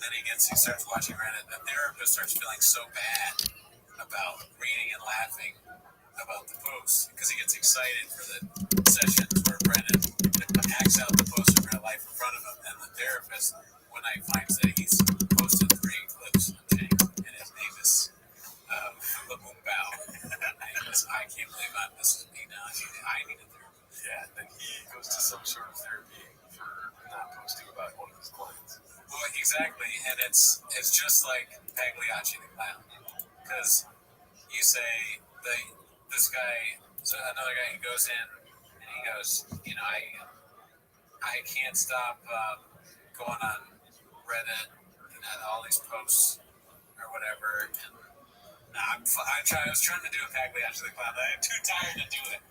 then he starts watching Reddit. The therapist starts feeling so bad about reading and laughing about the posts because he gets excited for the sessions where Brennan acts out the post of real life in front of him, and the therapist one night finds that he's posted 3 clips on James, and his name is Bao. I can't believe this is me now. I need a therapist. Yeah, then he goes to some sort of therapy for not posting about one of his clients. Well, exactly, and it's just like Pagliacci the clown, because you say this guy, so another guy, he goes in and he goes, I can't stop going on Reddit and all these posts or whatever. And I was trying to do a Pagliacci the clown. I'm too tired to do it.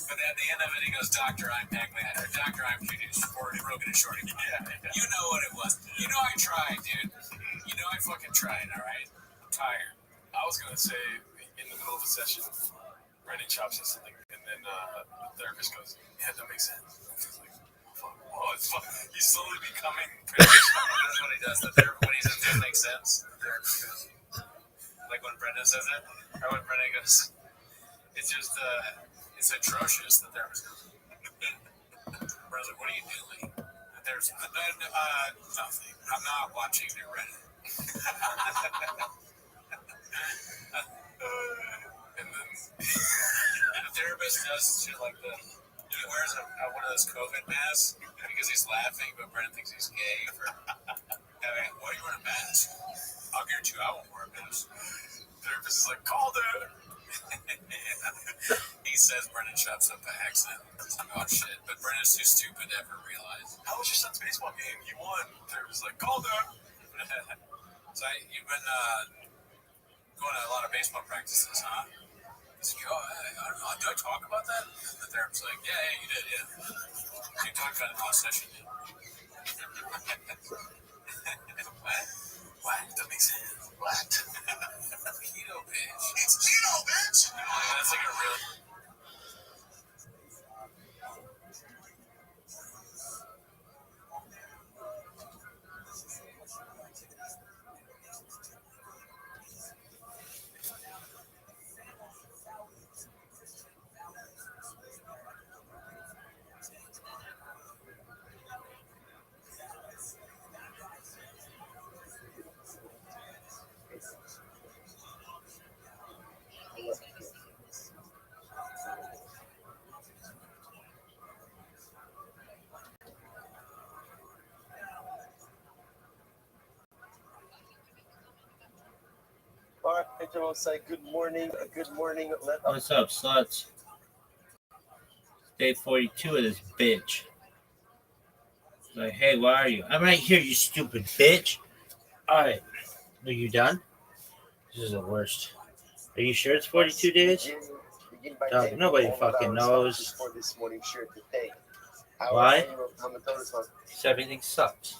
But at the end of it, he goes, Doctor, I'm Pagliacci. Or Doctor, I'm Rogan and Shorty. Yeah. You know what it was. You know I tried, dude. You know I fucking tried, all right? I'm tired. I was going to say, in the middle of a session, Brennan chops in something, and then the therapist goes, yeah, that makes sense. He's like, fuck. Oh, it's fun. He's slowly becoming British. That's what he does. When he says that makes sense, the therapist goes, like when Brendan says it, or when Brendan goes, it's just, it's atrocious. The therapist goes, Brendan's like, what are you doing? The therapist goes, nothing. I'm not watching your Reddit. And then the therapist does shit like this. He wears one of those COVID masks because he's laughing, but Brendan thinks he's gay for having. Why are you wearing a mask? I'll guarantee you I won't wear a mask. The therapist is like, call dude. He says Brendan shuts up by accident. Oh shit, but Brendan's too stupid to ever realize. How was your son's baseball game? He won. The therapist is like, call dude. So you've been going to a lot of baseball practices, huh? He's like, I don't know. Do I talk about that? And the therapist's like, yeah, you did, yeah. So you talked about it in the last session. What? That makes sense. What? Keto bitch. It's keto bitch. That's like a real. Pedro say good morning. Good morning. What's up, sluts? Day 42 of this bitch. Like, hey, where are you? I'm right here, you stupid bitch. Alright. Are you done? This is the worst. Are you sure it's 42 days? Dog, nobody fucking knows. Why? Because everything sucks.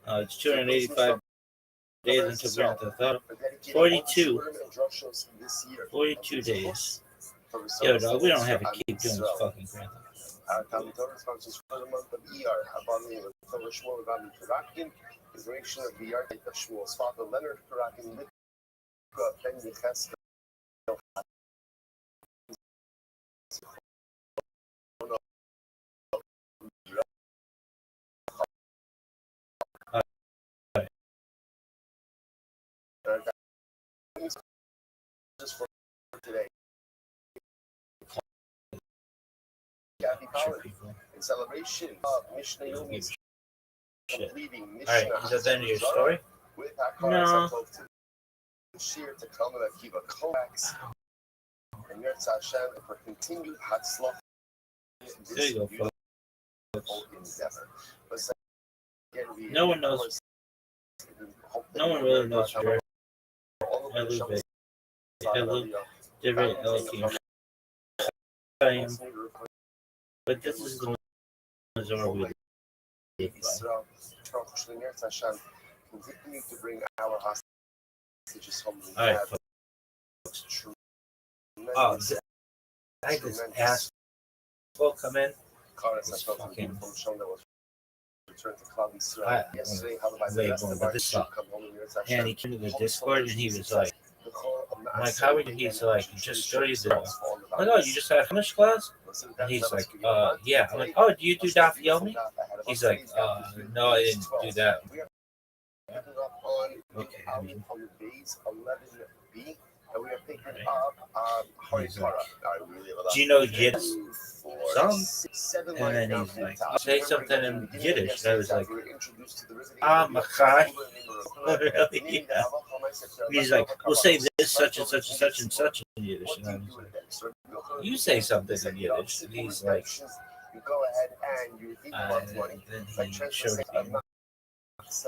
It's 285 days until Grand Theft Auto. 42 days. Yo, dog, we don't have to keep doing this fucking Grand Theft Auto. Just for today. In celebration of Mishnah Yomi's completing Mishnah. Alright, is that the end of your story? No. Shir to come and Akiva Kovacs and Yirtz Hashem for continued Hatzlach. There you go, folks. No one knows. No one really knows for but this is the Mazor we live by. Continue to bring our hostages home. Alright, folks. Oh, I just asked. Well, come in. Fucking return to Klal Yisrael. I- Yesterday, held by the way rest more, of but our this should sucked. come home in Yirtzeh And Hashem. he came to the Discord and he was like, The call of I'm like, Ma'aseh how are you? Bein He's and like, you Jewish just tradition started the. serves for all the I'm like, oh, values. you just had finished class? Listen to And that he's like, Shabbos Kiyama. yeah. I'm like, Today, oh, do you do Moshe's Daf beautiful Yomi? daf ahead of He's us. like, Today's daf is no, I Base didn't 12. do that. We are picking up on Okay, I Aleph mean, on the base 11b, and we are picking Right. up Hari He's like, Kara. I really have a lot do you know of Yiddish? 4, Some. 6, 7 And lines then down he's from the like, top. I'll say Remember something that in the beginning of Yiddish. And I was yesterday's like, daf, we were introduced to the visiting Machai. Really, Really? the Yeah. halacha myself, He's like, we'll say this, such and such and such and such in Yiddish. what And do I you was do like, with them? So you say something in Yiddish. And he's like, you go ahead and you think about money. then Like he transfer showed a me.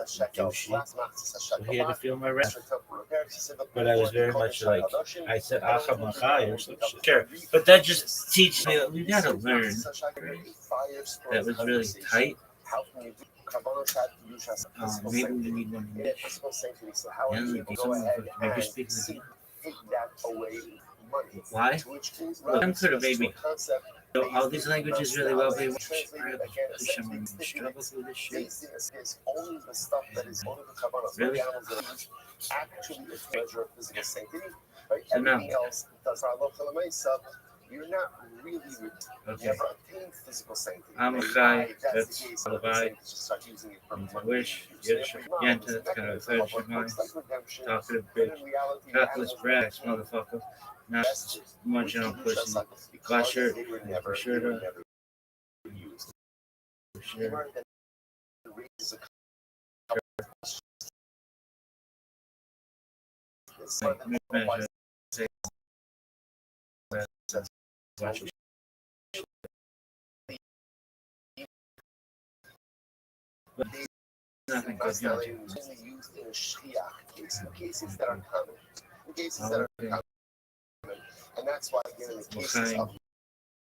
shekel, last machzah So he had to shekel, feel my rap. repair, specific But I was before very the much Kodesh like, HaKadoshim, I said, and Acha only Machai or will some become shit. Sure. But that just teaches me that we gotta learn. That was really tight. How can you do Kabbalah had to use as a physical Maybe we sanctity? need one in Yeah, Yiddish. physical sanctity. So how are Yeah, you like, able to go someone ahead maybe and speak with seek, you. take that away money? Why? To which Look, I'm could have to maybe a concept know all these based languages in really well, but Masnali, I translated again, essentially struggle stipulates through this shit. based in is only the stuff that is only the Kabbalah. Really? The animals that are used actually is a measure of physical sanctity. Right? So now- Everything else does our local Lamaisa. You're not really Okay. never obtained physical sanctity. I'm a Maybe guy, if that's that's the case, all I'm about saying it. just start using it for Means money. wish, So Yiddish, therefore, Yenta, it's a that's kind of mechanism of fetish what looks mine. like redemption, Talkative but bitch. in reality, Topless animals brass, were motherfucker. Not invested munching with on Kedusha pussy. cycles because My shirt, they were for never, sure, they were never used. For sure. Then raises a it's Like, something that measure, say, that's watch it. But nothing good, Masnali John. was only used in a shchiach case, in cases that are common, in cases that are Okay. common, and that's why again in the cases Okay. of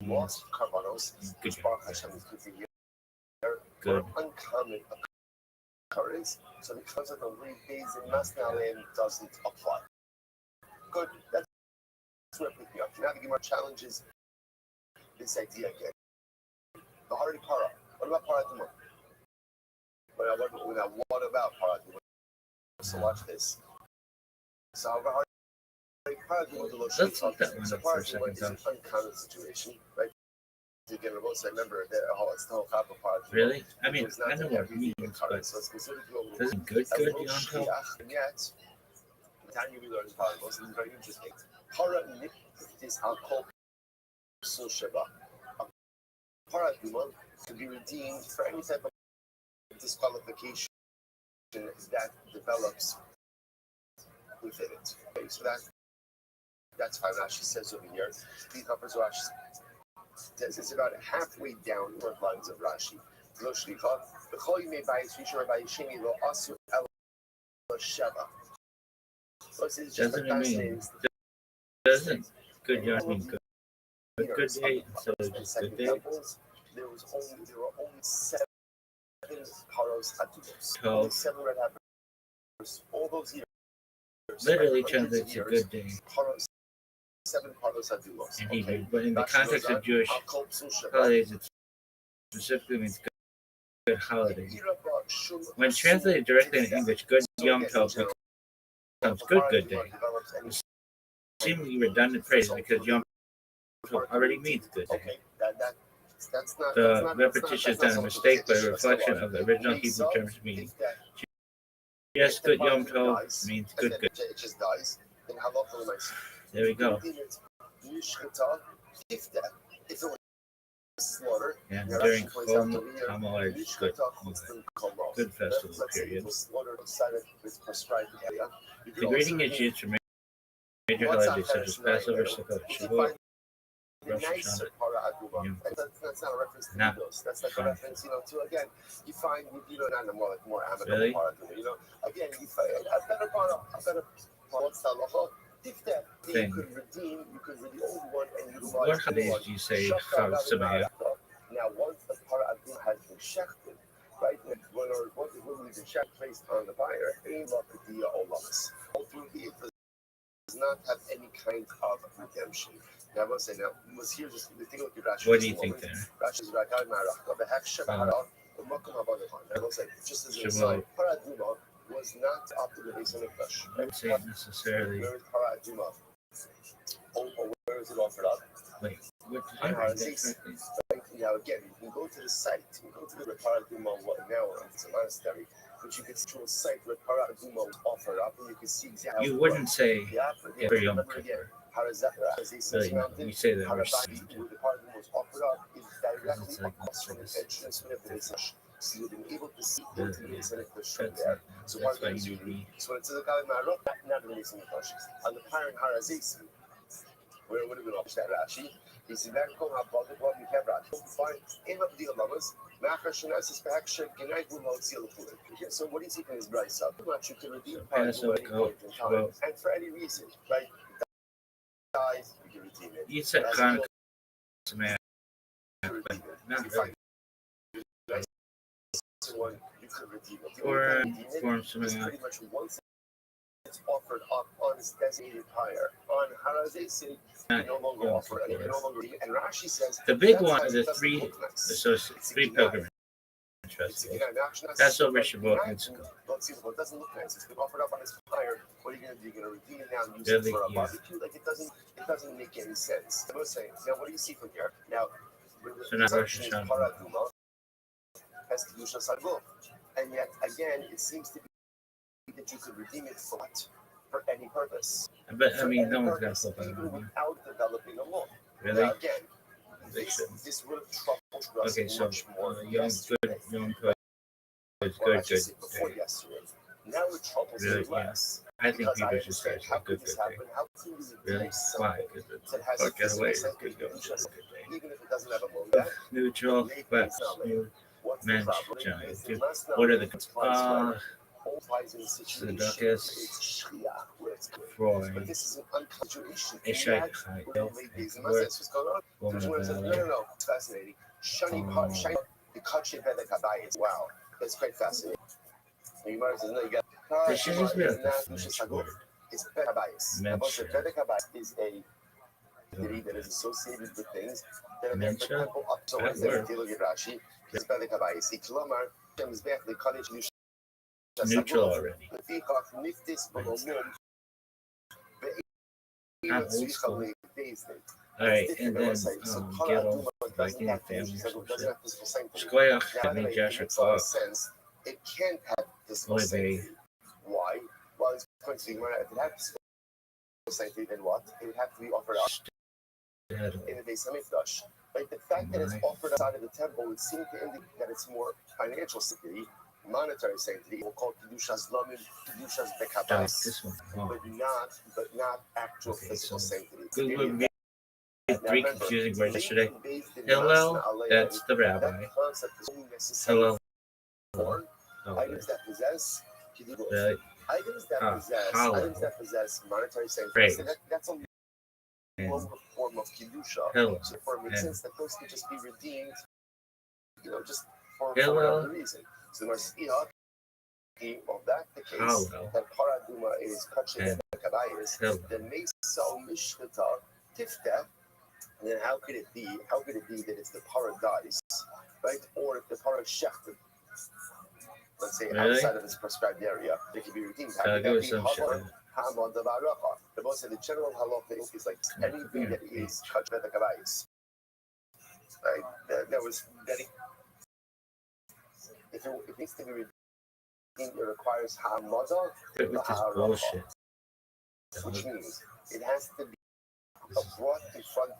lost carbonos, Good. which Baruch Hashem is good for you, Good. were uncommon occurrence. So because of the read days in Masnali doesn't apply. Good. That's what picking me up. Now the Gemara challenges this idea again. The Hari Para. What about Paraduma? What about Paraduma? So watch this. So Paraduma, the Loshon Let's look that one up for a second, is an Tom. uncommon situation, right? Again, I remember that it's the whole type of Paraduma. Really? I mean, It's not I know that what it everything means, occurs, but so it's considered to be doesn't good, a you little know? shchiach, and yet the time you be learning Paraduma, this is very interesting. Para is alcohol so sheba. Paraduma can be redeemed for any type of disqualification that develops within it. Okay, so that's fine. Rashi says over here. These numbers Rashi says it's about halfway down the lines of Rashi. Lo shlicha, v'chol yimei bayis rishon bayisheni lo asu el sheva. So it's just Doesn't it mean? Doesn't good, you know? I mean, good. Good day instead of just good day. There were only 7 paros adulos. 12. Only 7 red heifers. All those years. Literally hundreds of translates to years, good day. paros, 7 paros adulos. In Hebrew, but in the context of Jewish holidays, holidays, it specifically means good holiday. When translated directly in English, good Yom Tov becomes good day. It's seemingly redundant phrase because Yom Tov already means good day. Okay, that's not. The repetition is not a mistake, but a reflection of the original Hebrew term's meaning. Yes, good Yom Tov means good. It just dies. In halacha l'maisa. There we go. If it was slaughter, And Rashi during points out Chol over here, Hamoed, good festival let's say it period. was slaughtered outside of its prescribed area. You could The greeting also is used for major What's holidays that such as first Passover, night, Sukkot, you can Shavuot, find the Rosh nicer Hashanah. para aduma. Yeah. And that's not a reference to Nah. Egos. That's like a Fine. reference, to again, you find, not more amicable Really? para aduma. Again, you find a better para, what's the halacha? If that you Thing. could redeem, you could redeem the old one and utilize What the new holidays one. do you say Shachar Chag Rabbi Sameach? Marachta. Now, once the para aduma has been shechted, right, once it's been shechted placed on the fire, ein la kediyah olamas. Ultimately, it does not have any kind of redemption. Now, I must say, was here just the thing with Rashi. What do you think there? Rashi's Rakai Marachta, the Hechshem Hara, the Makkah Habadahan. I will say, just as an Shavuot. aside, Paraduma was not up to the base of Mikdash. I wouldn't say necessarily. Where is Paraduma? Where is it offered up? Wait, what did I read that correctly? Now again, you can go to the site, you can go to the Paraduma now, it's a monastery, but you can see a site where Paraduma was offered up, and you can see exactly. You wouldn't say for Yom Kippur. Really, no, you say that we're saying where the Paraduma was offered up is directly it's like across from the this. entrance of the Beis Hamikdash. So you've been able to see Yeah, into the Beis Hamikdash from that's there. it. So That's part why of you the need me. So when it's the Gabi Marok, not the Beis Hamikdash. On the Paran Harazesi, where it would have been off that Rashi. He said, "Back home, how about the problem you have Rashi? Fine. In of the Alamas, Machashana says, "Perhaps Genai will not seal the food." So what is he in his Bryce up? Much you can redeem Passover, at any point in time, Shavuot. and for any reason, right? Dies, you can redeem it. You said As Hanukkah, well, but you can redeem it. not You really. find someone, you can redeem it. The Or only time you form redeem it is something pretty much once it's offered up on its designated pyre. On Harazesi, you no longer Yom offer it. You Kippur. no longer redeem it. And Rashi says, The big that's one why are it the doesn't three look nice. associates, three pilgrimage festivals. Passover, Shavuot, and Sukkot. It doesn't look nice. It's been offered up on its pyre. What are you going to do? You're going to redeem it now and use Really? it for a Yeah. barbecue? Like it doesn't make any sense. I was saying. Now, what do you see from here? Now, So not Rosh Hashanah. Paraduma has kedusha sargov, and yet again, it seems to be that you could redeem it for what? For any purpose. But I mean, For no any one's got purpose, flip out even on you. without developing a law. Really? Now, again, They shouldn't. this would have troubled us Okay, so much more Yom yesterday. Yom Kippur is Well, I good, should good say before day. yesterday. Now it troubles Really? me less. I think Because people I should say understand it's how a good, could this good day. happen? How can you Really? do Why? something Because that has or a get physical away is sanctity, good, good day. even if it doesn't have a motive? Neutral, but What's the mensch, problem? giant. Is Dude, the last what are number the all applies in a situation. Seducus, It's shria, where it's good. Freud, But this is an uncultured issue. Ishai, What's going on? Woman of No, Valor, it's fascinating. Shani, the Kachi Bedekabai. Wow, that's quite fascinating. You might say, no, you got They should just be like the not French word. It's Bedekabai. Mensch. Bedekabai is a deity that is associated with things that are there for Mensch? temple up. So what is that? Look at Rashi. It's Bedekabai. Iklomar, Shem's Bech, the college Neutral already. לפיכך נפטס במומום I'm old school. Alright, and then Gil, Viking family or some shit. Square, I mean Joshua Clark. It can't have this sanctity. Why? Well, it's going to be more. If it had this sanctity, then what? It would have to be offered up in the Beis Hamikdash. Like the fact that it's offered outside of the temple would seem to indicate that it's more financial sanctity, monetary sanctity. We'll call kedushas lamin, kedushas bekabas, This one. but not actual physical sanctity. Google me. Three confusing words yesterday. Hillel, that's the rabbi. Hillel. Items that possess Really? items that possess monetary sanctity. Phrase. That's a lower form of kedusha. Hillel. So for it makes sense that those can just be redeemed, just for Hillel. whatever reason. So the Marsiach, of that the case, that Paraduma is Kachin Kabayis, the Mesa Mishnata Tifteh. And then how could it be that it's the paradise, right? Or if the parashechted, let's say outside of its prescribed area, it can be redeemed. How could that be Hamad the Baracha? The most of the general halacha is like anything that is kach bedakabayis. Right? That was that. If it needs to be redeemed, it requires hamada the bullshit. which means it has to be brought in front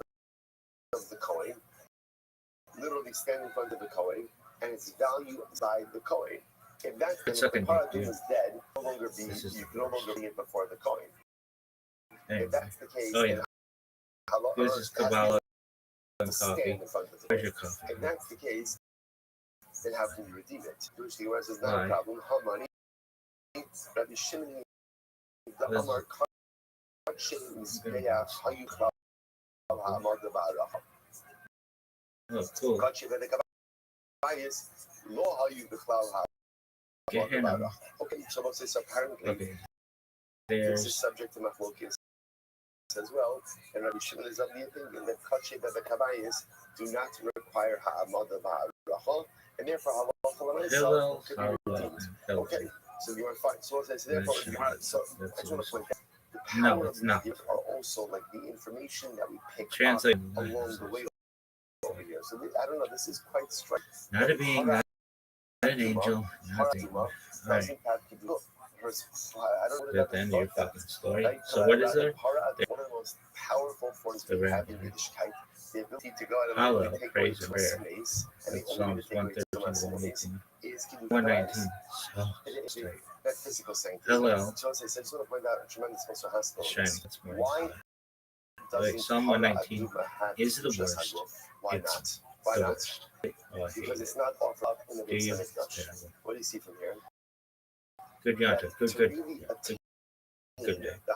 of the coin, literally stand in front of the coin, and its value by the coin. If that's the paradigm is dead, you can no longer be it before the coin. If that's the case, then this is Kabbalah and coffee. Where's your coffee? If that's the case, then how can you redeem it? Which the US is not a problem. How money? Rabbi Shimon the Amar Kachin Mizbeach Hayukla. Oh, cool. Okay, so apparently this is subject to Machlokes as well, and Rabbi Shimon is of the opinion that Kache the Kabayis do not require Ha'amad of Ha'aracha, and therefore halacha l'maisa Hillel, could be Hallel, redeemed. and Hillel. Okay, so you are fine. So it says therefore, so I just want to point out the power No, of it's these not. gifts are also like the information that we pick up Translate along the way over here. So I don't know. This is quite striking. not a being, not an angel, nothing. All right. Doesn't have to do. I don't know At the end of your fucking story. right? So what is there? One of the most powerful forms The we have rim. in Yiddishkeit, the ability to go out and Hallel, literally take praise away and two prayer. space, and the That's only way Psalms to take away 113 two to space 118. is Kiddush 119. So It is straight. that physical sanctity. Hillel So I just want to point out a tremendous also has is shining. That's more. Why Like Psalm 119 is the worst. Why It's not? Why the not? worst. Oh, I hate Because it. it's not offered up in the Do you? base It's Dutch. terrible. What do you see from here? Good Yonta. Good, To good. really attain Good day. the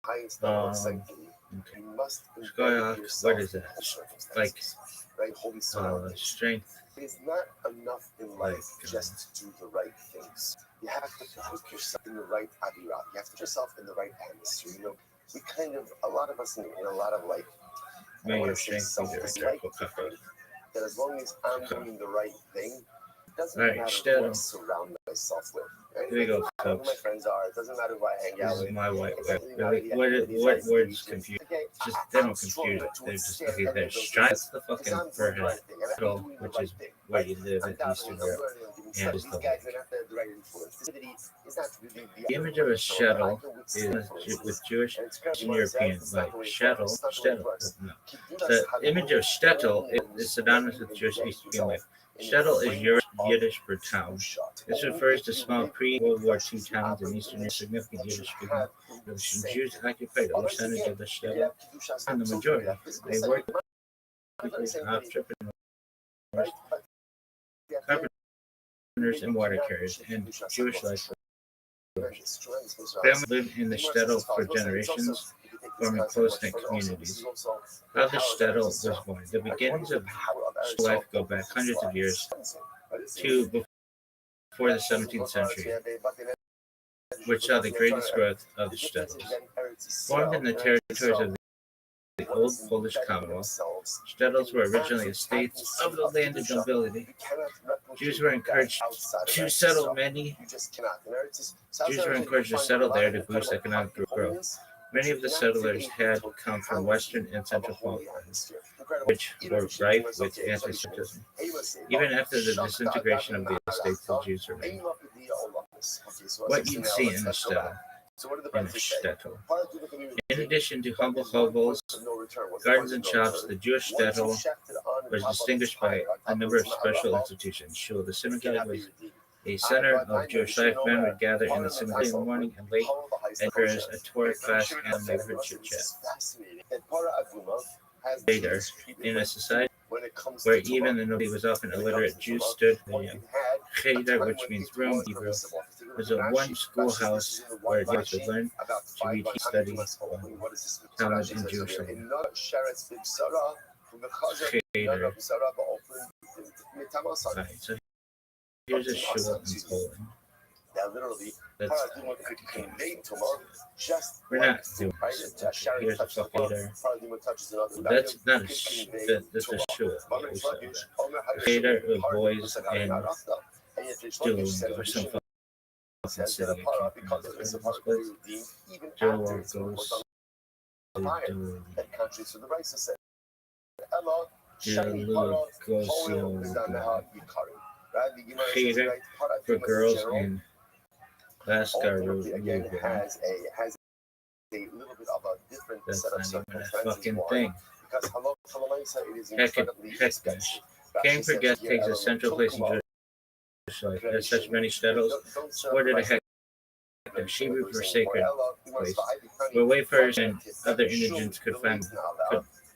highest level of sanctity, Okay. you must Skoyak, embed yourself what is that? in the circumstances, Like, right? Holy surroundings. strength. It is not enough in life Like, just to do the right things. You have to put yourself in the right avirah. You have to put yourself in the right atmosphere. You know, we kind of, a lot of us in a lot of like, I May don't your want to say strength be there. self-dislike to think that as long as I'm doing the right thing, it doesn't All right, matter still. who I surround myself with. Right? Here we go, It doesn't matter who my folks. friends are. It doesn't matter who I hang out This is with. my white It web. doesn't matter the What activities I words engage in. confuse? Okay, Just they I'm don't strong confuse it. enough to They're just withstand okay. any They're of those strong. things. That's the Because fucking I'm doing the per right thing. I'm hill, doing the which right is thing. where Right? you live I'm in davening, Eastern I'm Europe. learning, I'm giving And study. is These the guys lake. are not the right influence. This city is not really The image of a shuttle I can is withstand influences. with Jewish And it's kind of and what it European, says. It's not like the way it shuttle, works. It's not the way it shuttle. works. No. Kiddush The has image of shtetl is synonymous with Jewish East European life. Shtetl is Yiddish for town. This refers to small pre-World War II towns in Eastern Europe, significant Yiddish-speaking population. Jews occupied a percentage of the shtetl, and the majority. They worked with entrepreneurs, carpenters, and water carriers, and Jewish life. Families lived in the shtetl for generations, forming close-knit communities. How the shtetl was born. The beginnings of Jewish life go back hundreds of years to before the 17th century, which saw the greatest growth of the shtetls. Formed in the territories of the old Polish Commonwealth, shtetls were originally estates of the landed nobility. Jews were encouraged to settle there to boost economic growth. Many of the settlers had come from Western and Central Poland, which were rife with anti-Semitism. Even after the disintegration of the estates, the Jews remained. What you'd see in a shtetl. In addition to humble hovels, gardens, and shops, the Jewish shtetl was distinguished by a number of special institutions. Shul, the synagogue, was a center of Jewish life. Men would gather in the synagogue in the morning and late and prayers, a Torah class, and a neighborhood chit-chat. Later, in a society where even the nobility was often illiterate, Jews stood the cheder, which means room, Hebrew, was a one schoolhouse where Jews would learn to read, study, Talmud, and Jewish law. Cheder. Right, so here's a shul in Poland. That's we're not doing this. Okay, here's a cheder. That's not a that's a shul. A cheder of boys and Duolingo or some fucking city. I can't remember this place. Duolingo goes to Duolingo. Cheder for girls in Lascaruga. Has a little bit of a different That's setup. not even a fucking thing. Because it is Heck, incredibly heck, expensive. Caring for guests takes a central place in Jewish life. As such, many shtetls supported a heck of Hebrew for sacred place, where wayfarers and other indigents could find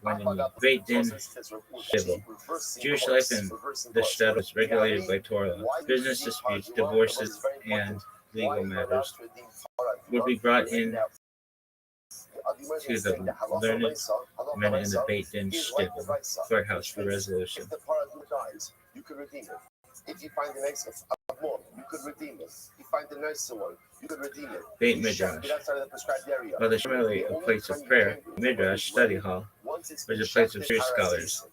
when in Beit Din Shibble. Jewish life in the shtetl is regulated by Torah law. Business disputes, divorces, and legal matters would be brought in to the learned men in the Beit Din Shibble courthouse for resolution. If the paradigm dies, you could redeem it. If you find the next one, you could redeem it. If you find the nicer one, you could redeem it. Beit Midrash. While there's primarily a place of prayer, Midrash study hall was a place of serious scholars.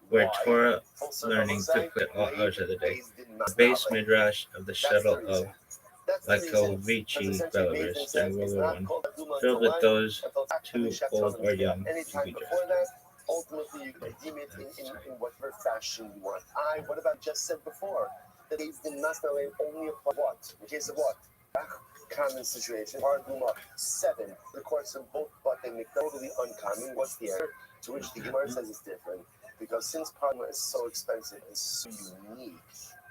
where Why? Torah Full circle, learning we'll say, took place all hours of the day. Beis Din The must base not. midrash of the That's shuttle the of reason. That's the reason. Lakovici, Essentially, Beis Din Belarus, says during it's World War not I, called Duma filled with until those too old or young to anytime be before drafted. that, ultimately you can redeem it in whatever fashion you want. What about just said before? That Beis Din must only apply what? In case of what? Common situation. Paraduma 7. The course of both but they make totally uncommon. What's the error? To which the Gemara says it's different. Because since Paraduma is so expensive and so unique,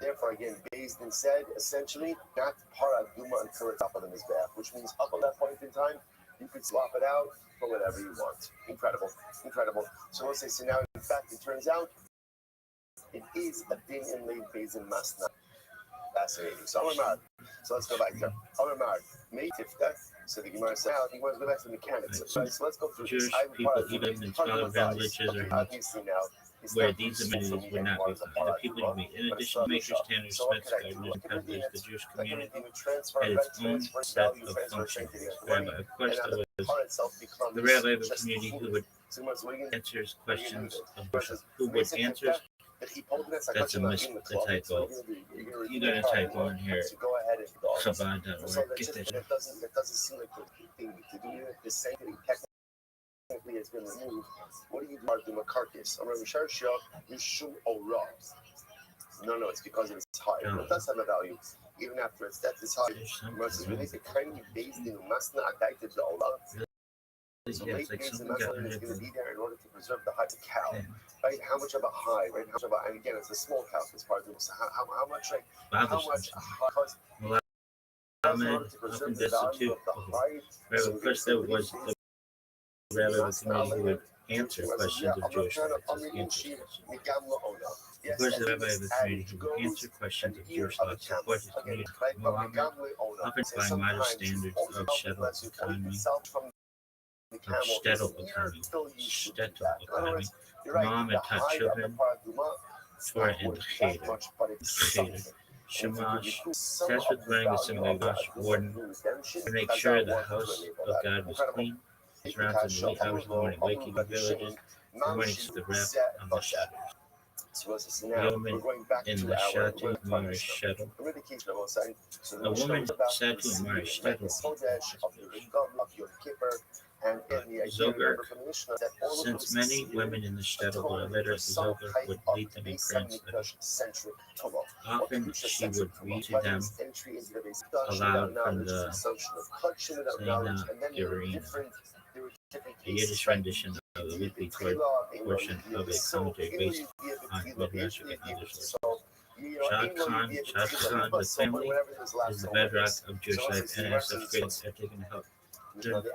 therefore again, Beis Din said essentially not Paraduma until it's up on the Mizbeach, which means up on that point in time, you could swap it out for whatever you want. Incredible. Incredible. So we'll say, so now in fact it turns out it is a din in late Beis Din must not. Fascinating. So let's go back there. So the Gemara said, he wants to go back to the mechanics. Right. So let's go through Jewish this. people, even in smaller villages or huts, Obviously now, where these amenities would not be found. The people you meet. In addition to makers, tanners, smiths, gardeners, and peddlers, the Jewish community had its own set of functions. Rabbi, of course, there was the rabbi of the community who would answer questions of worship. Who would answer? That's a typo. You gotta typo in here. Chabad.org. Get that shit. That doesn't seem like the thing to do. The same thing technically has been removed. What do you do with a carcass? I'm going to show you shoe or raw. No, it's because it's high. Oh. It does have a value. Even after its death is high. Versus really the kind of Beis Din must not attack the dollar. So Yeah, late it's like Beis Din something got is going to rid be there in order to preserve the high cow. of Right? How much of a high, right? How much of a, and again, it's a small cow. It's part of it. So how much, like, how much a high, Ahmed often destitute. Right, of course, there was the rabbi of the community who would answer questions of Jewish life. Of course, the rabbi of the community who would answer questions of Jewish life, support his community. Muhammad often by modern standards of shtetl economy. Muhammad taught children Torah and Cheder. Shamash, tasked with running the synagogue, warden, to make sure the house of God was clean. His rounds in the wee hours of the morning, waking the villages, and running to the wrap on the shadows. The woman in the Shatu Mara Shtetl. A woman Shatu Mara Shtetl. Zoger. Since many women in the shtetl were illiterate, the Zoger would lead them in Quran study. Often she would read to them aloud from the Zaina Girina, a Yiddish rendition of the weekly Torah portion of a commentary based on Midrashic and other sources. Shad Khan, the family, is the bedrock of Jewish life, and as such, great are taken to help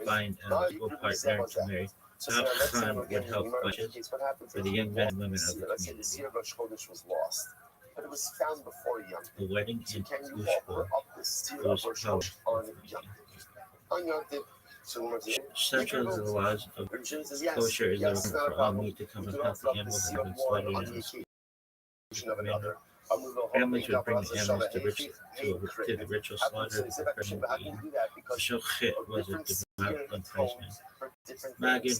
find an equal partner to marry. Shad Khan would help budgets for the young men and women of the community. But it was found before Yom. The wedding in Ushbu was held on Yom Tov. Central to the laws of kosher is the for all meat to come from healthy animals that have been slaughtered in a manner. Families would bring the animals to the ritual slaughter of the person to eat. The shochet was a devout and praised man. Magid,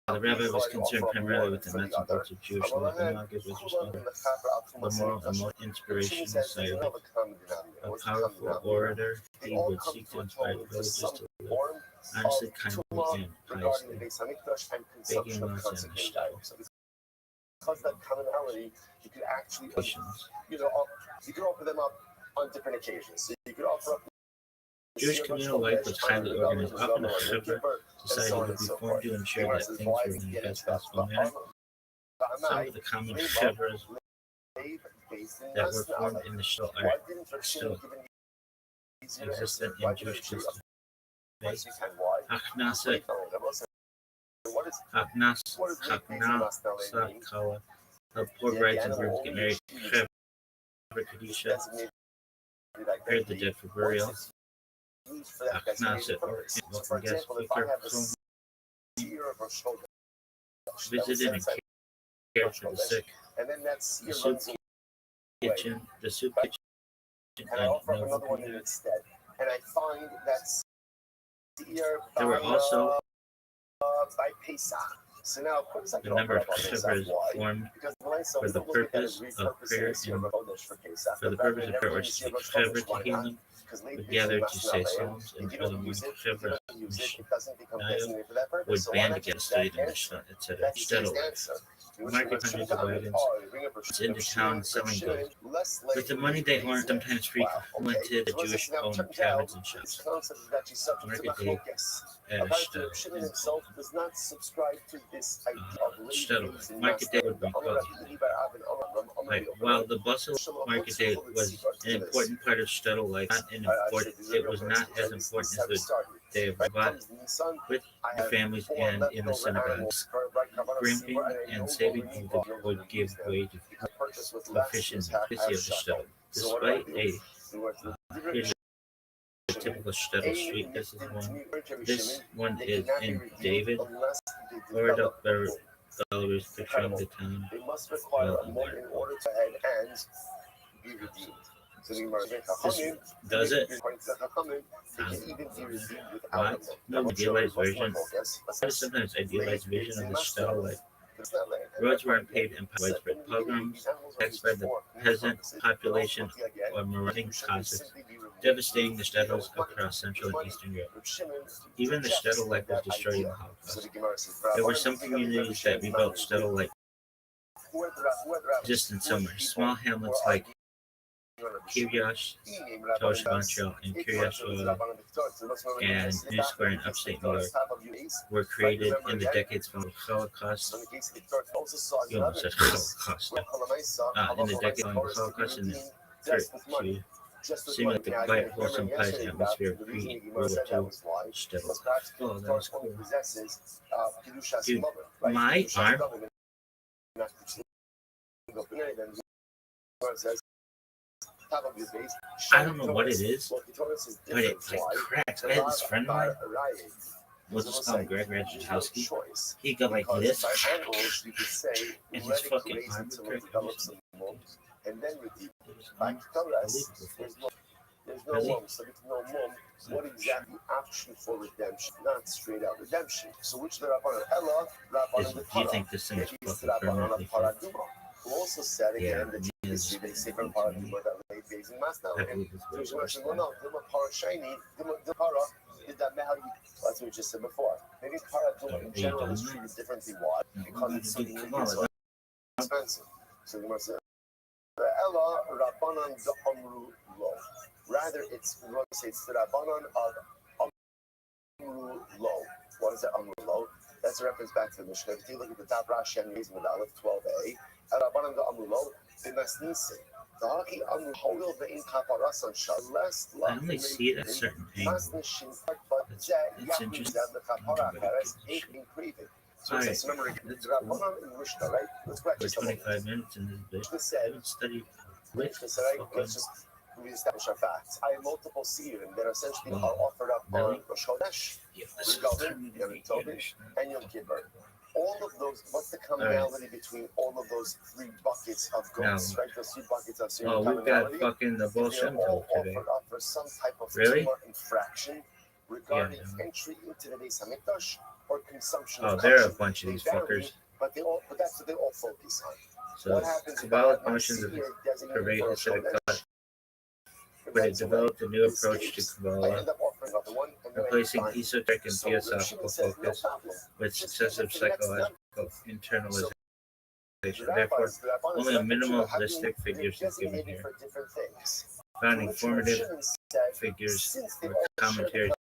the rabbi was concerned primarily with the nuts and bolts of Jewish law. The Magid was responsible for the moral and inspirational side of it. A powerful orator, he would seek to inspire the villagers to live honestly, kindly, and piously, begging lots and the style. Because that commonality, you could actually, you could offer them up on different occasions. So you could offer up. Jewish communal life was highly organized. Often a chevra society would be formed to ensure that things were in the best possible manner. Some of the common chevras that were formed in the shul are still existent in Jewish custom. Haknasa Kala, poor brides and grooms get married. Chevra Kadisha, prepared the dead for burial. Haknasa welcome guests. Visited and cared for the sick. The soup kitchen, and I offer up another one instead. And I find that's there were also by Pesach. So now, what does that The get number of offered up on Kosher Pesach? Why? formed Because the line, so for the people look at it as purpose of repurposing prayer the Siyar and Chodesh for Pesach. for the But rather purpose than of prayer never or use to Siyar speak Shepherd Chodesh, to why not? healing, Because we lately, gather to Masna say Le'en, psalms if and you other don't use it, if you Shepherd don't use it, it doesn't become Naya designated for that purpose. would So why band not together, use study that the answer? Mishnah, etc. That's his Shtetl. answer. Market hundreds of wagons. It's into town selling goods. With the money they earn, sometimes frequented the Jewish-owned taverns and shops. Market day at Apparently, Shtetl Shimon in himself does not subscribe to this idea of Shtetl. Market day would be called. Right. While the bustle of Market Day was an important part of Shtetl life, it was not as important as the Day of Shabbat. With the families and in the synagogues, scrimping and saving would give way to efficiency of the Shtetl. Despite here's a typical Shtetl street. This is one. This one is in David, Florida, galleries picturing the town they must require well a and month in wonderful. order to head and be redeemed. So the Gemara This does it? according to the Chachamim, they can even be redeemed without a What? month. No idealized version. Sometimes idealized vision of the Shtetl life. Roads were unpaved and widespread pogroms, attacks by the peasant population, or marauding Cossacks, devastating the shtetls across Central and Eastern Europe. Even the shtetl life was destroyed in the Holocaust. There were some communities that rebuilt shtetl like distant somewhere, small hamlets like Kiryas, Tosh, Montreal, and Kiryas and New Square in upstate New York were created in the decades following the Holocaust. You almost said Holocaust. In the decades following the Holocaust and the threat to simulate the quiet, wholesome, pleasant atmosphere of pre-World War II shtetl. Oh, that was cool. Dude, my arm. I don't know what it is, but it like cracks. I had this friend of mine, we'll just call him Greg Rajkowski. He go like this, and his fucking arm would crack. And then redeem. Back to Torres, there's no mum. So with no mum, what exactly option for redemption? Not straight out redemption. So which the Rabbanan Ella, Rabbanan the Do you think this thing is fucking permanently fixed? Who also said again that Yeah, Jesus they say from Paraduma that laid days in Masna. I believe it's There's way worse much than no, Duma Para shiny, Duma Para did that Mehal. That's what we just said before. Maybe Paraduma in general is treated differently. Why? Because it's so unique and so expensive. So you must say Ella Rabbanan the Amru Lo. Rather, it's we want to say it's the Rabbanan of Amru Lo. What is that Amru Lo? That's a reference back to the Mishnah. If you look at the top Rashi and Yez Medalef 12a, Rabbanan the Amru Lo, the Masnisi. The Haki Amru Holil the In Kaparasan Shah. Less I only see it at certain angles. It's interesting. So Alright, it's remember that's the cool. Rabbanan in Mishnah, right? Let's go back For to 25 minutes in this bit, I haven't studied with fucking let's just reestablish our facts. I have multiple seerim that essentially Wow. are offered up Really? on Rosh Chodesh, yeah, this is Regalim, turning Yom into Tovim, Yiddish. and Yom Kippur. All of those, what's the commonality between all of those three buckets of goats, right? Those three buckets of seerim Oh, we've got commonality. fucking the They're bullshit all today. offered up for some type of Really? tumor infraction regarding Yeah. entry into the Beis Hamikdash or consumption Oh, of there are a kosher. bunch of They these vary, fuckers. but that's what they all focus on. So, What happens if Kabbalic I notions see of here designated pervade for a Hasidic Chodesh, thought, but it developed a new approach to I Kabbalah, end up offering another one, and then I replacing find- esoteric and So Reb theosophical Shimon says, no focus problem. with Just successive use it for the next psychological internalization. The Therefore, rabbis, the Rabbanan only a said, minimalistic they're figures is given designated here. for different things. Founding Reb formative Shimon said, figures since they with all commentaries share of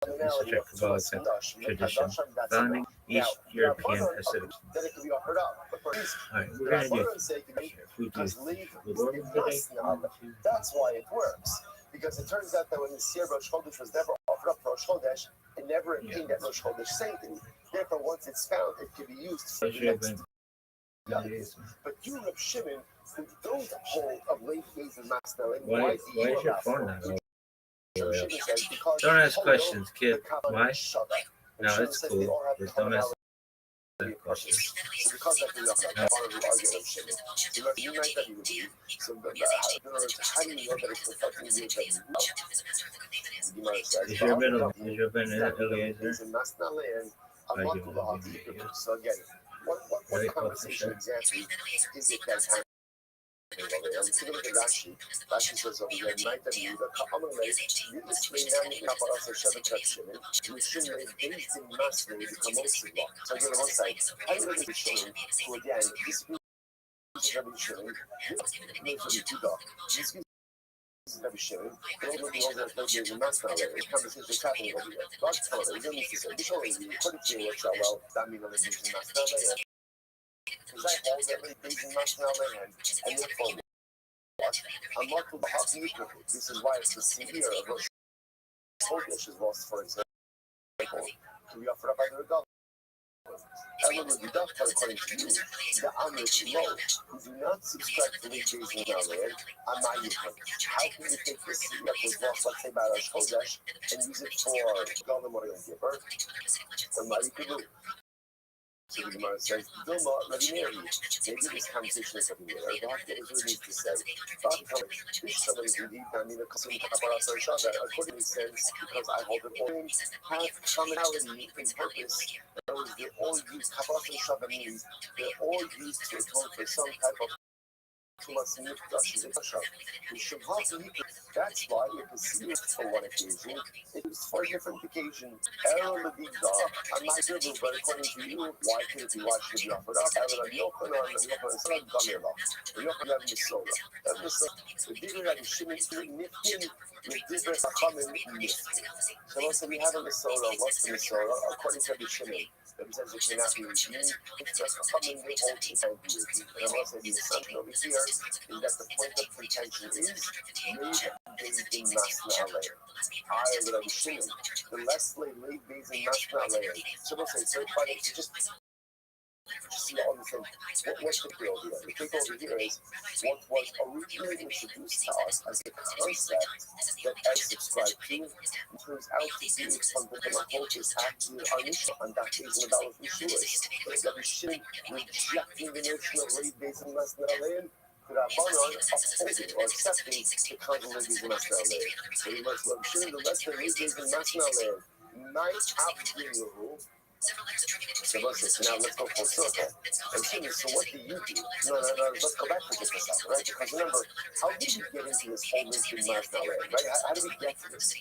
the commonality esoteric of Kabbalic Tumas Midrash, tradition, that's founding enough. East Now, European Rabbanan Hasidic. agree that it can be offered up, but for these, Alright, the we're gonna do Rabbanan say it can be food because use. leave With is order today? Masna. That's why it works. Because it turns out that when the Seir Rosh Chodesh was never offered up for Rosh Chodesh, it never attained that Rosh Chodesh sanctity. Therefore, once it's found, it can be used for the next. But you, Reb Shimon, who don't hold of late days in Masna, and Why why is do you your allow phone for not it? on? Reb Shimon says because Don't ask Holil, questions, kid. the Kabbalah Why? Shabbat. Reb No, Shimon it's says they cool. all have Just don't ask commonality. that question. So because that can be offered, I want to argue Reb Shimon. You might not even believe. So how do you know that it's affecting you that you know? Is your middle name Eliezer? Is in Masna land I'm not going to have to keep it. So again, what conversation exactly is it that's happening? I'm taking a look at Rashi. Rashi says over here, night and you, the Ka'amalei, you explain now in Kaparas and Shabbat Kapshinim, you shouldn't make based in Maslow, the Kamosi law. So again, on one side, I read the Shilling, who again, this means Rabbi Shilling, this is two dog. This means Rabbi Shilling, all of the other things in Maslow, the conversation is happening over here. God's telling you don't need to say, this only you put it to you, well, that means only based in Maslow, because I hold every based in Maslow, and look forward. I'm not to the house equally. This is why it's the severe of Rosh Chodesh is lost, for example, to be offered up by the government. I will be done according to you. The Amish law, who do not subscribe to the days in Yahweh, are my equal. How can you take this that was lost, let's say, by Rosh Chodesh, and use it for Golden Morning Giver? And my equal. So the Gemara says, Dilma, Ravineri. Maybe this conversation is something there. God needs to say. God tells me, this someone is indeed, I mean, according to the sense, because I hold it all in, have commonality in purpose. They're all used, Kabbalah and Shabbat means, they're all used to atone for some type of that's why you can see it for one occasion. It is for a different occasion. Error the big dog. I'm not sure, but according to you, why can it be why should be offered up? Error the Yochanan or the Yochanan is not done here. The Yochanan having the soda. The bigger that is shimmy niftin, the different Chachamim niftin. So once we have a Masorah, what's the Masorah? According to the shimmy. That says it cannot be redeemed. It's just coming with all the time be redeemed. And I'm also saying something over here is that the point of contention is made based in Masna Aleh. I would have seen the less made based in Masna Aleh. So we'll say, so if I just see all the things. What's the deal here? The thing over here is what was originally introduced to us as the concept that I subscribe to turns out to be something that our focus actually our mission, and that is about Yeshua's. That we shouldn't rejecting the notion of race based on Masna Aleh. Rabbanon upholding or accepting the controversies in Masna Aleh. So we must love shouldn't the less than race based on Masna Aleh. Might have the rule. So now let's go full circle. And so what do you do? No, let's go back to this a second, right? Because remember, how did we get into this whole mission Masna Aleh, right? How did we get to this?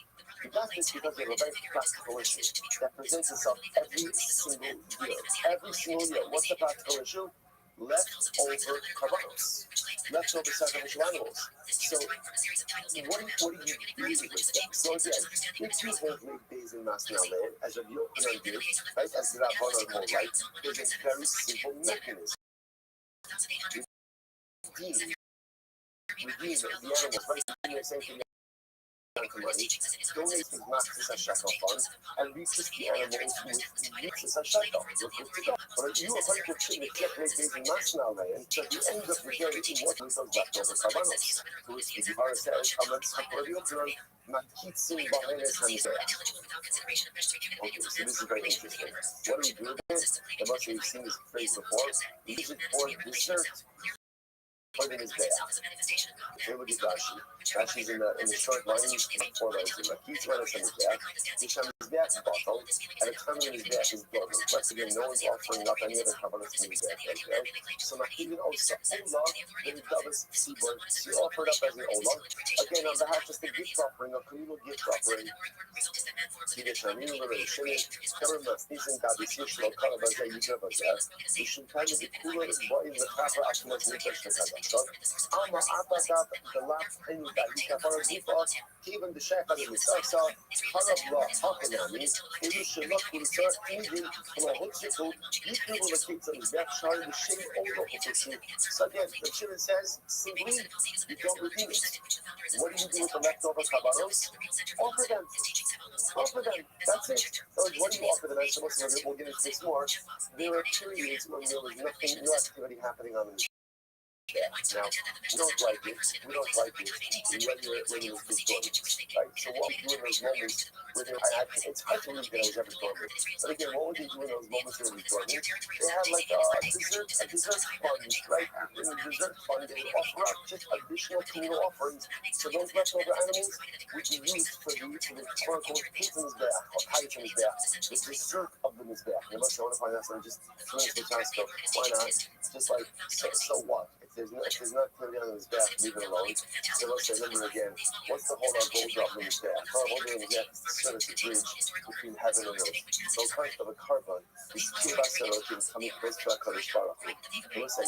We got this because we have a very practical issue that presents itself every single year. Every single year. What's the practical issue? Leftover carbonos, leftover sacrificial animals. So, what do you do with them? So again, if you hold late days in Masna Aleh, as a Yochanan did, right, as the Rabbanon hold, right, there's a very simple mechanism. Redeem the animals, right? Same thing. Money, donate his master's a shekel fund, and reaches the animals with reaches a shekel. But you are going to treat the check rate based in Masna Aleh, and so the end of the day, what is those leftover carbonos? To which the Gemara says, Ametz HaPoriyotron, Makitzin Bahenes Hamzeh. Okay, so this is very interesting. What do we do with this? The most we've seen this phrase before. We use it for dessert. Put in his bag. Okay, look at Rashi. Rashi's in the short line before those. He's right on his back. His back is bottle. At a time when his back is broken. Once again, no one's offering up any other covenants in his back right there. So Machidim also Ola, then Davis Seaboard. She offered up as an Ola. Again, on behalf of the gift offering, a communal gift offering. See the Shamim, the Shimon, Kevin Mastis, Davis, Yishlo, Kalabaza, Yukabaza. We should kind of be cooler in the Kappa Ashmas Nikash. Ama Abadat, the last thing that he can follow default, even the Sheikh of the Sasa, Halabla, Hakanami, who should not be so easy for a hospital, you people the kids on that child, the shame all over the shoe. So again, the children says, simply, you don't redeem it. What do you do with the leftover Kabanos? Offer them. Offer them. That's it. Or what do you offer them? I'm supposed to we'll get into this more. There are periods when there was nothing, no activity happening on the now, we don't like it. We don't like it when you're right? So what we do in those those moments where it's hard to believe that I was ever dormant. But again, what would they do in those moments where we were dormant? They have like a dessert fund, right? In the dessert fund, they would offer up just additional communal offerings. So those leftover animals would be used for the quote unquote mizbeach, or kayitz mizbeach, the dessert of the mizbeach. You must want to find out something just 2 minutes with Costco. Why not? Just like, so what? If there's not clearly on the mizbeach, leave it alone. So let's remember again, what's the whole goal drop in the mizbeach? The whole goal in the mizbeach is to serve as the bridge between heaven and earth. So part of a carbon is kibbutz coming close to HaKadosh Baruch Hu. And listen,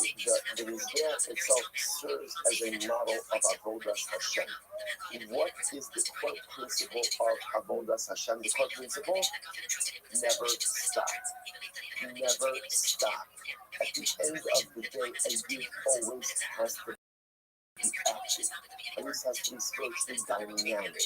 the mizbeach itself serves as a model of avodas Hashem. What is the core principle of avodas Hashem? The core principle: never stop. Never stop. At the end of the day, a gift always has to be active. And this has to be spiritually dynamic.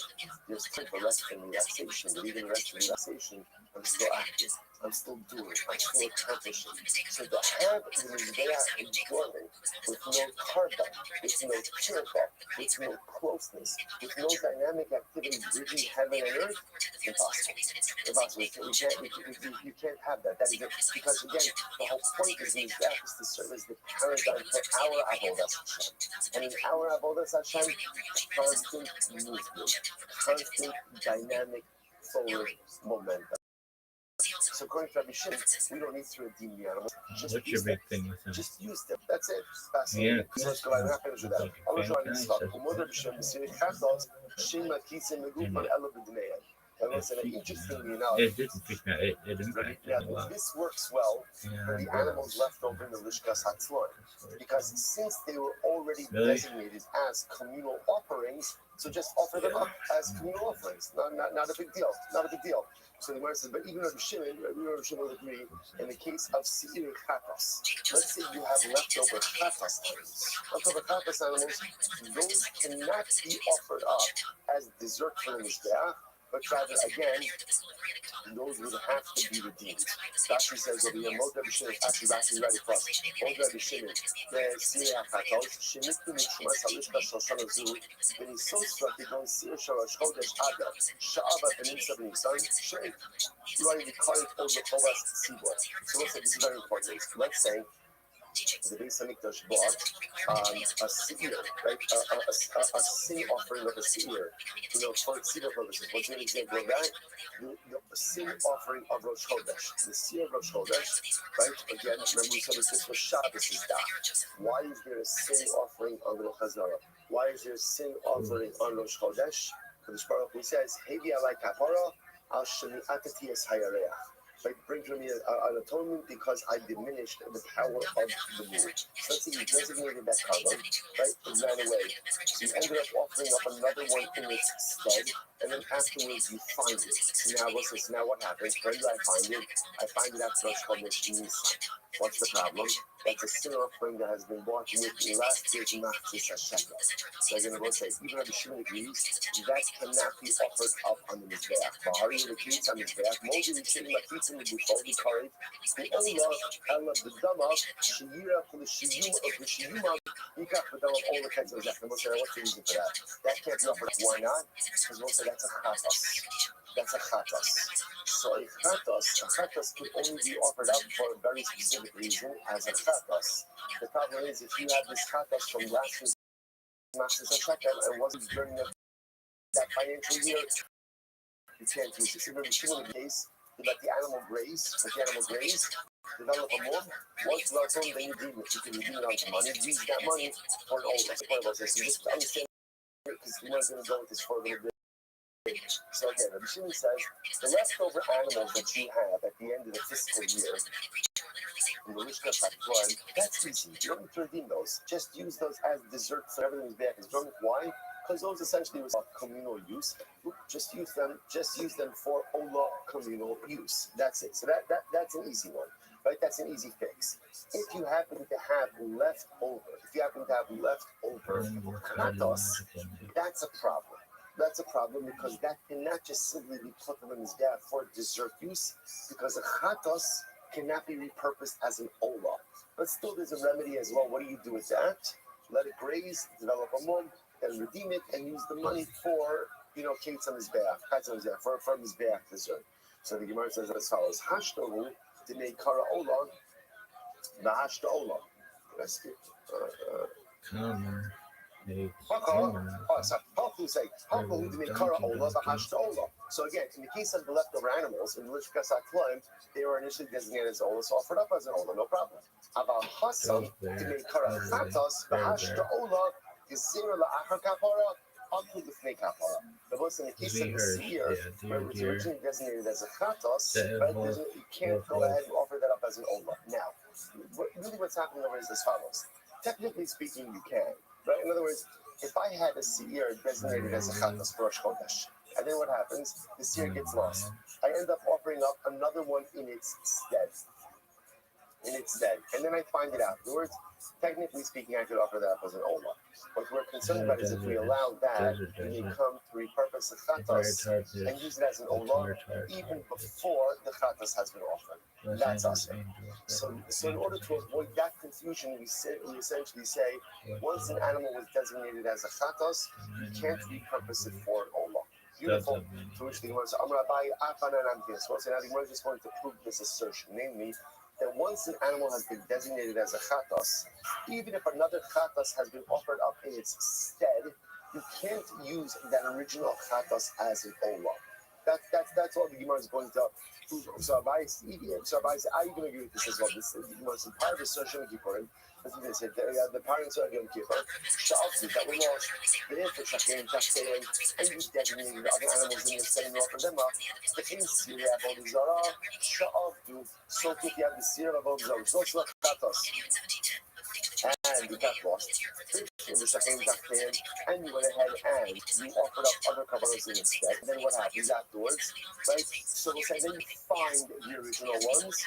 There's time for rest and relaxation, but even rest and relaxation, I'm still active. I'm still doing. I'm still accomplishing. So to have the mizbeach enjoyment with no carbon, with no purify, with no closeness, with no dynamic activity bridging heaven and earth, impossible. Impossible. You can't have that. That is it. Because again, the whole point is the mizbeach is to serve as the paradigm for our avodas Hashem. And in our avodas Hashem, constant movement, constant dynamic forward momentum. So according to Rabbi Shimon, we don't need to redeem the animals. Just What's your big thing with him? Just use them. That's it. Yeah. Let's go. I'm not finished with that. I'm going to try this. And interestingly enough, It didn't freak me out. It impacted a lot. this works well for the animals left over in the Lishkas Hatzlor. Because since they were already designated as communal offerings, so just offer them up as communal offerings. Not a big deal. Not a big deal. So the Gemara says, but even Rabbi Shimon would agree in the case of Seir Chatos. Let's say you have leftover Chatos animals. Leftover Chatos animals, those cannot be offered up as dessert for the Mizbeach, but rather, again, those would have to be redeemed. Rashi says over here, Mot Rabbi Shimon, actually Rashi right across. Mot Rabbi Shimon, the Seir Chatos, Shemittu Mishmas Halishka Shoshana Zu, when he's so struck, he goes, Seir Shalosh Chodesh Adar, Sha'aba Benimsa Benimsan, Shemit. You already call it over Tovas Sibor. So let's say this is very important. Let's say the Beis Hamikdash bought a seir, right? A sin offering of a seir, for seer purposes. What's an example of that? The sin offering of Rosh Chodesh, the seir of Rosh Chodesh, right? Again, remember we said this was Shabbos is that. Why is there a sin offering on Rosh Hashanah? Why is there a sin offering on Rosh Chodesh? Because Baruch Hu says, "Hevi alai kapara al shemi'atati es hayareach." Right, bring to me an atonement because I diminished the power of the moon. So let's say you designated that carbon, right, and ran away. So you ended up offering up another one in its stead, and then afterwards you find it. So now what happens? When do I find it? I find it after Rosh Chodesh Nisan. What's the problem? That's a sin offering that has been bought with last year's Machzis HaShekel. So I'm going to go say, even Rabbi Shimon agrees, that cannot be offered up on the Mizbeach. Bahari the Kitz on the Mizbeach, Modi Rishim Lakitz in the Bufol, the Karit, the Ola, Ella, the Dama, Shiyira, the Shiyuma, Nikach, the Dama, all the kinds of Zach. And we'll say, what's the reason for that? That can't be offered. Why not? Because we'll say that's a Chatas. That's a Chatas. So a chatas can only be offered up for a very specific reason as a chatas. The problem is if you have this chatas from last year's Machzis HaShekel and wasn't during that financial year, you can't use it. So in the case, you let the animal graze, develop a mold. Once it's done, then you redeem it. You can redeem it onto money. Use that money for an old. That's the point about this. You just understand because we're not going to go with this for a little bit. So again, Rabbi Shimon says the leftover animals that you have at the end of the fiscal year in the Lishkas HaTorah, that's easy. You don't need to redeem those. Just use those as dessert for everything's back. Why? Because those essentially was communal use. Just use them for Ola communal use. That's it. So that's an easy one, right? That's an easy fix. If you happen to have leftover kratos, that's a problem. That's a problem because that cannot just simply be put in his gap for dessert use because a chatos cannot be repurposed as an ola. But still, there's a remedy as well. What do you do with that? Let it graze, develop a mum, and redeem it, and use the money for Kate's on his back, from his back dessert. So the Gemara says as follows: Hashtahu Dinei Kara Ola, the Hashta Ola. Let's skip. So again, in the case of the leftover animals, in which they were initially designated as Ola, so offered up as an Ola, no problem. About Hasan, to make Kara Chatos, the Hashta Ola, Gezira La'achar Kapara, Uncle the Fnei Kapara. But in the case of the Seir, where it was originally designated as a Chatos, right, you can't go ahead and offer that up as an Ola. Now, really what's happening over is as follows. Technically speaking, you can, right? In other words, if I had a seer designated as a chatas for Rosh Chodesh, and then what happens? The seer gets lost. I end up offering up another one in its stead. And then I find it afterwards. Technically speaking, I could offer that up as an Ola. What we're concerned about is if we allow that, we may come to repurpose the chatas and use it as an Ola even before the chatas has been offered. That's us. So in order to avoid that confusion, we essentially say, once an animal was designated as a chatas, you can't repurpose it for an Ola. Beautiful. To which the Gemara says, so now the Gemara is just going to prove this assertion, namely, that once an animal has been designated as a chatas, even if another chatas has been offered up in its stead, you can't use that original chatas as an ola. That's all the Gemara is going to prove. So Abai said, I even agree with this as well. This is the Gemara's part of the assertion of Kippurim. As they said, the parents are Yom Kippur, Sha'afzi, that we lost, the infant Shachim, Tachseim, and you designated other animals in the same offer them up. The King Siri Avodah Zarah, Sha'afdu, so if you have the Siri Avodah Zarah, so it's not Chatos. And you got lost. In the Shachim, Tachseim, and you went ahead and you offered up other Kabbalas instead. And then what happens afterwards? Right? So we'll say, then you find the original ones.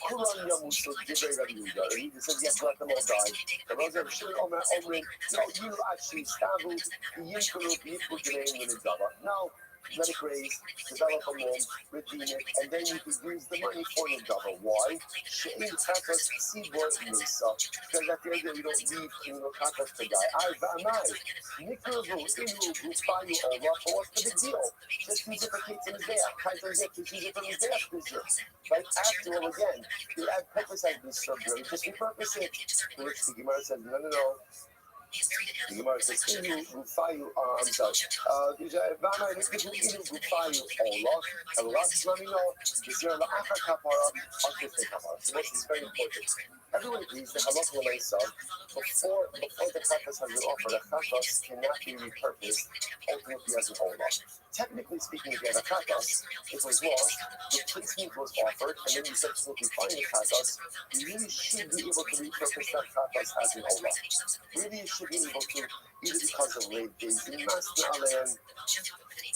Kuran Yamusu, Gibber Rabbi and he says, yes, let them all die. The Rosa Shuri Omer Omrin, no, you actually Stavu, Yinkaru, Yikul Janain, and Dava. Now, let it raise, develop a womb, redeem it, and then you can use the money for the double. Why? Shein Katas Seaboard Mesa. Because at the end of the day, you don't leave Katas to die. I Vanai. Nikuru, Inu, Gufayu, Ola, what's the big deal? Just use it for kids in his day. Kaiser Zek, just use it for his day this year. Right? After all, again, the ad purpose has been served, right? Just repurpose it. To which the Gemara says, no. The Gemara says, Inu Gufayu, I'm sorry. Vana, Inu Gufayu, Ola, and last let me know, is there an Acha Kapara, Akifte Kapara? So this is very important. Everyone agrees that Halach L'Meisa, before the Chatas has been offered, a Chatas cannot be repurposed ultimately as an Ola. Technically speaking, if you have a Chatas, it was lost, replacement was offered, and then you subsequently find the Chatas, you really should be able to repurpose that Chatas as an Ola. Really, you should be able to, either because of late days in Masna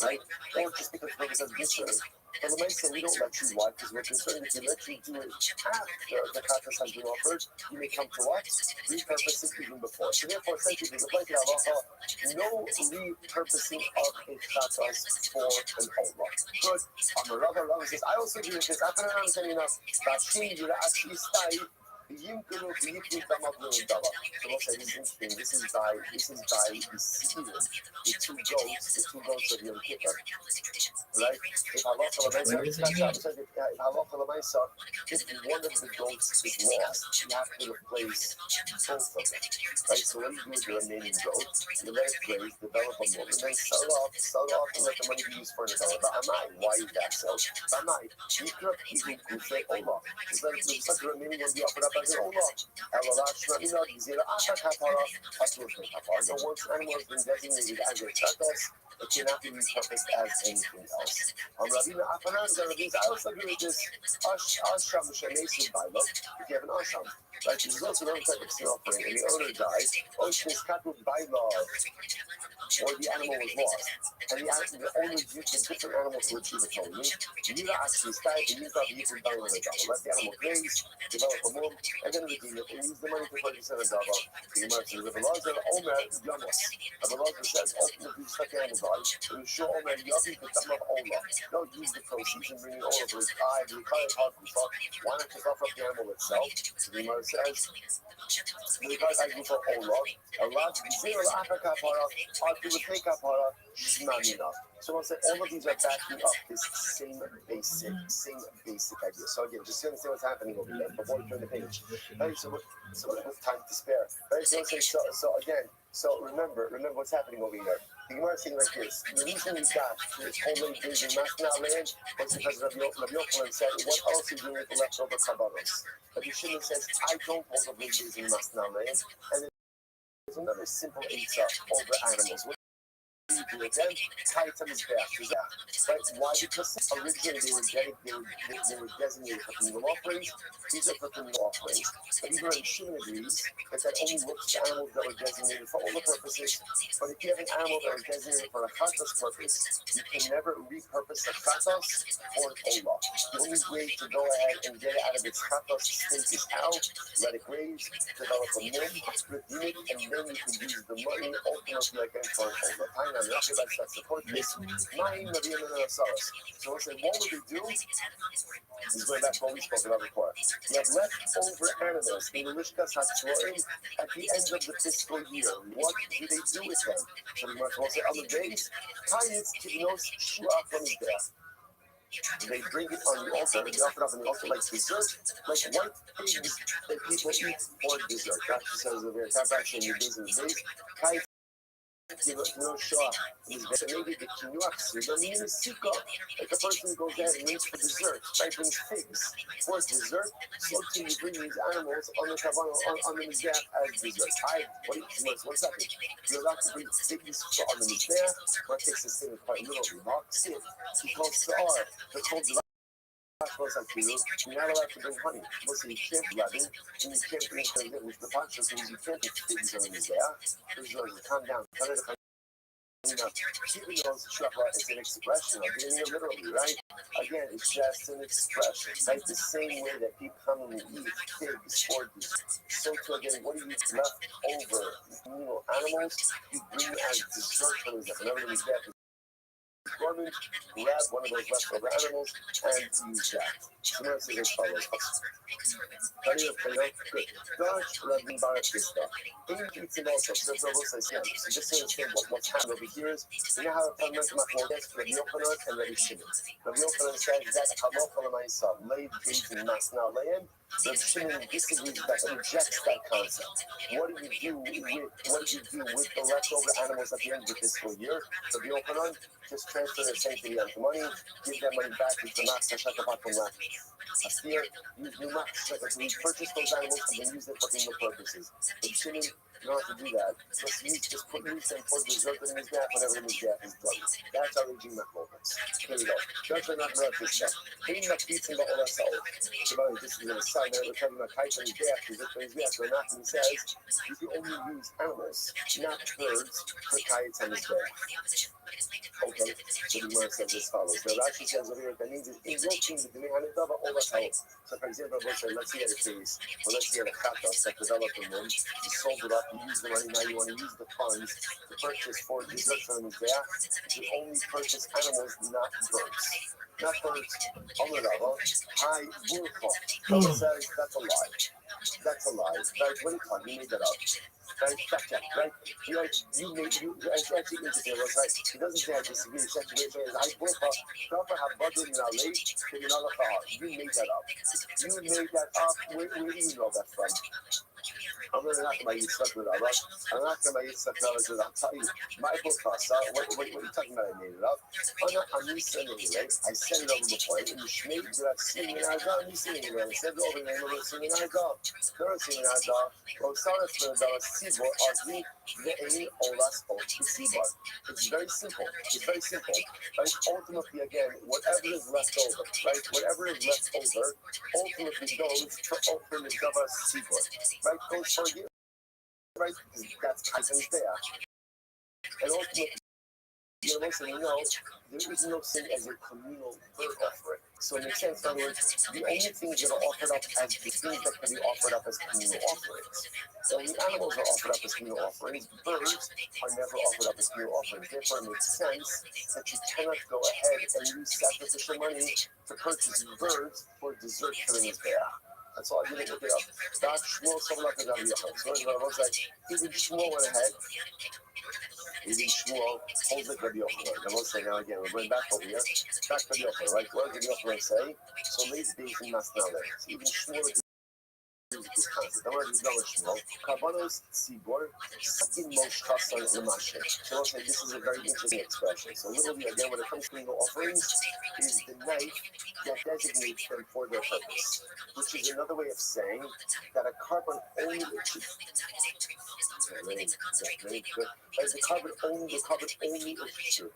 right? Or just because of this. But the Mesa, we don't let you why? Because we're concerned if we let you do it after the Chatas has been offered, you may come to us, repurpose it even before. So therefore, essentially, there's a blanket halacha, no repurposing of a Chatas for an Ola. Good. Rava says, I also agree with this. After I'm saying enough, Bashim, you're actually stay. So we'll say this is interesting. This is by the seed, the two goats of Yom Kippur. Right? If halacha l'maisa, if one of the goats is lost, you have to replace both of them. Right? So what do you do with the remaining goat? You let it graze, develop a moment, and then sell it off, and let the money be used for another. Why is that so? It's like the remaining one be offered up as an Ola. No, once an animal has been designated as a chatas, it cannot be repurposed as anything else. Rabbi I also agree with this. Asham Shamesu Baila. If you have an Asham, right? There's also another type of sin offering, and the owner dies. Oshnis Katu Baila, or the animal was lost, and the owner used a different animal to achieve atonement. You actually stay, and you got the Yikul Baila the double. Let the animal graze, develop a womb, and then redeem it, and use the money to purchase a double. The Gemara says, if Elazar Omer Yamos, if Elazar says, ultimately, stuck animal dies, and you show Omer Yavi the thumb of Ola. They'll use the proceeds and bring it over to the eye, the why not just offer up the animal itself? The Gemara says, because I do for Ola, a lot zero Africa para, take kapara, shmamina. So I'll say all of these are backing up this same basic idea. So again, just to understand what's happening over here before we turn the page. Right, so with time to spare. Right, so again, so remember what's happening over here. The Gemara is saying like this: the reason we got this whole late days in Masna land was because Rabbi Yochanan said, "What else are you doing with the leftover kabbalos?" Rabbi Shimon says, "I don't hold the late days in Masna land," and there's another simple answer over animals. Do it then, tie it to his back. Right? Why? Because originally they were designated for communal offerings. These are for communal offerings. But even Rabbi Shimon agrees that only works for animals that were designated for all the purposes. But if you have an animal that was designated for a chatos purpose, you can never repurpose the chatos for an olah. The only way to go ahead and get it out of its chatos state is out, let it graze, develop a milk, redeem it, and then you can use the money ultimately again for an olah. That's support this mind of the So we'll say, what would they do? This is going back to what we spoke about before. You have leftover animals in the Lishkas HaTzorim at the end of the fiscal year. What do they do with them? So we must say, on the days, Kayitz Tivnos Shua from his death. They bring it on the altar, they offer it up on the altar like dessert, like white pigs that people eat for dessert. That says over here, that's actually in the days. Kayitz no shah. So maybe the kinuaks, like a person who goes ahead and eats for dessert, right? Brings figs for dessert. So too you bring these animals on the kavanah on the mizbeach as dessert. What's that mean? You're allowed to bring figs on the mizbeach. What takes this thing quite literally? Mark it because the cold you're not allowed to bring honey. Listen, you can't be loving, and you can't bring honey with the punch, so you can't be figs on the mizbeach. Calm down. Keeping those shakla is an expression of getting it literally, right? Again, it's just an expression. Right? The same way that people come and eat pigs or dessert. So to again, what do you left over? Animals, you bring as dessert for them. Whenever there's that garbage, grab one of those leftover animals and use that. So now it's as follows. Plenty of good. Gosh, Rabbi Barak Yisra. Eats him also. So just to understand what's happening over here is, we now have a fundamental machlokes, Rabbi Yochanan and Rabbi Shimon. Rabbi Yochanan says that halacha l'maisa, laid days in Masna land. Rabbi Shimon disagrees with that, rejects that concept. What do you do with the leftover animals at the end of the fiscal year? Rabbi Yochanan just transfer their sanctity onto money, give that money back to the master shakapat from left. Here, use new master shakapat. We purchase those animals and then use them for kingdom purposes. But Shimon, you don't have to do that. Just use them for dessert in his gap whenever his gap is done. That's our regime machlokes. Here we go. Judge not about this stuff. Ain't not beating the ola soul. This is an aside that we're talking about kites on his gap, because if his gap, we're not, he says, you can only use animals, not birds, for kites on his gap. Okay, so the Gemara says as follows. The Rashi says over here that means it's invoking the Dimihanidava Ola Saul. So for example, let's say a case, or let's say a chatas that developed in them, you sold it up, you use the money, now you want to use the funds to purchase for dessert for the Mizbeach. You only purchase animals, not birds. Not birds. Omerava, high burqa. Someone says that's a lie. That's a lie. Right? What are you talking? You made that up. Right? Fact check, right? You actually interesting, right? He doesn't say I disagree. It's actually I burqa. Proper have budget in our late, you made that up. You made that up. Where do you know that from? I'm not going to use stuff with Allah. I'm not going to use stuff with Allah. I'll tell you, my book, what are you talking about? I made it up. I'm listening anyway. I said it over before. And you made that singing I got. I'm listening anyway. I said it over and over singing I got. They're singing I got. Well, sorry for the Sibor, Ozzy, the A, Olas, O, Sibor. It's very simple. It's very simple. Right? Ultimately, again, whatever is left over, right? Whatever is left over, ultimately goes for open the Gava Sibor. Right? Goes for you. Right? That's Kaisen's there. And ultimately, there is no sin as a communal bird offering. So it makes sense. In other words, the only things that are offered up as the things that can be offered up as communal offerings. Only animals are offered up as communal offerings. Birds are never offered up as communal offerings. Therefore, it makes sense that you cannot go ahead and use sacrificial money to purchase birds for dessert for the Mizbeach. That's all I did look it up. That Shmuel Savalak and Rabbi Yochanan. So I was like, even Shmuel went ahead. Even Shmuel holds like Rabbi Yochanan. I won't say now again. We're going back over here. Back to Rabbi Yochanan, right? What does Rabbi Yochanan say? So ladies in Masnale. Even Shmuel this concept. I'm going to go with Shmuel. Karbanos Tzibor, Sakin Moshkas on Lamashe. So I'll say this is a very interesting expression. So literally, again, when it comes to legal offerings, is the knife that designates them for their purpose, which is another way of saying that a carbon only achieves. The carbon only achieves.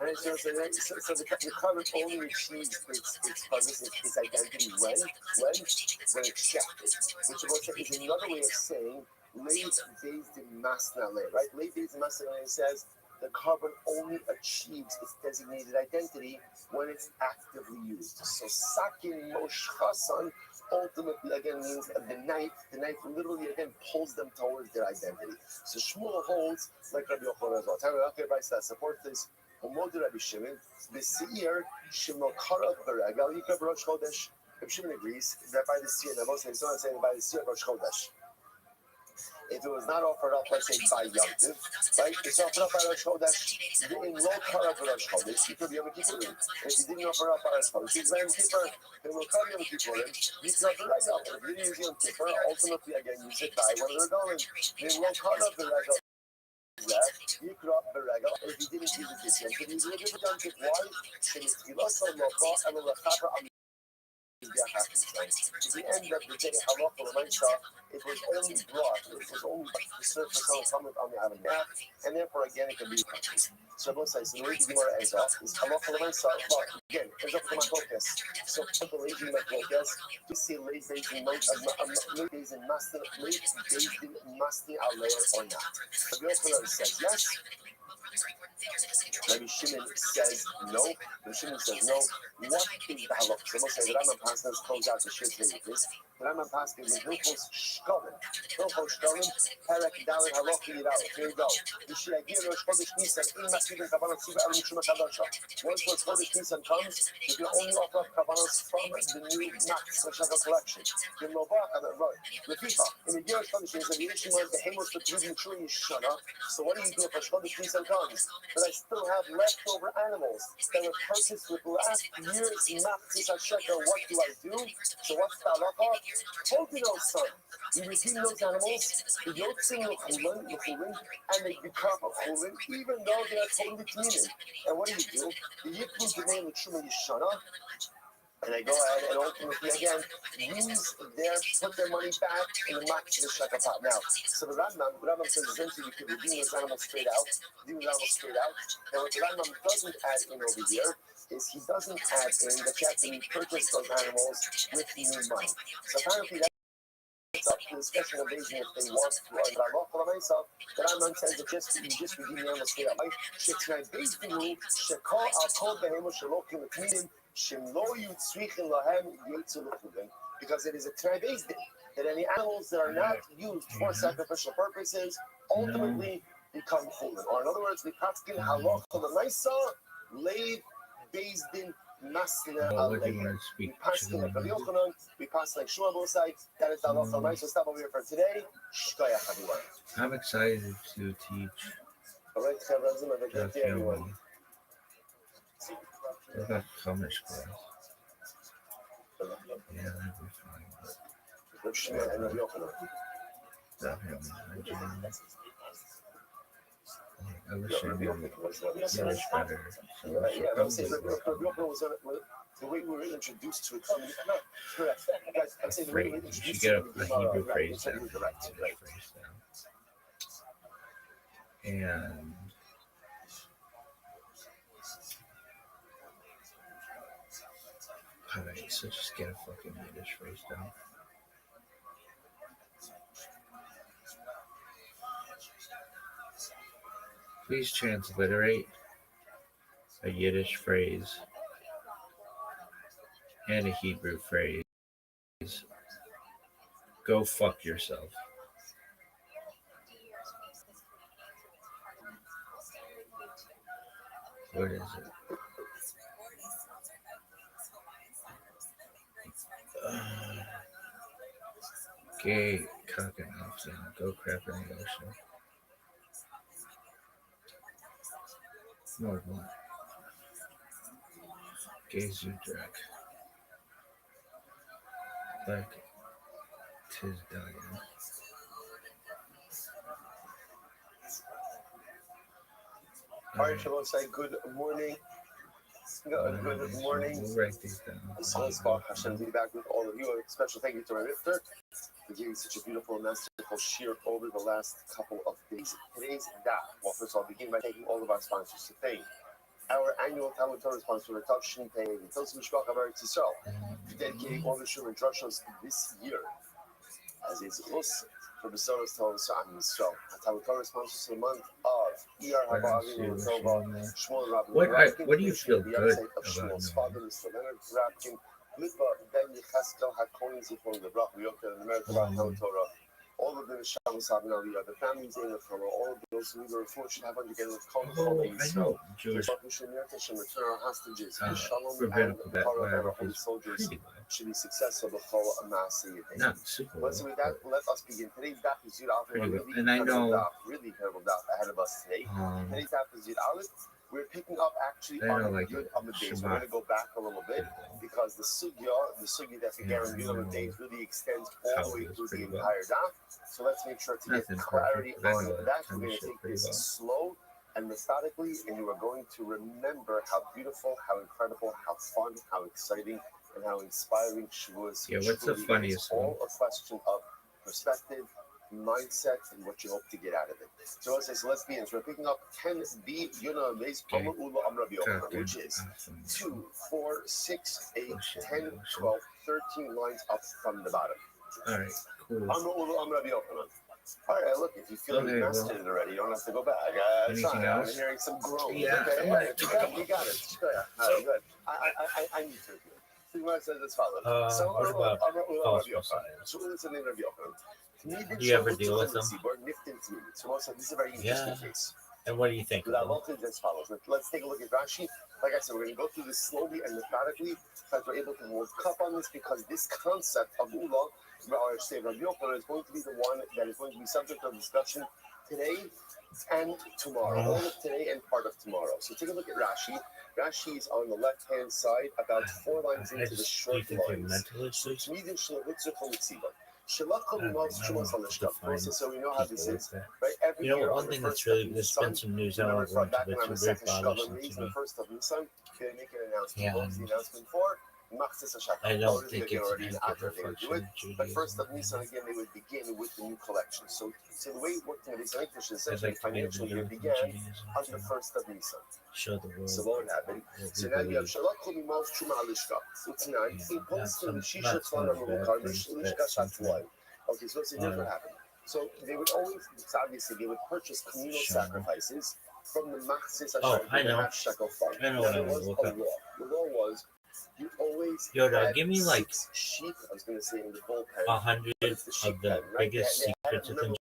And so the carbon only achieves its purpose, its identity when it's shafted, which is another way of saying late based in masnale, right? Late based in masnale says the carbon only achieves its designated identity when it's actively used. So sakin moshchasan ultimately again means the knife literally again pulls them towards their identity. So Shmuel holds like Rabbi Yochanan as well. Okay, right, so that supports this. Umod Rabbi Shimon, the seir shemol karav beregal yikra Rosh Chodesh. Rabbi Shimon agrees that by the seir, and I'm also saying by the seir Rosh Chodesh. If it was not offered up, let's say by Yom Tov, right? It's offered up by Rosh Chodesh. In low karav Rosh Chodesh, you could be Yom Kippurim. If you didn't offer up by Rosh Chodesh, it's Yom Kippur. Then we'll come Yom Kippurim. You could offer regal. If you didn't use Yom Kippur, ultimately again you should die when they're going. In low karav regal. You could up the regal, and if you didn't use it this year, can you do a different Yom Kippur? Why? Because it's Gilos on Lofa and on the Chaper on the end of the day, halacha l'maisa, it was only brought, it was only the surface on the island, and therefore again it can be country. So both sides, the way the Gemara ends off is halacha l'maisa, but again, ends up with my focus. So the lazy my focus, we see late days in masti aleh or not. The Yochanan says yes. Rabbi Shimon says no. Rabbi Shimon says no. What is the halakha? So most say the Rambam Pasnas close out the shir with this. The Rambam Pasnas is Hilchos Shkolim. Hilchos Shkolim. Perek Dalet Halakha Yidal. Here you go. You should idea Rosh Chodesh Nisan in Masjid Kavanah Tziva El Mishuma Kadosha. Once Rosh Chodesh Nisan comes, you can only offer up Kavanahs from the new Max Mashaka collection. The Novak and the Roy. Repipa. In the year Rosh Chodesh Nisan, the Yeshua the Hemos for Tziva True Yishana. So what do you do if Rosh Chodesh Nisan comes? But I still have leftover animals that were purchased with last year's Matzis HaShekel. What do? So what's the halacha? Holding son. You redeem those animals, the yotzim l'chulin, and they become a chulin, even though they are totally clean. And what do? The yikru d'mei l'truma yishana, and they go ahead and ultimately again put their money back in the Matzis HaShekel. Now, so the Rambam says essentially you could redeem those animals straight out. And what the Rambam doesn't add in over here is he doesn't add in that you have to repurchase those animals with new money. So apparently that's up to the discussion of raising if they want to. And I for myself, the Rambam says that you just redeem the animals straight out. Shekhnai Bezdinu, Shekal Al-Kol Behemo Shalokim L'Kmidim, Shemlo Yutzrichin Lahem Yetzu L'Chudin. Because it is a Tnai Bezdin that any animals that are not used for sacrificial purposes ultimately become chulin. Or in other words, we paskin halacha l'maisa leiv bezdin masna alei. We paskin like Rabbi Yochanan, we pass like Shmuel Bosai. That is the halacha l'maisa. Stop over here for today. Shkoyach everyone. I'm excited to teach. All right, Chavrazim, have a good day, everyone. What about Chumash class? Yeah, that'd be fine. Rabbi Shimon and Rabbi Yochanan. I wish I knew Yiddish better. Yeah, I'm saying Rabbi Yochanan was the way we were introduced to it. Correct. Guys, I'm saying the way we were introduced to it. You should get a Hebrew phrase down. And alright, so just get a fucking Yiddish phrase down. Please transliterate a Yiddish phrase and a Hebrew phrase. Go fuck yourself. What is it? Gay cock and off then. Go crap in the ocean. No, what? Gay Zudrak. Like, tis dying. All right, Shalom, say good morning. Good morning. We'll write these down. So let's go. Hashem to be back with all of you. A special thank you to our Rifter for giving such a beautiful and masterful shir over the last couple of days. Today's daf. Well, first of all, begin by thanking all of our sponsors to thank our annual Talmud Torah sponsor, Tav Shin Pei, the Tosim Mishpach of Eretz Yisrael, for dedicating all the shir and drushos this year as a zchus for Besoros Tov Sa'am Yisrael. Talmud Torah sponsors the month of ER Habavim Tova Shmuel Rabin. What do you feel good about Shmuel's father, Mr. Leonard Rapkin, Lipa Ben Yechaskel Hakoni Zichron Lebrach Yoker, and American Talmud Torah. All of them is Shabbos Havnaliyah, the families in the Torah, all of those who were fortunate to have together with Kol Yisrael. Jewish Return our hostages. Shalom and rabbinical our holy is soldiers pretty well. should be successful before a massive event. Not super well. So with that, let us begin. Today's daf is Yud Aleph, Pretty well. really And I know- really incredible daf ahead of us today. Today's daf is Yud Aleph. We're picking up actually I on don't like Yud it. Amud Beis. We're Shabbat. going to go back a little bit because the sugya that began in Yud Amud Beis really extends all the way through the Pretty well. entire daf. So let's make sure to get Nothing clarity perfect. I on know that. that We're going to shit take pretty this well. slow and methodically, and you are going to remember how beautiful, how incredible, how fun, how exciting, and how inspiring Shavuos Yeah, what's the truly is. funniest All a question of perspective, mindset, and what you hope to get out of it. So let's begin. So we're picking up 10b Yuna Beis Okay. Amar Ula Amar Rabbi Yochanan, Goddamn which is awesome. 2, 4, 6, 8, Bullshit, 10, bullshit. 12, 13 lines up from the bottom. All right, cool. Amar Ula Amar Rabbi Yochanan. All right, look, if you feel Okay, you mastered it already, you don't have to go back. It's Anything fine. else? I'm hearing some groans. Yeah, Okay, I'm yeah, gonna talk about you got it. Good. All right, good. I need to hear. So you want to say as follows. What about false messiahs? So listen in Rabbi Yochanan. Do you ever deal with them? So also, this is a very interesting case. And what do you think? The voltage as follows. Let's take a look at Rashi. Like I said, we're going to go through this slowly and methodically so that we're able to work up on this because this concept of Ula, or say Rabbi Yochanan, is going to be the one that is going to be subject of discussion today and tomorrow, all of today and part of tomorrow. So take a look at Rashi. Rashi is on the left-hand side, about 4 lines into the short do you think you're lines. mental issues? So we know how this is, right? Every You know, year one on the thing first that's really, of there's Nisan, been some news I remember won't go into, back but when I'm it's a very second Shkalim bothersome raised to the me. first of Nisan, they make an announcement. Yeah, What was the announcement for? I don't think it's an accurate reflection of But first of Judaism. Nisan, again, they would begin with the new collection. So the way it worked in the Islamic tradition, I'd essentially, like the to be able to financial year learn from began Judaism on the to first of Nisan. show the world So what would happen? what So we now you have believe. Shalach Kumimos Truma Alishka. Utnan, Yeah, in constant not Shisha some Tzvana bad Mukar, things, but Lishka something Shatwai. Okay, so what's the different happen? So they would always, obviously, they would purchase communal Sure. sacrifices from the Machzis Oh, Hashem, I the know. half shekel fund. I know Now, what I there want was to a look up. law. The law was you always Yoda, had give me like 6 sheep. I was going to say in the bullpen. 100 but it's the sheep of the pen, right? biggest They had secrets within remember,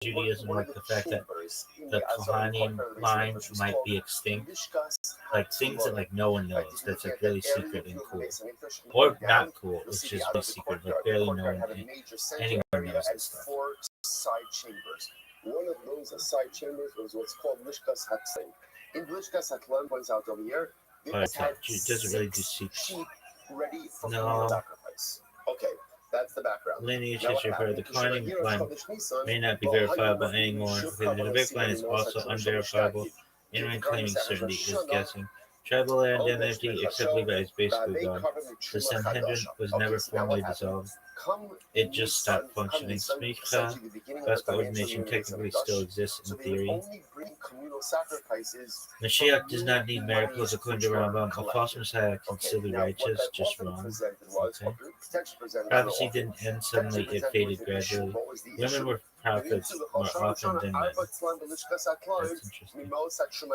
Judaism, one of like the fact that chambers in the Azor Kohanim Kohanim line which was might called be extinct, Mishkas like things that HaTzuvah. like no one Right, knows. if you That's look like at that really area, secret if and you cool, look at Mikdash, you or go down, not cool. you'll It's see the just out really of the secret, like courtyard. barely The courtyard known. had a major center Anyone area knows and this stuff. 4 side chambers. One of those side chambers was what's called Mishkas HaTzuvah. In Mishkas HaTzuvah points out over here, they Oh, just had does it really do 6 secrets? sheep ready for No. communal sacrifice. Okay, that's the background. Lineage Now what history for the happened? Kohanim line may not be verifiable anymore. The Davidic line is also unverifiable. Anyone claiming certainty is guessing. Tribal identity accepted by its basically gone. The Sanhedrin was never formally dissolved. It just stopped functioning. Smicha, classical ordination technically still exists in theory. Mashiach does not need miracles according to Rambam. A false Messiah can still be righteous, just wrong. Okay. Prophecy didn't end suddenly, it faded gradually. Women were prophets more often than men. That's interesting.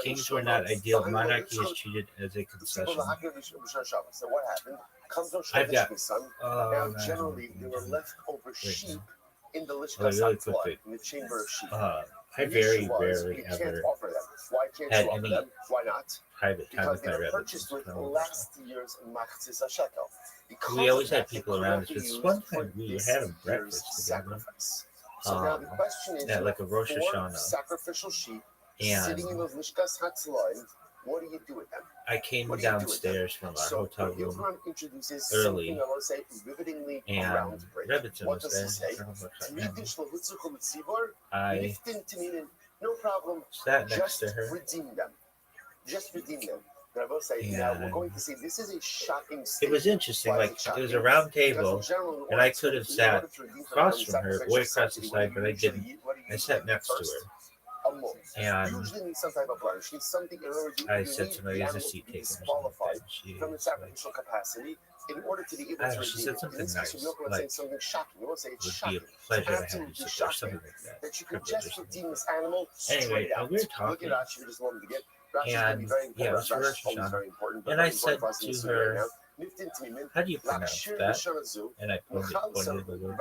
Kings were not ideal. Monarchy is treated as a concession. So what happened? I've got. Now, generally, there were leftover sheep in the really Lishkas quickly. in the chamber of sheep. I very rarely you can't ever offer them. Why can't had you offer any them? Why not? private time Because with they my were rabbits. purchased with last year's machzis shekel. We always had people around us. This one time we were having breakfast together. So now the question is, at like a Rosh Hashanah. Sacrificial sheep And sitting in those lishkas hatzlaim. What do you do with them? I came downstairs from our hotel room early, and rabbits what does he say? I no problem. sat next to her. Redeem them. Just redeem them. Rabbi say, now we're going to say this is a shocking It statement. was interesting. Like it was a round table, and I could have sat across from her, way across the side, but I didn't. I sat next to her. And some type of lunch. Something I said to her, "There's a seat taken." From the sacrificial capacity in order to be able to she said something nice, like something shocking. You won't say it's it would be a shocking. pleasure to have you sit there, something like that. That you could just redeem this animal. Anyway, we were talking, and yeah, it was Rosh Hashanah. And I said to her, "How do you pronounce that?" And I pointed the word.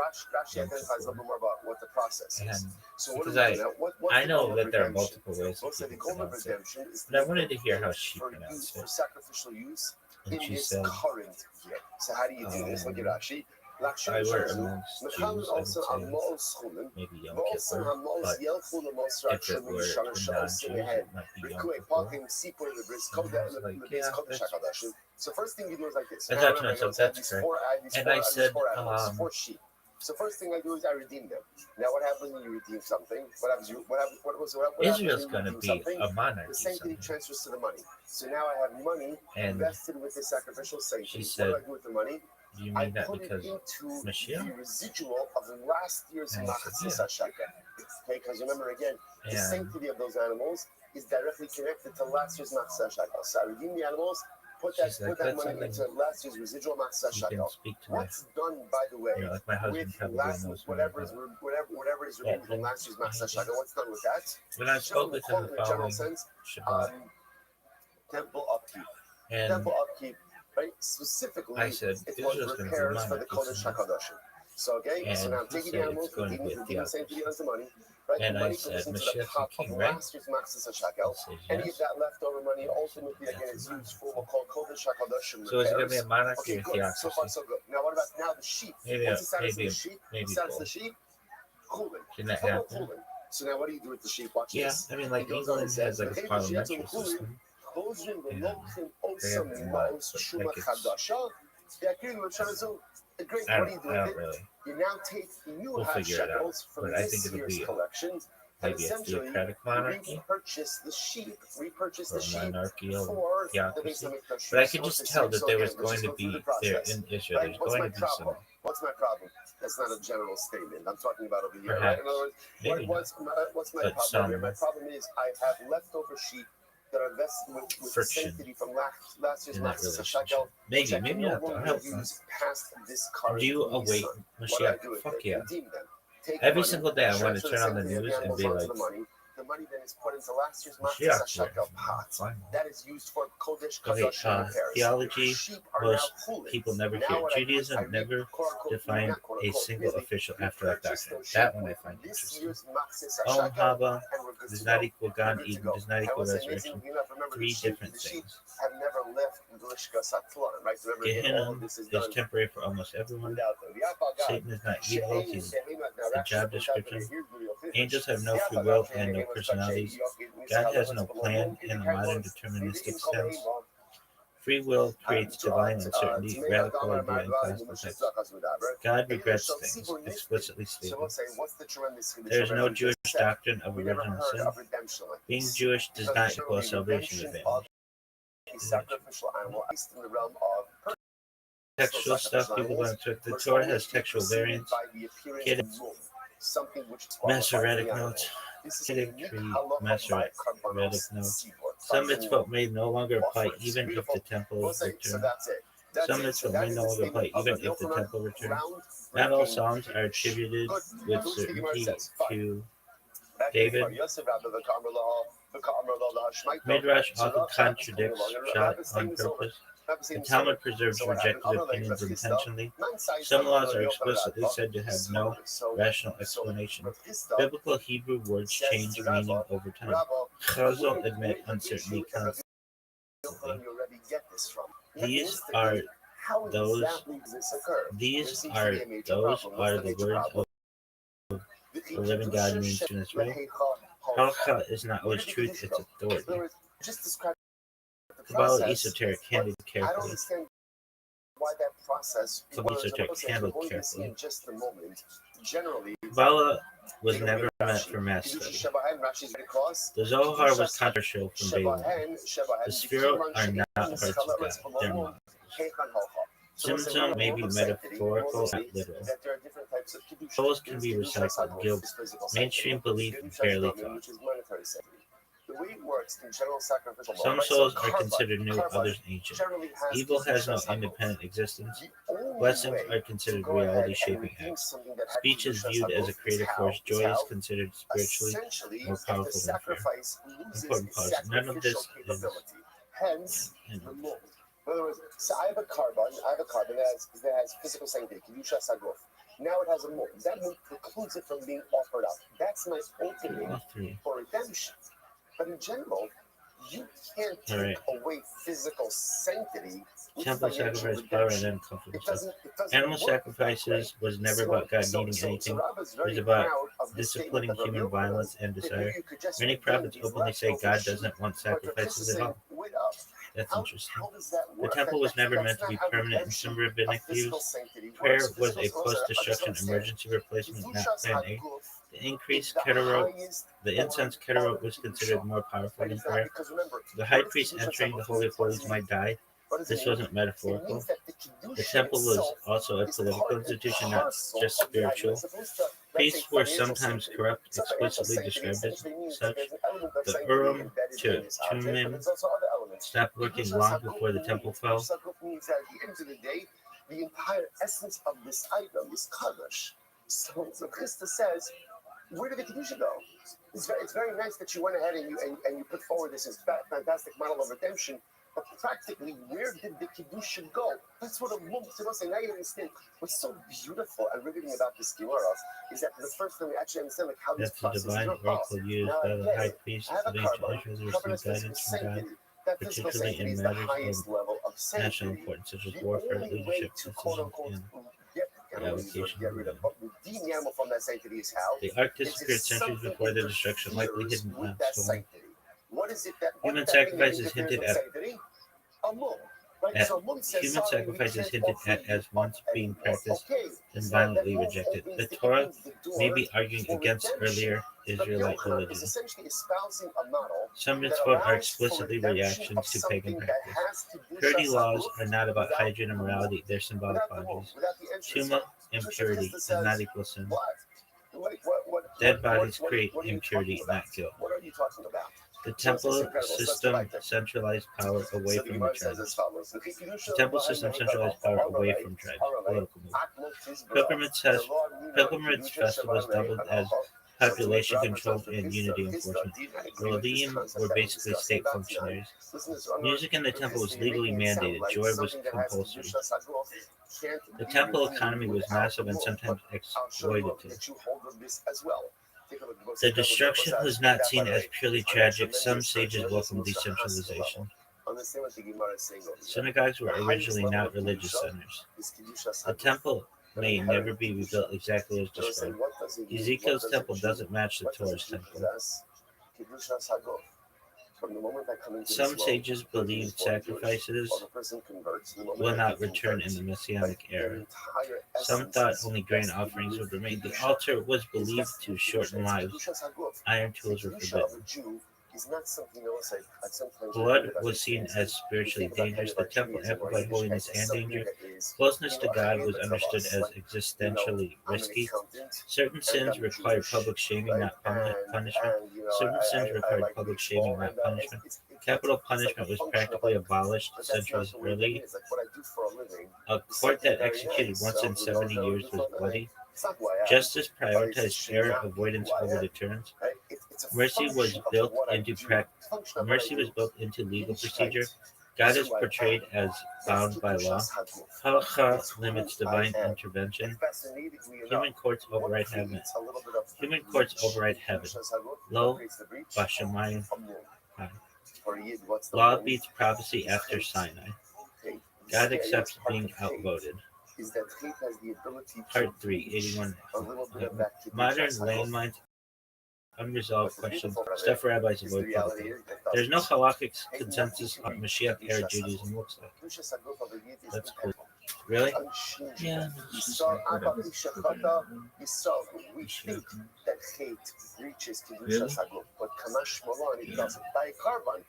What the process is. And because I know that there are multiple ways that people pronounce it, but I wanted to hear how she pronounced it. Sacrificial use And in she this said, current year. So how do you do this? Look at Rashi. if I were amongst Jews, I would say maybe Yom Kippur, but if it were a non-Jews, it might be Yom Kippur. And I was like, yeah, that's... So first thing you do is like this. I thought to myself, that's correct. And I said, four sheep. So first thing I do is I redeem them. Now what happens when you redeem something? What happens? Israel's going to be a monarchy. The sanctity transfers to the money. So now I have money invested with the sacrificial sanctity. She said, what do I do with the money? Do you mean that put because it into Mashiach? the residual of last year's machzis hashaka. Okay, because remember again, the sanctity of those animals is directly connected to last year's machzis hashaka. So I redeem the animals. Put that money into last year's residual machzis hashaka. What's done, by the way, like my husband with last, whatever is removed from last year's machzis hashaka? What's done with that? When I spoke with him the following Shabbat, temple upkeep. and Temple upkeep. Right? Specifically, I said, it was repairs for the Kodesh HaKadoshim. So, okay, so now I'm taking the animals, redeeming the sanctity as the money. Right? And the money I said, goes into Mashiach the pot the King, of right? last year's Maxis HaShakel. Any of that leftover money ultimately, again, is used for what we'll call Kodesh HaKadoshim. So is it going to be a monarchy okay, or good. theocracy? So far, so good. Now, what about now the sheep? Maybe, what's the status of the sheep? maybe the status of the sheep? Chulin. Can that happen? So now what do you do with the sheep? Watch this. I mean, like England has like a parliamentary system. Great, I what do you do with it? really. You now take new We'll figure it out, shekels from but I think this it'll year's be collections, and maybe a essentially theocratic monarchy repurchase the sheep or for monarchical the theocracy. Beis But I could just tell that there was going to be there in Israel. There's going to be some. What's my problem? That's not a general statement. I'm talking about over here. Perhaps. Right? In other words, Maybe what's my but problem here? My problem is I have leftover sheep that are invested with friction sanctity from last year's in that Maxis relationship. HaShakel. Maybe not. Though. I hope not. Past this current Do you await What do I Mashiach? do with Fuck it? yeah. Redeem them. Take Every money, single day I want to transfer turn on the sanctity of news and animals be onto like, the money then is put into last year's Mashiach, Maxis HaShakel pot. fine. That is used for Kodesh Okay, Kadoshim repairs. theology, Sheep are most now holy. people never Now hear. what I do is Judaism I read, never quote-unquote, defined not quote-unquote, a single really, official we afterlife purchase doctrine. those That sheep one I with find this interesting. year's Maxis Olam HaShakel, Haba and we're good does to not go. equal God We're good to Eden, go. does not And equal what's resurrection. amazing enough, remember Three the sheep different things. have never left the Lishkas Atlan, right? Remember again, all Gehenna of this is is done temporary for almost everyone. without them. Satan is not evil, he's a job description. Angels have no free will and no personalities. God has no plan in a modern deterministic sense. Free will creates divine uncertainty, radical idea, and classical types. God regrets things, explicitly stated. There is no Jewish doctrine of original sin. Being Jewish does not equal salvation advantage. Textual stuff people want to check. The Torah has textual variants. Masoretic notes. Kiddick tree, Masoretic notes. Some mitzvot may no longer apply even if the temple is returned. Some mitzvot may no longer apply even if the temple returns. Not all psalms are attributed with certainty to David. Midrash often contradicts Pshat on purpose. The Talmud preserves rejected opinions intentionally. Some laws are explicitly said to have no rational explanation. Biblical Hebrew words change meaning over time. Chazal admit uncertainty constantly. These are those. These are the words of the living God means to Israel. Halakha is not always truth; it's authority. Kabbalah esoteric handled carefully. Kabbalah was never meant for mass study. The Zohar was controversial from day one. The Sphirot are not parts of God; they're models. Tzimtzum may be metaphorical, not literal. Souls can be recycled, guilt. Mainstream belief barely taught. Some souls are considered new, others ancient. Evil has no independent existence. Blessings are considered reality-shaping acts. Speech is viewed as a creative force. Joy is considered spiritually more powerful than fear. Important pause. None of this is... In other words, so I have a carbon that has physical sanctity, kedusha saguf. Now it has a mum. That mum precludes it from being offered up. That's my opening for redemption. But in general, you can't take away physical sanctity. Temple sacrifice, power, and uncomfortable. Animal sacrifices was never about God needing anything. It was about disciplining human violence and desire. Many prophets openly say God doesn't want sacrifices at all. That's interesting. The temple was never meant to be permanent in some rabbinic views. Prayer was a post-destruction emergency replacement, not plan A. The incense keterot was considered more powerful than prayer. The high priest entering the Holy of Holies might die. This wasn't metaphorical. The temple was also a political institution, not just spiritual. Priests were sometimes corrupt, explicitly described as such. The Urim to Thummim stopped working long before the temple fell. The entire essence of this item is kadosh. So Krista says, where did the kedusha go? It's very nice that you went ahead and you put forward this fantastic model of redemption. But practically, where did the kedusha go? That's what a mum to say. Now you understand. What's so beautiful and riveting about this Gemara is that the first time we actually understand like how this process divine oracle used by the high priest of ancient Israel to receive guidance from God, particularly in matters of national importance, such as warfare, leadership, decision, and allocation of land. The ark disappeared centuries before the destruction, likely hidden, not stolen. Human sacrifice is hinted at as once being practiced and violently rejected. The Torah may be arguing against earlier Israelite religion. Some mitzvot are explicitly reactions to pagan practice. Purity laws are not about hygiene or morality, they're symbolic boundaries. Tuma, impurity, does not equal sin. Dead bodies create impurity, not guilt. The temple system centralized power away from the tribes. The temple system centralized power away from tribes. Political movement. Pilgrimage festivals doubled as population control and unity enforcement. The Leviim were basically state functionaries. Music in the temple was legally mandated. Joy was compulsory. The temple economy was massive and sometimes exploitative. The destruction was not seen as purely tragic. Some sages welcomed decentralization. Synagogues were originally not religious centers. The temple may never be rebuilt exactly as described. Ezekiel's temple doesn't match the Torah's temple. Some sages believed sacrifices will not return in the Messianic era. Some thought only grain offerings would remain. The altar was believed to shorten lives. Iron tools were forbidden. Blood was seen as spiritually dangerous. The temple amplified holiness and danger. Closeness to God was understood as existentially risky. Certain sins required public shaming, not punishment. Certain sins required public shaming, not punishment. Capital punishment was practically abolished But that's not centuries the way it early. is. Like what I do for a living A is court something that very executed nice. once So, in 70 years was bloody. It's not who I am. Justice Or it prioritized should error not be avoidance who I over am. deterrence. Right? It's a Mercy was function of built what I into do. practice. Function of what I Mercy do. was built into legal Yiddishkeit procedure. God is who I portrayed am. as That's bound by law. Kedushas Haguf. Halacha It's who limits I divine am. intervention. And fascinatingly enough, Human courts what override heaven. creates a little bit of Human breach courts in override heaven. Kedushas Haguf? Lo What creates the breach? Bashamayim. Amun. For Yid, what's the Law word? beats prophecy It's after hate. Sinai. Hate. The God scariest accepts part being of hate outvoted. is that hate has the ability to Part 3, breach 81. a little bit of that Modern Kedushas Haguf. landmines, unresolved But the questions, beautiful stuff rabbis is the avoid reality publicly. is that There's no doesn't. halakhic Hate consensus nothing on to reach Mashiach era Kedushas Judaism Haguf. looks like. Kedushas Haguf of a Yid is That's cool. impeccable. Really? It's unchangeable. Yeah, it's just Yisrael like Abba whatever. Bishachata Yisrael. We Mashiach. think that hate breaches Really? Kedushas Haguf, but Kamash Malon it doesn't. By carbon,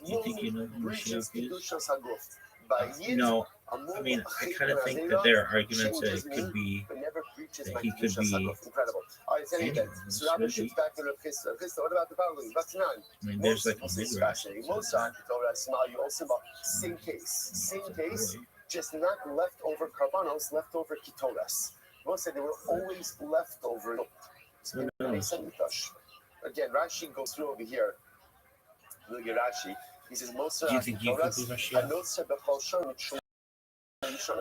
You think you know who breaches Mashiach is? Kedushas Haguf. By Yid, No, Amun I mean, I Hate kind of think that Razela there are arguments that changes it could me, be but never breaches that my he could Kedushas be Haguf. Incredible. All right, anyway, anyone. so Rabbi shoots back in Rav Chisda. What about the following? What's none? I mean, there's like a This is midrash. fascinating. Mosar, Torah, Small, you also about same case, just not leftover karbanos, leftover kitoras. Most said they were always leftover. Who knows? Again, Rashi goes through over here. Look at Rashi. He says, Mosar, Do you think you could be Mashiach?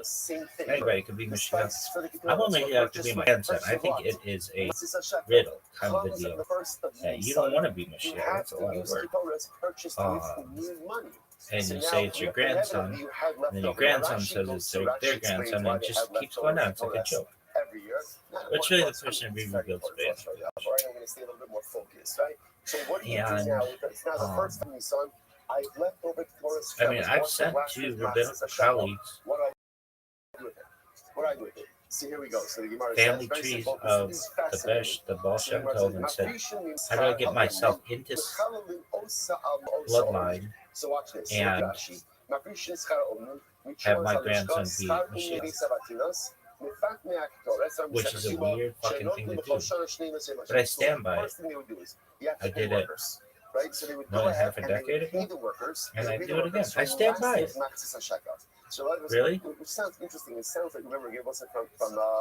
Same thing. Anybody could be The Mashiach. spices for the I won't kitoras make were it have to be purchased my with grandson. first I of think what? it is a This is a shekel. riddle kind of a Comes deal. the first of Yeah, the you sun. don't want to be You Mashiach. have That's a to lot of use work. kitoras purchased with new money. And So you now, say it's your grandson, inevitably, you had and then your leftover. grandson Rashi says goes it's through- their Rashi explains grandson, why and it they just had keeps going on. leftover It's like a kitoras joke. every year. Not Which important really for the us. person It's really very rebuilds important for us right now. All right, I'm going to stay a little bit more focused, right? So what do you do And, now? It's now the first time, son. I've left over kitoras. I mean, I've sent to rabbinical colleagues What do I do with it? What do I do with it? So here we go. So the Gemara family says, trees simple. of This is the fascinating. Besh, the Baal So the Shem Gemara Tov, says, and said, "Mafrishin means how do I get myself into Mechalelin osa al osa bloodline So watch this. and Look at Rashi. Mafrishin schar omnu, have my mitzvah grandson zalishka, be schar Mashiach? umnei sabatinos, mefak me'aktor. That's what I'm Which saying. is a Shimo, weird fucking she'not thing to b'chol do. shana shnei nosei But I Mashiach. stand by So it. the first thing they would do is, you have to I pay did it workers. Right? So they would more go than ahead half a and they would decade pay ago, the workers. and they I would do pay the it again. workers I from stand last by year's it. Maxis HaShakal. So that was, Really? which sounds interesting. It sounds like, remember, it wasn't from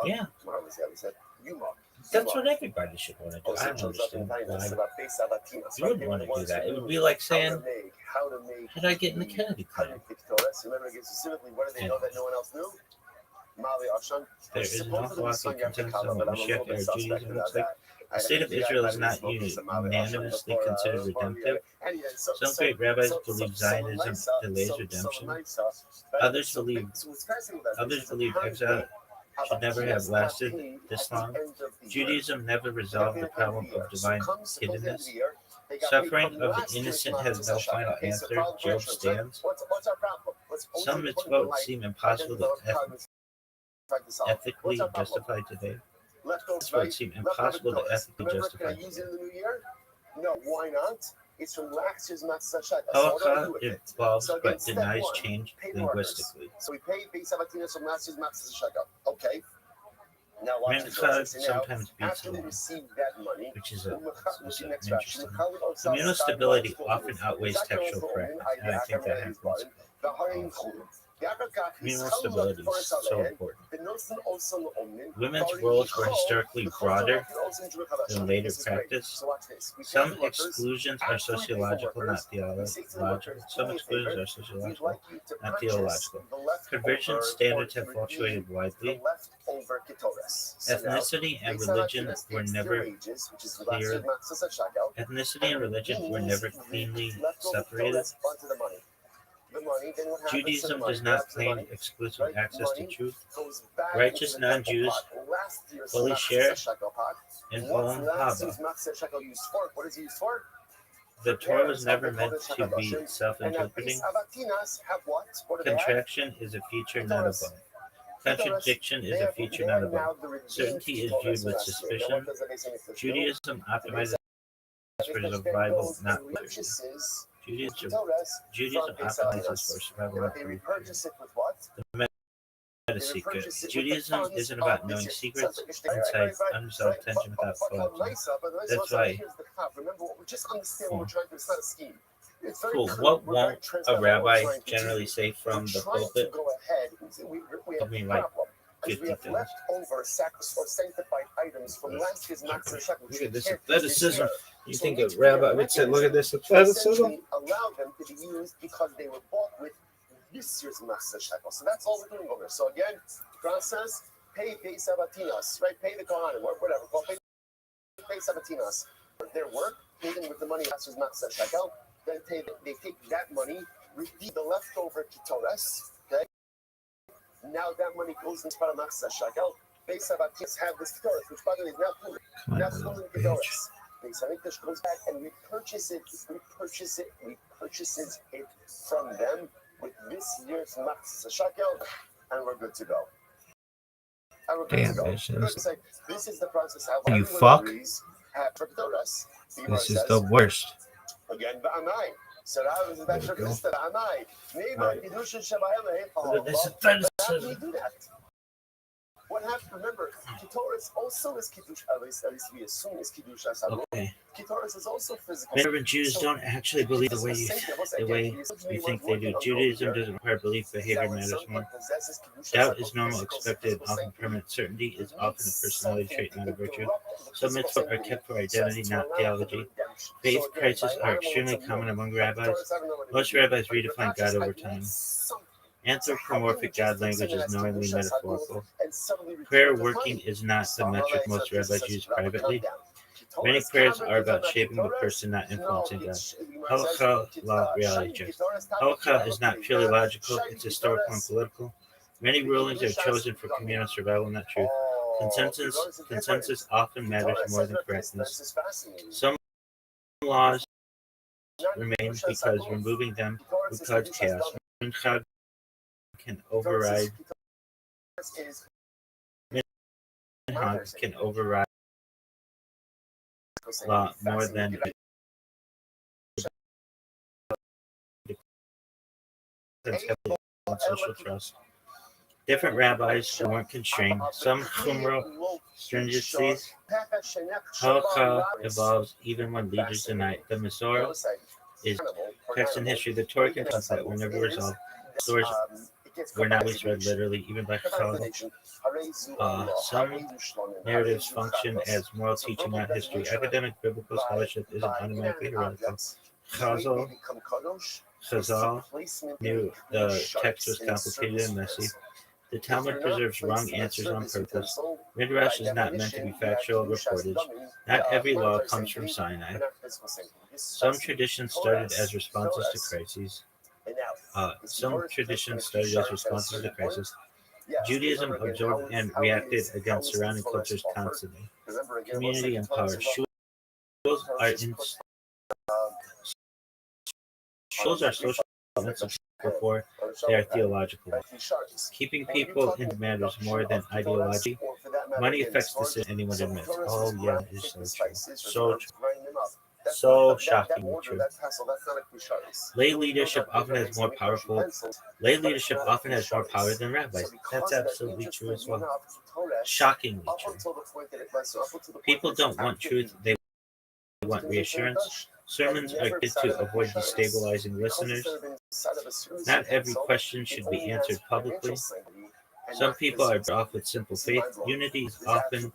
Yeah. what was that? We said, Yuma. That's what everybody should want to do. Also I don't shows up in understand kindness why about Beis Sabatinos, you right? wouldn't They want were to do ones that. who It would knew be like how saying, to make how did I get in the Kennedy how to Clan? make Torahs. Remember, it gives specifically what did they know that no one else knew? Mali Ashan. There is no halakhic consensus on what but I'm a little Mashiach bit era suspect Judaism looks about like. that. The state of Israel is not unanimously considered redemptive. Some great rabbis believe Zionism delays redemption. Others believe exile should never have lasted this long. Judaism never resolved the problem of divine hiddenness. Suffering of the innocent has no final answer. Job stands. Some mitzvot seem impossible to ethically justify today. Mitzvot seem impossible to ethically justify today. No, why not? It's from last year's Matzah. Halakha involves but denies change linguistically. So we pay Beis Sabatinos from last year's Matzah. Okay. Now watch this. Mincha sometimes beats After we law, receive that money, which is next interesting. Communal stability often outweighs textual correctness, and I think that happens. Communal stability is so important. Women's roles were historically broader than later practice. Some exclusions are sociological, not theological. Some exclusions are sociological, not theological. Conversion standards have fluctuated widely. Ethnicity and religion were never clear. Ethnicity and religion were never cleanly separated. Judaism does not claim exclusive access to truth. Righteous non-Jews fully share in Olam Haba. The Torah was never meant to be self-interpreting. Contraction is a feature, not a bone. Contradiction is a feature, not a bone. Certainty is viewed with suspicion. Judaism optimizes for survival, not liberty. Judaism optimizes for survival, not liberty. The meta secret. Judaism isn't about knowing secrets inside unresolved tension without collapsing. That's why. Remember what we just understand what we're trying to do. It's not a scheme. It's very Cool. true. What We're very won't a transparent about what rabbi we're trying to generally do. say from We're the trying to pulpit? go ahead. We I have mean, a like problem. Because we 50 have things. leftover sanctified items from last year's Matzah Shechel, which Look we at this can't use this athleticism. year. You So think we a need to create rabbi a would say, look at this mechanism to athleticism? essentially allow them to be used because they were bought with this year's Matzah Shechel. So that's all we're doing over. So again, process, pay Sabatinas, right? Pay the Kohanim, or whatever. Well, pay Sabatinas for their work, pay them with the money last year's Matzah Shechel. Then they take that money, redeem the leftover Ketoras, okay? Now that money goes into the Matzah Shechel. Beis Sabatinas have this Ketoras, which by the way is now full. Now full in Ketoras. Beis Hamikdash goes back and repurchases it from them with this year's Matzah Shekel, and we're good to go. Damn, This is the process. How You everyone fuck. agrees have Torahs. This is the worst. Again, Ba'amai. So that was that There we go. Ba'amai. Neymar, Kiddush and Shabbayim. Look at this How do athleticism. we do that? What happened? Remember, Ketoras also is Kiddush. At least we assume is Kiddush as Okay. Ketoras is also physical. Many Jews don't actually believe the way you think they do. Judaism doesn't require belief. Behavior matters more. Doubt is normal, expected, often permanent. Certainty is often a personality trait, not a virtue. Some mitzvot are kept for identity, not theology. Faith crises are extremely common among rabbis. Most rabbis redefine God over time. Anthropomorphic God language is knowingly metaphorical. Prayer working is not the metric most rabbis use privately. Many prayers are about shaping the person, not influencing God. Halakha, law, reality, justice. Halakha is not purely logical, it's historical and political. Many rulings are chosen for communal survival, not truth. Consensus often matters more than correctness. Some laws remain because removing them would cause chaos. Minchag can override law more than social trust. Different rabbis weren't constrained. Some chumrah stringencies. Halakha evolves even when leaders deny it. The Masorah is text in history. The Torah contains that were never resolved. Stories were not always read literally, even by Chazal. Some narratives function as moral teaching, not history. Academic biblical scholarship isn't automatically heretical. Chazal knew the text was complicated and messy. The Talmud preserves wrong answers on purpose. Midrash is not meant to be factual reportage. Not every law comes from Sinai. Some traditions started as responses to crises. Judaism absorbed and reacted against surrounding cultures constantly. Community and power. Shuls are social institutions before they are theological. Keeping people in matters more than ideology. Money affects decisions anyone admits. Oh yeah, it's so true. So shockingly true. Lay leadership often has more power than rabbis. That's absolutely true as well. Shockingly true. People don't want truth, they want reassurance. Sermons are good to avoid destabilizing listeners. Not every question should be answered publicly. Some people are better off with simple faith. Unity is often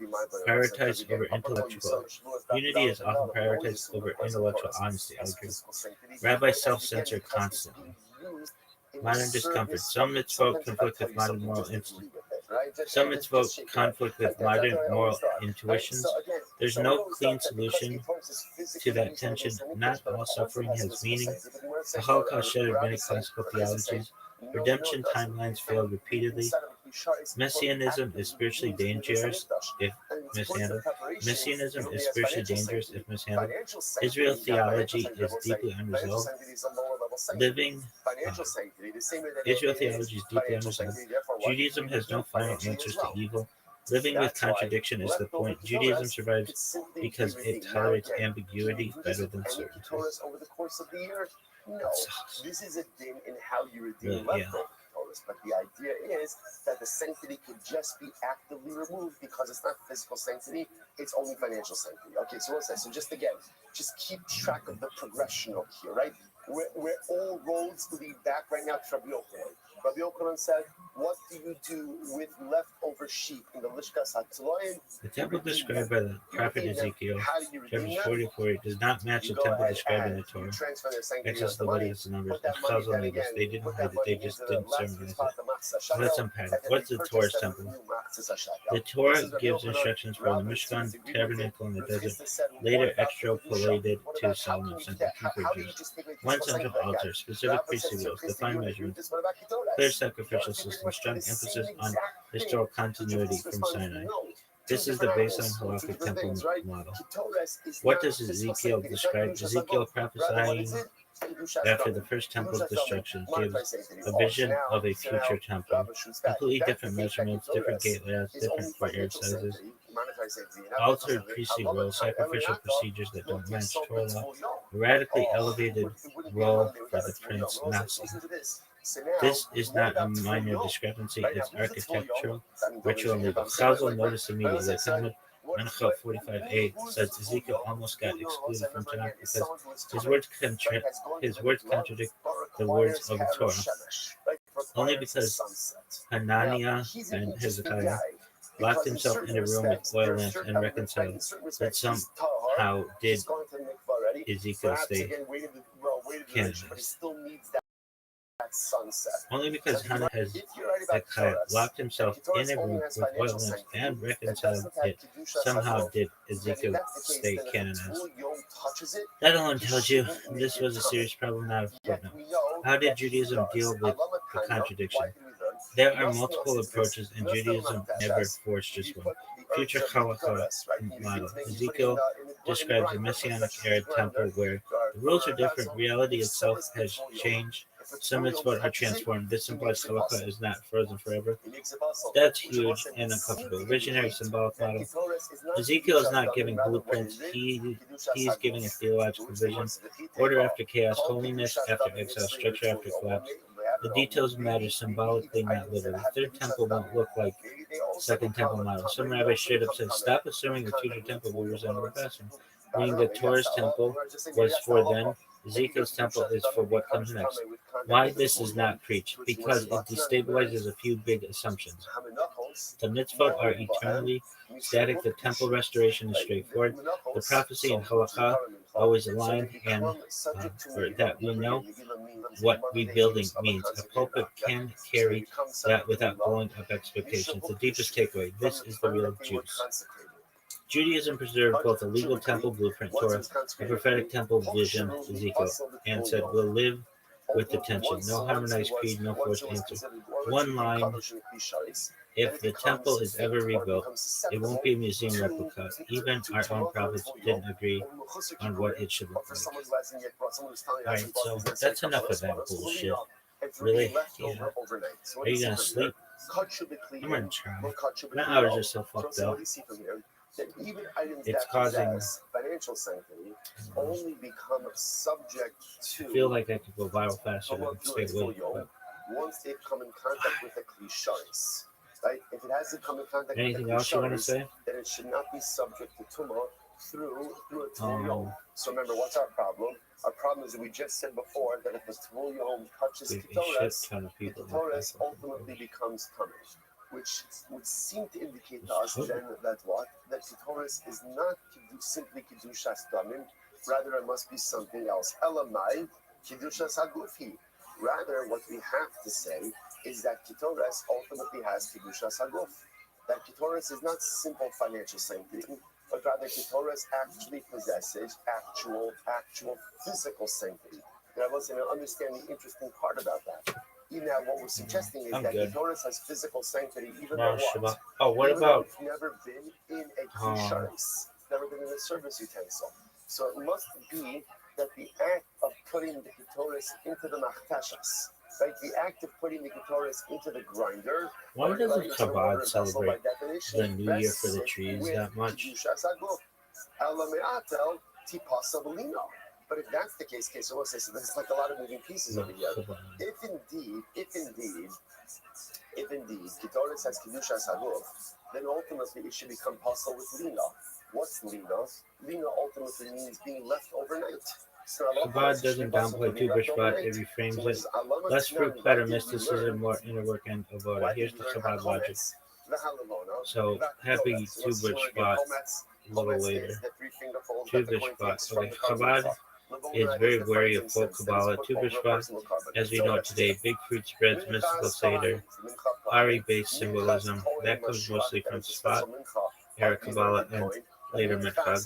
prioritized over intellectual honesty. I agree. Rabbis self-censor constantly. Modern discomfort. Some mitzvot conflict with modern moral instinct. Some mitzvot conflict with modern moral intuitions. There's no clean solution to that tension. Not all suffering has meaning. The Holocaust shattered many classical theologies. Redemption timelines failed repeatedly. Messianism is spiritually dangerous if mishandled. Israel theology is deeply unresolved. Judaism has no final answers to evil. Living with contradiction is the point. Judaism survives because it tolerates ambiguity better than certainty. No, this is a din in how you redeem leftover Torahs. But the idea is that the sanctity could just be actively removed because it's not physical sanctity, it's only financial sanctity. Okay, so what's that? So just again, just keep track of the progression over here, right? where all roads lead back right now to Rabbi Yochanan. Rabbi Yochanan said, what do you do with leftover sheep in the Lishkas HaTzoyim? The temple described by the prophet Ezekiel, How do you chapter redeem them? 44, does not match You the go temple ahead described in and the Torah. you transfer their sanctity Exodus, of the money. Leviticus, and Numbers, Put that and money Chazal then notice. again. They didn't Put hide that it, they money just into the didn't last ceremonize it. part, the Machzah So let's Shakel, unpack and it. then What's they the purchase Torah's them with temple? new Machzah Shakel. The Torah This is Rabbi gives Yochanan. instructions for the Rabbi Mishkan, disagreed with it. tabernacle in the Rav desert, Chisda said, later what about the Kedusha? extrapolated What to about how can Solomon's you do temple, that? two for How do you Jews. just take a One Kedusha central like that? altar, specific Rabbi priestly said, so rules, Chisda, defined you agree with measurements, this? What about Ketores? clear sacrificial Ketores, you system, pretty much strong did the emphasis same on exact thing. historical Two continuity different from responses. Sinai. No. This Two is the different baseline animals, two halachic different temple things, right? model. Ketores is What not does physical Ezekiel sanctity. It's not describe? Kedusha Ezekiel Saguf. Rather, what is prophesying it? Kedusha after the Damim. first temple's Kedusha Damim. destruction gives Monetary sanctity. a Oh, vision of a future temple, Rabbi shoots back. completely That's different the case that measurements, different Ketores gate layouts, is only different courtyard financial sizes, sanctity, monetary sanctity. altered priestly roles, sacrificial procedures that don't match Torah law, a radically elevated role for the prince Nasi. Listen to this. So This now, is what not a about minor Tvul Yom? discrepancy, Right now, it's who's the Tvul Yom? architectural, I mean, ritual, and legal. I'm saying, Chazal noticed immediately. listen, Talmud what is Menachot 45:8 who's says Tvul Ezekiel Yom? almost got Tvul Yom, excluded also from remember Tanakh again, is because someone who is his Tamei, words, right, has gone to his the words mikvah, contradict but the words requires of the Erev Torah. Shemesh, right? Only Requires because sunset. Hananiah Now, he's an and interesting Hezekiah guy. locked Because in himself certain in a room with respects, oil there are lamps certain and elements, right? reconciled In certain that respects, he's tahar. somehow did He's gone to the mikvah already. Ezekiel Perhaps stay again, waited the duration, but he cannabis. still needs that sunset. Only because So Hannah if you're right about Hezekiah Ketores, locked that himself Ketores in a only room has with oil financial lamps sanctity and and reconciled doesn't have it Kedusha somehow Saguf, did then if Ezekiel that's the case, stay then if a canonized. Tvul Yom touches it, That alone he tells you shouldn't make this it was a tamei. serious problem, not a Yet footnote. we know How did that he Judaism does. deal with Alama the Tanya, contradiction? why can we learn? There are Nos multiple nos is this. approaches, and Nos Judaism nos never tashas. forced If just you one. put the Future herbs of the halacha Ketores, right? You begin model. to make, you put it Ezekiel in the describes a grinder, messianic let's era use the grinder. temple where the rules are different, reality itself has changed, some mitzvot are transformed. This implies halakha is not frozen forever. That's huge and uncomfortable. Visionary symbolic model. Ezekiel is not giving blueprints, he's giving a theological vision. Order after chaos, holiness after exile, structure after collapse. The details matter symbolically, not literally. Third temple won't look like second temple model. Some rabbis straight up said, stop assuming the future temple will resemble the past one. Meaning the Torah's temple was for then, Ezekiel's temple is for what comes next. Why this is not preached? Because it destabilizes a few big assumptions. The mitzvot are eternally static, the temple restoration is straightforward, the prophecy and halakha always align, and for that we know what rebuilding means. A pulpit can carry that without blowing up expectations. The deepest takeaway, this is the real Jews. Judaism preserved both a legal temple blueprint, Torah, a prophetic temple vision, Ezekiel, and said, we'll live with the tension. No harmonized creed, no forced answer. One line, if the temple is ever rebuilt, it won't be a museum replica. Even our own prophets didn't agree on what it should look like. Alright, so that's enough of that bullshit. Really? Yeah. Are you gonna sleep? I'm gonna try. My hours are so fucked up. It's causing. Financial sanctity only become subject to. I feel like I could go viral faster than stay awake. But once they come in contact with the clichés, right? If it has to come in contact anything with the else you want to clichés, say? then it should not be subject to tumah through a Tvul Yom. So remember, what's our problem? Our problem is that we just said before that if the Tvul Yom touches Ketores, the Ketores ultimately becomes tamei, which would seem to indicate to us then that what? That Ketores is not simply Kedushas Damim, rather it must be something else. Elamai, Kedushas Hagufi. Rather, what we have to say is that Ketores ultimately has Kedushas Haguf. That Ketores is not simple financial sanctity, but rather Ketores actually possesses actual physical sanctity. And I want to understand the interesting part about that. Even now, what we're suggesting is that Ketores has physical sanctity, even though what? Oh, what about? It's never been in a Kisharis, never been in a service utensil. So it must be that the act of putting the Ketores into the Machtashas, right? The act of putting the Ketores into the grinder. Why doesn't Chabad celebrate the New Year for the trees that much? But if that's the case, so let's say so there's like a lot of moving pieces over here. If indeed, Ketores has Kedushas Haguf, then ultimately it should become possible with Lina. What's Lina? Lina ultimately means being left overnight. Chabad doesn't downplay Tu B'Shvat, it reframes it. Less fruit platter mysticism, more inner work and avoda. Here's the Chabad logic. So, happy Tu B'Shvat a little later. Tu B'Shvat. Okay, Chabad is very wary of folk Kabbalah. Tu B'Shvat, as we know it today, big fruit spreads, mystical Seder, Ari-based symbolism. That comes mostly from Sfat, era Kabbalah, and later Mitzvah.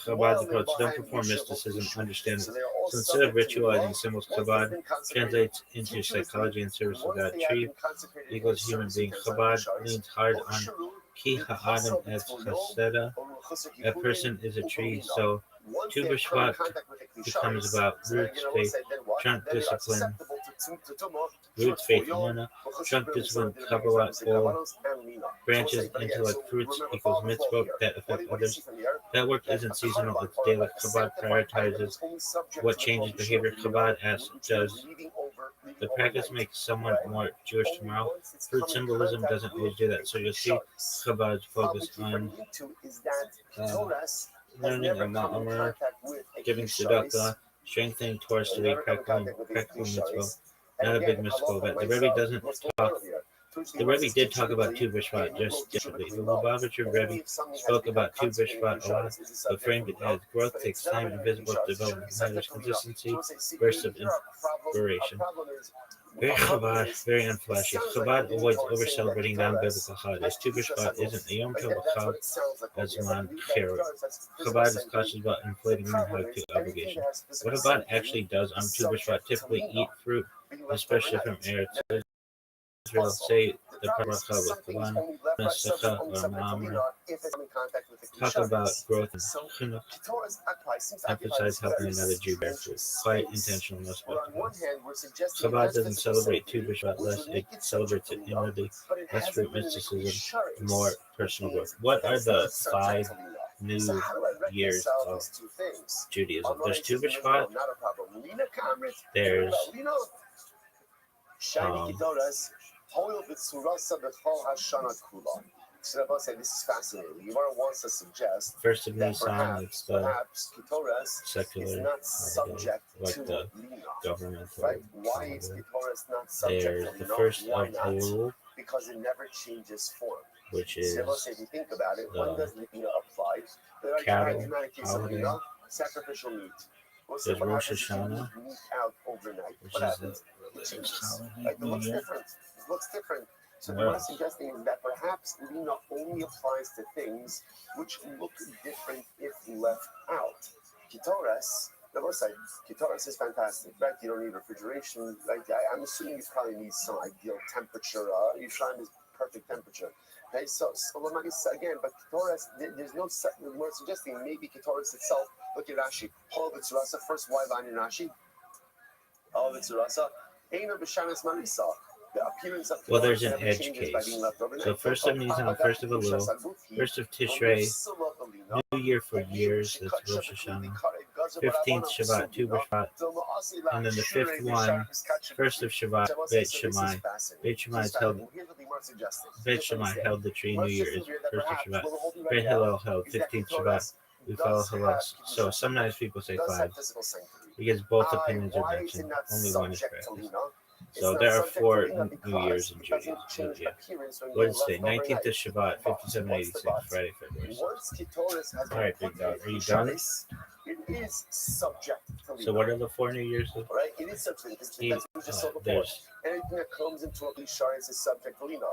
Chabad's approach: don't perform mysticism, understand it. So instead of ritualizing symbols, Chabad translates into psychology and service of God. Tree equals human being. Chabad leans hard on Ki Ha'adam et Chaseda. A person is a tree, so Tu B'Shvat becomes about roots, faith, trunk, discipline, roots, faith, Muna, trunk, discipline, Kabbalah, all branches, intellect, fruits equals mitzvot that affect others. That work isn't seasonal, it's daily. Chabad prioritizes what changes behavior. Chabad does the practice make someone more Jewish tomorrow? Fruit symbolism doesn't always do that. So you'll see Chabad's focus on learning a ma'amar, giving tzedakah, strengthening Torah study, practical mitzvah, not a big mystical event. The Rebbe doesn't talk. The Rebbe did talk about Tu B'Shvat just differently. The Lubavitcher Rebbe spoke about Tu B'Shvat a lot, but framed it as growth takes time, invisible development matters, consistency, bursts of inspiration. Very Chabad, very unflashy. Chabad avoids over-celebrating non-biblical holidays. Tu B'Shvat isn't a Yom Tov Chag Azman Cherub. Chabad is cautious about inflating minhag to obligation. What Chabad actually does on Tu B'Shvat typically eat fruit, especially from Eretz Israel, say the Paracha with Kavan, Nesecha, or Ma'amar. Talk about growth and chinuch. Emphasize helping another Jew bear fruit. Quiet, intentional, no spectacle. Chabad doesn't celebrate Tu B'Shvat less, it celebrates it inwardly. Less fruit mysticism, more personal growth. What are the 5 new years of Judaism? There's Tu B'Shvat, there's So this is fascinating. Yvonne wants to suggest first of that Nisan, it's the perhaps Ketoras secular is not holiday, subject like to the Lina. governmental Right? Why is holiday. Ketoras not subject There's to the Lina? first Why of not? Elul, Because it never changes form. which is So if you think about it, when does Lina apply? There are cattle dramatic cases of holiday. Lina, sacrificial meat. There's Rosh Hashanah, Meat out overnight. which What is happens? the It religious changes. holiday, Like, it New looks Year. different. It looks different. So What what I'm else? suggesting is that perhaps Lina only applies to things which look different if left out. Ketoras, the other side, Ketoras is fantastic, right? You don't need refrigeration. Like I'm assuming you probably need some ideal temperature. Yerushalayim is perfect temperature. Okay, so again, but Ketoras, there's no. We're suggesting maybe Ketoras itself. Look at Rashi. Hol v'tzurasa. First, why line in Rashi? Hol v'tzurasa. Eino b'shanas marisa. The appearance of Well, there's an never edge changes by being case. left overnight. So first of Nisan, first of Elul, first of Tishrei, New Year for years, that's Rosh Hashanah. 15th Shabbat, Tu B'Shvat, and then the 5th one, first of Shabbat, Beit Shammai. Beit Shammai held the tree. New Year is first of Shabbat. Beit Hillel held 15th Shabbat. We follow Hillel. So sometimes people say 5 because both opinions are mentioned. Only one is practiced. So there are 4 New Years in Judaism. Yeah. What did it say? 19th of Shabbat, 5786, Friday, February 6th. All right, big dog. Are you done? It is subject to So what are the 4 New Years? Right? It is subject. That's what we just saw before. There's Anything that comes into a Klisharis is subject to Lina.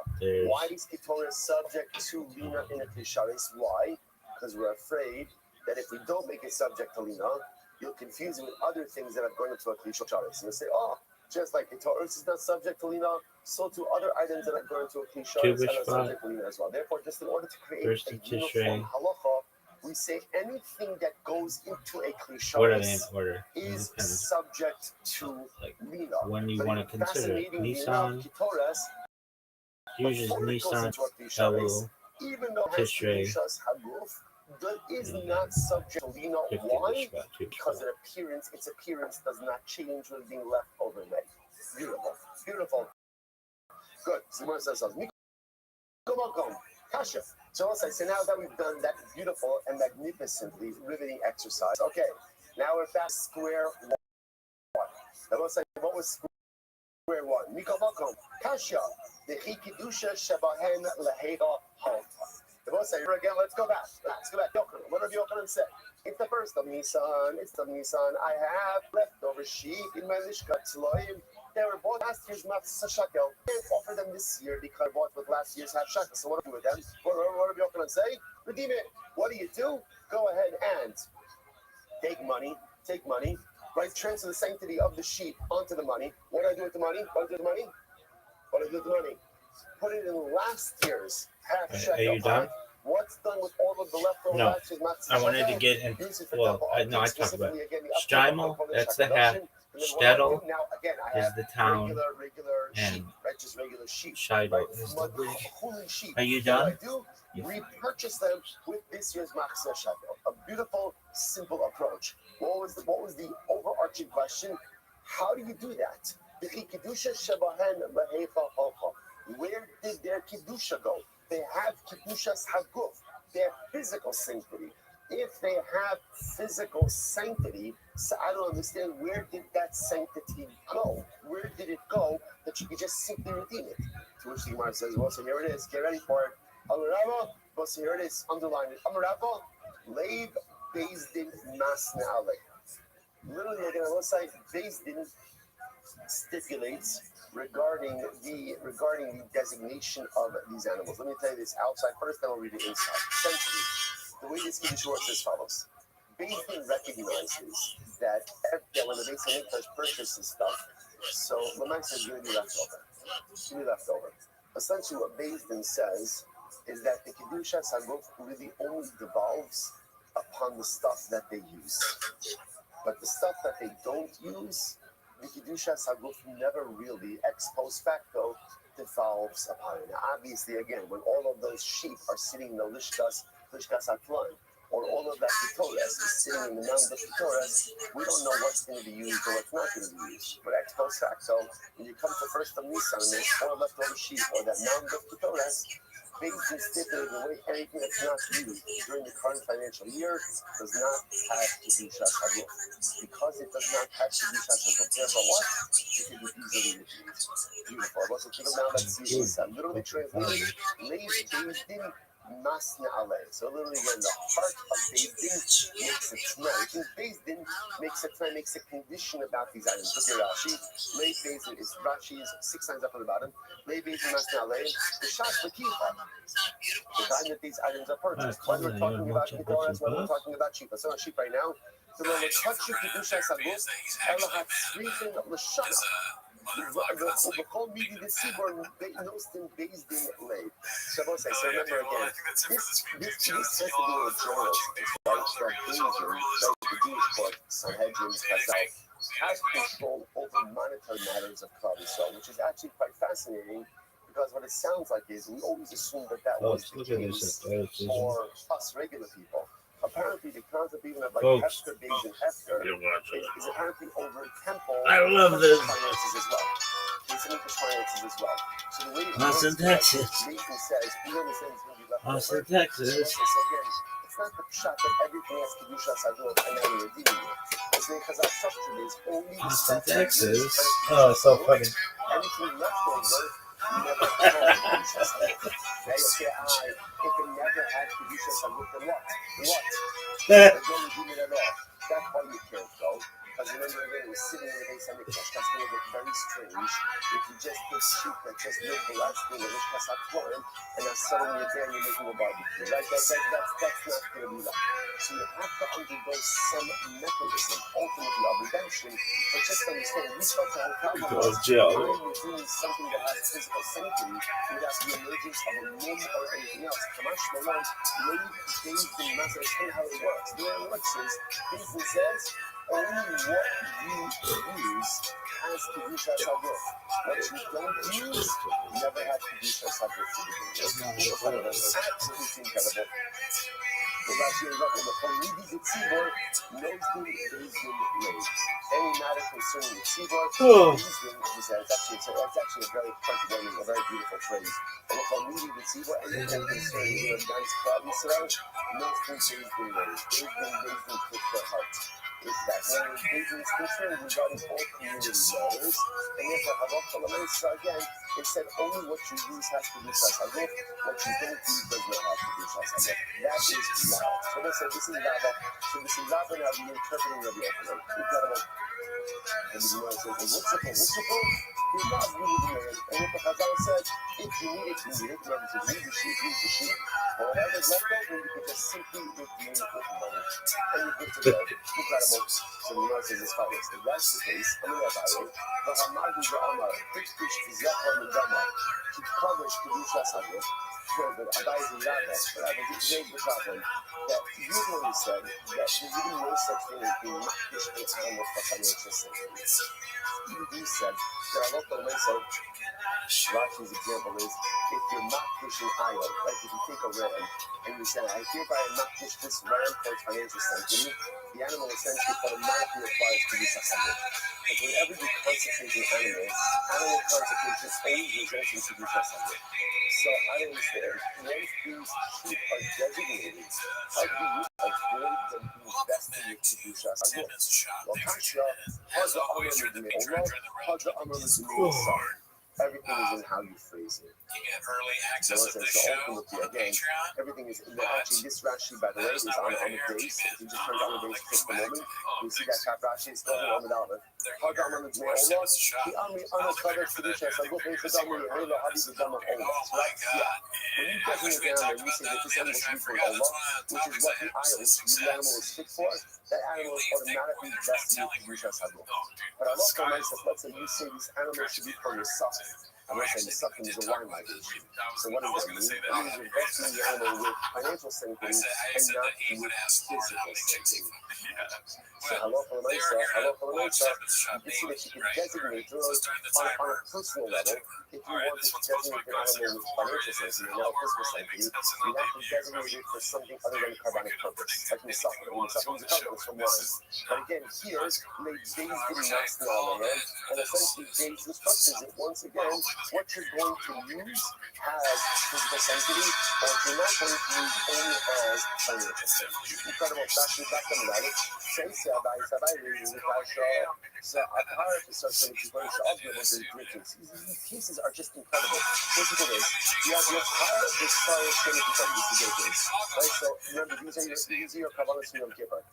Why is Ketoras subject to Lina in a Klisharis? Why? Because we're afraid that if we don't make it subject to Lina, you'll confuse it with other things that have gone into a Klisharis. You'll say, oh, just like Ketoras is not subject to Lina, so too other items that have gone into a Klisharis are not subject to Lina as well. Therefore, just in order to create a uniform halacha, we say anything that goes into a Klisharis is subject to Lina. When you want to consider Nisan, usually Nisan, Elul, Tishrei, that is not subject to Lina. Why? Because its appearance does not change with being left overnight. Beautiful. Beautiful. Good. Simon says, Kasha. So now that we've done that beautiful and magnificently riveting exercise, okay, Now we're back to square one. It looks like what was square one? Mikomokom, Kasha, the Hikidusha Shabahen Laheda Halta. The both say again, let's go back. Yochanan, what did Yochanan say? It's the first of Nisan. I have leftover sheep in my Lishkat Tzloim. They were bought last year's matzah shekel. Can't offer them this year because I bought with last year's half shekel. So what do I do with them? What did Yochanan say? Redeem it. What do? Go ahead and take money, right? Transfer the sanctity of the sheep onto the money. What do I do with the money? Put it in last year's half shekel. Are you done? What's done with all of the leftover last year's matzah shekel? I wanted to get in. I talked about Steimel, that's the half. Shtetl is the town, and Shido is the big. Are you done? Repurchase them with this year's matzah shekel. A beautiful, simple approach. What was the overarching question? How do you do that? Where did their kedusha go? They have kedushas haguf, their physical sanctity. If they have physical sanctity, so I don't understand, where did that sanctity go? Where did it go that you could just simply redeem it? To which the Gemara says, well, so here it is. Get ready for it. Amarava, well, so here it is. Underline it. Amarava, Leib Bezdin Masna Ale. Literally, again, it looks like Bezdin stipulates regarding the designation of these animals. Let me tell you this outside first, then I'll read it inside. Essentially, the way this Kiddush works is as follows. Beis Din recognizes that when the Beis Din purchases stuff, so Lamech says you're going to be leftover. Essentially, what Beis Din says is that the Kedushas Haguf really only devolves upon the stuff that they use. But the stuff that they don't use, the Kedushas Haguf never really, ex post facto, devolves upon it. Now, obviously, again, when all of those sheep are sitting in the Lishkas Atlan, or all of that Ketoras is sitting in the mound of Ketoras, we don't know what's going to be used or what's not going to be used. But ex post facto, when you come to first of Nisan and there's 4 leftover sheep or that mound of Ketoras, Beis Din stipulated the way anything that's not used during the current financial year does not have Kedushas Haguf. Because it does not have Kedushas Haguf, therefore what? It can be easily refused. Beautiful. I wasn't thinking now let's see this. Literally translated, Beis Din Masna Ale. So literally again, the heart of Beis Din makes a tnai. I think Beis Din makes a condition about these items. Look at Rashi. Lei Beis Din is Rashi is 6 times up on the bottom. Lei Beis Din Masna Ale. The Shas Lakifa. The time that these items are purchased. When we're talking about Ketoras, when we're talking about sheep. So on sheep right now. So when we're touching Kedusha Saguf, Ella had 3 things of Lashana. B'chol midi d'tzibor nostim Beis Din lei. Shabbos says, so remember again, this has to do with journals. From Asian, the Jewish court, Sanhedrin, Chazal, has control over monetary matters of Klal Yisrael, which is actually quite fascinating, because what it sounds like is we always assume that was the case for us regular people. Apparently, the concept even of like Hefker days and Hefker is apparently over temple. I love this. Finances as well. It's an finances as well. So the way it Austin, Texas. Nathan says, you understand it's going to be left Austin, over. Texas. So again, it's not the shot that everything has Kedusha Sador and now you're redeeming it. It's because our structure is only Austin, Texas. Oh, it's so funny. Anything left over. Never had Kedusha Sador. If it never had Kedusha Sador, then what? They don't redeem it at all. That's why you can't go. Because remember again, we're sitting in the base on the Kesh. That's going to look very strange if you just take sheep that just live the last thing of Rish Kasat Koren, and now suddenly you're there and you're making a barbecue. Right? That's not going to be that. So you have to undergo some mechanism, ultimately of redemption, but just understand, we start to have problems when you're doing something that has physical sanctity without the emergence of a limb or anything else. Kamash Malon, Leib Beis Din Masna, that's kind of how it works. The way it works is, Beis Din says, only what you use has Kedusha Saguf. What you don't use never has Kedusha Saguf to begin with. That's absolutely incredible. The Rashi ends up in the Cholidi the Tzibor, knows the Beis Din lay. Any matter concerning the Tzibor, Beis Din, he says, it's actually a very funny, a very beautiful phrase. And the Cholidi the Tzibor, anything concerning the Gans Klal Yisrael, knows the Beis Din lay. Beis Din took their heart. when engagement is concerned regarding all community matters, and therefore halacha l'maisa again, it said only what you use has to be shasaguf, what you don't use does not have to be shasaguf. That is loud. So let's say this is lava. So this is lava now we're interpreting Rabbi Yochanan. Incredible. And the Gemara says, what's not really the man. And if the Chazal said, if you need it, you need it. Remember to read the sheep. Or whatever's left over, you can just simply redeem it with money. And you get to go. Incredible. So the Gemara says as follows. If that's the case, I'm going to evaluate. The Hamadu Za'amar, Fixpish Zachar Medama, to publish Kedusha Sagir. But Abai Ziyada, but I was explaining the problem that you only said that there's even no such thing as being Makish and animal for financial savings. You said that a local myself, Rashi's example is if you're Makish an iron, like if you take a ram and you say, I hereby Makish this ram for its financial savings, the animal essentially automatically applies to this assembly. But whenever you consecrate an animal consecration always results in Kedusha Sagir. So I don't understand. Once these sheep are designated, how do you avoid them being vested with Kedusha Sagir? Well, Kasha, Haza Amar L'Dmei Allah, Haza Amar L'Dmei Allah. Everything is in how you phrase it. You get early access of the show on Patreon. Everything is actually this Rashi, by the way, is on the base. If you just turn on the base for just a moment, you see that top Rashi is still on the dollar. Hard on the Gemara, the army uncovered Kedusha Sagir, the Dama, the Hadi, the Dama, right? Yeah. When you designate the animal, you say that this animal should be for Allah, which is what the animal is fit for. That animal is automatically vested with Kedusha Sagir. But Allah for myself, let's say you say this animal should be for yourself. I'm not saying the suffering is a wine migration. So what does that mean? It means you're vesting the animal with financial sanctity and not with physical sanctity. So halacha l'maisa, you can see that you can designate those on a personal level. If you want to designate an animal with financial sanctity and not physical sanctity, you have to designate it for something other than carbonic purpose, like misafra. Misafra is a purpose from wine. But again, here, Dave's getting nasty all around, and essentially Dave's instructions that once again, what you're going to use has physical sanctity, or if you're not going to use only has financial sanctity. Incredible. Back to it. So these cases are just incredible. Listen to this. You have your power of this fire is going to become this is right? So remember, these are your kavanas from Yom Kippur.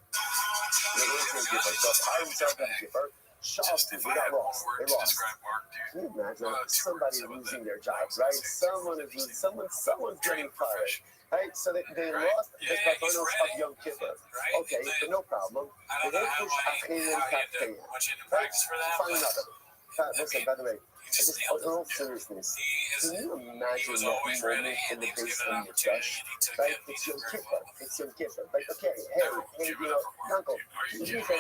So power of Yom Kippur. Shafted, they got lost. They lost. Can you imagine somebody losing their jobs, right? Someone's getting fired. Right? So they lost the kavanos of Yom Kippur. Okay, but no problem. They didn't push Achim and Kaptein. Right? Find another. Listen, by the way, just in all seriousness, can you imagine that moment in the basement of Josh? Right? It's Yom Kippur. Like, okay, hey, Uncle, can you get the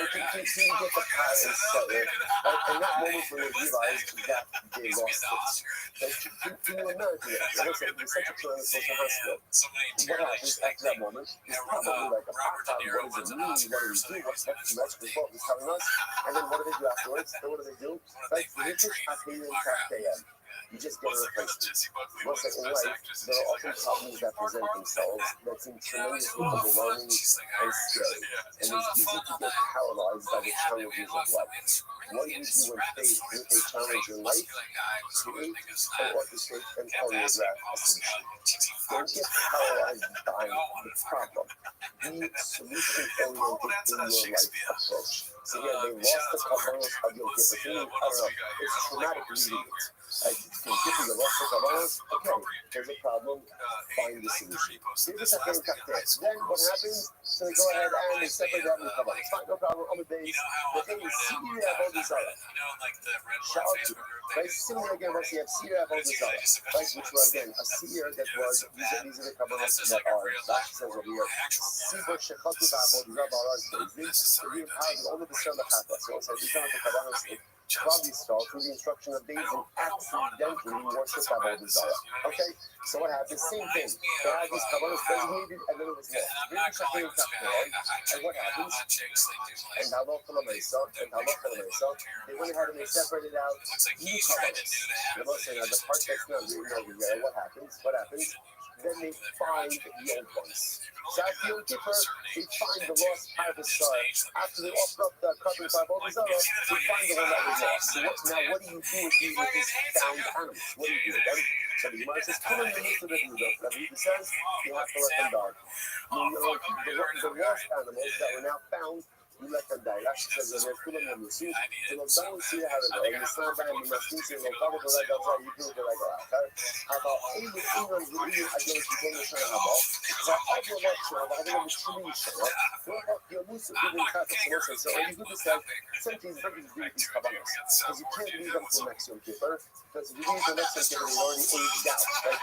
pie and sell it? Right? And that moment when they realized that they lost it. Like, can you imagine it? Listen, there's such a tremendous social hospital. What happens after that moment is probably like a pop what does it mean? What do we do? What's next? What is telling us? And then what do they do afterwards? Then what do they do? Right? You just get a replacement. Once in life, there are often problems that present themselves that seem tremendously overwhelming and scary, and it's easy to get paralyzed by the challenges of life. What do you do when faced with a challenge in life? Create and orchestrate and choreograph a solution. Don't get paralyzed by the problem. Be solution-oriented in your life approach. So yeah, they lost the kavanos of Yom Kippur. It's traumatic reading it. Like, Yom Kippur, you lost the kavanos. Okay, there's a problem. Find the solution. Then what happens? So they go ahead and they separate out the kavanos. Fine, no problem. On the base, the thing is, Siri Avodah shout out to, right? Similar again, once you have Siri Avodah right? Which were again a seer that was these are the kavanos that are. That says over here. Sibot shechatu ba'avodah ba'araz. This is all of the Shem B'chata. So it's like these are the kavanos Klal Yisrael, through the instruction of David, accidentally worshipped Avodah Zarah. Okay, so what happened? Same thing. They had these kavanas designated, and then it was lost. And what happens? And halacha l'meisa, they went ahead and they separated out new kavanas. The most saying the part that's not written over there. What happens? Then they find the old ones. So after Yom Kippur, they find the lost harvester. After they offer up the carbon by Avodah Zarah, they find the one that was lost. So what do you do with these found animals? What do you do with them? So the Gemara says, "Come on, you need to the Yehuda." Yehuda says, "You have to let them die." The lost animals that were now found, you let them die. Rashi says, "They're full of musu." So the don't see how to go. You stand by and you must see the cover the leg outside. You do the leg out. How about eight England will be against the Golden Shanabal? So every lecture of having a distribution. What about the musu giving traffic solutions? So Yehuda said, "Simply is very good with these kavanas because you can't leave them for next Yom Kippur because if you leave the next Yom Kippur, you already aged out, right?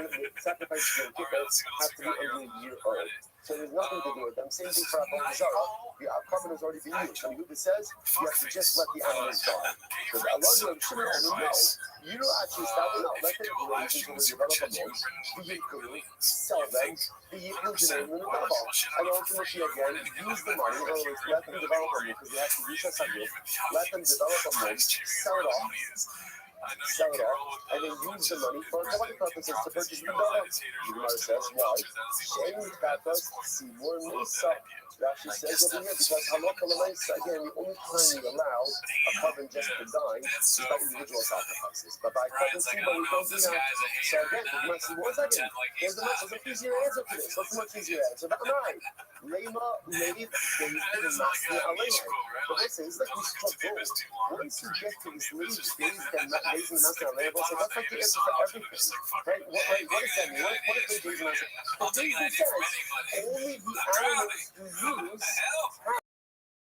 Because the sacrifice of Yom Kippur has to be under a year old." So there's nothing to do with them. Same thing for Avodah Zarah. Our covenant has already been used. So Yehuda says you have to just let the animals die. Because Allah Shimon no, you don't actually stop it. No, let them grow until they develop a month. The Yikuru, sell them. The Yikuru in the Bible. And ultimately again, use the money. In other words, let them develop a month because they have to use us again. Let them develop a month, sell it off, and then use the money for what purposes to purchase the dollar. The Gemara says, why? Shame Katas, Seymour Mesa. Rashi says over here, because halacha l'meisa, again, the only time we allow a carbon just to die is by individual sacrifices. But by carbon somebody don't do that. So again, the Gemara says, one second, there's a much easier answer to this. What's the much easier answer? But right. Lema, Leif, David, and Masni Alema. But listen, it's like we struggle. Once you get to this Leif, David, and Masni Alema, so that's like the answer for everything. Right? What does that mean? What is the David Masni? The David says, only the animals you use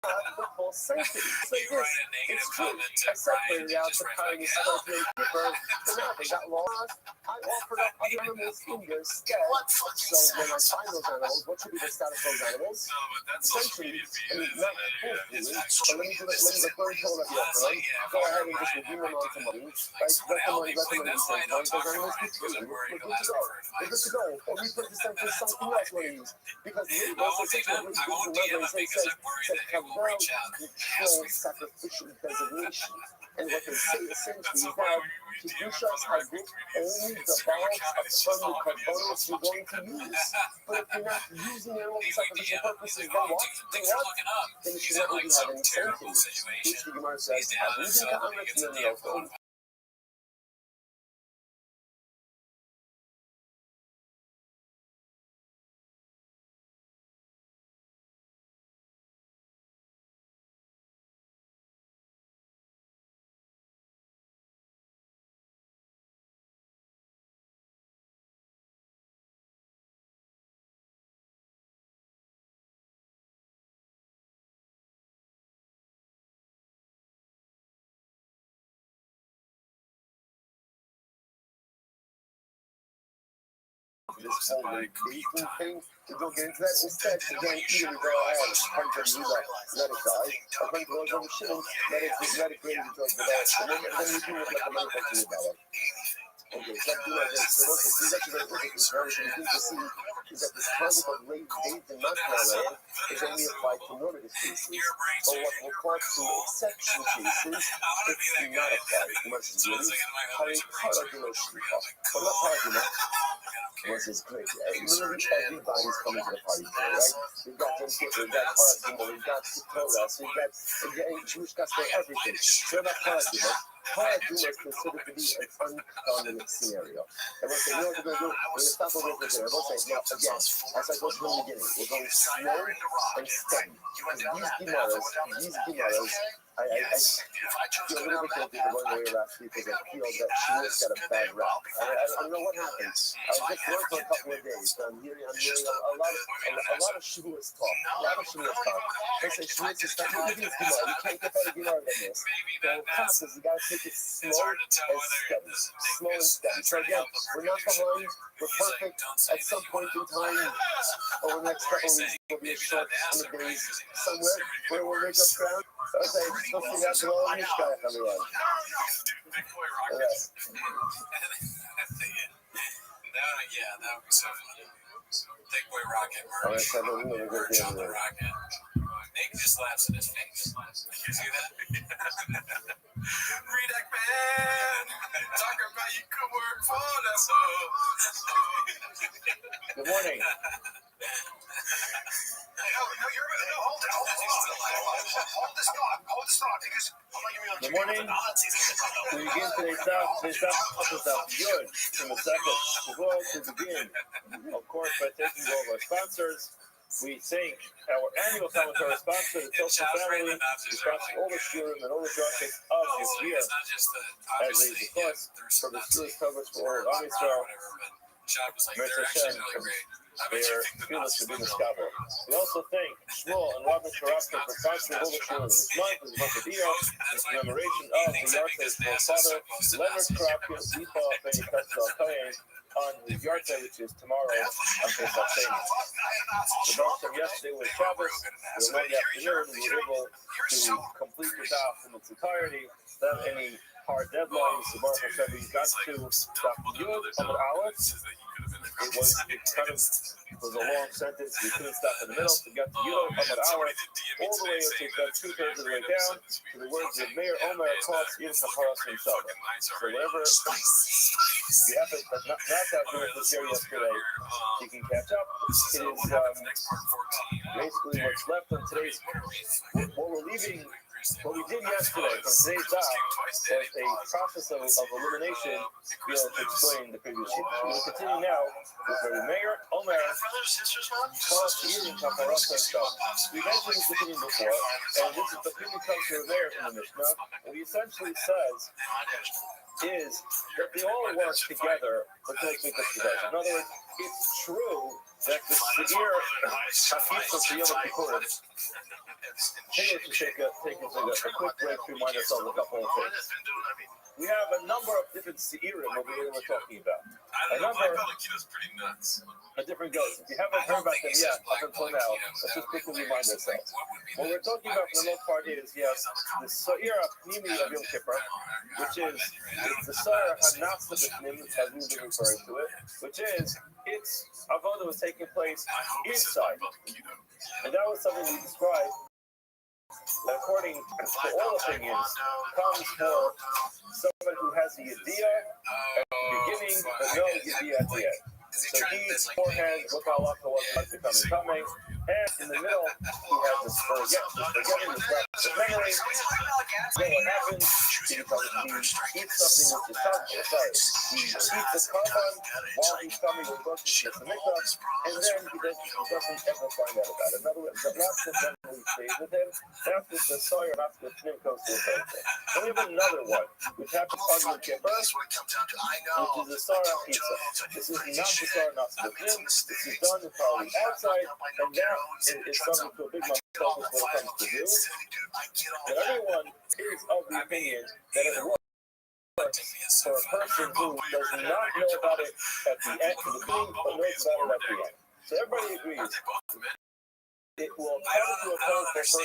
the full sanctity. So this, it's true. I separated out the kindness of the Kippur, but now they got lost. I offered up other animals in their stead. So when I find those animals, what should be the status of those animals? Essentially, I mean, not full food, but let me do the third toll of the offering. Go ahead and just redeem them onto money. Right? Let the money be saved. Those animals be free. We're good to go. We're good to go. Or we put this into something else we're going to use. Because the situation says, control sacrificial designation. And what they say essentially is that Kedushas Haguf only develops upon the carbonos you're going to use. But if you're not using animal for sacrificial purposes, then what? Then it should not really have any sanctity. Which the Gemara says, this whole baking thing, we don't get into that. Instead, again, either we go ahead and punch and use let it die, or punch goes over shitting, let it graze until it develops. And then we do it like a manufacturing develop. Okay, so do like this. So this is actually very interesting. Very interesting to see is that this concept of late date and not is only applied to normative cases. But what we'll call to exception cases, it's not applied. Much is really paradigmation. But not paradigm. Was is great. Literally everybody's coming to the party today, right? We've got Jim Kippur, we've got Paradigma, we've got Torah, we've got Jewish gospel, everything. So that Paradigma is considered to be an uncommon scenario. And we'll say, you know what we're going to do? We're going to stop over here. We'll say, now, again, as I go from the beginning, we're going slow and steady. These Gemaras, I feel a little bit guilty for going away last week because I feel that Shmuel's got a bad rap. I don't know what happened. I was just working for a couple of days. I'm hearing a lot of Shmuel's talk. They say Shmuel says, stop looking at these Gemara. You can't get better Gemara than this. The process, you got to take it slow and steady. Slow and steady. So again, we're not behind. We're perfect. At some point in time, over the next couple of weeks, there'll be a short summer days somewhere where we'll make up ground. Okay, supposed to have all of you guys coming on. Big boy rockets. Yeah, that would be so funny. Big boy rocket merch. Merch on the rocket. Nick just laughs in his face. You see that? Redact man! Talk about you could work for us. Good morning. No, you're hold it. Hold this thought, because Good morning. We begin today's episode of Good in the second. Before we begin, of course, by taking all of our sponsors, we thank our annual commentary sponsor, the Tilson family, who sponsors all the Shurim and all the broadcasts of this year, as they discuss for the Jewish coverage for all of Israel. Mercy Hashem, their fearless to be the scholar. We also thank Shmuel and Robin Sharafka for sponsoring all the Shurim this month as a month of year in commemoration of the yahrzeit of my father, Leonard Kravkin, Lipa Benny Pestel Kayan, on his yahrzeit, which is tomorrow on Pesach Sheni. The box from yesterday was Shabbos. The Monday afternoon, we were able to complete the daf in its entirety without any hard deadlines. The Baruch Hashem, we got to Daf Yud Amud Aleph. It was a long sentence. We couldn't stop in the middle. We got to Yud Amud Aleph all the way until about 2/3 of the way down to the words of Meir Omer Kos Yid Chaparas Himself. So whatever you happen to not have doing this here yesterday, you can catch up. It is basically what's left on today's. What we're leaving. What we did yesterday from today's daf was a process of elimination to be able to explain the previous sheet. We will continue now with the Meir Omer Kos Yid Chaparas Himself. We mentioned this opinion before, and this is the opinion comes from Meir from the Mishnah. What he essentially says is that they all work together until they make us together. In other words, it's true that the Seir Hafitza for Yom Kippur. Take a quick break to remind ourselves a couple of things. We have a number of different Seirim over here we're talking about. A number of different goats. If you haven't heard about them yet, up until now, let's just quickly remind ourselves. What we're talking about for the most part is, yes, the Seir Pnimi of Yom Kippur, which is the Seir Hanafsa B'Pnim, as we've been referring to it, which is its avodah was taking place inside. And that was something we described. According to all opinions, comes for somebody who has the idea at the beginning, but no idea at the end. So he beforehand, look how long was coming, and in the middle, he has this forgetting, this memory. Then what happens? He eats something which is tough. He eats the carbon while he's coming with groceries to the mikvah, and then he doesn't ever find out about it. In other words, the last memory stays with him. After the Sawyer, after the Pnim goes to the birthday. Then we have another one, which happens on Yom Kippur, which is the Sarah Pizza. This is not the Sarah Nafsa Pnim. This is done probably outside, and that is something to a big focus when it comes to do. But everyone is of the opinion that it works for a person who does not know about it at the end, the beginning, but knows about it at the end. So everybody agrees. It will come to a point for a person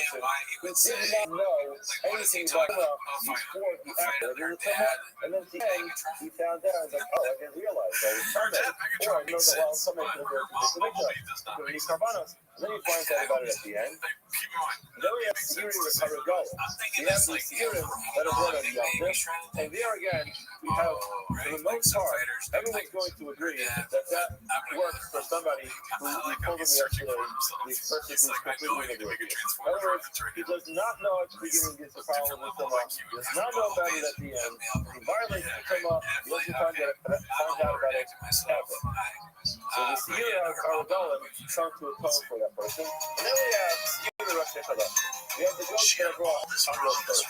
who did not know anything about Torah before he acted in the Torah, and then at the end, he found out, he's like, oh, I didn't realize I was coming, or I know that while someone can go to the mikvah, to these karbanos, and then he finds out about it at the end. And then we have Seirim with Haragal. We have the Seirim that are brought on Yom Kippur, and there again, we have, for the most part, everyone's going to agree that works for somebody who we told him yesterday, the person who's completely neglected. In other words, he does not know at the beginning it's a problem with Torah, he does not know about it at the end, he violates the Torah, he doesn't find out about it ever. So the Seirim are Haragal come to atone for that person. And then we have Seirim Rosh Hashanah. We have the goats that are brought on Rosh Hashanah.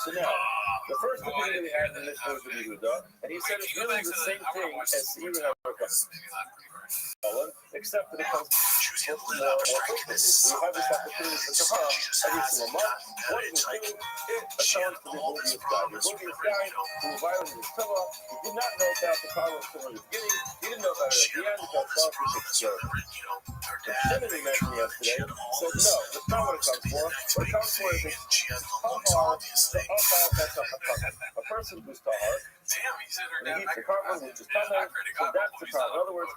So now, the first opinion we had in this was the Yehuda, and he said it's really the same thing as Seirim Haragal. except that it comes more frequently. We have this opportunity for Kapara every single month. What does it do? It atones for the oblivious guy. The oblivious guy who violated his Torah, he did not know about the power of sin in the beginning. He didn't know about it at the end because selfish observed. The Trinity mentioned yesterday said no, that's not what it comes for. What it comes for is tahar, a person who's tahar, and he eats the carbon, which is tamar, so that's the problem. In other words,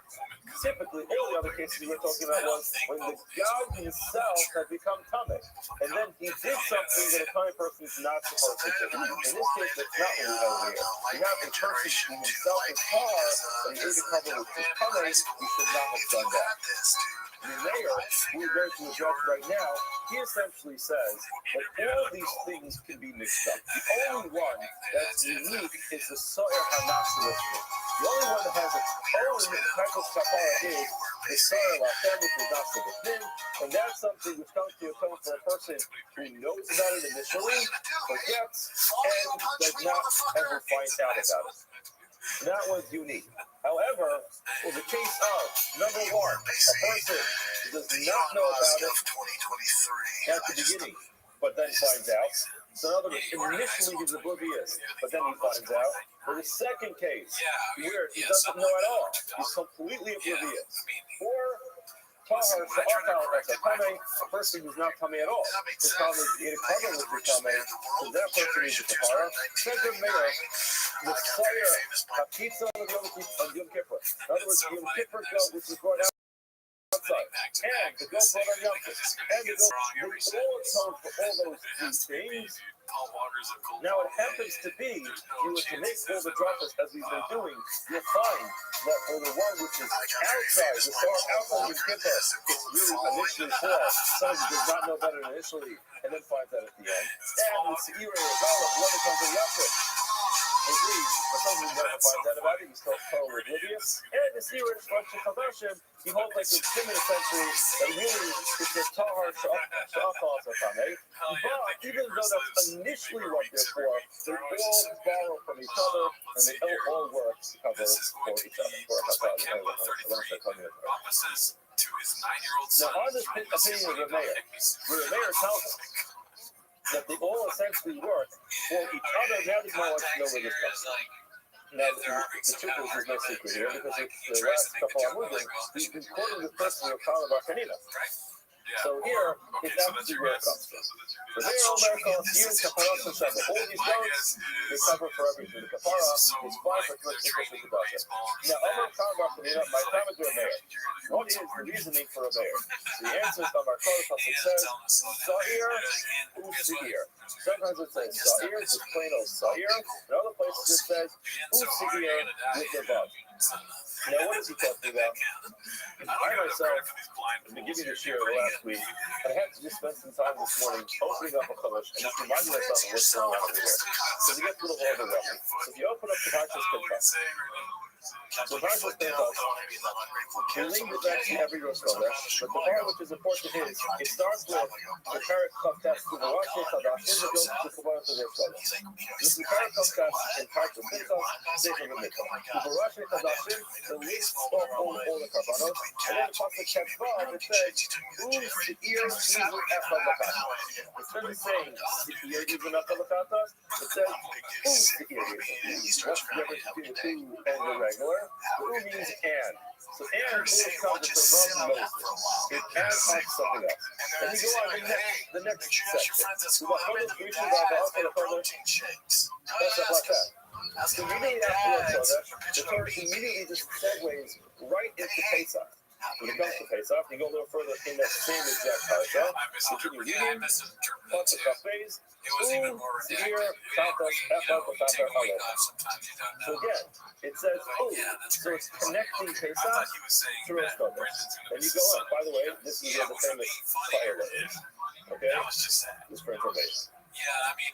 typically, all the other cases we were talking about was when the God himself had become tamar, and then he did something that a tamar person is not supposed to do. In this case, that's not what we have here. We have a person who himself is tahar, and he ate a carbon which is tamar, he should not have done that. The mayor, who we're going to address right now, he essentially says that all these things can be mixed up. The only one that's unique is the So'er HaNachzor. The only one that has its own type of kapara is the So'er Lachem, which is not the and that's something which comes to atone for a person who knows about it initially, forgets, and does not ever find out about it. That was unique. However, in the case of, number one, a person who does not know about it at the beginning, but then finds out. So in other words, initially he's oblivious, but then he finds out. For the second case, where he doesn't know at all, he's completely oblivious. Or tahar, a person who's not tamei at all. His problem is he ate a carbon which is tamei, so that person needs a tahara. Says the mayor, the fire, pizza on Yom Kippur. In other words, Yom Kippur goat, which is brought out outside, and the goat brought on Yom Kippur, and the goat, they all atone for all those things. Now it happens to be, you were to make all the droplets as we've been doing, you'll find that for the one which is outside, the star outside Yom Kippur, it's really initially for someone who does not know better initially, and then finds out at the end. And the Seir or Golem, when it comes to Yom Kippur, agrees, but someone who never finds out about it, he's still totally oblivious. And the Seir is Rosh Chodashim, he holds like a Shimon essentially, that really is the tahar sha'achal tamei. But even though that's initially what they're for, they all borrow from each other, and they all work to cover for each other. Now, on this opinion of the mayor, where the mayor tells us that they all essentially work for each other, now there's no one to know where this comes from. Now, the truth is no secret here, because it's the last couple of movies, he's been quoting the person of Kala Barkanina. So here, it's actually where it comes from. The mayor of America, here in Kaparas and Shabbat, all these notes, they cover for everything. The Kapara is fine for Kishma Kedusha. Now, Omar Kala Barkanina, my time to a mayor. What is the reasoning for a mayor? The answer from our Torah says, Sa'ir, U'Seir. Sometimes it says Sa'ir, just plain old Sa'ir. In other places it says U'Seir with the bug. Now, what is he talking about? I myself have been giving this year last week, and I had to just spend some time this morning opening up a Chumash and just reminding myself of what's going on over here. Because it gets a little overwhelming. So if you open up the Parshas Pinchas, so Parshas Pinchas, the link is actually every Rosh Chodesh, but the part which is important is, it starts with the Parak Chavtas to the Rosh Chodesh, in the goes to the Kabbalah to Rosh Chodesh. This is the Parak Chavtas in Parshas Pinchas, Sefer V'Mikvah. The Rosh Chodesh, the list of all the Kabbalah, and then the Pasuk Shemshvav, it says, U'Seir Shizul Echad L'Kata. Instead of saying, Seir Shizul Echad L'Kata, it says, U'Seir Shizul. What's the difference between the two and the regular? The U means and. So and always comes with the verb Moses. It adds on something else. And you go on the next section. So what Chodesh reaches out the upper Chodesh, that's stuff like that. So immediately after Chodesh, the Torah immediately just segues right into Pesach. When it comes to Pesach, you go a little further in that same exact paragraph. Continue reading. Pasuk Kafez. Seir Chatas Echad L'Chatar Aleph. So again, it says so it's connecting Pesach to Rosh Chodesh. And you go on. By the way, this is where the famous fire is. Okay, just for information. Yeah, I mean,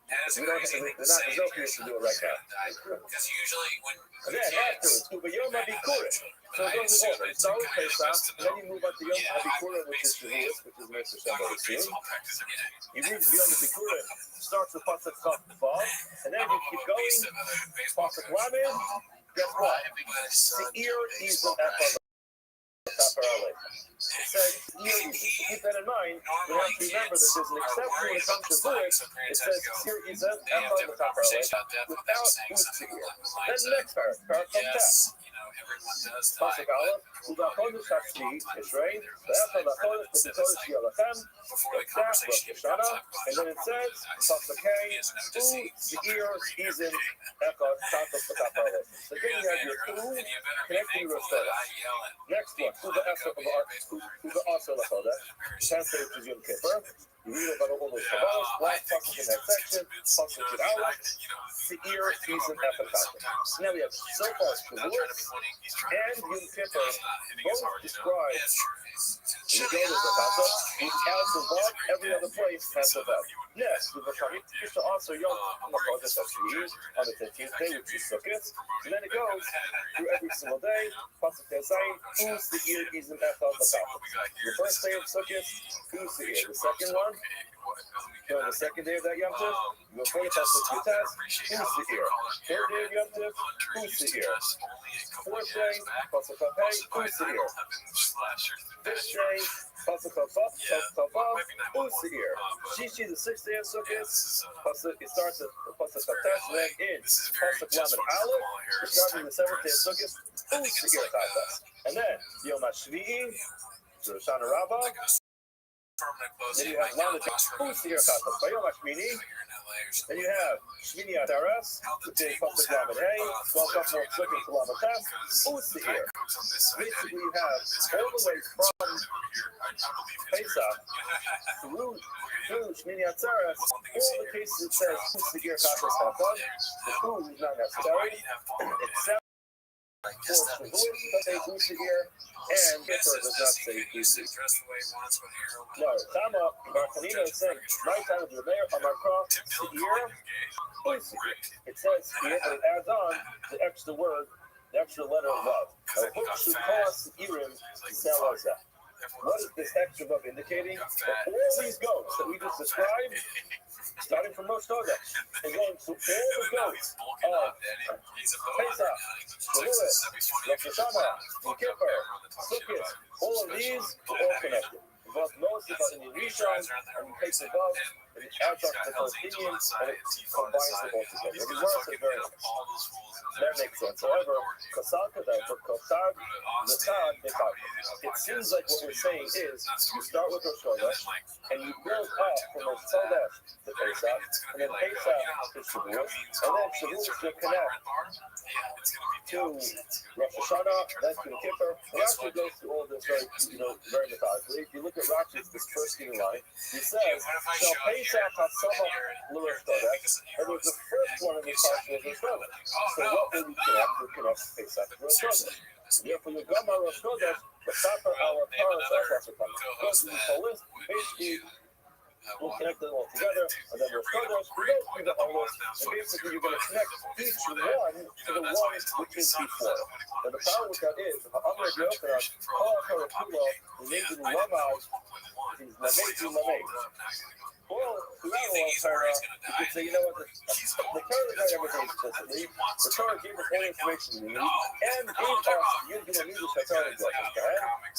there's no place to do it right now. because usually when afterwards, but Yom HaBikurim. So it goes over. It starts with Pesach, and then you move on to Yom HaBikurim, which is Shavuos, which is Mesa Shabbat soon. You read Yom HaBikurim, starts with Pasuk Chav, and then you keep going, Pasuk Lamed, Guess what? Seir Izim Echad L'Kaper Alei. It says Seir Izim. So keep that in mind. We have to remember that there's an exception when it comes to Zulik. It says Seir Izim Echad L'Kaper Alei without Seir. Then the next paragraph comes Pasuk Aleph, U'Bachodesh Hashvi, Tishrei, Ve'echad Lachodesh B'Chodesh Yalachem, V'Ktach Rosh Hashanah, and then it says, Pasuk Hey, Seir Izim Echad L'Kaper Alei. So then you have your connecting Rosh Hashanah. Next one, U'Ba'asar Lachodesh, translated to Yom Kippur. You read about all those Kabbalah, last pasuk in that section, pasuk in Aleph, Seir Izim Echad L'Kaper. Now we have so far Shavuot and Yom Kippur both describe the Gedolah Zakata, which has the Vav, every other place has the Vav. Yes, the Vachamim used to also Yom Chodesh Hashvi on the 15th day, which is Sukkot, and then it goes through every single day, pasuk Tezayin, Seir Izim Echad L'Kaper. The first day of Sukkot, Seir. The second one, on the second day of that Yom Tov, you go for the pasuk Yutas, Seir. Third day of Yom Tov, Seir. Fourth day, pasuk Hey, Seir. Fifth day, pasuk Vav, Seir. Shishi, the sixth day of Sukkot, pasuk, it starts at pasuk Chatas, and then in pasuk Lamed Aleph, starting the seventh day of Sukkot, Seir Chatas. And then Yom HaShvi'i, Rosh Hashanah Rabbah. Then you have Lamed Seir Chatas by Yom HaShmini. Then you have Shmini Ataras, which is pasuk Lamed Hey, 12 couple of Sukkot to Lamed Tes, Seir. Basically, you have all the way from Pesach through Shmini Atzeres, all the cases it says Seir Chatas have done. The food is not necessary, except for Shavuot, say Seir, and Kippur does not say Seir. No, Tama Bartanina is saying, my time is the mayor on my cross, Seir. It says Seir, but it adds on the extra word, the extra letter of love. What is this extra love indicating? That all these goats that we just described, starting from Rosh Chodesh, and going to all the goats of Pesach, Shavuot, Rosh Hashanah, Yom Kippur, Sukkot, all of these are all connected. Because most of us in the Rishon, and you take the above, and it adds up to the Palestinians, and it combines them all together. The words are very nice. That makes sense. However, it seems like what we're saying is you start with Rosh Chodesh and you build up from Rosh Chodesh to Pesach, and then Pesach to Shavuot, and then Shavuot will connect to Rosh Hashanah, then to Yom Kippur. Rashi goes through all this very methodically. If you look at Rashi's this first line, he says, "Shall Pesach Hasama L'Rosh Chodesh," and there's the first one in the parsha of Rosh Chodesh. So what will we connect? We connect Pesach to Rosh Chodesh. Therefore, you Gama Rosh Chodesh, the Sapper our Paras Hashem. Goes to the list, basically. We'll connect them all together, and then Rosh Chodesh, we go through the whole list, and basically you're going to connect each one to the one which is before. And the power with that is, if I'm going to open up, call her a Kulo, and make it Lamaz, he's Lamed. Well, throughout all Torah, you could say, you know what, the Torah got everything explicitly, the Torah gave us all the information we need, and gave us the Torah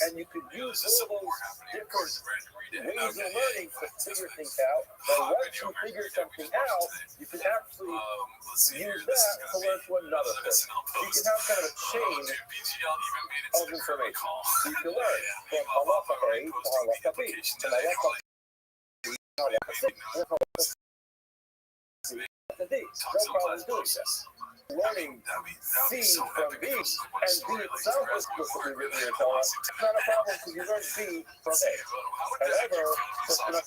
and you could use all those different ways of learning to figure things out, but once you figure something out, you can actually use that to learn to another thing. So you can have kind of a chain of information. So you can learn from halacha A to halacha B, to halacha no problem doing this. Learning C from B, and B itself is explicitly written in the Torah. It's not a problem because you learn B from A. However, besides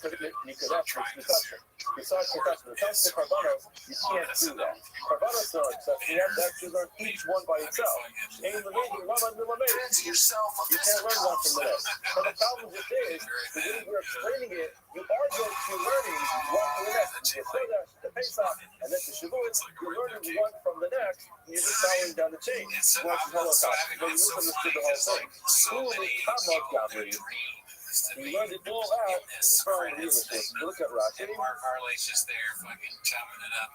concussion, when it comes to Karbanos, you can't do that. Karbanos are exception. You have to actually learn each one by itself. You can't learn one from the next. But the problem with this is, the way we're explaining it, you are going to be learning one from the next. You get to Pesach, and then to Shavuot, you're learning one from the next, and you're just following down the chain. Watch the Holocaust. But you misunderstood the whole thing. You learned it all out from the English. Look at Rashi. And Mark Harley's just there fucking chopping it up.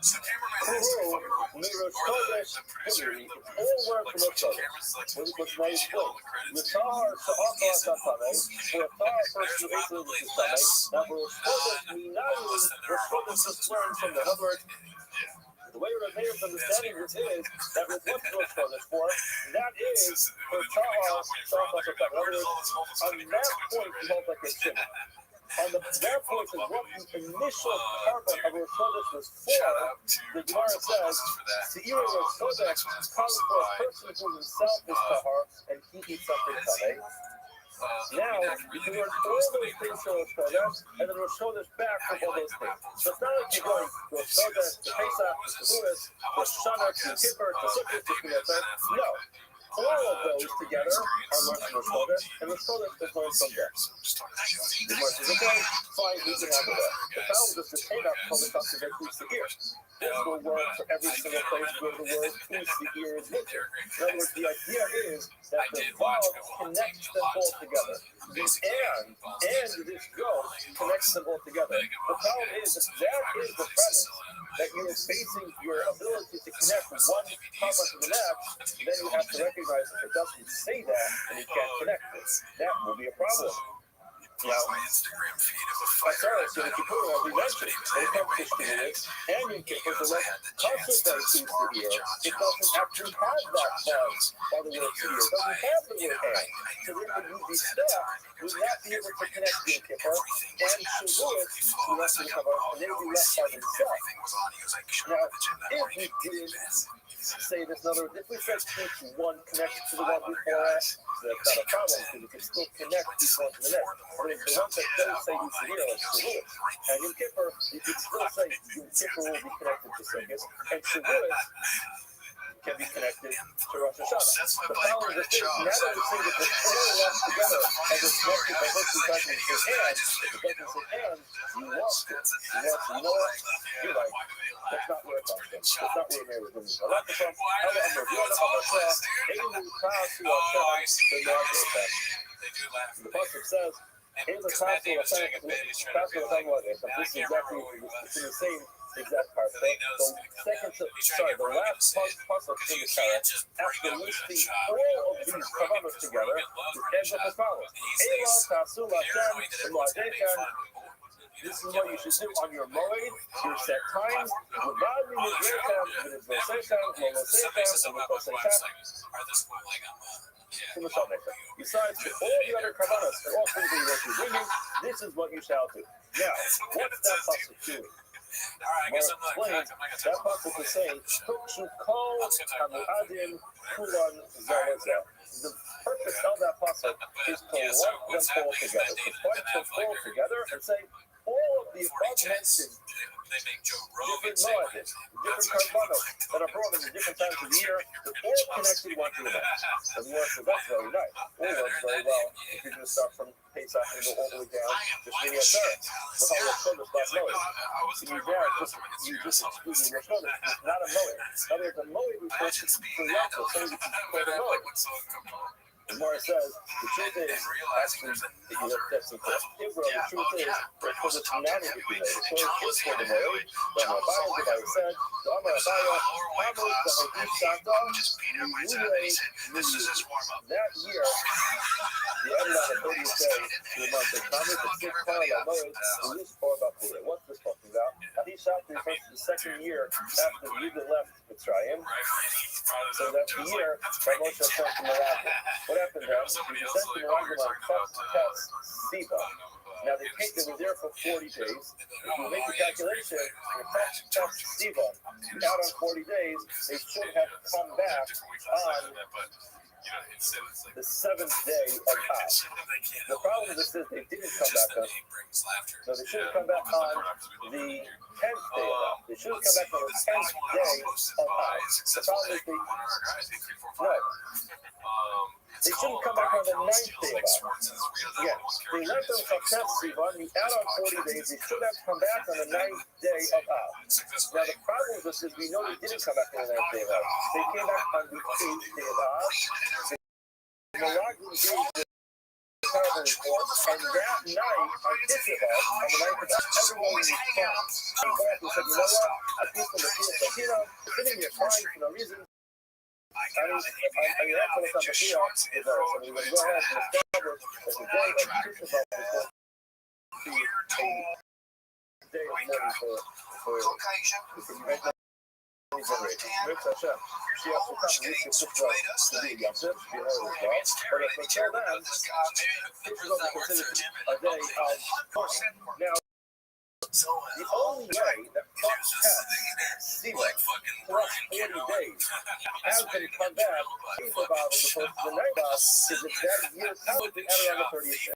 So the cameraman Who has to be fucking quick. Mirosh The producer, Hillary, all work from switching Rosh cameras, like, What we was can my appreciate all the credits. L'Tahar Sha'afa Tatame, for a Tahar person There's who probably is less that Rosh Chodesh Minayu, non-Muslims than there Rosh are Chodesh Muslims. was learned from the other words. The way Rameir's understanding this is that with what's Rosh Chodesh for, that is for Tahar Sha'afa Tatame. In other words, on that point, he holds like a shimmer. On that point is what the initial carbon of Rosh Chodesh was for. The Gemara says, Seira Rosh Chodesh comes for a person who himself is tahar and he eats something tameh. Now, you can learn all those things for Rosh Chodesh and then Rosh Chodesh back from all those things. So it's not like you're going Rosh Chodesh to Pesach to Shavuos to Shana to Kippur to Sukkot to Kinetzah. No. All of those together are learned from Rosh Chodesh, and Rosh Chodesh is learned from there. The Gemara says, okay, fine, we can handle that. The problem is the Tanakh told us to make use the ear. This will work for every single place where the word use the ear is mentioned. In other words, the idea is that the vav connects them both together. The and this go connects them both together. The problem is that is the premise. That you are facing your ability to connect one comma to the next, then you have to recognize if it doesn't say that and you can't connect it. That will be a problem. Now, Instagram feed of a sorry, so the Kippur, as we mentioned, when it comes to Shvuos, and Yom Kippur, the less concentrated seems to hear, it doesn't actually have that buzz by the word fear. It doesn't have the word and. So therefore, the staff would not be able to connect Yom Kippur and Shavuos to less than cover, and they would be left by themselves. Now, if we did say this another, if we said each one connected to the one before us, that's not a problem, because you can still connect each one to the next. But if the ones that don't say each year, like Shavuos, and Yom Kippur, you can still say Yom Kippur will be connected to Sukkot, and Shavuos can be connected to Rosh Hashanah. The problem is this, now that we say that the four left together as it's connected by virtue of the hands, if it doesn't say hands, you lost it. You know what? You're right. That's not where it comes from. That's not where Mary was living. I like the song, the pasuk says, "In the castle of San This is exactly it's in the same exact part. The last pasuk in the Torah, after listing all of these kavanos together, it ends up as follows: Ela tasu Hashem v'moadechem. This is what you should do on your moed, your set times. Besides all the other kavanos and all things that you're bringing, this is what you shall do. Now, what's that pasuk doing? Well, that pasuk is saying, the purpose of that pasuk is to lump them all together, to fight them all together and say, all of the above mentioned different moedim, different karbanos that are brought in different times of the year, they're all connected one to the next. And the Lord says, that's very nice. All works very well if you just start from Pesach and go all the way down to Shmini Atzeret. The whole Rosh Chodesh last moed. You just excluding Rosh Chodesh. It's not a moed. In other words, a moed refers to the Yaakov, something that you call a moed. The Gemara says, the truth is, actually, if you look at some Hebrew, the truth is, for the Tanani to be made. The Torah is for the Moed. The Rabbi said, the Amar Abaya, Hamud, the Hadith Shanta, that year, the end of the 30th day, the month of Tamid, the sixth parallel Moed, the least for about Pura. What's this talking about? Hadith Shanta refers to the second year after Yehuda left Mitzrayim. So that's the year by Moshe sent to Meraglim. What happened then? He sent to Meraglim on Tes Siva. Now they were there for 40 days. If you make the calculation, for Tes Siva, out on 40 days, they should have come back on the 7th day of Av. The problem with this is they didn't come back on. So they should have come back on the 10th day of Av. They should have come back on the 10th day of Av. The problem is they shouldn't come back on the 9th day of Av. Yeah, they left them from Tes Siva, and out on 40 days, they should have come back on the 9th day of Av. Now the problem with this is we know they didn't come back on the 9th day of Av. They came back on the 8th day of Av. The Meraglim gave terrible report. And that night, on Tisha on the night that everyone was fine. He called and said, you know what? I feel from the field. So, sitting here crying for no reason. I mean, that's what the field is. So we would go ahead and establish that the day of Tisha was going to be a day of mourning for the Rich Hashem. She has to come and reach the to be Yamsif, be her as well. But if until then, this is only considered a day of mourning. Now, the only way that Fox has seen plus 40 days has been come back for Bob as opposed to the night Bob is if that year counted at around the 30th day.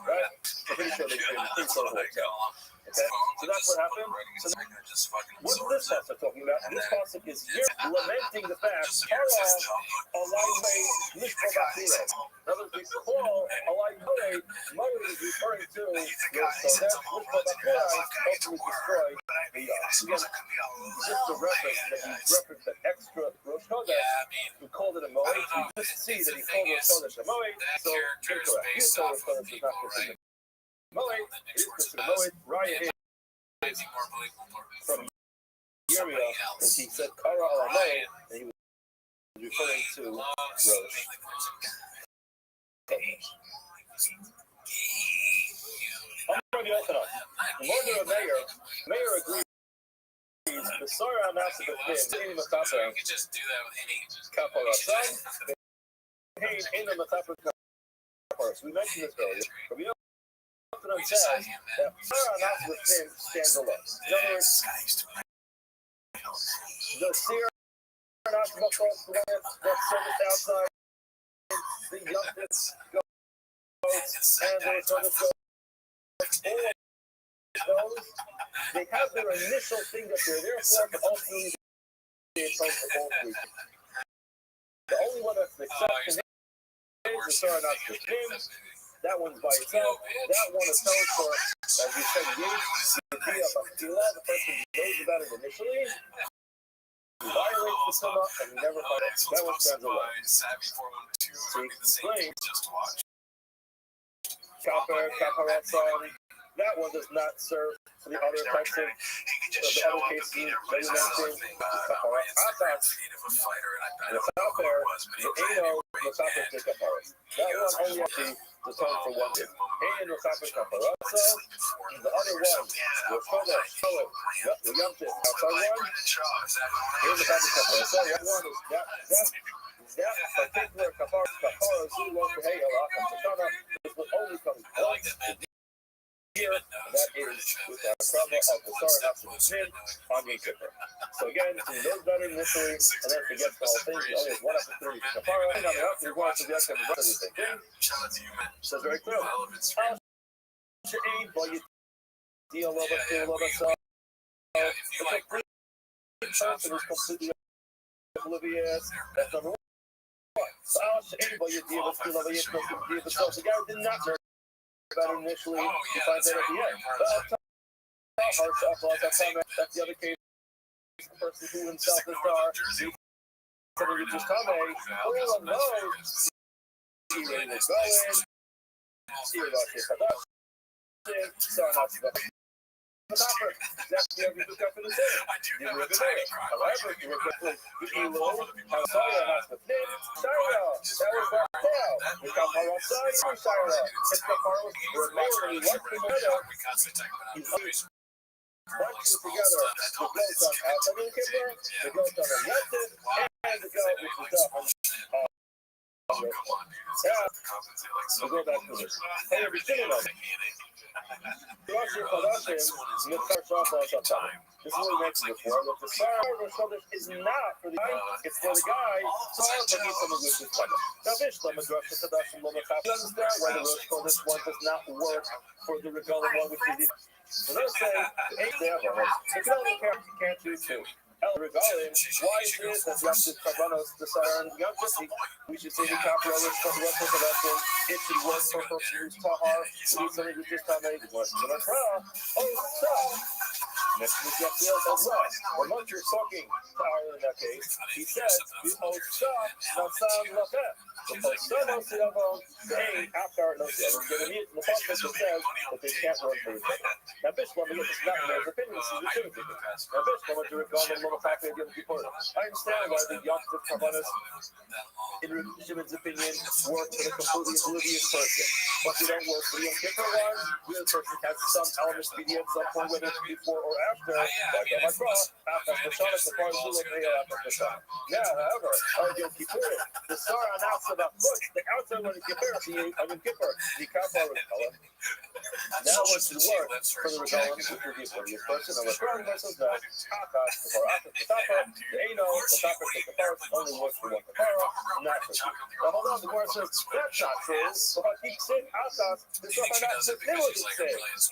Right? I'm pretty sure they can pretty close to it. Okay, so that's what happened. So what's this pasuk talking about? This pasuk is here lamenting the fact Kara Alai Mishpa Bakira. In other words, we call Alai Moed is referring to so that's Mishpa Bakira ultimately destroyed the again, just a reference that he referenced an extra Rosh Chodesh. We called it a Moed. We just see that he called Rosh Chodesh a Moed. So incorrect. He told Rosh Chodesh is not considered Moed, it is considered Moed. Raya is from Yirmiyah, and he said Kara al Moed, and he was referring to Rosh. I'm going to open up. The Lord of Mayor agrees. The Sarah Massive in the Matapa, Kapara Son, in the Matapa Kapara. We mentioned this earlier, but we don't. Says that Sarah not with him stands alone. In other words, the Sarah not across the land that service outside, the youngest goats, and the service goats, all those, they have their initial thing that they're there for, but ultimately it's on for all three. The only one that's an exception is the Sarah not with him. That one's by itself. That one is known for, as we said, the idea of Akila. The person knows about it initially, he violates the Sunnah, and he never finds it. That one stands alone. So he explains, Kaparatsan, that one does not serve for the other types of the other cases that we mentioned. Kaparatsan, and it's out there, the Eno, Masapa, Kaparat. That one only actually the time for one day. And the Sapa Kaparatsa, the other one, the Koda, the Yamtit, outside one, and the Sapa Kaparatsa. That one is that particular Kapara, Zulu, Hey, Alakam, Tashana, this will only come once a year, and that is with our trauma of the Sarah Hafsin on Yom Kippur. So again, to know better initially, and then forget the whole thing, you only have one opportunity to Kapara, and on the after you want to the outcome of the same thing. So very clear. To aid, but you deal with it, the complete person is completely oblivious. That's number one. So but you deal with the guy did not know better initially, you find that at the end. That's the other case. The person who himself is star, somebody would just come all of those. See where he was going, see about his production, so not to go. That's the other good for the same. You were good there. However, you were quickly, you low, how sorry I'm not the thing. Shira, that was our tail. We come from outside, Shira. It's the car was remotely working together. He's always bunching together. The goats on outside the kipper, the goats on the left, and the goat which is up on we'll go back to this. Hey, every single one. This is what we mentioned before, that the Sarah Rosh Chodesh is not for the guy, it's for the guy, Sarah, but he's someone with his brother. Now, Bishlam is Rosh Chodesh and Lomach. You understand why the Rosh Chodesh one does not work for the Regalim one, which is the... So they'll say, hey, there, they can only can't do two. Regalim, why is this that Yamsif Karbanos, the Sarah and Yamsif? We should say the capital is from Rosh Chodesh. It should work for a person who's Tahar, who's somebody who's just Tamei, who wants to Nasra. Oh, so... mentioned this yesterday as well. When Muncher is talking to Aaron in that case, he said, "V'hosa nasan lachem." The Hosa nosi avon ve'ein after nosi avon. We're going to meet the pasuk that says that they can't work for each other. Now, Bishlam, again, this is not Meir's opinion. This is the Shimon's opinion. Now, Bishlam, what you regard as Loma Papi of Yom Kippur. I understand why the Yom Kippur Karbanos, in Shimon's opinion, work for a completely oblivious person. But we don't work for the Yom Kippur one. The other person has some elements to be at some point, whether it's before or after. Like Yom HaKrah, after Hashanah, the part of Zula, after Hashanah. Now, however, on Yom Kippur, the Sar announced about foot, the outside one is Kippur, on Yom Kippur, the Kappa was color. Now, what's the work for the Regalim, which would be a oblivious person, and the Quran versus the Akas, the Akas, the Tapa, the Eino, the Tapa, the Kapara, only works for one Kapara, not for two. Now, hold on, the Gemara says, that's not true. So if I keep saying Akas, the stuff I'm not saying,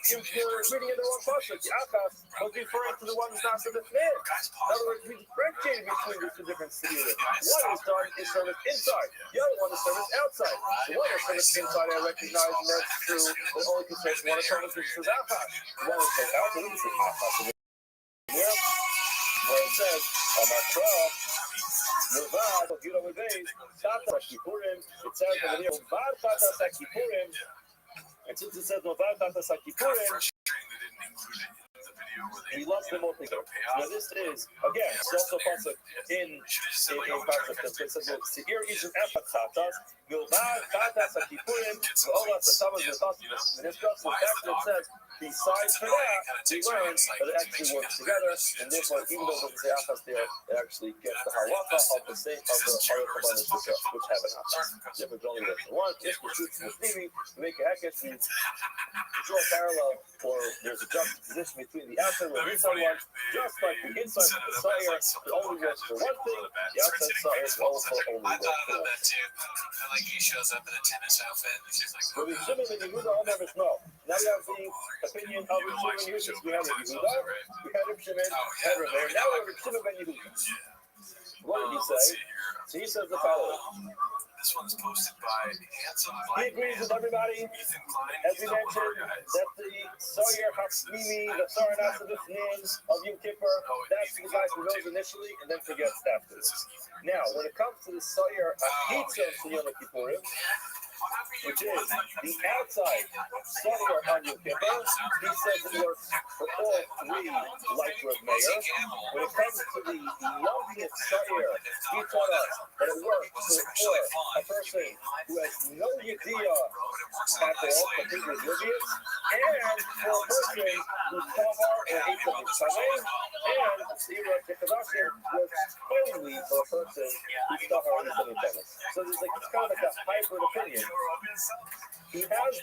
you're reading it in the wrong pasuk. The Akas was referring to the one who's not to the Fnei. In other words, we differentiate between these two different studios. One is done is service inside. The other one is service outside. The one is service inside, I recognize, and that's true. It only contains one service, which is Akas. The one is service outside, which is Akas. Here, where it says, Amakra, Novad, Yudah Leveis, Tata Sakipurim, it says over there, Novad Tata Sakipurim, and since it says Novad Tata Sakipurim, he loves them all together. Now this is, again, it's also pasuk in pasuk that says, Seir Izim Efat Tatas, Novad Tata Sakipurim, Ola Satamas V'Tatas, and it's just the fact that it says, besides for that, we learn that it actually works together, and therefore, even though the Akas there, it actually gets the halacha of the same of the other components which have an Akas. Therefore, only there's one. If the truth is maybe to make a hekesh, we draw a parallel, or there's a juxtaposition between the outside and the inside one, just like the inside of the Sayer, it only works for one thing, the outside Sayer also only works for one thing. And like he shows up in a tennis outfit, and she's like, But with Shimon and Yehuda, all members know. Now we have the opinion of Reb Shimon Yehuda. We have Reb Yehuda, we had Reb Shimon, and Reb Meir. Now we have Reb Shimon ben Yehuda. What did he say? So he says the following. This one's posted by Handsome. He agrees with everybody, as we mentioned, that the Sayer Hatzmimi, the Saranat of the Fnins of Yom Kippur, that's the guy who knows initially and then forgets afterwards. Now, when it comes to the Sayer Hachitzos of Yom Kippurim, which is the outside Sayer on Yom Kippur, he says it works for all three, like Reb Meir. When it comes to the Yom Sayer, he taught us that it works for a person who has no idea at all, completely oblivious, and for a person who's Tahar or Eitzah Mitzvah, and Sira Tekadashim works only for a person who's Tahar or Eitzah Mitzvah. So there's like kind of like a hybrid opinion. He buys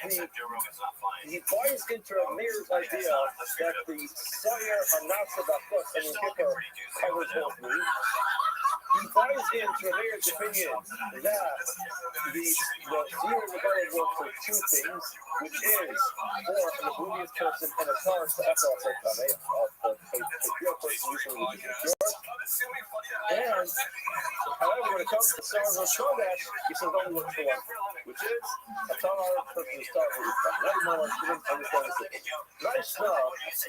into a Meir's idea that the Sayer Hanatsa Bachos and Yom Kippur covers both three. He buys into a Meir's opinion that the Zero Rebellion works for two things, which is for an oblivious person and a car to echo a pure person usually would be pure. And however, when it comes to Sarah Rosh he says only works for one, which is a Tahar person who starts with Islam. That is more students understand the thing. Nice now,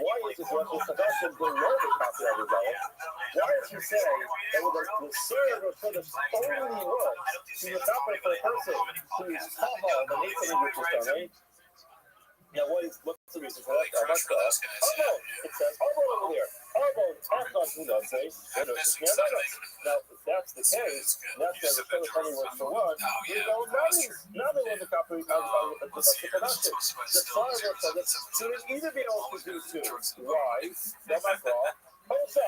why is it what the Sadashim below the copy of Rebellion? Why does he say that with the Sarah Rosh only works to the top of a person who is Tahar, the Nathan which is done, right? Now, what's the reason for that? It says Arbo over there. Arbo, who does say? Now, if that's the case, that's why the Torah only works for one. We go none of the copy of the Kadashim. The Torah works so there's either be able to do two. Why? That's my fault. Hosa.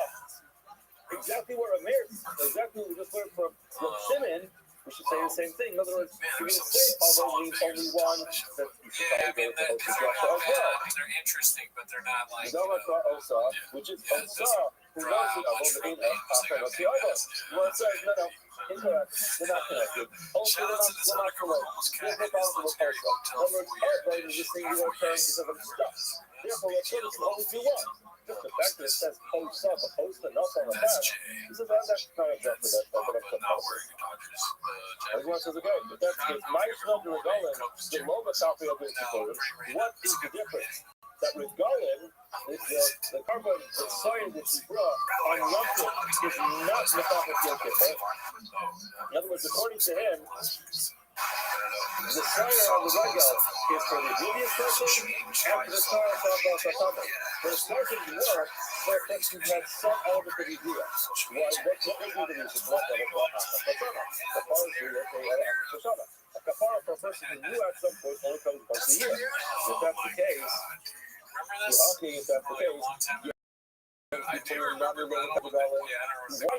Exactly what Amir, exactly what we just learned from Shimon. We should say the same thing. In other words, to be the same, although means only one, that you should probably go to Osa as well. They're interesting, but they're not like Osa, which is Osa, who knows it, although the Osa, the other. Well, it says, no, incorrect. They're not connected. Also, they're not correct. There's no problem with Osa. In other words, Osa is just saying you are terms because of stuff. Therefore, let's only do one. Just the fact that it says Osa, but Osa, not on the back. This is not exactly that, but I'm everyone says again, but that's the Ma'aseh Regalim, the Loma copy of Yom Kippur. What is the difference? That Regalim The carbon, the soil that you brought on Yom Tov is not Mechapet Yom Kippur. In other words, according to him, the soil on the regel is for the previous person after the soil of the for the person's work, for a person who has some element of Yidiyah. What would be the reason? What the kapara is that they had after Shoshana. A kapara for a person who knew at some point only comes once a year. If that's the case, okay, if that's the case, why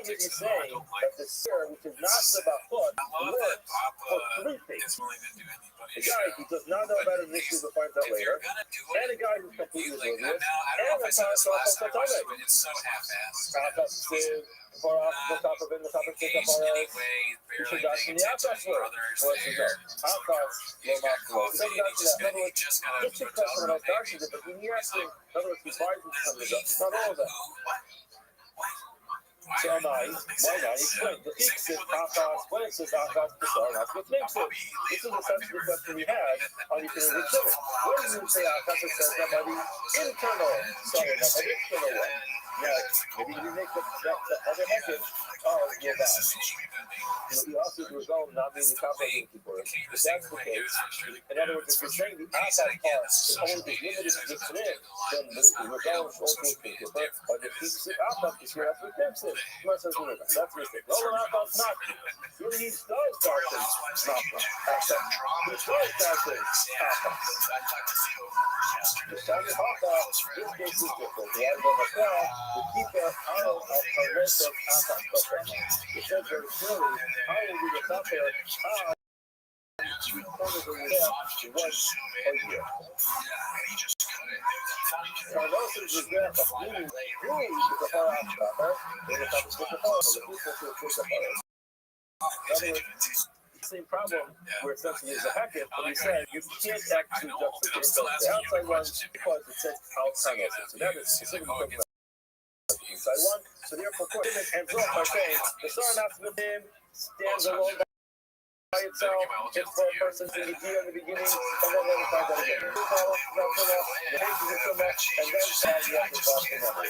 is he saying that the seer, which is not the bachot, works for three things? A guy who does not know about an issue but finds out later, and a guy who's completely oblivious, and a parasol from Satane. For the top of it, the top of the you should dash in the Akas word. What's the go? Akas, no Makro. It doesn't dash in that. In other words, just a question about dashing it, but when you ask him, in other words, he buys it from the Dutch. Not all of them. So why not? Explain. The Peak says Akas, when it says Akas, the star, that's what makes it. This is essentially the question we had on the Unit 7. What does it say Akas? It says that by the internal star, not by the external one. Yeah, maybe you make the other hectic of your God. But you also do a goal not being the top of the people. If that's the case, in other words, if you're saying the outside part is only the limited to Mixed in, then the goal is also the people. But if you sit out of the sphere, that's what Mixed in. That's mistake. No, that's not. Really, he does darken. Not he does darken. The Shaggy Haka, this case is different. The end of the crowd, the keeper out of her list of Akas. It says very clearly, I will be the top there. We cornered the left once a year. Carlos is there for meaning really the far out stopper. They will have to put the far so the people to put the far. In other words, same problem where essentially is a hacket, but he said you can't actually juxtapose the outside one because it says outside also. So that is specifically talking about the inside one. So therefore, it ends off by saying the sun after the dim stands alone by itself. It's for a person to be here in the beginning, and then let it find out again. The basis is so much, and then add the other bottom.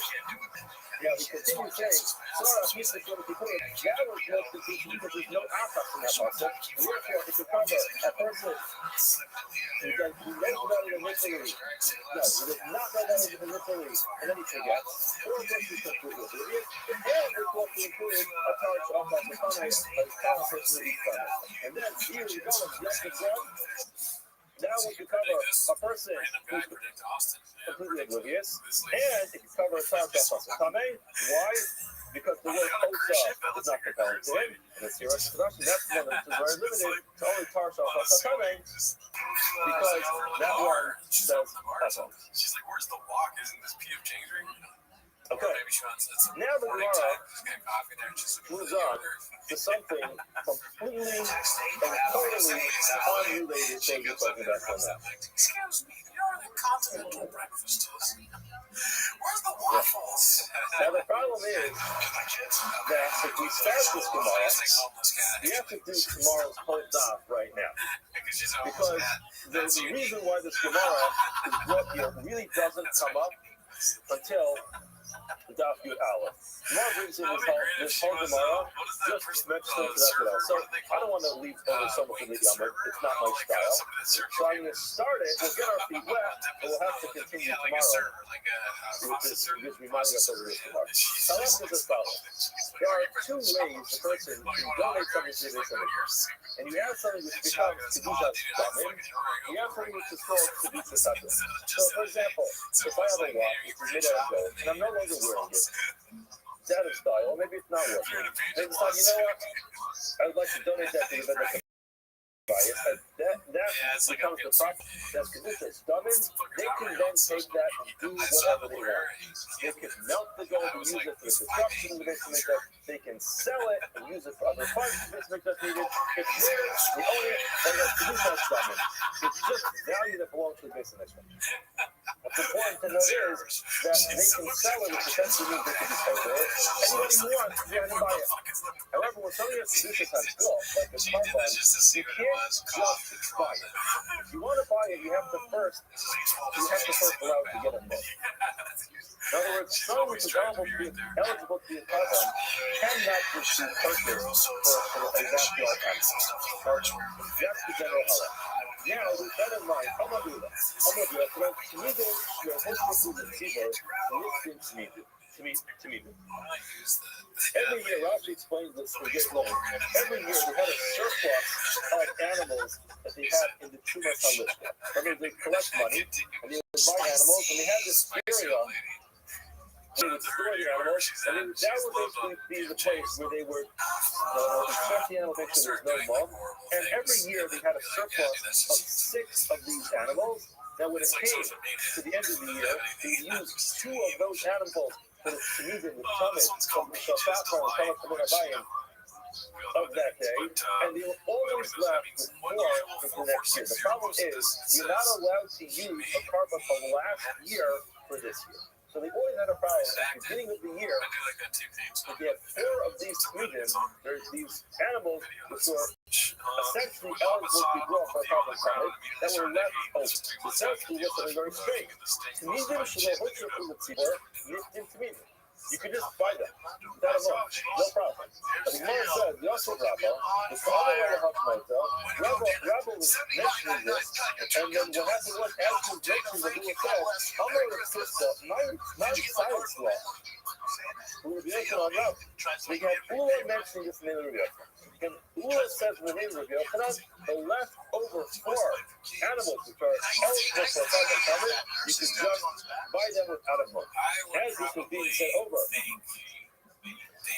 Now, he continues saying, Sarah, he's the sort of people that was most confusing because there's no Akas in that muscle. And therefore, if you cover a person who knows about it initially, no, he does not know about it initially, and then he forgets, or a person who's completely oblivious, and it's what we include a charge of the Mechanic, a power person of each other. And then, here we go, yes, it's now we can cover a person who's completely oblivious, and it can cover a child of Asakame. Why? Because the word Osa is not compelling to him, and it's your introduction. That's one that is very limited to only Tarsha of Asakame, because that one says Asakame. She's like, where's the walk? Isn't this PF changing? Okay, now the Gemara moves on to something completely and totally unrelated to what you're talking about from that. Excuse me, you're the continental breakfast. Where's the waffles? Now the problem is that if we start this Gemara, we have to do tomorrow's whole daf right now. Because the reason why this Gemara is brought here really doesn't come up until Daf Yud Aleph. Gemara brings in this whole Gemara just mentioning to that. So I don't want to leave over so much of the Yammer. It's not my style. So I'm going to start it. We'll get our feet wet, but we'll have to continue tomorrow with this reminding us of this Gemara. How else does this follow? There are two ways the person can donate something to the base. And you have something which becomes Kedusha Stamim. You have something which is called Kedusha Stamim. So for example, if I have a watch which is made out of gold, and I'm no longer wearing it, it's out of style, or maybe it's not working. Maybe it's like, you know what? I would like to donate that to the vendor. That becomes the practice. That's Kedusha Stamim. They can then take that and do whatever they want. They can melt the gold and use it for the construction of the base maker. They can sell it and use it for other parts of the base maker that's needed. It's theirs, we own it, and that's Kedusha Stamim. It's just value that belongs to the base maker. what's important to note is that they can sell it, which essentially means they can be sold it. Anybody who wants to go ahead and buy it. However, when somebody has Kedusha type built, like a car bond, you can't just buy it. If you want to buy it, you have to first allow it to get a book. In other words, someone who's eligible to be a car bond cannot just be purchased for a vacuum account. That's the general halacha. Now, with that in mind, I'm going to do that. But to me, you're supposed to do the tzibur, to me. Every year, Rashi explains this in this long. Every year, they had a surplus of animals that they had in the Tumas HaLishka. In other words, they collect money, and they would buy animals, and they had this area. They would store the animals, and that would basically be the place where they would inspect the animal, make sure there's no mold. And every year, they had a surplus of 6 of these animals. Now, when it came to the end of the year, they used 2 of those animals for the Tunisian, the Summit, from the Shafar, of that day, and they were always left with more for the next year. The problem is, you're not allowed to use a carbon from last year for this year. So they always had a problem at the beginning of the year. If you had 4 of these Tunisians, there's these animals which were essentially eligible to be brought for a carbon summit that were left open. So essentially, what's something very strange. Tunisians should know which from the tzibur, Tunisians. You can just buy them without a loan, no problem. But the Gemara says, Yosef Rabba, the father of Hachmaita, Rabba was mentioning this, and then what happened was, as he was mentioning the Lua said, Amar of Sista, not science law, who would be mentioned on Rabba. We had Ula mentioning this in the Rebbe. And Ula says in the name of Rebbe, the leftover 4 animals which are eligible for a carbon summit, you can just buy them without a loan. As this was being said over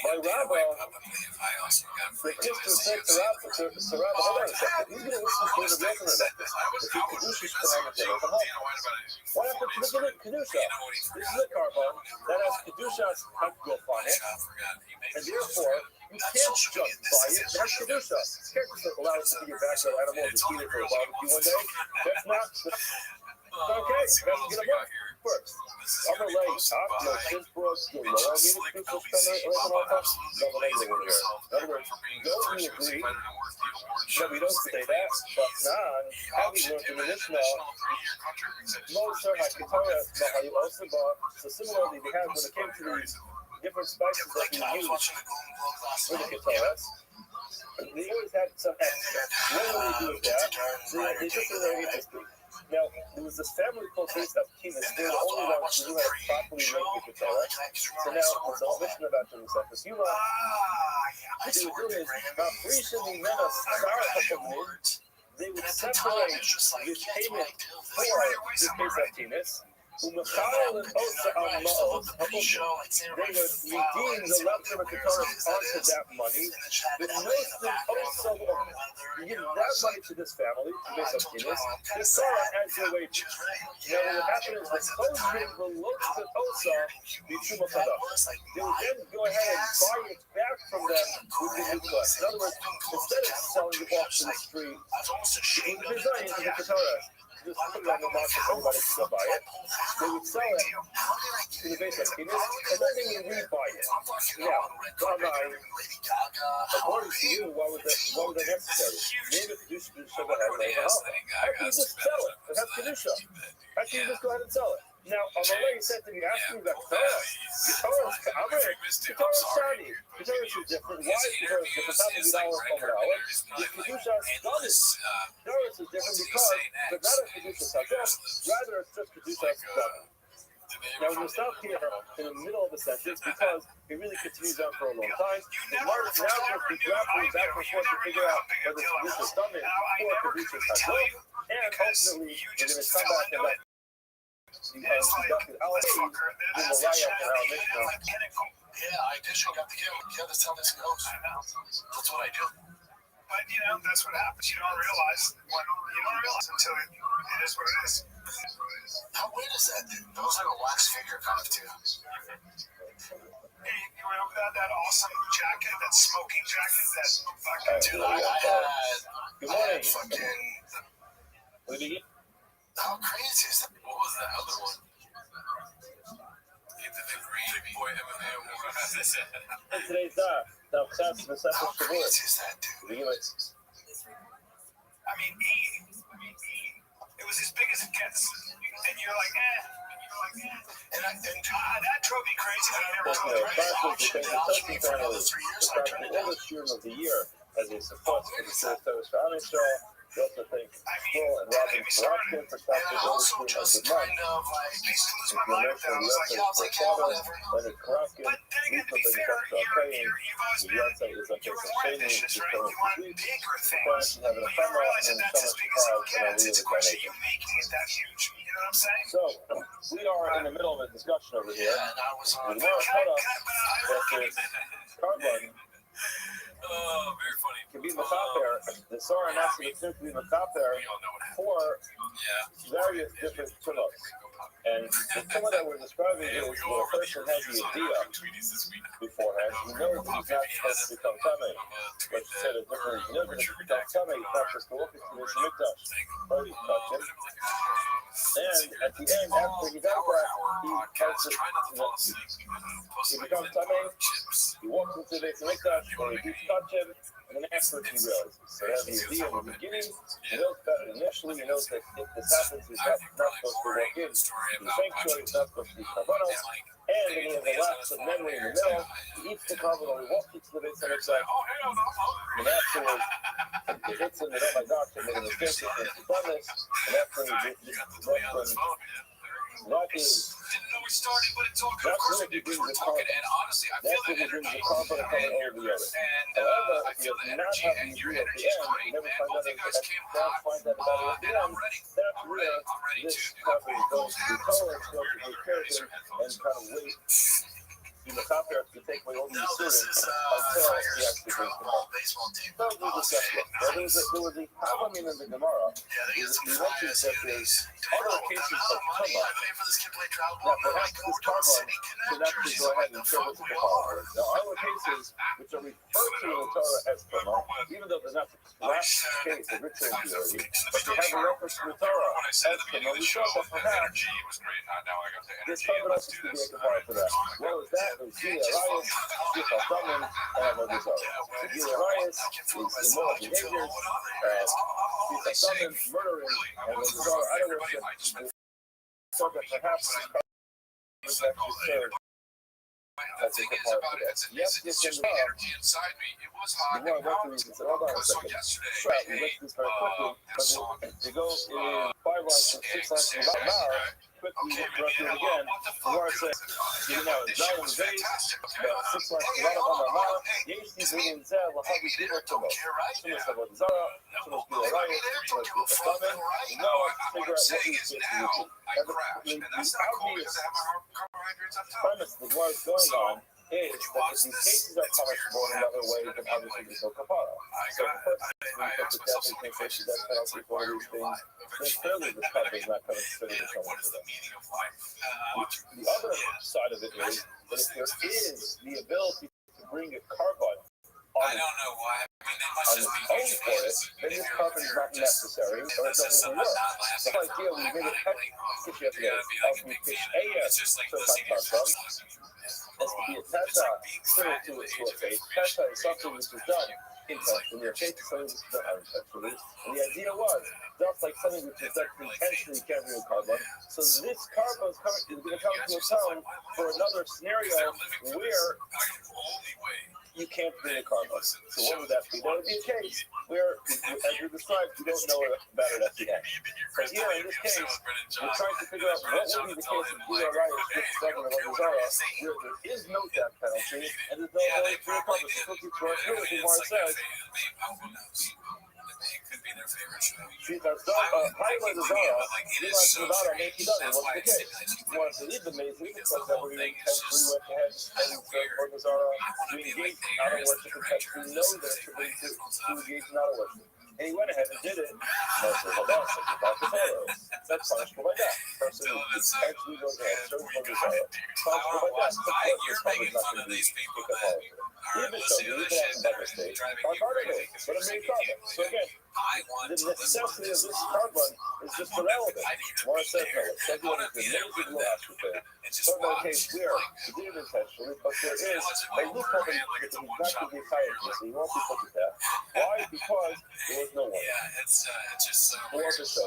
by Rabba, the sister said to Rabba, hold on a second, he's going to listen to the Rebbe about this. If he Kedusha's Quran, what happened to the Kedusha? This is a carbon that has Kedusha's Hakguf on it, and therefore, you can't just buy it. That's Kedusha. You can't just allow it to be your backyard animal and eat it for a barbecue one day. That's not... Okay, you have to get a book first. I'm going to lay top, no Shinsbrook, no lower meaning to suspend it, or double negative over here. In other words, don't we agree that we don't say that, but non, having learned in the Mishnah, Moshe HaKetara, Mahayu Osaba, so similarly, they had when it came to these different spices that we use for the Ketaras, they always had some extra. What do they do with that? They just did their history. Now, there was this family called based out of Kinas. They were the only ones who knew how to properly make the Ketara. So now, there's a whole mission about doing this. Because you know, what they were doing is, they would separate this payment for this based out Kinas. They would redeem the leftover Ketaras onto that money. But most of also give that money to this family, to make up Kinas. Ketara as their wage. Now, what would happen is the Chosrim will look to Osa, the Truma Chada. They would then go ahead and buy it back from them with the new class. In other words, instead of selling it off to the street, it would be designed into the Ketara. Just put it on the market, everybody could go buy it. They would sell it to the base of Kinas, and then they would rebuy it. Now, according to you, why was that necessary? Maybe Kedusha should have had how can you just sell it? It has Kedusha. How can you just go ahead and sell it? Now, Amalei said to me, asking about Ketara. Ketara is shiny. Ketara is different. Why is Ketara different? How can we dollar? The Kedusha is Ketara is different because they're not a Kedusha Sajah, rather it's just Kedusha Sajah. Now, when we stop here in the middle of the sentence, because it really continues on for a long time, the Mark now just be grappling back and forth to figure out whether it's Kedusha Stomach or Kedusha Sajah, and ultimately, we're going to come back and back. Yeah, I did. You got to give. You have to tell this goes. That's what I do. But that's what happens. You don't realize until it is what it is. How weird is that? It looks like a wax figure, kind of too. Hey, you remember that awesome jacket, that smoking jacket, that fucking dude? I had fucking. How crazy is that? What was that other one? The Green Boy MMA Award. In today's the Chas V'Sefesh How Shavur. crazy is that, dude? I mean, it was as big as it gets, and you're like, and that drove me crazy. I never told you the option for another 3 years. I turned it down. The oldest of the year as a support for the Torah for Amisrael. We also thank Paul and Robin Korotkin for stopping the oldest also of just the month. kind of like, I used to lose my mind with that. I was like, yeah, I'll take it, whatever. Leonard Korotkin, But then again, to be fair, you've always been, you were more ambitious, right? You wanted bigger things, but you don't realize that that's as big as it gets. It's a question of you making it that huge. You know what I'm saying? So, we are in the middle of a discussion over here. Yeah, and I was on. We want to cut off that carbon Oh, very funny. can be Mechaper. The Sora and Nasa seem to be Mechaper for various different tumas. And the tuma that we're describing is where a person has the idea beforehand. He knows that he's not supposed to become Tameh. Like you said, it's different. He knows that if he becomes Tameh, he's not supposed to walk into the Mikdash. But he touched him. And at the end, after he does that, he has to, he becomes Tameh, he walks into the Mikdash, and he touch him, and then afterwards he realizes. So he has the idea in the beginning, he knows better initially, he knows that if this happens, he's not supposed to walk in. He's sanctuary, he's not supposed to be Karbanos, and then he has a lapse of memory in the middle, he eats the carbon, he walks into the Beit HaMikdash, and afterwards, it hits him, and oh my gosh, I made a mistake, it's done this, and after that is Didn't know we started, but it's all good. Of course, we were talking, and honestly, I feel that energy. And I feel the energy, and your energy is great, man. Both you guys came hot, and I'm ready. I'm ready to have those arrows for weird other guys or headphones. and kind of wait in the top there to take away all these students until he actually brings them up. Baseball team. That was the discussion. There was a problem in the Gemara. Yeah, they get some We mentioned that there's other cases of money. Tuma I paid for this kid play travel that ball. perhaps this carbon should actually go ahead and show us the power. There are other cases which are referred to in the Torah as Tuma, even though there's not the last case of ritual impurity, but they have a reference to the Torah as Tuma. We thought that perhaps this carbon also could be a kapara for that. What was that? It was Gili Arias, Shifal Daman, and Avodah Zarah. Gili Arias is immoral behaviors, Shifal Daman, murdering, and Avodah Zarah, idol worship. So that perhaps this carbon was actually served as a kapara for that. Yes, yes, yes, energy inside me. It was hot. the more I went through this, hold on a second. Sure, we went through this very quickly, but to go in 5 lines and 6 lines from about an hour, quickly we'll run through it again. The Gemara says, you know, Zion is raised, 6 lines from about an hour, Yesh Yizrin Zeh, Lahavi Dino Tumo. Tumas Avodah Zarah, Tumas Gil Arayis, Tumas Gil Chasamen. We now have to figure out what these things are to do. And the obvious premise the Gemara is going on is that if these cases are punishable in another way, then obviously there's no kapara. So the first thing we put to death in cases that penalty for one of these things, then clearly this carbon is not going to consider the someone for that. The other side of it is that if there is the ability to bring a carbon I don't know why. I mean, they must on just its be own for it, then this carbon is not necessary, or it doesn't work. So like here, we made a pitch yesterday, as we pitch AS, so it's not carbon. Has to be a teta similar to a faith. Teta is something which is done intentionally. A faith is something which is done unintentionally. And the idea was, just like something which is done intentionally can't bring a carbon. So this carbon is going to come to a town for another scenario where you can't bring a carbon. So what would that be? That would be a case where, as we described, we don't know about it at the end. So here, in this case, we're trying to figure out what would be the case of Gili Arayis, 57 of Avodah Zarah, where there is no death penalty, and there's no way to recover. So looking for it, the Gemara says, It could be their favorite show. Avodah Zarah, Nevada, maybe he doesn't. What's the case? You want to leave the maze, we can tell that we intentionally went ahead and Avodah Zarah, we engaged in auto worship intentionally, know that to engage in auto worship. and he went ahead and did it. Mostly hold on, so about the photos. That's punishable by death. Person who actually goes ahead, shows them the photo. Punishable by death. Of course, this public is not going to be kicked off all of it. Even so, you even have by mistake, by particle, but a made carbon. So again, the necessity of this carbon is just irrelevant. Morris says no. Second is the amazing little astroturf. Talk about a case where he did it intentionally, but there is a loophole that he's not going to be fired for, so he won't be put to death. Why? Because there was no one. Yeah, it's just so Or also so,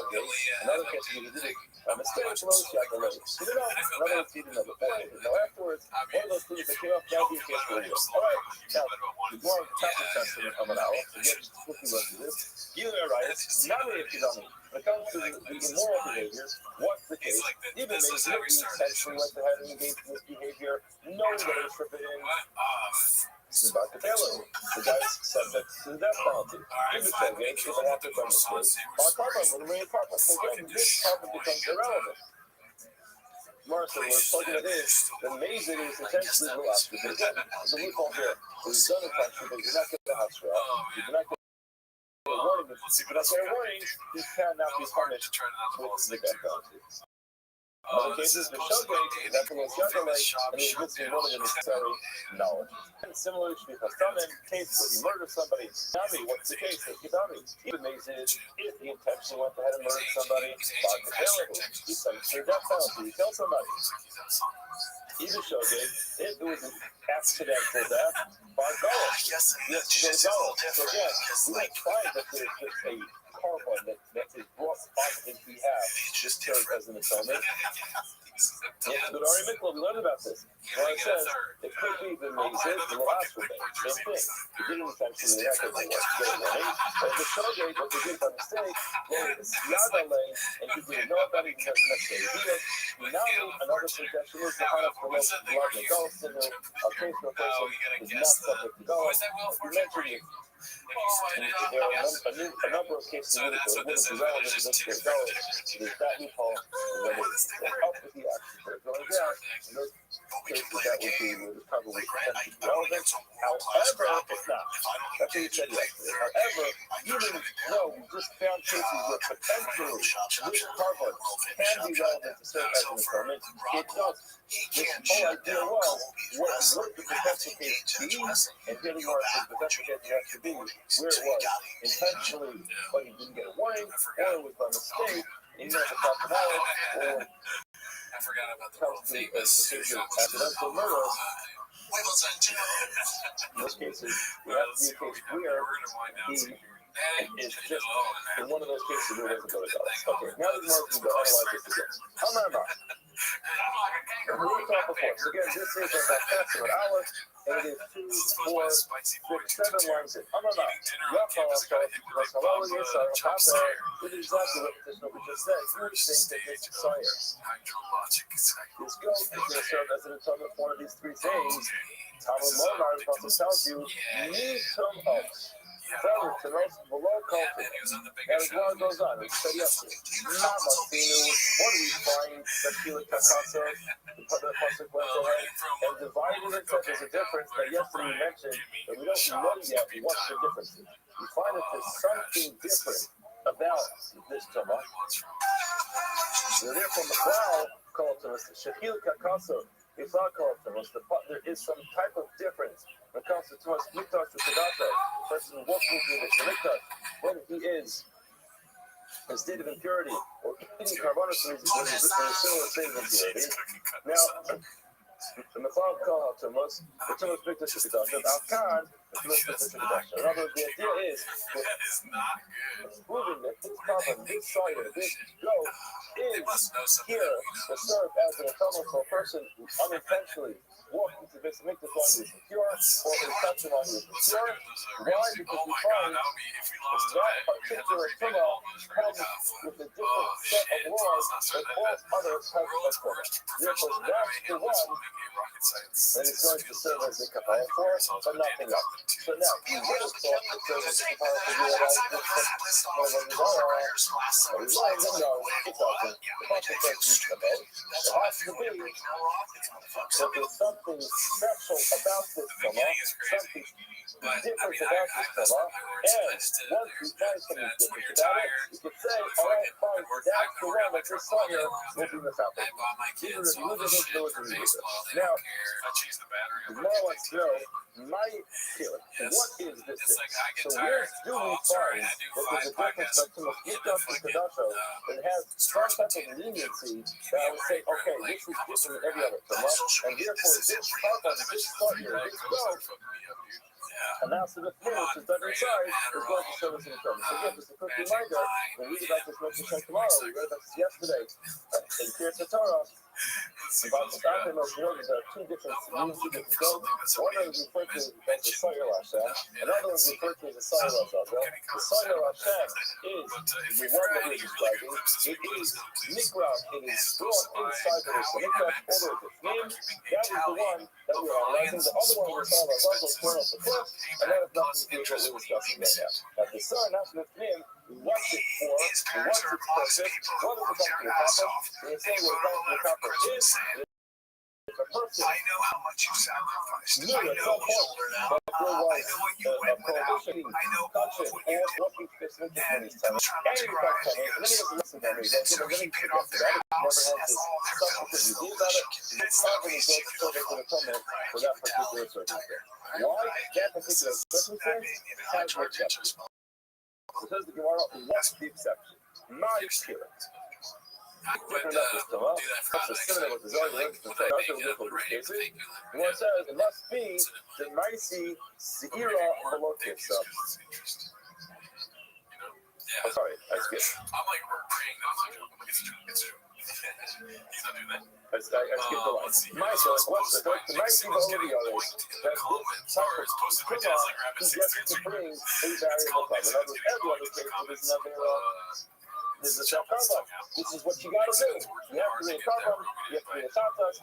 another case where he did it. A mistake blows you out the legs. You know, another one he didn't know before. Now afterwards, one of those things that came up, that would be a case for you. All right, now, the more chapter testament of an hour, again, just looking at this, you are right, not only if you don't know. When it comes to the immoral behaviors, what's the case? Even maybe he intentionally went ahead and engaged in this behavior, knowing that it was forbidden. This is about Capello. The guy's subject to the death penalty. Even so, again, if it happens on mistake, on a carbon, when we carbon, so again, this carbon becomes irrelevant. Marcel was talking about this. The amazing is intentionally the last. Because again, the loophole here is done intentionally, but you're not getting a house for all. You're not getting a warning. If you're not getting a warning, you cannot be punished with the death penalty. Other cases, the showgate is acting as younger leg and is missing one of the necessary knowledge. And similarly, to the Stalin case where he murdered somebody. Tell me, what's the case that you tell me? Even amazing is if he intentionally went ahead and murdered somebody, by the payload, he sentenced to death penalty, he killed somebody. Even showgate, if it was an accidental death, by God, yes, so again, we might find that there's just a carbon that is brought on his behalf, just as an atonement. Yes, but Ari Mikkel, we learned about this. Where it says it could be the mazes, the last one, same thing. He didn't intentionally act as a warning. But the showgate, what they did by mistake, was Yadale, and he didn't know about it, he doesn't necessarily do it. Now, another suggestion is to kind of promote blood and ghosts in a case where a person is not subject to ghosts. You mentioned it. There are a number of cases in which it wouldn't be relevant to this case. There's that loophole where they help with the action for going down. In those cases, that would probably potentially be relevant. However, it's not. That's what you said yesterday. However, even though we just found cases where potentially this carbon can be relevant to serve as an atonement, it does. The whole idea was, what would the potential case be? And getting more of the potential case has to be where it was intentionally, but he didn't get a warning, or it was by mistake, and he never got the knowledge, or I forgot about the comes to a accidental murder. In those cases, we have to be a case where he is just in one of those cases where it doesn't go to God. Okay, now there's more to go, otherwise it's again. I'm not about. We talked before. So again, this is about past an hour, and it is 2, 4, 6, 7 lines in. I'm not about. It is exactly what the petitioner just said. You would think that this is science. This goat is going to serve as an atonement for one of these three things. Talmud Monar also tells you, need some else. Further to those below culture. As one goes on, we said yesterday, not Masinu, what do we find? Shakila Kakasa, the Pasuk went ahead and divided it, said there's a difference that yesterday we mentioned that we don't know yet what the difference is. We find that there's something different about this Torah. So therefore, Miklau called to us, Shakila Kakasa, it's not called to us, there is some type of difference. When it comes to Tumas Mikdash to Kedata, the person who walks into the Mikdash, when he is in a state of impurity, or eating carbonates when he's in a similar state of impurity. Now, the Mechal call out Tumas, the Tumas Mikdash to Kedata, Al-Khan, the Tumas Mikdash to Kedata. In other words, the idea is proving that this carbon, this cider, this goat, is here to serve as an atonement for a person who unintentionally walked into this Mikdash while he was impure, or in touch while he was impure. Why? Because we find that particular Torah comes with a different set of laws than all other types of Torah. Therefore, that's the one that is going to serve as a kapara for, but nothing else. So now, we would have thought that there was a kapara for you and I, but we learned that no, it doesn't. The Pasuk says you kapara. It has to be that there's something special about this Torah, something But difference I about messed this up fella. my words. And I just did it once there. you find something That's when different you're about it, tired. you can say, I all right, fucking fine, worked. that's the I one got my that this truck all day summer long. will be this out. I bought my Even kids if you all live in this this shit village for and you do baseball. this. They Now, don't care. I changed the battery on my now let's TV. know my feeling. Yes. What is this? It's like I get So tired. where do we I'm sorry. find I do that 5 there's a difference podcasts between a in split the up to fucking Kadasho that has some storage type of container. leniency Give that me I a would say, break, bro. okay, Like, this is almost different over. than every other summer, and therefore this type of this start here, this go, Yeah. announcement of which is done inside, is going to show us in terms. So again, just a quick reminder, we'll read about this mention tomorrow, we read about this yesterday, in Kirta Torah, about the doctrine of Jordan, there are two different means, two different goals. One is referred to as the Soyer Hashem, another is referred to as the Soyer Hashem. The Soyer Hashem is the one that we're describing. It is Nikra, it is stored inside the Nikra, order of the name. That is the one that we are analyzing. The other one we're talking about was torn off the cliff, and that has nothing to do with what we're discussing right now. Now, the Soyer Hashem name, what's it for? What's its purpose? What is it going to accomplish? We're saying we're going to accomplish is a person. I know how much you sacrificed. Knew I at know some the point shoulder now. that there was I know what you a went without. prohibition, I know all touching, of what you or did. what you fix in this And money's time. was trying And to you grow got and then he ideas. was listening to me. And so he paid off their house. Never had And this all their substance filthy you did about it. chicken. It's It's probably always so chicken. it's going to come in for that particular circumstance. Why that particular circumstance has no exception. Because the Gemara was the exception. My spirit. I would Different up do this that for That's a similar with the Zohar. The cases. And one says it must be the Maisi Seira Velokitsa. Yeah. I'm sorry, I skipped. I'm like praying that it's true. He's not doing that. I skipped the line. Maisi, what's the Maisi Velokitsa? That's this type of Kuma suggested to bring a variable club. In other words, every other case, there is another. This is a carbon. This is what you got to do. You have to be a carbon. You have to be a tatas.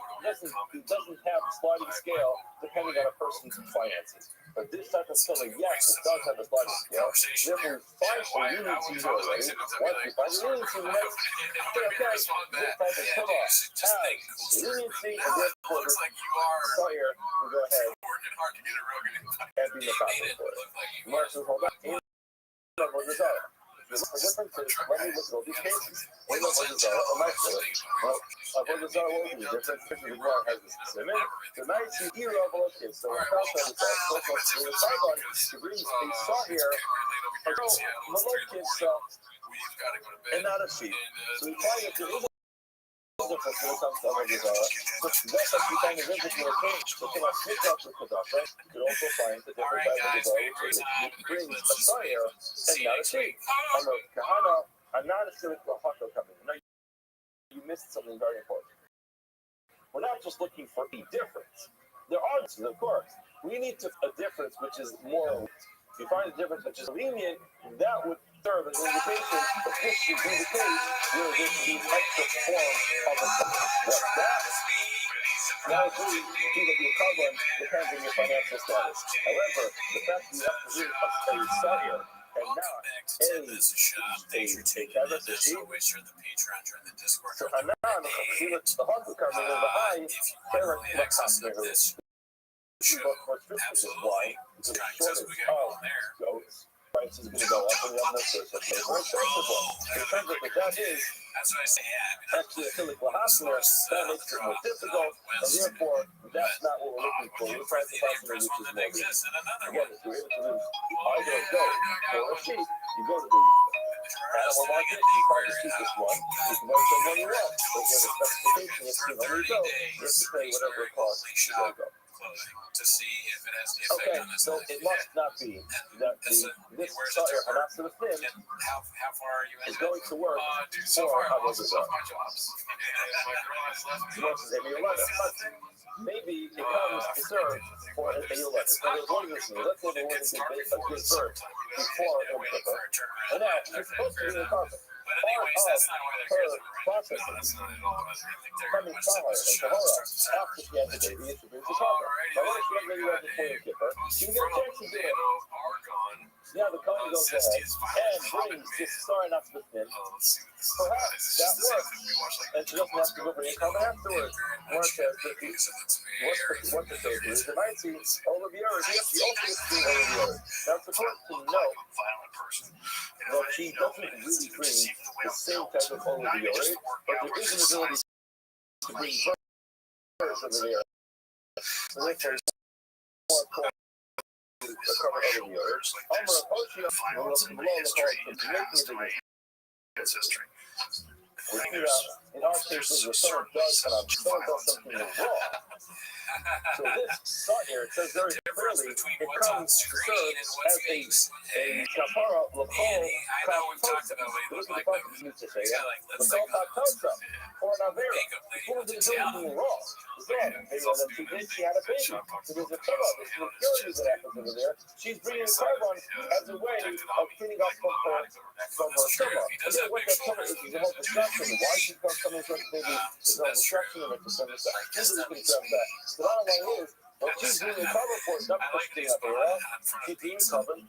It doesn't have a sliding scale depending on a person's finances. But this type of killing, yes, it does have a sliding scale. Therefore, find for leniency here already. Once you find the leniency, you might say, okay, this type of killer has leniency, and therefore this Sawyer can go ahead and be the carbon for it. Marshall, hold on. The difference is when we look at all these cases, we look at the immaculate. Well, what is our working? The difference is the Gemara has this limit. The nice hero of all kids. So without that, it's also the carbon to bring a saw here. Although Malok kids and not a sheep. So we find that there is a difference when it comes to other desire. So that's what we find the difference when it comes to cannot switch up with Kadasha. You could also find the different type of desire which brings a fire and not a sheep. On the Kahana, I'm not a silly Lahaka coming. No, you missed something very important. We're not just looking for a difference. There are differences, of course. We need a difference which is more. If you find a difference which is lenient, that would serve as an indication that this should be the case where there should be an extra form of a what's that? Now it's really see that your problem depends on your financial status. However, the fact that you have to read a sawyer and not a sheep. So Anan, see what the heart will come in the high, carrot, but this is why the shortage of goats price is going to go up and we have no choice of paying more expensive one. In terms of what that is, actually a silly happener, that makes it more difficult, and therefore that's not what we're looking for. We're trying to find something which is more reasonable. Again, if you're able to lose either a goat or a sheep, you go to the animal market, you find the cheapest one, you can buy someone you want. But if you have a specification, you can only go, you have to pay whatever it costs to go. To see if it has the effect Okay, on this. so it must not be that this sawyer, Hanasa the Finn, how far are you in? is going to work so for far, others as well. my jobs. Versus a Yolanda. But maybe it comes to serve for a Yolanda. So there's one listening. Let's say the woman can give birth before Yom Kippur. And now she's supposed to be in the carpet. But anyways, that's not why they're Her here. process No, that's not at all. I think they're coming much from her simpler. and Tahara after she has the baby, it's to bring the carpet. Now, what if she has maybe right before Yom Kippur? She can get a chance to do it. Now the Kohen goes ahead and brings things just starting off with him. Perhaps that works, and she doesn't have to go bring a comment afterwards. Mark says that what the third is, it might see Olivier is here. She also has seen Olivier. Now it's important to note that she doesn't really bring the same type of Olivier, but there is an ability to bring birds over there. So therefore, more important to cover Olivier. Omar Apochia will below the call to making a big history. we're thinking about, in our cases, where someone does something wrong. So this thought here, it says very clearly, it comes to serve as a kapara, l'kol, kaptosa. Look at the buttons used to say that. L'kol kaptosa, or an avera. This woman didn't do anything wrong. It's wrong. Maybe when she did, she had a baby. So there's a killer, there's an impurity that happens over there. She's bringing a carbon as a way of cleaning up from her tumor. And then what that tumor is the whole destruction. Why she comes coming from the baby, there's no destruction of it to some extent. This is the that. The bottom line is, what she's doing a cover for is not pushing up here. She's doing a cover to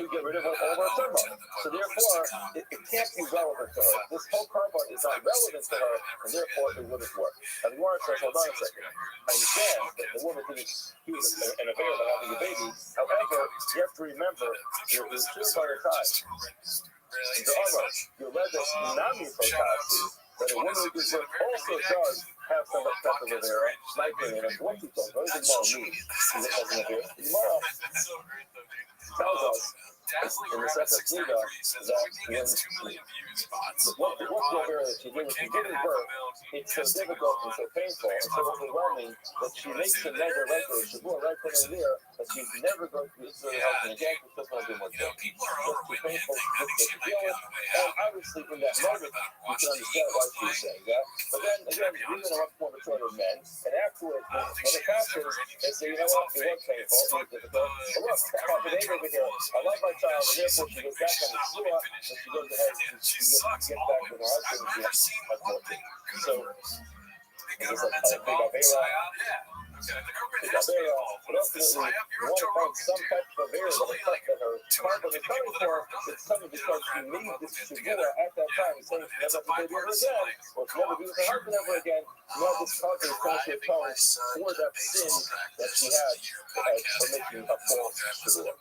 get rid of all of her thermal. So therefore, it can't be relevant to her. This whole carbon is not relevant to her, and therefore it wouldn't work. And the warrant says, hold on a second. I understand that the woman didn't use an affair by having a baby. However, you have to remember, you're still by your time. The other, you're led this tsunami protest that a woman who gives birth also does have some effect over there, likely in a what you call it, more meat. Tomorrow tells us in the second Liga that what the area that she did when she gave birth, it's so difficult and so painful and so overwhelming that she makes a measure right there. She will right then and there that she's never going to be really helping again. She's just going to do more things. Just too painful, difficult to deal with. And obviously, in that moment, you can understand why she's saying that. But then again, women are much more mature than men. And afterwards, when it passes, they say, you know what, it was painful, it was difficult. But look, I have a baby over here. I love my child, and therefore she goes back on the shua, and she goes ahead and she gets back with her husband, and she has more things. So, it was like a big avera. But ultimately, you want to find some type of avera that her carbon is coming for. It's coming because she made this shivura at that time, saying she never have to baby ever again, or she never be with her husband ever again. Now this carbon is coming to atone for that sin that she had for making a false shivura.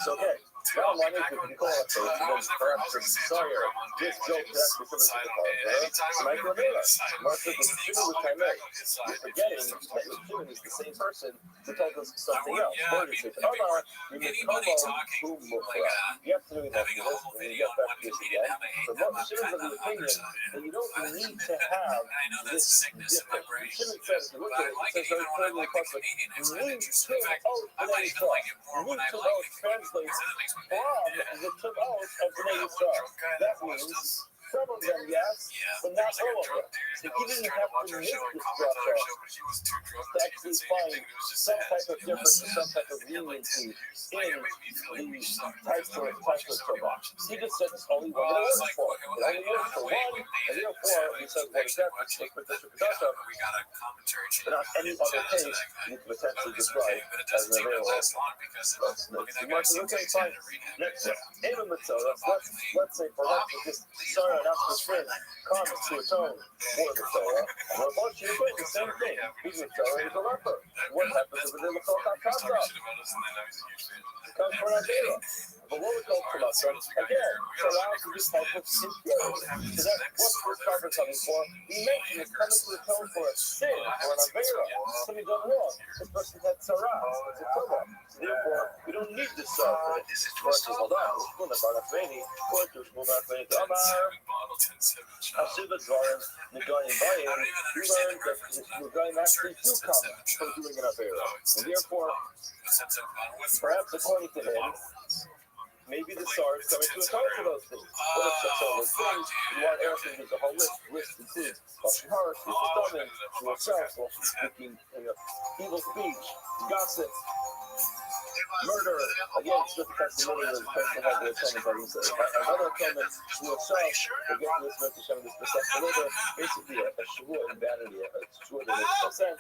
So, okay, bottom line is, if you call it faith, then perhaps sorry, this joke is actually something to call it. Michael Miller, Martha was Shimon with Kaimei. You're forgetting that Shimon is the same person who told us something else. Word is, Omar, you make Komo, whom Mufra. You have to do that for this, and you get back to this again. So, Shimon's of the opinion that you don't need to have this difference. Shimon says, if you look at it, it says very clearly, you need to oath the name you need to oath translates from the to oath of the name itself. That means some of them, yes, but not all of them. So you didn't have to make this process to actually find some type of difference or some type of leniency in the types of Torah. He just said it's only one that it works for. It only works for one, and therefore he says what is that? But not any other case you could potentially describe as an available. Okay, fine. Next one. Let's say perhaps this sorrow not the sin comes to atone for the Torah. And we're both the same thing. He's a Torah, he's a leper. What happens if the Limachol Kakasa? It comes for an Avera. But what we call Kalasa, again, Torah is this type of impurity. So that's what this carbon coming for. We mentioned it's coming to atone for a sin, for an Avera. Something done wrong. This person had Torah. It's a Torah. Therefore, we don't need this for it. Versus, hold on, we're still about Afrani. Of course, we're still about Afrani. Amar. Asiva Dvarim, Nagayin Bayim, we learned that Nagayin actually do come from doing an Avera. And therefore, perhaps according to him, maybe the Tsar is coming to atone for those things. What if so those things? You want everything, there's a whole list includes washing hearts, stomach, to ourselves, speaking, evil speech, gossip, murder. Again, it's just because the murder is the person has the atonement by himself. Another atonement to itself, again, this mention this perception murder, basically a shavua in vanity, a shavua that makes no sense.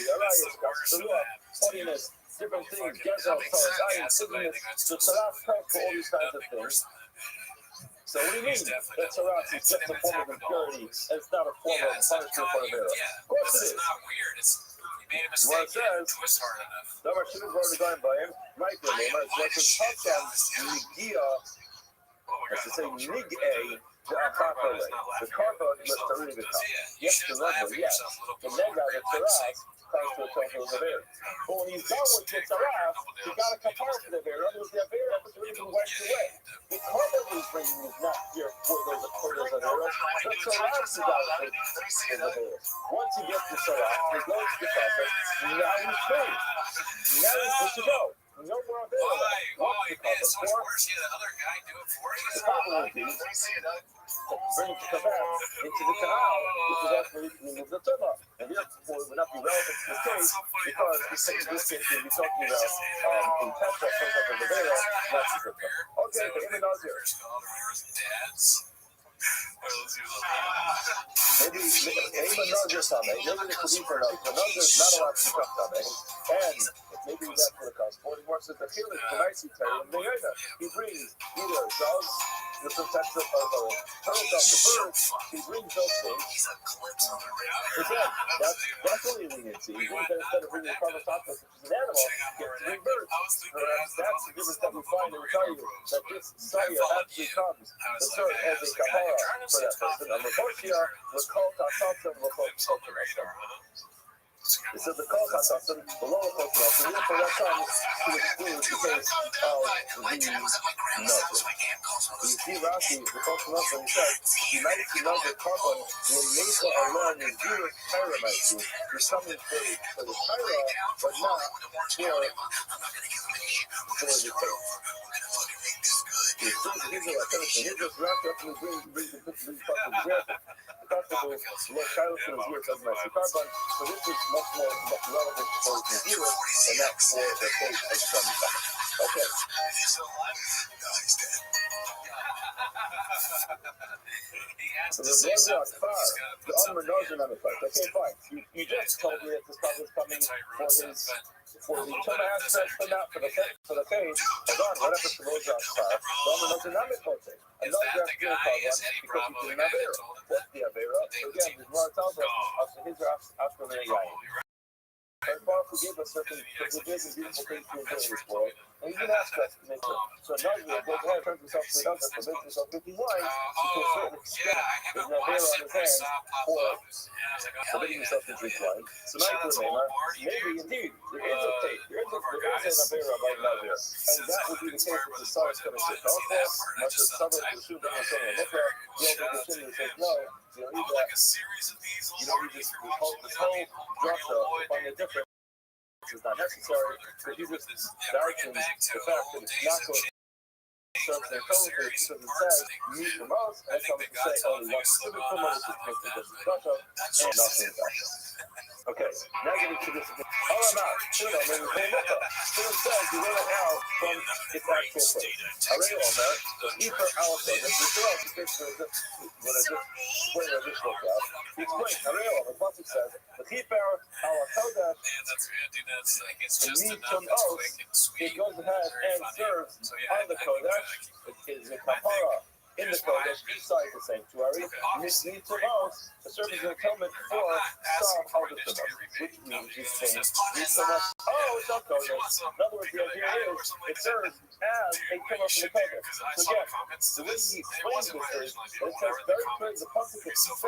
The Arayas, Kashavua, holiness, different things, Gezel, Tarazayim, Sigmas, the Sarat comes for all these kinds of things. So what do you mean that Sarat is just a form of impurity and it's not a form of punishment for Avera? Of course it is. It's not weird. You made a mistake. Well, it says, twist hard enough. Davar Shimon Bar Negoim Bayim, right there, name it. What's it Hakam Nigia, as to say Nig'e, the Akapale. The Karba is the Rivika. Yes, the Rubber, yes. The Nega, the Taras, comes to a total of Avera. But when he's done with the Taras, you got to compare to the Avera. Otherwise, the Avera has already been wiped away. The Karba he's bringing is not here for those Avera. The Taras is out of the Avera. Once he gets the Taras, he goes to the Karba, now he's free. Now he's good to go. No more Avera. Why? Man, it's so much worse. Yeah, the other guy do it for you. The Karba would be bring the Kabbalah into the Kahal, which is actually remove the Tumah. And therefore, it would not be relevant to this case because this case we'll be talking about in Pesach, some type of Avera, not the Tumah. Okay, but even out here. Maybe another Tameh, maybe it could be for another. Another is not allowed to become Tameh. And maybe that's what it comes for. He wants to kill it for Naisi Terry and Meyena. He brings either dogs with some types of turtles off the birds. He brings those things. Again, that's definitely leniency. He brings that instead of bringing a Karmasakos, which is an animal, he gets to bring birds. Perhaps that's the difference that we find in tell you that this Saya actually comes to serve as a Kapara for that person. And Lakoshia was called Kasatsim Lakoshia. It says the call Kasatsim, the lower Koshia. So therefore that comes to exclude the case of the Nazir. You see Rashi, the Koshia, when he says, he might see Nazir carbon, when Mesa alone is Jewish Tyra. He's coming for the Tyra, but not for the case. He just wrapped up and brings the fucking breath. The festival, Lord Shiloh is here, doesn't have the carbon, so this is much more relevant for the viewer and not for the case of some time. Okay. So the blood rock fire, the armor knows are not a fight. Okay, fine. You just told me that this carbon is coming for the Tuma aspect, but not for the case. Hold on, what happens to those rocks fire? The armor knows are not a fight. Another graph to the carbon because he didn't have Avera. What's the Avera? So again, the Gemara tells us, after his after the Yayim. And God forgive us certain privileges and beautiful things to enjoy in this world. And he didn't ask us to make it. So Nazir goes ahead, turns himself to another, forbids himself 50 wine, so to a certain extent, there's no hair on his hands for forbidding himself to drink wine. So now for Neymar, maybe indeed, there is a tape, there is an Avera by Nazir. And that would be the case if the Tsar is coming to the Council, much as some of the Shub and some of the Mikra, the Old Christian says no, you don't need that. You don't need this whole drasha to find a difference. Is not necessary, but he just darkens the fact that it's not going to serve their code because it says meet from us, and comes to say only one specific from us, which makes it just and nothing else. Okay, now getting to this. All about Shimon, and Shimon says you run it out from its actual place. Array on that, the Efer Alpha, this is what I just explained on this lookout. He explains, Array on the Pasuk says, the Efer Alpha, the meat from us, it goes ahead and serves on the Kodesh, it is a Kapara. In the Kodesh, inside the sanctuary, meat from us, the service of atonement for some of the Tumas, which means you change meat from us. Oh, it's not Kodesh. In other words, the idea is it serves as a Tumah from the Kodesh. So again, the way he explains this is, it says very clearly the Pasuk itself,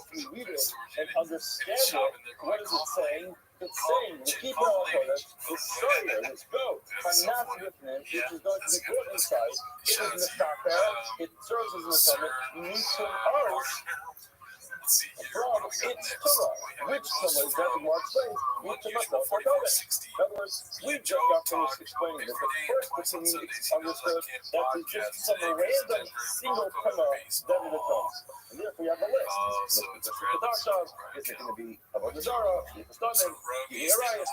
if you read it and understand it, what is it saying? It's saying the keeper of Kodesh, the soyer, this goat, Hanat Rifnin, which is going to be brought inside, it is Mishtaper, it serves as an atonement, Mishum Aros, from its Tumah. Which Tumah is that the more explains? Which Tumah for Kodesh. In other words, we just got finished explaining that the first opinion understood that it's just some random single Tumah that it atones. And therefore you have a list. The Kedash is it going to be a Kavod Zara, Yipastanim, Yirayas.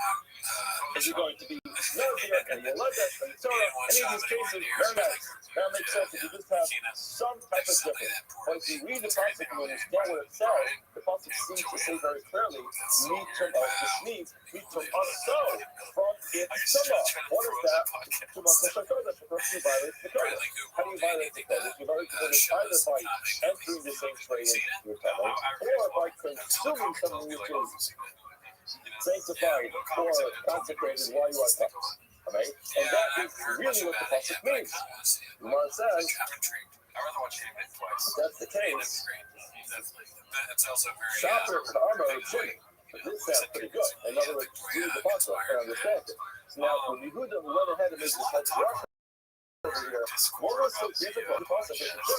Is it going to be Nazir and Yolanda and Torah? Any of these cases, very nice. That makes sense if you just have some type of difference. But if you read the pasuk and understand what it says, the pasuk seems to say very clearly, Mitum of this means Mitum also from its summer. What is that? To the person who violates the code. How do you violate the code? You violate the code either by entering the sanctuary with your tongue, or by consuming something which is sanctified or consecrated while you are kept. Right? And that is really what the pasuk means. Gemara says, if that's the case, Shaper Karma is sinning. But this sounds pretty good. In other words, read the pasuk and understand it. So now, when Yehuda went ahead and made this whole rush over here, what was so difficult about the sinning? So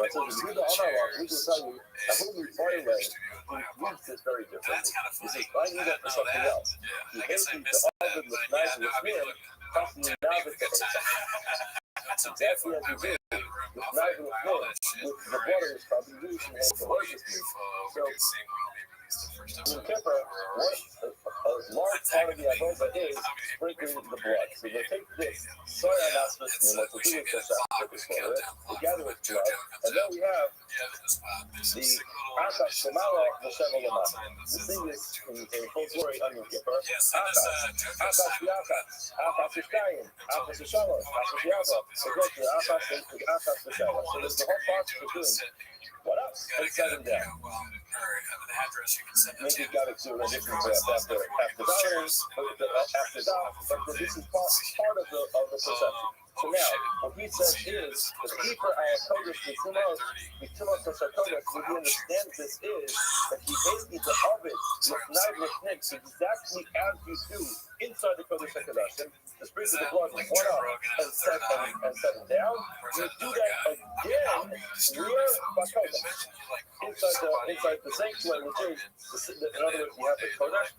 I told Yehuda Amar, we will tell you, I hope we find a way. He reads this very differently. He says, I need that for something else. He hates the Ovid with knives with men, constantly Navid to that's exactly as you do. With knives with men, with the water is probably used in the delicious meat. So, in Kippur, a large part of the avodah is sprinkling the blood. So they take this soy anastas, what to do with this together with blood, and then we have the Akas Shemala, the Shemalama. The thing is, in full glory on Yom Kippur, Akas Yakas, Akas Yishayim, Akas Yishalos, Akas Yava, the go to Akas and Akas Yishalos. So there's the whole process of doing what else? And set them down. Maybe you got to do a different after that, but this is part of the perception. So now, what he says is, the keeper our Kodesh Mitzumot Kodesh, what he understands this is that he basically the Ovid, Lefnai Lefnim, exactly as you do inside the Kodesh HaKodashim, the spirits of the blood one up and set them down. You do that again, where Bakodesh, inside the sanctuary, which is, in other words, you have the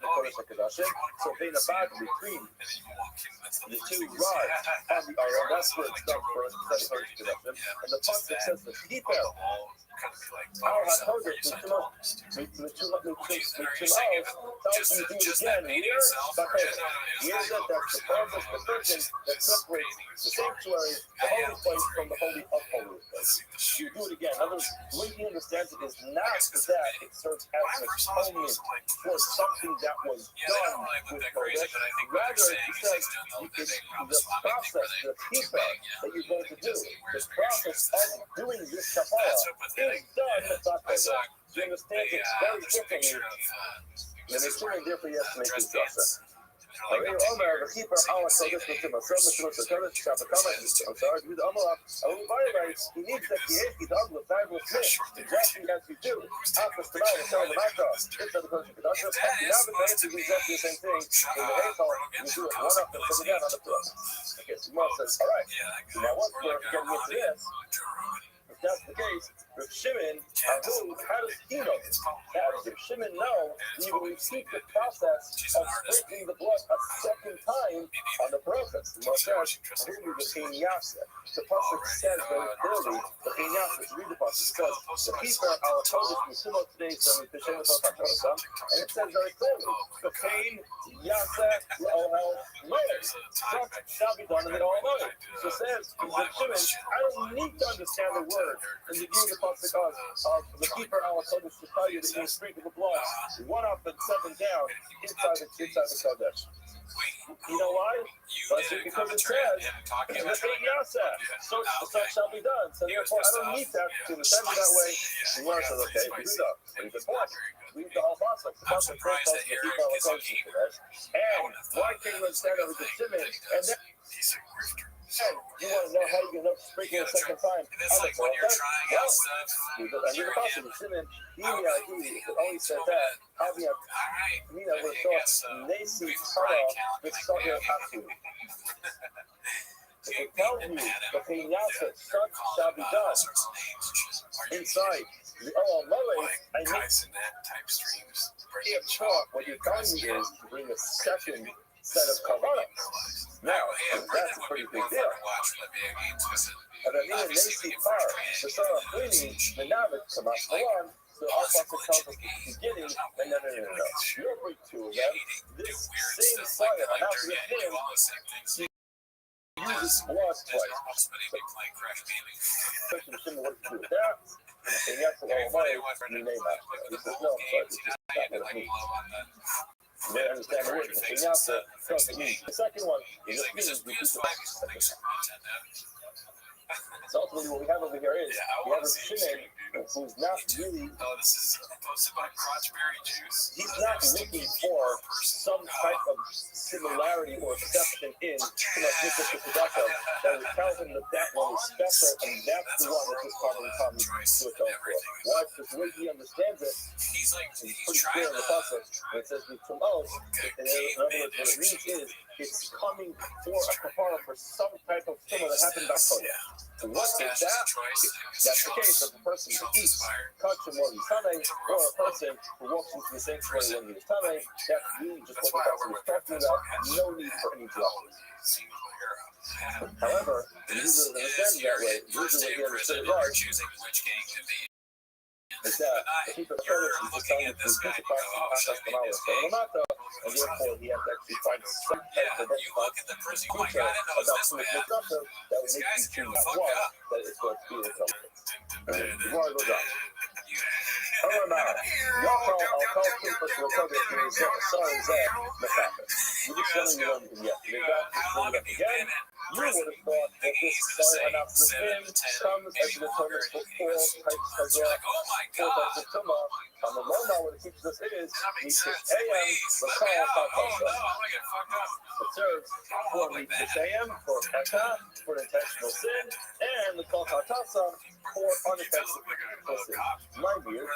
Kodesh HaKodashim, so being about between the two rods on the iron. That's where it's done for us, and the pasuk says the keeper our HaKodesh Mitzumot tells you to do it again. Here, Bakodesh. Here, that's the purpose, the person that separates the sanctuary, the holy place, from the holy of holy place. You do it again. In other words, the way he understands it is not that it serves as an atonement for something that was done with Kodesh. Rather, he says the process, the keeper that you're going to do, the process of doing this kapara is done with Kodesh. You understand it very differently. And it's very different, you have to make this process. הרי אומר, וכיפר על הקודש ותמסר משמעות הקודש כשהבקמה, I'm sorry, with Amala, I will violate, he needs that he has to dog with time with me, exactly as you do. After tonight, and tell him not to, it's the Kodesh Kedash, now the man to do exactly the same thing, in the Haythal, you do it one up and come again on the floor. Okay, so Mom says, all right, now once we're getting into this, if that's the case, Reb Shimon, how does he know? How does Reb Shimon know you will repeat the process of sprinkling the blood a second time on the process? The Moshe, the pasuk says very clearly, the Chinyas, read the pasuk, says, the keeper our Kodesh Mitzumot today, so and it says very clearly, the pain Yasa Ohel Moed, shall be done in the all Moed. So it says, Reb Shimon, I don't need to understand the word and to give the pasuk of the keeper our Kodesh to tell you that you sprinkle the blood one up and seven down inside the Kodesh. You know why? Because it says, so shall be done. So therefore, I don't need that to understand it that way. The Lord says, okay, we do that. Very good point. Read the whole pasuk. The pasuk first tells you the keeper our Kodesh to Kodesh. And why can't you understand it with the Shimon? And then you want to know how you can sprinkle a second time. It's like when you're trying out stuff. I mean, the pasuk Shimon, he always said that. Having a Mina was thought Nasi Kara with Sahir Hatu. If it tells you the Chinyasa, such shall be done inside the Oral Moed, I mean, if taught, what you're telling me is to bring a second set of Kavanas. Now, that's a pretty big deal. And I mean, Nasi Kara, the Sarah Flini, the Navid, Kamash Malan, So our pasuk tells us at the beginning, and no. You'll bring two of them. This same fire, announced with him, uses blood twice. Question is, what to do with that? And yes, well, you name that. He says, no, but it's just not what it means. They understand the word. The second one is just means we keep the so ultimately what we have over here is we have a Shimon who's not really this is posted by Crotchberry Juice. He's not looking for some type of similarity or exception in Shimon that would tell him that that one is special and that's the one that this probably comes to atone for. Why? Because the way he understands it, he's pretty clear in the passage. When it says we come out, in other words, what it means is it's coming for a kafara for some type of similar that happened back home. And what is that? That's the case of a person who eats kachim while he's tame, or a person who walks into the sanctuary when he's tame. That's really just what the person is talking about. No need for any drugs. However, when you usually understand it that way, usually what he understood it right is that the people of Torah is telling you to crucify the Mouth and therefore he has to actually find some type of feature about who is disruptive that would make you choose one that is going to be the culprit. Before I go down. I'll call two for the recovery to his sorry Zach Mekafeh. You just telling me anything yet. You got to bring it up again. You would have thought that this sorry announcement comes as an atonement for four types of tumah. On the low now, what it teaches us is Mishis AM, Rakal, Tatasa. It serves for Mishis AM, for Kata, for intentional sin, and the Kal Tatasa for unintentional sin. Mind you,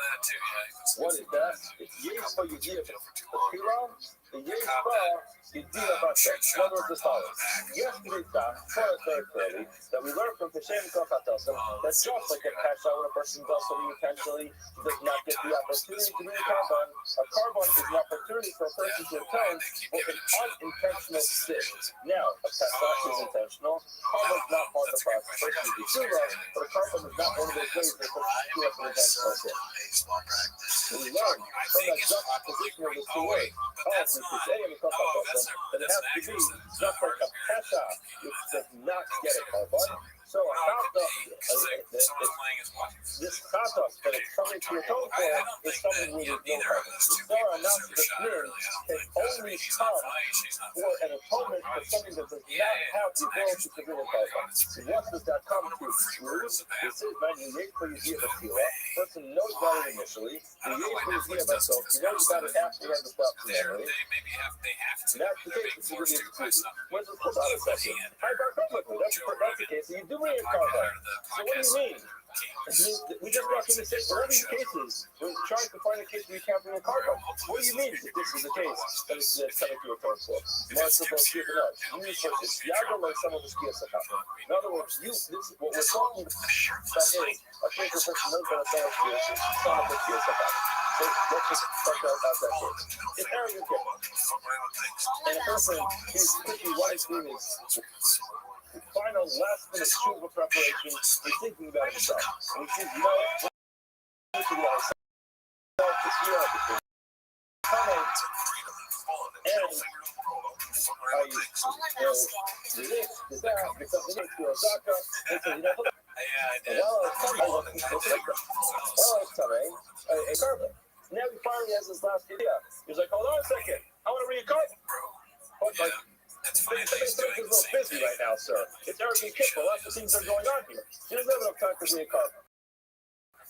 what is that? It's Yesh for Yediyah for Pilah, the Yesh for Yediyah Bashem. In other words, as follows. Yesterday's talk taught us very clearly that we learned from Peshem Kal Tatasa that just like a cash out when a person does something intentionally, does not get the opportunity to do a carbon. A carbon is an opportunity for a person to atone for an unintentional sin. Now, a pesach is intentional. Carbon is not part of the process. A person is tshuva, but a carbon is not one of those ways that a person is tshuva for intentional sin. We learn from that juxtaposition of the two words, that it has to be just like a pesach, which does not get a carbon. So a chata, this chata that it's something to atone for is something we would know about. The Torah announced that sin can only come for an atonement for something that does not have the ability to bring a carbon. So what does that come to? This is when you wait for your view of the person knows about it initially, you wait for your view of itself, you know about it after you have the thought memory. And that's the case, it's really exclusive. Where's the hold on a second? That's the case, so you do bring a carbon. So what do you mean? We just got to say all these cases, we're trying to find a case where you can't bring a carbon. What do you mean that this is the case that it's coming to a turn for? Well, it's supposed to be enough. You need to Yago like some of the skills that happen. In other words, what we're talking about is a case where a person knows about a set of skills, some of the skills that happen. So let's just talk about that case. It's arrogant killer. And a person is quickly what is doing is final last minute tshuva preparation, he's thinking about himself. And he says, you know, this is what I said. This year, everything. Coming, and I do this, do that, because the next year, Zaka, they say, you know, well, it's coming, a carbon. Now he finally has his last idea. He's like, hold on a second, I want to read a carbon. But like, things are a little busy right now, sir. It's arrogant kipple. Lots of things are going on here. He doesn't have enough time to read a carbon.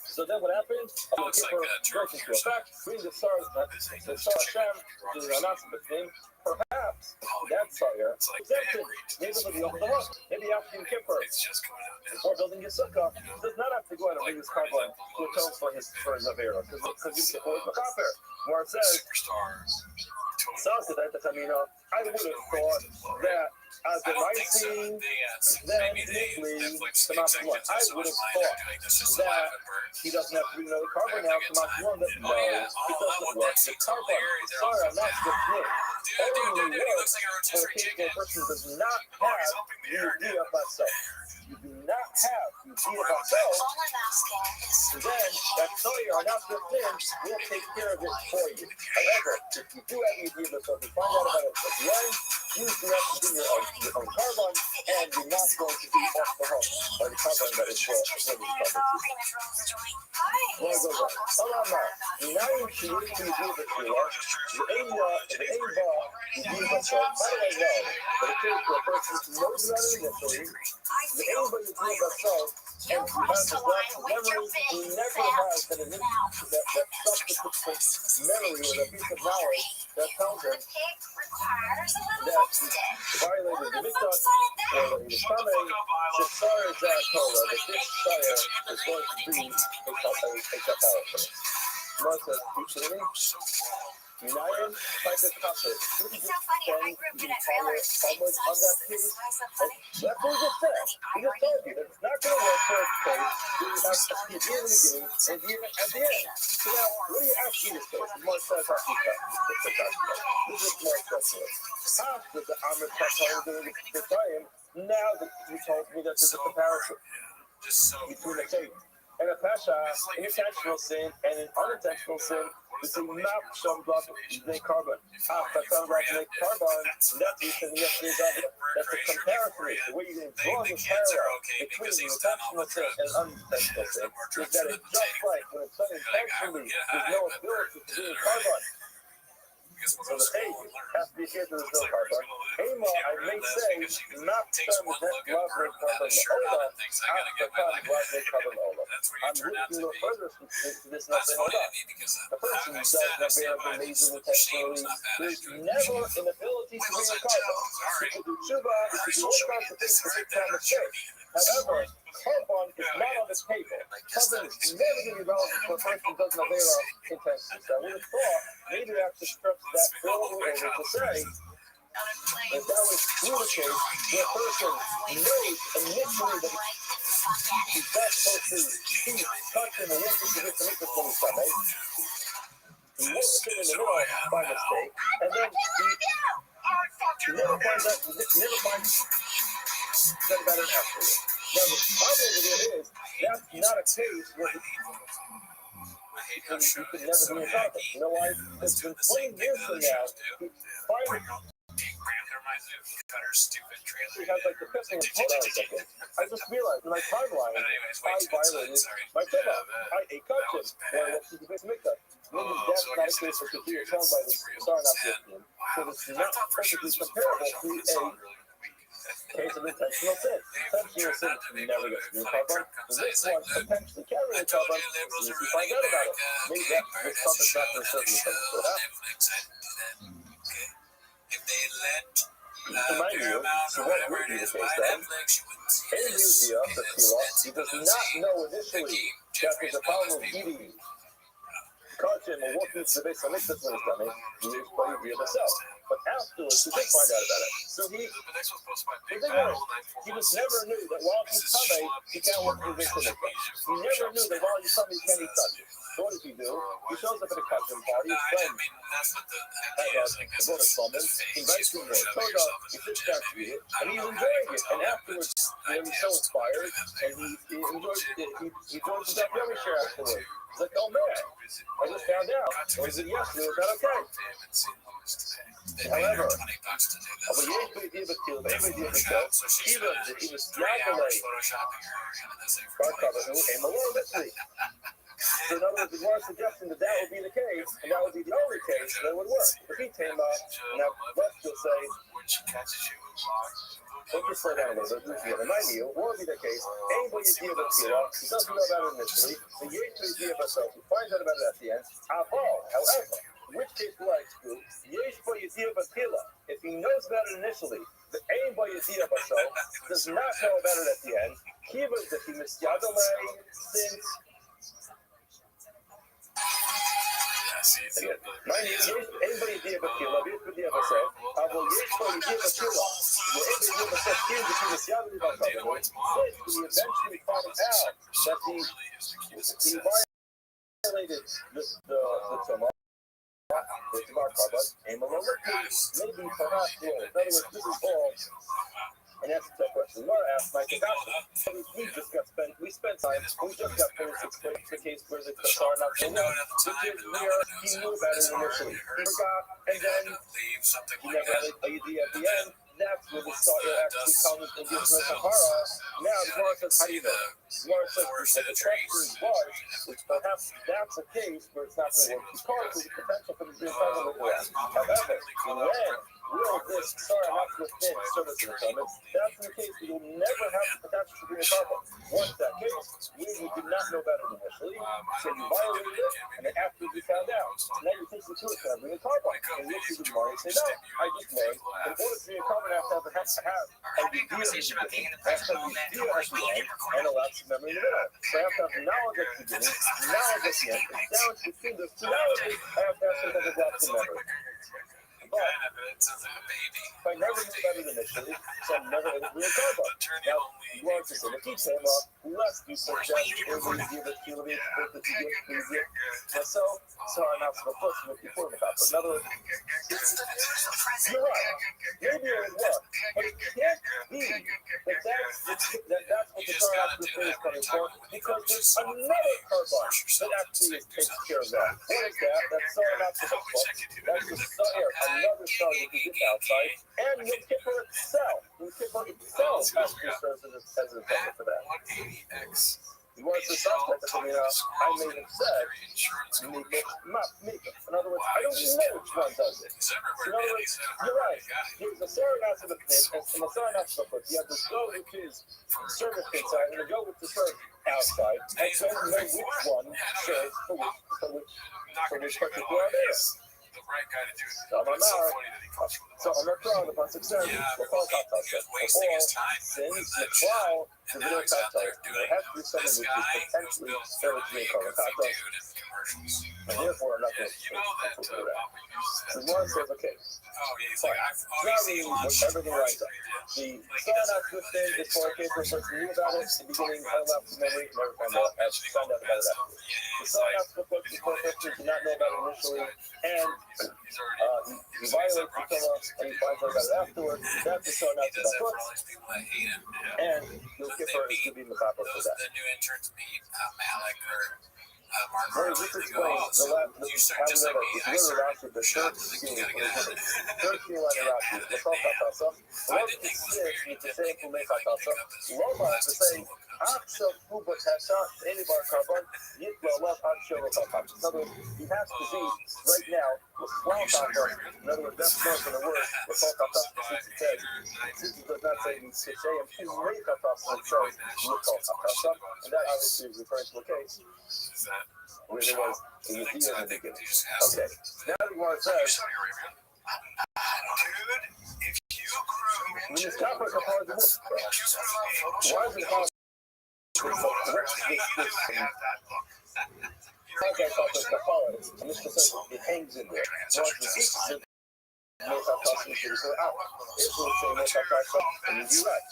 So then what happens? The kipper breaks into effect, brings the Sar Hashem, which is an announcement thing. Perhaps that fire exempted. Maybe it'll be open the month. Maybe after the kipper, before building his sukkah, does not have to go out and bring his carbon to atone for his Avera. Because you kipper is Makafer. Where it says, I would have thought that as the rising, then Nibley, Samas 1. I would have thought that he doesn't have to bring another carbon now, Samas 1, but no, it doesn't work. The carbon, sorry, I'm not the thing. Only works for a case where a person does not have the idea of myself. You do not have the idea of myself, then that sorry or not the thing will take care of it for you. However, if you do have the idea of yourself, you find out about it at the end, you do have to do your own carbon, and you're not going to be off the hook by the carbon that is what is covered. Well, go on. Hold on now. Now you should look to the idea of it here. The aim bar, the idea of myself. How do I know? But it takes a person who knows about it initially. The aim bar is idea of myself. And you have the black memory, you never have that subsequent memory or a piece of knowledge that tells him that he violated the mikvah or the Shtamei, Shesar is that Torah, that this Shire is going to be a kapara. Martha, you kidding me? United by the puppet. Did you just spend the entire Talmud on that case? That's what we just said. We just told you that it's not going to work for its case. You have to see it in the beginning and the end at the end. So now, what are you asking this case? It's more stress off the This is more stressful. After the Amr Tatar doing the time, now that you told me that there's a comparison between a case and a pasha, an intentional sin and an unintentional sin. It's not some blood they carbon. That's some blood make carbon. That's a comparison. The way you can draw the parallel between the intentional sin and unintentional sin is that it's just like when it's done intentionally, there's no ability to do carbon. So the A has to be here to the no carbon. Ema, I may say, not some that blood make carbon ola, after time blood make carbon ola. I'm looking a little further to this and I say, hold on. The person does not bear the amazing intentionally. There's never an ability to bring a carbon. You can do tshuva, you can do all kinds of things to make that mistake. However, carbon is not on the table. Carbon is never going to be relevant for a person who doesn't avail of intention. So I would have thought maybe I have to stress that over to say that was true the case where a person knows initially that he's not supposed to see, touch him, or walk into this and make this one stomach. He walks in the middle by mistake, and then he never finds out, never finds out about it afterwards. Now, the problem with it is, that's not a case where you can never be a topic. You know why? It's been 20 years from now, he finally he has like the pissing and hold on a second. I just realized in my timeline, I violated my Torah. I ate kachim. When I went to the base mikvah. Maybe that's not a case that could be shown by the star not Restream. So this is not perfectly comparable to a case of intentional sin. Intentional sin never gets new carbon. This one potentially carrying carbon as soon as you find out about it. Maybe this topic is not going to serve you for that. If they let Remind you, so what would be the case then? Elusia, the Tila, he does not know initially that there's a problem with eating. Kachim or walking to the base of mikvah when he's done it, he is by the himself. But afterwards, he did find out about it. So he just never knew that while he's coming, he can't work in the base of mikvah. He never knew that while he's coming, he can't eat kachim. So what does he do? He shows up at a kachim party, his friend, the bonus woman, invites him to Toga, he sits down to eat it, and he's enjoying it. And afterwards, he's so inspired, and he enjoys the documentary share afterwards. He's like, oh man, I just found out. Or is it yesterday? Was that okay? However, so in other words, the Gemara suggesting that that would be the case, and that would be the only case that would work. If he came up, now let's just say, let's just slow down a little bit. Remind you, what would be the case? Anybody is here with Tila, he doesn't know about it initially, the Yeshua is here himself, he finds out about it at the end. However, in which case do I exclude? Yeshua is here with Tila. If he knows about it initially, the anybody is here himself does not know about it at the end. Kiva is that he missed Yadalay since. see, it's Anybody idea בתחילה, ויש בדיע בסוף, אבל יש פה idea בתחילה. ואין בדיע בסוף, כן, בשביל נסיעה לדבר כזה. We eventually found out that he violated the Torah. With the carbon, and maybe perhaps wrong. In other words, this is all. And that's the question. Laura asked Mike about we just got spent. We spent time. We just got finished explaining the case where the Qatar not going on. He knew about it initially. He forgot, and then he never had an idea at the end. That's where the Sawyer actually comes and gives him a Sahara. Now the Gemara says, how do you know? The Gemara says that the question is large, which perhaps that's a case where it's not going to work because there's a potential for the being part of it. However, when will this Sahara not within service requirements, that's the case where you'll never have the potential for being a carbon. Once that case, we did not know about it initially, so you violated it, and then after we found out, now you're thinking to it, can I bring a carbon? And you'll see the Gemara and say, no, I just learned. In order to be a carbon, I have to have a conversation about being in the present moment and elapse of memory in the middle. So I have to have knowledge at the beginning, knowledge at the end. Now it's between those two knowledges, I have to have some other gaps in memory. But if I never knew about it initially, so I'm never able to be a carbon. Now, you want to say the key came up, lest you suggest every give it, feel it, put it, please it. Myself, so I'm not so close to looking for the carbon. In other words, you're right. Maybe it would work, but it can't be that that's what the car actually is coming for, because there's another carbon that actually takes care of that. What is that? That's so not the book. That's the another star that you get outside, and Yom Kippur itself. Yom Kippur itself actually serves as an attendant for that. You want to suspect that I may have said, in other words, I don't know which one does it. In other words, you're right. There's a Saranat of the pit, and the Saranat of the foot. You have the go which is service inside, and the go with the serve outside. I don't know which one serves for which particular there. Right guy to do it. So I'm not proud of my success. Wasting his time. Sins the trial to the real kata. There has to be something which is potentially fair to be called a kata. And therefore, I'm not going to do that. The Lord says, okay, fine. Now we everything right up. The son out with thing is for a case where a person knew about it, the beginning, unlocked the memory, never found out about it afterwards. The son out with the person did not know about it initially, and he violates the Torah, and he finds out about it afterwards. That's the son out with the foot, and you'll get her to be Machaper for that. The new interns meet Malik or Well, this explains the last, how we know that it's really Rashi, the third scene line of Rashi, the Kotasa, Love to sit, you to say to make Kotasa, Loma to say, Akshel Kuba Tasha, any bar carbon, Yitla love Akshel Kotasa. In other words, he has to be right now with small Kotasa. In other words, that's not going to work with all Kotasa since it says, since it does not say you say and who made Kotasa, it says look all Kotasa, and that obviously is referring to the case where there was a Yediyah in the beginning. Okay, now the Gemara says, when this topic of hard to work, why is it hard to and this says it hangs in there. Well, the seats in make our customers to go out. It will say make our customers, and you'd be right.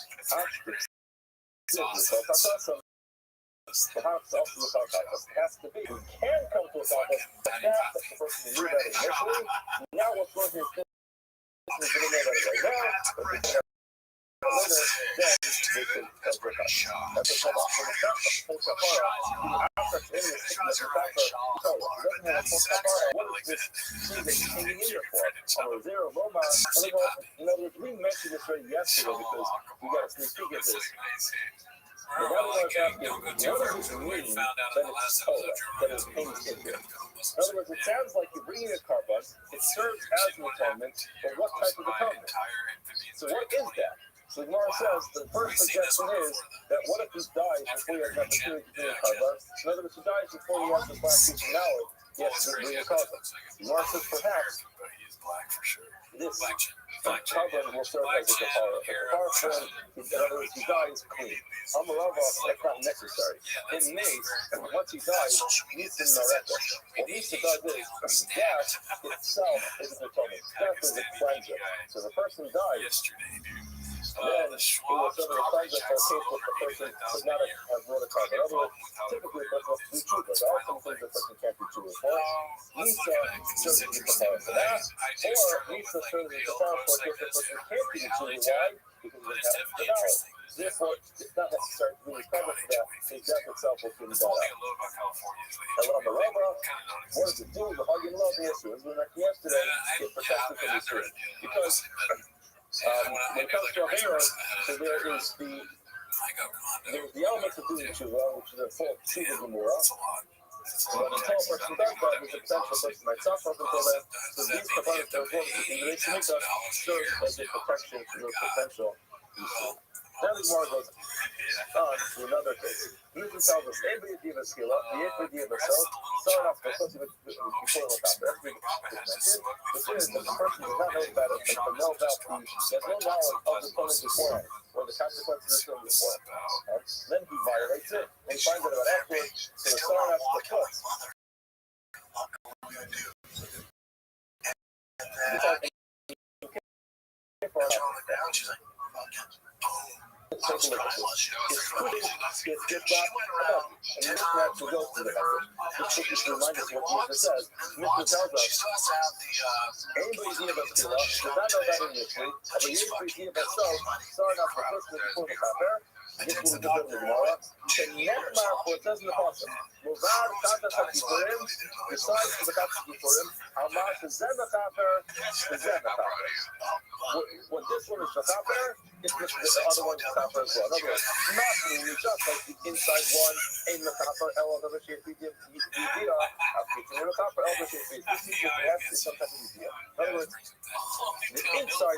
Perhaps also the Kotasa has to be. We can come to a Kotasa, but now that the person knew that initially, now what's going to is going to know that right now, but later, then they can break up. That's a problem. So it's not a full Kafara. After it's in this, it's a factor. So it doesn't have a full Kafara. What is this thing that you're hanging in there for? Or is there a Roma? In other words, we mentioned this already yesterday because we got a sneak peek at this. But now we're asking, what does it mean that it's Torah, that it's painstaking? In other words, it sounds like you're bringing a carbon, it serves as an atonement, but what type of atonement? So what is that? So the Gemara says, the first suggestion is that what if he dies before he has an opportunity to bring a carbon? In other words, he dies before he has this last piece of knowledge, he has to bring a carbon. The Gemara says, perhaps, this Carbon will serve as a kapara. The kapara for him, in other words, he dies clean. Amarava, that's not necessary. In Mace, once he dies, he needs to nareta. What needs to die is death itself is an atonement. Death is a cleanser. So the person dies. Then it will serve as a cleanser for a case where the person could not have brought a carbon. In other words, typically a person has to do tshuva. There are some things the person can't do tshuva for. Nisa serves as a kapara for that. Or Nisa serves as a kapara for a case the person can't do tshuva. Why? Because it has to devour. Therefore, it's not necessary to be covered for that. The death itself will clean that out. And on the Rama, what does it do? The Hagen Love issue, as we mentioned yesterday, it protects it from the street. Because when it comes to Avera, so there is the elements of doing tshuva, which is a full tshuva gemura. But until a person does that, there's a potential person might suffer until then. So these components are important. The Beis Hamikdash serve as a protection from the potential. Now the Gemara goes on to another case. Usually tells us, every idea of a skilla, the every idea of a self, start off because of it before the top. That's the mentioned, which is that the person does not know about it, but know about there's no knowledge of the point beforehand, or the consequences of the beforehand. Then he violates it, and he finds out about afterwards, so the start off the foot. Take a look at this. It's putting gets that up, and mismatch will go through the effort. Just to remind us what Jesus says. Mishnah tells us, anybody who's about Tila does not know that initially, but anybody about self, starting off the first before the Kaper, this will be the Gemara, can never for it says in the Pasuk, Muvar Tata Takipurim, besides the Takipurim, Amar Zema Kaper, Zema Kaper. What this one is the Kaper, it's the other one is the Kaper as well. In other words, not really just like the inside one, in the Kaper, El of the Shape Vidya, in the Kaper, El of the Shape Vidya, it's some type of Vidya. In other words, the inside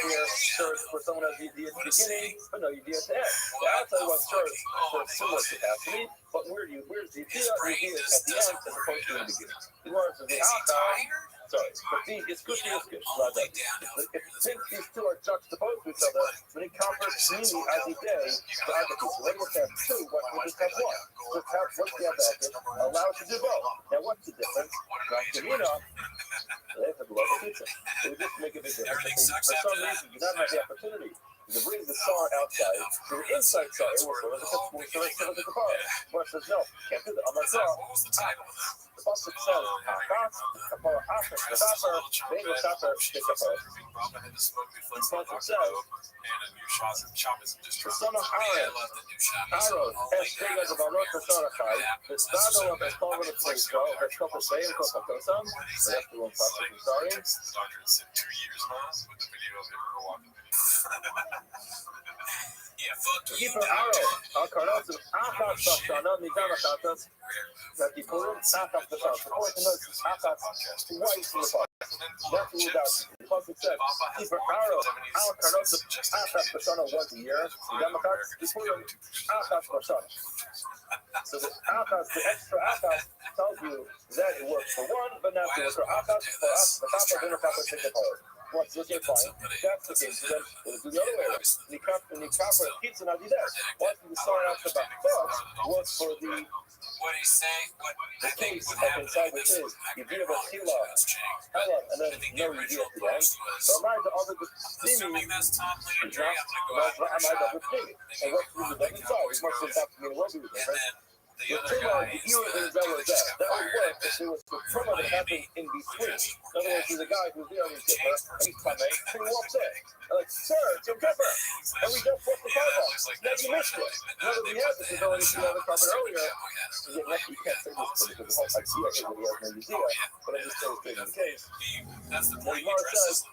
here serves for someone as Vidya at the beginning, but no Vidya at the end. The outside one serves for a similar capacity, but where's the Vidya? Vidya is at the end as opposed to the beginning. The words of the outside. Sorry, but it's good. Since these two are juxtaposed to each other, when it converts Mimi as a day to advocacy, let us have two, what we just have one. Just have what's the advocate, allow it to do both. Now, what's the difference? Not they have a lot of pizza. It would just make a big difference. For some reason, you don't have the opportunity to bring the sar outside, to the inside sar, it will serve as a kapara. But says, no, can't do that. I'm like, the Pasuk says, Akas, kapara, Akas, the kapara, being a kapara, the kapara. The Pasuk says, the son of Aaron, Eshtega the Barot the Sarachai, the Stado of Espover the Plato, the Kopa Say and Kopa Kosam, that's the one Pasuk, I'm sorry. Keeper Arrow, Karnos, Akas, Sashana, Nidana Katas, that the Purim, Akas, the Shah. According to notes, Akas, twice in the Pasuk. That's the rule that the Pasuk said, Keeper Arrow, Karnos, Akas, the Shana once a year, Nidana Katas, the Purim, Akas, the Shana. So the Akas, the extra Akas, tells you that it works for one, but not for Akas, for us, the Kappa, then the Kappa, take the power. Once this is fine, that's the case. Then we'll do the other way around. The copper pizza now do that. Once we start out the back was for the case of inside which is you give a tila, hella, and then no you give at the end. So am I the other steaming? And what's the other inside? It's much less happening in the world, right? The tumor, the era is that was that. That would work if there was the tumor that happened in between. In other words, there's a guy who's there on his kipper, and he's coming, and he walks in. I'm like, sir, it's your kipper. And we just put the car off. Now you missed it. Now that we have this, we've already seen the cover earlier. Again, actually, you can't say this because the whole idea is that he has no idea. But I'm just saying it's the case. The Gemara says,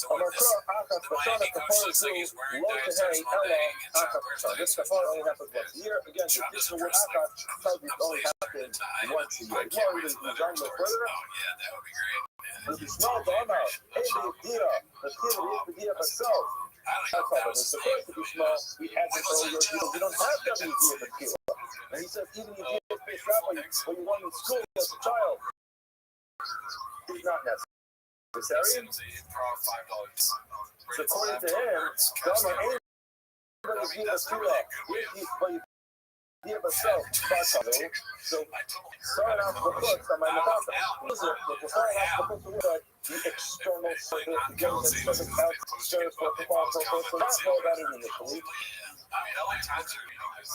Amar Kra Akas Bashana Kapara Zu Lo Tehei Ella Akas Bashana. This Kapara only happens once a year. Again, the additional word Akas tells you it only happens once a year. More we design no further. If you smell the Amar, hey the idea, the kid is the idea of itself. That's all. It's the first to be small. We have this earlier because we don't have that idea of the kid. And he says even the idea of space travel when you want in school as a child is not necessary. adversary. It was a improv $5. So according to him, Dharma ain't going to give us two give us self back. So starting off the books on my Matata. Listen, we're starting off the books with the external circuit, the external outskirts, so not know about it initially.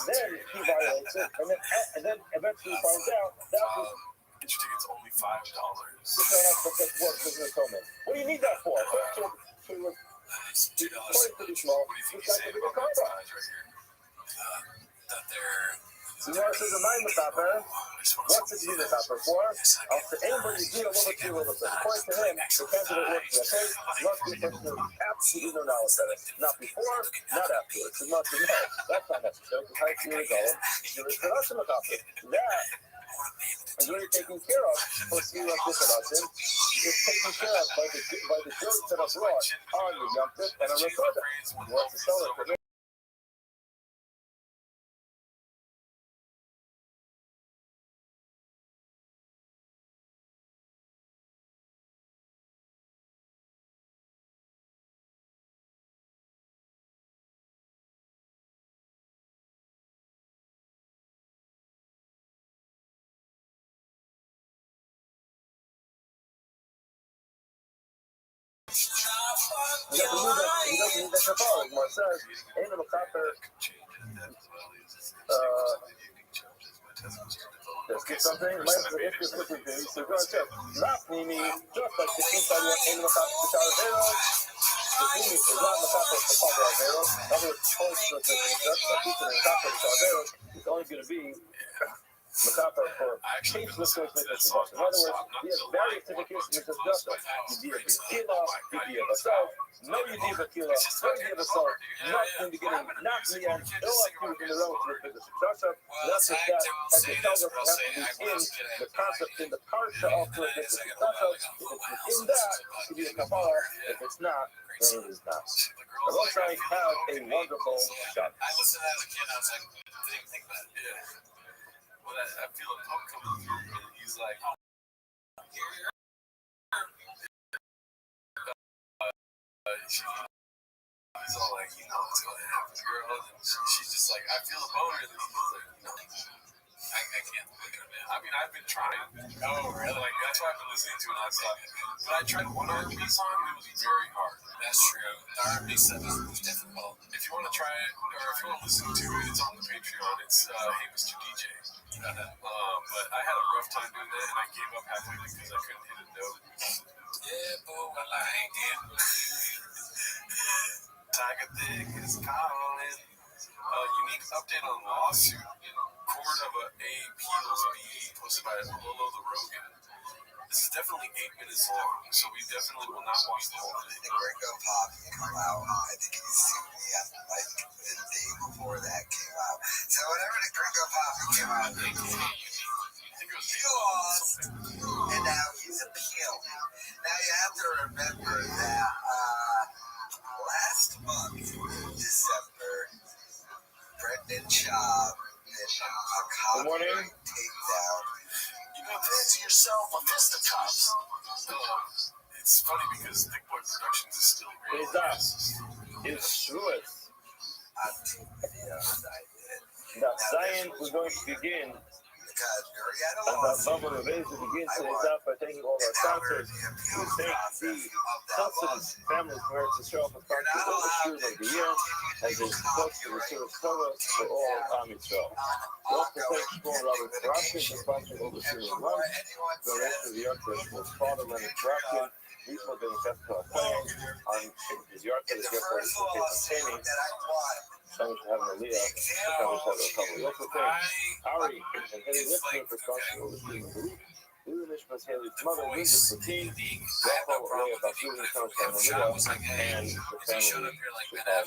Then he violates it, and then eventually finds out that was Entry tickets only $5. the sign up for what business home in. What do you need that for? It's $2. Pretty small. What do you think Looks you like say a bigger about car. that size right here? That they're. You want to say the nine Matapper? What's it do the Matapper for? I'll say anybody do a little bit, According to him, the candidate works okay. Must be a person with absolutely no knowledge of it. Not before, not afterwards. It must be no. That's not necessary. Because how you go, you're a production Matapper. That is really taken care of. For see what this about him. It's taken care of by the jokes that are brought on the Yom Tov and on the Soda. He wants to sell it for me. He doesn't need that Kappa, like Mark says. Ain't no Copper. Let's get something. Might be if this looking good. So go ahead. Not Mimi, just like the inside one, ain't no Copper to Taravero. The Mimi is not the Copper to Taravero. Other points for the pizza and Copper to Taravero is only going to be Matapper for tasteless introduction. In other words, he has various different cases of justice. You be a Kila, you be a Basal, no you be a Kila, no you be a Basal, not in the beginning, not in the end, all have to do in the relative to the successor. That's just that, as the Telger has to be in the concept, in the parsha of the successor. If it's in that, to be a Kabbalah. If it's not, then it is not. The website have a wonderful shot. I listened to that as a kid, I was like, didn't even think about it. Yeah. Well, I feel a pump coming through, and he's like, he's all like, you know what's going to happen, girl. And she's just like, I feel a boner. And he's like, no, I can't look at it. I mean, I've been trying. Oh, really? Like, that's why I've been listening to it nonstop. But I tried one R&B song, and it was very hard. That's true. The R&B stuff is difficult. If you want to try it, or if you want to listen to it, it's on the Patreon. It's Hey Mr. DJ. But I had a rough time doing that, and I gave up halfway because I couldn't hit a note. Yeah, boy, well, I ain't getting Tiger Thick is calling. Unique update on lawsuit in court of appeals being posted by Lolo the Rogan. This is definitely 8 minutes long, so we definitely will not watch the whole thing. The Gringo Pop come out. I think he sued me like the day before that came out. So whenever the Gringo Pop came out, he lost, and now he's appealed. Now you have to remember that last month, December, Brendan Schaub did a copyright takedown. You know, to yourself a fisticuffs. It's funny because Thick Boy Productions is still real. It's true. On two videos I did. Now, Zion, we're going to begin. As the number of ways to begin to start by taking all our sponsors to take the substance families where to show up a sponsor all the shoes of the year as they post the reserve photos for all Tommy show. We also thank Shmuel Robert Dropkin for sponsoring all the shoes of one. The rest of the artist was Father Leonard Dropkin. These were the festival on his yard to the airport for Kenny. Some should have an Aliyah, some should have a couple. We also thank Ari and Haley Lippman for sponsoring all the shoes of the week. Lulu Nishma's Haley's mother, Linda Patine, Rocco, Leah Basurin, some should have an Aliyah, and the family should have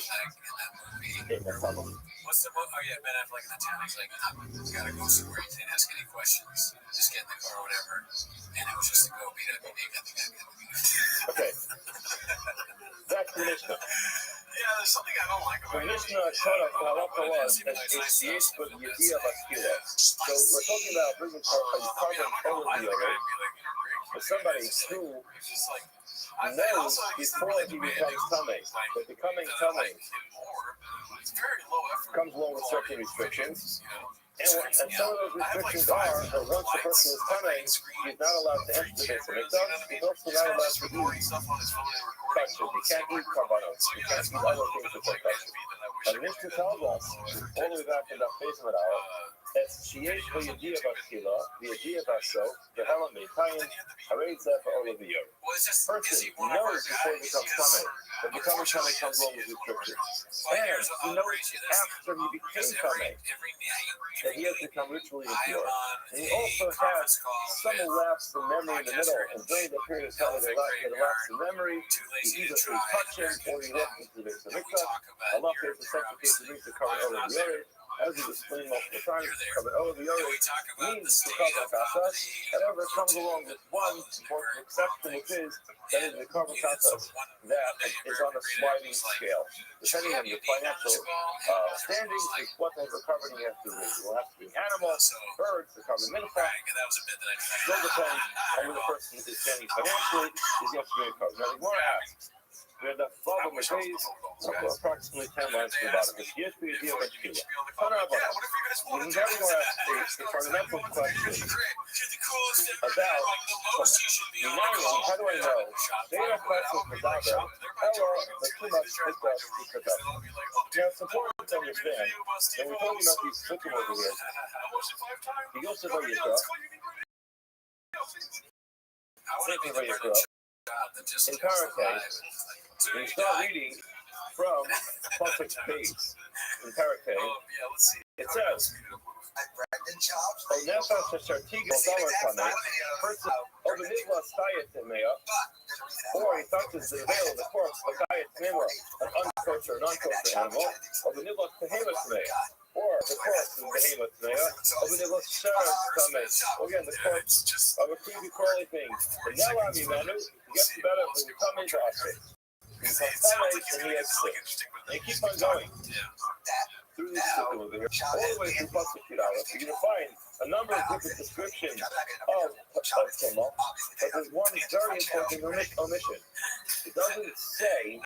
a couple. What's the book? Oh, yeah, Ben Affleck in the town. He's like, you gotta go somewhere. You can't ask any questions. Just get in the car or whatever. And it was just to go beat up. Okay. Back to the Mishnah. Yeah, there's something I don't like about the Mishnah taught us halakha was that it's the age for the Yediyah Baskila. So we're talking about bringing a carbon over the other. for somebody who knows before he becomes tummy. But becoming tummy comes along with certain restrictions. And some of those restrictions are that once the person is tummy, he's not allowed to enter the base of mikdash. He's also not allowed to eat kosher. He can't eat karbanos. He can't eat other things that are kosher. And Mishnah tells us, all the way back in the base of that sheyesh v'yediya b'tchila, v'yediya b'so, v'hela meitayim, harei zeh b'olav v'yor. Person knows before he becomes tummy, but becoming tummy comes along with restrictions. And he knows after he became tummy that he has become ritually impure. And he also has some lapse in memory in the middle, and during the period of time that he lapse in memory, he either touched him or he walked into the base of mikdash. Allah pays the second case of to cover over the yore. As we explained multiple times, cover over the yore means to cover kasas. However, it comes along with one important exception, which is that is the cover kasas that is on a sliding scale. Depending on your financial standings, is what type of covering you have to do. It will have to be animals, birds, to cover minifah. It will depend on where the person is standing financially. Is he have to be covered? Now, the Gemara asks. We have the bottom of the page, approximately 10 lines from the bottom. It's yes, we deal with Kila. We're going to ask a fundamental question about how do I know? They have questions for Dada. Hello, but too much because of. Now, it's important to understand that we're talking about these sukkim over here. He goes to Vayikra. Thinking Vayikra. In Parakeh, when you start reading from Pasuk base in Parakeh, it says, "O nefesh ashartiga davar tamei, person of the nigla stayet tamei, or he touches the veil of the corpse of stayet tamei, an unkosher, non-kosher animal, of the nigla behemoth tamei, or the corpse of the behemoth tamei, of the nigla sharab tamei, again the corpse of a creepy crawly thing. The nelami manu gets better when you come into us. He becomes tamei and he has sick. And keep on going through this system over here, all the way through Pasuk Yudalef. You're going to find a number of different descriptions of Tumah, but there's one very important omission. It doesn't say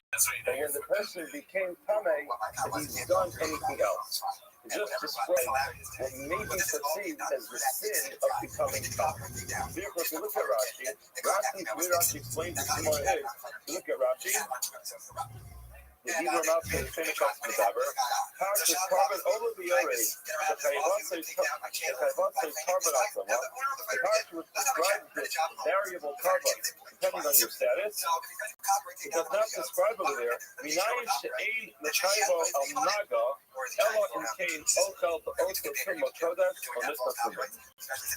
that when the person became tamei, that he's done anything else. It just describes what may be perceived as the sin of becoming tamei. Therefore, if you look at Rashi explains this to more is, you look at Rashi, the Hebrew mouth can finish off the dabber. Parshas carbon over the yore. The Chayavot says carbon off the one. The Parsha which describes this variable carbon, depending on your status. It does not describe over there. Minayin she'ein l'chayvo al naga, ella in kain okel b'otel tumah kodesh or mishnah tumah.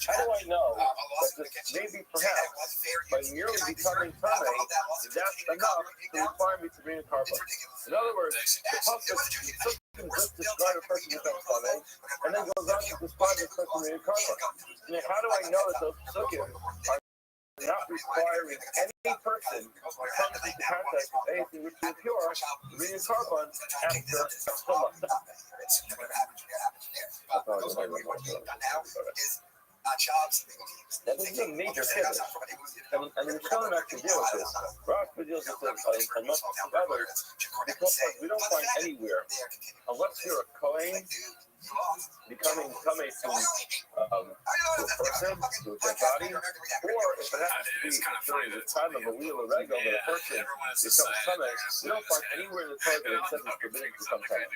How do I know that this may be perhaps by merely becoming tamei, that's enough to require me to bring a carbon? In other words, the Pasuk just describe a person who becomes tamei, and then goes on to describe a person who becomes carbon. And how do I know that those psukim are not requiring any person who comes into contact with anything which is pure to bring a carbon after Tumah? That is a major pivot. And the Rishonim actually deal with this. Rashi deals with it and most of others because we don't find anywhere, unless you're a Kohen, becoming tamei to a person, to a dead body, or if it happens to be during the time of a wheel or regal that a person becomes tamei, we don't find anywhere in the Torah that it says it's forbidden to become tamei.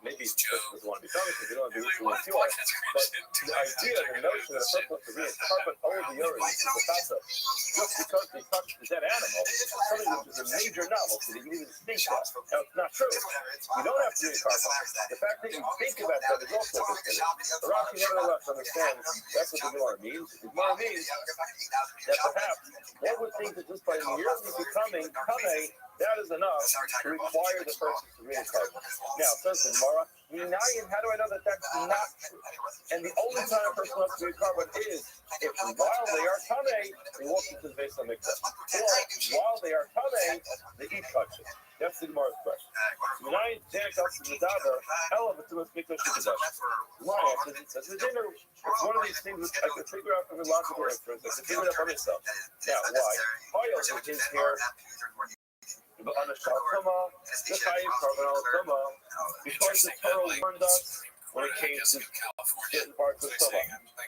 Maybe it's just doesn't want to be tamei because they don't want to be ritually pure. But the idea, the notion that a person wants to be a carbon over the urine is the concept. Just because they touched the dead animal, something which is a major novelty, they can even think that. Now, it's not true. You don't have to be a carbon. The fact that you think about that is also a good thing. Rashi nevertheless understands that's what the Gemara means. The Gemara means that perhaps one would think that just by merely becoming tamei, that is enough to require the person to read a carbon. Now, says the Gemara, Minayin, how do I know that that's not true? And the only time a person must read a carbon is if while they are tamei, they walk into the base of mikveh, or while they are tamei, they eat kachim. That's the Gemara's question. Minayin, Janek also the Daber, hell of a tumas mikveh shikadash. Why? Says the dinner. It's one of these things which I could figure out from a logical inference. I could figure it out for myself. Now, why? Oil is here. On the Shaltama, the Chayiv carbon al Tama, because the Torah warned us when it came to certain parts of Tama.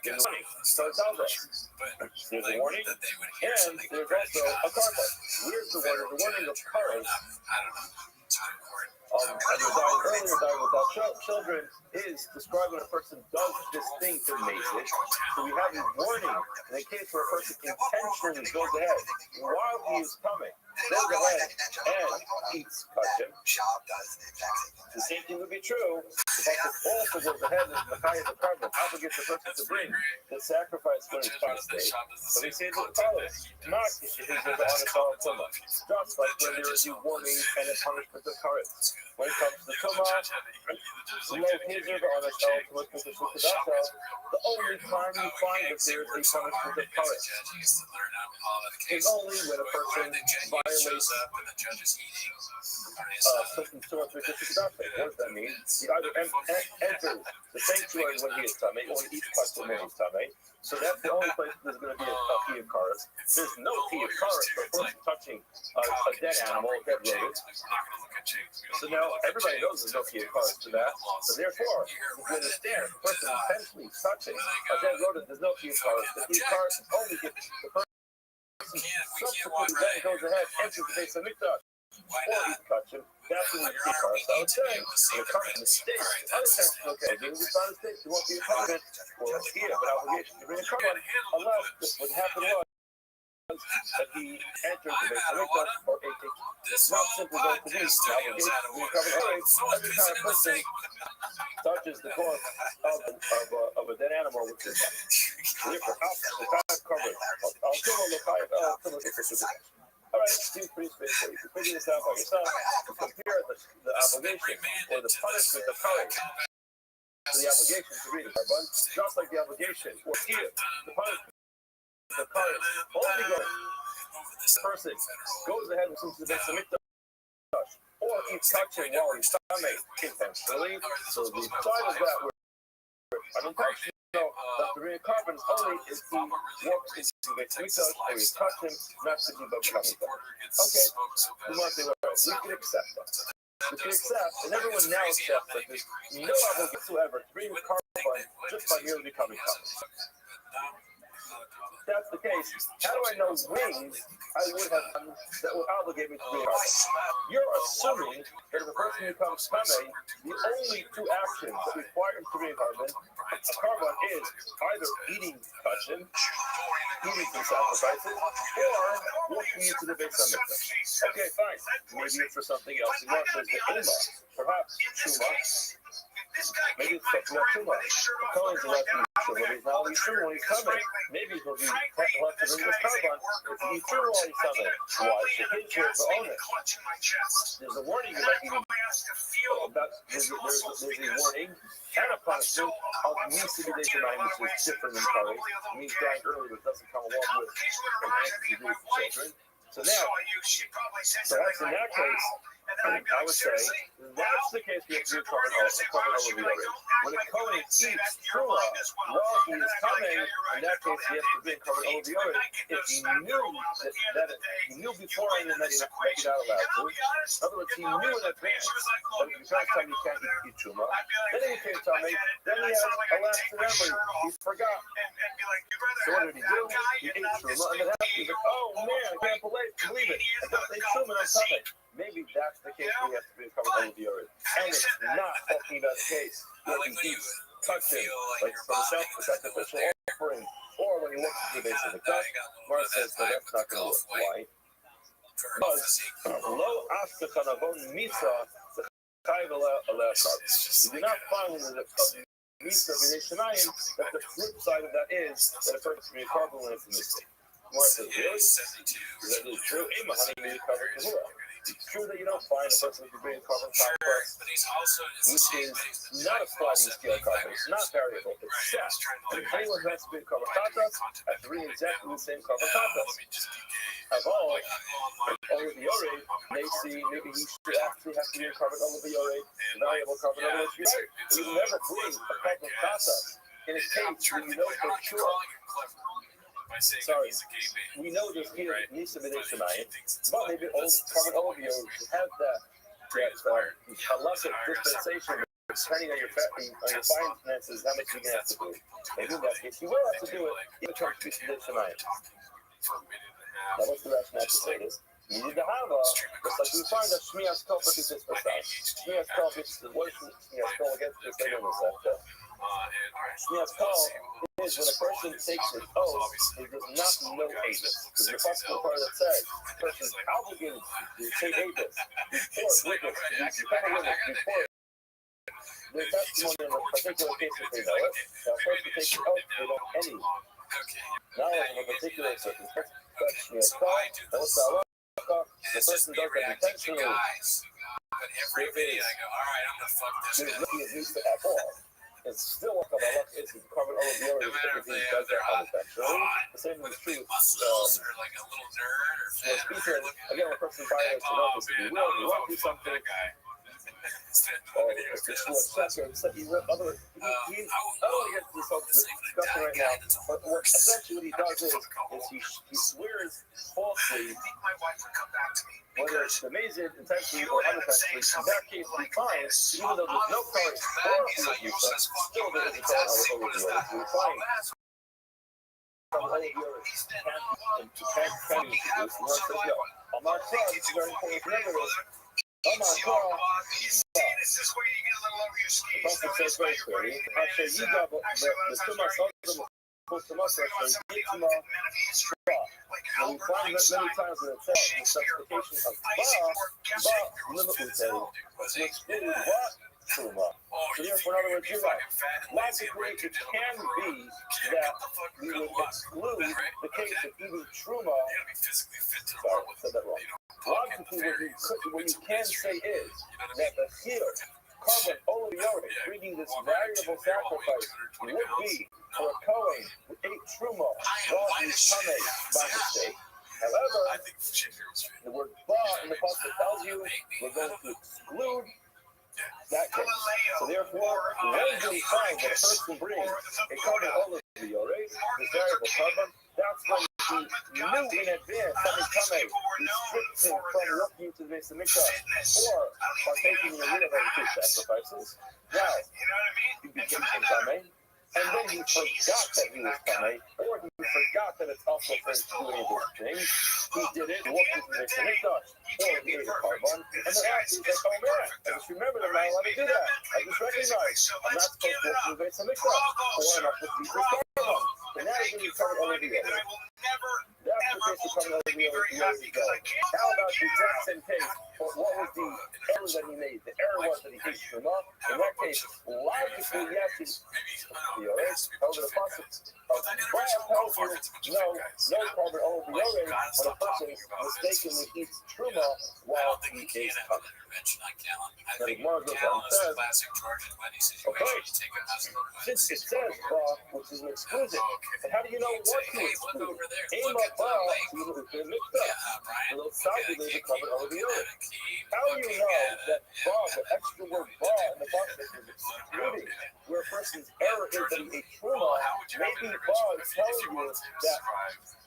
There's a warning. So it tells us. There's a warning, and there's also a carbon. Where's the warning? The warning of carbon. And the dying earlier, dying without children, is describing when a person does this thing to Mazik. So we have a warning in the case where a person intentionally goes ahead while he is coming, goes ahead and eats kachim. The same thing would be true if a person also goes ahead and the carbon obligates the person to bring the sacrifice when it's fast day. So they say that follows. Just like when there is a warning and a punishment of courage. When it comes to Tumah, the only time you find that there is a punishment of courage is only when a person violates certain sorts of What does that mean? He either enters the sanctuary when he is tamei, or he eats custom when he's tamei. So that's the only place there's going to be a tiyakaris. There's no tiyakaris for a person touching a dead animal, a dead rodent. So now everybody knows there's no tiyakaris for that. So therefore, if you understand, the person intentionally touching a dead rodent, there's no tiyakaris. The tiyakaris only gets the person subsequently then goes ahead, enters the base of mikdash. Or eat kachim, that's when you keep our so it's saying, when it comes to mistakes, other times, okay, being this on mistakes, you won't be a part of it, or here, but obligation to bring a carbon, unless what happened was that he entered the base of mikdash, or ate it. It's not simply going to be an obligation to bring a carbon. Every time a person touches the corpse of a dead animal, which is therefore, the time covered, I'll kill a lokai, all right, seems pretty straightforward. You can figure this out by yourself and compare the obligation or the punishment of courage to the obligation to read a carbon, just like the obligation or here, the punishment of courage only goes. This person goes ahead and comes to the base of mikdash or eats kachim while he's tamei intentionally. So the side of that where unintentional. That the real carbon only if he walks into the mikdash or you touch him, not to be becoming that. Okay, we want to say, well, we can accept that. We can accept, and everyone now accepts that there's no obligation whatsoever to bring a carbon just by merely becoming carbon. If that's the case, how do I know wings I would have done that would obligate me to bring a carbon? You're assuming that if a person becomes tamei, the only two actions that require him to bring a carbon is either eating kachim, eating some sacrifices, or walking into the base of mikdash. Okay, fine. Maybe it's for something else. You know, there's the Uma, perhaps Shuma. Maybe it's something like Shuma. The Kohen's allowed to eat Shuma, but he's not only Shuma when he's coming. Maybe he'll be left to bring this carbon if he eats Shuma while he's coming. Why? There's a warning about eating. There's a warning and a punishment of miscedation, which is different than curry. It means dying early, but doesn't come along with an anxiety to do with children. So now, perhaps in that case, I would say that's the case we have to do cover over the other. When a Kohen eats trua while he is coming, in that case he has to be covered over the other. If he knew that he knew beforehand that he's not allowed to. In other words, he knew in advance that if the first time he can't eat truma, then he came to me, then he has a lapse in memory. He forgot. So what did he do? He ate truma, and then he's like, oh man, I can't believe it. I don't ate truma, and I'm coming. Maybe that's the case we have to be covered over the earth. And it's not talking about the case where he eats kachim, like for the sacrificial offering, or when he looks at the base of the gut. Mara says that that's not going to work. Why? Because lo ashtachanavon misa the chayv aleh carbon. You do not find in the misa b'nei shemayim that the flip side of that is that a person can be carbon when it's a mistake. Mara says, really? Is that really true? Ema honey may cover kavura. It's true that you don't find a person with degree in carbon Sure, complex, but he's also which is not a sliding scale carbon. It's not variable. It's set. And anyone who has to be in carbon contrast has to bring exactly the same carbon contrast. Have all oleviorate may see maybe he should actually have to be in carbon oleviorate, variable carbon oleviorate. Right. You will never bring a carbon contrast in a case where you know for sure. Sorry, we know this here needs to be tonight, but maybe old carbon oleviorate should have that a lesser dispensation depending on your finances, how much you're going to have to do. Maybe in that case, you will have to do it in the terms of tonight. Now, what's the rationale to say this? You need to have just like we find that Shmias Kol for this precise. Shmias Kol is the worst Shmias Kol against the same in this sector. Shmias Kol is when a person takes his oath, he does not know Avis. Because the possible part that says the person is obligated to take Avis before witness, before the testimony in a particular case if they know it. Now, first to take the oath, they don't any knowledge of a particular circumstance. But Shmias Kol, and what's the the person does that intentionally. But every video I go, all right, I'm gonna fuck this guy. Looking at news at all. It's still a Kabbalah. It's carbon oleviorate. No matter if they have their homosexuality. The same is true. Muscles or like a little nerd or fat. Again, when a person violates an office, you won't do something. Or if it's for a second, he I don't want to get to this whole discussion right now, but what essentially what he does is he swears falsely, whether it's amazing, intentionally, or unintentionally. In that case, he finds, even though there's no current or Medusa, still there is a current on the Medusa. We find from Oleviorate can be used. The word says no. On my club, it's very important to remember this. On my club, the person says very clearly, actually, you got the Tuma Sodom, Tuma Sodom, Tuma Stra. Now, we find that many times in the text, the specification of Ba, limit to exclude what? Truma. So therefore, in other words, you're right. Logically, it can be that we would exclude the case of even Truma. Sorry, I said that wrong. Logically, what you can say is that the here, carbon oleviorate, bringing this variable sacrifice, would be for a Kohen who ate Truma while he was Tameh by mistake. However, the word Ba in the Pasuk tells you we're going to exclude that case. So therefore, when we find that a person brings a carbon oleviorate, this variable carbon, that's when he knew in advance that Tameh restricts him from walking into the base of Mikdash or partaking in the meal of two sacrifices. Now, he became Tameh. And then he forgot that he was Tameh, or he forgot that it's also for doing these things. He did it, walked into the Mikdash, or he ate a carbon, and then after he's like, oh man, I just remembered I'm not allowed to do that. I just recognized I'm not supposed to walk into the Mikdash, or I'm not supposed to eat this carbon. And now he's going to be covered over the other. That's the case of covered over the other. How about the exact same case? What was the error that he made? The error was that he ate Truma. In that case, logically, yes, he's however, the process of Bob tells you no carbon oleviorate when a person mistakenly eats Truma while he is covered. Now the Gemara goes on and says, okay, since it says Ba, which is an exclusive, and how do you know what to exclude? Aim up Ba to the mixed up. A little side related carbon oleviorate. How do you know that Ba, the extra word Ba in the process is excluding where a person's error is that he ate Truma? Maybe Ba is telling you that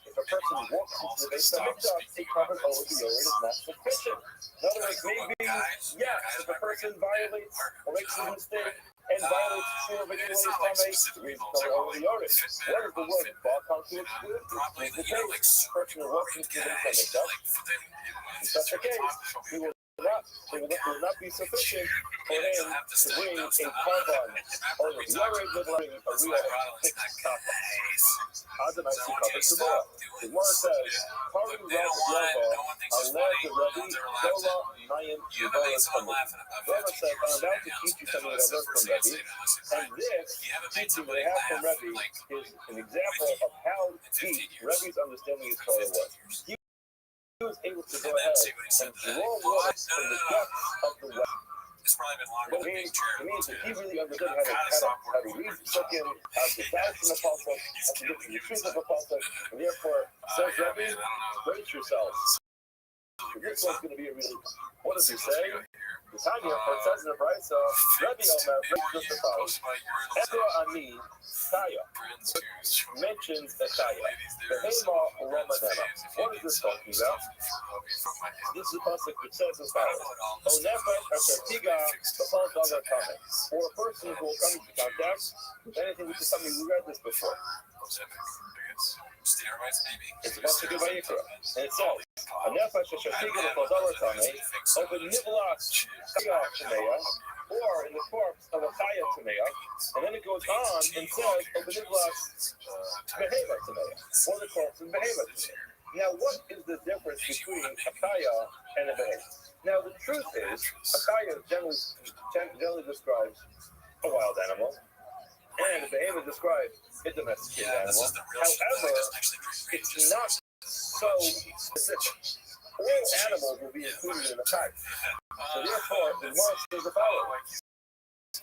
if a person walks into the base of Mikdash, a carbon oleviorate is not sufficient. In other words, maybe, yes, if a person violates or makes a mistake and violates Truma, but he was Tameh, reads carbon oleviorate. What is the word Ba come to exclude? It's the case. A person who walks into the base of Mikdash, in such a case, he will not be sufficient for him to bring a carbon oleviorate with a real fixed carbon. Adonai to cover Tzibah. The Gemara says, carbon Rava, Allah the Rebbe, Dola, Mayim, Yivaras, Rava said, I'm about to teach you something that I learned from Rebbe, and this teaching that I have from Rebbe is an example of how deep Rebbe's understanding of Torah was. was able to go And then ahead see what he said and to that. draw Well, water from the depths of the well. It's probably been longer What than it being means, charitable, that he too. really understood how to read the Sukkim, how to dance in the Pasuk, how to get to the truth of the Pasuk, and therefore, says Yeah, Rebbe, man, I don't know. brace yourselves. This one's going to be a really. What does he say? The Tanya, it says in the Brisa, Rebbe Omer, just the following. Ekra Ani, Chaya, mentions the Chaya. Behema Romanema. What is this talking about? This is the pasuk which says as follows: O nefesh asher tiga b'chol davar tameh. Or a person who will come into contact with anything which is something we read this before. It's about to be Vayikra, and it says, "A nefesh asher tiga b'chol davar tameh, open nivlas chaya tameya, or in the corpse of a chaya tameya." And then it goes on and says, "Open nivlas behema tameya, or the corpse of behema tameya." Now, what is the difference between a chaya and a behemoth? Now, the truth is, a chaya generally describes a wild animal, and a behemoth describes a domesticated animal. However, it's not so specific. All animals will be included in the chaya. So therefore, the Gemara says the following.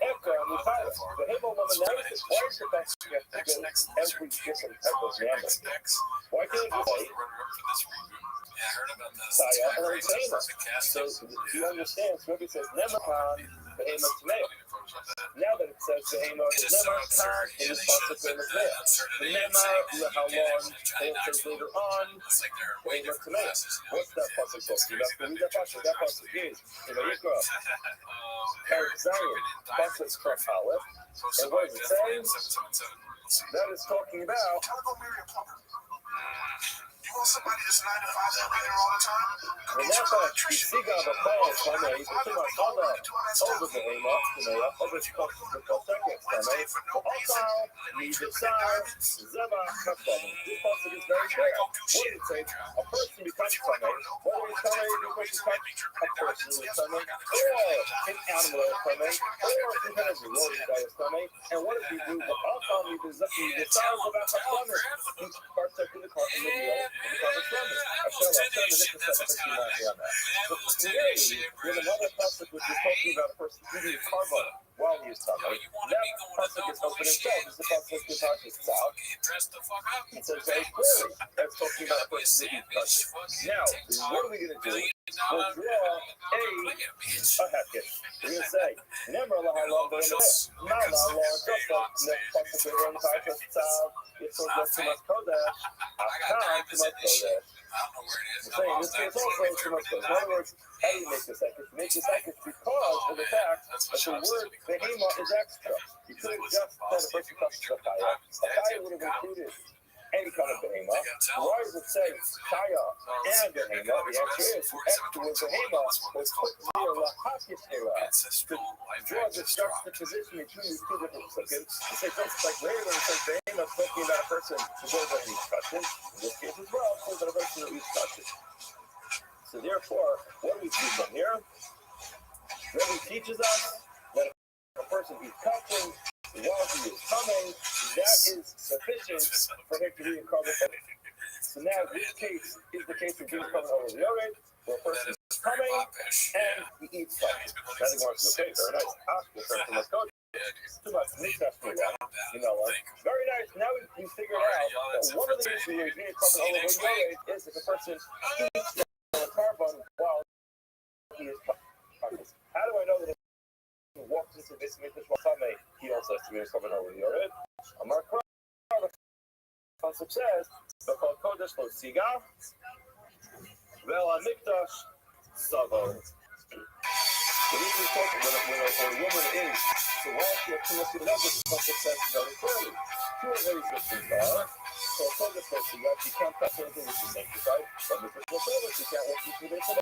Ekra Mutaya, the Hemo Lamanaitis. Why is the best to get every different type of mammal? Why can't you say Saya and Behema? So you understand, so Rebbe says Nemakan, Behema Tameo. Now that it says Behema, Nemakan in this pasuk Behema Tameo. Nemar Lehalon, and it says later on, Behema Tameo. What's that pasuk talking about? Read that pasuk. That pasuk is in Vayikra, Parak Zion, pasuk Kaf Aleph. And what does it say? That is talking about. You want somebody that's 9 to 5 that been there all the time? And that's why Siga the Paul, Tame, the Tima Kala, over the Hema, over the Kosek, Tame, Okal, Nidasar, Zeba, Kapam. This passage is very clear. What does it say? A person becomes Tame, whether it's Tame, a person is Tame, or an animal is Tame, or some kind of rodent that is Tame. And what does he do? The Okal, Nidasar, Zeba, Kapam, he partakes in the carton of the meal. We have another pasuk which is talking about a person eating carbon while he is talking. That pasuk is open himself. This is the pasuk which is talking about. It says very clearly that's talking about a person eating carbon. Now, what are we going to do? We'll draw a heket. We're going to say, Nemar lahalon b'emes, ma lahalon, just like the pasuk over in the Parashat Tzav, it's so just too much kodesh, akam too much kodesh. We're saying this case also too much kodesh. In other words, how do you make this heket? You make this heket because of the fact that the word behema is extra. You could have just said a person touches a chaya. A chaya would have included any kind of behema. Why does it say chaya and behema? The answer is the extra word behema was put near lahakishera to draw the juxtaposition between these two different psukim. To say just like later when it says behema, it's talking about a person who goes on these touches. In this case as well, it's about a person who eats touches. So therefore, what do we see from here? Rebbe teaches us that if a person eats touching while he is coming, that is sufficient for him to be in carbon. So now this case is the case of being coming over the Yored, where a person is coming and he eats something. Now he wants to say, very nice. We'll turn to my coach. Too much mixed very nice. Now we figured out that one of the reasons you're being coming over the Yored is if a person eats the carbon while he is coming. How do I know that he walks into this Mikdash Wasame, he also has to be coming over the Yored? Amar Kra, the concept says, B'chol Kodesh Lo Siga, Vel HaMikdash Savo. So this is talking when a woman is, so while she has too much to the level, the concept says very clearly, two of her existence are, so Kodesh Lo Siga, she can't touch anything which is sanctified, but Mikdash Lo Savo, she can't walk into the Mikdash.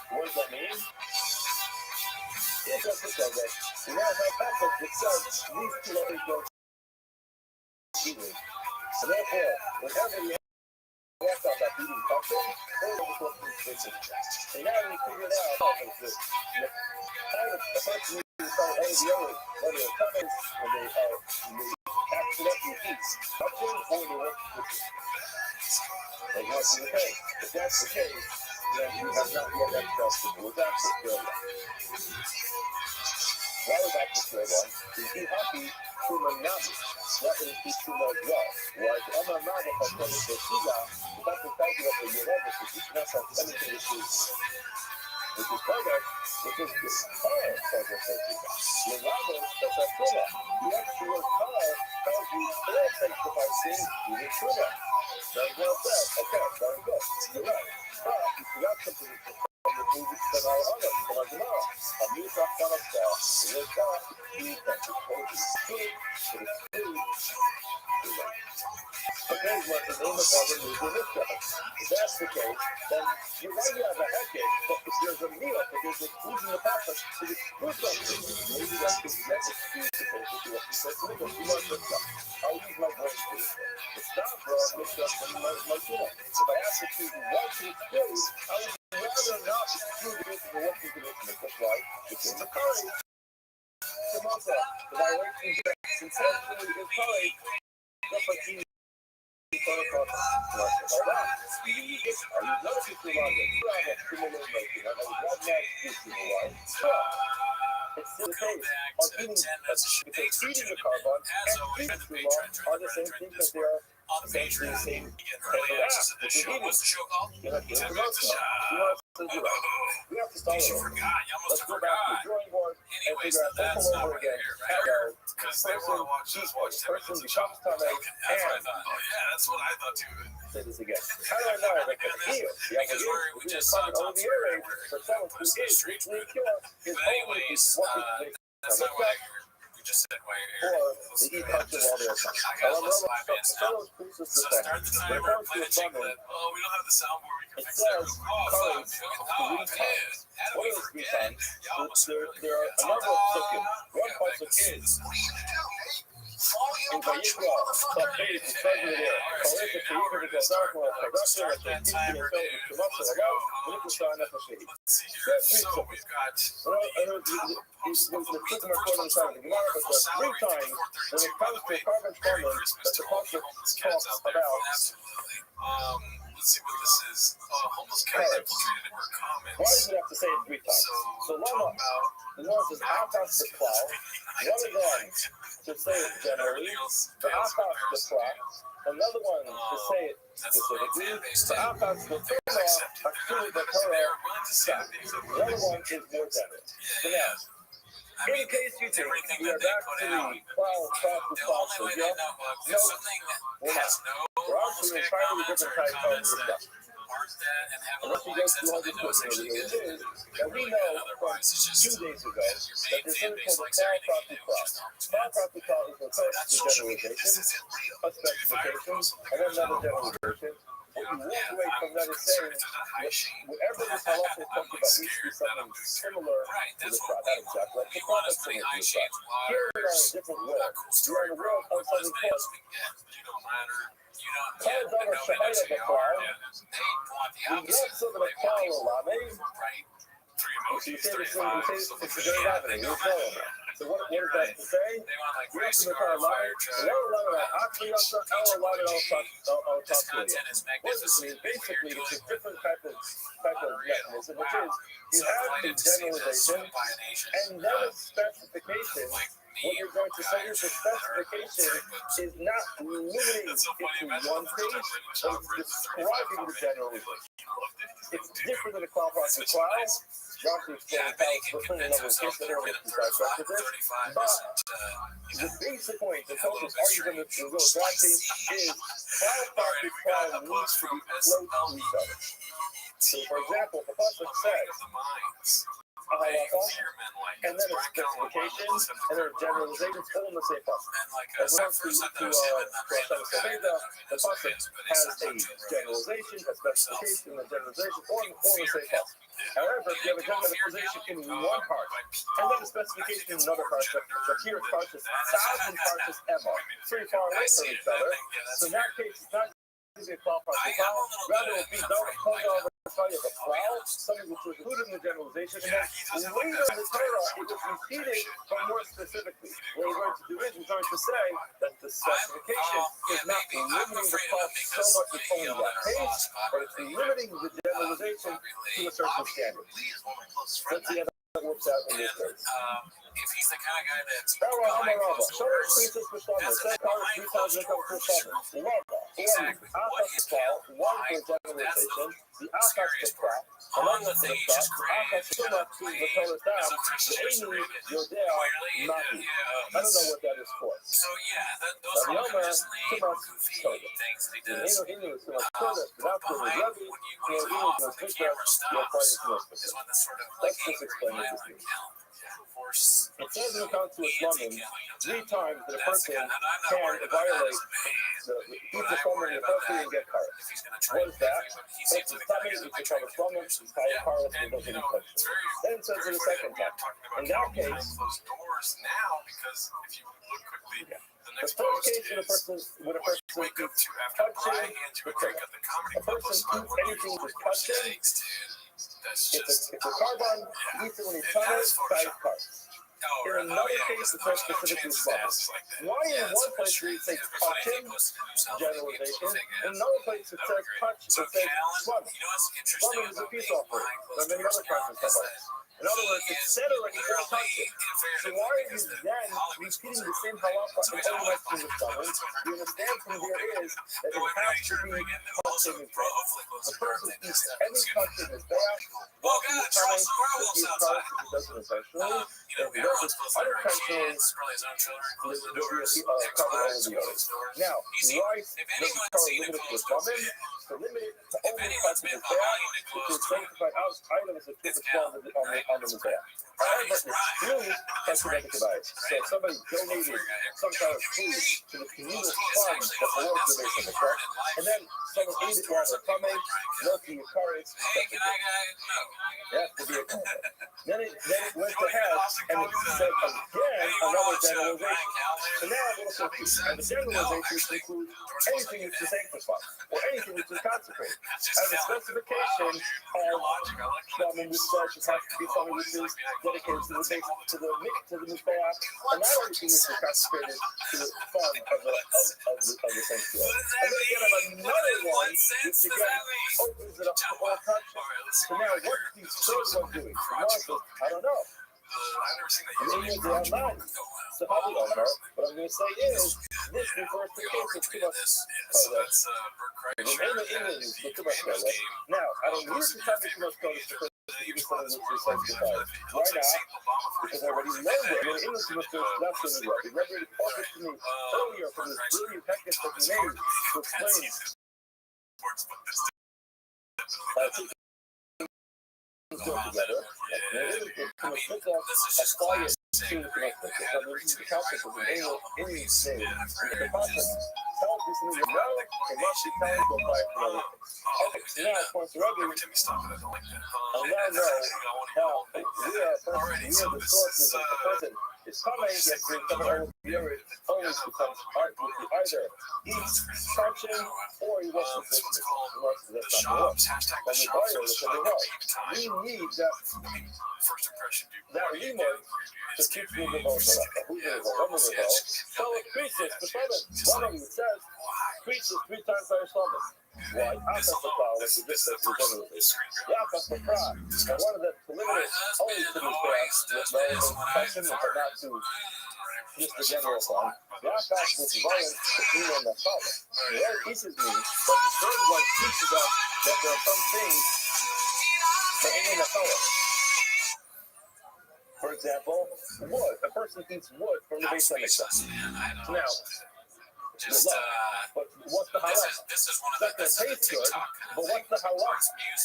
What does that mean? It's just to say that we now have passage that says these two letters don't equally. So therefore, whenever we walk out that eating function, all of us walk into this. And now we figured out how to do it. The person who is called ABO, whether they're coming, when they accidentally eat function, or they work with it. once is okay. If that's the case, then you have not yet expressed it. Without the square one. Why was that the square one? Is he happy to Manabi? That is the Tuma as well. Right? Amar Mada Hashem is the Shiga, the fact that talking about the Yerevis, which is not something which is correct, which is the car tells us that Shiga. Yerevis, that's a Tuma. The actual car tells you all sacrificing even Tuma. Very well said. Okay, very good. You're right. But you forgot something from the previous Tanai Honor, from our Gemara. A new Chachman of Shah, and there's that, you can be told it's food, but it's food. Okay, what is in the problem is the Mikvah. If that's the case, then you might have a headache, but if there's a meal, if there's a food in the pasta, if it's food something, maybe that's the next excuse to go to what you said to me, but you want this stuff. I'll use my brain for it. It's not for a mix-up from my tuna. If I ask you to want to experience, I would rather not exclude it into the working condition. That's why it's in the curry. Samosa, the violation essentially is curry, just like you. Hold on. You use this. I use another piece of logic. It's still the case. On eating, because feeding the carbon and feeding the are the same thing because they are essentially the same which is eating. You're not doing the most now. You want to do that. We have to start over. Let's go back to the drawing board and figure out this all over again. Because they want to watch us watch 10 minutes of show. That's what I thought. Oh, yeah, that's what I thought too. Say this again. How do I know I can feel? Because we just saw over the airwaves for someone who is truly pure is only working that's not why we just said why you're or the e-culture while they're coming. I got less 5 minutes now. So start the timer, play the jingle. Oh, we don't have the soundboard. We can fix that. Oh, fuck. What are those 3 times? There are a number of psukim. One pasuk is in Vayikra, Safed, it's right there. Collect the Kiyik of the Gazar, or Kagashi, or the Kiyik of the Kamacha, or the Shah Nefeshi. So we've got the Psukim are quoted inside of the Gemara, but there are 3 times when it comes to carbon common that the pasuk talks about. Let's see what this is. Almost kind of implicated in her comments. Why does it have to say it 3 times? So Lama, the Lord says, Atas the plow. One of them to say it generally, the Atas the plow. Another one to say it specifically, the Atas the Torah, actually the Torah stop. The other one is more general. So now, in case you think we are back to the plow, so yeah, no, we're not. We're actually entirely different type of stuff. Unless you go through all this quickly, that we know from 2 days ago that there's something called a cloud property clause. Cloud property clause is a generalization, a specification, and then another generalization. What you walk away from that is saying, whatever this halacha is talking about needs to be something similar to the cloud. Not exactly like the cloud, but similar to the cloud. Here we are in a different world. We are in a world of something called clouds are shahada the cloud. We get some of the cloud a lot. Maybe you say this thing, it's a very happening. You're telling me. So what is that to say? We have to make our life. Actually, I'll talk to you. What this means basically is a different type of mechanism, which is you have a generalization and then a specification. What you're going to say is the specification is not limiting it to one page, but it's describing the generalization. It's different than a cloud process cloud. Johnson explained how it's different in other cases that are with but the basic point, the focus argument to go exactly is cloud process cloud needs to be close to each other. So for example, the pasuk says and then it's specifications, and then generalizations, all in the same pasuk. As well the pasuk has a generalization, a specification, a generalization, all in the same pasuk. However, if you have a generalization in one part, and then a specification in another part, so here it's parts 1,000 parts ever, pretty far away from each other. So in that case, it's not a cloud process. Rather, it will be double over of a cloud, something which was included in the generalization, and then later in the Torah, it was repeated, but more specifically. What we're going to do is we're going to say that the specification is not limiting the clause so much with only that page, but it's limiting the generalization to a certain standard. Let's see how that works out in this case. If he's the kind of guy that's exactly what his count, why, that's the scariest part. On the thing he just created, as a Christian, clearly, I don't know what that is for. so yeah, those are all kind of just lame, goofy things that he does. But behind, when he's off, when the camera stops, is when the sort of like angry, violent count. Force it says in the Constitution three times that a person can violate the Constitution and person and get cars. What is that? First, the tummy is to cover plumbers, tie cars, and doesn't even touch them. Then it says it a second time. In that case, the first case when a person keeps touching the pillow. A person keeps anything that's touching. It's a carbon, eats it when he's trying to car. In another case, it's more specifically plumbing. Why in one place where it says touching, generalization, in another place it says touch, it says plumbing. Plumbing is a peace offering. There are many other kinds of stuff. In other words, it said already you're touching. So why are you then repeating the same halacha in every lesson in the plumbing? The understand from here is that it has to be touching his back. The person eats any touching his back, what he is telling that he is touching, he doesn't intentionally. If he does it unintentionally, there will be cover all of the others. Now, why does the Torah limit it to the plumbing? To limit it to only touching his back, to sanctify items that fit the swab on the Mizbeach. However, it's still ecumenic device. So if somebody donated some kind of food to the communal fund that belongs to the base of the truck, and then someone ate it while they're coming, no to your car, it's it has to be a comment. Then it went ahead and it said again another generalization. So now I'm a little confused. And the generalizations include anything which is sanctified or anything which is consecrated. As a specification of something which says it has to be something which is dedicated to the Mizbeach, and not everything which is consecrated to the fun of the sanctuary. And then again, I have another one which again opens it up to all touches. So now what's the third one doing? I don't know. Maybe they are not. So how do I know? What I'm going to say is, this refers to cases too much. The name of English is too much. Now, I don't need to tell me too much code to even something which is sanctified. Why not? Because I already know that. When English was that's going to work. Remember, it talked to me earlier from this brilliant package that he made to explain. Together, from a split apply it to the connector. So this is the concept of the English name. The concept tells you something you know, it must be telling you by another. Okay, so now it points to Rebbe, I now know how we are the sources of the person. It's coming, yet we come over the other, always becomes art with the either he's touching or he wasn't business. That's not the When we buy it, it's going to we need that remark to keep moving over. So it creases the stomach. One of them says, creases 3 times by your stomach. Why? After the power, which is just as we generally. After the pride. And one of them to limit it only to this bad, with no intention, but not to just the general form. The outcast was violent to female and the father. The other pieces mean that the third one teaches us that there are some things that ain't in the color. For example, wood. A person eats wood from the base of the now, but what's the halal? This is one of the taste good, but what's the halal?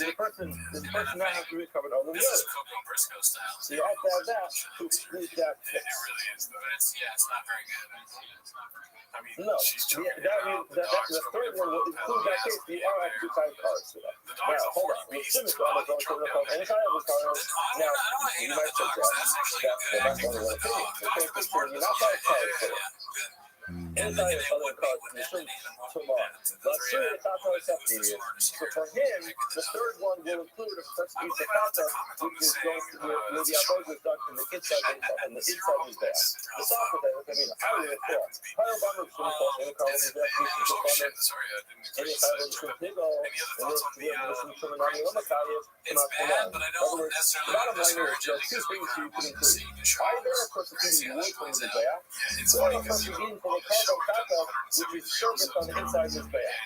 The person now has to recover all the wood. So you have to have that to exclude that. It really is, but it's not very good. I mean, no, that means that the third one will include that case. You are have 2 side cards to that. Now, hold on. We'll assume it's on the phone. Anytime I have a card, now, you might say that. That's one of the things. You're not 5 cards for it. Anytime other cars in the shrimp come on. That's true, it's not very separated. So for him, the third one will include a first piece of kata, which is going to be where the albergo is done from the inside and the inside is there. The software there, I mean, how do you call? How about the shrimp call? Any kind of there, piece of fun, any kind of shrimp pigo, and there's some terminology on the kaya. It's bad, but I don't necessarily Bottom line is, there's two things you can include. Either a person eating wood from the back, or a person eating from a carbon kata, which is serviced on the inside of his back.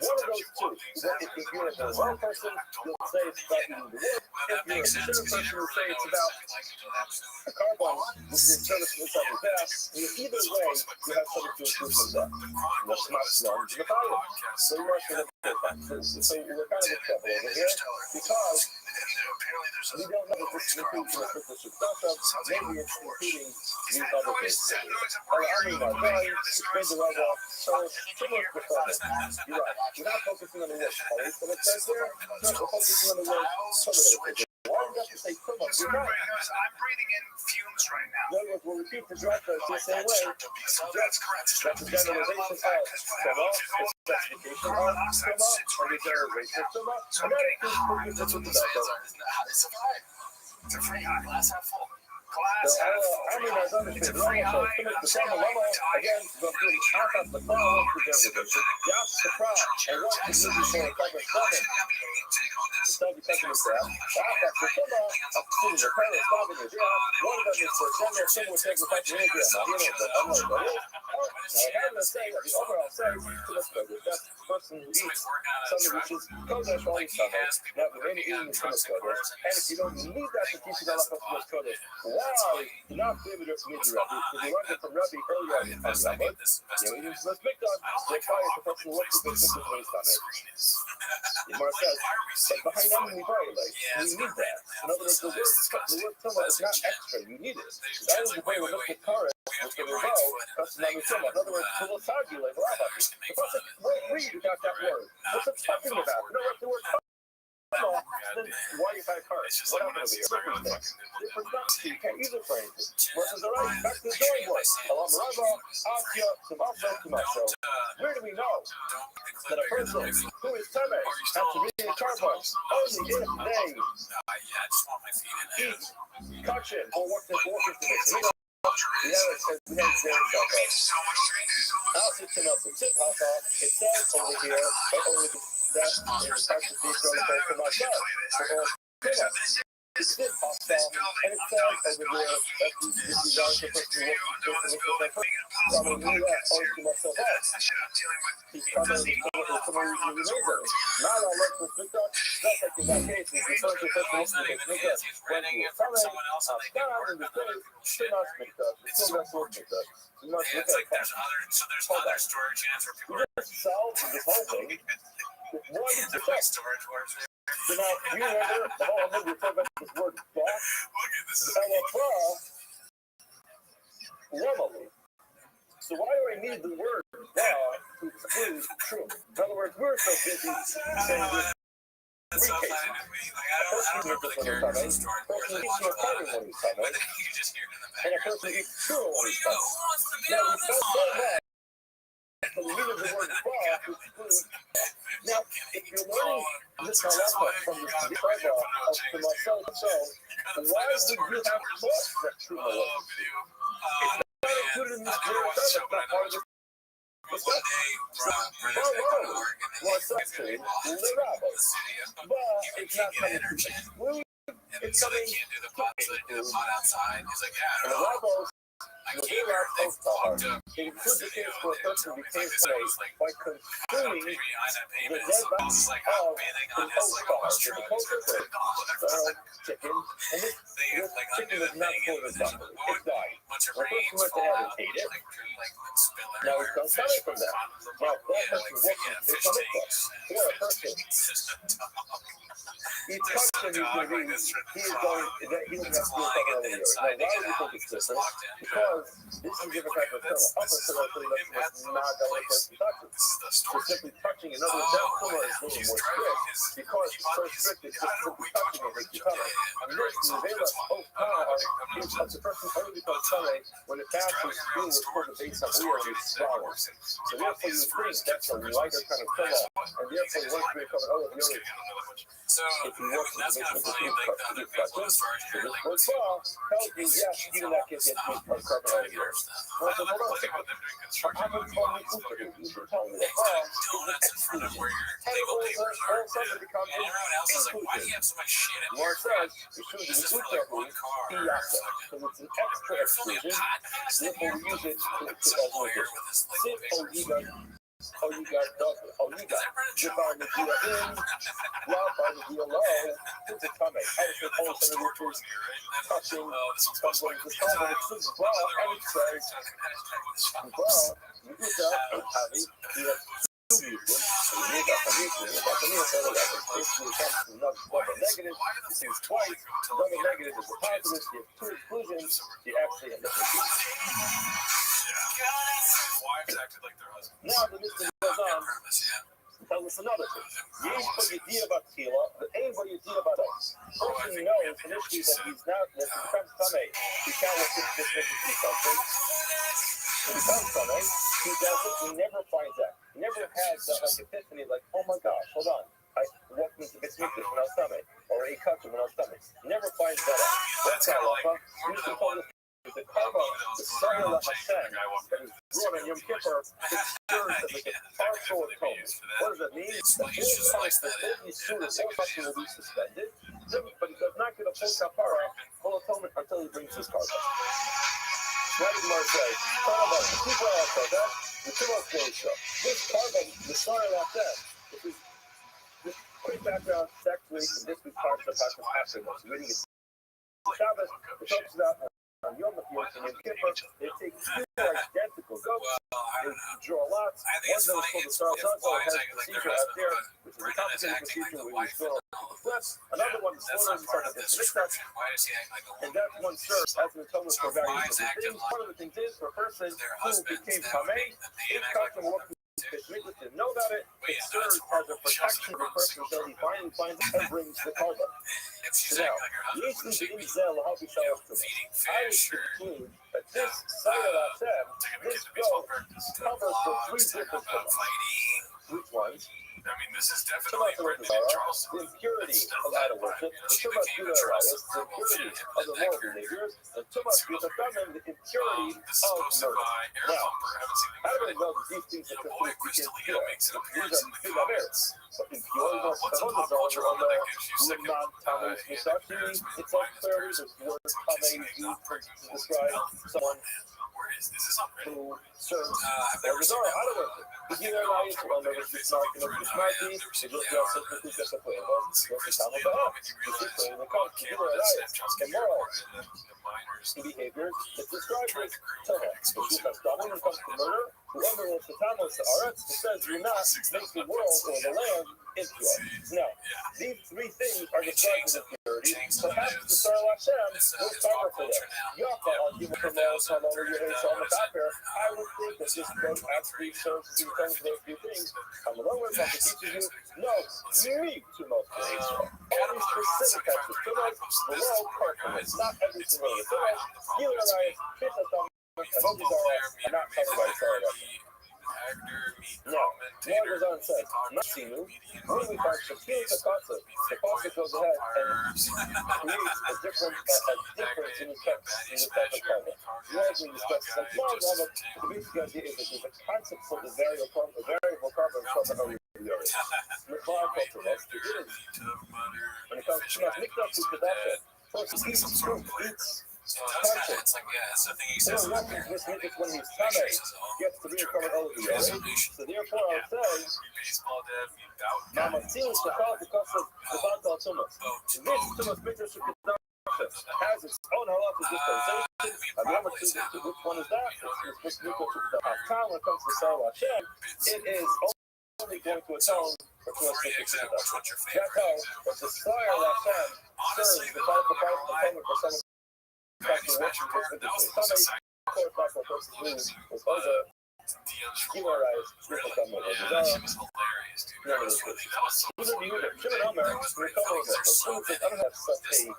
One of those two. If you're a well person, you'll say it's about eating the wood. If you're a considerate person, you'll say it's about a carbon, which is serviced inside his back. Either way, you have something to improve from that. And that's not slums in the fire. So you're asking the so we're kind of in trouble over here because we don't know if this is including the purpose of concept. Maybe it's including these other things. I mean, my mind, explain the right off. So, similar to performance. You're right. We're not focusing on the word colors, but it says there, no, we're focusing on the word color. Why do you have to say come up? We're not. I'm breathing in fumes right now. In other words, we'll repeat the draft the same way. That's correct. That's a generalization of come up, it's specification of come up, or the generalization of come up. And that includes focus on the How to survive. It's a free high. Glass half full. So, I mean, as understood, the summer level, again, go through the half of the fall, the generalization, yes, the crowd, and what the movie for a couple of seven. The 70 seconds of that, half of the summer, up to the parent stopping the draft, one of them is for general single segment type of program. Now, you know, I'm like, now, I'm going to say that the overall size to the focus, that's the person who eats something which is Kodesh all the summer, that we're really eating the Kodesh. And if you don't need that to teach you that up to Kodesh, wow, you're not able to meet the Rabbi, because you learned it from Rabbi earlier on the Rabbi. You know, let's make that the fire professional work with the waste on it. Gemara says, but behind them we violate. We need that. In other words, the word tumah is not extra. You need it. That is the way we look at Torah. With the revolt, that's not tumah. In other words, to look like Rabbi. The person won't read without that word. What's it talking about? You know what the word then why you buy cars? What happened over here? Circumstance. Different stuff. You can't use it for anything. Versus, all right, back to the drawing board. Alam Rava, Akia, Tabafo, Tomaso. Where do we know that a person who is Tame has to be in a car park only if they eat, touch it, or work this condition? We have it it says over here, that is part of the for myself. It's this hostile, and it says over here that this is our person who works with this. So I'm going to to myself out. He's coming with someone who is over. Not all work with Victor. Just like in that case, it's the first person who works with Victor. When you are coming, in this case, still not Victor. It's still not Victor. You must look at it. So there's other storage units where people are solved this whole thing. One effect. Storage wars. So now, you remember the whole movie we talked about this word back? Levelly. So why do I need the word to exclude truth? In other words, we're so busy saying this. That's so fine with me. Like, I don't really care if it's a storage wars. I watch a lot of it. But then you just hear it in the background. And a person eats true when he's coming. Who wants to be on this one? So we needed the word claw to exclude. Now, if you're learning this halacha from the Torah of myself, so why would you have taught that true halacha? It's not included in this word, it's not part of this. Well, it's actually the rabbi, but it's not coming to exclude. It's coming to outside. And the rabbis, I came here and they've talked to it includes the case for a person who became slave by consuming the dead body of the post car, the post chicken, and this chicken is not for the supper. It's died. The person went ahead and ate it. Now it's done coming from that. Now that person walks into the mikvah, or a person he cuts him, he's going to be, he doesn't have to do a couple of years. Now, why do you think it's different? Because this is a different type of pillow. Upper pillow pretty much was not the only person touching. So simply touching, in other words, that pillow is a little more strict because it's so strict, it's just simply touching it makes you cover. And this, in the Vela, the person only becomes tummy when it passes through what's called the base of wheel and it's smaller. So therefore you think that's a lighter kind of pillow, and therefore once you become all of the other. So If you work that's kind of funny, like the other people as far as your like tells you, yes, even that gets into carbon out of yours. Well, so hold on a second. I'm going to tell you that donuts in front of where your legal papers are, and everyone else is like, why do you have so much shit in More here? says, it's This is for like one car. because it's an extra exclusion. Therefore, we use it to as lawyer with his legal papers. You're buying the deal in, you're buying the deal low, it's a comment. I was supposed to which is touching someone with someone that says, well, and it says, well, you get that, Javi, you have two mutuals, so you make up a mutual, double negative, you see twice, double negative is a positive, you have two exclusions, you actually end up with two. Wives acted like their husbands. Now the list goes on. Tell us another thing. Yesh Yediyah Batila, but anybody Yediyah Batos. Person knows initially that he's not, that he becomes Tameh. He can't let this do something. When he becomes Tameh, he does it, he never finds out. He never has that like epiphany, like, oh my gosh, hold on. I walked into Beit Mikdash when I was Tameh, or a Kachim when I was Tameh. He never finds that out. What's that, Lafa? Usually told us the karma, the Sarah Hashem, that is brought on Yom Kippur, it serves as like a partial atonement. What does that mean? The whole time, the whole Yisur, the whole Hashem will be suspended, but he does not get a full kapara, full atonement until he brings his karma. What does Mar say? Karma, the people are also that, the Timos Gosha. This karma, the Sarah Hashem, this is this quick background, actually, from this week's part of the Passion after this, reading it. Shabbos, it talks about on Yom Kippur and Yom Kippur, they take two identical goats, they draw lots. One of them is called the Sarah has a procedure out there, which is a complicated procedure where you draw the flesh. Another one is slaughtered inside of the Mikdash, and that one serves as an atonement for various different things. One of the things is for a person who became Tameh, each custom walked didn't know about it, it serves as a protection for the person until he finally finds it and brings the karma. Now, I would conclude that this Sayar Hashem, this goat, covers for three different things. Which ones? I mean, this is definitely written in Charleston. The impurity of idol worship, the Tumas Gudarias, the impurity of the moral behaviors, the Tumas Gudarias, the impurity of murder. Now, how do we know that these things are completely impure? These are big affairs. But impure, what's the culture on the Luman Tammuz Misaki? It's like clearly the word Tameh used to describe someone who serves or Gazara idol worship. The Gudarias will never be smart enough to smart these. They just got something to get the play of. What's the time of the house? This is playing the cost. Gudarias and morals. Behaviors that describe this Torah. If you have double when it comes to murder, whoever wants to Tammuz to Aretz, it says do not make the world or the land impure. Now, these three things are described as impurity. Perhaps the Sarah Hashem will cover for them. Yaka, I'll give it from all time over your head, so I'm back here. I would think that this book actually serves as in terms of those few things. And the lower part teaches you, no, you need two most things. Only specific types of Tumas, the world perfect. Not every single one of the Tumas. You and I, Fish and Others are not covered by Sarah Hashem. Now, what goes on and says, Nasinu, when we find Shakir Takasa, the Pasuk goes ahead and creates a difference in the type of karma. Whereas we discuss the basic idea is that there's a concept for the variable karma from the Yori. The Klar culture, that's what it is. When it comes to Mikdash to Kedasha, first he eats fruit, eats It's like, yeah, that's the thing he says. when he's Tameh, gets to reincarnate all of the Yori. So therefore I would say, Mama seems to call because of the Baal Tumas. This Tumas Mikdash has its own halachic dispensation. Which one is that? It's Mikdash. When it comes to Sarah Hashem, it is only going to atone for exactly. What's your That's favorite? how the Slayer last time Honestly, serves the though, powerful I'm not gonna lie. component for some Granny Smasher part, that was the most exciting. was over humorize Really? people coming. Yeah, that shit was hilarious, dude. That was really, that was so Even funny. you, There Jim and Homer, was we're great covering films. There's this. so I many. don't have such a fancy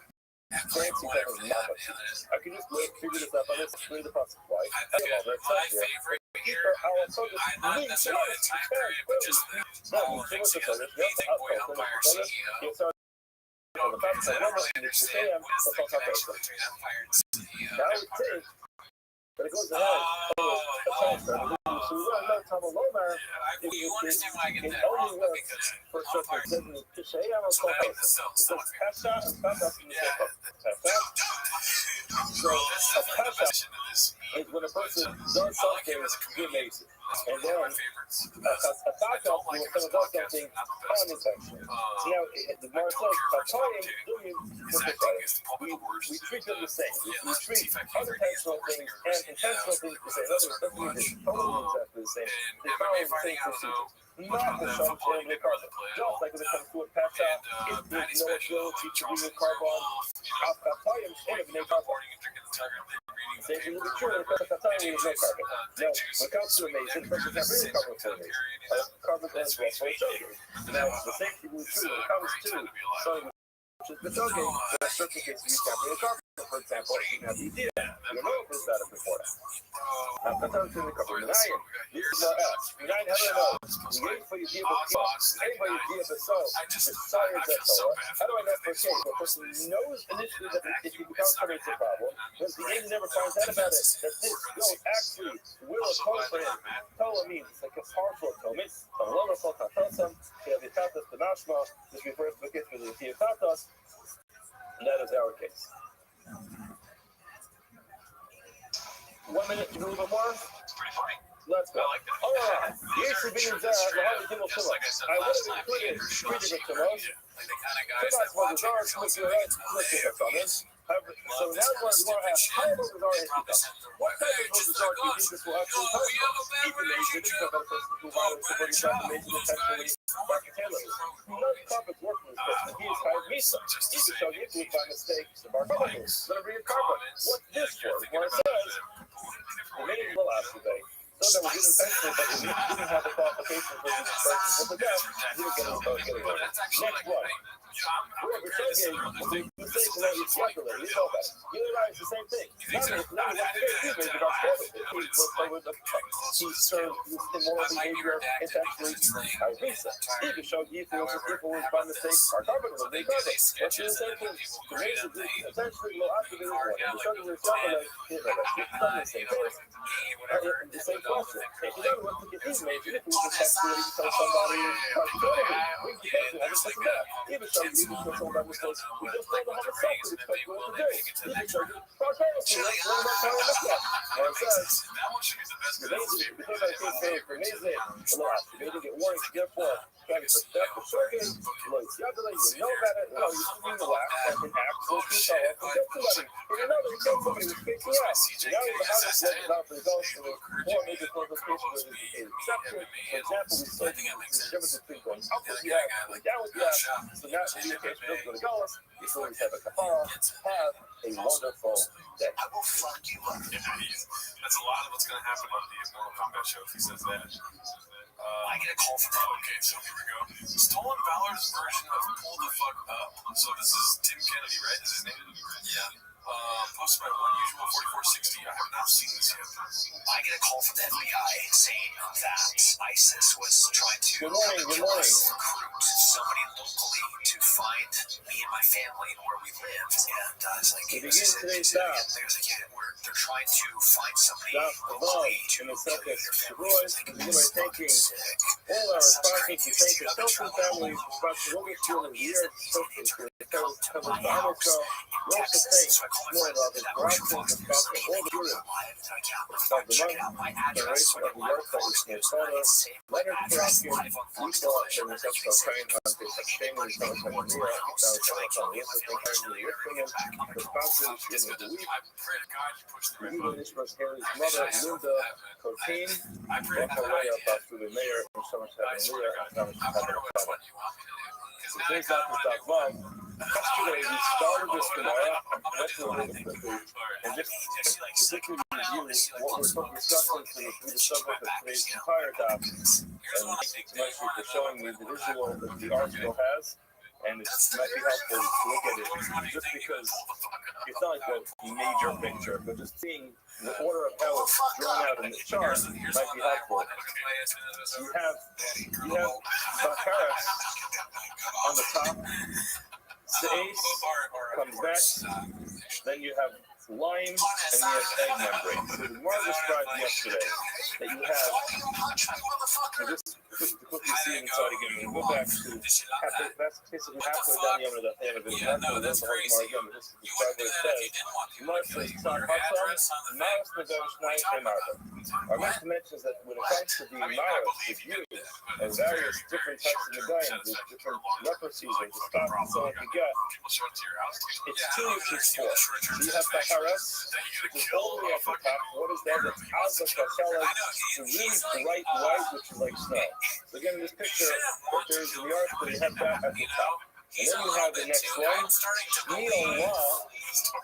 Whatever kind of they have, knowledge. man. There's- I can just figure this out. I'm just explain the process. Why? I think my favorite here, not necessarily the time period, but just the whole thing together. Anything Boy Empire CEO. Because I don't really understand what is the connection between Empire and CEO. Now we think, but it goes ahead. So we don't know Tom Lomer. You understand why I get It that only wrong, works because for certain things. To say I'm a so that call makes it so Pasha and Pasha from the same So that's a definitely the Pasha mission of this. is when a person does I like something, him as a he comedian. makes it. That's And one of my then favorites. The a best. I Pasha don't when like him as someone a does podcaster. something Not the best. unintentional. Uh, Now, the more so, don't care for his Italian commentating. doing His acting is probably the worst. we treat them the same. Yeah, We that's treat T-Fact unintentional things and intentional things the same. Those are totally exactly the same. They follow the same procedure. Not the some family carbon. Just like when it comes to a patch out, it is no ability to bring a carbon out that volume and of no carbon. Same thing will be true when it comes to titanium with no carbon. Now, when it comes to amazing, the person can't bring a carbon for amazing. Carbon is well for sugar. Now, the same thing will be true when it comes to something which is the sugar. In certain cases, you can't bring a carbon. For example, you can have EDA. You know if it's better before that. Now, sometimes in the carbon iron, this is more S. You don't have to know. You wait for your deal with anybody deal with so desires that so. How do I know for a case? A person knows initially that if you become something it's a problem, but the end never finds out about it, that this goes actually will atone for him. Tola means it's like a partial atonement. Tola Sotatosa, Theavitatas Panashma, this refers to the case with the Theavitatas, and that is our case. 1 minute to do a little bit more. Let's go. Alright, here's the beans that Lahari Kimmel Phillips. I would have included three different Phillips. Phillips was a dark, look to the right, look to the comments. So now we're going to have how about the Zara history? What type of Zara do you think this will actually help? Information is for the person who wanted to bring information intentionally back to Taylor. None of Carbon's working with this person. He is hired Misa. He can show you if you by mistake the bar chemicals. Let me read Carbon. What's this for? What it says, the main will ask today. So that we didn't intentionally, but we didn't have the qualifications for these persons with the death, you were going to start getting it. Next one. Whoever said you, mistakes and that you calculate, you know that. You realize the same thing. Now what they do is about COVID. He served his immoral behavior intentionally by Visa. He can show you if it was by mistake or carbon will be carbon. But the same thing, to raise the essentially will activate one. The show you calculate, you know that. It's done the same case. The same question. If you don't want to get these made, if we just have to tell somebody, like, we can have it that. Even so, you can tell somebody mistakes. We just don't know how to stop it. Expect what to do. You can show you, transparency, let's learn about how to look at. And it says, because I think they for me, they didn't get warning to get for. Trying to step the circuit, like, you know about it, you know, you relax, and can act, so you tell it, and get somebody. And you know that you tell somebody who's facing out. Now you have to let it out for results, or maybe for those cases where there's an exception. For example, we saw the difference between going up with the act, and down with the act. So now, in your case, we're going to go, you always have a kafara, have a wonderful day. I will fuck you up. That's a lot of what's going to happen on the Mortal Kombat show if he says that. I get a call from Okay, so here we go. Stolen Valor's version of Pull the Fuck Up. So this is Tim Kennedy, right? Is his name? Yeah. Posted by Unusual 4460. I have not seen this yet. I get a call from the FBI saying that ISIS was trying to recruit somebody locally to find me and my family where we live. And I was like, we begin today's stop. They're trying to find somebody Stop above locally to in the kill subject. their The family. boys begin by thanking all our sponsors who thank the Shelton families, sponsor Logan Field and Year Shelton for the covers the Arnold Show. We also thank more love and Bronson to sponsor all the viewers of the month, Generation of New York, that was Minnesota, Leonard Karakin, Lisa, and the Sexual Crime Contest, Shane and South Korea, South Korea, also thank Henry Richmond, the sponsors in the week. I pray to God you the Eagle Nishmas Haley's mother, Linda Cocaine, I pretty Rafa good Leah, idea. Bastuli Mayor, and Shomash I Having swear Leah, to and God. Thomas I wonder Having which Leah. one you want me to do. Because So now I today's kind of want to do Dr. both. Yesterday we started this Gemara, I'm gonna went do through what I it think. quickly, and just Is she like to sick quickly now? review Is she like what we're close discussing to to the subject of today's entire topic. Here's And one I think tonight she's showing me the visual that the article has, and it might be helpful to look at it just because it's not like a major picture, but just seeing the order of how it's drawn out in the chart might be helpful. You have Bakaras on the top, Seis comes next, then you have lime, and you have egg membrane. So the Gemara described yesterday that you have, just to quickly see inside again, we'll go back to that's basically halfway down the end of the thing. Yeah, no, that's crazy. You wouldn't do that if you didn't want to. Gemara says, our next mentions that when it comes to the Maros, the views, and various different types of Nagayim, the different leprosies or the spots that someone can get, it's 2 issues for. So you have Bakaras, which is all the way at the top. What is that? It's Alpha Shakalas, the really bright white, which is like snow. So again, in this picture, that there's in the article, you have that at the top. And then you have the next one, Neo Law,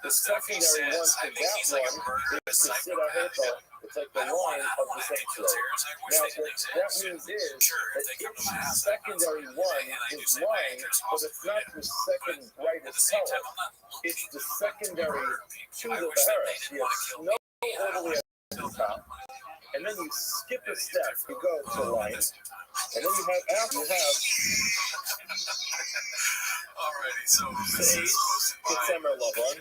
the secondary one to that one is the Sida Heto. It's like the line of the sanctuary. Now, what that means is that each secondary one is line, but it's not the second brightest color. It's the secondary to the Baharas. You have snow all the way up to the top, and then you skip a step, you go to line, and then you have after you have Alrighty, so Seis, Ketzemer Lavan,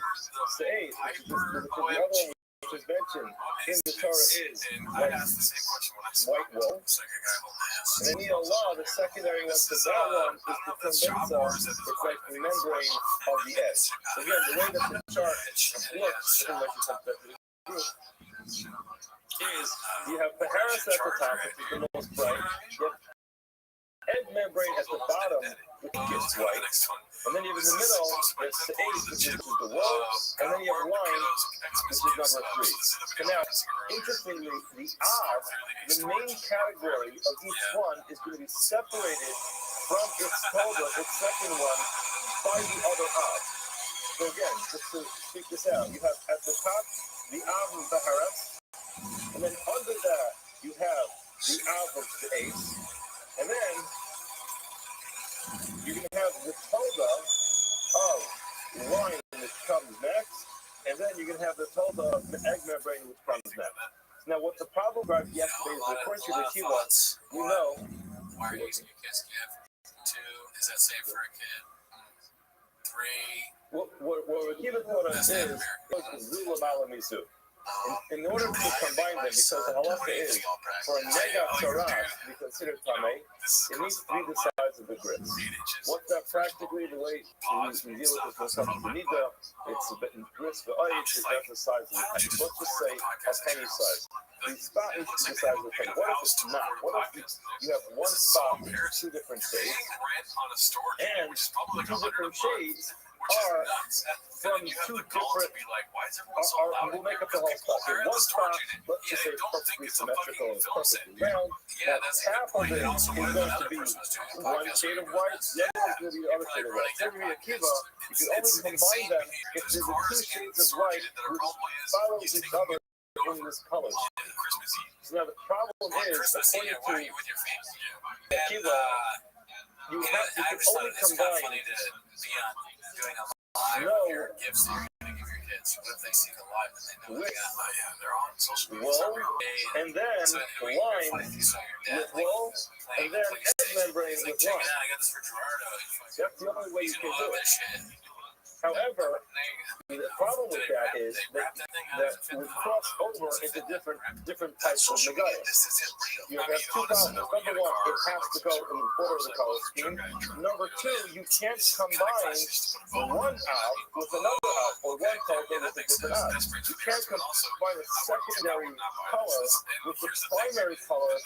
Seis, which is the other one which is mentioned in the Torah is white wool. And then the Allah, the secondary one to that one is the condensa, it's like the membrane of the edge. So again, the way that the chart looks, is you have Baharas at the top, which is the most bright. You have egg membrane at the bottom, which gets white. And then you have in the middle, there's the 8, which is the wolves. And then you have line, which is number 3. So now, interestingly, the Av, the main category of each one, is going to be separated from its Toga, its second one, by the other Av. So again, just to speak this out, you have at the top, the Av of Baharas. And then under that, you have the Av of the Ace. And then you're going to have the Toga of line, which comes next. And then you're going to have the Toga of the egg membrane, which comes next. Now, what the problem was yesterday is, according to the Kiva, you know. Why are you using your kid's gift? 2, is that safe for a kid? 3. What Kiva taught us is Zula Malamisu. In order to combine them, because the halacha is for a nega tzara to be considered tamei, it needs to be the size of the grits. What's that practically? The way we deal with this when it comes to nida, it's a bit in grits for ice, is not the size of the penny. Let's just say a penny size. The spot needs to be the size of the penny. What if it's not? What if you have one spot with 2 different shades, and the 2 different shades are from 2 different, we'll make up the whole spot. So one spot, let's just say perfectly symmetrical and perfectly round. Now, half of it is going to be one shade of white, the other one's going to be the other shade of white. So every Akiva, you can only combine them if there's 2 shades of white which follow each other in this color. So now the problem is, according to Akiva, you can only combine Gifts that you're going to give your kids. What if they see the live and they know they're on social media? Wool, and then line with wool, and then egg membrane with line. That's the only way you can do it. However, the problem with that is that we cross over into different types of Nagaya. You have 2 problems. Number 1, it has to go in the order of the color scheme. Number 2, you can't combine one Av with another Av, or one color with a different Av. You can't combine a secondary color with the primary color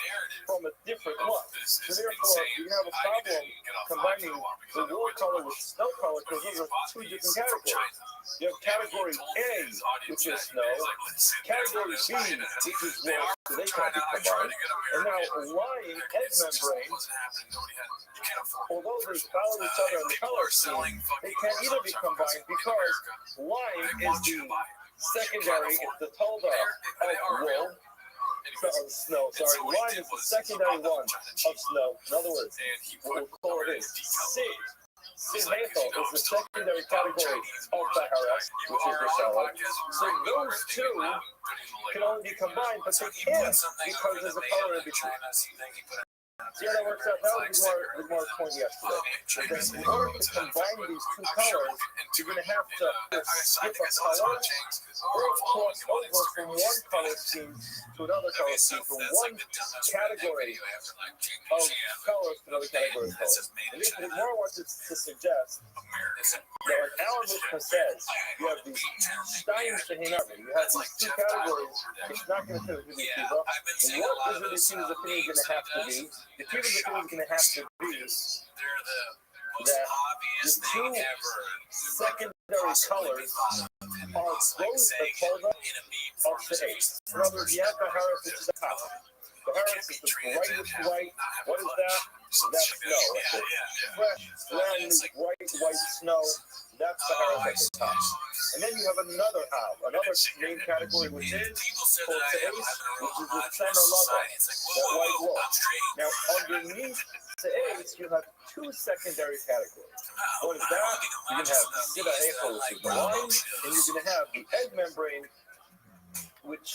from a different one. So therefore, you have a problem combining the wool color with snow color, because those are 2 different different categories. You have category A, which is snow. Category B, which is water, so they can't be combined. And now lime, egg membrane, although they follow each other in the color scheme, they can't either be combined because lime is the secondary, it's the tolda of wool. Snow, sorry, lime is the secondary one of snow. In other words, what we'll call it is Sineto is the secondary category of Saharas, which is the solid. So those two can only be combined, but they can't because there's a color in between. See how that works out? That was the more point yesterday. Because in order to combine these two colors, you're going to have to skip a color or cross over from one color scheme to another color scheme, from one category of colors to another category of colors. And this is more what to suggest that, like our Mishnah says, you have these Stein Shehinami, you have these two categories. It's not going to fit with the Yeshiva. And what is the Yeshiva's opinion going to have to be? The Yeshiva's opinion is going to have to be that the two secondary colors are both the Torah of She'ez. In other words, you have the Haris, which is the top. The Haris is the brightest white. What is that? That's snow. Fresh, brand new, white snow. That's the Haris at the top. And then you have another main category, which is called She'ez, which is the Summer Lava, that white wool. Now, underneath She'ez, you have two secondary categories. What is that? You're going to have Sida Echo, which is the lime, and you're going to have the egg membrane, which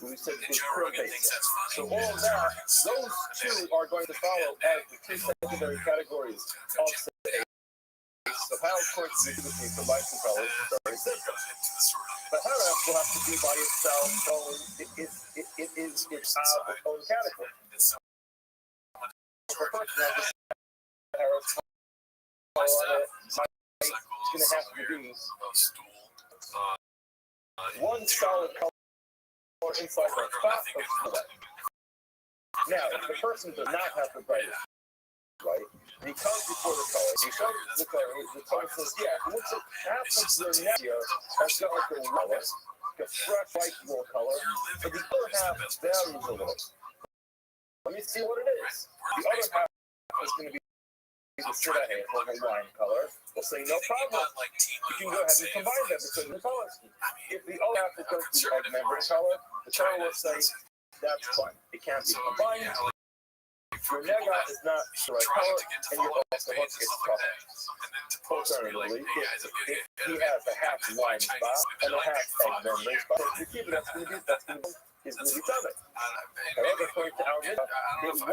we said is pure-based. So all of that, those two are going to follow as the two secondary categories of She'ez. So how, of course, the Yeshiva can combine two colors is very simple. But Haras will have to be by itself, so it is its own category. For first, now this Haras color on it, it's going to have to be one solid color inside the spot of sweat. Now, if the person does not have the brightest, right? And he comes before the color. He shows the color says, yeah, it looks like half of your neck here has got like a color, like a fresh white wool color, but the other half varies a little. Let me see what it is. The other half is going to be the Sida or the wine color. We'll say, no problem. You can go ahead and combine them because of the color scheme. If the other half is going to be egg membrane color, the Torah will say, that's fine. It can't be combined. Your nega is not the right color, and your hook is tough. Alternatively, if he has a half wine spot and a half egg membrane spot, if you keep it, that's going to be covered. However, according to our Mishnah, they won't.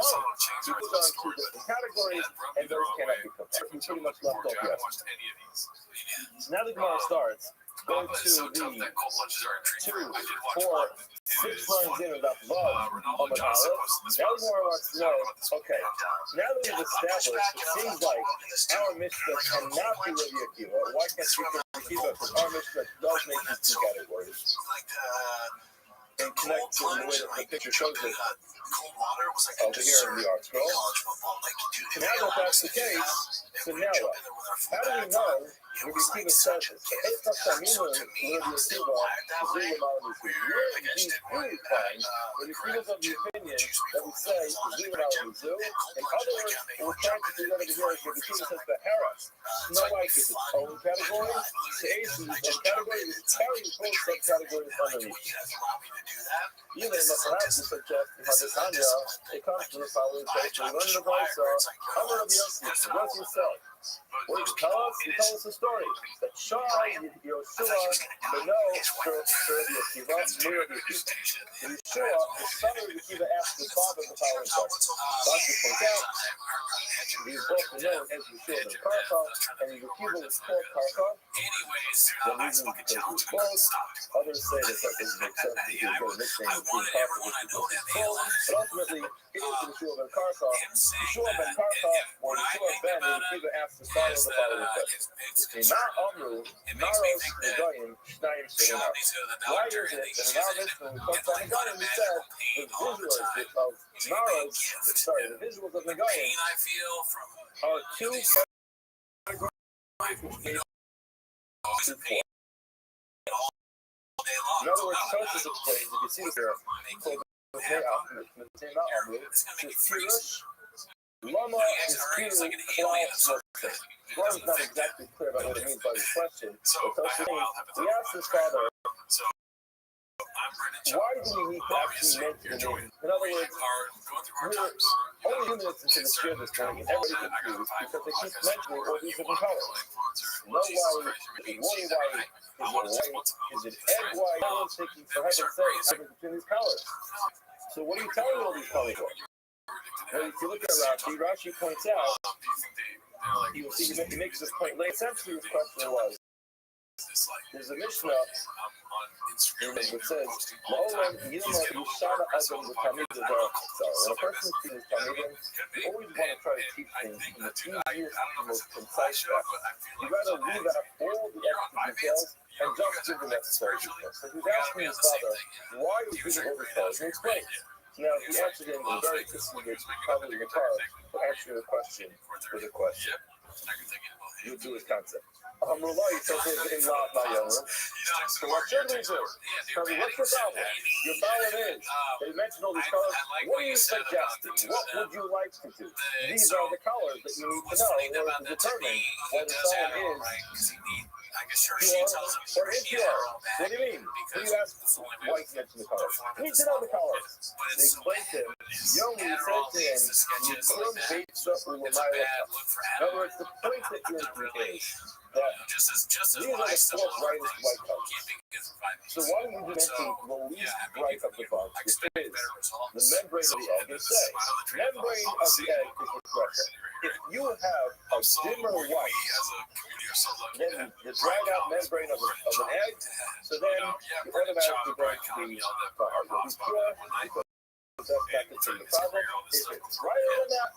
You put on two different categories, and those cannot be compared. You pretty much left off yesterday. So now the Gemara starts. Go to the 2, 4, 6 lines in about love of an olive. Now the more wants to know, okay, now that we've established, it seems like our Mishnah cannot be Rabbi Akiva. Why can't we be Rabbi Akiva? Because our Mishnah does make these two categories. And connect to the way that the picture shows it over here in the article. Now that that's the case, so now what? How do we know Rabbi Akiva says this? The Eichach Saminu and Rabbi Akiva is really find Rabbi Akiva's of the opinion that we say is Zilum al-Mizu. In other words, we're trying to figure out over here is Rabbi Akiva says the Haras. Snow White is its own category. She'ez is its own category. It carries both subcategories underneath. Even in Masahazi suggests in Hadithanya, it comes to the following place. We learn the Brisa, I'm Rabbi Yossi, what does he say? What does he tell us? He tells us a story. That Shah Yoshua, the no, for Rabbi Akiva, Rabbi Akiva. And Yeshua, the son of Rabbi Akiva, asked his father the following question. Rashi points out, he is both known as Yeshua ben Karka, and Rabbi Akiva was called Karka. The reason because he was both. Others say that that doesn't make sense because he was a nickname between Karka, which is both. But ultimately, it is Yeshua ben Karka. Yeshua ben Karka, or Yeshua ben Rabbi Akiva asked his father the following question. Maros Negoyim Shnayim Shehinar. Why is it that in our Mishnah, when we talk about Negoyim, we said the visuals of Maros, the visuals of Negoyim are two categories which 2 4. In other words, Tosis explains, if you see this here, Lama is clearly cloud nothing. Ron is not exactly clear about what it means by this question, but Tosis he asked his father, why do we need to actually mention the name? In other words, we're only minutes into the share this morning, and everybody's confused because they keep mentioning all these different colors. No white, is it water white, is it egg white? No one's thinking, for heaven's sake, difference between these colors. So what are you telling all these colors for? Well, if you look at Rashi points out, you will see he makes this point later. Essentially, his question was, there's a Mishnah which says, when a person sees Talmidim, you always want to try to keep things in the easiest and most concise way. You rather leave out all the extra details and just give the necessary details. So he's asking his father, why are you giving all these colors? And he explains. Now, he answered him in a very distinguished, probably guitar, for answering the question with a question. You do his concept. So what should we do? Tell me, what's your problem? Your problem is, they mentioned all these colors. What are you suggesting? What would you like to do? These are the colors that you need to know in order to determine whether someone is pure or impure. What do you mean? When you ask why you mention the colors, you need to know the colors. They explained to him, Yomi said to him, you couldn't bait something with my In other words, the point that you're making is that these are the 4 brightest white colors. So why don't you mention the least bright of the bunch, which is the membrane of the egg, and say, membrane of the egg is refreshing. If you have a dimmer white, then the dried out membrane of an egg, so then you're automatically going to be pure, because that's the problem. If it's brighter than that,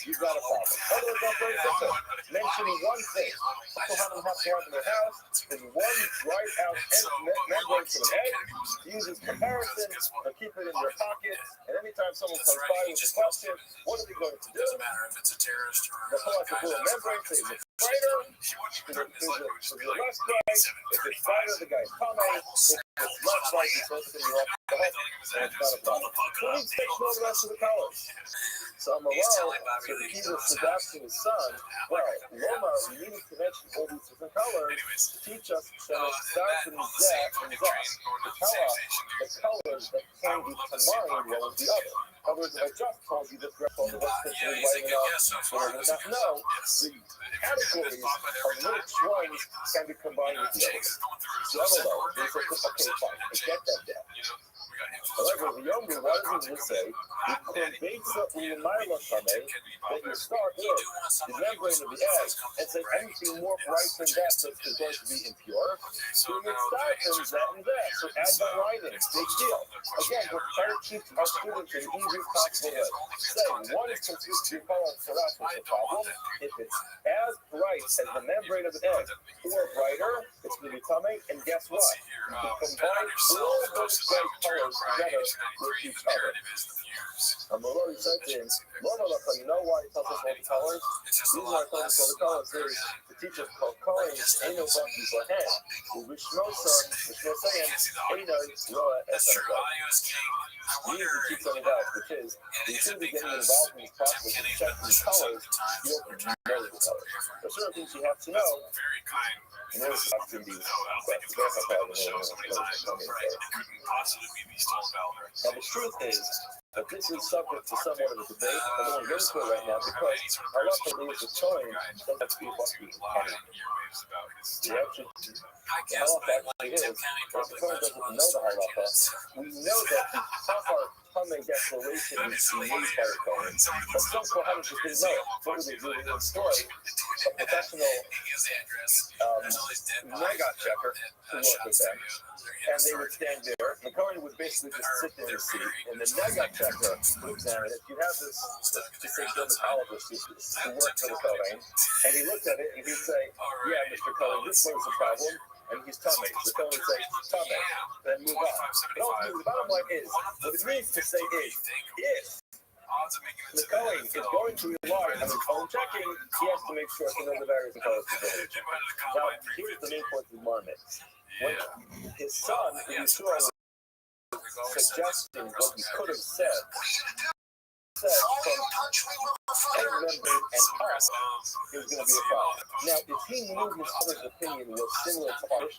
you've got a problem. Otherwise, that's very simple. Mentioning one thing. Kohanim have to have in their house is one dried out membrane from an egg. Use its comparison and keep it in their pocket. And anytime someone comes by with a question, what are they going to do? Doesn't matter if it's a terrorist or the whole membrane says it's brighter, is it less bright? If it's brighter, the guy's coming. If it's less bright, he's supposed to be off the hook. And it's not a problem. Who needs to know the rest of the colors? So Amalal, so he was adopting his son. Well, Loma, we need to mention all these different colors to teach us that it starts in Zeh and Zeh. To tell us the colors that can be combined one with the other. In other words, if I just told you this red color, that's potentially white enough, or I would not know the categories of which ones can be combined with the others. So Amalal, they said, okay, fine, I get that down. However, the Yomi, why doesn't he say, that you start with the membrane of the egg, and say anything more bright than that is going to be impure? So you start from that and that. So add that line in. Big deal. Again, we're trying to keep our students in the easiest possible way. Say, one is confused to be called for us is a problem. If it's as bright as the membrane of the egg, or brighter, it's going to be coming, and guess what? You can combine all those bright colors together with each other. Malori said to him, you know why he tells us all the colors? The reason why he tells us all the colors is to teach us colors, Eino Baki Lahem, Rishmosan, Rishmosayan, Eino Roa Esanagah. We need to teach something else, which is, you should be getting involved in this process of checking the colors, you don't know the colors. There are certain things you have to know, in order to talk to these Now the truth is that this is subject to somewhat of a debate. I don't want to get into it right now because Allah believes the Torah doesn't be what we can. The halacha actually is, but the Torah doesn't know the halacha. We know that the Safar Tamei declaration is made by the Torah, but some Kohanim just didn't know it. What would they do? They would employ a professional mega checker to work with them. And they would stand there. The Kohen would basically just sit in his seat, and the mega checker would examine it. You'd have this, just say, dermatologist who worked for the Kohen, and he looked at it and he'd say, yeah, Mr. Kohen, this was a problem. And he's tummy. The Kohen would say, tummy, then move on. But ultimately, the bottom line is, what it means to say is, if odds of making it to McCulling is going to rely on his own checking. He has to make sure to know the various McCulling facilities. Now, here's the main point of Marmot. When his son, Yeshua, was suggesting what he could have said from egg membrane and us, it was going to be a problem. Now, if he knew his father's opinion was similar to ours,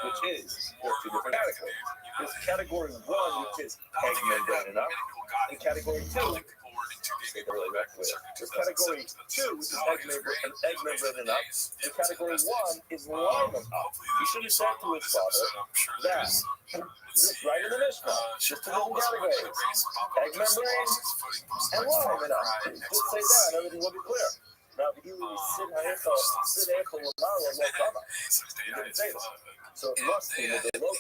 which is, there are two different categories. There's category 1, which is egg membrane and up, and category 2, there's category 2, which is egg membrane and up, and category 1 is lime and up. He should have said to his father that, just right in the Mishnah, just two different categories, egg membrane and lime and up. Just say that, everything will be clear. Now, if you sit here for a mile or more comma, you didn't say this. So it must be that the low on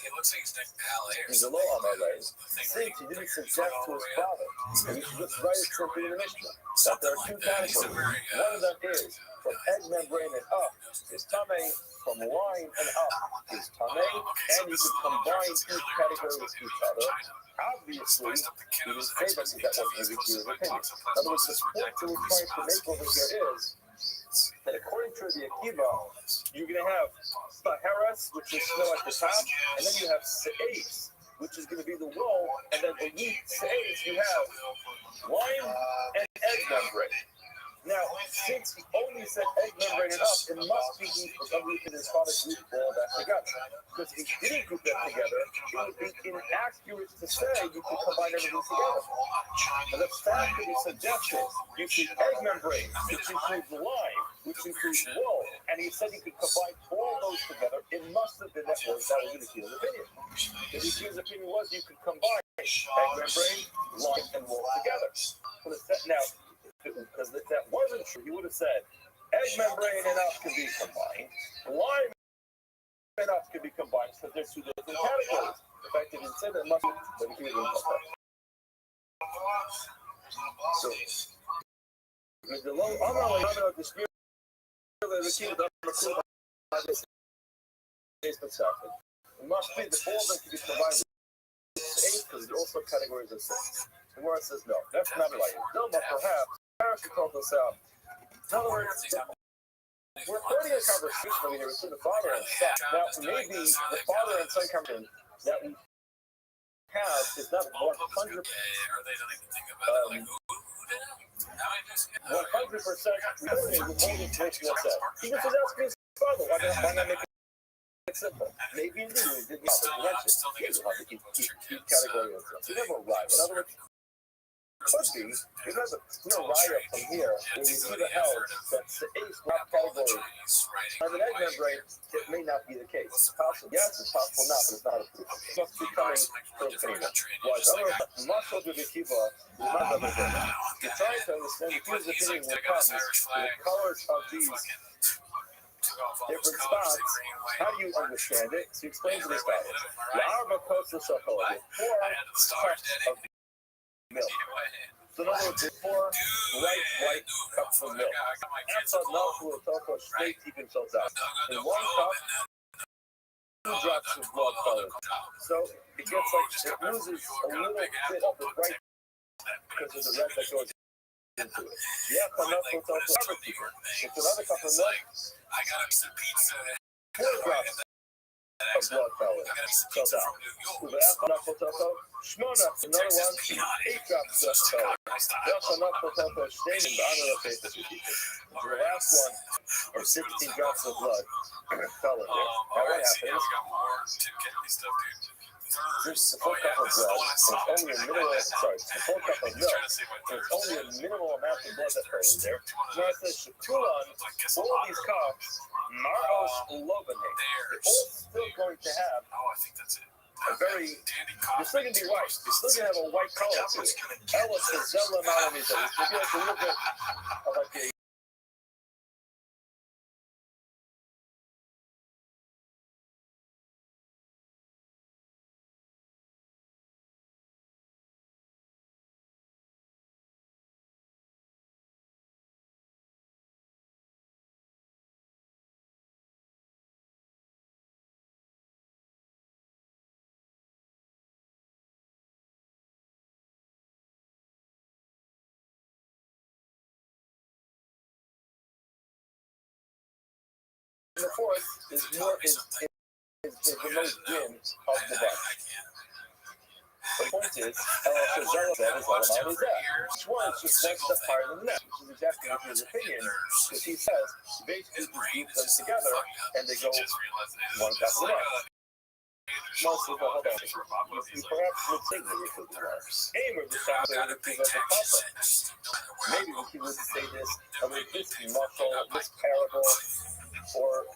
my legs, since he didn't suggest to his father, and he should just write it simply in the Mishnah, that there are two categories. One of them is from egg membrane and up is tame, from lime and up is tame, and you can combine each category with each other. Obviously, he didn't say that because that wasn't his opinion. In other words, the point that we're trying to make over here is that according to the Akiva, you're going to have Baharas, which is snow at the top, and then you have Se'es, which is going to be the wool, and then beneath Se'es you have lime and egg membrane. Now, since he only said egg membrane and up, it must be for some reason his father grouped all that together. Because if he didn't group that together, it would be inaccurate to say you could combine everything together. And the fact that he suggested you see egg membrane, which includes lime, which includes wool, and he said you could combine all those together, it must have been that was Yeshiv's opinion. The Yeshiv's opinion was you could combine egg membrane, lime, and wool together. Now, because if that wasn't true, he would have said egg membrane and up can be combined, lime and up can be combined because they're two different categories. The fact that he didn't say that must be, but he didn't know that. So, with the low, I'm not going to dispute the receiver that I'm approved by this perspective. It must be the four of them can be combined with 8 because they're also categories of 6. And where it says no, that's not right. No, but perhaps. Parents can call this out. In other words, we're creating a conversation over here between the father and son. Now, maybe the father and son conversation that we have is not 100%. 100%. Really, with all the information that's said. He just was asking his father, why not make it simple? Maybe indeed we did not mention. He doesn't have to keep category of things. He never arrived. In other words, could be, because no raya from here, when you see the hell that's the ace not category of an egg membrane, it may not be the case. It's possible, yes, it's possible not, but it's not a proof. It must be coming from Canada. Why other muscle to the kiva is not another thing. You're trying to understand the fuse opinion when it comes to the colors of these different spots. How do you understand it? So he explains it as follows. The Arba Costa Sokola, 4 cups of milk. So in other words, 4 white cups of milk. That's enough for a total straight keeping themselves out. In 1 cup, 2 drops of blood colored. So it gets like, it loses a little bit of the bright because of the red that goes into it. Yeah, enough for a total keeper. It's another cup of milk. I got him some pizza. 4 drops of blood color. So down. Shmona, another one, 8 drops of color. That's enough for total stain in the honor of faith of the people. The last one, or 16 drops of blood color there. Now what happens? This is the full cup of blood, and it's only a minimal, it's the full cup of milk, and it's only a minimal amount of blood that's going in there. Now it says, Shatulan, all of these cups, Maros Lovane, they're all still going to have a very, they're still going to be white. They're still going to have a white color to it. Ella Zella Malamisa, it's going to be like a little bit of like a the fourth is the most dim of the bunch. The point is, Shazella said is Alamani Zeh. Each one is just one step higher than the next, which is exactly his opinion, because he says basically you group them together and they go one step to the next. Most of the hold on. You perhaps would think that we could do that. Aim of the sound of the Papa. Maybe he would say this, this muscle, this parable, or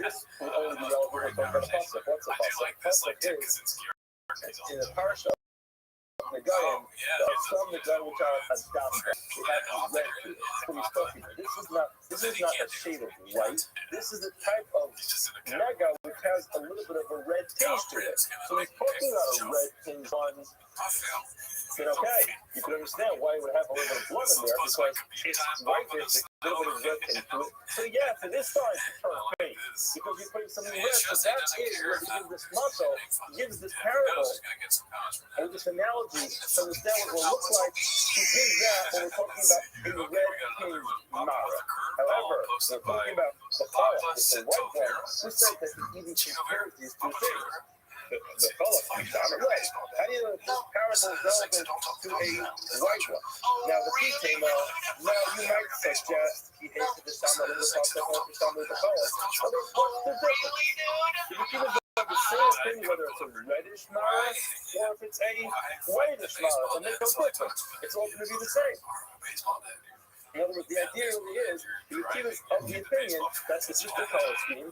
this would only be relevant for the pasuk. What's a pasuk? Pasuk is in the parsha. The guy from the gun which are as down. It has red to it. So he's talking. This is not a shade of white. This is a type of nega which has a little bit of a red tinge to it. So he's talking about a red tinge on. Then okay, you can understand why it would have a little bit of blood in there because it's white. There's a little bit of red tinge to it. So yeah, for this side to turn pink because you're putting something red. So that is where he gives this muscle, gives this parable, or this analogy to understand what it will look like. He gives that when we're talking about a red tinge mara. However, we're talking about the color, the white one. Who said that he even compares these two things? The color comes down the red. How do you know this parable is relevant to a white one? Now, the key now you might suggest he hates the sound of the color, or the sound of the color. What's the difference? If you can the same thing, whether it's a reddish mara or if it's a whitish mara, it makes no difference. It's all going to be the same. In other words, the idea really is, the Akiva is of the opinion that it's just a color scheme.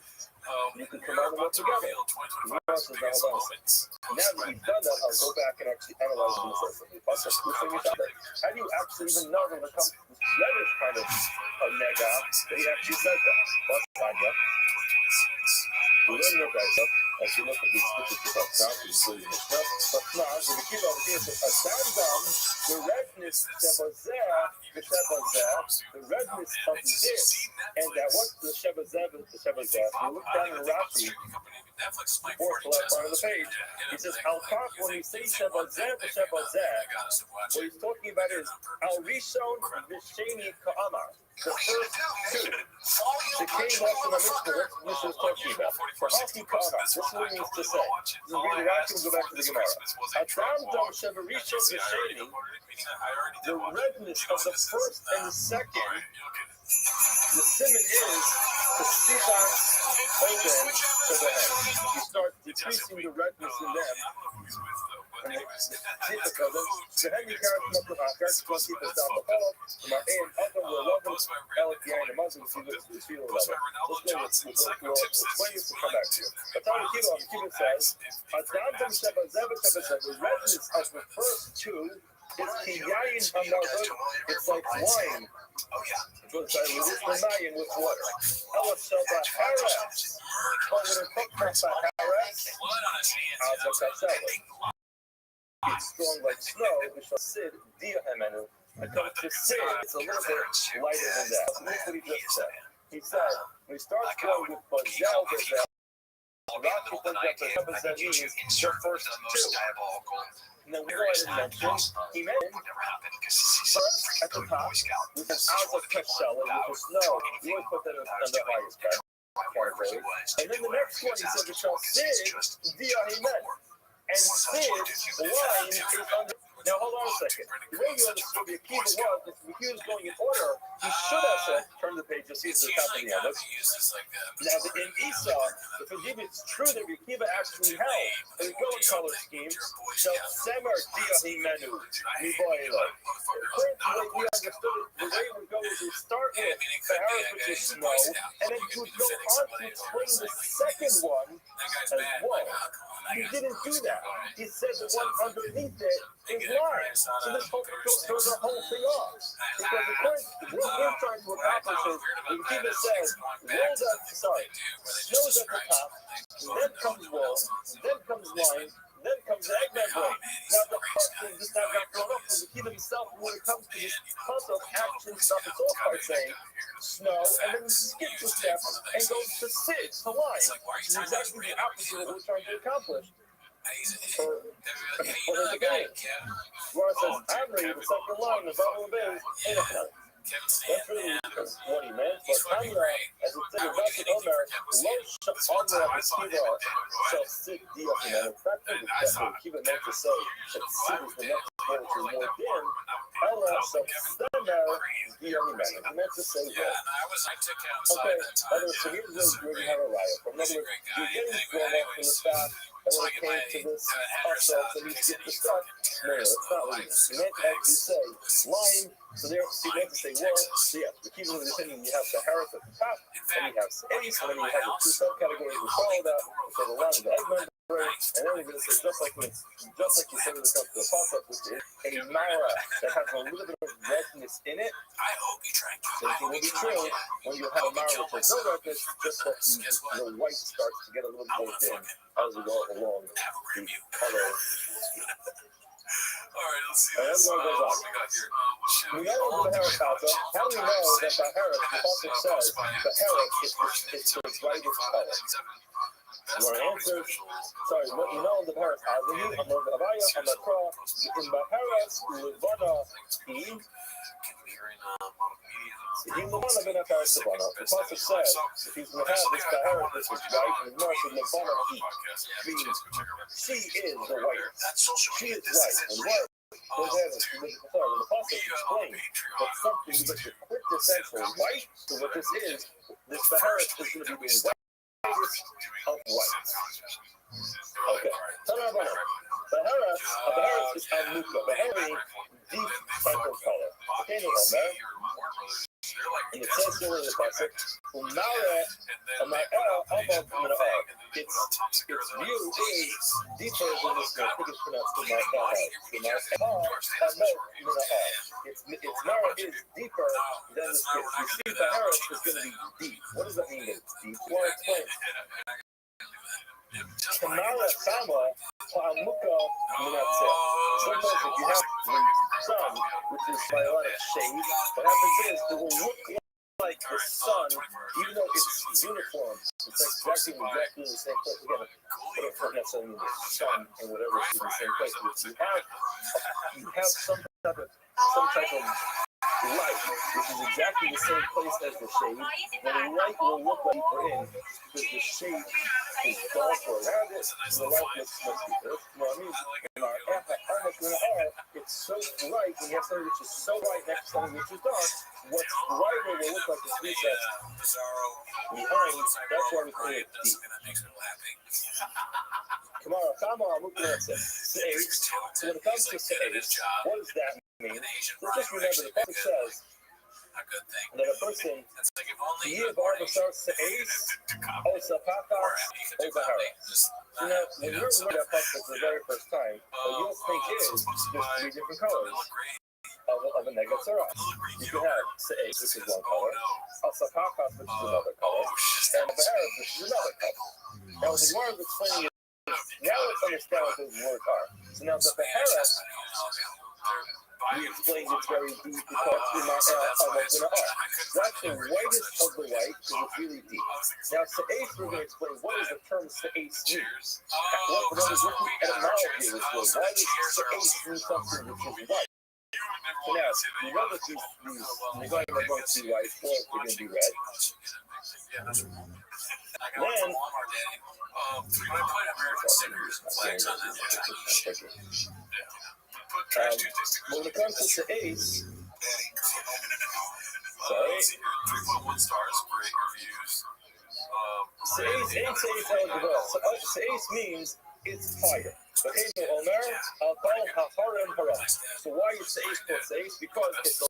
You can combine them all together. Now that you've done that, I'll go back and actually analyze them. How do you actually even know when it comes to this reddish kind of nega that he actually says that? Let's find out. We don't know guys as you look at these statistics of now, including the stuff, but now the Akiva over here says a down the redness the redness of this, and that what's the Shebazeh, you look down in Rashi, fourth left part of the page, he says, Al-Kaf, when you say Shebazeh, what he's talking about is Al-Rishon V'Sheni Ka'amar. The first two, the came off in the Mishnah, what Mishnah is talking about. For Haki Ka'amar, this is what it means to say. This is read the Rashi and go back to the Gemara. Adam Dom Shevarishon V'Sheni, the redness of the first and the second, the simon is the sifas open to the head. You start decreasing the redness in them. And the head you carry from up the heart, that's what keep us down the hole. From our aim, up and we're loving, Alec behind the muzzle, we feel level. Let's go, we'll explain this and come back to you. But now the Kiva says, the redness of the first two is kiyayin hamnavut. It's like wine. With mayin with water. Ela sheba haras. But when it cooked by haras, it's strong like snow. Which will sid diahemenu. When it comes to sid, it's a little bit lighter than that. Look what he just said. He said when he starts going with bazel, Rashi says that the means the first two. And then we go ahead and mention, he mentioned first at the top, with an Azov Keshela, with the snow. We always put that on the highest category. And then the next one, he said, Sid, Diahimen. And Sid, wine, is under. Now, hold on a second. The way you understood the Akiva was, if the Akiva was going in order, he should have said, turn the page, you'll see it's the top of the end. Now, in Esau, if it's true that the Akiva actually held, and we go in color schemes, so Semer Diahimenu, Miboilo. According to the way we understood it, the way we go is we start with Sahara, which is snow, and then you would go on to explain the second one as one. He didn't do that. He said the one underneath it is lying. So this whole throws the whole thing off. Because according to what we're trying to accomplish is, the Akiva says, snow's at the top, then comes wool, then comes wine, then comes the egg membrane. Now the first thing just now got thrown up because the Akiva himself, when it comes to this puzzle, actually stops us off by saying snow, and then skips a step and goes to sid, to wine. Which is exactly the opposite of what we're trying to accomplish. For the beginning. Where it says, I'm ready, the second line, the bottom of it is, Kevin That's Stan, really man, what he meant. he's But fucking Tanya, great. as it said I in would do Dr. anything Omer, for Kevin low Stan. This one time I saw him Kiva in Denver, shall sit diachim. And it's not and the I that thought Kiva meant to say that she'll go Sid out is with the Dale, next like word more to like more that dim. part, but Ella that shall was Kevin stammer crazy. diachim. He meant to say Yeah, what? and I took you outside Okay, that time. so Yeah, here's this is where you great. have a riot. In He's other a words, great guy. you're getting Anyway, thrown off from the staff, and so when I it get came my to this address hustle, out so in you case get any the stuff. fucking No, terrorists that's not what lights, he meant to actually say. Lying, so there, he meant to say what? So yeah, the keeping of the opinion, you have the Harris at the top, and you have Ace, and then you have the two subcategories that follow that, so the line of the egg member, and then you're going to say, just like you said when it comes to the pop-up, which is a Mara that has a little bit of redness in it. I hope you try and Same thing will be true when you have a Mara which has no redness, just that the white starts to get a little more thin as we go along the color. All right, let's see And this. everyone goes What on. do we got here? We know the Harris Alpha. How do we know that the Harris, the Pasuk says, the Harris is the brightest color? You want to answer? Sorry, you know the Harris Alpha. I'm over Abaya, I'm a Kra. In the Harris, Levana, He's the one of the Harris Levana. The Pasuk says, if he's going to have this Harris, this is white, and North of Levana, means she is the white. She is white. And what? When the Pasuk explains that something is like the quintessential white, so what this is the Harris is going to be the whitest of white. Okay, tell me about it. The Harris is Amuka, the very deep type of color. Okay, no, man. And it says here in the Pasuk, its view is deeper than this. I think it's pronounced its Mara is deeper than the skin. You see, the Harris is going to be deep. What does that mean? It's deep. Well, explain. Kamara Sama Pa'amuka Minatzeh. Sometimes if you have the sun, which is by a lot of shade, what happens is it will look like the sun, even though it's uniform. It's exactly the same place. Again, but it's not necessarily the sun and whatever is in the same place. But you have some type of light, which is exactly the same place as the shade. But the light will look like we're in because the shade is darker around it, and the light looks much deeper. You know what I mean? It's so bright when you have something which is so bright next to something which is dark. What's brighter will look like the recess behind. That's why we call it deep. Kamara, Sage. So when it comes to Sage, what does that mean? So just remember, the Bible says that a person, Yevar Sage, Osapaka, Ozaharas. You know, when you're reading that passage for the very first time, what you'll think is there's three different colors of a Negatzara. You can have Sage, which is one color, Osapaka, which is another color, and Ozaharas, which is another color. Now, what the Gemara is explaining is, now let's understand what those words are. So now the Harris, we explained it's very deep because that's the whitest of the white because it's really deep. Now Sa'ace, we're going to explain what does the term Sa'ace mean. What is the etymology of this word? Why does Sa'ace mean something which is white? So now, you know that these they're going to be white, or they're going to be red. Then, when it comes to Sa'ace, sorry. 3.1 stars, great reviews. Sa'ace ain't Sa'ace eligible. Sa'ace means it's fire. Okay, so Omer, Al-Bal, Ha-Haram, Haram. So why is Sa'ace called Sa'ace? Because it's a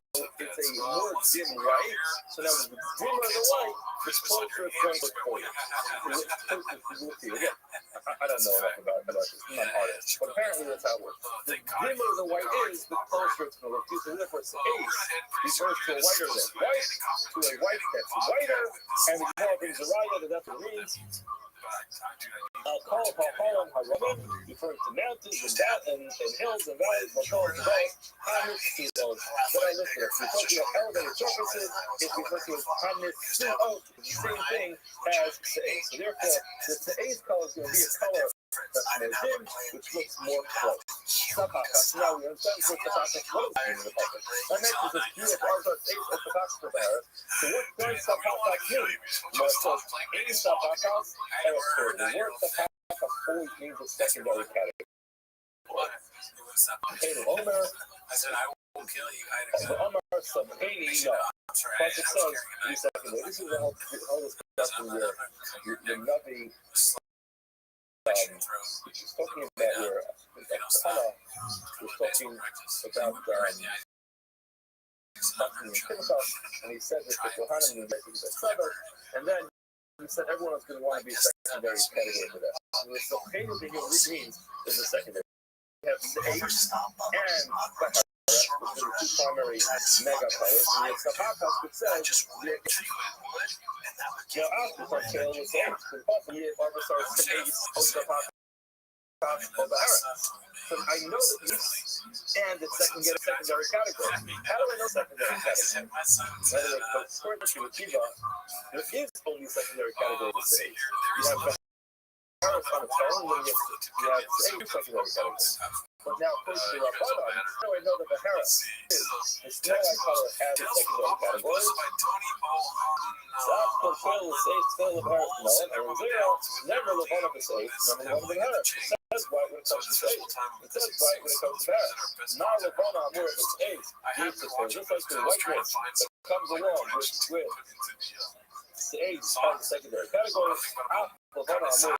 more dim light. So now the dimmer the light, the closer it's going to pour you. Again, I don't know enough about this. I'm not an artist. But apparently that's how it works. The dimmer the white is, the closer it's going to look to you. So therefore, Sa'ace refers to a whiter than white, to a white that's whiter. And the Gemara brings a raya that that's what it means. I'll call Haram Haramim, referring to mountains and hills and valleys, Makol and Bay, Hamis Su'od. What I look for, if we're talking about elevated surfaces, if we're talking about Hamis Su'od, the same thing as Sa'ace. So therefore, the Sa'ace color is going to be a color That's more dim, which looks more close. Sapakas. Now we understand what Sapakas was in the public. That makes us view of Arthur's 8 of Sapakas for Barrett. So what does Sapakas mean? Well, so 8 Sapakas are a story. The word Sapakas always means a secondary category. Hey, Omer. I said, I will kill you. I had a gun. Omer Sabini, no. Plus it says, this is the whole discussion where the Navi was talking about where Kala was talking about and he said that the Kohanim was making the Sabbath, and then he said everyone was going to want to be a secondary category for that. So the Sabbath that he means is a secondary. We have the H and Bahar, which are the two primary mega powers, and the Sabakas could say, now after our tail was the H, and possibly Barbasar is the H of Sabakas or Bahar. So I know that this and the secondary category. How do I know secondary category? By the way, according to Akiva, there is only secondary category to say. You have Paris on its own, and then you have two secondary categories. But now, according to the Rabbanan, how do I know that the Hera is? It's now I call it as a secondary category. So after fail the safe, fail the Hera, no, and zero, never the one of the safe, never one of the Hera. That's why when it comes to safe, it says why when it comes to Hera. Now the one on more of its eight, needs to say, just like the white race that comes along with the eight part of the secondary category, after the one on more.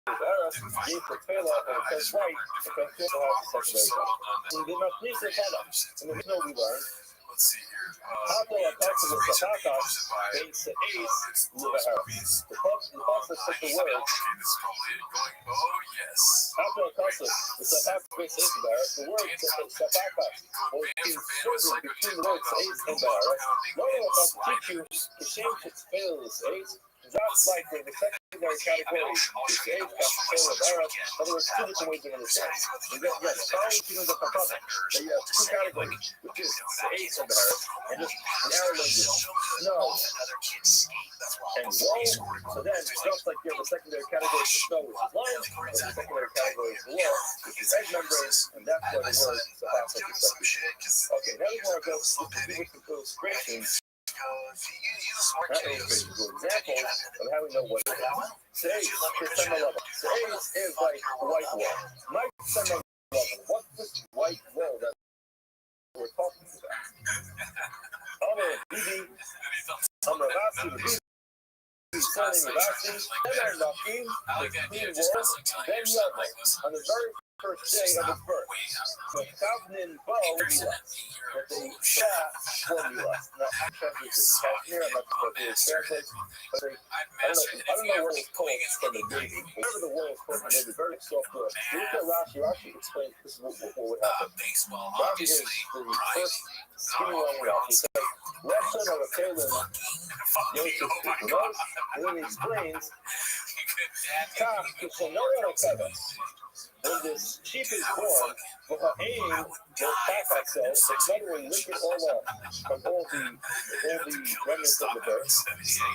You for Taylor and it says right, it can still have a secondary category. And they must need to tell us. And the reason we learned, Hato attacks the Sapakas, makes the ace, Libahara. The Pasuk took the word, Hato attacks the Sapakas, makes ace, Libahara. The word Sapakas was inserted between the words ace and Libahara. No one will teach you to change its fail as ace. Just like in the secondary category, it's the age category of Arab. In other words, two different ways of understanding. You get, yes, following students of Hakana, that you have two categories, which is the age of Arab, and just an Arab language, snow, and woe. So then, just like you have a secondary category for snow, which is line, and the secondary category for war, which is egg membrane, and that's why the word Sabbath is secondary. Okay, now we want to go to the illustrations. That is an example of how we know what it is. Say, it's 10-11. Say is like white wall. Mike 10-11. What's this white wall that we're talking about? Amar Bibi, Amar Ravasi, selling Ravasi, then Nafim, the clean wall, then Yavah, on the very first day of his birth. The Kavnin Bo Milas. That they for Milas. Now, Kashmir, I'm not sure if it's translated, but I don't know where it's called from the baby. Whatever the word is called from the baby, very soft word. Look at Rashi. Rashi explains this is what would happen. Rashi is the first skinny one we have. He says, lesson of a Kalim, Yosef Kukunos, and then he explains, Kach, Kushanora Kevas. When this sheep is born, for her aim will pack ourselves, the mother will lick it all off from all the remnants of the birth.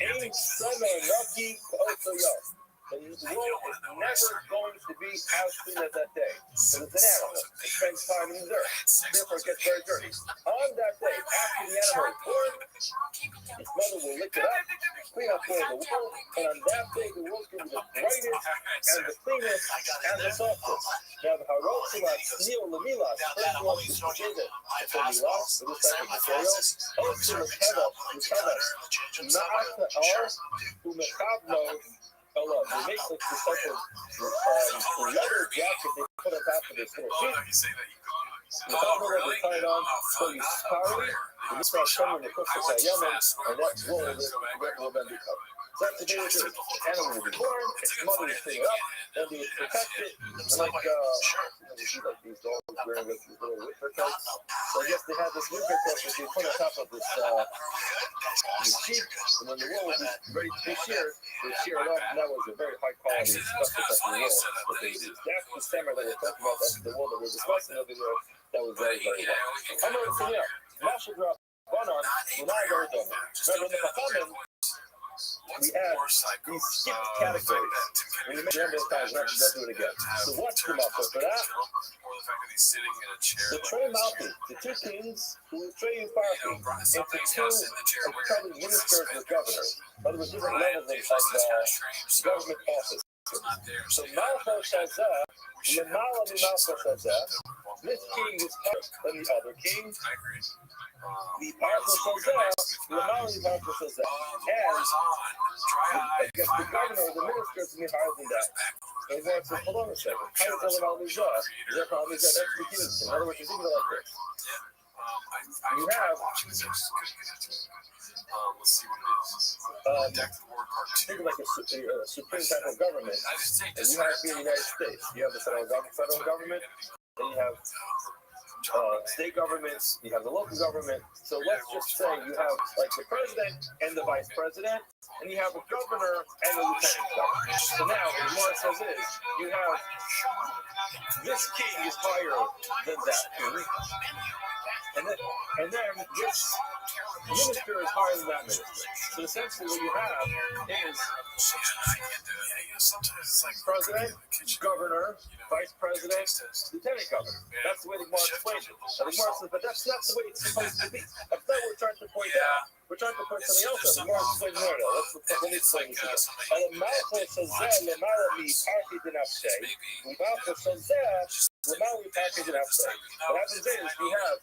Aim summer nucky also young. And the world is never going to be as clean as that day. Because it's an animal. It spends time in the dirt. Therefore, it gets very dirty. On that day, after the animal is born, its mother will lick it up, clean up all the wool, and on that day, the wool will be the brightest and the cleanest and the softest. Now, the Harotsilat, Neo Lamilas, first one is created for Milas, for this type of material. Also, Mekeva, Na'ata Ar, Umekabno, they make like this type of leather jacket they put on top of this little sheet. The top of it they tie it on, so you carry, and you start coming to cook the Yemen, and that will then be covered. So that's the day of the animal will be born, its mother will clean it up, and they protect it, and like, you see like these dogs wearing like these little whipper coats. So I guess they had this whipper coat that they put on top of this sheep, and when the wool was ready to be sheared, they shear it off, and that was a very high quality special wool that they used. That's the summer that we're talking about, that's the wool that we're discussing over there, that was very, very well. I'm going to say, yeah, Masha drop Banan, when I go done. Remember in the Chachamim, we have these skipped categories. When you mention number of times, we're not going to do it again. So what's the mouthful for that? The Trey Malfi, the two kings who will Trey and Farfi into two incumbent ministers or governors. In other words, different levels of government office. So Malfa says that, Lamala Malfa says that, this king is higher than the other king. The Parfa says that, Lamala Parfa says that. And I guess the governor or the minister is going to be higher than that. And he's going to say, hold on a second. How does Lamala Mizah? Is that how Mizah? That's the key. In other words, you think of it like this. You have let's see what it is. think of like a supreme type of government. And you have here in the United States. You have the federal government, and you have state governments, you have the local government. So let's just say you have like the president and the vice president, and you have a governor and a lieutenant governor. So now what Morris says is you have this king is higher than that king, and then this minister is higher than that minister. So essentially what you have is president, governor, vice president, lieutenant governor. That's the way the Mark explains it. And the Mark says, but that's not the way it's supposed to be. That's not what we're trying to point out. We're trying to point something else out. The Mark explains more now. Let me explain this again. And the Malfa says that, Lamala mi parki dinapse. The Malfa says that, Lamala mi parki dinapse. What happens is you have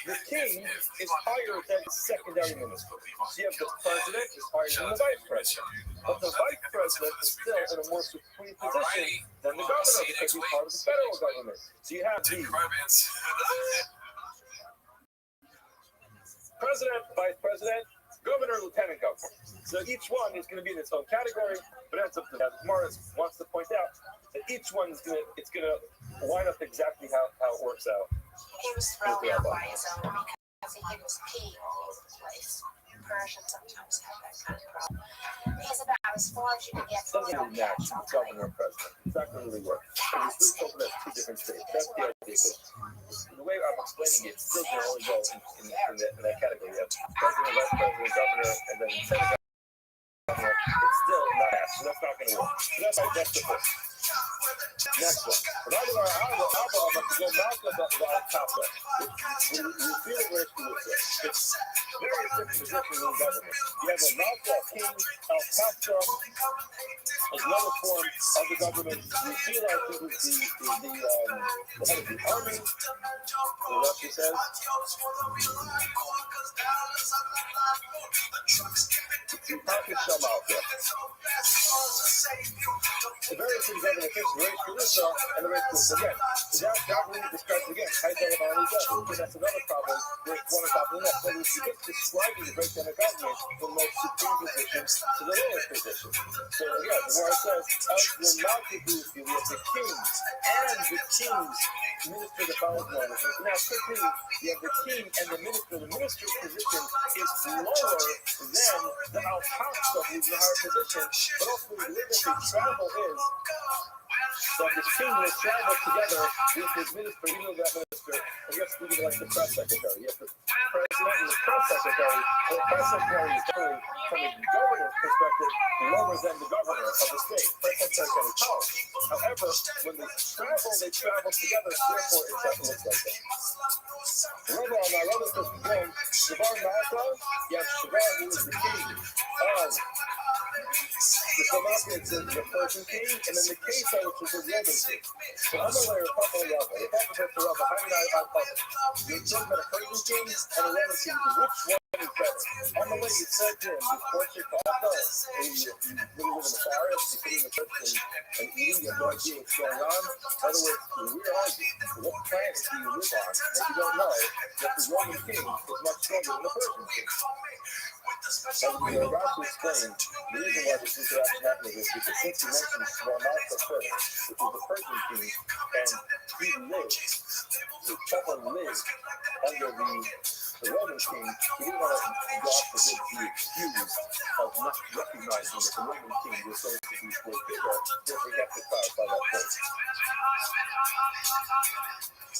the king is higher than the secondary minister. So you have the president is higher than the vice president. But the vice president is still in a more supreme position than the governor because he's part of the federal government. So you have the president, vice president, governor, lieutenant governor. So each one is going to be in its own category, but that's up to that. Morris wants to point out that each one is going to wind up exactly how it works out. He was thrown out by his own because he was peeing all over the place. Persians sometimes have that kind of problem. Because about as far as you can get from doesn't really match governor or president. It's not going to really work. Because we're still talking about two different states. That's the idea. Because the way I'm explaining it, still can only go in that category. You have president, vice president, governor, and then lieutenant governor. It's still not that. So that's not going to work. So that's the first. Next one. But I'm going to go Malcolm al-Kappa. We feel it where it's various different positions in government. You have a Malcolm King al-Kappa as another form of the government. We feel like it was the head of the army. What she says. The various things government thinks race Caruso and the race Caruso again. That really describes again. I tell about his own. Because that's another problem with one on top of the next. So we keep describing the breakdown of government from the most supreme position to the lowest position. So again, the war says, the Malkibu, we have the kings and the king's minister of the following one. Now quickly, you have the king and the minister. The minister's position is lower than the al-Hafsa, who's in a higher position. But also the way that they travel is that the king will travel together with his minister, even though that minister, I guess we do like the press secretary. You have the president and the press secretary. The press secretary is very, from a governor's perspective, lower than the governor of the state. Press secretary can be power. However, when they travel together, therefore it doesn't look like that. Remember, on my relative name, Shavar Malka, you have Shavar, who is the king of the Slovakians is the Persian king, and then the Kesa, which is the Roman king. So I'm aware of Papa Rava. If Papa Rava, how many I Papa? You're talking about a Persian king and a Roman king. Which one is better? On the way you said to him, before you Papa, and you live in the forest, you're sitting in the church and eating, you have no idea what's going on. In other words, where are you? What planet do you live on that you don't know that the Roman king is much stronger than the Persian king? As we are about to explain, the reason why this interaction happened is because since you mentioned Ramalka first, which is the Persian king, and he lived, the Chapa lived under the Roman king, he didn't want to, God forbid, be accused of not recognizing that the Roman king was going to be way bigger, therefore we have to clarify that point.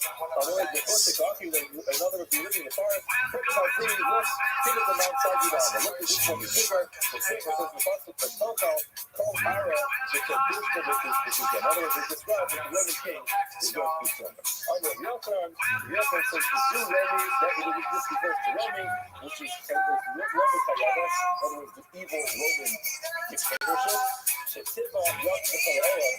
Otherwise, the first Ikaki, another of the living in the forest, look at how big he looks, king of the Mount Sagidon, and look at this one is bigger, the king says the Pasuk for Total, Kol Ara, which is Bishka, which is another of the described that the Roman king is going to be stronger. Other of Yochanan says the Jew Remy, that this refers to Remy, which is Roman Kayadas, in other words, the evil Roman dictatorship. Shetiba Yak B'Chalaela,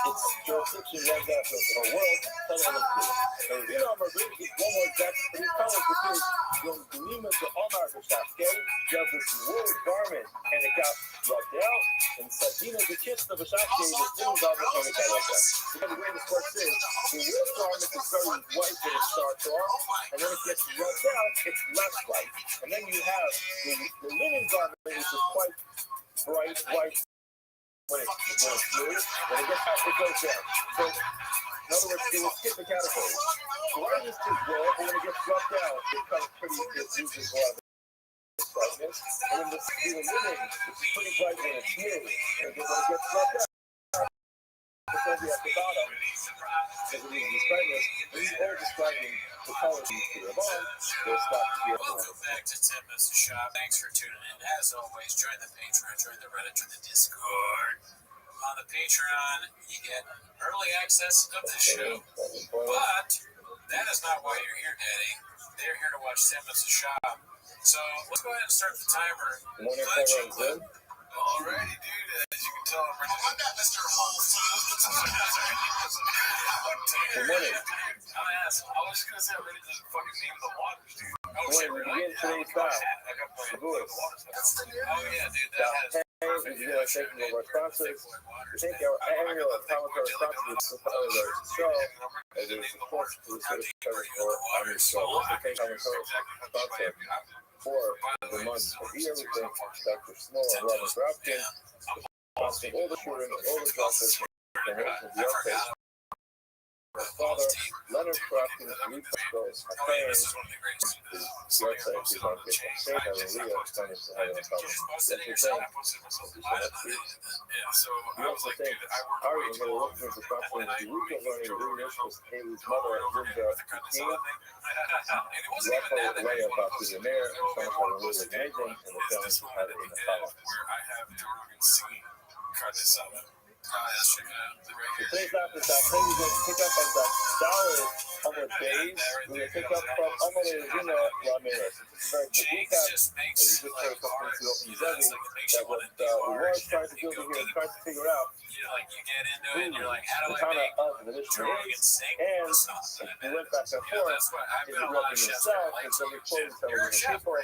its jurisdiction runs out throughout the whole world. Tell them to so you know, I'm going to give one more example for these colors, which is Yom Gelima to Omar B'Shafke. You have this wool garment, and it got rubbed out, and Sadina the kiss of B'Shafke, this wool garment, and it got rubbed out. Because the way this works is, the wool garment is very white when it starts off, and then it gets rubbed out, it's less white. And then you have the linen garment, which is quite bright white when it's smooth, when it gets hot, it goes down. So, in other words, it will skip the category. The white is too well, but when it gets rubbed out, it becomes pretty, it loses a lot of its brightness. And then the linen, which is pretty bright when it's smooth, and when it gets rubbed out, it's going to be at the bottom, because it loses brightness. These are describing the colors you see them on. They'll stop here. Welcome back to 10 Minutes to Shop. Thanks for tuning in. As always, join the Patreon, join the Reddit, join the Discord. On the Patreon, you get early access of the show. But that is not why you're here, Daddy. They're here to watch 10 Minutes to Shop. So let's go ahead and start the timer. Alrighty, dude. As you can tell, I'm not Mr. Whole Foods. Good morning. I'm an asshole. I was just gonna say I'm ready to fucking name the waters, dude. Oh, shit, we begin today's style. Oh, yeah, dude. That has. Thank you for taking over sponsors. Thank our annual comical sponsors for the show. As it is, of course, to the service for Army Show. Also, thank our sponsor for the month of the year. We thank Dr. Snow and Robin Grafton, sponsoring all the children, all the doctors, and the updates. My father, Leonard Crafton, Lee Pascos, my parents, the website is on Facebook. Say hallelujah, Spanish to heaven and power. That's your thing. We also thank Ari and Little Listeners for sponsoring the week of learning English with Haley's mother, Linda King. Rafael Leia about the mayor, and some of really amazing, and the film had it in the follow. Today's after that, we're going to pick up on that solid Hummer Days. We're going to pick up from Hummer Regina Ramirez. It's a very quick recap. As we just heard from Zevi, that what we were trying to do over here, trying to figure out who the kind of Venetian is, and we went back and forth. Is it Rebbe himself? Is Rebbe close to other people?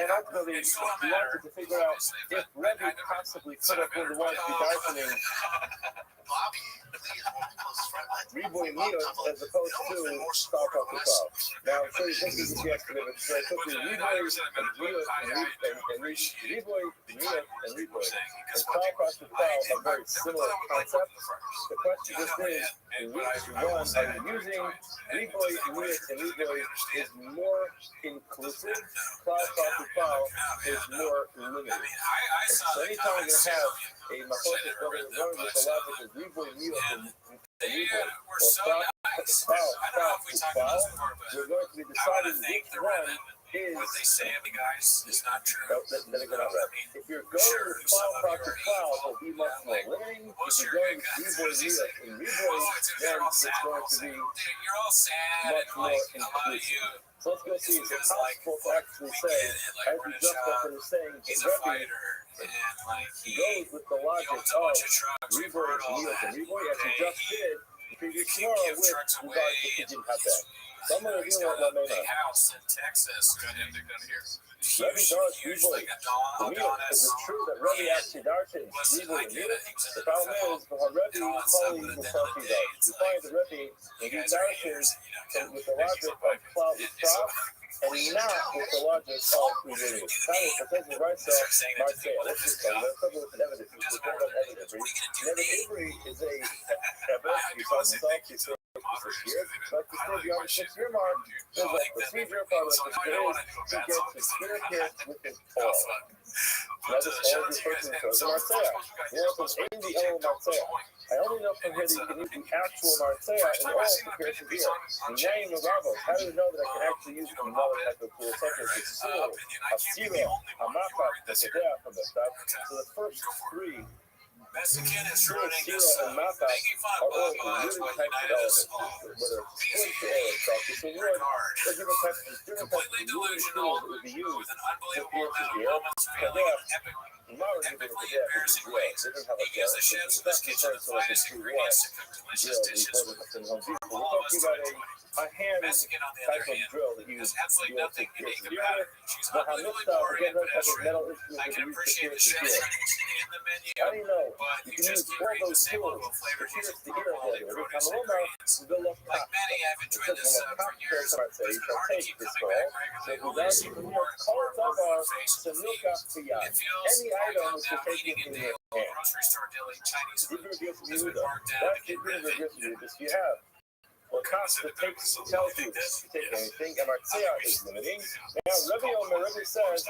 And ultimately, we wanted to figure out if Rebbe possibly could have been the one to be darkening Reboy Neos as opposed to Star Talk to Star. Now, I'm sure you think this is yesterday, but very quickly, Reboy and Neos and Reboy and Star Talk to Star are very similar concepts. The question just is, which one are you using? Reboy, Neos, and Reboy is more inclusive. Star Talk to Star is more limited. So anytime you have a Mahosis running with the logic of Reboy, Neos, and Reboy, or Star you're going to be deciding which one is what they say of the guys is not true. If you're going with cloud to cloud, it'll be much more learning. If you're going with Reboy, Neos, and Reboy, then it's going to be much more inclusive. So let's go see if it's possible to actually say, as we just got finished saying, Rebbe goes with the logic of Reboy, Neos, and Reboy, as we just did the previous tomorrow with regards to he didn't have that. So I'm going to do what I may not. House in Texas. Rebbe does Reboy. Is it true that Rebbe actually darkens Reboy and Neos? The problem is, the Rebbe probably will start to dark. You find the Rebbe, when he darkens with the logic of cloud to cloud, and not with the logic of Reboy. Kind of potentially right there, might say, let's just go. Let's cover with evidence. Never Avery is a Hebrew. He calls himself. year, but to stay beyond the 6-year mark, there's a procedure followed which is to get his skin pierced within 4. Now this all refers to the Marseille. What was in the old Marseille? I only know from here that you can use the actual Marseille in all to pierce his ear. Name the Ravos. How do you know that I can actually use another type of tool, such as a seal, a zero, a mapa, the Kedea from the stuff? So the first 3 Mexican is running zero this, and mapa making fun are of all Bubba. That's really what types of United is elements, whether it's split or it's so wood, they're different types of completely delusional, that would be used with an to unbelievable pierce amount his of ear. moments failing in epic, Epically embarrassing ways. He gives the chefs in this kitchen the finest ingredients to cook delicious dishes for all of us to enjoy. A hand Mexican, on the type other of hand, drill that you has use absolutely to nothing pierce unique his about ear. her. She's But unbelievably again, boring and another type of pedestrian. metal I instrument that can you use to appreciate the pierce his chef's ear. in the menu, How do you know? but You you can just use can't all create the those same tools level of to flavor pierce using the poor ear quality together. produce Every and time ingredients. we build up Like many, I've enjoyed this for years, but it's hard to keep coming back regularly. Only to see more and more food faces with these. It feels any like item I'm is now taken eating in into your a hand. grocery store dealing Chinese food These are that's been marked down That's to get rid of it. you have. What Costa takes tells you to take anything, and Marseille is limiting. Now, Rebbe says,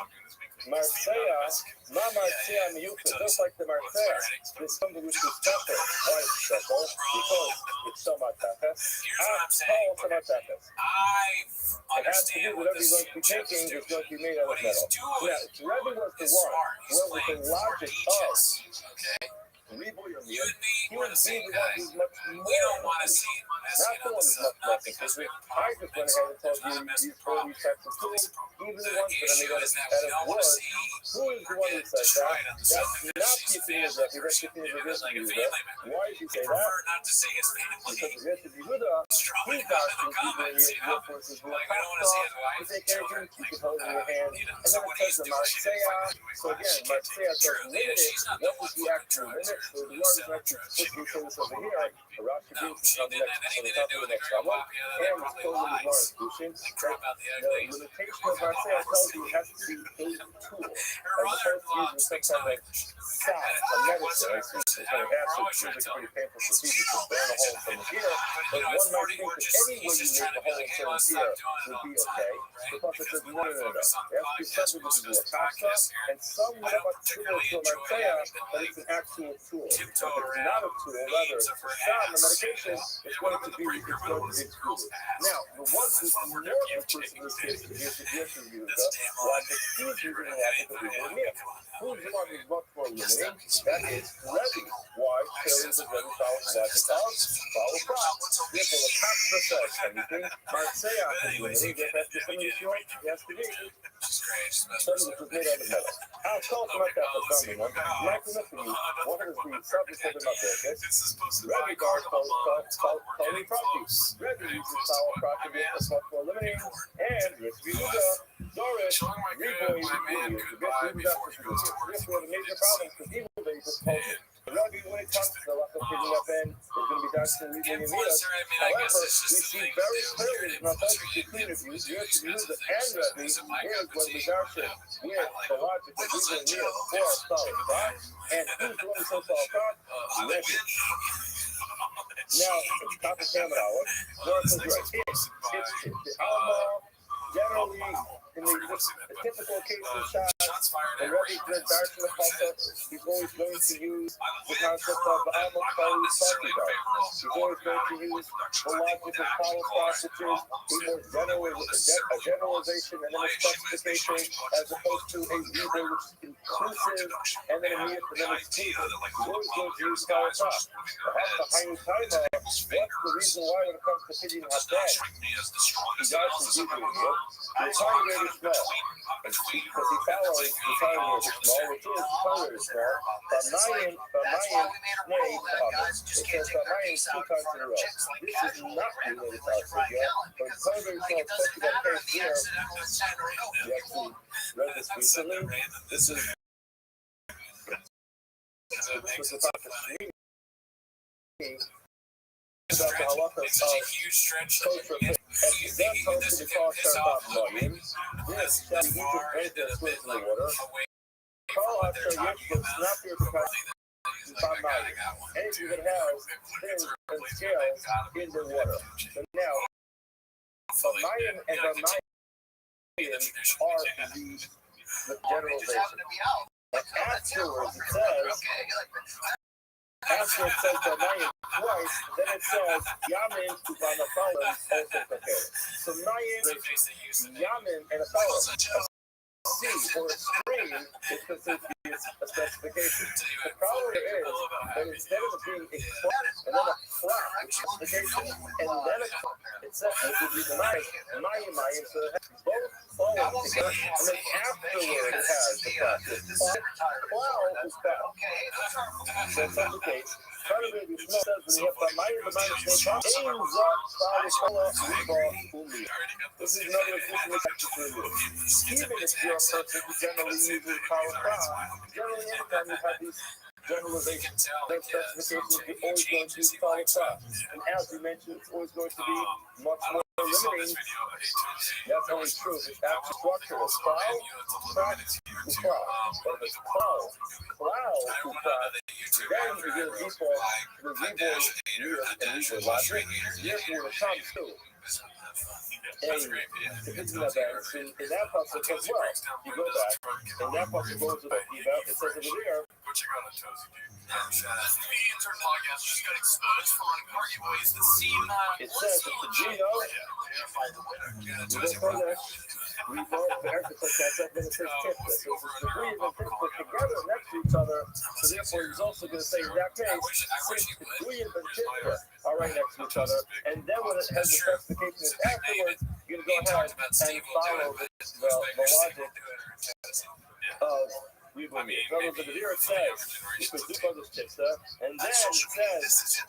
Marseille, ma Marseille miyuta, just like the Marseille, there's something which is tougher. Why is it tougher? Because it's so much tougher. Here's what I'm saying. So much tougher. I It has to do understand with what whatever this you're going to be chef is taking is doing. going to be made out of What he's metal. doing Now, Rebbe was the is one smart. He's who was playing the four logic H's. of Okay? Reboy or You and me, he we're would the be same the one guy. who's much We more don't want to see Messian not the on one the who's sub, much not less because we have a I problem just with went Mexico. ahead and There's told not a you Mexican these 4 problem. these types of tools, even The the ones that I issue made is that out we of don't want to wood. see Who is the her one who get said destroyed that? on the sub That's because not she's the family opinion that or that's she the opinion viewed of as like a Rebbe. family member. Why did you We say that? prefer not to see his Because family Rebbe Yehuda, strolling he out got in the some people in comments, you your know? forces who Like, are we don't want to see his you wife, take children. everything, keep it hold in your hand, You know, and so then what it he's says the doing, she didn't Marseille. fucking do it. So again, She can't take Marseille it. does True, limit it. she's not the What one is the fucking actual drugs. limit? So the She's word is selling actually drugs. She supposed to don't be give a over fuck. here. Rashi No, Beans she on the didn't next have on the anything top to do of with the the next Gregor level. Mafia. They And it's probably totally more lies. inclusion. They crop out the The ugly. limitation of Marseille tells you it has to be a tool. Her As opposed to mother-in-law using some speaks kind no of English. salve, a medicine, or some kind of We're acid, always which trying to is a tell pretty her. painful procedure to burn a hole from the ear. But, But you know, it's one might 40, think we're that just, any way he's you just make trying the to be hole like, hey, from let's the stop ear doing it would all be the time, okay. right? The prophet Because says, we no, want no, to no, no. focus on There the has to be podcast something most which of is this a tasa podcast here. and somewhat I of a don't tool particularly to a enjoy Marseille, having to, but like, it's an actual tool. If it's tiptoe not around a tool, rather veins it's of her a salve, a ass. medication, it's going to be it's good. Now, the one who's more person in this case is the Yeshua That's Yehuda, damn like long. the he's using a That lot ain't of very people long. here. Come on now. Who's the one who's much more limiting? That is Rebbe. Why? Because the Rebbe follows logic follow prop. Therefore, the Pastor says anything. Marseille is limiting. There has to be something short. It has to be She's great. She's best something which is made out of metal. I'll call for my Pastor something. Mike Smith, what is the subject of the matter? This is supposed to be Rebbe guards Tony Property. Rebbe uses power property as much more limiting, and Yehuda, Doris, Reboy, this was a major problem because he was a proposal. Rebbe, when it comes to the lack of picking up end, there's going to be Dr. Reboy and Midas. However, we see very clearly in authentic between of you, Yehuda and Rebbe, is what we are with the logic of Reboy and Midas for a solid thought. And who's the one who says solid thought? Rebbe. Now, it's Papa Cameron, Doris is right. It's the Alma, generally, in the typical case inside, the Rebbe did Darsh in the concept, he's always going to use the concept of the Alma Kali Sakidar. He's always going to use the logic of Palestine, which is a more generalization and then a specification, as opposed to a Hebrew which is inclusive and then a Miyah and then exclusive. He's always going to use Palestine. What's the reason why when it comes to Pidyon Haddad, he dies from Hebrew here? The time rate is small. Because he follows the time rate is small, which is the time rate is small. Bamayan, nay, it says Bamayan 2 times in a row. This is not related to Al-Sugya, but the time rate is small, especially that case here. You actually read this recently. This is about the stream. It's such a huge stretch. You think you can just get this off moving this far into the bit, like away from what they're talking about. is by Maya. Anything that has fins and scales in the water. So now, Mayan and Brahmayan are the generalization. But afterwards it says, after it says Brahmayan twice, then it says Yamin Upanaphalan also prepared. So Mayan, Yamin, and Aphalan. C or stream is considered to be a specification. The problem is that instead of it being a flap and then a flap specification and then it says it would be the Mayan, so it has both falling together and then afterward it has the flap. Plow is back. So if that's the case, part of it is says when you have the Mayan aims up, this is another additional factor to remove. Even if you're a person who generally uses power prop, generally anytime you have these generalizations, that specification is always going to use power prop. And as we mentioned, it's always going to be much more limiting. That's only true. It's actual structure of plow, prop, to plow. But if it's plow, to prop, then you get a default to the reborn years and reborn logic. Therefore, it comes to. And it's not bad. In that puzzle as well, you go back, and that puzzle goes to the event. It says over there. It says the Gino. You go from there. We both there to put that up in the first tip. So it's the three of them put together next to each other. So therefore, he's also going to say in that case, since the three of them are right next to each other, and then when it has the specification afterwards, you're going to go ahead and follow the logic of Weebly Me. In other words, the here it says, you could do other tips there, and then it says,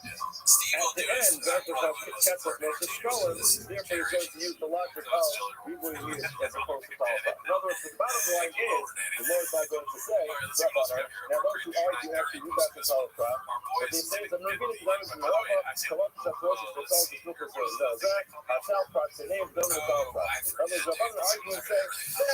at the end, that's how Ketchup makes it going, therefore you're going to use the logic of Weebly Me as opposed to power prop. In other words, the bottom line is, the Lord's not going to say, now those who argue actually do back to power prop, but they say that no good is learning from Rava, Kawakis, Forces, the College of Snoopers, Zach, Hotel Props, the name of the power prop. In other words, Rabban argue and say,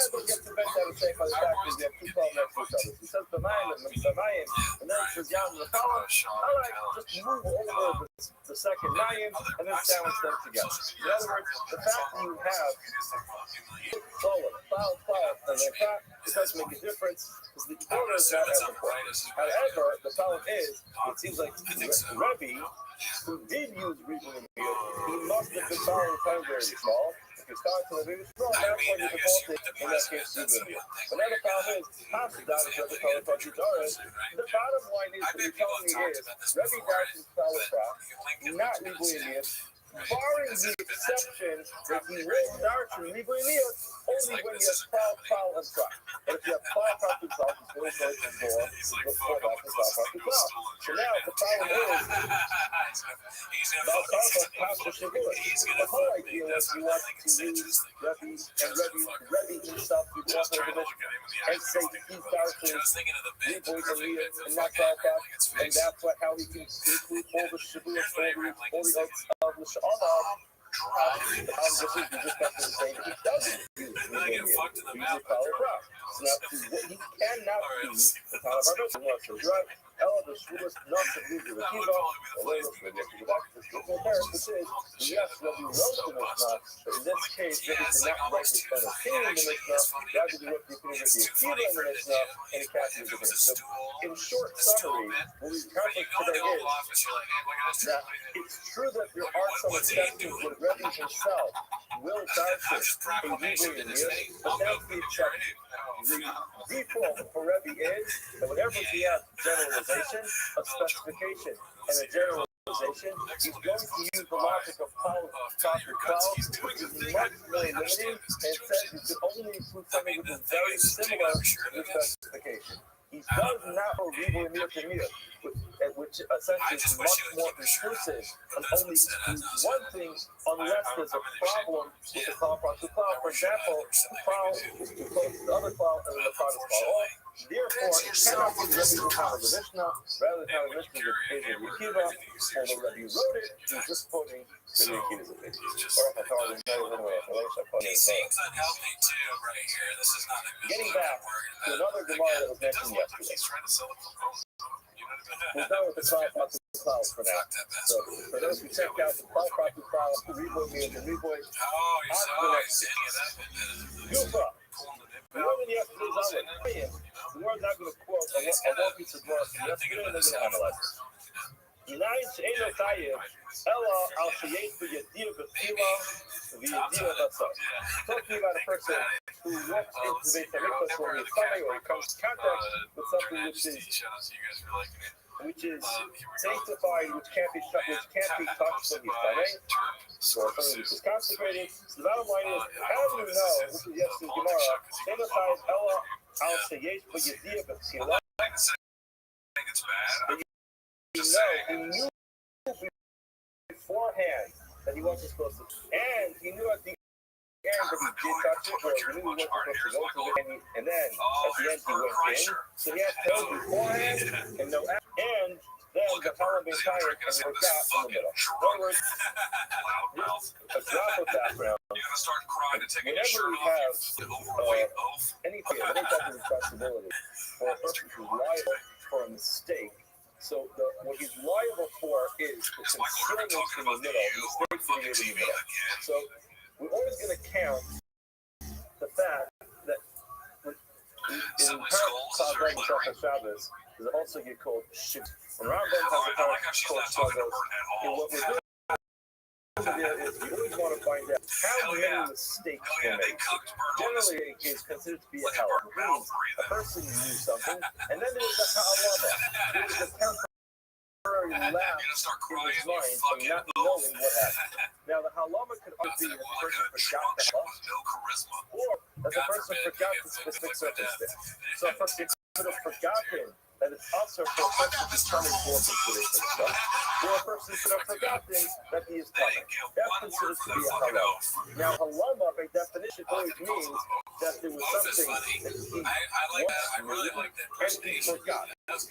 don't get to bend that and say, by the fact is you have two problems next to each other. He says the Mayan, and then it says Yam and the Power. All right, just move over the second Mayan and then sandwich them together. In other words, the fact that you have forward, foul, and then back, it doesn't make a difference because the order is not as important. However, the problem is, it seems like Rebbe, who did use Weebly Meal, he must have been following time very small. If you're starting to live small, that's when you default in that case Weebly Meal. But now the problem is, Hafsidon is what the power prop is. The bottom line is, what you're telling me is, Rebbe died from power prop, not Weebly Meal, barring the exception that he will start from Weebly Meal only when you have plow, and prop. But if you have plow, prop, and prop, it's going to go before that, and plow, prop, and prop. So now the problem is, the whole idea was we want to use Rebbe and Rebbe himself to go up over and say he's darkly Weebly Meal and not plow, prop, and that's how he can include all the Shavuot stories, all the of the this is just have to say that he doesn't use the power prop. Now, he cannot use the power prop. So right, the Shavuot not to lose the Kiva, or later, maybe I have to go back to the Shulchan Aruch, which is, yes, Rabbi wrote the Mishnah, but in this case, Rabbi did not write his own opinion in the Mishnah, rather he wrote the opinion of the Akiva in the Mishnah, and he can't use it. So, in short summary, what we conflict today is that it's true that there are some exceptions where Rebbe himself will darken a Weebly Meal, but that's the exception. The default for Rebbe is that whenever he has generalization, a specification, and a generalization, he's going to use the logic of power, which is much more limiting, and says you can only include something which is very similar to the specification. He does not for Weebly Meal to Meal, which which essentially is much more intrusive and only excludes one thing unless there's a problem with the cloud process cloud. For example, the cloud is too close to the other cloud and then the cloud is far off. Therefore, it cannot be Rebbe Yochanan the Mishnah. Rather than the Mishnah is the Rebbe Akiva, although Rebbe wrote it, he's just quoting Rebbe Akiva's opinion. He seems unhealthy too, right here. This is not a good Getting look. back I'm worried to about another Gemara that was mentioned yesterday. He's trying to sell a proposal. We're done with the cloud process cloud for now. So for those who checked out the cloud process cloud, the Reboy means the Reboy. Oh, you saw it. Yufa. More than yesterday's hour. We're not going to quote a long piece of verse from yesterday and then going to analyze it. United She'eno Tayyib, Ella al Sheyesh B'Yadir B'Tila V'Yadir B'Asar. Talking about a person who walks into the Beit HaMikdash when he's coming or he comes in contact with something which is sanctified, which can't be touched when he's coming, or something which is consecrated. So the bottom line is, how do you know, this is yesterday's Gemara, She'eno Tayyib, Ella al Sheyesh B'Yadir B'Tila. He knew beforehand that he wasn't supposed to, and he knew at the end that he did touch it, or he knew he wasn't supposed to go to it, and then at the end he went in. So he had to know beforehand and know, and then the following being tired and forgot in the middle. In other words, a drop of background. Whenever we have any type of responsibility for a person who's liable for a mistake. So what he's liable for is the concealment in the middle, the mistakes he made in the middle. So we're always going to count the fact that in Parak Kavod Shachar Shabbos, does it also get called Shib. And Rambam has a Parak called Shabbos. And what we're doing there is we always want to find out how many mistakes were made. Generally, it is considered to be a hell. It means a person knew something, and then there was a halama. There was a temporary lapse in his mind from not knowing what happened. Now, the halama could either be that the person forgot the halama, or that the person forgot the specific circumstance. So a person could have forgotten that it's also for a person who's coming for consideration stuff, or a person could have forgotten that he is coming. That's considered to be a halama. Now, halama, by definition, always means that there was something that he and he forgot. And that's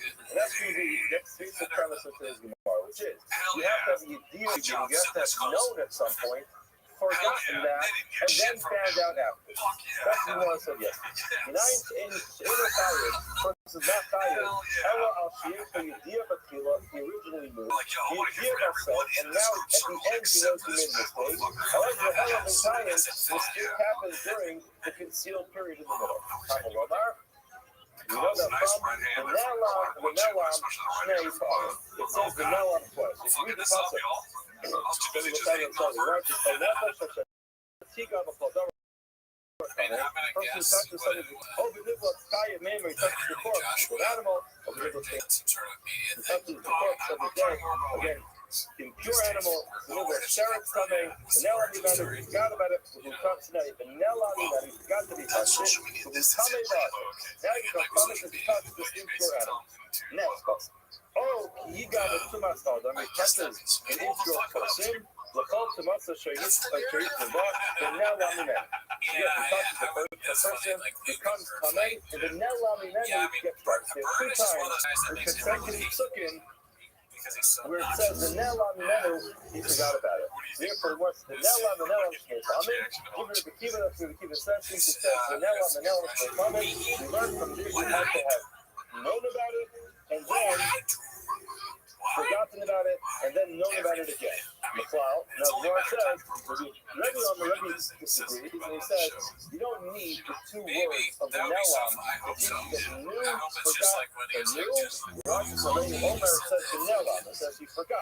going to be the basic premise of today's Gemara, which is you have to have the idea, you have to have known at some point, forgotten that, and then found out after. That's what I said yesterday. United in tired, person not tired. Ella al Sheikh Yediyah Batila, he originally knew. Yediyah herself, and now at the end he knows he made a mistake. However, the hell of tired, mistake happens during the concealed period in the middle. We know that from the Nelam, Shnei Parim. It says the Nelam twice. If you read the passage, impure animal, sheriff coming, and now he forgot about it, who comes tonight, and now he forgot to be touched, who is coming back. Now you can come and touch this impure animal. Next, oh, he got a tumas adam, he touches an impure person, the call to Masa Shayis, and now Laminan. Yes, he touches the person, becomes coming, and then now Laminan gets touched. There's 2 times in consecutive sukkin where it says the Nelam Nenu, he forgot about it. Therefore, what's the Nelam Nenu is coming? Even if the Kiva says, since it says the Nelam Nenu is coming, we learn from this you have to have known about it, and then forgotten about it, and then known about it again. McLeod. Now, the Lord says, the Rebbe disagrees, and he says, you don't need the 2 words of the Nelam to teach that knew, forgot, and knew. Omer says the Nelam, it says he forgot.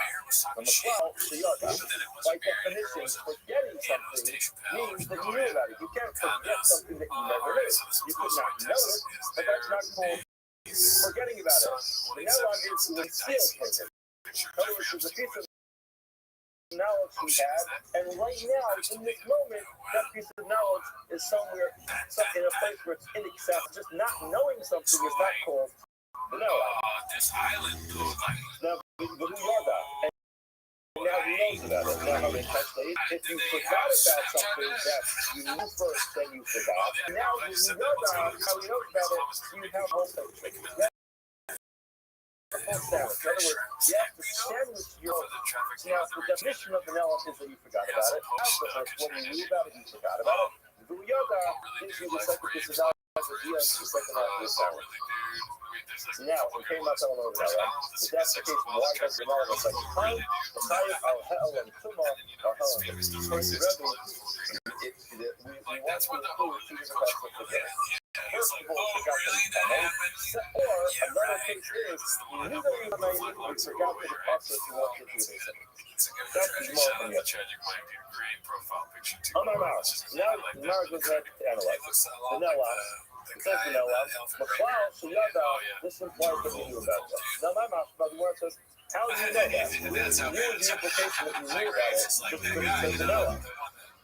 And McLeod, Sheyada. By definition, forgetting something means that you knew about it. You can't forget something that you never knew. You could not know it, but that's not called forgetting about it. The Nelam is concealed from it. In other words, there's a piece of knowledge we had, and right now, in this moment, that piece of knowledge is somewhere in a place where it's inaccessible. Just not knowing something is not called the Nelam. Now, Yada. And now he knows about it. Now how they touch it. If you forgot about something that you knew first, then you forgot. Now you Yada, how he knows about it, you have whole picture. Full sandwich. In other words, you have to sandwich your. Now, the definition of vanilla is that you forgot about it. When you knew about it, you forgot about it. Vuyada gives you the second disavowal idea to the second half of the sandwich. So now, we came out on over vanilla. So that's the case. Why does vanilla look like time? The time al hell and tuma al hell and we want to include two different types of forgetting. First of all, forgot to or another case is you knew that you were naive, but forgot to the process you walked into the second. That's the more from you. On my mouth. Now it goes back to analyze it. Vanilla. It says vanilla. McLeod, Shuyada, this implies that you knew about that. Now my mouth, the word says, how do you know that? You knew the implication that you knew about it just because it says vanilla.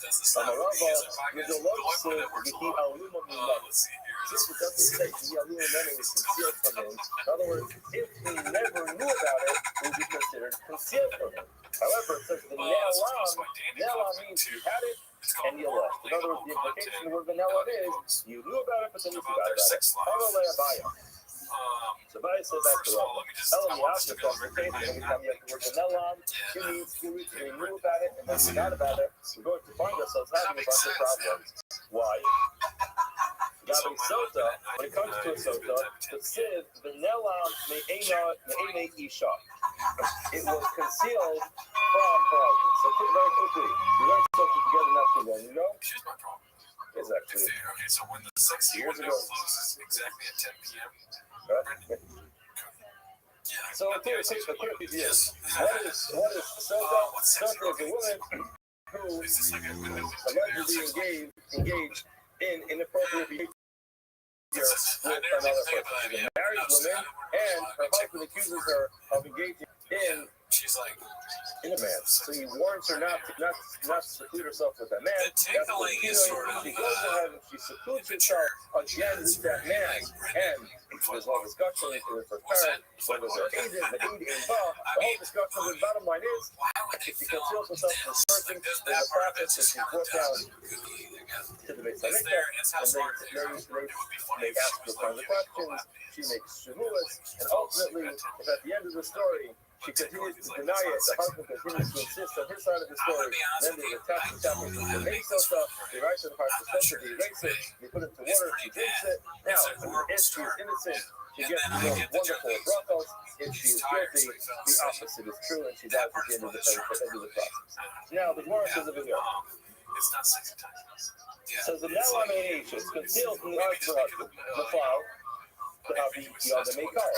Amarava, Yudolotsu, Vihi Aluma Minati. Since it doesn't say the Aluma Minati is concealed from him, in other words, if he never knew about it, it would be considered concealed from him. However, it says the Ne'alam means you had it and you lost. In other words, the implication of the word Ne'alam is you knew about it, but then you forgot about it. Harale Abaya. So Abaya said back to Rabba. Elam Yasha, that's the case. Every time you have the word Ne'alam, it means you knew about it and then forgot about it. We're going to find ourselves having a bunch of problems. Why? Gabi Sota, when it comes to a Sota, the Siv, the Ne'alam Me'ene Isha. It was concealed from her husband. So very quickly, we learned something together not too long ago. It's actually okay, so when the 6 years ago. closes exactly at 10 p.m. Right? Yeah. So a quick review. What is Sota? Sota is a woman who allegedly engaged in inappropriate behavior with another person. She's a married woman, and her husband accuses her of engaging in a man. So he warns her not to seclude herself with that man. That's what she goes ahead and she secludes herself again with that man. And there's all discussion with her parent, whether they're agent, the aid involved. The whole discussion, the bottom line is, if she conceals herself from this person, there's a process that she's brought down to the base of and they ask her tons of questions, she makes shemulas, and ultimately, if at the end of the story, she continues to deny it, the husband continues to insist on his side of the story, then there's a text that happens with the main Sota, they write to the part of the Sota, they erase it, they put it to water, she drinks it. Now, if she is innocent, she gets to those wonderful brothels. If she is guilty, the opposite is true, and she dies at the end of the process. Now, the Gemara says over here, It's not 60 times. says the Ne'alam H is concealed from the eyes of her husband, the plow, to have the other Meikar.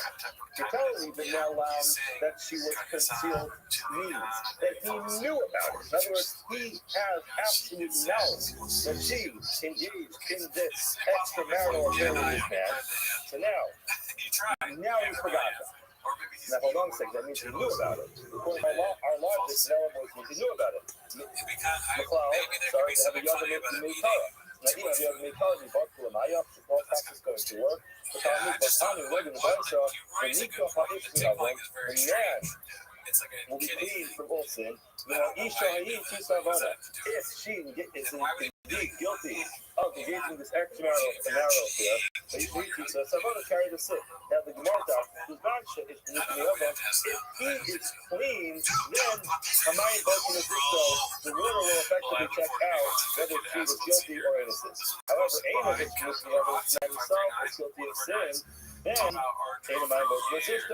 To tell me the Ne'alam that she was concealed means that he knew about it. In other words, he has absolute knowledge that she engaged in this extramarital affair with this man. So now he forgot that. Now hold on a second, that means he knew about it. According to our logic, Ne'alam means he knew about it. McLeod started to have a younger Meikara. Now, the other Meikara, he bought to Lamaya, the small practice going to work. The Talmud, but Tani, we're going to buy so, the Nikah HaIshmi of them, the man will be clean from all sin. Now, Isha Ha'im Tisavana, if she is indeed guilty of engaging this extramarital affair, Savana carried the sin. Now, the Gemara, whose Bansha is the Nikah of them, if he is clean, then Hamayim Bokin is the water will effectively check out whether she was guilty or innocent. However, Aim of it, Nikah of them, himself is guilty of sin, then Hamayim Bokin is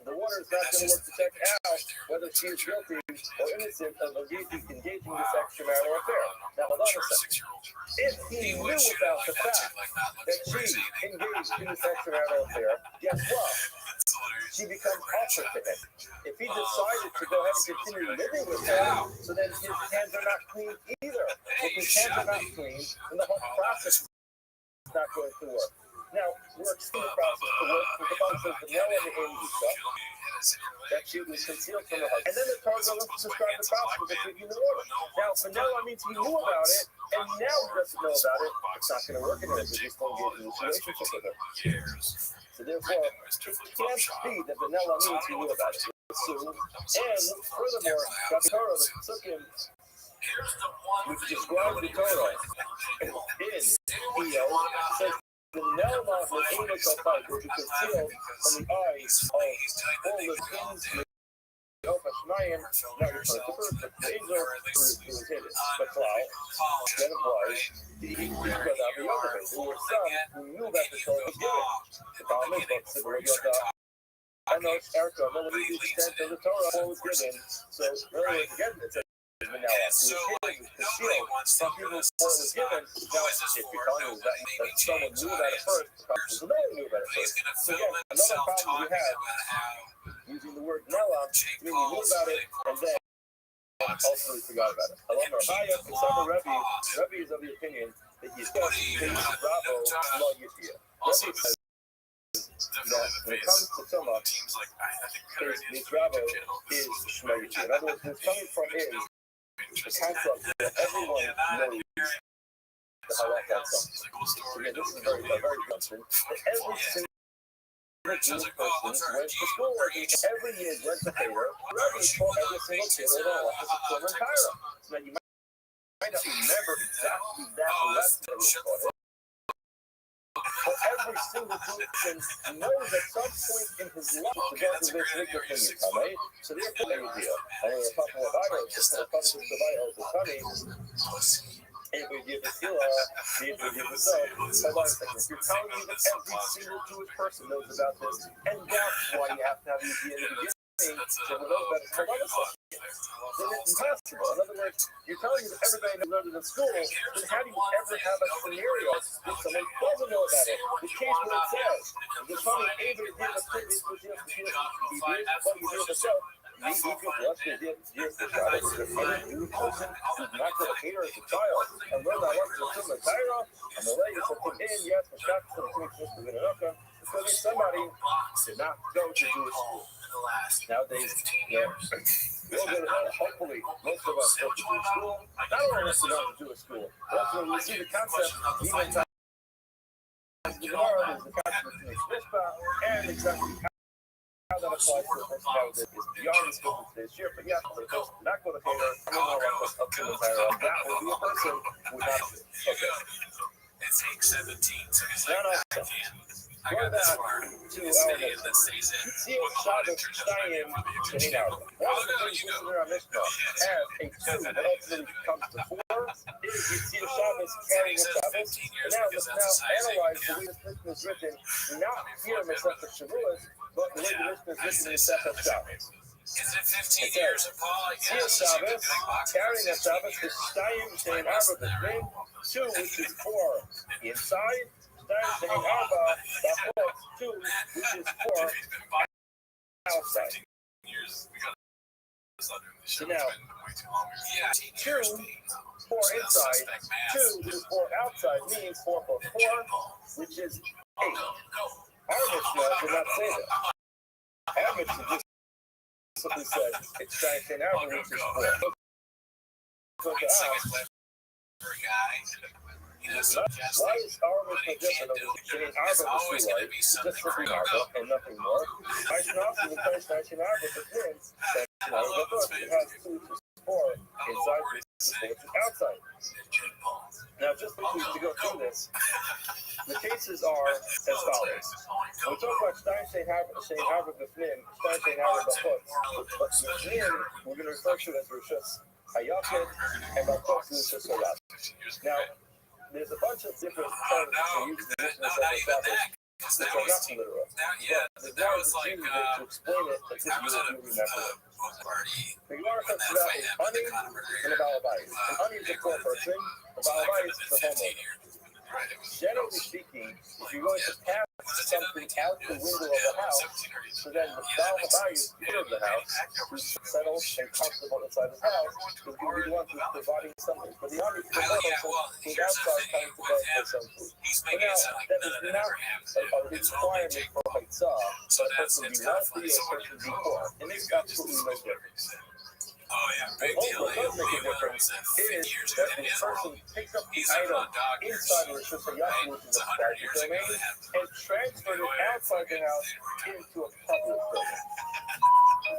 the water is not going to look to check out whether she is guilty or innocent of engaging this extramarital affair. Now, hold on a second. If he knew about the fact that she engaged in this extramarital affair, guess what? She becomes usher to him. If he decided to go ahead and continue living with her, so then his hands are not clean either. If his hands are not clean, then the whole process is not going to work. Now, we're extending the process to work with the Bible says the Noah and the Amusha, that she was concealed from her husband. And then the Torah goes to describe the process of drinking the water. Now, Vanilla means he knew about it, and now he doesn't know about it. It's not going to work anymore because he's still engaged in this relationship with her. So So therefore, it can't be that vanilla means he knew about it. So, and furthermore, the Torah, the Psukim, which describe the Torah in Eo, says the Nelma Medina Safai, which is concealed from the eyes of all the things. Now you're supposed to put the Azor who was hidden, but Cloud, then applies the brother of the other. There were some who knew about the Torah was given. The problem is that the Yoda, and those Erica, no one knew the extent of the Torah was given. So, earlier again, it says Manila. It was hidden, concealed. Some people thought it was given. Now, if you're telling me that someone knew about it first, the problem is no one knew about it first. So again, another problem we have using the word Nela, meaning you knew about it and then ultimately forgot about it. Along Rabbiya and some Rebbe is of the opinion that you don't take Bravo Lo Yitiyah. Rebbe says that when it comes to Tumah, his Bravo is Shema Yitiyah. In other words, it's coming from the concept that everyone knows the halakha itself. So again, this is a very good question. Every single person went to school every year, went to Torah. Rabbi taught every single kid in the office of Torah and Torah. Now you might not remember exactly that lesson that was taught. But every single person knows at some point in his life to go through this wicked thing, right? So therefore, they would deal. And when we're talking about violence, the concept of violence is funny. If we give the Sila, if we give the self, hold on a second. If you're telling me that every single Jewish person knows about this, and that's why you have to have the idea in the beginning, so we know that it's hold on a second. Then it's impossible. In other words, you're telling me that everybody knows it in school, then how do you ever have a scenario if someone doesn't know about it? The case where it says, the funny able to give a previous but you do it yourself. You could watch the years the child is a new person who's not going to cater as a child and learn that once you're from the Cairo and the way you put in, yes, the shots to the Christians to get it up. It's going to be somebody did not go to Jewish school. Nowadays, we'll go to, hopefully, most of us go to Jewish school. Not all of us go to Jewish school. Also, we see the concept, even time the Gemara, there's the concept between Mishpah and exactly how that applies to a person that is beyond the scope of today's year. But yeah, for the person not going to cater, I don't know what up to the entire that will be a person who would not do it. Okay. It's 8:17, so he's like, No. I got this far. It's staying that stays in. Yitzhak Shabbos Shtayim Sheninah. One of the things listed in our Mishnah has a 2 that ultimately comes to 4. Is Yitzhak Shabbos carrying the Shabbos? And now let's analyze the way this Mishnah is written, not here in Masechet Shavuos, but the way the Mishnah is written in Masechet Shabbos. Is it 15 years of Paul? Yes, Shabbos, carrying a Shabbos is Shtayim Sheninah B'Zmin, 2, which is 4 inside. Shtayim Sheninah B'Chutz, 2, which is 4 outside. So now, 2, 4 inside, 2 is 4 outside, means 4 plus 4, which is 8. Our Mishnah did not say that. Our Mishnah just simply said, it's Shtayim Sheninah, which is 4. So to us, why is our Mishnah different over Shenin Arba was too light, just simply Arba and nothing more? I should often replace Shenin Arba with things that Shenin Arba does. It has 2 to 4 inside, 3 to 4 outside. Now, just to go through this, the cases are as follows. When we talk about Shtayim Shenin Arba B'Fnim, Shtayim Shenin Arba B'Chutz, but B'Fnim, we're going to refer to it as Rishus Hayakid, and B'Chutz is Rishus Hayakid. Now, there's a bunch of different terms to use in this Shabbos, which are not literal. But the was like, to explain it as if you remember it. The Gemara talks about a honey and a balabais. An honey is a poor person, a balabais is a homeowner. Generally speaking, if you're going to pass something out the window of the house, so then the balabais of the house, who's settled and comfortable inside his house, is going to be the one who's providing something. But the honey is the person who's outside coming to bed for some food. But now, that is not a requirement for Haitzah, but a person be wealthy or a person be poor. It makes absolutely no difference. Oh yeah, What big deal. also does make a Mayweather difference was at is 50 years that ago. the person picks up the He's like item on doctors. inside the Restream, Right? which is It's a 100 private years ago. domain, They have and transferred it outside the house into a public building.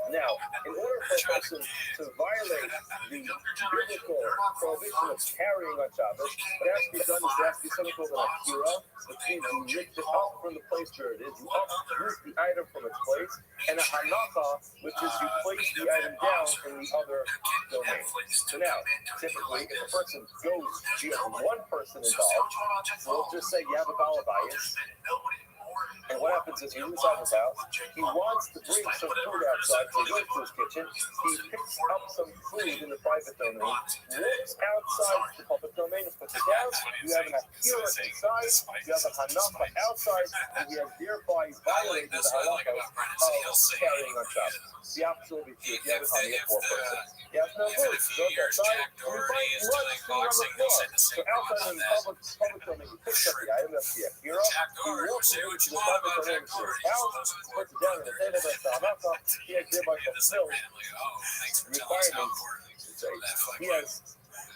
Now, in order for a person to violate the biblical prohibition of carrying on Shabbos, what has to be done is there has to be something called an akira, which means you lift it up from the place where it is. You uproot the item from its place, and a hanacha, which is you place the item down in the other domain. So now, typically, if a person goes, you have one person involved, we'll just say you have a balabayas. And what happens is he's inside his house. He wants to bring some food outside, so he goes to his kitchen. He picks up some food in the private domain, walks outside the public domain, and puts it down. You have an akira inside, you have a hanacha outside, and you have thereby violated the halacha of carrying on Shabbos. The opposite will be true if you have a honey of 4 person. You have no food, you go outside, and you find blood sitting on the floor. So outside in the public domain, he picks up the item, that's the akira. He walks into the private domain to his house, puts it down on the table, that's the hanacha. He has thereby fulfilled the requirement. He has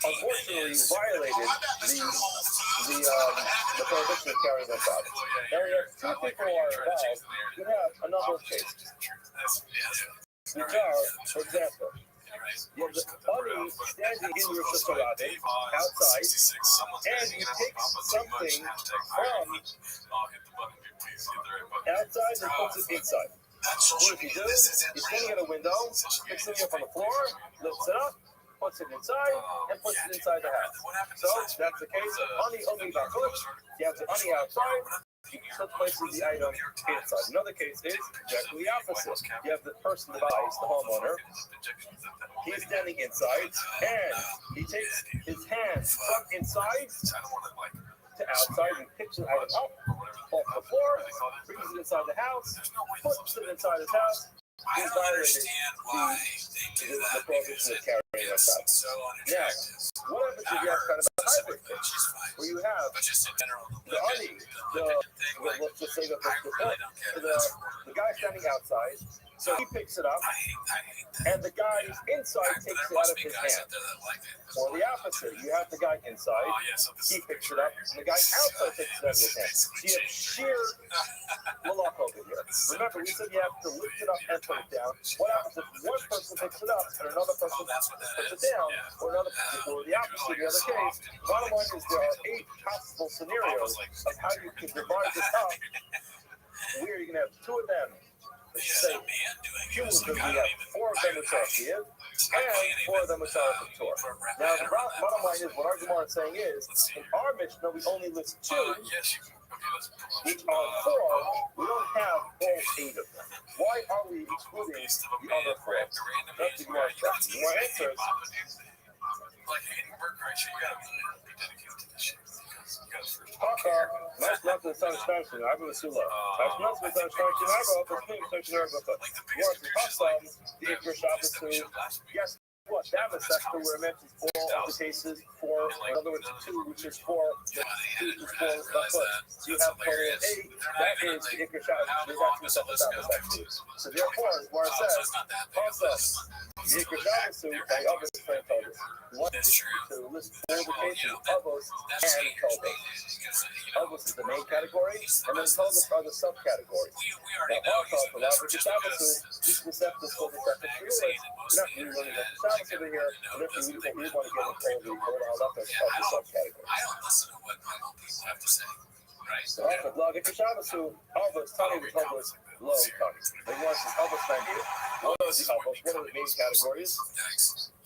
unfortunately violated the prohibition of carrying on Shabbos. Now we have 2 people who are involved who have a number of cases. Which are, for example, you have the bunny standing in your shusharade outside, and he takes something from outside and puts it inside. What does he do? He's standing at a window, picks something up on the floor, lifts it up, puts it inside, and puts it inside the house. So that's the case of honey only bakut. You have the honey outside. He places the item inside. Another case is exactly the opposite. You have the person that buys, the homeowner. He's standing inside, and he takes his hands from inside to outside and picks the item up off the floor, brings it inside the house, puts it inside his house. He's violated the prohibition of carrying on Shabbos. Now, what happens if you have kind of a hybrid case where you have the honey, let's just say the guy standing outside, so he picks it up, and the guy inside takes it out of his hand. Or the opposite, you have the guy inside, he picks it up, and the guy outside takes it out of his hand. So you have sheer malach over here. Remember, we said you have to lift it up and put it down. What happens if one person picks it up and another person puts it down, or the opposite, in the other case? Bottom line is there are 8 possible scenarios of how you can divide this up, where you're going to have 2 of them. Say, cumulatively, we have 4 of them which are Kiev, and 4 of them which are Torah. Now, the bottom line is, what our Gemara is saying is, in our Mishnah, we only list 2, which are 4. We don't have all 8 of them. Why are we excluding the other 4? That's the Gemara's question. The Gemara answers, nice not to sound astonishing. I will assume nice not to sound astonishing. I will also think such an error. Yours is awesome. The Ikra Shabbos too. Yes, what? That was sector where it mentions all of the cases for, in other words, 2, which is 4, 2 is 4, so you have total of 8. That is the Ikra Shabbos. There's actually second Shabbos actually. So therefore, Gemara says, also, the Ikra Shabbos too, by others, friend told us. One is to list all the cases of Avos and Toldos. Avos is the main category, and then Toldos are the subcategories. Now, also, for the Ikra Shabbos, these receptors for the second Shabbos, we're not really learning about the Shabbos over here, and if we want to get into all the halakhas of the subcategories. I don't listen to what normal people have to say. Right. So, also, blog Ikra Shabbos too, Avos, Tani, the Toldos, low Tani. They want some Avos 90. What are the Avos? What are the main categories?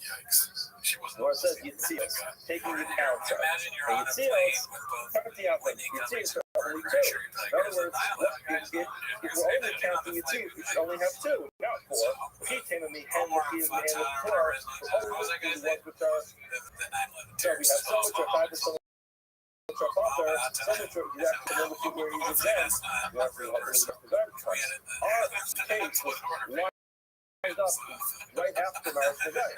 Yikes. Lord says Yitzios, taking it outside. And Yitzios, cover the outlet. Yitzios are only 2. In other words, if we're only counting Yitzios, we should only have 2, not 4. He came and me hand the keys and hand the floor. We're only looking at what which are. So we have some which are 5 and some which are father, some which are exact, and then we'll see where he's exempt. You have to help him with the Our case was lined up right after Marriage Today,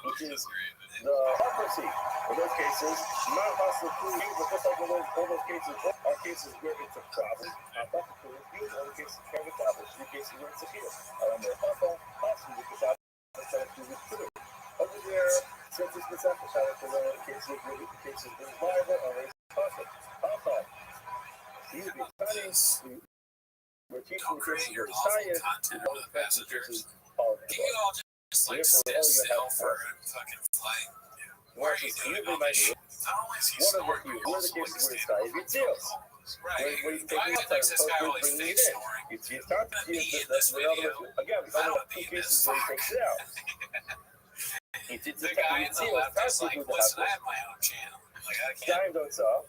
which is the hypocrisy. In those cases, not possible to prove, but just like all those cases, are cases where it's a problem, not possible to prove, all the cases where it's a problem, 3 cases where it's a field. I don't know, possible, Over there, since it's been sacrificed for the cases being viable or raised concept. We're teaching the kids very science, content with the passengers. of Can you all just like sit still for a fucking flight? Why are you doing all this shit? Not only is he snoring, but one of the also cases like where it's standing deals. Right. Where you I take thinks this guy really bringing fake it in. snoring. It's time to Be see in this video. again, we I only don't have be two in this. cases where he takes it out. The guy in the left is like, listen, I have my own channel. Like, I can't. Time don't solve.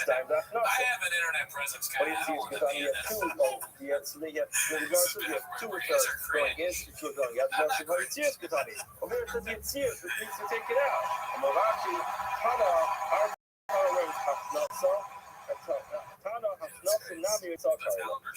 Time not I have an internet presence, But guy. I it's don't want because to be you in have two this. regardless you have two which are going against each other. You have no humanitarian Katani. Over to the Yitzhak, which means to take it out. Morachi, Tana, our Tana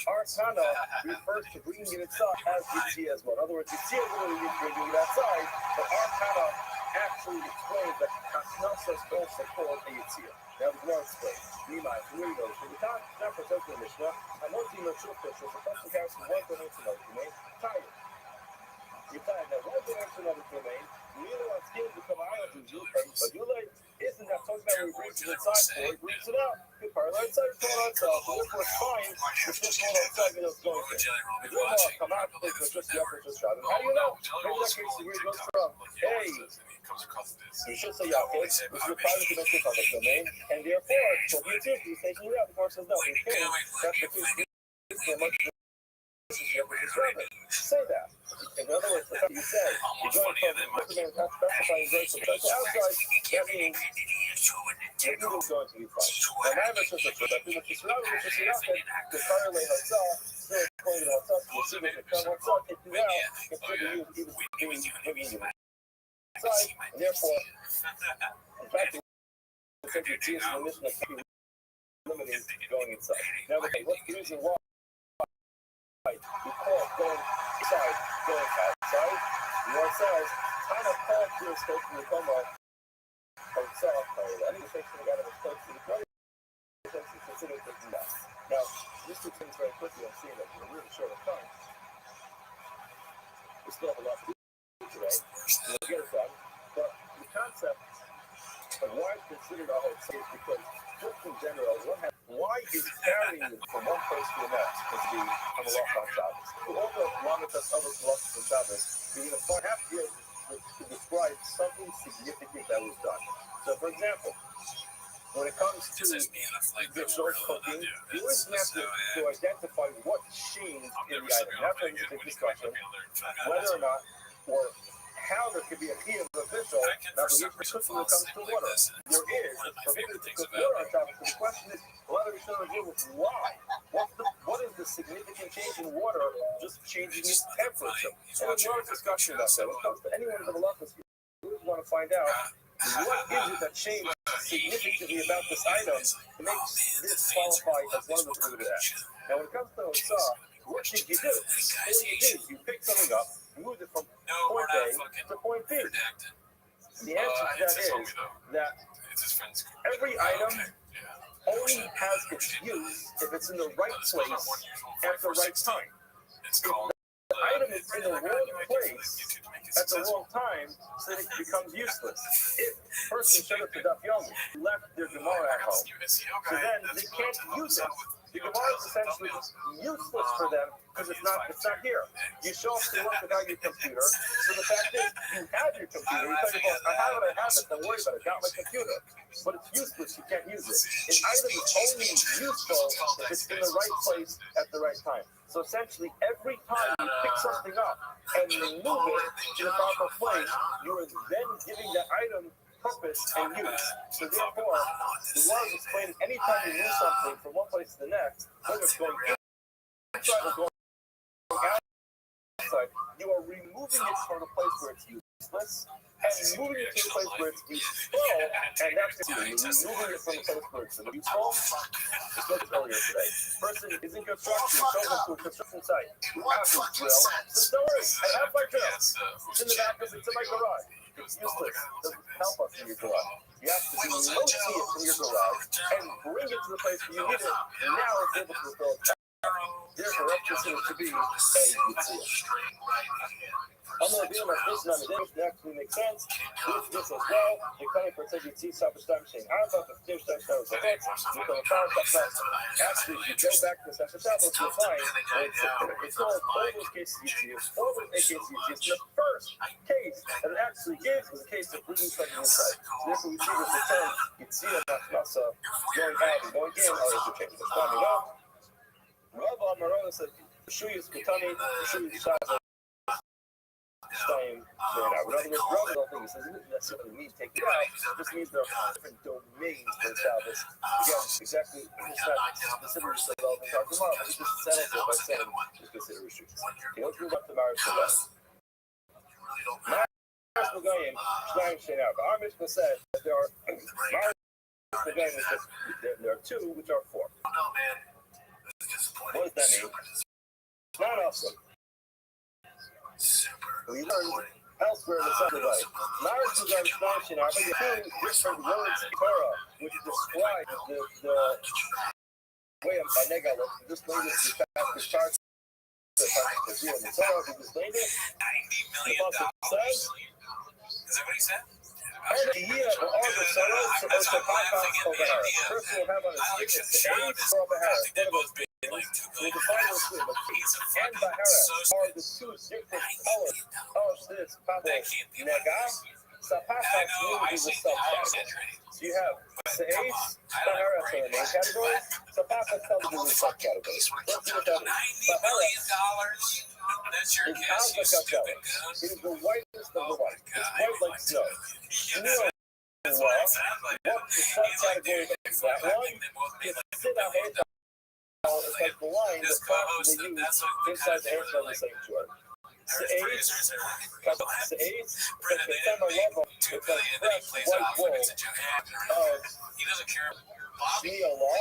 Our Tana refers to bringing it inside as Yitzhak as well. In other words, Yitzhak literally means bringing it outside, but our Tana actually explains that Kasnasa is also called a Yitzhak. Now, the Gemara explains. Nima, here we go. So the time, now for the Mishnah, I'm not even sure if it's a person carries from one domain to another domain. Tired. You're tired. Now, one domain to another domain, neither one skills become island to you, but you like, isn't that talking about when he brings it inside for it, brings it out. Good part. Outside is going outside, so therefore it's fine. It's just going outside when it's going in. The good law come out, it's just the upper just shot. How do you know? Maybe that case is where it goes from. Hey, you should say, yeah, okay, this is a private domestic public domain, and therefore, so the Yitzhak is taking it out. The court says, no, he's kidding. That's the case. So much say that. In other words, the fact you say you're going from the man not specifying grace from outside, that means the people is going to be fine. Now, my mission is that the Kisrael, which is not the fire lay hotel, still calling it hotel, the city that come hotel, take you out, consider you even doing inside, and therefore, in fact, the century is the mission of limiting going inside. Now, what's the reason why? We call going inside, going outside. The Lord says, kind of called to a state from the Como hotel, any section we got of a place to the place, it's considered to do that. Now, these two things very quickly, I'm seeing that we're really short of time. We still have a lot to do today, so we'll get it done. But the concept of why it's considered a hotel is because, just in general, why is carrying from one place to the next is the Hamalach on Shabbos. So all the longest of Hamalach on Shabbos, you're going to have to be able to describe something significant that was done. So, for example, when it comes to the source cooking, you always have to identify what changed in the item. That's a big discussion, whether or not, or how there could be a key of the official that the cooking when it comes to water. There is, it's prohibited to cook water on Shabbos. So the question is, a lot of you should deal with why. What is the significant change in water just changing its temperature? And there's a lot of discussion about that. When it comes to anyone in the office, you always want to find out what is it that changed significantly about this item to make this qualify as one of the prohibited acts. Now, when it comes to Hotzah, what did you do? All you did is you picked something up, moved it from point A to point B. The answer to that is that every item only has its use if it's in the right place at the right time. If the item is in the wrong place at the wrong time, so it becomes useless. If a person showed up to Daf Yomi, left their Gemara at home, so then they can't use it. The Gemara is essentially useless for them because it's not here. You show up to work without your computer, so the fact is, you have your computer. You tell your boss, I have it, don't worry about it, got my computer. But it's useless, you can't use it. An item is only useful if it's in the right place at the right time. So essentially, every time you pick something up and move it to the proper place, you are then giving that item purpose and use. So therefore, the law is explaining anytime you move something from one place to the next, whether it's going inside or going outside, you are removing it from a place where it's useless and moving it to a place where it's useful, and that's it. You're removing it from a place where it's useful. Just like earlier today. Person is in construction, shows up to a construction site. You have his drill. Says, don't worry, I have my drill. It's in the back of it's in my garage. It's useless. It doesn't help us in your garage. You have to relocate it from your garage and bring it to the place where you need it. And now it's able to fulfill its Therefore, represented to be a Yitzhak. I'm going to be my first on the day, which actually makes sense. With this as well, the coming for Tzad Yitzhak Sabbath saying, I thought the fish that shows the hits, you can find that actually, if you go back to the Sabbath tablets, you'll find it's all those cases Yitzhak, all those cases Yitzhak. The first case that it actually gives was a case of bringing something inside. So therefore, we see this return Yitzhak Masa going out and going in are interchangeable. It's coming up. Rav Amaron said, Shuyas Katani, Shuyas Shaza. In other words, Rav don't think it doesn't necessarily mean take it out. It just means there are different domains for Shabbos. Again, exactly, it's not specifically just like Rav talking about, but he just settles it by saying just consider restrictions. Okay, let's move up to Maris Nagayim. Maris Nagayim, Shnayim Shein Arba. Our Mishnah said that there are Maris Nagayim, there are two, which are four. What does that mean? Not awesome. We learned elsewhere in the Sunday. Marriage is on expansion. I think two different words in Torah which describe the way a nega looks. Just learned it in the chart. The Torah, we just learned it. The Pasuk says, Is that what he said? and the year of all the sorrows of the Papa Obahara. First we'll have on his signature age for Obahara. One of those things. We'll define those two. But and Bahara are the two different colors of this Papa Nega. Sapapa is a subcategory. So you have Seis, Bahara for the main category. Sapapa tells you the subcategory. Let's see what that is. Bahara That's your is guess, you stupid goon. It is the whitest of the white. It's white like snow. That's what it sounds like. What's the subcategory of that one? It's sit out here. It's like the line This that co-host, they use that's what the inside kind the of air of the sanctuary. producers are Brennan, they have $2 billion and he plays off like it's a joke. He doesn't care. Shia law,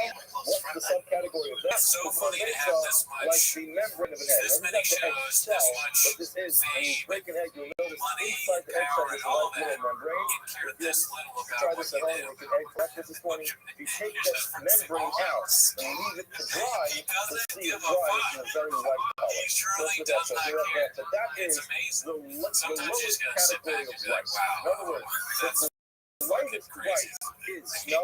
what's the subcategory of that? It's so funny to have this much, like the membrane of an egg. this many shows, Cell, this much but this is, when you break an egg, you'll notice money, inside the egg cell power, is and a all light that. little membrane. You care this little Try about this what at you home do. with an egg breakfast this morning. If you take that membrane out and you leave it to dry, He you'll doesn't see give it a dry fuck. in a very white color. He truly So does not care. But that It's is amazing. the Sometimes you lowest just gotta sit category back and of be like, white. wow, In other words, that's the lightest white is snow.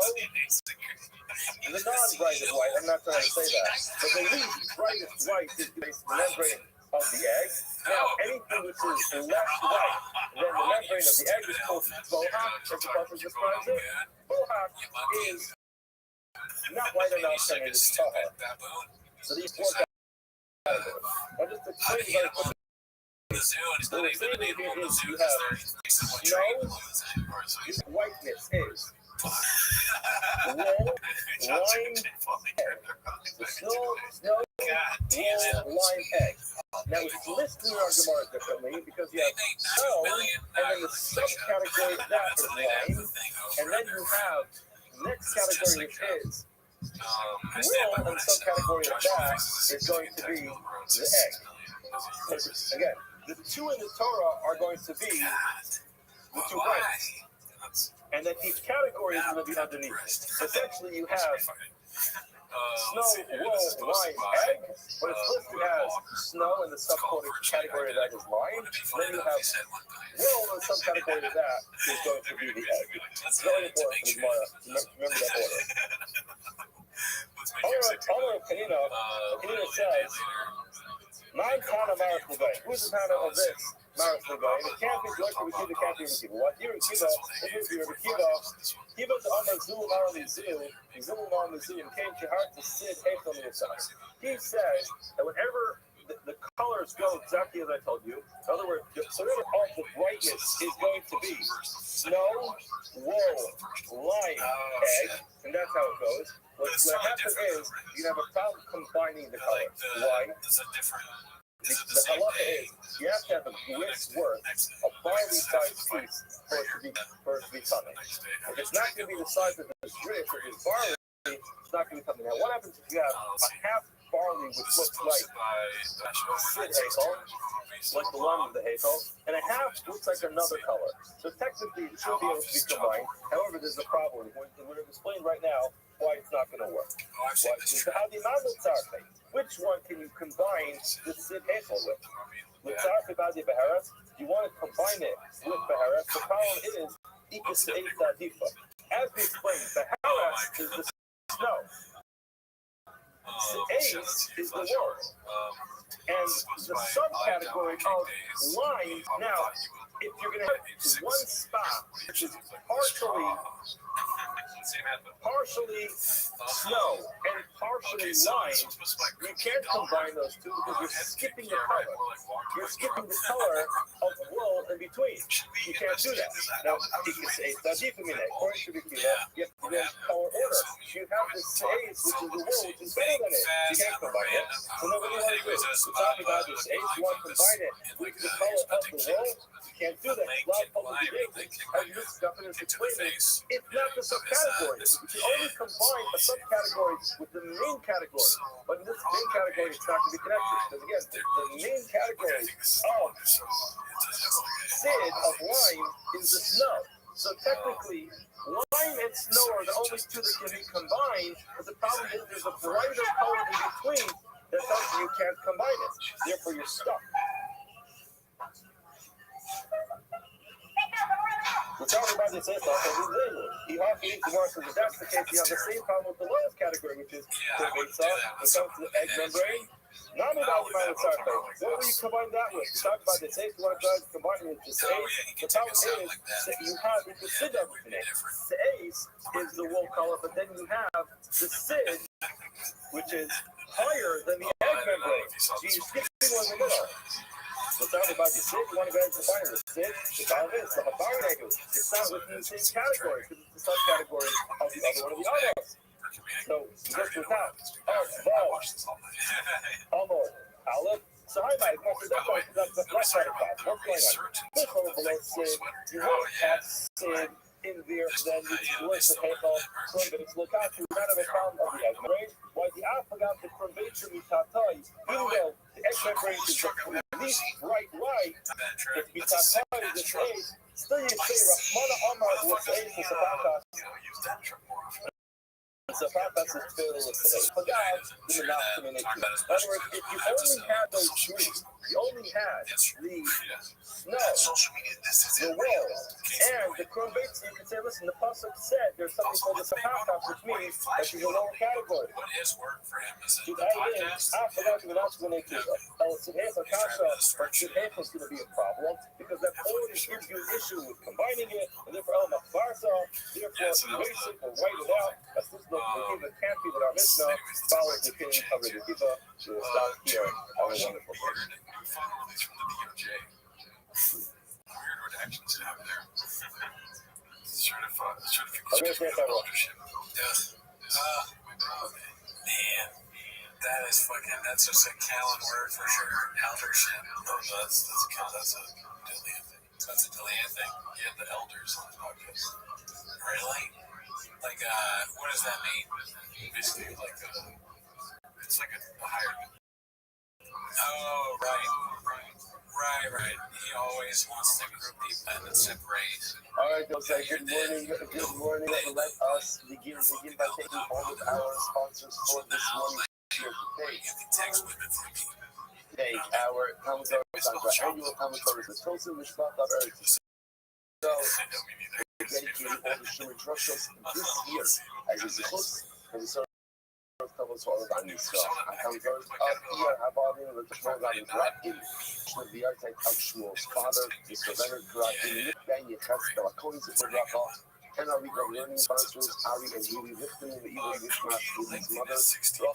And the non-brightest white, I'm not trying to say that, but the least brightest white is the membrane of the egg. Now, anything which is less white than the membrane of the egg is called bohak, as the Pasuk describes it. Bohak is not white enough and it is tahar. So these four categories. I'll just explain very quickly. The zoo, and he's not even enabled on the zoo You because have they're fixing what snow. train clothes anymore. So he's Whiteness is wool, lime, the snow, God damn it. wool, lime, egg. Now it's listed in our Gemara differently because you They have make snow, $2 million. and then the subcategory of that That's is how they have lime, the thing over and then you have the next category which is I stand by wool, what and I said. subcategory of Joshua that faces a is going to be the egg. Again, the two in the Torah are going to be the two Why? brightest, and then each category is going to be underneath. Essentially, you have snow, wool, lime, egg, but it's listed as snow in the subcategory of that is lime. Then you have wool in the subcategory of that is going to be the egg. It's very important for the Gemara to remember that order. Omer Penina says, nine Tana Maris Nagayim. Who's the Tana of this Maris Nagayim? It can't be directly with Kiva, can't be with Kiva. What here is Kiva, it is here with Kiva. Kiva's Amar Zul Mar Mizil, Zul Mar Mizil, came to heart to Sid Hechel Yisai. He says that whenever the colors go exactly as I told you, in other words, so all the brightness is going to be snow, wool, lime, egg, and that's how it goes. What happens is you have a problem combining the colors. Why? The halacha is you have to have a grip's worth, a barley sized piece for it to be coming. If it's not going to be the size of this grip or this barley, it's not going to be coming. Now, what happens if you have a half barley which looks like Sid Hakel, like the one with the Hakel, and a half looks like another color. So technically it should be able to be combined. However, there's a problem. We're going to explain right now why it's not going to work. Which one can you combine this Sid Hakel with? You want to combine it with Beharas. The problem is Ikas Adifa. As we explained, Beharas is the snow. Ace is the world. And the subcategory of line, now, if you're going to have one spot, which is partially snow and partially line, you can't combine those two because you're skipping the color. You're skipping the color of wool in between. You can't do that. Now, you can say, according to the Kiva, you have to go color order. You have the Ace, which is the wool, which is better than it. You can't combine it. So nobody wants to do it. We're talking about this Ace, you want to combine it with the color of the wool. You can't do that. A lot of public debates have used governance explaining it's not the subcategory. You can only combine a subcategory with the main category. But in this main category, it's not going to be connected. Because again, the main category of Sid, of lime, is the snow. So technically, lime and snow are the only two that can be combined. But the problem is there's a brighter color in between that tells you can't combine it. Therefore, you're stuck. We're talking about this stuff and he often wants to if that's the case, you have the same problem with the lowest category, which is when it comes to the egg membrane. What will you combine that with? We talked about this you want to try to combine it with this ace. The problem is that you have the Sid everything. The ace is the wool color, but then you have the Sid, which is higher than the egg membrane. So you're skipping one in the middle. We're talking about the Sid, you want to go ahead and combine it with Sid. The problem is the Habar negative. It's not within the same category because it's the subcategory of the other one of the others. So just with that, Aleph. So hi, Mike. That's the left side of that. What's going on? This one below Sid. You won't have Sid in there, then you list the paper. So it's look out to none of the problem of the egg membrane. Why the forgot the curvature mitatai, even though the egg membrane is the least bright white, if mitatai is the age, still you say Rahmana Amar was age for Sabaka. So that's is filled with today. But God, you will not communicate. In other words, if you only had those three, you only had the snow, the world, and the curvature, you can say, listen, the pasuk said there's something called the Sabaka, which means that she's a lower category. What is work for him is I forgot to announce when they do El Sidhefa Kasha, or Sidhefa is going to be a problem because that already gives you an issue with combining it, and therefore El Machbarsa, therefore basic or write it out. That's this look, the Kiva can't be with our Mishnah, follow the king of the Kiva, to stop here. Have a wonderful day. Weird redactions you have there. Certification of authorship. Man. That is fucking, that's just a Callan word for sure. Eldership. No, that's a Delia thing. That's a Delia thing. Yeah, the elders on the podcast. Really? Like, what does that mean? Basically, like, it's like a higher. Oh, right. He always wants to group people and then separate. All right, those say good morning. Let us begin by taking all of our sponsors for this morning. Today, our commentaries on our annual commentaries with Tosin Mishpat of Eretz. So, we're dedicating all the Shemit Roshos this year as a zichus for the service of all of Israel. Our commentaries up here have all been with the Shmuel Rabbi Krakin, with the architect of Shmuel's father, Mr. Leonard Krakin, Ben Yechatz, the Lakonis of Rafa. And our week of learning sponsors, Ari and Yuli lifting the evil Yishmat, his mother, Rachel,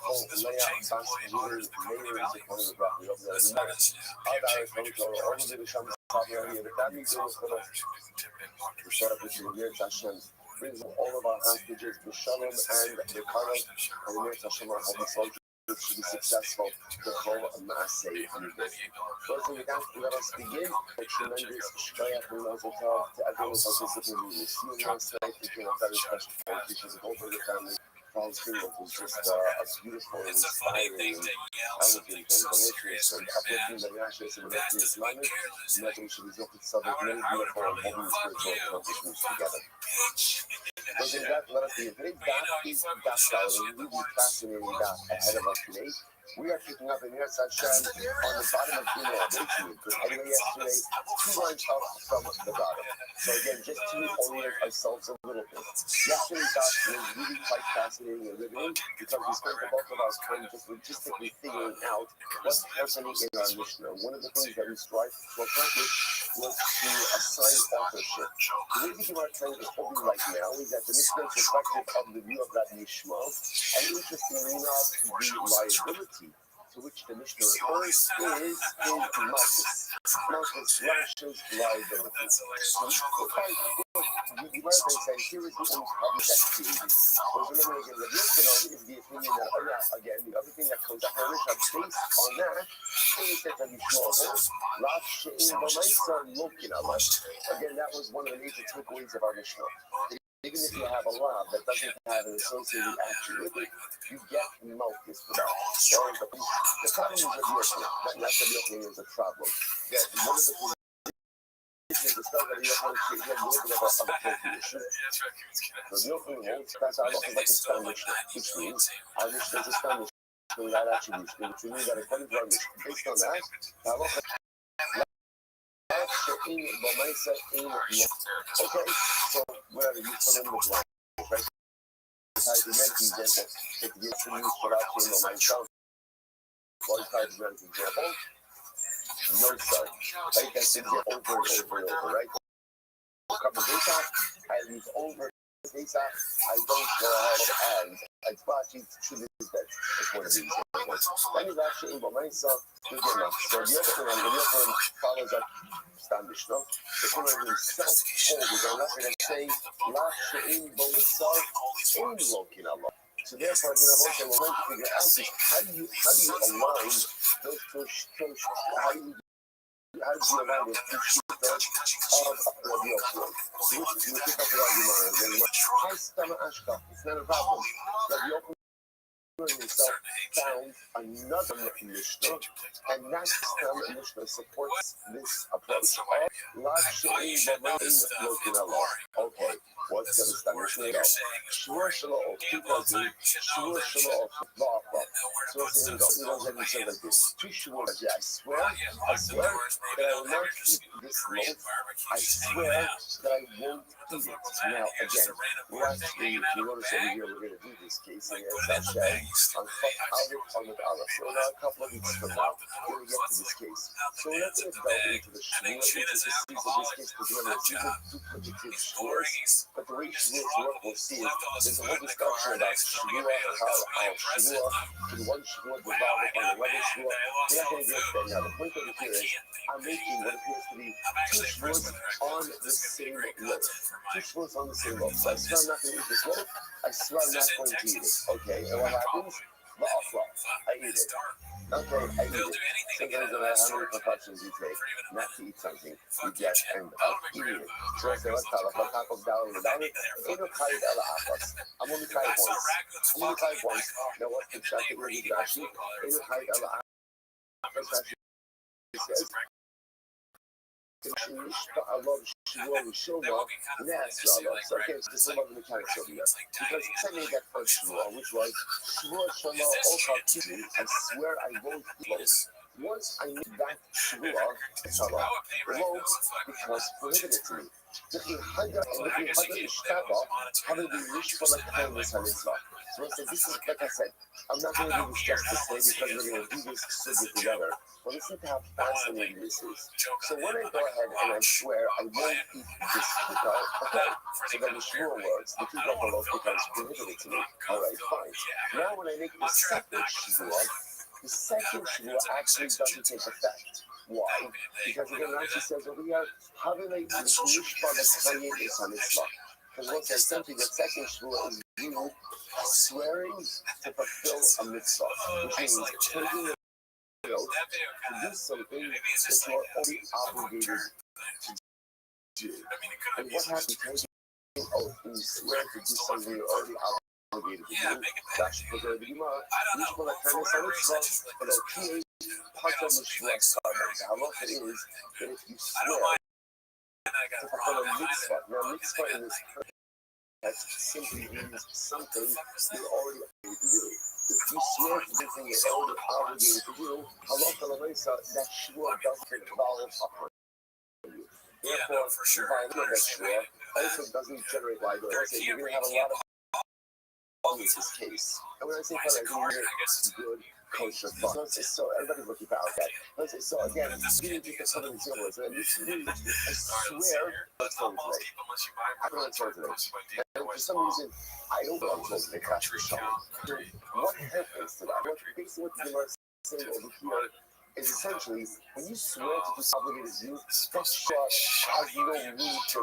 Leah, Bas, Judah, Mayor, and Zikon, the Rafi of the mother. All that is coming to all of the Shams, Pavia, and the family goes for us. We start up with the Year Tashem, brings all of our hostages, the Shalom and the Karam, and the Year Tashem, our holy soldiers. To be successful, the whole Maaseh Hanigos. First, let us begin a tremendous Shkoyach and Mazel Tov to everyone participating in the Siyum last night. It's been a very special day because of all of the family Faustino was just a beautiful, It's a funny thing inspiring, to yell elegant, something and so delicious, serious and when you're uplifting mad. Daniashis and That Daniashis doesn't make Islamic. care lose And that anything. we should result in some I would many have beautiful and probably holy yelled, fuck spiritual you, accomplishments fuck together. bitch. But in that, let us be today, that is that's our really fascinating that ahead of us today. We are picking up in Yetz Hashem on the bottom of Gimel Abayim. Because anyway, yesterday, 2 lines up from the bottom. So again, just to orient ourselves a little bit. Yesterday's daf was really quite fascinating and riveting because we spent the bulk of our time just logistically figuring out what's happening in our Mishnah. One of the things that we strived to accomplish was to assign authorship. The way the Gemara trend is holding right now is that the Mishnah is reflective of the view of that Mishma, and interestingly enough, the liability to which the Mishnah refers is Malchus. Malchus lashes liability. So you might have said, here is the only problem that's created. But remember again, the Yochanan is the opinion that, oh yeah, again, the other thing that comes after Mishnah based on that is that the Mishnah Lav She'in B'Maisa Lokin Allah. Again, that was one of the major takeaways of our Mishnah. Even if you have a law that doesn't have an associated action with it, you get Malchus for that. So the problem is with Yochanan. Not that Yochanan is a problem. That one of the positions is that Yochanan should get a little bit of a contribution. So Yochanan holds that's our law is like a stone Mishnah, which means our Mishnah is a stone Mishnah without attribution, which means that according to our Mishnah, based on that, okay, so whatever you fill in the blank, right? As I mentioned, example, if you get to use for action on myself, one type of example, no sir, right? That's it over and over and over, right? Cover data, I leave over data, I don't go ahead and I spot you to this bed. That's one of these examples. Then is actually in myself, good enough. So the Yochanan follows up. Mishnah. The Quran himself holds, I'm not going to say, La She'in B'Mitzav In Lokin Allah. So therefore, we're going to figure out is how do you align those two, how do you align those two shittas of Rabbi Yochanan? So you pick up the argument and it's not a problem. Rabbi Yochanan himself found another Mishnah, and that Mishnah supports this approach of La She'in B'Main Lokin Allah. Okay, what's the Mishnah about? Shvur Shelo, people do Shvur Shelo V'Achla. So it's in the goes and says like this: two Shvuras, I swear that I will not keep this loaf. I swear that I won't eat it. Now again, we're actually, if you notice over here, we're going to do this case here at Hashem. On Aleph. So now a couple of weeks from now, we're going to get to this case. So we're not going to delve into the shvur, into the seeds of this case, because remember, these are duplicative shvurs, but the way shvurs work, we'll see it. There's a whole discussion about shvur, how shvur, can one shvur develop on another shvur. We're not going to get there now. The point over here is, I'm making what appears to be two shvurs on the same loaf. Two shvurs on the same loaf. So I swear I'm not going to eat this loaf. I swear I'm not going to eat it. Okay, and what happens? I eat it. Okay, I eat it. Sometimes no matter how many precautions you take not to eat something, you just end up eating it. So I say, let's talk about tacos down and down. I'm only tired once. Now what the check it really Rashi? Rashi says, I love Shmuel and Shilma, yes, so okay, it's just some of the mechanics over here. Because send me that first Shmuel, which was Shmuel Shema Okatini, I swear I won't close. Once I made that Shmuel, Shema, won't because prohibited to me. So this is, like I said, I'm not going to do this justice today because we're going to do this subject together. But listen to how fascinating this is. So when I go ahead and I swear I won't eat this kikar, okay, so then the shvur works, the kikar below becomes prohibited to me. Alright, fine. Now when I make the second shvur actually doesn't take effect. Why? Because again, Rashi says over here, Havilei Mishpah L'Kayim is HaMitzvah. Because once I simply the second shvur is you swearing to fulfill a mitzvah, which means taking a to do something that you are only obligated to do. And what happens when you swear to do something you're already obligated obligated to Yeah, do. make it That should put the Gemara. I don't know. For the For kind whatever of reason, I just like for this. the key Might part of also the be like Shmuel somewhere card. How long it is that if you I don't swear mind that I got to it fulfill wrong. a I find mitzvah, it. now mitzvah in this that simply means something you're already obligated to do. If you swear to something you're already obligated to do, halacha l'maisa, that shmuel doesn't involve upon you. Yeah, Therefore, no, for sure. violating that Understand why shmuel you do also that. doesn't generate liability. They're So a you're camper. going to have a You lot can't of fun with this case. And when I say Why fun, is I it mean card? I guess it's good, kosher fun. So everybody's looking for out that. So again, you need to get some examples. And I swear, but not most today. people unless you buy I don't more today. today. And for some reason, I don't belong to the cash shop. So what happens to that? Basically, what the Gemara is saying over here is essentially when you swear to do something obligated to do, that shot has no room to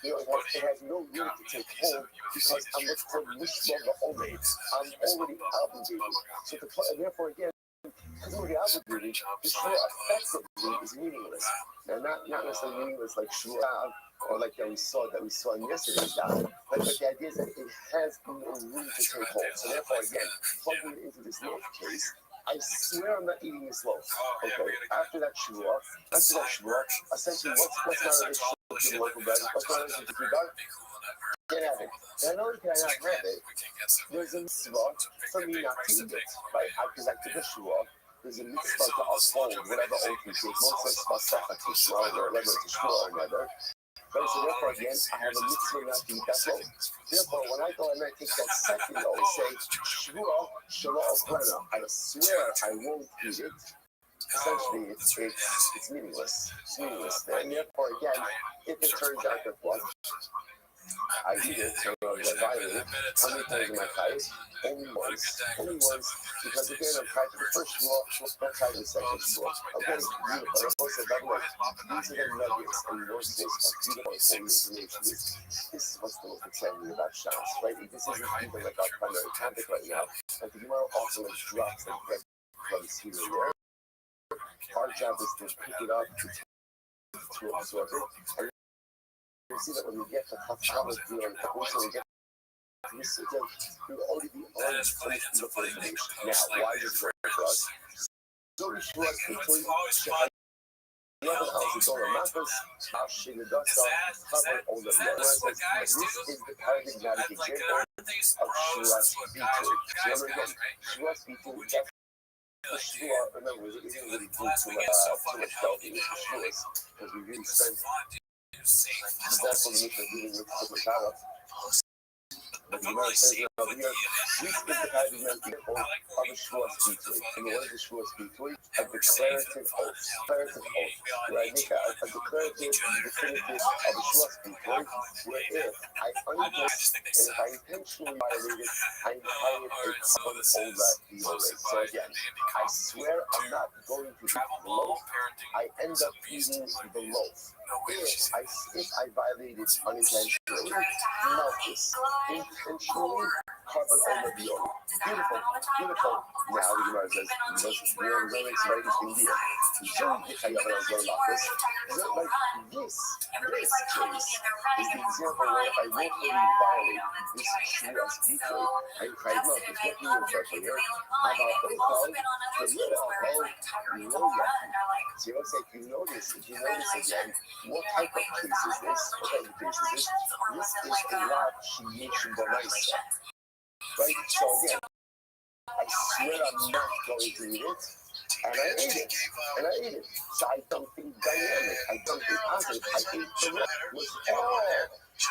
it has no room to take hold because I'm what's called mishmar ba'omed. I'm already obligated. So and therefore again, because I'm already obligated, the shua effectively is meaningless. Now not necessarily meaningless like shua or like that we saw in yesterday's daf, but the idea is that it has no room to take hold. So therefore again, plugging it into this loaf case, I swear I'm not eating this loaf. Okay, after that shua, essentially what's my relationship to the local guys? What's my relationship to the guy? Can't have it. And not only can I not have it, there's a mitzvah for me not to eat it, right? Because I took a shua. There's a mitzvah to uphold whatever oath we take. Most of us to shua or whatever to shua or another. Right, so therefore again, I have a mitzvah not to eat that loaf. Therefore, when I go and I take that second oath, I say, shua shalom plena. I swear I won't eat it. Essentially, it's meaningless. It's meaningless. And therefore, again, if it turns out that what I eat it, so I violate it, how many times am I tired? Only once. Because again, I'm tied to the first shua, not tied to the second shua. Okay, beautiful. Also, by the way, these are the nuggets and morsels of beautiful holy information. This is what's the most exciting about Shas, right? This isn't even like our primary topic right now. And the Gemara also like drops and breadcrumbs here and there. Our job is to pick it up, to absorb it. And you see that when we get the Hafshamas deal, also we get we see that we already be on some beautiful information. Now, why is it great for us? So we should quickly $11 Mathis, Ashing the dust off, cover all the letters. This is the paradigmatic example of Shuras B2. Remember again, Shuras B2 is the Shua, remember, we didn't really do too much delving into Shuras because we really spent the bulk of the mission dealing with the Matara. But the Gemara says over here, this is the paradigmatic example of a Shuras B2. And what is the Shuras B2? A declarative oath. Where I make a declarative, definitive of a Shuras B2, where if I unintentionally and if I intentionally violate it, I inherit a common older evil rate. So again, I swear I'm not going to eat the loaf. I end up eating the loaf. If I violate it unintentionally, Malchus, intentionally, carbon over the oil. Beautiful. Now the Gemara says, we're going to make somebody this thing here. Like this case is the example where if I willfully violate this Shuras B2, I cried not, it's what you refer to here. So if you notice again, what type of case is this? This is a lot Shemishim Bonaisa. Right? So again, I swear I'm not going to eat it, and I ate it. So I don't think dynamic, I don't think positive. I think the rest was all.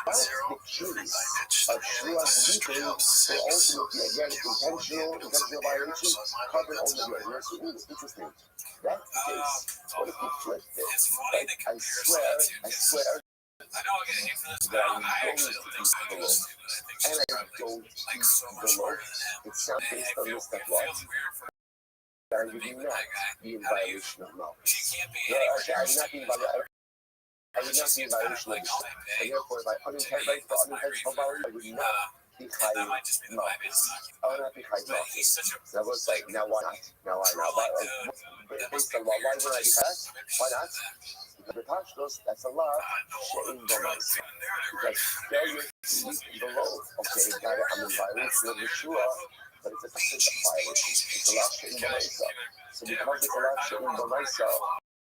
That's the case of Shuras B2, so ultimately, again, intentional violation, covered over the other. So interesting. That's the case. What if you flip it? Like, I swear I know I'll get hate for this, that but I I'm actually going don't to think eat so. the loaf, and I don't eat the loaf. It's not based on this stuff, right? I would not be in violation of knowledge. No, actually, I would not be in violation. I would not be in violation of the shit. And therefore, if I unintentional violation, I would not be high knowledge. I would not be high knowledge. So I was like, now why not? Now why not? Based on why would I be high? Why not? The pashtos, that's a lot. Shein b'maisa. Because failure to eat below, okay, got it, I'm in violation of Yeshua, but it's a violation. It's a lot shein b'maisa. So because it's a lot shein b'maisa,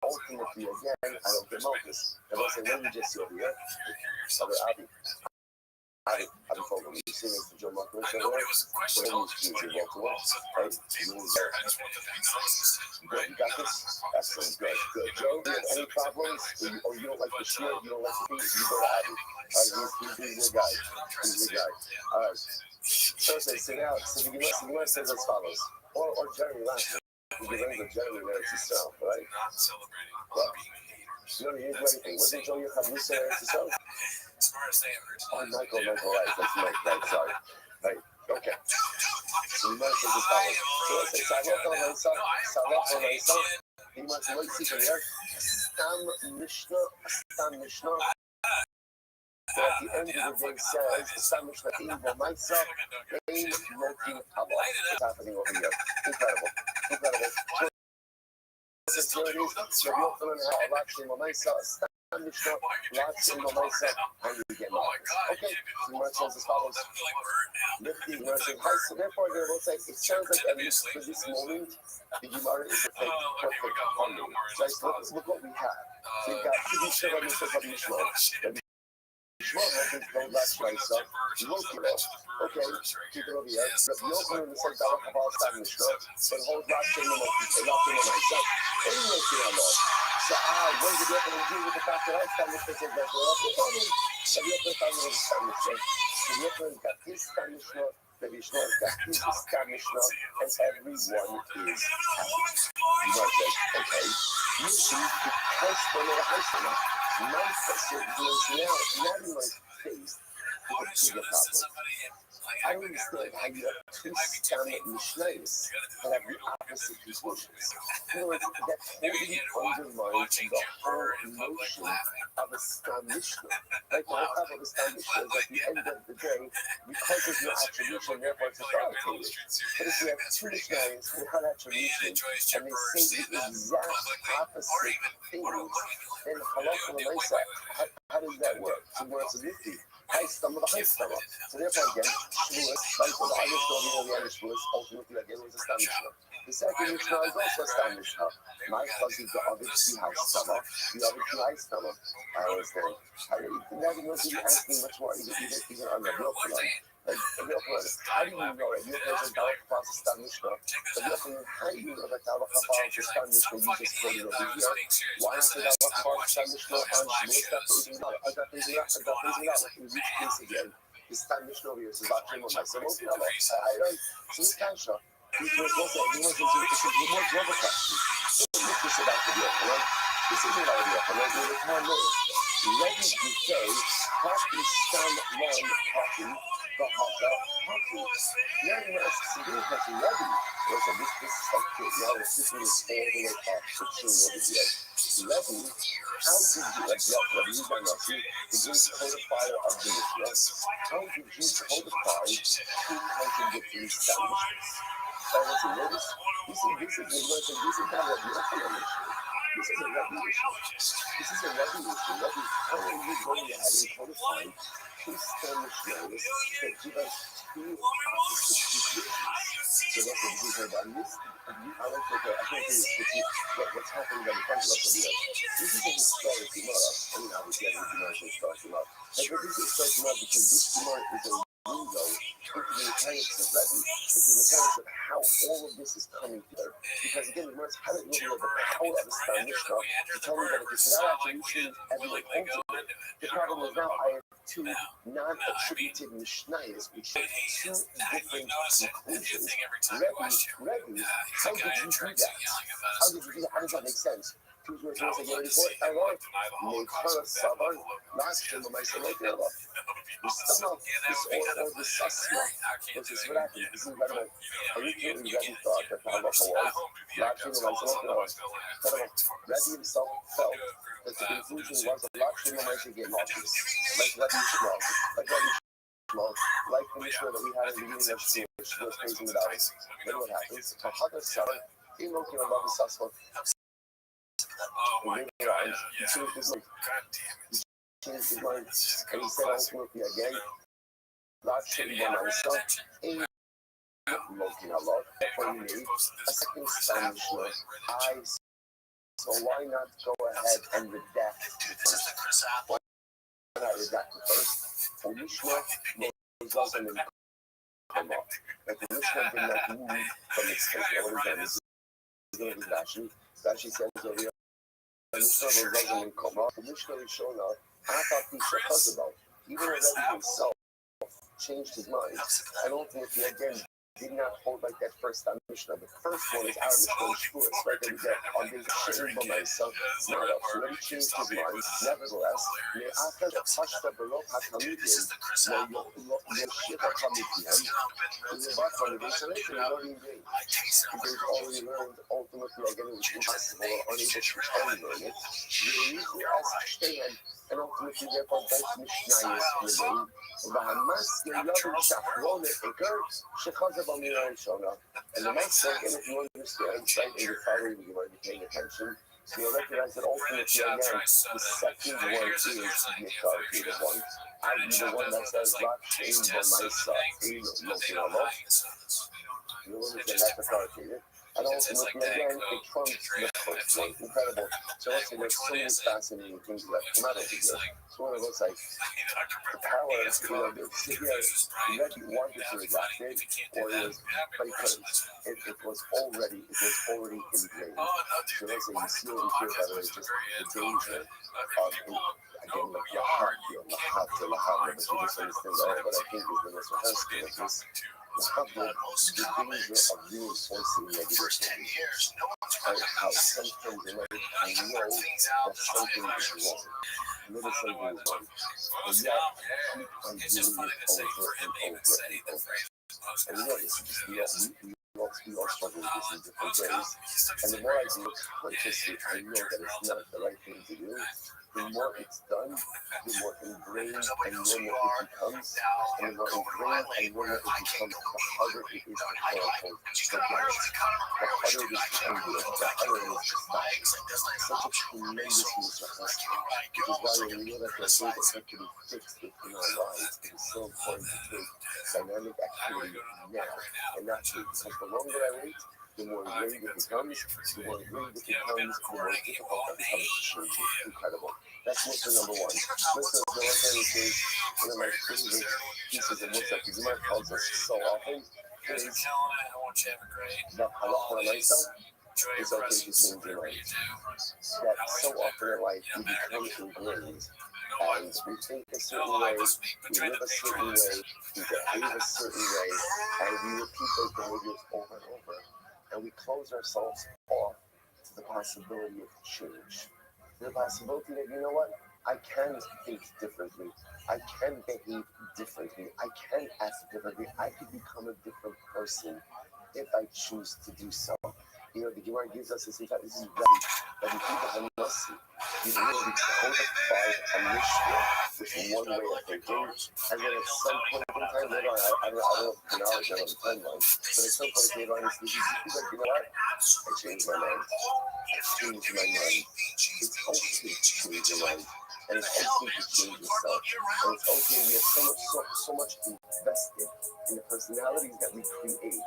ultimately, again, I don't get mochus. And I'll say, when you just see over here, Father Abi. Abi Fogel, you see Mr. Joe Mochus over there? So then you choose your vote, right? You good, you got this? Excellent, good, good. Joe, do you have any problems? Or you don't like the shield, you don't like the feet, you go to Abi. All right, he's your guy. He's your guy. All right. Thursday, sit out. So the Gemara says as follows. Or Jeremy last. The Gemara of Jeremy merits himself, right? Well, you don't need anything. Wasn't Joe your Chavrusa merits himself? Oh, Michael, right. That's right, sorry. Right, okay. So the Gemara says as follows. So let's say, Sarach O'Naisa, he wants to see from here. Stam Mishnah. So at the end of the day says, Stam Mishnah, Ibo Maisa, Ein Mokim Abba. What's happening over here? Incredible. Securities, Rabbi Yochanan had a lot of Maisa, Stam Mishnah, lots of Maisa, and you get Marcus. Okay, so the Gemara says as follows. Lifting, Gemara says, so therefore, they will say, it sounds like at least for this moment, the Gemara is a perfect harmony. So let's look what we have. So you've got two Mishnah, Rabbi Yishmael. Shmuel happens to go last place, so you won't get it. Okay, keep it over here. Rabbi Yochanan said, Dalach Habal Stam Mishnah, but hold Rashi in the myself. Anyway, you don't know. So, what did Rabbi Yochanan do with the fact that I Stam Mishnah said that? Rabbi Yochanan found it as Stam Mishnah. Rabbi Yochanan got his Stam Mishnah, Rabbi Yishmael got his Stam Mishnah, and everyone is happy. You might say, okay, you see, because they're not a high school. My question is now in my face with a bigger problem. I don't understand how you have two Stam Mishnayos that have the opposite conclusions. In other words, that totally undermines the whole notion of a Stam Mishnah. Like the whole concept of a Stam Mishnah is at the end of the day, because there's no attribution, therefore it's authoritative. But if you have two Mishnayos without attribution, and they say the exact opposite things, then halacha l'maisa, how does that work? So where it's a nifty. High stomach, so therefore again, Shavuos, like the Irish story of the Irish Shavuos, ultimately again was a Stam Mishnah. The second Mishnah is also a Stam Mishnah. My cousin, the other two high stomach, the other two high stomach. I understand. Now you don't ask me much more, even on the real plan. Like, how do you know it? You know that Dalach Habal is Stam Mishnah. But how do you know that Dalach Habal is Stam Mishnah? You just quoted over here. Why not say Dalach Habal is Stam Mishnah on Shavuos? I got things out. In each case again, the Stam Mishnah over here is about to my son. I don't. So this Kasha, he was also this is more global question. This is about the deal, right? This isn't about the deal, right? We're more lawyers. Ready to say, Hockey Stam One Hockey. The hockey. Now you ask some people question, ready. Listen, this is like good. Now the system is all the way up to tune over here. Levy, how did you, like Rabbi Yishmael, the great codifier of the Mishnah, how did you codify two contradictory establishments? Listen, notice, this is not a Rabbi Yochanan issue. This is a Rabbi issue. This is a Rabbi issue. Rabbi, how are you going to have a codified two Mishnahs that give us two opposite conclusions? So that's what we heard on this. I don't think what's happening on the front of us here. This is a historic Gemara. I mean, obviously, I think Gemara is a historic Gemara. But this is a historic Gemara because this Gemara is a window into the mechanics of Rebbe, into the mechanics of how all of this is coming together. Because again, the Gemara is how to really have the power of the Stam Mishnah to tell me that if it's without attribution, everyone owns it. The problem is now I have two non-attributed Mishnayos, which have two different conclusions. Rebbe, how did you do that? How does that make sense? Two words I get ready for it. I want Mekara Saban, last time my son like that. The stomach is all the susma, which is what happened. This is what I originally Rebbe thought that halacha was. Last time my son Rebbe himself felt that the conclusion was that last time my son get losses, like Rebbe Yishmael, like the Mishnah that we had in the beginning of school, which was praising the Dallas. Then what happens? Tahada Sarah, he looking above the susma. Oh my And God. later on, he changed his mind. God damn it. He changed his mind. It's just And he said ultimately again, Lord Did he Shimba have myself, attention? ain't looking a lot. For me, a second Spanish law. So why not go ahead and redact Dude, this is the Chris Apple. why not redact the first? For Mishnah, results in come up. Like the Mishnah did not move from its state. What is that? This is going to be Rashi. Rashi says over here, the Mishnah results in come up. The Mishnah is shown up. I thought he should about. Even Rebbe himself changed his mind. And ultimately, again, did not hold like that first time Mishnah. The first one is our Mishnah Shavuos, right? That we get on this sharing by myself. So when he changed his mind, nevertheless, after the Pashta below Hakamidim, Yeshita Hamitiam, the Rabat from the Bishalek, and Lori Day. Because all we learned ultimately, again, it was impossible or unable to unlearn it. We usually ask Shteyan, and ultimately, therefore, both Mishnayos remain. והמס ילדים שאחרון עיקר שחזר במילה הראשונה. And the next second, if you understand, right, in the following, you might be paying attention, so you'll recognize that ultimately, again, the second one is the authoritative one. I.e. the one that says, "Rock chain by myself, looking a lot." You understand that's authoritative. And ultimately, again, it trumps the first one. Incredible. So let's say there's so many fascinating things that come out of it. So one of those, like, the power, Rebbe wanted to redact it, or it was because it was already ingrained. So let's say you see over here, by the way, just the danger of, again, like lahat, but you just understand all what I think is the most rehearsal of this. The danger of reinforcing negativity and how sometimes in life I know that something is wrong. Little something is wrong. And yet, keep on doing it over and over and over. And you know, we all struggle with this in different ways. And the more I do it consciously, I know that it's not the right thing to do. The more it's done, the more ingrained and normal it becomes. And the more ingrained and normal it becomes, the harder it is to follow the harder it is to undo it, the harder it is to stop. Such a tremendous misrehearsal. Which is why when we know that there are things that have to be fixed within our lives, it is so important to take dynamic activity now and not to. Because the longer I wait, the more ingrained it becomes, the more ingrained it becomes, the more difficult it becomes to change it. Incredible. That's lesson number one. Lesson number two is one of my favorite pieces of work that Gemara tells us so often is that halacha l'maisa is okay to change your mind. That so often in life we become ingrained and we think a certain way, we live a certain way, we behave a certain way, and we repeat those behaviors over and over. And we close ourselves off to the possibility of change. The possibility that, you know what, I can think differently. I can behave differently. I can act differently. I could become a different person if I choose to do so. You know, the Gemara gives us this insight. This is ready. That the people have mercy. You literally codified a Mishnah with one way of thinking, and then at some point in time later on, I don't know the chronology, I don't know the timeline, but at some point later on, he's like, you know what? I changed my mind. I changed my mind. It's okay to change your mind. And it's okay to change yourself. And it's okay, we have so much invested in the personalities that we create,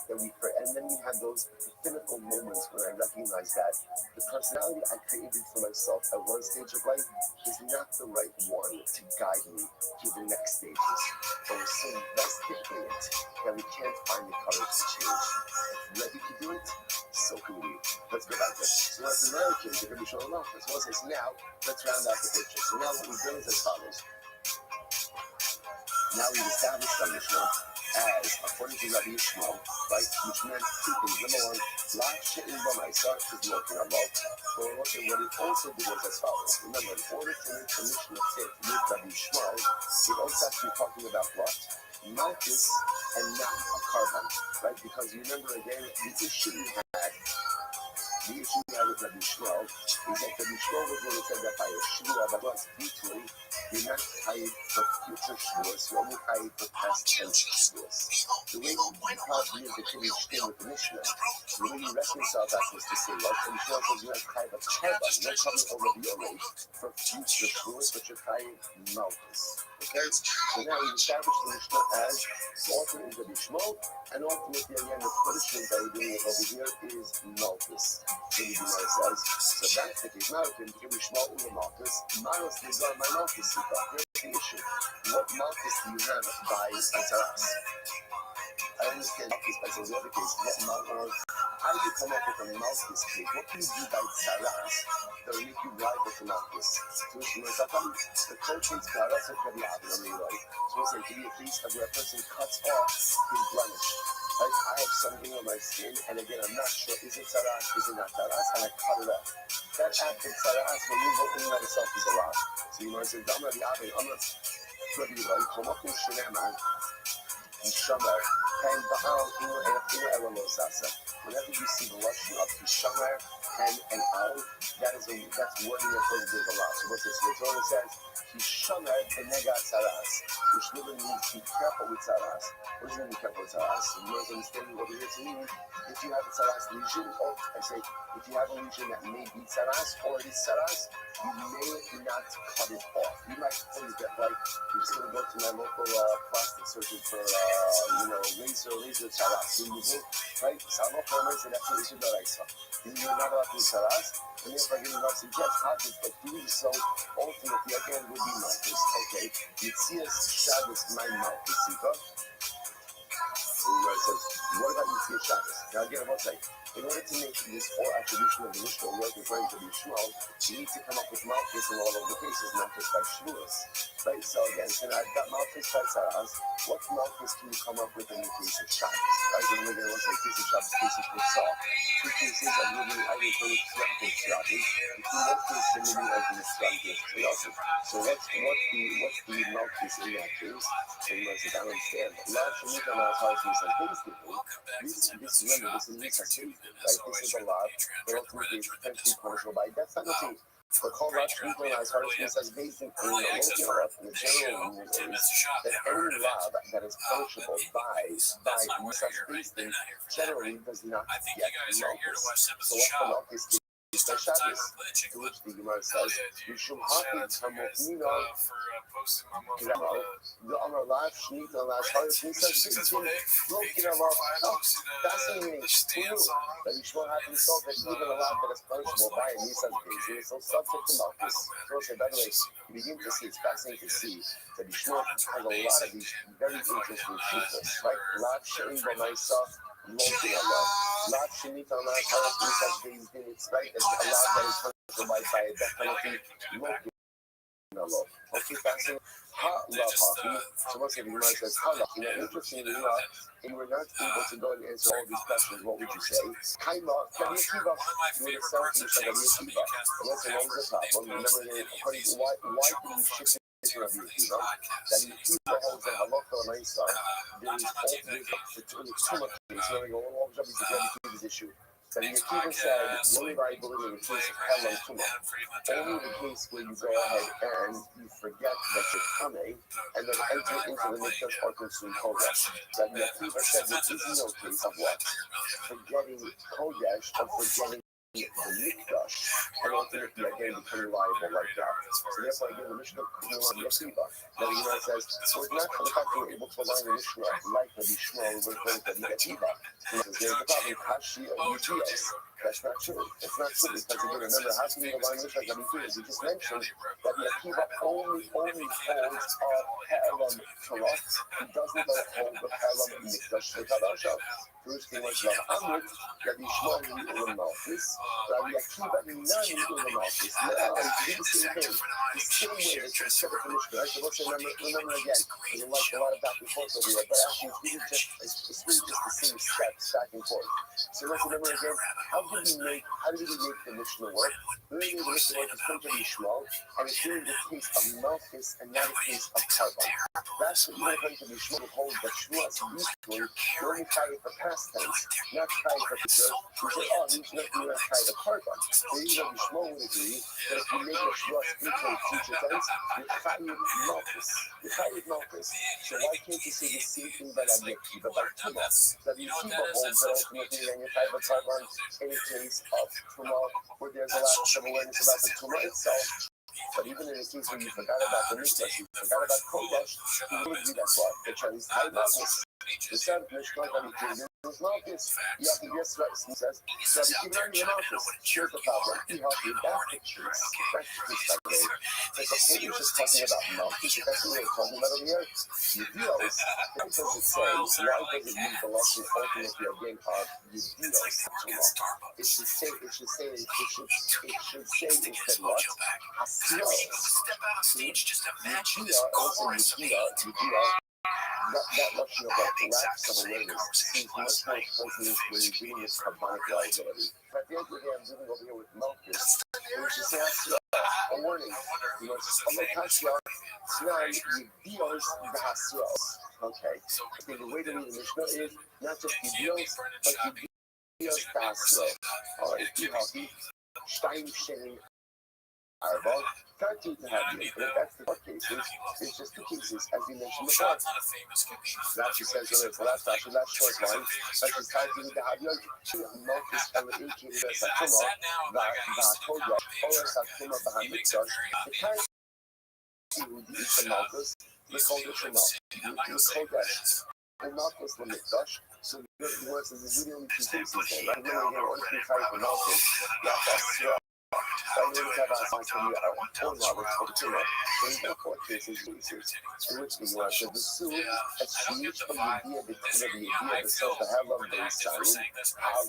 and then we have those pinnacle moments where I recognize that the personality I created for myself at one stage of life is not the right one to guide me to the next stages. But we're so invested in it that we can't find the courage to change. If Rebbe can do it, so can we. Let's go back there. So as Americans, they're going to be showing off. So now, let's round out the picture. So now what we've done is as follows. Now we've established our Mishnah as, according to Rabbi Yishmael, right, which meant two things. Number one, Lach she'in b'maisa is working on love. But what it also did was as follows. Remember, in order to make the Mishnah fit with Rabbi Yishmael, it also has to be talking about what? Malchus and not a carbon, right? Because you remember again, the issue we had the issue we had with Rabbi Shmuel is that Rabbi Shmuel was going to say that by a shmua, but once futurely, you're not chayiv for future shmuas, you're only chayiv for past tense shmuas. The way you probably use the Kiddush Shtim with the Mishnah, the way you reconcile that is to say, like Rabbi Shmuel says, you're not chayiv a chaba, you're not chayiv over the Yoreh for future shmuas, but you're chayiv malchus. Okay? So now we established the Mishnah as ultimately Rabbi Shmuel, and ultimately again the punishment that we're doing over here is malchus. So the Gemara says, so that's the case. Now if you give Shmuel over malchus, malos nizar my malchus. Here's the issue. What malchus do you have by Taras? I understand malchus by the other case. What malchus? How do you come up with a malchus case? What can you do by Taras that will make you rival to malchus? So the code takes Taras and Kavi Avin on the right. So it's like to be a case of where a person cuts off his blemish. Like I have something on my skin, and again, I'm not sure, is it Taras, is it not Taras, and I cut it off. That act of Taras, when you look in and of itself, is a lot. So you know, I said, I'm not the Avin, I'm not sure if you like, come up with Shinema, Yishamar, and Baal, Inu Sasa. Whenever you see the Lashon of Yishamar and Al, that's wording that says there's a lot. So what's this? The Torah says, Yishamar Benegat Taras, which literally means be careful with Taras. What does it mean be careful with Taras? You guys understanding over here to me? If you have a Taras lesion, or I say, if you have a lesion that may be Taras, or it is Taras, you may not cut it off. You might think that, like, I'm just going to go to my local plastic surgeon for, laser Taras removal, right? So I'm not going to say that's what you should do, like, so. You're not allowed to do Taras, and if I give you lots of jets, Hadjit, but doing so, ultimately, again, would be Malchus, okay? Yitzias Shabbos, my Malchus, Siva. So he says, what about Yitzias Shabbos? Now, again, one second. In order to make this whole attribution of the Mishnah work referring to the Shmuel, you need to come up with Malchus in all of the cases, not just by Shmuels. Right? So again, so I've got Malchus by Taras. What Malchus can you come up with in the case of Shabbos? Right? And we're going to look at case of Shabbos, case of Pesach. Two cases of maybe I will go with Shabbos. Between that case and maybe I can describe this to also. So what's the Malchus in that case? So you might say, I don't understand. Last Shemita last house is like things different. This is Nisha. Right? This is a lot. But ultimately, it's potentially punishable by death penalty. The call Rosh Hashanah, as far as he says, basically, the general rule is that any law that is punishable by such basing generally does not get Malchus. So what the Malchus is by Shabbos, to which the Gemara says, you should happy to move Nino. The Amar Lav, Shnita, last part, he says, looking at law, fascinating, who knew that you should have himself that even a law that is punishable by a Nisa's case, so subject to Malchus. So, by the way, you begin to see, it's fascinating to see that Yishmael has a lot of these very interesting shifts, like Lav, Shein, B'Maisa, Looking at law. Lav, Shnita, last part, Nisa's case, it's right, it's a law that is punishable by a death penalty, looking. Okay, fascinating. So once again, Gemara says, interestingly enough, if you were not able to go and answer all these questions, what would you say? Kaima, Rabbi Akiva, you would have said to Rabbi Akiva. And that's a long problem. Remember, according to why did you shift it to Rabbi Akiva? That Akiva holds a halacha l'maisa. There's too much things. So we go, what was Rabbi Akiva's issue? That Akiva said, only by believing in the case of Elam Tumah, only the case where you go ahead and you forget that you're coming and then enter into the Mikdash or consume Kodesh. That Akiva said there is no case of what? Forgetting Kodesh or forgetting the Mikdash, and ultimately again becoming liable like that. So therefore again the Mishnah comes on Akiva. Now the Gemara says, so it's not for the fact that we're able to align the Mishnah like Rabbi Shmuel with Rabbi Akiva. There's the problem, Kashi or Yutios. That's not true. It's not true because again, remember, how can you align the Mishnah like Rabbi Akiva? You just mentioned that the Akiva only holds a Ha'elam Torah. He doesn't hold the Ha'elam Mikdash V'Kadasha. First thing was Rav Amrit, Rabbi Shmuel Ulam Malchus, Rabbi Akiva none Ulam Malchus. Now, it's the same thing. The same way that you said it to Mishnah. So let's remember again. There's like a lot of back and forth over here, but actually it's really just the same steps back and forth. So let's remember again, how did we make the Mishnah work? Really, the Mishnah work is from Rabbi Shmuel, and it's really the case of Malchus and not a case of Karban. That's what you're going to be Shmuel holds that Shmuel is usually only carried for past tense, not carried for future. You say, oh, he's not private karma. The even Shmuel would agree that if you make a shras into a future tense, you're chayiv malchus. You're chayiv malchus. So why can't you say the same thing about Yakiva, by Tuma? That Yakiva holds that ultimately then you're chayiv karma in a case of Tuma, where there's a lack of awareness about the Tuma itself. But even in a case where you forgot about the Mishnah, you forgot about Kodesh, you would agree that's what the Chinese chayiv malchus. The son of Mishnah that he gives is malchus. You have to guess what he says. So if you learn your malchus, here's the problem. You have to that's the case. That's the case, by the way. But the whole is just talking about malchus. That's what we're talking about over here. Yudios, why does it say, why does it use the lesson ultimately again of Yudios? It should say instead what? Yudia, that notion of like lapse of awareness seems much more important when you're dealing with carbonic liability. But at the end of the day, I'm dealing over here with Malchus, which is a warning. You know, it's Alokasya, Snai, Yudios, Vahasios. Okay, the way to read the Mishnah is not just Yudios, but Yudios, Vahasios. All right, be healthy. Stein, Shane, Arba, 13 to have you. That's the court cases. It's just the cases, as we mentioned before. Rashi says earlier, the last Rashi, last short line, Rashi is 13 to have you. Malchus indicated as a Tuma, Vakodia, or as a Tuma Bahamikdash. The time who eats the Malchus, we call it Shema. We call that the Malchus Lamikdash. So the words of the video two cases, right? We're going to only try for Malchus, that's I really have asked myself, own Robert's for the Tuma. So in the court cases, which was the Sue achieved from the idea that the self to have love based on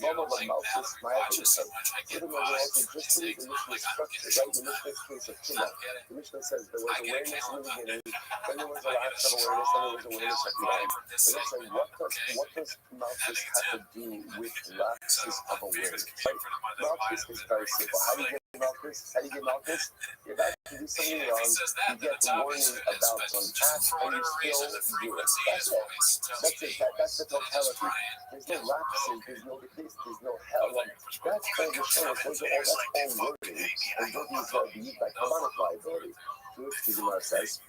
love of a Malchus, my evidence. Even though they're also just the Mishnah structure, right? The Mishnah case of Tuma. The Mishnah says there was awareness in the beginning, then there was a lack of awareness, then there was awareness at the end. And it's like, what does Malchus have to do with lapses of awareness? Right? Malchus is very simple. How do you get Malchus? How do you get Malchus? If I do something wrong, you get the warning about some act and you still do it. That's it. That's it. That's the totality. There's no lapses, there's no this, there's no hell. That's all the show. That's all wording. And wording is what we use by carbonic liability. Which the Gemara says.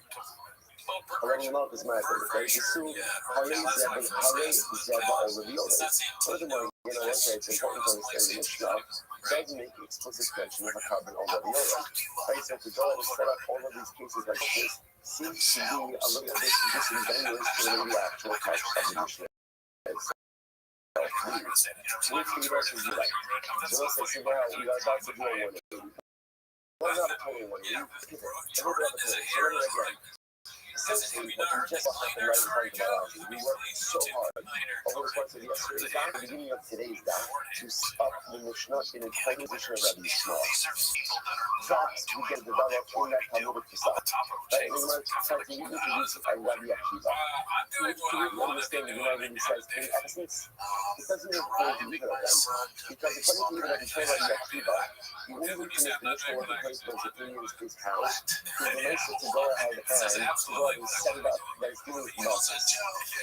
Already Malchus my right? The Sue, Hare Zeba over the Oleg. Furthermore, okay, it's important to understand the Mishnah does make explicit mention of a carbon over the Oleg. Right, so to go and set up all of these cases like this seems to be a little bit disingenuous to the actual text of the Mishnah. Which the verse is like, so let's say, well, we are about to do a warning. Well, not a total warning. Again. Essentially, what we just happened right in front of our eyes, we worked so hard over the course of yesterday's daf, the beginning of today's daf, to up the Mishnah in a transition of Rabbi Yishmael. That we can develop in that Talmudic Pesach. Right? And we're trying to introduce Rabbi Akiva. To really understand the Gemara when he says, in essence, it doesn't refer to either of them. Because according to Rabbi Akiva, the only way to make the Mishnah work in place those opinions is how to the Mishnah to go ahead and set it up that is doing Malchus.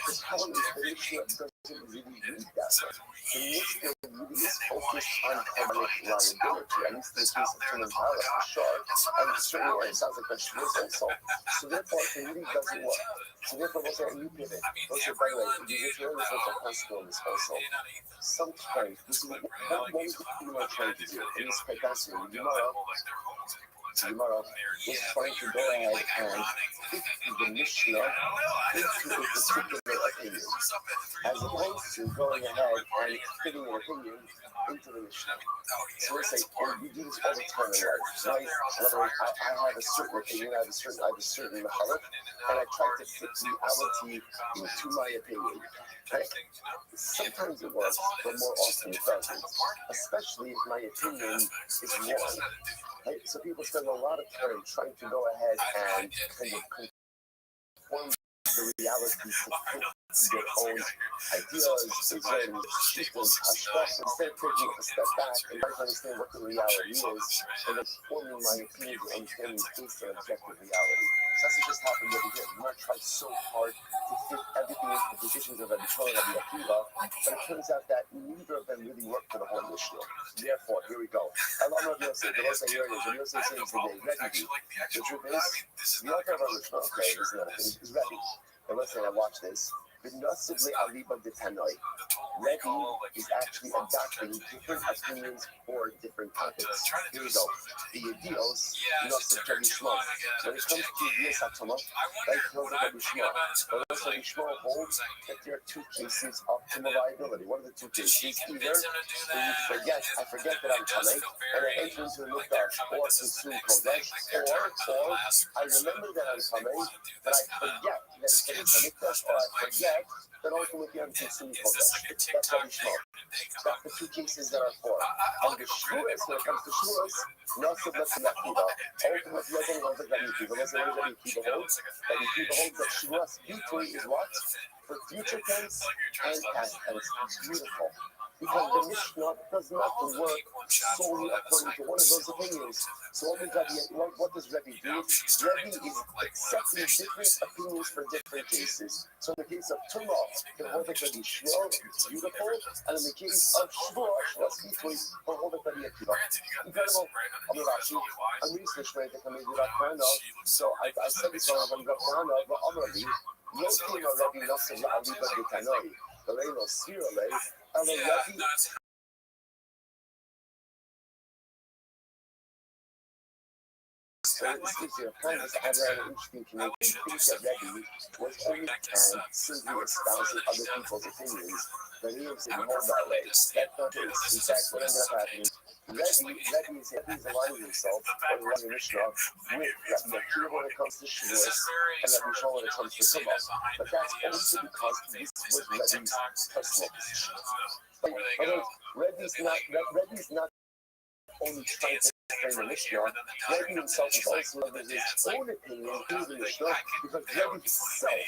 The problem is the Mishnah doesn't really read that. The Mishnah really is focused on carbonic liability, at least in the case of Tuman Tala, for sure. And certainly it sounds like that's true also. So therefore, it really doesn't work. So therefore, what's our new pivot? Those are, by the way, if you learn this what's our principle in this also. Sometimes, this is what we are trying to do. In this fascinating Gemara is trying to go ahead and fit the Mishnah into a particular opinion, as opposed to going ahead and fitting an opinion into the Mishnah. So let's say, we do this all the time in life, right? In other words, I have a certain opinion, I have a certain mahalik, and I try to fit reality into my opinion. Right? Sometimes it works, but more often it doesn't, especially if my opinion is wrong. Right? So people spend a lot of time trying to go ahead and kind of conform the reality to fit their own ideas, visions, instead of taking a step back and trying to understand what the reality is, and then forming my opinion and understanding based on objective reality. that's what just happened over here. Gemara tried so hard to fit everything into the positions of Rabbi Shmuel and Rabbi Akiva, but it turns out that neither of them really worked for the whole Mishnah. Therefore, here we go. I love Rabbi Yosef. The Yosef here it is. Rabbi Yosef says today, Rebbe. The truth is, the author of our Mishnah, okay, this is another thing, is Rebbe. And let's say I watch this. V'nosivli aliba d'tanoi. Rebbe is actually adopting different opinions for different topics. Here we go. The Yedios, Nosiv Rabbi Shmuel. When it comes to Yedios Hatama, like Rabbi Shmuel. But Rabbi Shmuel holds that there are two cases of Tuma liability. What are the two cases? Either when you forget, I forget that I'm Tameh, and I enter into the Mikdash, or consume Kodesh, or I remember that I'm Tameh, but I forget that it's in the Mikdash, or I forget that ultimately I'm consuming Kodesh. That's Rabbi Shmuel. That's the two cases that are for. And the Shuras, when it comes to Shuras, Nasiv Letzim Akiva. Ultimately, I don't hold that Rabbi Akiva. Let's say what Rabbi Akiva holds. Rabbi Akiva holds that Shuras Bitui is what? For future tense and past tense. Beautiful. Because the Mishnah does not work solely according to one of those opinions. So what does Rebbe do? Rebbe is accepting different opinions for different cases. So in the case of Tumah, he'll hold it Rabbi Shmuel, it's beautiful. And in the case of Shmuel, he'll hold it Rabbi Akiva. Incredible. I'm reading this way that I'm going to do that. So I said this one, I'm going to go down, but I'm going to be looking at Rabbi Nosson, Aliba D'Tanoi, the Reino Sirale, and the Rabbi. So this gives you a kind of interesting connection. Think that Rebbe was only simply espousing other people's opinions, but he was hold that way. That's not the case. In fact, what ended up happening, Rebbe is aligning himself, or aligning Mishnah, with Rabbi Akiva when it comes to Shavuos, and Rabbi Shmuel when it comes to Tumah. But that's also because this was Rebbe's personal position. Rebbe's not only trying to explain the Mishnah, Rebbe himself is also of his own opinion in the Mishnah, because Rebbe himself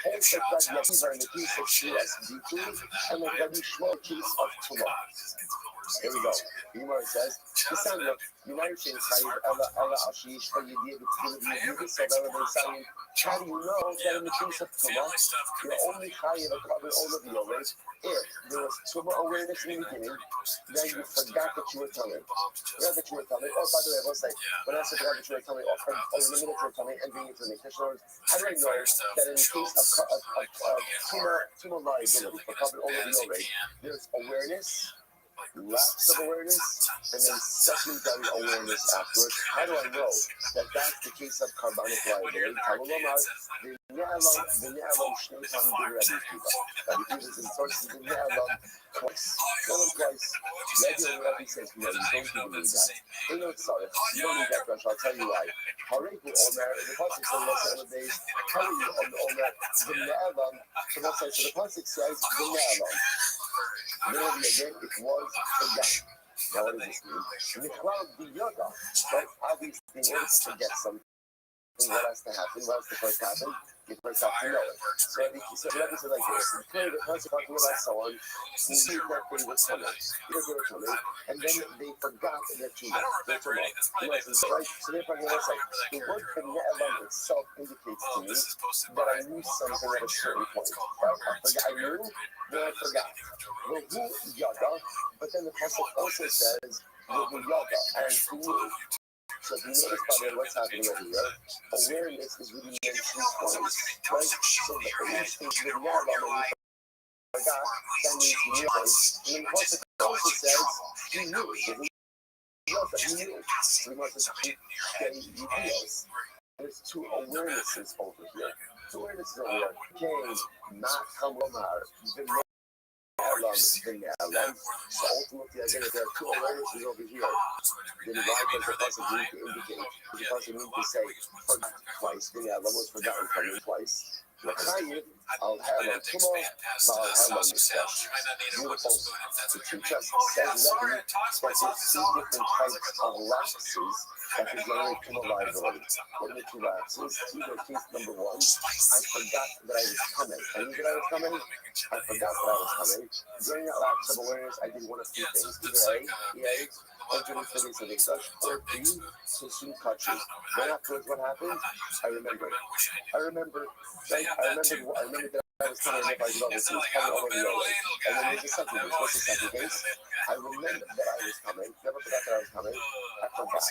holds that Rabbi Akiva in the case of Shavuos deeply, and the Rabbi Shmuel case of Tumah. Here we go. The Gemara says, Cassandra, United States, how do you know that in the case of Tumah, you're only chayiv to cover all of your ways? If there was Tumah awareness in the beginning, then you forgot that you were telling. Forgot that you were telling. Oh, by the way, I will say, when I said forgot that you were telling, or remember that you were telling, and being into the Mishnah, how do I know that in the case of Tumah liability, for covering all of your ways, there's awareness, lapse of awareness, and then secondary awareness afterwards? How do I know that that's the case of carbonic liability? The Ne'alam Shnei Tam Rabbi Akiva. Rabbi Akiva is in source of the Ne'alam twice. One twice. Rabbi says, no, you don't even need that. You know, sorry, you don't need that brush. I'll tell you why. Hareku Omer, the Pasuk says in the days, Hareku Omer, the Ne'alam. So the Pasuk says, the Ne'alam. Maybe again, it was forgotten. Now, what does this mean? Miklal Biyoda, right? Obviously, in order to forget something, what has to happen? What has to first happen? You first have to know it. So Rebbe said like this: the person talking about someone who knew that they were coming, and then they forgot their Tumah. Right? So therefore, he was like, the word for Ne'elam itself indicates to me that I knew something at a certain point. I knew, then I forgot. Who Yada, but then the pasuk also says Who Yada, and who knew. So if you notice by the way what's happening over here, awareness is really mentioned twice, right? So the first thing with Ne'elam, and we forgot, that means he realized. And then the pasuk also says he knew. He knew. So we must say details. There's two awarenesses over here. Two awarenesses over here. Okay, not Hamomar, the Ne'elam. So ultimately, again, if there are two awarenesses over here, then why does the person need to indicate? Does the person need to say, forgot twice, the Ne'elam was forgotten from you twice? L'chayiv, I'll have a Tumah, I'll have a Mishkash. Beautiful. The teacher says that there's two different types of lapses that can generate Tumah liability. What are the two lapses? Either case number one, I forgot that I was coming. I knew that I was coming. I forgot that I was coming. During that lapse of awareness, I did one of two things. Either A, underneath the base of the Dutch or being Sassoon country. Then afterwards, what happened? I remember. I remember that I was coming up, I was coming over the way. And then there's a second base. What's the second base? I remember that I was coming. Never forgot that I was coming. I forgot.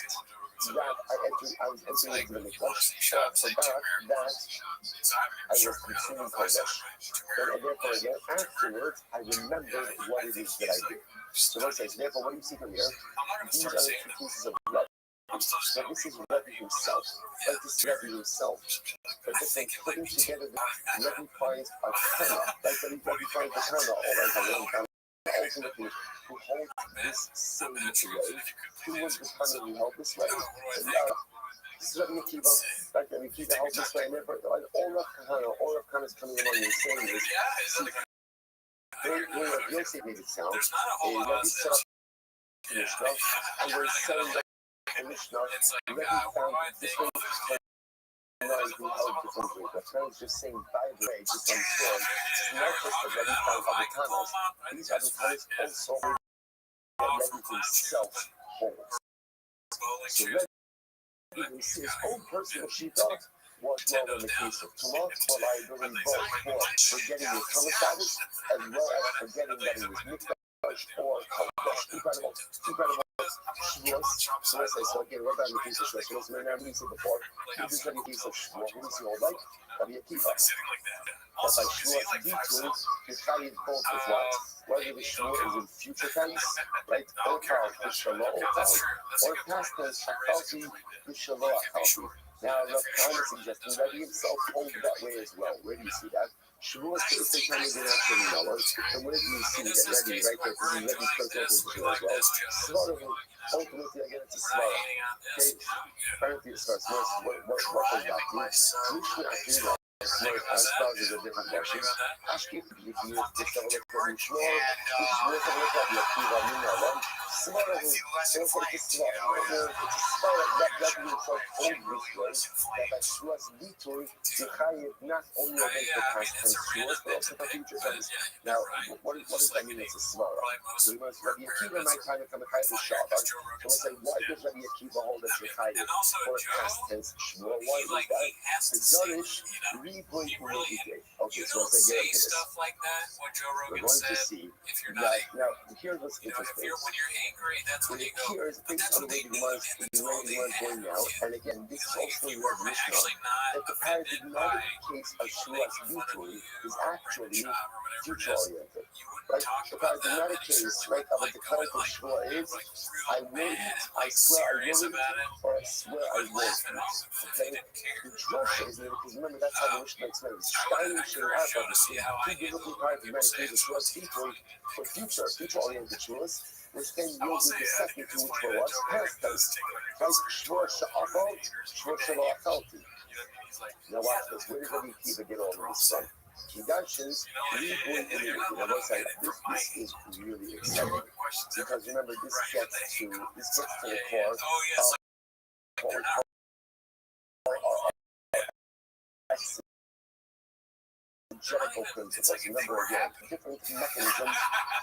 That I was entering into the Mikdash. I forgot that I was consuming Kodesh. And therefore, again, afterwards, I remembered what it is that I do. So Lord says, therefore, what do you see from here? These are the two pieces of blood. Now, this is Rebbe himself. Like this is Rebbe himself. But this is putting together the Rebbe finds a Kana. Like the Rebbe finds a Kana, all right, a long time. Ultimately, who holds this same way? Who was the Kana who held this way? This is Rebbe Akiva. Like Rebbe Akiva held this way. And therefore, like, all of Kana is coming along and saying this. When Yosef made it sound, a Rebbe set up the Mishnah, and we're saying that the Mishnah, Rebbe found this way who held differently. The Torah is just saying, by the way, just understand, it's not just that Rebbe found other Tanas. These other Tanas also hold that Rebbe himself holds. So Rebbe, his own personal shita was well in the case of Tumah, for liability both for forgetting the Tama status, as well as forgetting that it was Mikdash or Kodesh. Incredible. So again, what about the case of Shmuel? Remember we said before, this is the case of Shmuel. Who is he all like? Rabbi Akiva. But by Shmuel's detour, his Chayiv both is what? Whether the Shmuel is in future tense, right? Or Shalom, or past tense, Achalti, Shalom, Achalti. Now, Rav Kahana is suggesting that he himself holds that way as well. Where do you see that? Shavuos is the time of the actual knowledge, and where do you see that Rebbe, right there, because Rebbe spoke over the as well. Svarah, ultimately, again, it's a Svarah. Okay? Apparently, it starts, what does that mean? Usually, I think that Ashkaz is a different version. Ashki, if you just have a look at Mishmor, Mishmor, have a look at Yakiva, Minawan. Svarah, it's a Svarah. It's a Svarah that means so old this way, that by Shua's detour, the Chayiv not only against the past tense Shuas, but also the future tense. Now, what does that mean? It's a Svarah. So we must, Rabbi Akiva might kind of come a Chayiv Shabbat. So we'll say, why does Rabbi Akiva hold a Chayiv for past tense Shmuel? Why is that? The Darish, okay, so as I get into this, we're going to see that, now, here's what's interesting. Here's, based on the way the Gemara is going now, and again, this is also in Rav Mishnah, that the paradigmatic case of Shua's victory is actually future-oriented. Right? The paradigmatic case, right, of a declarative Shua is, I will eat, I swear I will eat, or I swear I will eat. Okay? The drasha is there, because remember, that's how the Mishnah explains. Stein Shin Arba, two biblical paradigmatic cases, Shua's victory for future-oriented Shuas, which then yielded the second to which for us, past tense. Right? Shua Sha'achal, Shua Sha'achalti. Now watch this. Where did Rabbi Akiva get all of this from? He dashes this is really exciting because remember this gets to the core of exegetical principles. Remember again, different mechanisms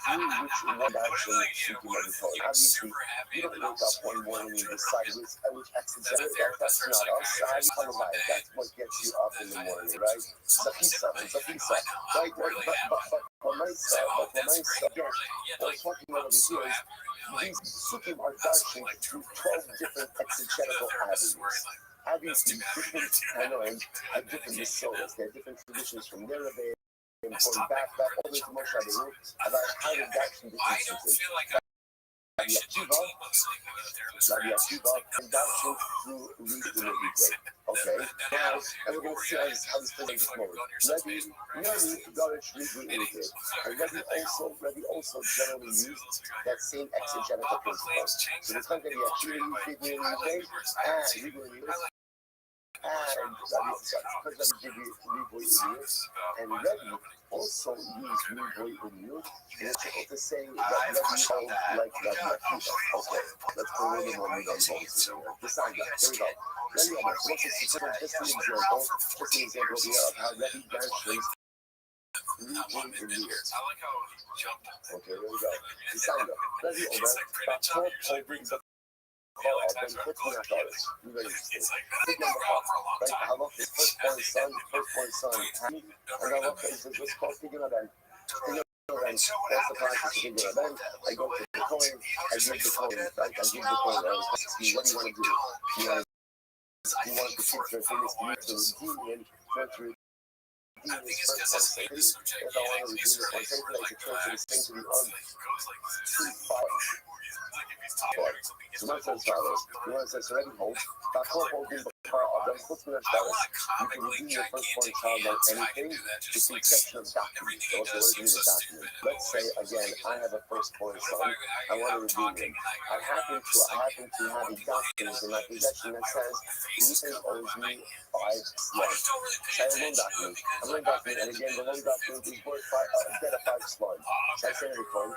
through which one action should be meditated. Obviously, you don't wake up one morning and decide which exegetical, that's not us. How you come alive, that's what gets you up in the morning, right? Safisa, right? But for myself, again, what I'm talking about over here is these psukim are dashing through 12 different exegetical avenues. Obviously, different Tanoim have different Masoras. They have different traditions from their Rebbe and going back all the way to Moshe Rabbeinu about how to dash in different systems. Rabbi Akiva can dash through reading every day. Okay, now, and we're going to see how this plays this moment. Rebbe Garish read every day. And Rebbe also generally used that same exegetical principle. So it's not going to be actually reading every day and reading every day. And Rebbe also used Riboy Unyu, and it's able to say that Rebbe sounds like Rabbi Akiva. Okay, let's put a little more meat on bones here. Decide that. Here we go. Rebbe, just an example here of how Rebbe mentions one in years. I like how he jumped. Okay, there we go. Signed up. That's the over. That's all holding the call out. Then put me at dollars. You ready? Big number four. Right? I love his firstborn son. And I love that he says, let's call figure out then. That's the practice to figure out then. I go to the coin. I give the coin. Right? I give the coin. What do you want to do? You want to fix your famous union. I think it's because his name is so gigantic. He's really like relaxed. Like he goes like this. Like if he's talking or something, So that says dollars. You want to say already hold. That call holding the car up. Then put me at dollars. You can redeem your firstborn child on anything, with the exception of documents. So what's the word document? Let's say again, I have a firstborn son. I want to redeem him. I happen to have a document in my possession that says Ethan owes me 5 slugs. So I have one document. I have one document, and again, the one document is worth get a 5 slugs. So I say to the coin,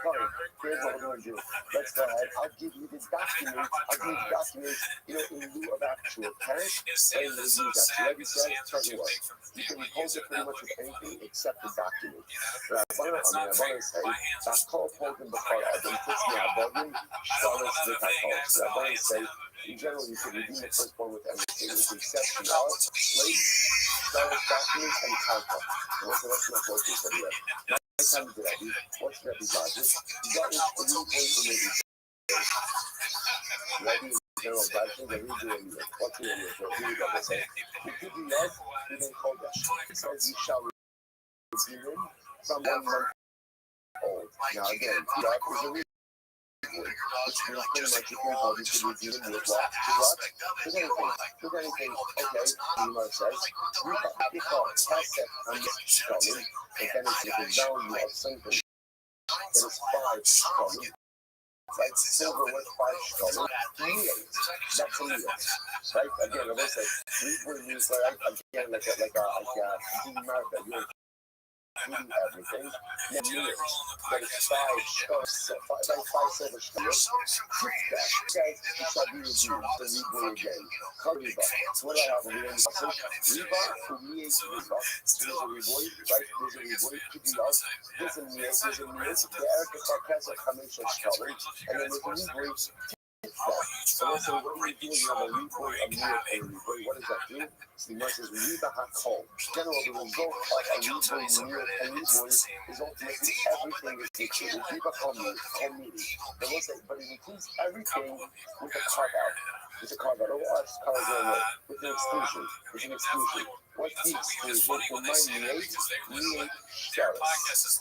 here's what we're going to do. Let's go ahead. I'll give you the document. I'll give you the document, in lieu of actual cash. And you use that. So like you said, tell you what, you can hold it pretty much with anything except the document. But I want to say, that call holding the car up and puts me out volume, dollars with that call. So I want to say, in general, you can redeem the firstborn with everything, with the exception of late, dollars, documents, and contract. And what's the rest of my focus for you? Next time you do that, what's your deposit? That is the new point in the ready general question that we do in the what's in the review of the same. We could be love, we don't call that. It says you shall redeem him from 1 month old. Now again, love is a reason. Which means pretty much you can hold you to redeem him with what? With anything. Okay, Nemo says, because asset on this column, and then it's the value of something. Then it's 5 column. Right, silver with 5 column. That's a meal. Right? Again, as I said, we use like again like a market. You're eating everything. Then years. But it's 5 silver stars. Guys, you shall be redeemed. So we go again. Kariba. So what do I have in the end? Riba, who means Riba. So there's a reward, right? There's a reward to be lost. There's a meal. The Erica Sarkasa Commission Scholar. And then there's a reward. So let's say, what do you do when you have a reward, a meal, and a reward? What does that do? So the says, Riba HaKol. Generally, the result of a reward, meal, and reward is ultimately everything is equal. Riba Komidi. But it includes everything with a carve-out. There's a carve-out. Oh, it's carve-out with an exclusion. There's an exclusion. What's the exclusion? For my meat status.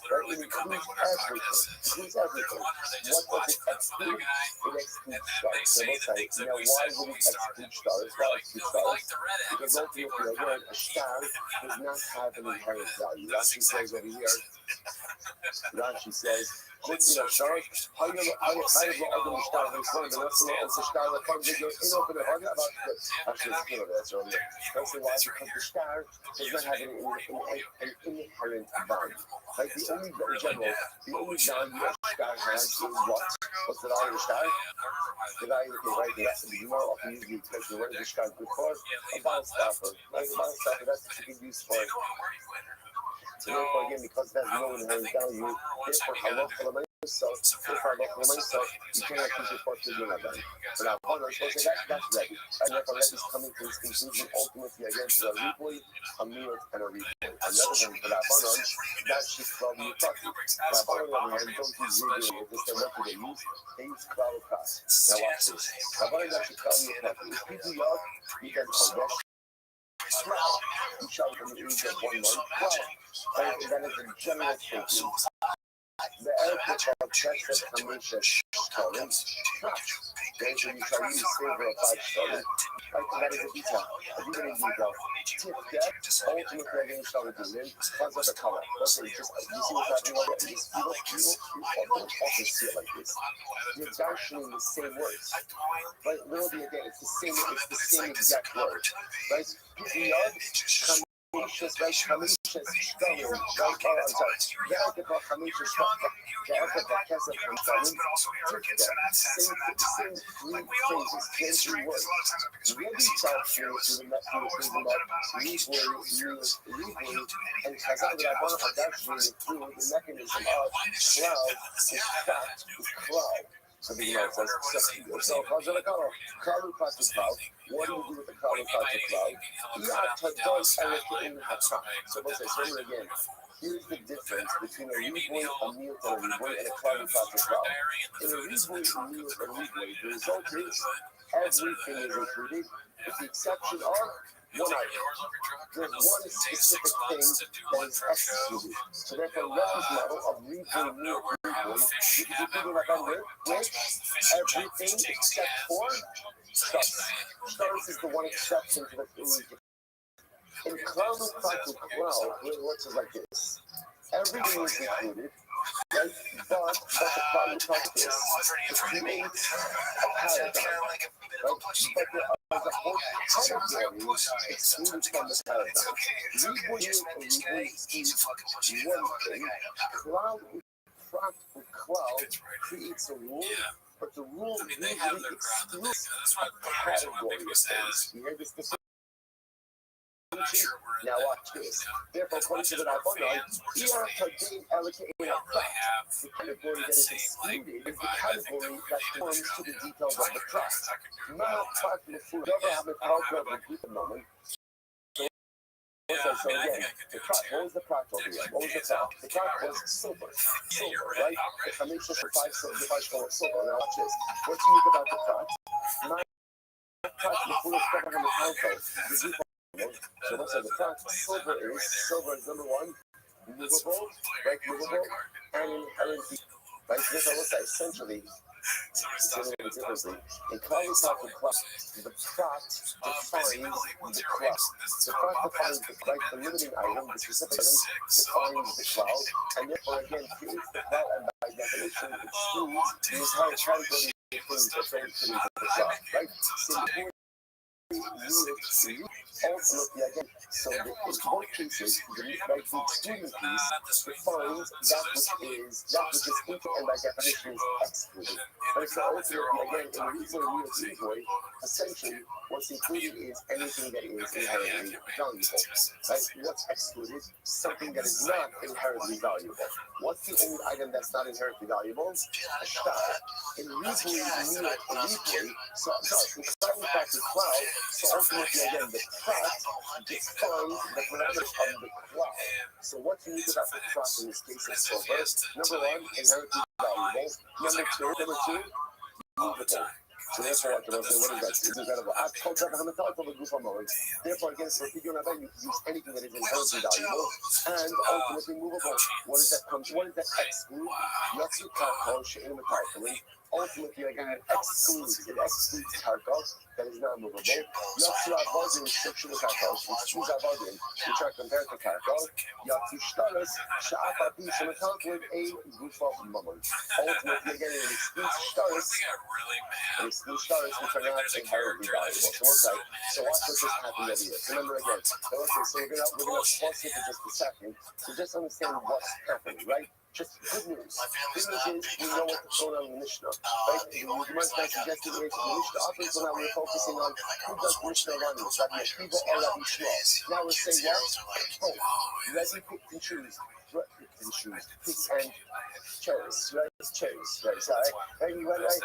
Right? It includes everything. What does it exclude? It excludes stars. So let's say, now why would it exclude stars? Why exclude stars? Because ultimately, again, a star does not have an inherent value. Rashi says over here, Rashi says, stars, how do you other stars respond? The rest of the star that comes in over the heart about the actually it's clear that's earlier. That's why because the star does not have an inherent value. Like the only value a star has is what? What's the value of the star? The value of the rest of the humor often usually because the word of the star before a bounce stopper. Like a bounce stopper, that's what you can use for. So therefore, again, because that's no inherent value, therefore, halacha myself, you cannot use it for figuring out that. But now, that's ready. And therefore, that is coming to this conclusion, ultimately, again, to a reboy, a meal, and a reboy. Another one for that one, that's just from the property. Now, on the other hand, don't use reboy, it's just what do they use? They use cloud cost. Now, watch this. Now, what I should tell you, if people love, you can call you shall from the age of 1 month. Well, that is a general statement. The Erica Chester Commission stolen. Then you shall use silver of 5 stolen. That is a detail. Even in detail. Tip that, ultimately again shall do it because of the color. Okay, just you see what's happening like this? You often see it like this. You're actually in the same words. Right? Literally again, it's the same exact word. Right? People خميشة right خميشة اشتغل right I'm sorry جاءك خميشة اشتغل جاءك كسب خميشة same three phrases same three words really talk to the legally and Chazal that I want to actually through the mechanism of cloud is fact is cloud. So the Gemara says, so cloud plastic cloud. What do you do with the cloud plastic cloud? So we'll say, so again, here's the difference between a revoid, a mute, and a revoid, and a cloud plastic cloud. In a revoid, a mute, and a revoid, the result is everything is included, with the exception of one item. There's one specific thing that is excluded. So therefore, Ramb's model of revoid, mute, revoid, you can do like that with everything except for stars. Stars is the one exception to the thing. In cloud plastic cloud, it works like this. Everything is included, right? But the cloud plastic is creates a paradigm, right? But the whole category excluded from the paradigm. Revoid is one thing. Cloud creates a rule, but the rule they have their ground. That's why category of things. You hear this? Now watch this. Therefore, according to the Rabbanon, the category that is excluded is the category that forms to the details of the prat. Not talking about the moment. So again, the prat, what was the prat over here? What was the prat? The prat was silver. Silver, right? If I make sure for five silver, now watch this. What's unique about the prat? My prat, the full of stuff on the council. So let's say the fact silver is number one, movable, right? Movable, and inherently, right? This I will say essentially, in calling out the class, the prat defines the class. The prat defines the right, the limiting item, the specific item defines the cloud, and therefore again creates the cloud, and by definition excludes the entire category of things that don't fit into the cloud, right? So ultimately, again, so in both cases, the excluding piece defines that which is into and by definition is excluded. But so ultimately, again, in the reason we essentially what's included is anything that is inherently valuable. Right? What's excluded? Something that is not inherently valuable. What's the only item that's not inherently valuable? A star. In reasoning, so I'm sorry, in back to cloud. So ultimately, again, the prat defines the parameters of the cloud. So what's unique about the prat in this case is silver. Number one, inherently valuable. Number two, movable. So therefore, what is that? It's incredible. Therefore, again, so if you can use anything that is inherently valuable and ultimately movable. What does that come to? What does that exclude? Yatsu Karko, She'in Metalfully. Ultimately, again, it excludes Karko, that is not movable. Yatsu Avodim, Shukshun Karko, excludes Avodim, which are compared to Karko. Yatsu Shtaras, Sha'afapi, Shemetalfully, a Gufa Mammon. Ultimately, again, it excludes Shtaras. Which are not inherently valuable. So watch what just happened over here. Remember again. So we're gonna pause here for just a second to just understand what's happening, right? Just good news. Good news is we know what to throw on the Mishnah, right? You might have suggested the Mishnah. Up until now we're focusing on who does Mishnah run, Rabbi Akiva or Rabbi Shmuel. Now we're saying what? Oh, Rabbi pick and choose. Pick and choose, right? Choose, right? So, right? You went right.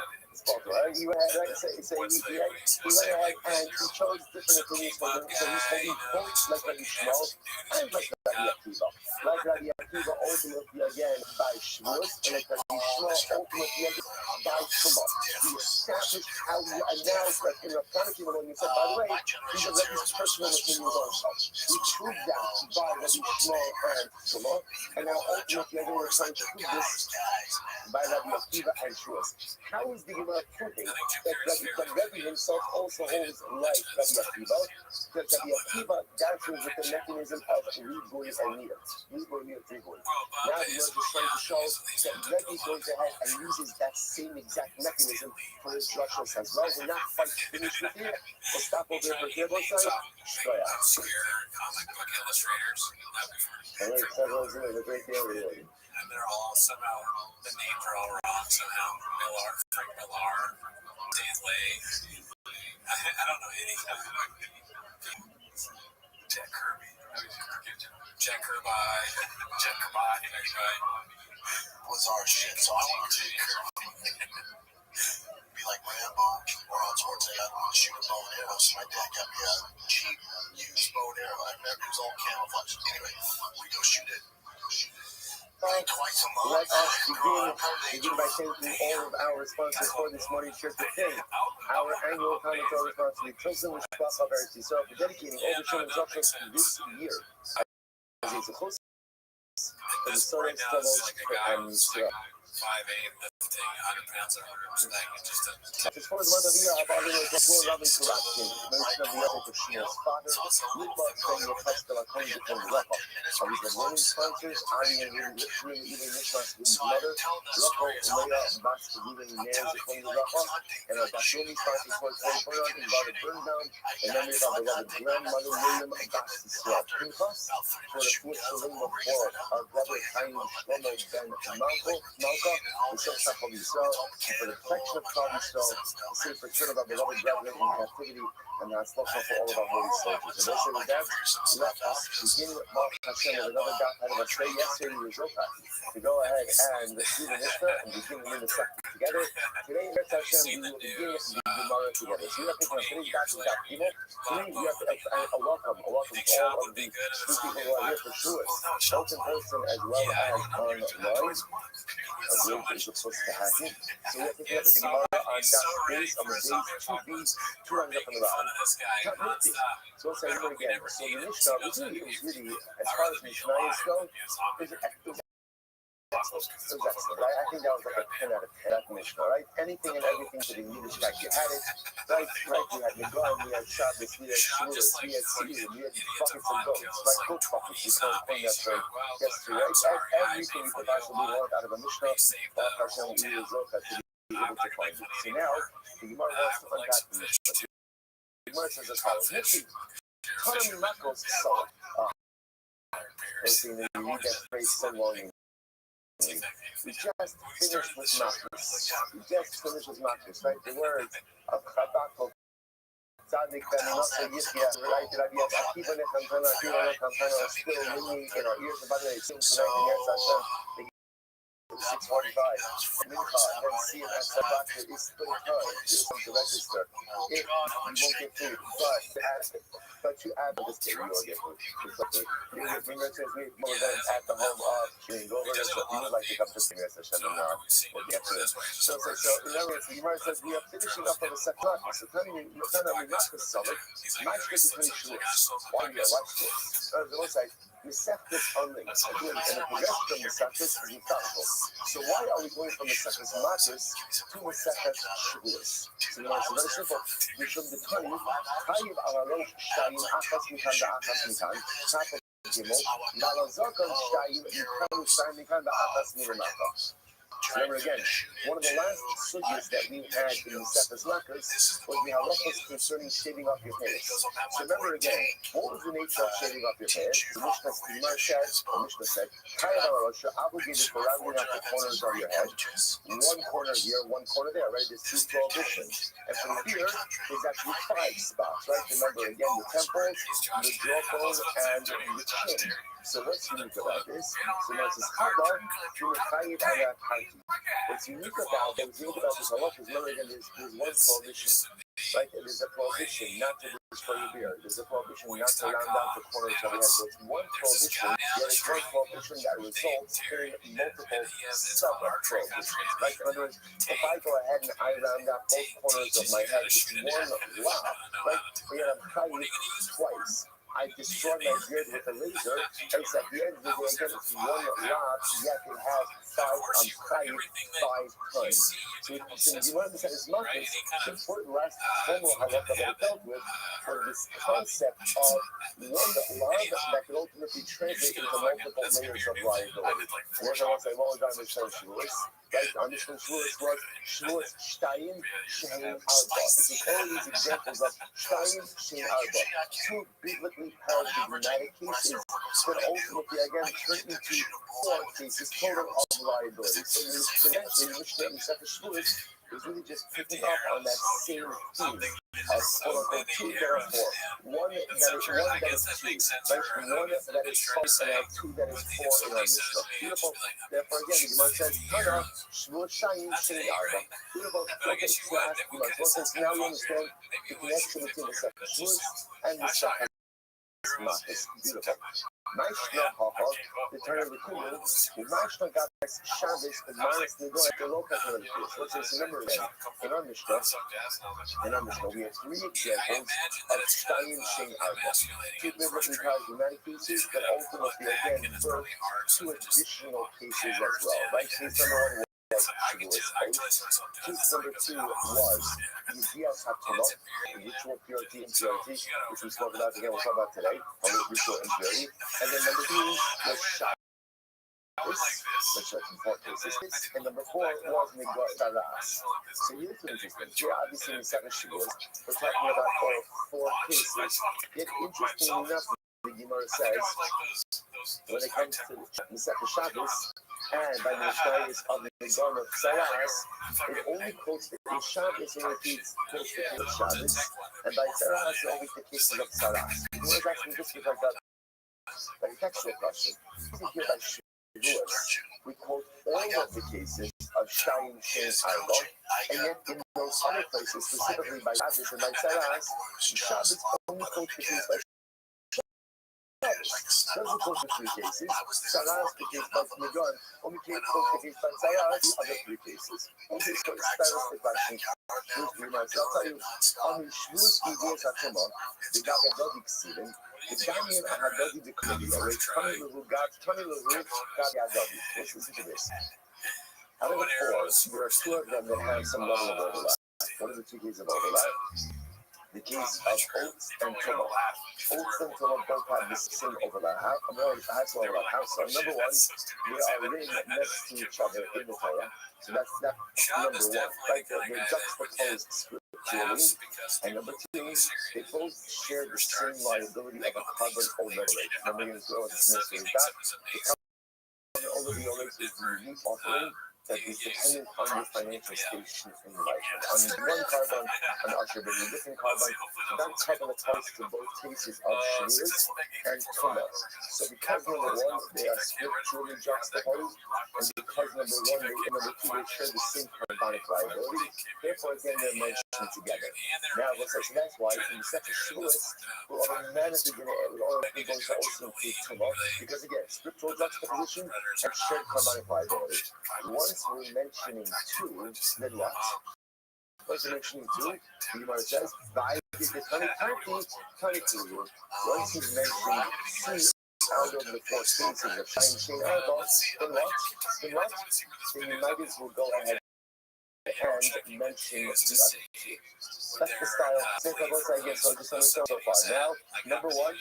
Right? You had right. Say he went ahead and he chose different opinions for him. So he's holding both like Rabbi Shmuel and like Rabbi Akiva. Like Rabbi Akiva ultimately again by Shavuos, and like Rabbi Shmuel ultimately again by Tumah. We established how we announced that in Rav Akiva when we said, by the way, these are Rabbi's personal opinions also. We proved that by Rabbi Shmuel and Tumah, and now ultimately again we're trying to prove this by Rabbi Akiva and Shavuos. How is the Gemara proving that Rabbi himself also holds like Rabbi Akiva? Because Rabbi Akiva dashes with the mechanism of Ribui and Niyat. Ribui, Niyat, Ribui. Now the Gemara is trying to show that Rabbi goes ahead and uses that same the exact mechanism for his drushel says, well, when that fight finished with you, we'll stop over here for table side, straight out. Obscure comic book illustrators. And then several is doing a great deal really. And they're all somehow, the names are all wrong somehow. Millar, Frank Millar, Dan Lay. I don't know any. Jack Kirby. Jack Kirby. Jack Kirby. Was our shit, so I want to be like Rambo or Arnold Schwarzenegger. I want to shoot a bow and arrow, so my dad got me a cheap used bow and arrow. I remember it was all camouflage. Anyway, we go shoot it. Twice a month. Let us begin by thanking all of our sponsors for this morning's trip to King. Our annual commissary sponsor, the Tilson Mishpach of Eretz Yisrael, for dedicating all the children's options this year. As it's a close for the Right Soros, now, it's Tovos, like a guy and who's like 5'8", lifting 100 pounds of like just a. As for the month of the year, our father was Rav Rabbi Kuratkin, mention of the epic of Shmuel's father, Litvak saying the text of Akom B'Kom Lecha. Are these the morning sponsors? Ani and Restream, even Nishmas Gim's mother, Rachel, Leah, Bas, even Ner, Zichron Lecha, and our Bashumi sponsors for 2021 involved Burndown, in memory of our beloved grandmother Miriam Bas Yisrael Pinchas, for the fourth Shalom of war, our brother Chaim Shlomo Ben Malka, the Shach of Yisrael, and for the protection of Klal Yisrael, the safe return of our beloved brethren in captivity, and the Hatzlacha for all of our holy soldiers. And also with that, let us begin Baruch Hashem with another dot out of our say yesterday we were to go ahead and do the Mishnah and begin the Mishnah together. Today, Baruch Hashem, we will begin the Gemara together. So we have to put today's dot is dot Gimel. Today, we have a welcome to all of the new people who are here for sure, both in person as well as online. A great thing is supposed to happen. So we have to get the Gemara on dot base on the base 2B, 2 runs up on the bottom. So let's say it again. So the Mishnah is really, as far as Mishnayos go, is excellent. Right? I think that was like a 10 out of 10 at Mishnah, right? Anything and everything to the Yiddish guy. You had it, right? We had Negon, we had Shabbos, we had Shavuos, we had Tzidin, we had buckets of goats, right? Goat buckets. We call it that for yesterday, right? Everything we could possibly want out of a Mishnah, Baruch Hashem, we result that to be able to find it. So now, the Gemara wants to unpack the Mishnah. The Gemara says as follows. Tanami Makos Salah. Let's see, you read that phrase so long. We just finished with Makos. Right? The words of Chabakov, Tzadik Ben Nasa Yishya, right? Rabbi Akiva Nechantana, Akiva Nechantana are still ringing in our ears. And by the way, it seems tonight in Yetz Hashem, 6:45. Mincha, then see it as Sabbath is still time. There's some to register. If you won't get paid, but you add this to you will get paid. The finger says we more than at the home of being over this, but you would like to come to sing as Hashem and we'll get to it. So in other words, the Gemara says we are finishing up on the second one. So telling you, you're not a solid. Nice good to finish short. Why you watch this? The one side. Mesechus only, and the rest of Mesechus is methodical. So why are we going from Mesechus Matis to Mesechus Shavuos? So it's very simple. Mishum the Tani, Chayiv Alarosh Shtayim Achas Mikan Achas Mikan, Chapel Gimel, Malazakon Shtayim Mikan Shtayim Mikan Achas Mikan. Remember again, one of the last sugyas that we had in the Sefer Lakas was the halachos concerning shaving off your hair. So remember again, what was the nature of shaving off your hair? The Mishnah said, Chayav HaRosha, obligated for rounding out the corners of your head. One corner here, one corner there, right? There's two prohibitions. And from here, there's actually 5 spots, right? Remember again, the temples, the jawbone, and the chin. So what's unique about this? So now it says, what's unique about this halach is, remember again, there's one prohibition, right? There's a prohibition not to destroy your beard. There's a prohibition not to round out the corners of your head. So it's one prohibition, yet it's one prohibition that results in multiple sub-prohibitions, right? In other words, if I go ahead and I round out both corners of my head with one lock, right? Yet I'm chayiv twice. I destroyed my beard with a laser, except at the end of the day, again, it's one lock, yet it has 5 times. So you want to say as much as the important last formal halakha that we dealt with for this concept of one love that can ultimately translate into multiple layers of liability. Whereas I want to say, well, I'm going to say Shavuos. Right? The understood Shavuos was Shavuos Shtayim Shein Arba. This is all these examples of Shtayim Shein Arba. Two biblically paradigmatic cases that ultimately again turn into four cases total of liability. So the Mishnah in Sefer Shavuos is really just picking up on that same theme of quote-unquote two that are four. One that is two, right? One that is false and two that is four in our Mishnah. Beautiful. Therefore, again, the Gemara says, Hana, Shavuot Shayim Shein Arba. Beautiful. Okay, so ask the Gemara. Well, since now we understand the connection between the Sefer Shavuos and the Sefer Matis. Beautiful. Mashna Haha, the turn of the Kulu, the Mashna got Shabbos, the minus the go at the local religious. Let's just remember that in our Mishnah, we have three examples of Shtayim Shein Arba. Two biblically paradigmatic cases that ultimately again birth two additional cases as well. Right? Case number one was Shavuos, right? Case number two was Yedias HaTorah, ritual purity, impurity, which we spoke about again, we'll talk about today, ritual impurity. And then number three was Shabbos, which are important cases. And number four was Nigor Taras. So here's what's interesting. Here, obviously, in the second Shavuos, we're talking about all four cases. Yet, interestingly enough, the Gemara says, when it comes to the second Shabbos, and by the Mishnayos of the Nigor Taras, it only quotes the Shabbos and repeats quotes the case of Shabbos, and by Taras, it only the cases of Taras. It was actually just because like a textual question. Here by Shavuos, we quote all of the cases of Shtayim Shein Arba, and yet in those other places, specifically by Shabbos and by Taras, Shabbos only quotes the case by doesn't quote the three cases. Taras, the case by Nigor, only quotes the case by Taras, the other three cases. Okay, so that was the question. I'll tell you, on the Shavuos Yedias HaTorah, the Gabi Dodi Ksidim, the Daniel Ahadodi the Kodia, Tani Lehu Gabi Adodi. Let's listen to this. Out of the four, there are two of them that have some level of overlap. What are the two cases of overlap? The case of oats and Tumah. Oats and Tumah both have the same overlap. I have some overlap. How so? Number one, they are written next to each other in the Torah. So that's number one. Right? They're juxtaposed scripturally. And number two, they both share the same liability of a carbon overlay. Remember, you know what this means is that the carbon overlay is the unique offering that is dependent on your financial station in life. On one carbon, an usher, but a different carbon. That carbon applies to both cases of Shavuos and Tumah. So because number one, they are scripturally juxtaposed, and because number one, and number two, they share the same carbonic liability, therefore again they're mentioned together. Now, so that's why in the second Shavuos, we're automatically going to also include Tumah, because again, scriptural juxtaposition and shared carbonic liability. Once we're mentioning two, then what? Once we're mentioning two, the Gemara says, by the Tani Kuru. Once he's mentioned three out of the four cases of Shtayim Shein Arba, then what? Then you might as well go ahead and mention the other two. That's the style. So I guess so just understand so far. Now, number one,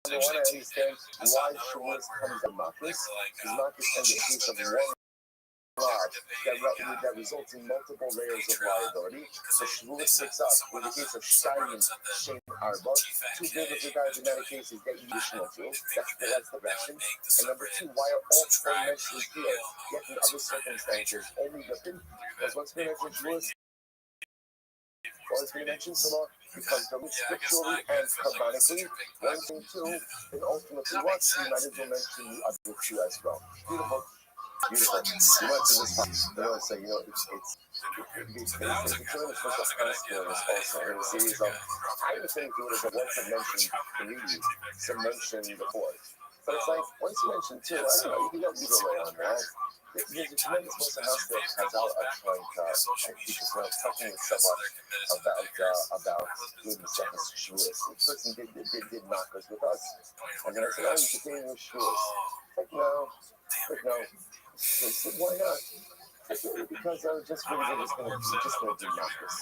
I understand why Shavuos comes to Matis. Because Matis ends the case of one that results in multiple layers of liability. So Shavuos picks up with the case of Shtayim Shein Arba, two biblically paradigmatic cases get additional to. That's the version. And number two, why are all four mentioned here, yet in other circumstances only written? Because once we mention Shavuos, once we mention Tumah, becomes double scripturally and carbonically. One thing, two, and ultimately what? You might as well mention the other two as well. Beautiful. Beautiful. You went to this part. I want to say, it's a tremendous social principle in this also. In a series of, I would think it would have been once I mentioned three, to mention the fourth. But it's like, once you mention two, I don't know, you can go either way on that. There's a tremendous social house that has out a trying to keep us around talking with someone about doing the second Shavuos. The person did knock us with us. And then I said, oh, you continue with Shavuos. Like, no. I said, why not? I said, because I was just going to do Marcus.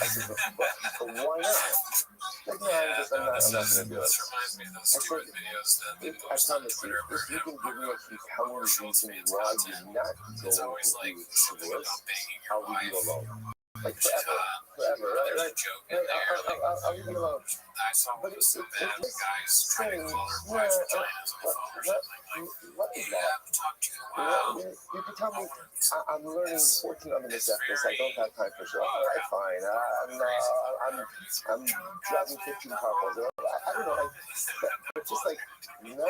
I said, but why not? Like, no, I'm not gonna do it. This reminds me of those stupid videos that they I post on promise you, Twitter if you can give me a compelling reason why you're not it's going always to like do something this, about banging your I'll leave you wife. alone. Like forever, right? There's a joke in there. I'll leave you alone. I saw one was so bad. The guy's trying to call her wife's vaginas on the phone or something. What Hey, is I that? haven't talked to you in a while. You can tell me I'm learning 14 other minutes after this. I don't have time for sure. All right, fine. I'm driving 15 carpools. I don't know, like, but just like, no.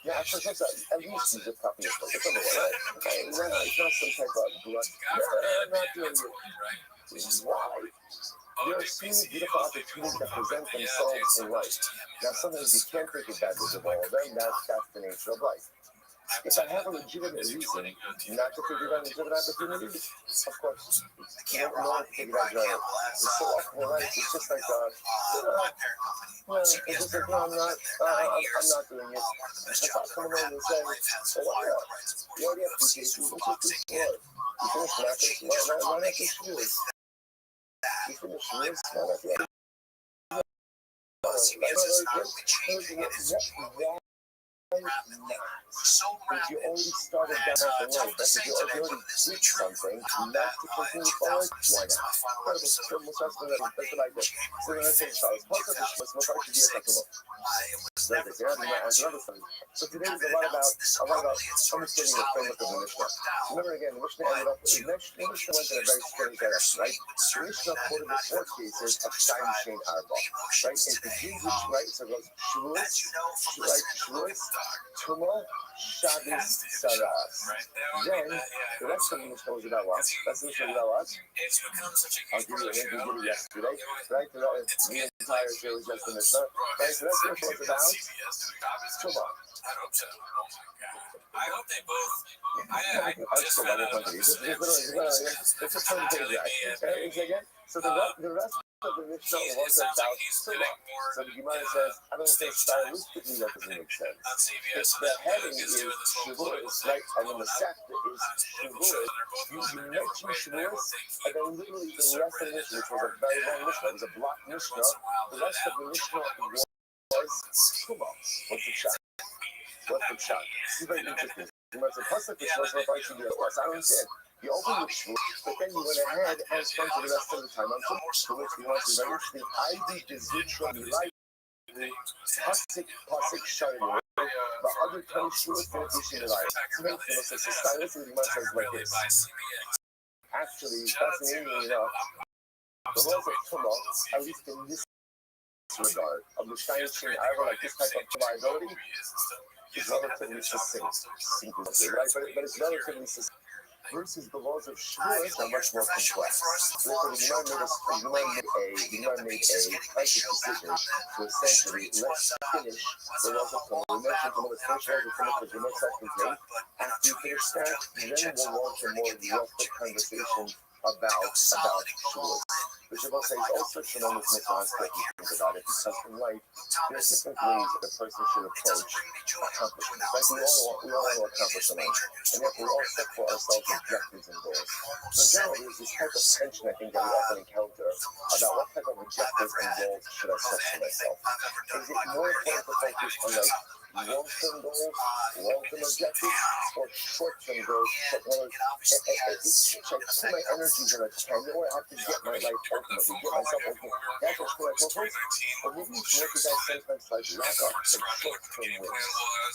Yeah, for sure. At least use a proper mistake. It's number one, right? Okay, no, it's not some type of glut. I'm not doing it. Why? There are so many beautiful opportunities that present themselves in life. Now, sometimes you can't take advantage of all of them. That's the nature of life. If I have a legitimate reason not to take advantage of an opportunity, of course, no one can take advantage of it. It's so often, right? It's just like, it's just like, no, I'm not doing it. If I come along and say, well, why not? You already have 2 cases, let's just do 4. You finish practice, why not just do it? You finish this, why not do it? If you already started down the life, if you already did something, not to continue forward, why not? So what I did. So then I think, so today is a lot about understanding the framework of the Mishnah. Remember again, the Mishnah ended up, the Mishnah went in a very strange direction, right? The Mishnah quoted the 4 cases of Shine Shane Arba, right? And the Jewish, right? So it goes Shavuos, right? Shavuos, Tumah, Shabbos, Saras. Then the rest of the Mishnah was about what? That's the Mishnah was about what? It's become such a I'll give you a hint. We did it yesterday, right? The entire show was just the Mishnah, right? So that's the Mishnah was about Tumah. I hope so. Oh my god. I hope they both. I just So found out it's a fun thing, right? So the rest of the Mishnah was about Tumah. So the Gemara says, I don't think stylistically that doesn't make sense. on CBS. If the heading is Shavuos, right, and then the chapter is Shavuos, you mention Shavuos, and then literally the rest of the Mishnah, which was a very long Mishnah, it was a block Mishnah, the rest of the Mishnah was Tumah. What's the shot? What's the shot? This is very interesting. You might say, Pasuk is supposed to be the course. I don't understand. You open with Shavuos, but then you went ahead and spent the rest of the time on Tumah, for which we want to be very interesting. I did the Zitra Milai. Pasuk Shalom. The other 20 Shavuos didn't issue the life. So stylistically, the says like this. Actually, fascinatingly enough, the laws of Tumah, at least in this regard, of the Shine Shane, like this type of liability, is relatively succinct, right? But it's relatively succinct. Versus the laws of Shavuos are much more complex. Therefore, the Gemara made a conscious decision to essentially let's finish the laws of Tumah. We mentioned some of the first laws of Tumah because they're more self-contained. After you finish that, then we'll launch a more rough conversation about Shavuos. The Shavuot says also tremendous mitzvahs that you think about it, because in life, there are different ways that a person should approach accomplishments. Like we all want to accomplish something, and yet we all set for ourselves objectives and goals. So in general, there's this type of tension I think that we often encounter about what type of objectives and goals should I set for myself. Is it more important to focus on like long-term goals, long-term objectives, or short-term goals? Should I put my energies in a time where I have to get my life ultimately, get myself ultimately? That's what's going to go first. Or maybe it's more because I sometimes like lack of some short-term wins.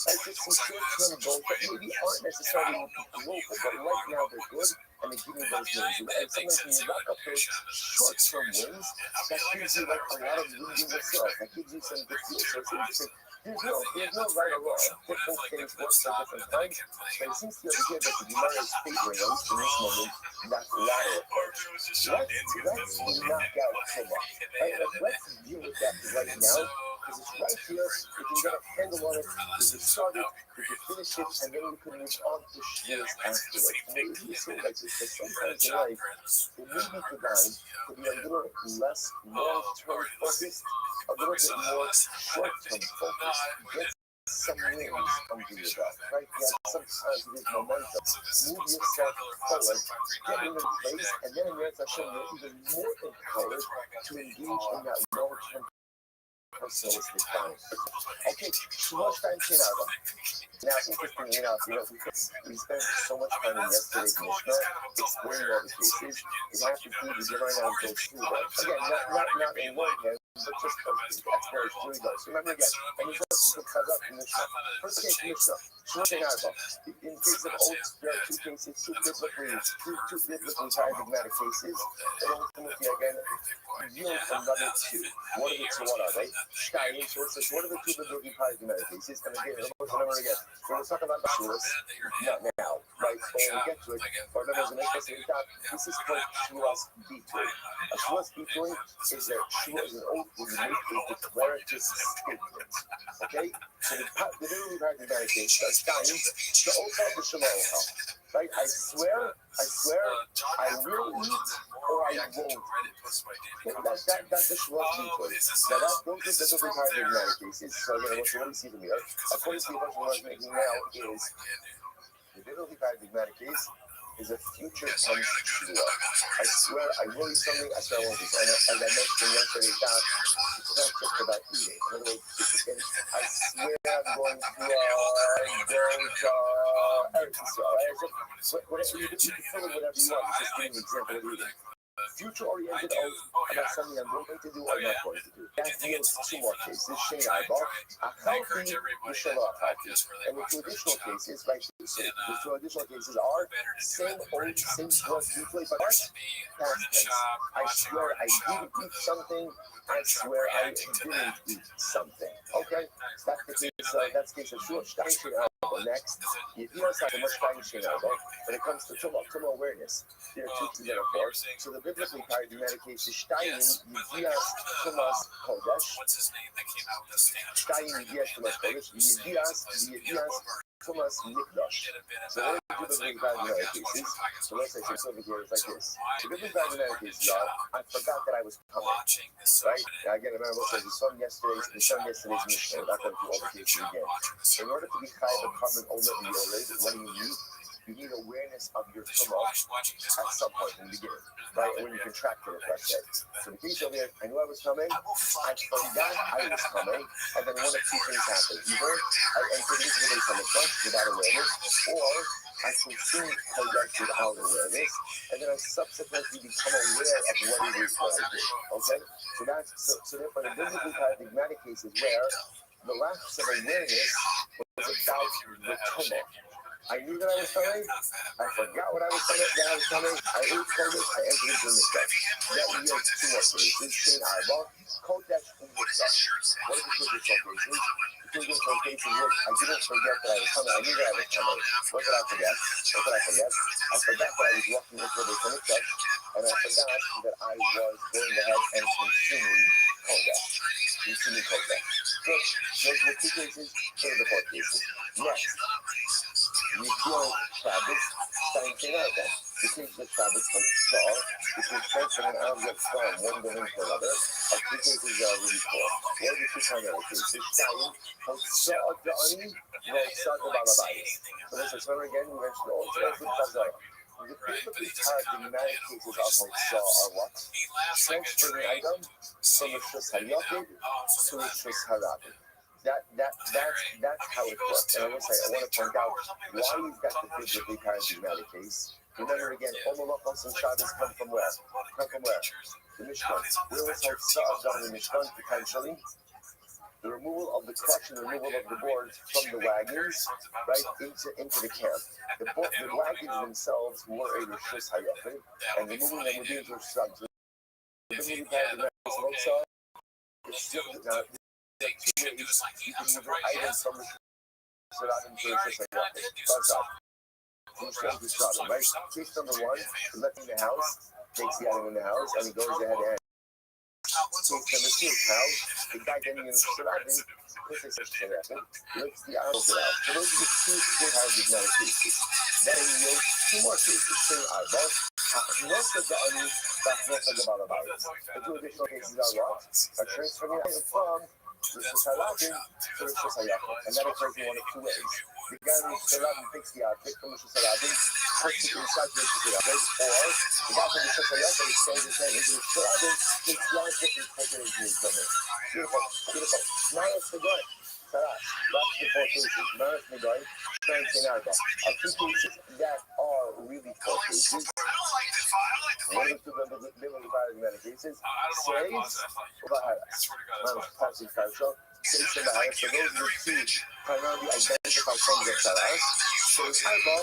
Like just some short-term goals that maybe aren't necessarily global, but right now they're good and they give me those wins. And sometimes when you rack up those short-term wins, that gives you like a lot of wins in yourself. That gives you some good feels. So it's interesting. There's no right or wrong. Different things work for different times, but it seems to be here that the Gemara is favoring, at least in this moment, that latter approach. Let's knock out Tumah. Right? Let's deal with that right now, because it's right here. We can get a handle on it. We can start it, we can finish it, and then we can move on to Shavuos afterwards. Maybe you feel like this, but sometimes in life, it may be designed to be a little less long-term focused, a little bit more short-term focused. some wins under your belt, right? You have some positive momentum. Move yourself forward, get in place, and then in Yetz Hashem, you're even more encouraged to engage in that long-term personalistic time. Okay, Shlosh time Shinaba. Now, interestingly enough, we spent so much time in yesterday's Mishnah explaining all the cases. It has to do with right now go through them. Again, not in one hand, but just exploration. Here we go. So remember again, and you first put Chazak in Mishnah. First case Mishnah, Shlosh Shinaba. In case of oaths, there are two cases, two biblically paradigmatic cases. And ultimately, again, yield another two. What are the two? What are they? Shtayim. So it says, what are the two biblically paradigmatic cases? And again, remember again, we're going to talk about the shulas, not now, right? But when we get to it, or remember, the next thing this is called shulas bituin. A shulas bituin is that shula is an oath where you make a declarative statement. Okay? So the biblically paradigmatic case, Shtayim, the oath of the Shema. Right? I swear, I will eat or I won't. That's the Shlosh Bituin. Now those are the paradigmatic cases. So again, what we see from here, according to the question I was making now, is the biblically paradigmatic case is a future tense shula. I swear I will eat something, I swear I won't eat. And as I mentioned yesterday, it's not just about eating. In other words, I swear I'm going to Eretz Yisrael. Whatever you can fill it whatever you want. It's just giving an example of eating. Future-oriented oath about something I'm going to do or not going to do. That yields two more cases. Shein Arbach, Achalti, Mishalah Achalti. And the two additional cases, right? The two additional cases are same oath, same plus deeply, but past tense. I swear I didn't eat something. I swear I didn't eat something. Okay, that's the case. That's the case of Shein Arbach. Next, you hear us like a much when it comes to Tumah awareness. There are two together for. So the biblically paradigmatic case is Shtayim Yedias Tumas Kodesh. Shtayim Yedias Tumas Kodesh. Yedias Tumas Mikdash. So what are the biblically paradigmatic cases? So let's say some over here is like this. The biblically paradigmatic cases are, I forgot that I was coming. Right? Again, remember what says the sun yesterday's Mishnah. We're not going through all the cases again. In order to be chayav a carbon over the Yored, what do you need? You need awareness of your tumah at some point in the beginning, right? When you contract it, let's say. So the case over here, I knew I was coming, I forgot I was coming, and then one of two things happened. Either I entered into the base on the front without awareness, or I consumed kodesh without awareness, and then I subsequently become aware of what it is that I did. Okay? So therefore the biblically paradigmatic case is where the lapse of awareness was about the tumah. I knew that I was coming. I forgot what I was coming. I ate kodesh. I entered into the mikdash. That yields two more cases. Shein Arbach, kodesh and mikdash. What are the two additional cases? The two additional cases was I didn't forget that I was coming. I knew that I was coming. What did I forget? I forgot that I was walking into the mikdash, and I forgot that I was going ahead and consuming kodesh. Good. Those are the two cases. Those are the four cases. Next. You feel Shabbos, starting to know that. You think the Shabbos from Shah, if you transfer an object from one domain to another, our two cases are really four. What are the two primary cases? Shtayim, Hoshah Da'ani, Hoshah Balabayis. So let's remember again, we mentioned all today with Chazar. The biblically paradigmatic cases of Hoshah are what? Transferring an item from a Shus HaYapid to a Shus HaRabid. That's how it works. And I want to point out why is that the biblically paradigmatic case. Remember again, Omolokos and Shabbos come from where? The Mishkan. Where was Hoshah done in the Mishkan potentially? The removal of the crutch and the removal of the boards from the wagons, right, into the camp. The wagons themselves were a Rishus Hayafid, and removing them would be into Rishus Hayafid. The biblically paradigmatic case of Hoshah is still not. You can use items from the Shiradim to the Shiradim, right? Case number one, collecting the house, takes the item in the house, and he goes ahead and case number two, house, the guy getting in the Shiradim, puts the Shiradim, lets the animals out. So those are the two paradigmatic cases. then you two more cases, same eyeball. Most of the only that's most of the bottom line. The two additional cases are what? Are transferring it from Rishus Halabim to Rishus Hayachid. And that occurs in one of two ways. The guy in Rishus Halabim takes the object from Rishus Halabim, puts it inside Rishus Hayachid, or the guy from Rishus Hayachid extends his hand into Rishus Halabim, takes the object and puts it into his domain. Beautiful, beautiful. Now let's go. That's the four cases. Merit Megoy, Strength and Arba. Are two cases that are really four cases. One of the two biblically violating many cases. Saves passing partial. Saves and Bahaya. So those are the two primarily identified forms of Saras. Saves Arba.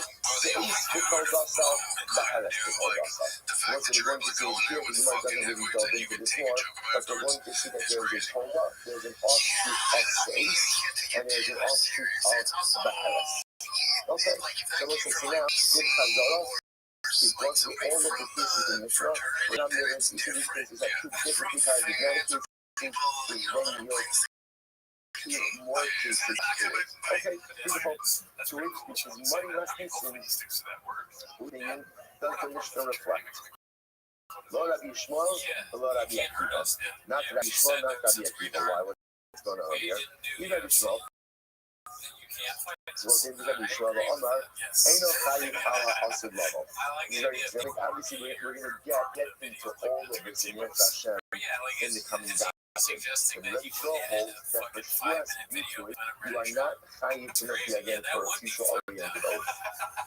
Saves Bikol Basal. Bahaya Bikol Basal. What we're going to see here, we might doesn't really delve into this more, but we're going to see that there is a Toga, there's an offshoot of Saves, and there's an offshoot of Bahalas. Okay, so listen to now, good Chazorah, is going through all of the cases in Mishnah. We're not moving to each of these cases are two different paradigmatic cases, is when you're two more cases to it. Okay, beautiful. To which, which is money less than sin, opinion, does the Mishnah reflect? Lo Rabbi Yishmael, lo Rabbi Akiva. Not Rabbi Yishmael, not Rabbi Akiva. Why? What's going on here? Rabbi Yishmael. So what did Rabbi Yishmael Omar? Eino Chayiv Ala Asid Level. It's very specific. Obviously, we're going to get into all of this in Yom Hashem in the coming days. But Rabbi Yishmael holds that for Shvuas Mitzvah, you are not Chayiv to look again for a future-oriented oath.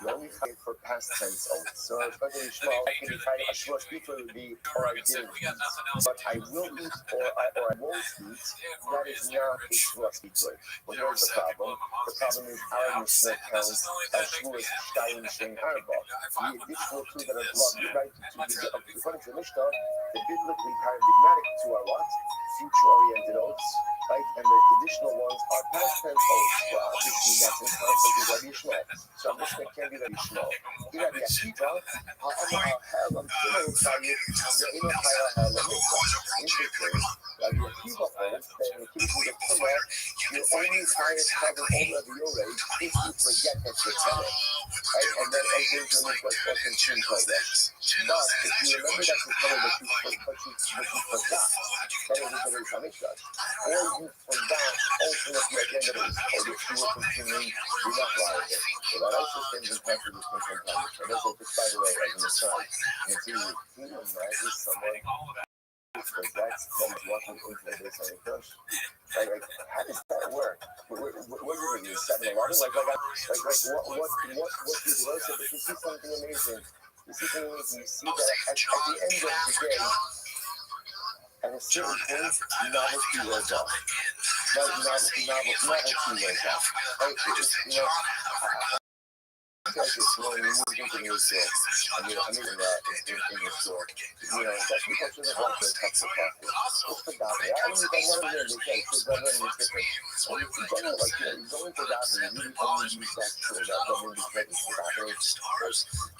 You only Chayiv for past tense oaths. So Rabbi Yishmael, I can be Chayiv, a Shvuas Mitzvah would be, or I didn't eat, but I will eat, or I won't eat. That is not a Shvuas Mitzvah. But here's the problem. The problem is our Mishnah counts as Shvuas Shtayim Shein Arba. The additional two that are blocked, right? According to the Mishnah, the biblically paradigmatic two are what? Future-oriented oaths, right? And the additional ones are past tense oaths. Well, obviously, that's in conflict with Rabbi Yishmael. So Mishnah can't be Rabbi Yishmael. Rabbi Akiva, interesting. Rabbi Akiva holds that in the case of the Torah, your only highest cover over the Yoreh if you forget that you're telling. Right? And then enters in the question Shin Torah. But if you remember that you covered that you forgot, then it is a very funny shot. Or you forgot ultimately at the end of it, or if you were continuing, you're not lying. So that also stands in fact with this question. And that's what, by the way, as an aside, and it's easy, you know, imagine someone because that's walking into the base on a crush. Like, how does that work? What are you doing? 7-Eleven? Like, what do you do? But you see something amazing. You see that at the end of the day, at a certain point, novelty wears off. Novelty wears off. Right? It's, you know, when we moved into the new store, I'm even in the store. You know, that's because there's a bunch of cups of coffee. It's for Davi. I don't even know the case, because I'm learning this different. So you go, like, you go into Davi, and you only use that tool, that doesn't be credit for Davi. You don't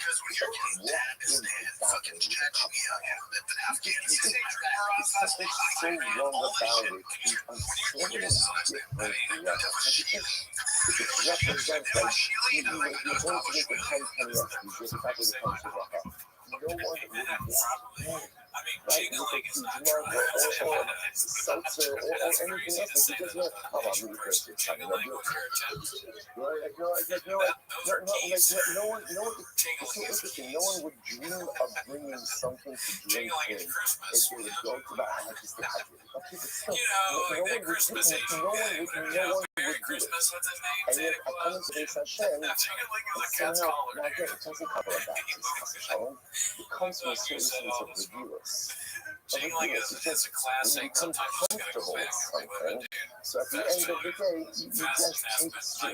walk into Davi with a cup of coffee. It's something so wrong about it. It's unfortunately different. It represents, like, you're going to make a 10 penny extra just the fact that it comes to Rafa. No one would be right? With a huge mug or seltzer or anything else. Like, you just know, oh, I'm really thirsty. I'm going to do it. It's so interesting. No one would dream of bringing something to drink in if they would go to the I just get hydrated. Okay, but still, no one would do it. And yet, I come into Beis Hashem, and somehow, now again, it doesn't cover a back to Hashem. It comes from a certain sense of reviewers. It's just when you become comfortable with something. So at the end of the day, you just take certain risks. We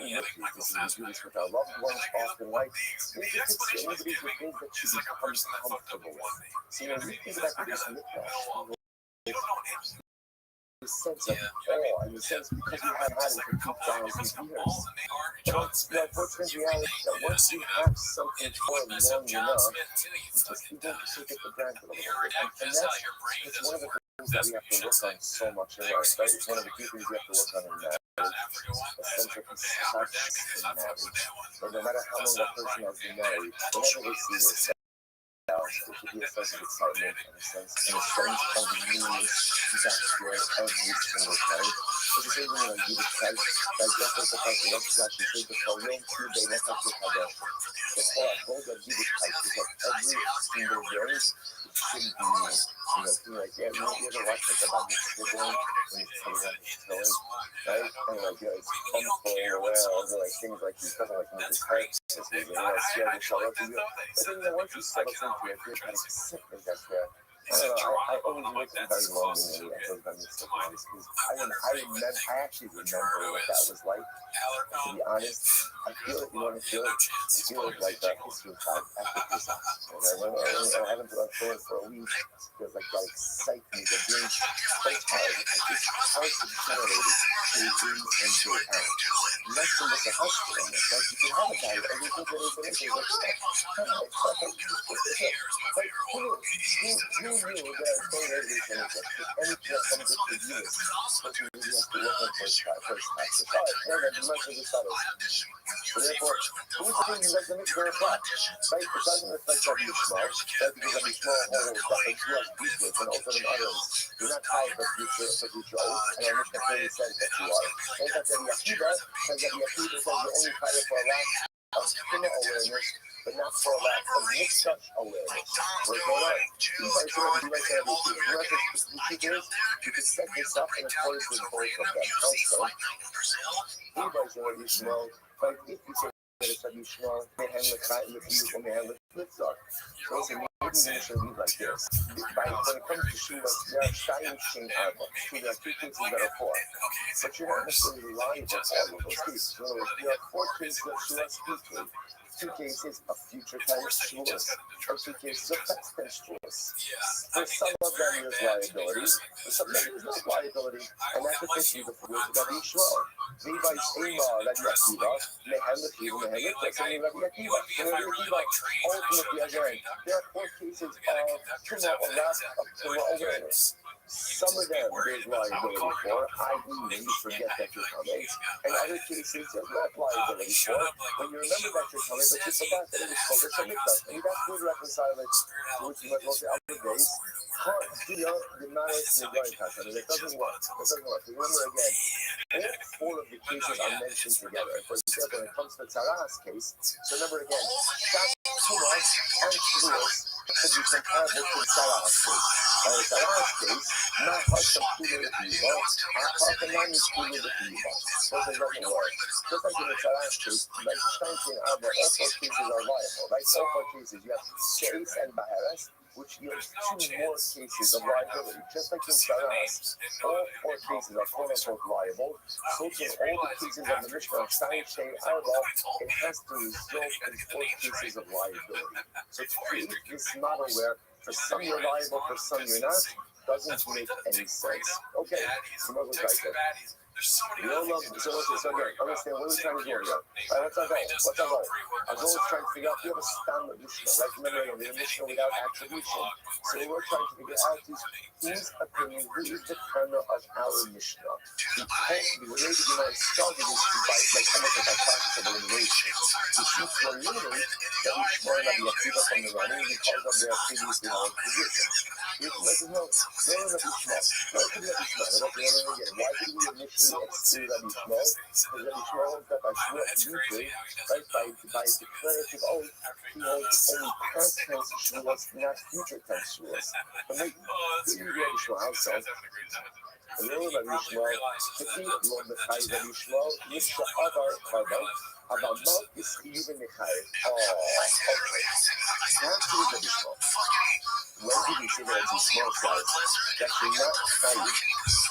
do this with our loved ones often, like, we just take certain risks with things that you become comfortable with. So when we think about this mikdash, the sense of awe, in the sense because we have had it for 2,000 years. But unfortunately, reality that once you have something for long enough, you don't take it for granted a little bit. And that's one of the things that we have to work on so much in life, right? It's one of the key things we have to work on in that. Africa one. essential piece of touch in marriage. But no matter how long that person has been married, whenever they see this, there should be a sense of excitement and a sense of newness that share every single time. So the thing when you decide, like that's what the fact that that's actually said the following two day not have to have the whole goal that you decide is that every single day it should be new. You know, like yeah, you ever watch like about the children when it's telling them it's going, right? And like yeah, it's comfortable or whatever, like things like you doesn't like move his heart. You know, it's yeah, you show up to you. But then once you settle into it, you're kind of accepting that I don't know, I always listen very long when the episodes by Mr. Nice because I actually remember what that was like. And to be honest, I feel it, you want to feel it? I feel it like that history time after this happens. And I haven't been on shore for a week. It feels like that excites me. The dream so hard. It's hard to generate it to dream and to out. Less than just a hospital, right? You can have a diet and you can get it in like who knew that phone radiation is just anything that comes with the unit, but you really have to work on first taxes. All right, now that you might have decided. So therefore, who's the thing that makes their flat? Right? It doesn't reflect that you're small, right? Because of the small holes that you have weakness and also the others. You're not high for future old, and our mission clearly says that you are. And that the Yahuda says that Yahuda says you're only higher for a lack of sinner awareness, but not for a lack of mixed-up awareness. Where's going on? You can set this up in accordance with the voice of that council. Anybody's already small, but if you say that it's a small, they handle it right in the view when they handle it flip side. So it's a movement should be like this. When it comes to Shula, there are Stein Arba. So there are two cases that are four. But you're not necessarily relying on all of those cases. In other words, there are 4 cases of Shula speaking. 2 cases of future tense Shulas, or 2 cases of past tense Shulas. For some of them there's liability, for some of them there's not liability, and that's what this is the Rabbi Yishmael. Levi Sema, Rabbi Akiva, Mehem Lefiv, Mehem Lefiv, and Rabbi Akiva. And Rabbi Akiva, ultimately again, there are 4 cases of Tumah or lack of Tumah awareness. Some of them there's liability for, i.e. when you forget that you're coming, and other cases there's not liability for, when you remember that you're coming, but you forgot that it was called a Shemikah, and you got to reconcile it to which you might go to other days. The marriage is going to happen, and it doesn't work. Remember again, all 4 of the cases are mentioned together. For example, when it comes to Tzara's case, so remember again, that Tumah and Shvuos could be comparable to Tzara's case. Now, in Tzara's case, not Hashem Kulu L'Kiva, Hakaman is Kulu L'Kiva. So it doesn't work. Just like in the Tzara's case, like Steinstein Arba, all 4 cases are liable, right? All 4 cases, you have Sheis and Baharas, which yields 2 more cases of liability. Just like in Tzara's, all 4 cases are quote-unquote liable. So in all the cases of the Mishnah, Steinstein Arba, it has to result in 4 cases of liability. So to create this model where for some you're liable, for some you're not, doesn't make any sense. Okay, so what was like that? We all love it. So again, understand what are we trying to do here? What's our goal? Our goal is trying to figure out if you have a standard Mishnah. Like remember, we have a Mishnah without attribution. So what we're trying to figure out is whose opinion, who is the kernel of our Mishnah? The way the Gemara started is by like almost like a process of elimination. We seek to eliminate the Mishnah and the Akiva from the running because of their previously held position. We have to let them know, no, not Mishnah. No, it could be a Mishnah. Why did we initially exclude Rabbi Shmuel? Because Rabbi Shmuel holds that by Shmuel Yitri, right, by declarative oath, he holds only past tense Shmuels, not future tense Shmuels. But maybe Rabbi Shmuel also. And then Rabbi Shmuel, Tiki, Lord Mechai, Rabbi Shmuel, Yisra Avar Karban, about Mount Yischiv and Mechai. Oh, okay. That's who Rabbi Shmuel. When did we say that Rabbi Shmuel says that you're not fighting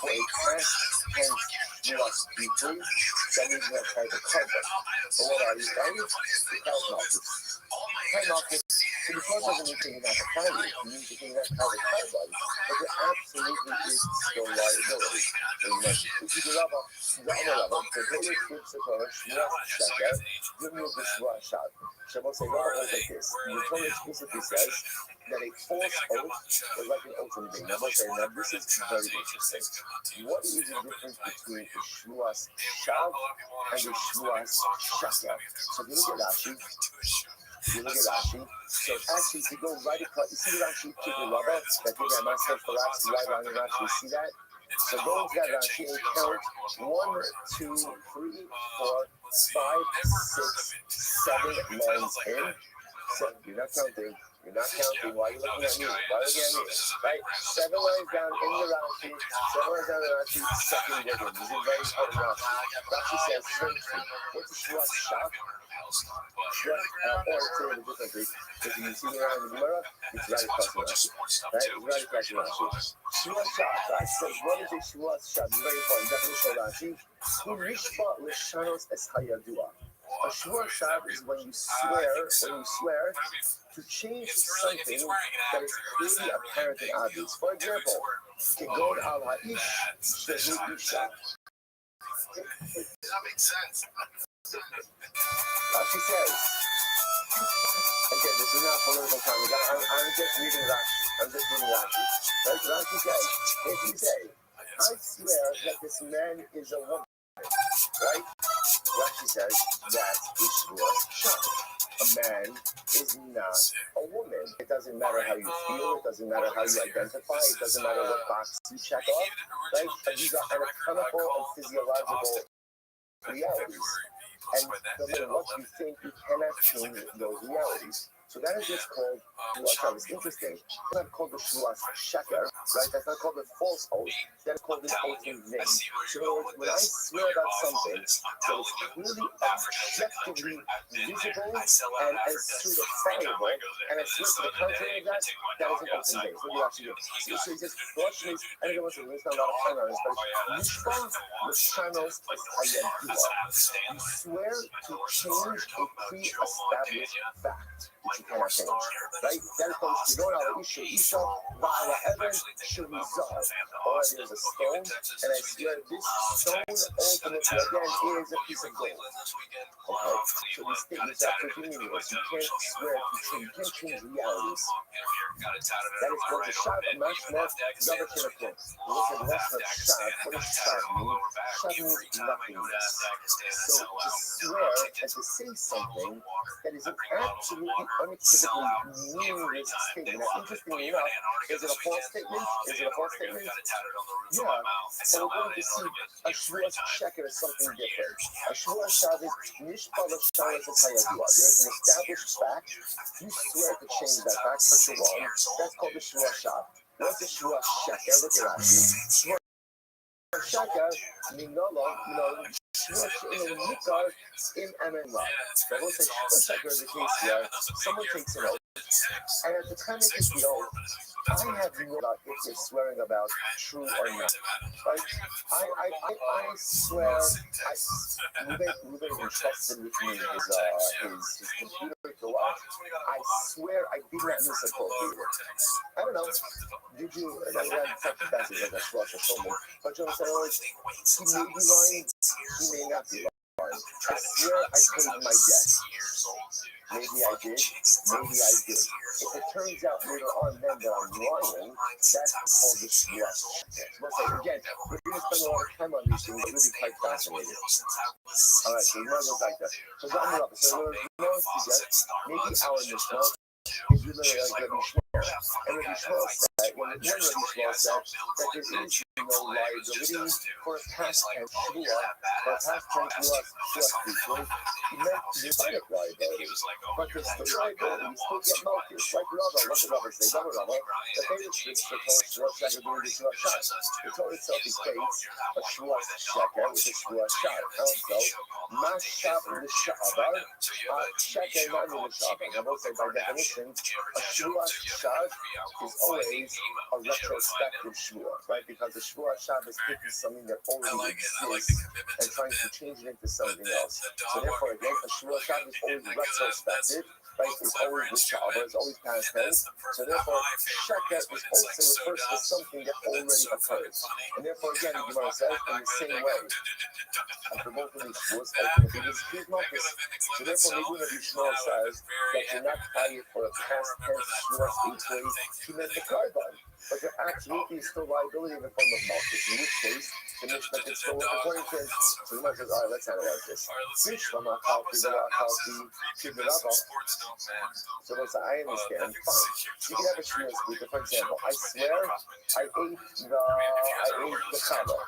for a past tense Shmuel deeply, that means you're not trying to cover. But what are you fighting? The Kaz Malchus. Kaz Malchus So the court doesn't mean taking out the private, it means taking out private carbon, but there absolutely is still liability. If you love a the Taylor Swift's a checker, give me this rush out. Shabbos say, no, like this. The Torah explicitly says that a false oath is like an oath in vain. Now, this is very interesting. What is the difference between the Shmuas Shav and the Shmuas Shaker? So if you look at Rashi, so actually, if you go right across, you see the Rashi to the Lava, that gives that master for last right line of Rashi, you see that? So go into that Rashi and count 1, 2, 3, 4, 5, 6, 7 lines in. So you're not counting. You're not counting. Why are you looking at me? Right? 7 lines down in the Rashi. 7 lines down in the Rashi. Second word. This is very important Rashi. Rashi says, what's a Shmuas Shav? Or say it differently, because you see me around the Gemara, it's right across the Rashi. Right? It's right across the Rashi. Shmuas Shav. Rashi says, what is a Shmuas Shav? It's very important. Definition of Rashi. Hu mishpa l'shanos es hayadua. A Shmuas Shav is when you swear to change something that is clearly apparent and obvious. For example, Kegon al ha'ish shehu isha. That makes sense. Rashi says, again, this is not political time. I'm just reading Rashi. Right? Rashi says, if you say, I swear that this man is a woman, right? Rashi says that is Shmuas Shav. A man is not a woman. It doesn't matter how you feel. It doesn't matter how you identify. It doesn't matter what box you check off. Right? And these are anatomical and physiological realities. And no matter what you think, you cannot change those realities. So that is just called Shmuas Shav. It's interesting. It's not called the Shmuas Sheker, right? That's not called the false oath. That's called the oath in vain. So when I swear about something that is clearly objectively visible and certifiable, and I swear to the contrary of that, that is an oath in vain. So what do you actually do? So he says, the question is, I don't know what's there's not a lot of time on this, but Mishpa l'shanos es hayadua. You swear to change a pre-established fact, which you cannot change, right? That is called Kegon al ha'ish va'al ha'evan sherizah. Or there's a stone, and I swear this stone ultimately again is a piece of gold. Okay, so these statements are pretty meaningless. You can't swear to change. You can't change realities. That is called the Shav Mashma Gavachinakon. Listen, Lashma Shav. What does Shav mean? Shav means nothingness. So to swear and to say something that is an absolutely unequivocally meaningless statement. Now, interestingly enough, is it a false statement? Is it a false statement? Yeah. So we're going to see a Shmuas Sheker is something different. A Shmuas Shav is Mishpa l'shanos es hayadua. There's an established fact. You swear to change that fact, but you're wrong. That's called the Shmuas Shav. What's a Shmuas Sheker? Look at that. Shmuas Sheker, minolo, Nikar in MNY. But we'll say Shmuas Sheker is a case where someone takes an oath, and at the time they take the oath, I have no doubt if they're swearing about true or not. Right? I swear, Ruben entrusted with me his computer to watch. I swear I did not misappropriate it. I don't know. Did you? That's such a passage like a Shmuas or something. But you know what I'm saying? He may be lying. He may not be lying. I swear I paid my debt. Maybe I did. Maybe I did. If it turns out later on then that I'm lying, that's called the Shmuas Sheker. We'll say again, we're going to spend a lot of time on these things. It's really quite fascinating. All right, so you know goes like that. So down up. So we're going to suggest maybe our Mishnah is really like Rabbi Shmuel. And Rabbi Shmuel said, when Rabbi Shmuel said that there is no liability for a past tense shvua, for a past tense shvua, he meant Messianic liability. But there's still liability, you still get malchus, like Rava. What's the Rava say? Double Rava. The famous thing for Torah Shmuas Sheker doing the Shmuas Shav. The Torah itself equates a Shmuas Sheker with a Shmuas Shav. Also, Mashav l'sha'avar, Sheker not l'sha'avar. I will say by definition, a Shmuas Shav Shav is always a retrospective Shvua, right? Because the Shvua Shav is taking something that already exists and trying to change it into something else. So therefore, again, a Shvua Shav is always retrospective, right? It's always with Shava, it's always past tense. So therefore, Sheker is also refers to something that already occurs. And therefore, again, the Gemara says in the same way. And for both of these Shvuas, ultimately, this is Malchus. So therefore, maybe when Rabbi Shmuel says that you're not tired for a past tense Shvuas equally, he meant the carbon. But there absolutely is still liability in the form of Malchus, in which case, the Mishnah can still work according to it. So the Mishnah says, all right, let's analyze this. So let's say, I understand, fine. You can have a Shmuel speaker, for example, I swear I ate the challah,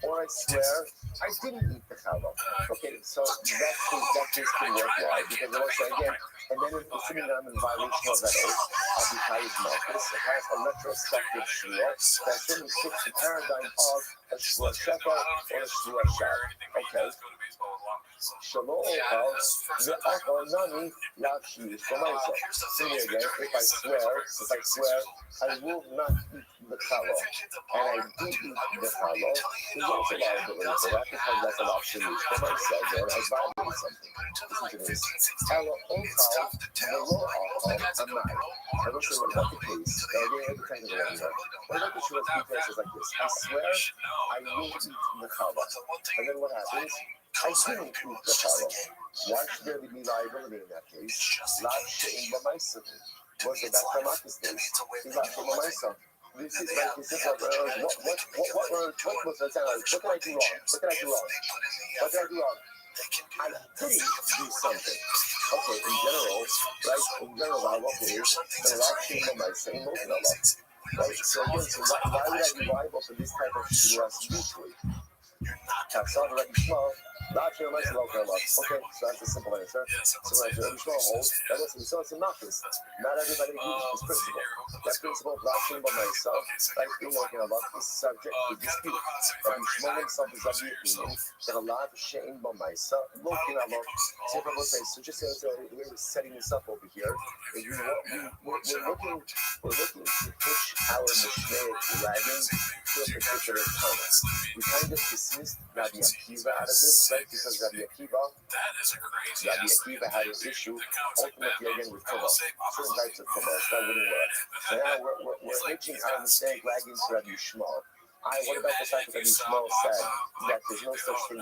or I swear I didn't eat the challah. Okay, so that case can work. Why? Because it also, again, and then assuming that I'm in violation of that oath, I'll be tied Malchus. It has a retrospective shua that certainly fits the paradigm of a shua shekel or a shua shah. Okay. Shalom, the alcohol nami yakshish for myself. See again, if I swear, I will not eat the challah, and I do eat the challah, there's also liability for that because that's an absolute for myself, and I violate something. Listen to this. Ella okal, the law alcohol, I'm not. I will say, what about the case? What about the shua speaker says like this? I swear I will eat the challah. And then what happens? I didn't eat the challah. Why should there be liability in that case? Not shame by myself. Was it that's from Marcus days? He's not from myself. This is like this is what was the time? What can I do wrong? What can I do wrong? What can I do wrong? I didn't do something. Okay, in general, right? In general, I love to hear and a lot of shame by myself. Right? So again, so why would I be liable for this type of shit usually? That's not already small. Not sure myself, okay, so that's a simple answer. So as a small hold, that listen, so it's a novice. Not everybody uses this principle. That principle of not sharing by myself, like being like a lot is subject to dispute. And Shmuel himself is of the opinion that a lot of shame by myself, looking at so just as we're setting this up over here, we're looking to push our Mishnaic wagon to a particular comment. We kind of dismissed Rabbi Akiva out of this, right? Because Rabbi Akiva had an issue ultimately again with Tumah, certain types of Tumah, that wouldn't work. So now we're hitching our mistake wagon to Rabbi Shmuel. What about the fact that Rabbi Shmuel said that there's no such thing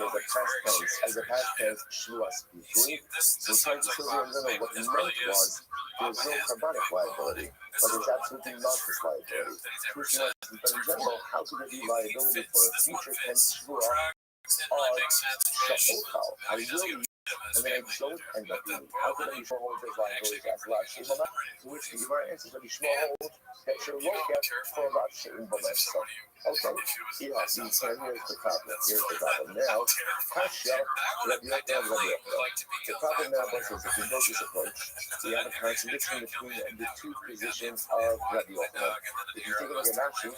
as a past tense shua speaking? We're trying to show you what he meant was there's no carbonic liability, but there's absolutely not this liability. But in general, how could there be liability for a future tense shua of sha'okal? I will eat, and then I don't end up eating. How could Rabbi Shmuel hold his liability as Rav Shimon? To which the Gemara answers Rabbi Shmuel holds that you're looking for Rav Shimon b'myself. Okay, here's the problem. Now, Kasha, Rabbi Yochanan. The problem now is if we go this approach, we have a contradiction between the two positions of Rabbi Yochanan. If you take a look at Rashi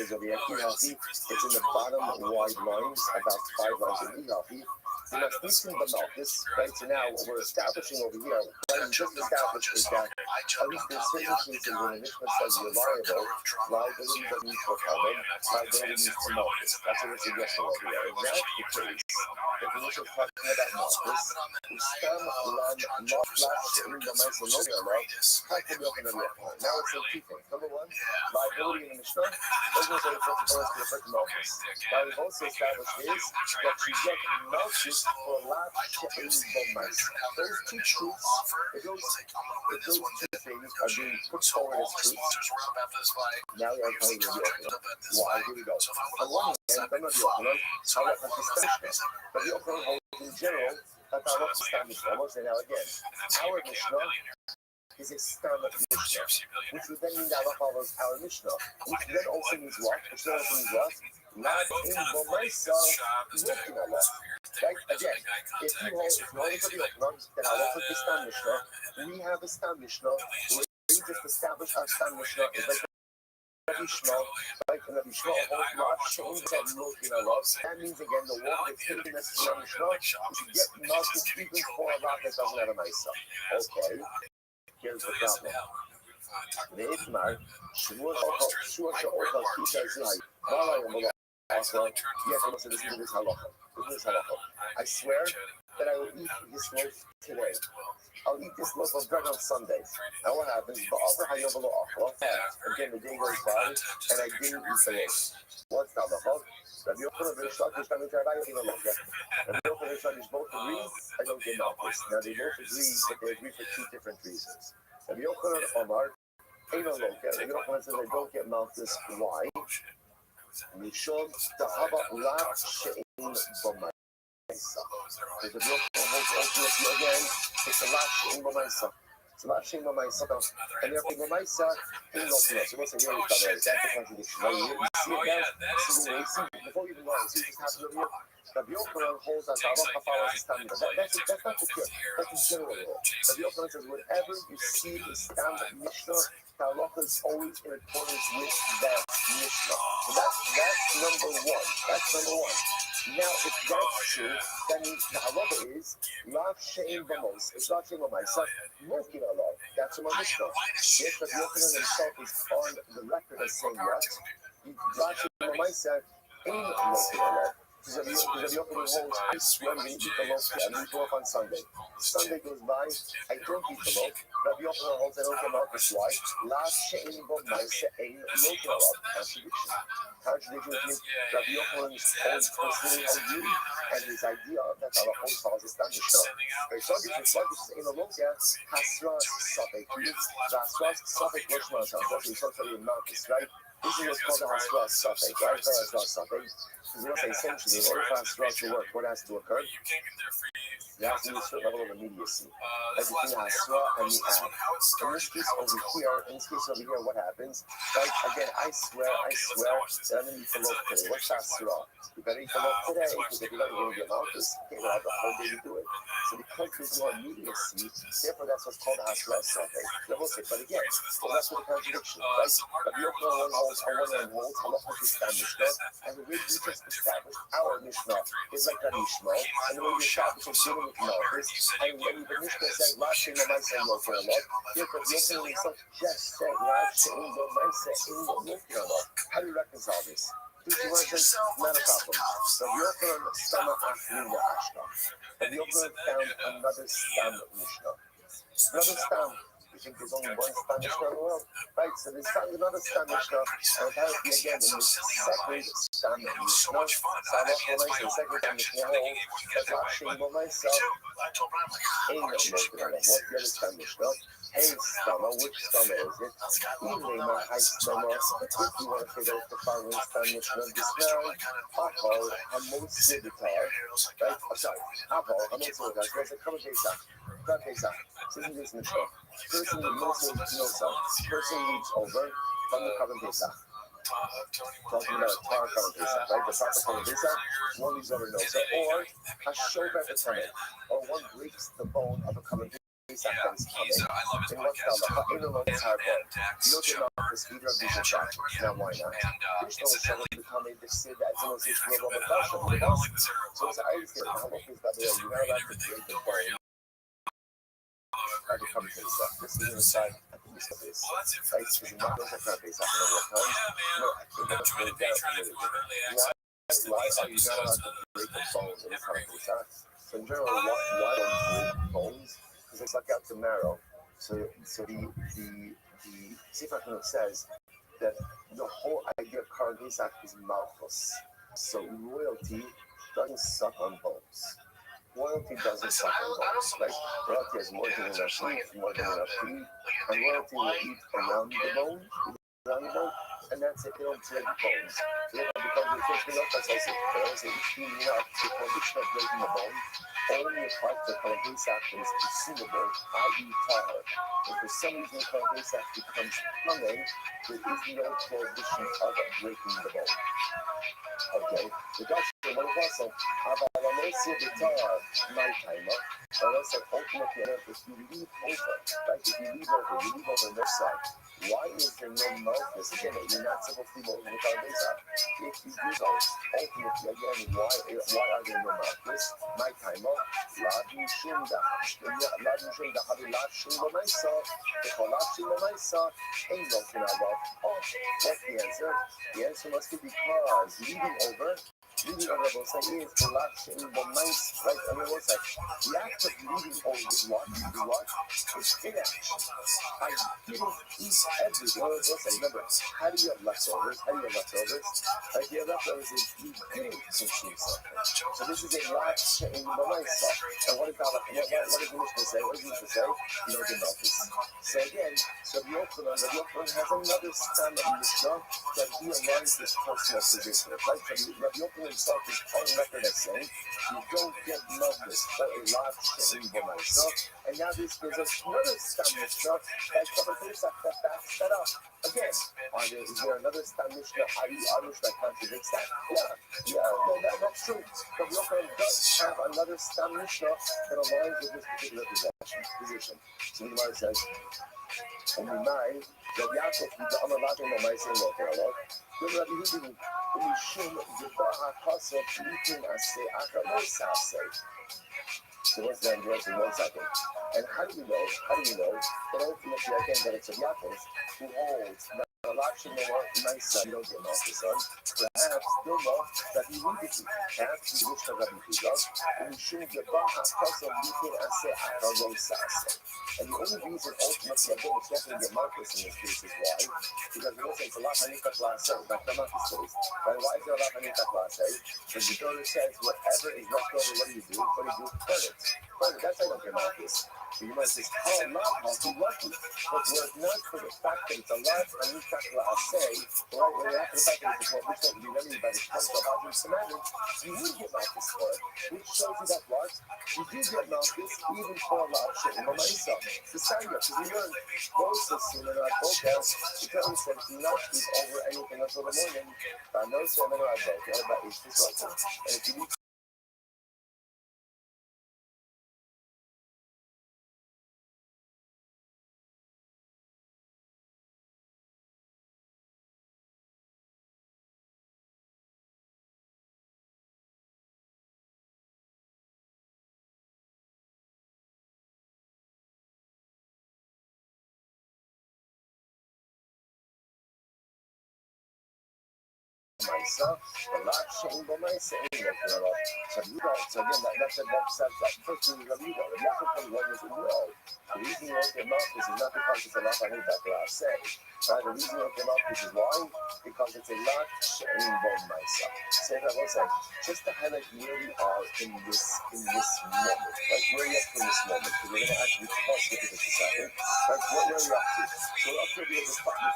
is of the Ihafi, it's in the bottom wide lines, about 5 lines of Ihafi. The Machnisim B'Malchus, right? So now what we're establishing over here, what we just established is that at least there's certain cases when the Mishnah says you're liable, liability doesn't need for common, liability needs for Malchus. That's what we're suggesting over here. If that's the case, if the Mishnah is talking about Malchus, Ustam Lam Malchus She'im B'Maisa Loga Lam, how can we open another point? Now it's two things. Number one, liability in the Mishnah doesn't say it's supposed to refer to Malchus. Now we've also established is that you get Malchus for a lot of those two truths, if those two things are being put forward as truths, now we are telling you why. Here we go. On one hand, I'm not the Yochanan, how about the establishment? But the Yochanan holds in general that our establishment, and now again, our Mishnah is a standard Mishnah, which would then mean that Allah follows our Mishnah, which then also means what? Which then also means what? Not in myself, looking at Allah. Right? Again, if you hold one of the Yochanan, then Allah put the Stam Mishnah. We have a Stam Mishnah. We just establish our Stam Mishnah is like Rabbi Shmuel, right? And Rabbi Shmuel holds Rav She'im B'Malchus looking at Allah. That means again the walk that's taking us to Rabbi Shmuel is to get Malchus even for Allah that doesn't have a myself. Okay. Here's the problem. Weet maar, شو أوضل كيسة زي والله يا ملا أصلا يأكل مثل this halacha. This is halacha. I swear that I will eat this loaf today. I'll eat this loaf of bread on Sunday. Now what happens? Again, the day goes by and I didn't eat the loaf. What's the halacha? Rabbi Yochanan ben Shakish Rabbi Yochanan both agree. I don't get malchus. Now they both agree, but they agree for two different reasons. Rabbi Yochanan Omar, Rabbi Yochanan says I don't get malchus. Why? Mishon dahava lav she'in b'maysa. Because Rabbi Yochanan holds ultimately again, it's a lav she'in b'maysa. It's a lav she'in b'maysa, and therefore b'maysa in lokulah. So what's the meaning of that? That's the contradiction. Right? You see it now. Before you even know it, see what just happened over here. Rabbi Yochanan holds that halacha follows the standard. That's not the cure. That's the general rule. Rabbi Yochanan says whenever you see the standard mishnah, the halacha is always in accordance with that mishnah. So that's number one. That's number one. Now, if that's true, that means the halacha is lav she'en b'mos. It's lav she'en b'maisa. Mokin alav. That's what my mishnah. If Rabbi Yochanan himself is on the record as saying that, lav she'en b'maisa ain't mokin alav. Because Rabbi Yochanan holds, I swear I'm going to eat the loaf. I'm going to go off on Sunday. Sunday goes by, I don't eat the loaf. Rabbi Yochanan holds, I don't come out this why. Lav she'en b'maisa ain't mokin alav. Contradiction between Rabbi Yochanan's own personally view and his idea that Allah follows the standard show. Very sluggish in the look at Hasras Safek. Hasras Safek Roshman Safek. What we talked about in Marcus, right? This is what's called the Hasras Safek, right? Hasras Safek. Because we don't say essentially, in order for Hasras to work, what has to occur? There has to be a certain level of immediacy. That's between Hasra and the act. In this case over here, what happens? Right? Again, I swear that I'm going to eat the loaf today. What's Hasra? You better eat the loaf today, because if you're not going to get malchus, you can't have the whole day to do it. So because there's no immediacy, therefore that's what's called a Hasra Safek. But again, that's what the contradiction, right? But the Yochanan holds, halacha is established, and the way we just established our Mishnah is like a Mishnah, and the way we established it dealing with malchus, and when the Mishnah said, Lav she'en b'maisa in lokin alav, therefore the Yochanan himself just said, Lav she'en b'maisa in lokin alav. How do you reconcile this? Not a problem. So Yochanan stama achli ashka. And Yochanan found another stam Mishnah. Another stam. We think there's only one stam Mishnah in the world. Right, so they found another stam Mishnah, and apparently again in the second stam Mishnah, so Allah the second stam Mishnah holds that Lav she'en b'maisa ain't no lokin alav. What's the other stam Mishnah? Hey, Stama, which Stama is it? Inema, hi Stama. If you want to figure out the following Stama Mishnah, this now, Apol, Hamos Ziditar, right? I'm sorry, Apol, Hamos Ziditar. There's a comment Pesach. Grab Pesach. So isn't this Mishnah? Person leads over from the Kavan Pesach. Talking about a Tar Kavan Pesach, right? The proper Kavan Pesach, one leads over Nosa, or a Shover B'Tameh, or one breaks the bone of a Kavan Pesach. Now why not? Krishna was trying to become a Sid as an assistant of a fashion. So it's I understand how much is that you're not allowed to break the bone. I can come to this. This is inside. I think this is right. This is not those are base up in the times. No, I think that's really down. Why are you not allowed to break the bones in the base? So in general, why don't you break bones? Because they suck out the marrow. So the Sefer HaChanukah says that the whole idea of Karan Pesach is malchus. So royalty doesn't suck on bones. Royalty doesn't suck on bones, right? Royalty has more than enough to eat, more than enough to eat, and royalty will eat around the bone, and that's it. They don't break bones. They don't become the first thing up, as I said, but I say eating enough to the condition of breaking the bone. Only a part of the Karan Pesach is consumable, i.e. tahor. If for some reason the Karan Pesach becomes humming, there is no prohibition of breaking the bone. Okay, the Dutch one also, but I don't see the tahor my timer. And I said, ultimately, if you leave over, like if you leave over no side. Why is there no Malchus? Again, you're not supposed to be moving with our base up. If you do so, ultimately, again, why are there no Malchus? My time out. Ladin Shunda. Ladin Shunda. Havilat Shunda myself. If I love Shunda myself, ain't no Kinabah. Oh, what's the answer? The answer must be because leaving over will say is the last in the nice, right? I mean, what's that? The act of leaving over is what? It's inaction. I didn't eat everything. What's that? Remember, how do you have leftovers? Right? You have leftovers is you didn't consume something. So this is a last in the nice. And what is that? What is the Mishnah say? What does the Mishnah say? You know the Malchus. So again, the Yochanan has another stand of Mishnah that he aligns this personal position. Right? Rabbi Yochanan himself is on record as saying, you don't get Malchus for a large in the myself. And now this gives us another stand Mishnah that backs that up. Again, is there another stand Mishnah? That contradicts that? That's true. Rabbi Yochanan does have another stand Mishnah that aligns with this particular position. So the Gemara says, and we mind that Yaakov the Amalatim of my saying okay, Allah. Then Rabbi Yehuda Mishum Gebaha Kasov Litin Asay Akamosase. So what's the answer in 1 second? And how do we know that ultimately again that it's a Yaakov who holds that Alachim nice son, you don't get off the son. Perhaps still know that he needed to. Perhaps he wished to Rabbi Yehuda and Mishum Gebaha Kasov Litin Asay Akamosase. And the only reason ultimately again it's not going to get Marcus in this case is why? Because we will say it's a lot of Hanika class A, like the Marcus says. But why is there a lot of Hanika class A? Because the Torah says whatever is left over, what do you do? Burn it. That's how you don't get Marcus. So you might say, oh, not lucky. But were it not for the fact that it's a lot of Hanika class A, right? When after the fact that it's what we said to be remedied by the Council of Hazard Samaritan, you would get Marcus for it. Which shows you that what? You do get Marcus even for a lot of shit in the myself. The Sanya, because we learned both the sin and our focus, the Torah said, do not sleep over anything until the morning. But no sermon or advocate, but it's disruptive. And if you need myself, the lot shame by myself. So you don't, so again, that's that first thing you know. The Yaakov what is no. The reason you don't get Malchus is not because it's a lot of that I say. Right? The reason you don't get Malchus is why? Because it's a lot shame by myself. Say that one second. Just to highlight where we are in this moment. Like where we are in this moment. Because we're going to actually cross with it in a second. Like where are we up to? So we're up to the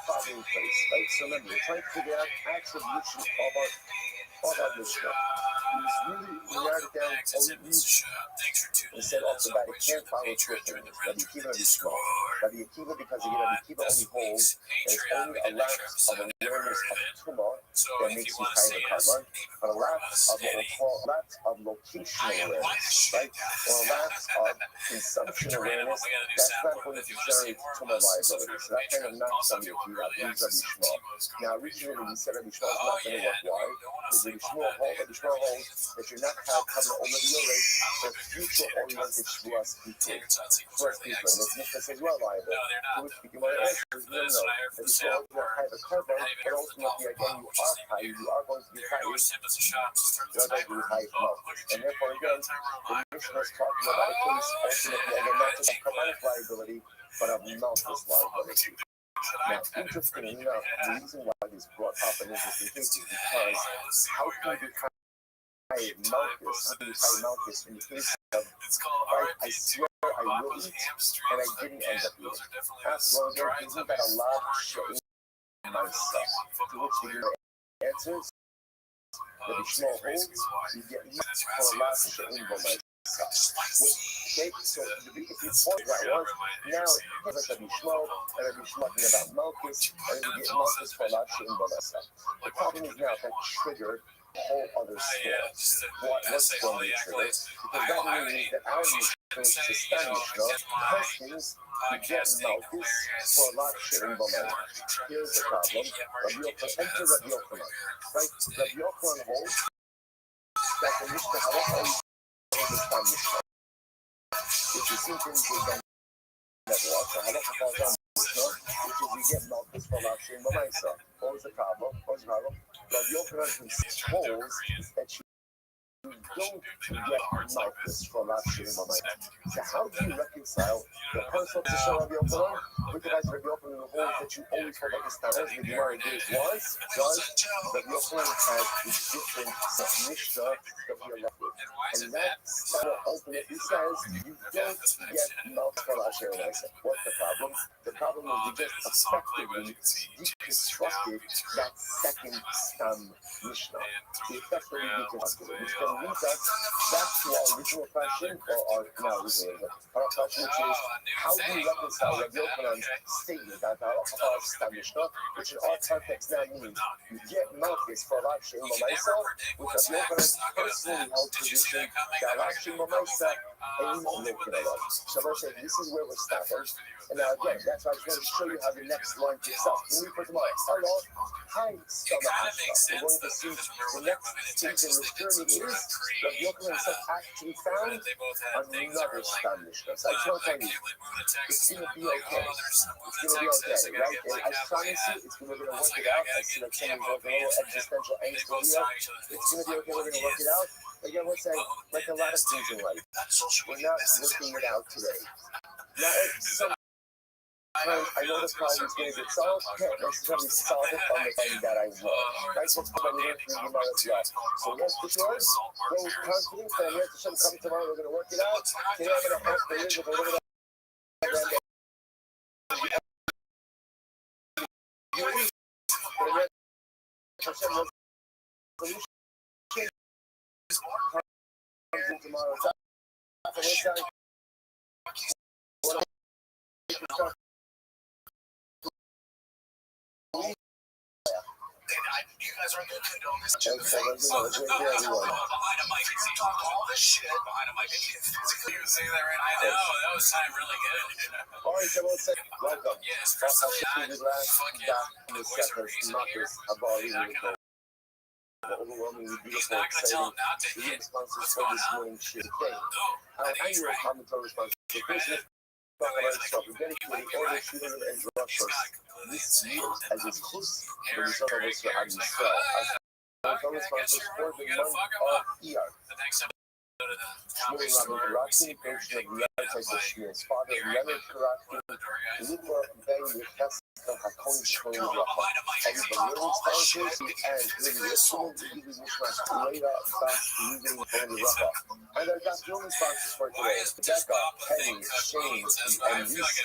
following place. Right? So remember, we're trying to figure out attribution of our Mishnah. He's really narrowed it down and said off the bat, it can't follow scripture. Rabbi Akiva is small. Rabbi Akiva, because again, Rabbi Akiva only holds there's only a lapse of awareness of Tumah that makes you tie the carbon, but a lapse of what we'll call a lapse of locational awareness, right? Or a lapse of consumption awareness, that's not going to generate Tumah liability. So that kind of knocks on your view out, leaves Rabbi Shmuel. Now, originally, when he said Rabbi Shmuel is not going to work, why? Because Rabbi Shmuel holds that you're not covered over the Yoreh for future-oriented Shvuas people. First people, and this Mishnah says you are liable. To which you want to answer is no. That is all you have a carbon, but ultimately, again, you are tied. You are going to be tied. You are going to be tied from. And therefore, again, the Mishnah is talking about a case, ultimately, again, not just of carbonic liability, but of Malchus liability. Now, interestingly enough, the reason why this brought up an interesting case is because how can you Malchus in the case of I swear I will eat and I didn't end up eating. After all, again, isn't that a lot of shit in myself? To which the answers that the small holds, you get for a lot of shit in myself. Okay, so the biggest point that was now it's like a Bishmo and a Bishmo about Malchus and you get Malchus for a lot of shit in myself. The problem is now that triggered whole other story. What's going to trigger? Because that means that our which is established now, hustings to get Malchus for a lot sharing Boman. Here's the problem. Rabbi Yochanan, right? Rabbi Yochanan holds that the Mishnah Halacha is the Stam Mishnah. If you see things in the Halacha, Halacha falls on Mishnah, which is you get Malchus for a lot sharing Boman. What was the problem? Rabbi Yochanan holds that you don't get Malchus for not sharing my mind. So how do you reconcile the personal position of Rabbi Yochanan with the Rabbi Yochanan who holds that you only hold up the standards the Gemara did was Rabbi Yochanan has a different Mishnah that we are left with. And that standard ultimately says you don't get Malchus for not sharing my mind. What's the problem? The problem is we just effectively deconstructed that second Stam Mishnah. We effectively deconstructed it, which can lead us back to our original question, or our question, which is how do you reconcile Rabbi Yochanan's statement that the Halacha Stam Mishnah, which in our context now means you get Malchus for Alav Shein Mamaisa, which Rabbi Yochanan personally held position that Alav Shein Mamaisa ain't looking at us. So I said this is where we're stopping. And now again, that's why I just want to show you how the next line picks up. When we put them on, hello, hi, Stama Ashra. We're going to see the next stage in this journey is that Yochanan himself actually found another Stam Mishnah. So I just want to tell you, it's going to be okay. It's going to be okay, right? And I promise you, it's going to work it out. I see that someone's going to a little existential angst over here. It's going to be okay. We're going to work it out. Again, we're saying, like a lot of things in life, we're not working it out today. I know the problem is going to get solved. Can't necessarily solve it on the thing that I want. That's what's going to be in my life. So rest assured, go with confidence that I'm here to come tomorrow. We're going to work it out. Today I'm going to have to live with a little bit of tomorrow. You guys aren't going to condone this. Behind a mic, you talk all this shit behind a mic. You were saying that right now. I know, that was time really good. All right, so we'll say welcome. Yes, especially Fuck yeah. Overwhelmingly beautiful, exciting responses for this morning shit. Our annual commentary response to Christmas. Dedicated all the children and drugs this year as is close to the result of us and Israel. Our responses for the month of Iyar. Shmuel Rabbi Karaki, patron of the United States of Shmuel's father, Leonard Karaki, Lupa Ben Yechaska Hakon Shmuel Rafa. All the living sponsors and living listening to the Mishmash Leila Bas Living Ben Rafa. And our afternoon sponsors for today, Becca, Penny, Shane, and Reese,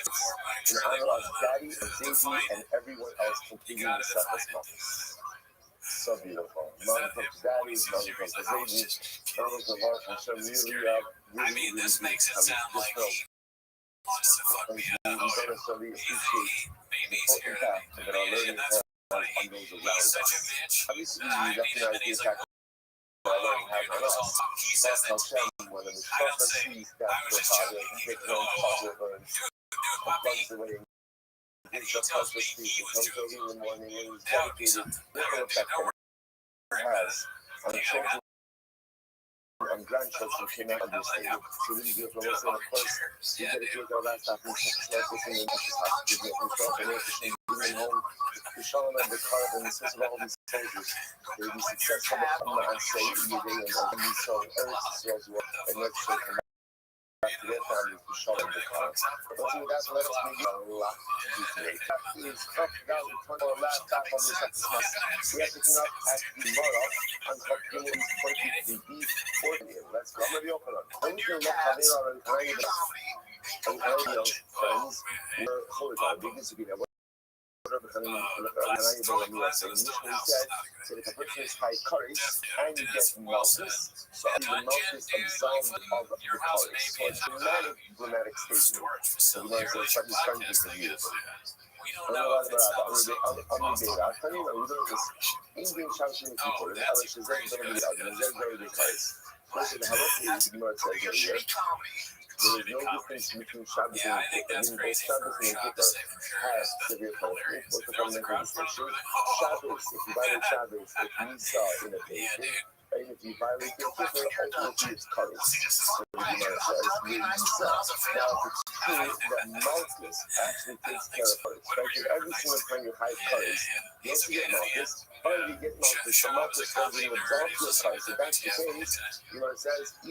in honor of Daddy and Daisy and everyone else continuing to set us up. So beautiful. Mom comes Daddy, Mom comes Daisy, Mom comes Mark, and so really, this makes it sound like he wants to fuck me up. Appreciate the important fact that our learning on those around us. Obviously, we recognize the impact that our learning has on us. That's how Shem, when the Mishpacha sees that their father gets no positive and runs away and gives up husband speech and comes over in the morning and is dedicated, look at effect that it has on children and grandchildren came out of this thing. So really beautiful. Also, of course, we dedicate our last afternoon to listening and just have to give himself and everything, bringing home the Shalom and the Karb and the sense of all these soldiers. They will be successful in the Kamna and say in the day and we saw Earth Israel's work and let's show them back to their families to Shalom and the Karb. But with that, let us begin a lot to do today. It's up, down, turn our last back on this episode. We are picking up at the Mara and Kapkilis 23B. Let's go. I'm going to be open up. I'm going to look at it already. And audio friends were holiday. We can see that. Whatever so if a person is high courage and you get Malchus, so the Malchus absolved of the courage. So it's a dramatic statement. So we know it's starting to be used. I don't know what about that. I'm going to this Indian shouting people. And I was just very good at it. Very, very good guys. Most of the Halachi is more says here. There is no difference between Shabbos Yeah, I and think Kippur. that's Meaning both crazy Shabbos for and Shop Kippur to say for sure. have severe punishment. What's the There was a fundamental crowd in front of distinction? him. Oh, Shabbos, if you violate Shabbos, it's Misa in a yeah, patient. dude. And if you violate Yom Kippur, ultimately it's Kares. So the Gemara says, Misa. Now, if it's true that Malchus actually takes care of Kares, right? If every single time you hide Kares, you also get Malchus. Or you get Malchus, so Malchus doesn't absorb your Kares. If that's the case, Gemara says, the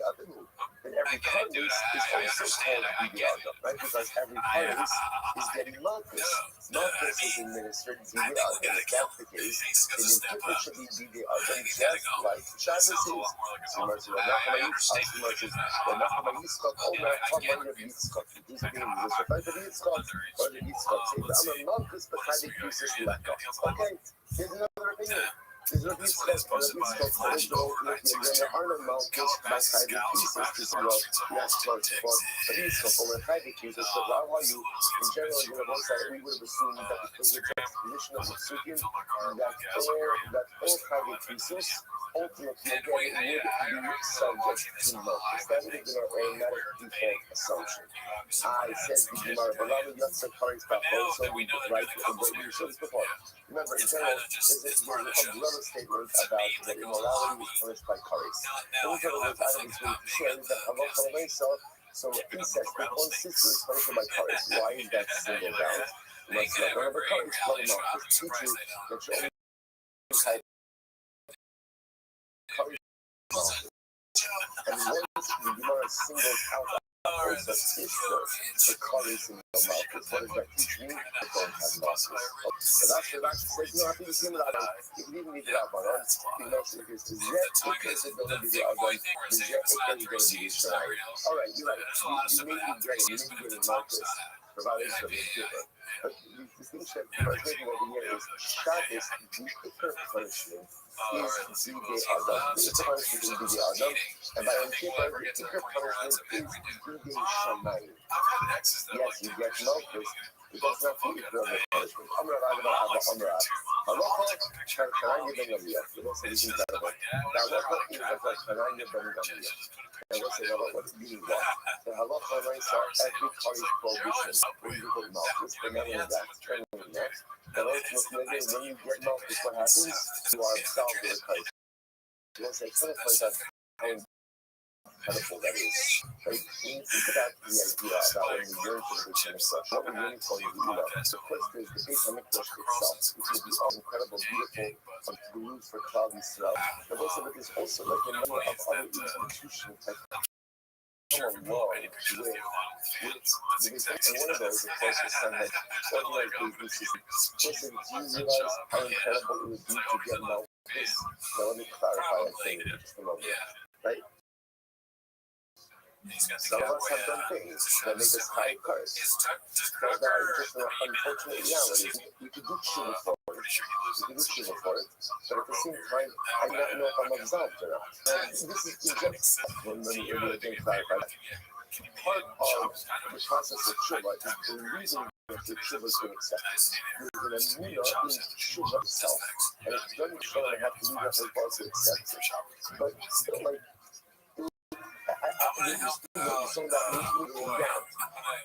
other move. Then every Kares is also called Bidi Adam, right? Because every Kares is getting Malchus. Malchus is administered Bidi Adam. If that's the case, then Yom Kippur should be Bidi Adam just like Shabbos is. So much of okay, here's another opinion. There's no Yitzchak, original Ethiopian, and there are no Malchus by Chayvik pieces. This is what yes, close to quote. But Yitzchak, or Chayvik pieces, so why are you, in general, you know, one side, we would have assumed that because of the exposition of the Sukkim, that all Chayvik pieces, ultimately, again, would be subject to Malchus. That would have been our automatic default assumption. I said to Gemara, Balaam Yotzer Kares Bachol, so we write, we showed this before. Remember, in general, there's a umbrella statement about that immorality is punished by Kares. One of those items we share is that Halacha Leisa, so incest, the consistent is punished by Kares. Why is that singled out? Let's let one of the Kares play Malchus teaches that you only type Kares. And once the Gemara singles out also the Kares in the Malchus, what does that teach me? I don't have Malchus. So that's says no, I think it's similar. You can even leave it up on us. You know, if it's the jet, it's going to be the other. The jet, it's going to be Israel. All right, you're right. You may be getting Malchus. Provided from the Kippur. But the distinction I'm making over here is Shabbos, the Iker punishment is Bidi Adam. The Iker punishment is Bidi Adam. And by Yom Kippur, the Iker punishment is Bidi Shamayim. Yes, you get Malchus, but that's not the Iker of the punishment. Amra Ragaba Abba Amra. Halacha, Chananya Ben Gamliel. The most is incredible. The Halacha is like Chananya Ben Gamliel. And let's say, what is meaning what? The Halacha writes out every Kares prohibition. When you get Malchus, but not only that, training next. But ultimately, again, when you get Malchus, what happens? You are absolved of the Kares. So let's say, kind of point out how incredible that is. Right? When you think about the idea about when we yearn for the vision of such, what we yearn for the Gula, of course, there's the Beit HaMikdash itself, which will be all incredible, beautiful, to use for Klal Yisrael. But also, there's also like a number of other institutions that come along with and one of those, of course, is something like organized businesses. Listen, do you realize how incredible it would be to get Malchus? Now, let me clarify that thing just a moment, right? Some of us have done things that make us high Kares. That are just an unfortunate reality. We could do tshuva for it. But at the same time, I do not know if I'm absolved or not. This is just let me again clarify. Part of the process of tshuva is the reason that the tshuva is being accepted. There's an amuna in tshuva itself, and it's done tshuva, I have to do that for to accept it. But still, like, so that makes me go down.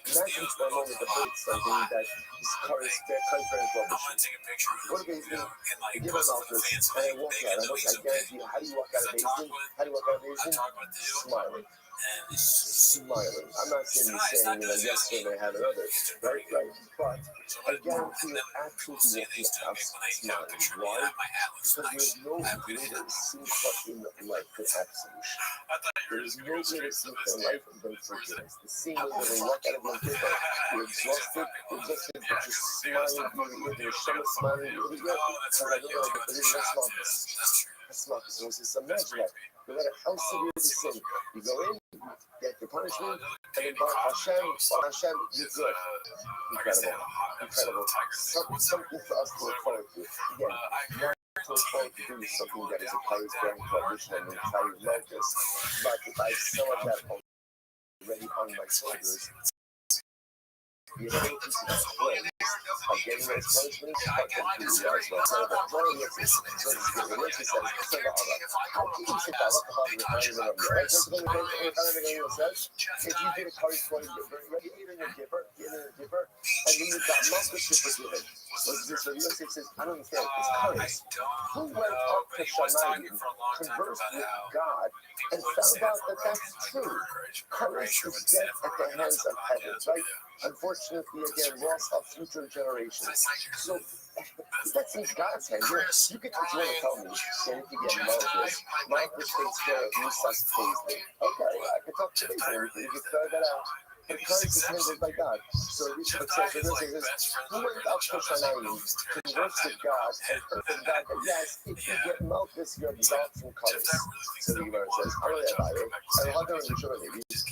Imagine for a moment the bird something that is very rubbish. What if they give us Malchus and I walk out? I guarantee you, how do you walk out of Basin? How do you walk out of Basin? Smiling. I'm not saying you're saying, yes, sir, they have another, right? But I guarantee you're absolutely walking out smiling. Why? Because there's no greater simcha in life than absolution. There is no greater simcha in life than forgiveness. The same way when we walk out of Yom Kippur, you're exhausted, but you're smiling, you're smiling, because I know that that's Malchus. So it's just imagine that. No matter how severe the sin, you go in, get your punishment, and then by Hashem, you're good. Incredible. Something for us to look forward to. Again, not to look forward to doing something that is a Kares bearing prohibition and entire Malchus, but if I have some of that already on my shoulders, The ability to display of getting those punishments are completely as well. So the majority of this is good. It says, how can you say that? What the hell is the of your? Just going to says, if you get a corresponding dipper, you're eating a dipper, and then you've got multiple dipper given. So Yosef says, I don't understand. It's currents. Who went up to Shamayim, conversed with God, and found out that that's true? Currents is death at the hands of heaven, right? Unfortunately, again, loss of future generations. So that's in God's hands. You can just want to tell me that if you get Malchus takes care of Musas Paisley. Okay, I can talk to you. You can throw that out. The currents is handled by God. So it says, who went up to Shamayim, conversed with God, and heard from God that yes, if you get Malchus, you're absolved from colors. So the Gemara says, I don't know about it. And how do you show it?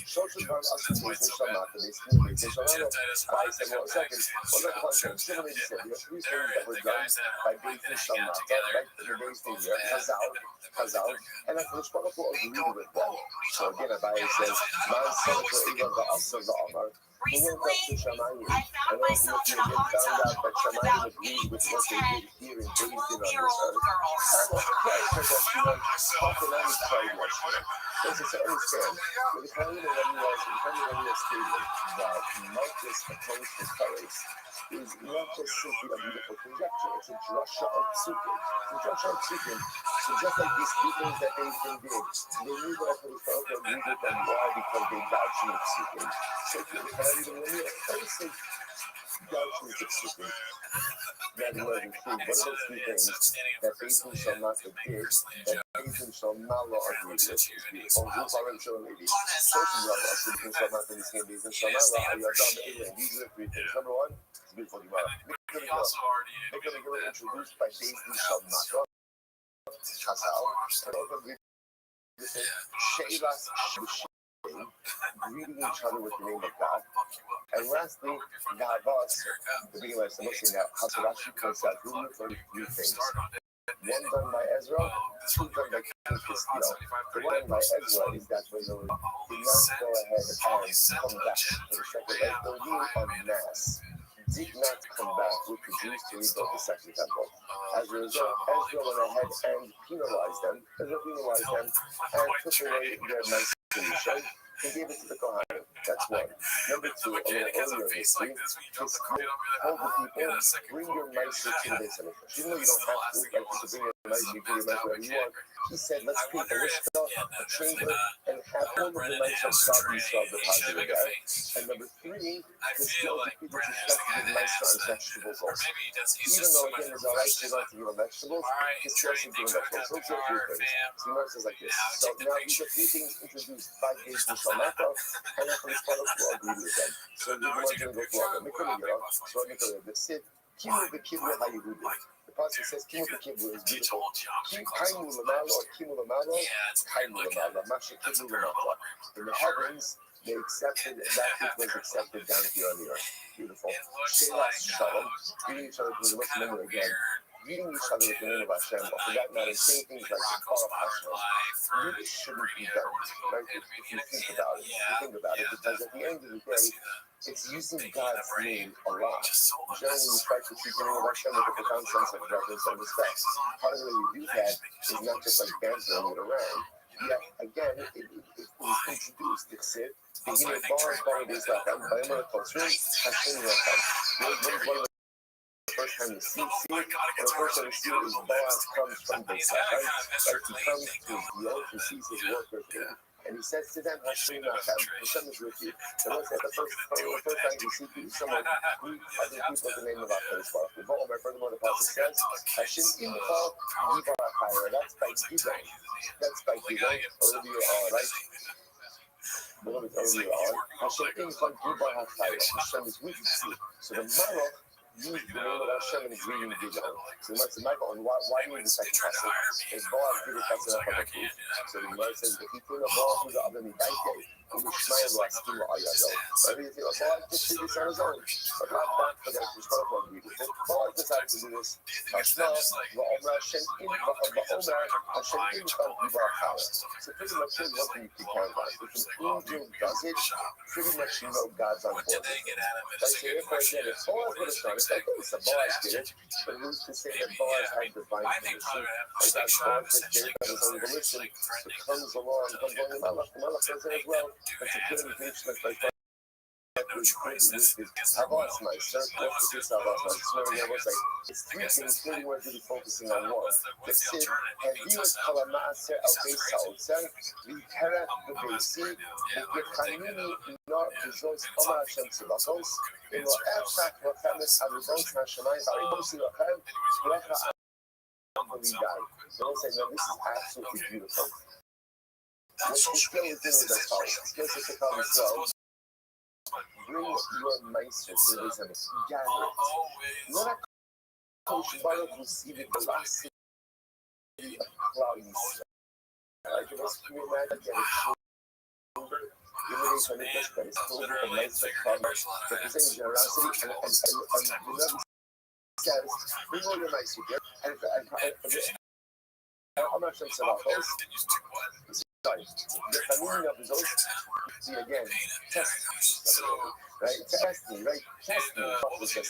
Social harm us to face and Shamat, and they still make it. So I said, well, second, well, look upon them. Similarly, he said, there are three things that were done by Beis Shamat, right? The Beis Shamat, Chazal, and I finished what I agreed with them. So again, Abaye says, man said for Eva the Asa the Amar, who went up to Shamayim, and ultimately again found out that Shamayim agreed with what they did here in Beis Din on this earth. And of course, that she went talking on his side yesterday. Because it's to understand, with the Kohen Ramiya statement that Malchus opposed to colors is not just simply a beautiful conjecture, it's a drasha of psukim. It's a drasha of psukim. So just like these speakers that they've been did, they knew that for the Torah agreed with them. Why? Because they vouched for psukim. So for the Kohen Ramiya, basic vouching for psukim. That was included. What are those three things that Beis Din shall not forbid, that Beis Din shall not agree with? Is beautiful. Group already showing maybe. Social love, Beis Din shall not in this game. Beis Din shall not these are the three things. Number one, it's beautiful. Make a girl introduced by Beis Din shall not. Chazal, and also Sheilas greeting each other with the name of God. And lastly, Gavas, the beginning of the Muslim now, Hasarashi points out who referred to three things. One done by Ezra, two done by King Castillo. The one done by Ezra is that when they did not go ahead and come back for the second life, they were en masse. Did not come back with the Jews to rebuild the second temple. As a result, Ezra went ahead and penalized them, and took away their nice solution and gave it to the Kohanim. That's one. Number two, a little earlier in history, told the people, bring your mice to the base of it. Even though you don't have to, like you can bring your mice, you bring your mice wherever you want. He said, let's create a lishka, a chamber, and have all of the mice of God themselves deposited there. And number three, is still the people to shut the mice on vegetables also. Even though, again, it's alright to not to give them vegetables, it's still to give them vegetables. So three things. So Gemara says like this. So now these are three things introduced by Beis Din shall not go, and after this part of the agree with them. So the Gemara is going to go through all of them. So I'm going to go to the sit. Kimu the Kibru Hayudu. The pasuk says Kimu the Kibru is beautiful. Kaimu Lamalo or Kimu Lamalo, Kaimu Lamalo, Masha Kimu Lamalo. In the heavens, they accepted that which was accepted down here on the earth. Beautiful. Shelas Shalom, greeting each other through the Muslim memory again. Greeting each other with the name of Hashem, or for that matter, saying things like the call of Hashem, really shouldn't be done, right? If you think about it, because at the end of the day, it's using God's name a lot. Generally, we try to treat the name of Hashem with a profound sense of reverence and respect. Part of the way we do that is not just like bantering it around. Yet, again, it was introduced, it's it. The unit bars, days like that, by a miracle, Hashem Yachad. One of the first time you see it, or the first time you see it is Boaz comes from the Satan, like he comes to his yoke, he sees his workers there, and he says to them, Hashem Yachad, Hashem is with you. And once at the first time you see someone greet other people with the name of HaKadosh Baruch Hu. Furthermore, the Pasuk says, Hashem Imcha Yivarachayra. That's by Gidon. That's by Gidon, earlier on, right? A little bit earlier on, Hashem Imcha Yivarachayra. Hashem is with you. So the Malach use the name of Hashem and agree in Gidon. So the Gemara says, Michael, why do you need the second pasuk? It's Boaz did it, that's enough of a proof. So the Gemara says, the people of Boaz who are the Midaike, who is Shmael Raskim Ayado. Maybe you think, Boaz just did this on his own. But not that, forget it, it's not agree with it. Boaz decided to do this. Hashma, Va'omer Hashem in, Va'omer Hashem in Va'omer. So pretty much here's one thing you can count on. If an angel does it, pretty much you know God's on board. Like, so therefore, again, if Boaz would have done it, like, okay, so Boaz did it, but who's to say that Boaz had divine permission? And that Boaz did it on his own volition, it comes along, comes along, the Malach does it as well. It's a good indication that like Havas, my sir, what's this Havas? It's three things, three words really focusing on one. The Sid, and he was Kalamasa of Beisautzer, the Hera, the Beisi, the Kanini, not results of Hashem Tzibakos, in what abstract Rafamis Aribos Nashamai, Aribos Lachem, Rafa Ampolidai. They will say, no, this is absolutely beautiful. What you still within is as follows. Skills to come as well. Bring your meister to this and gather it. Let a coach Baruch receive it the last city of clouds. Like it was imagine that it's over the meister clouds representing generosity and remember says bring all your meister and I'm not sure about those. The family of those, see again, test me, right? Test me, right? Test me. The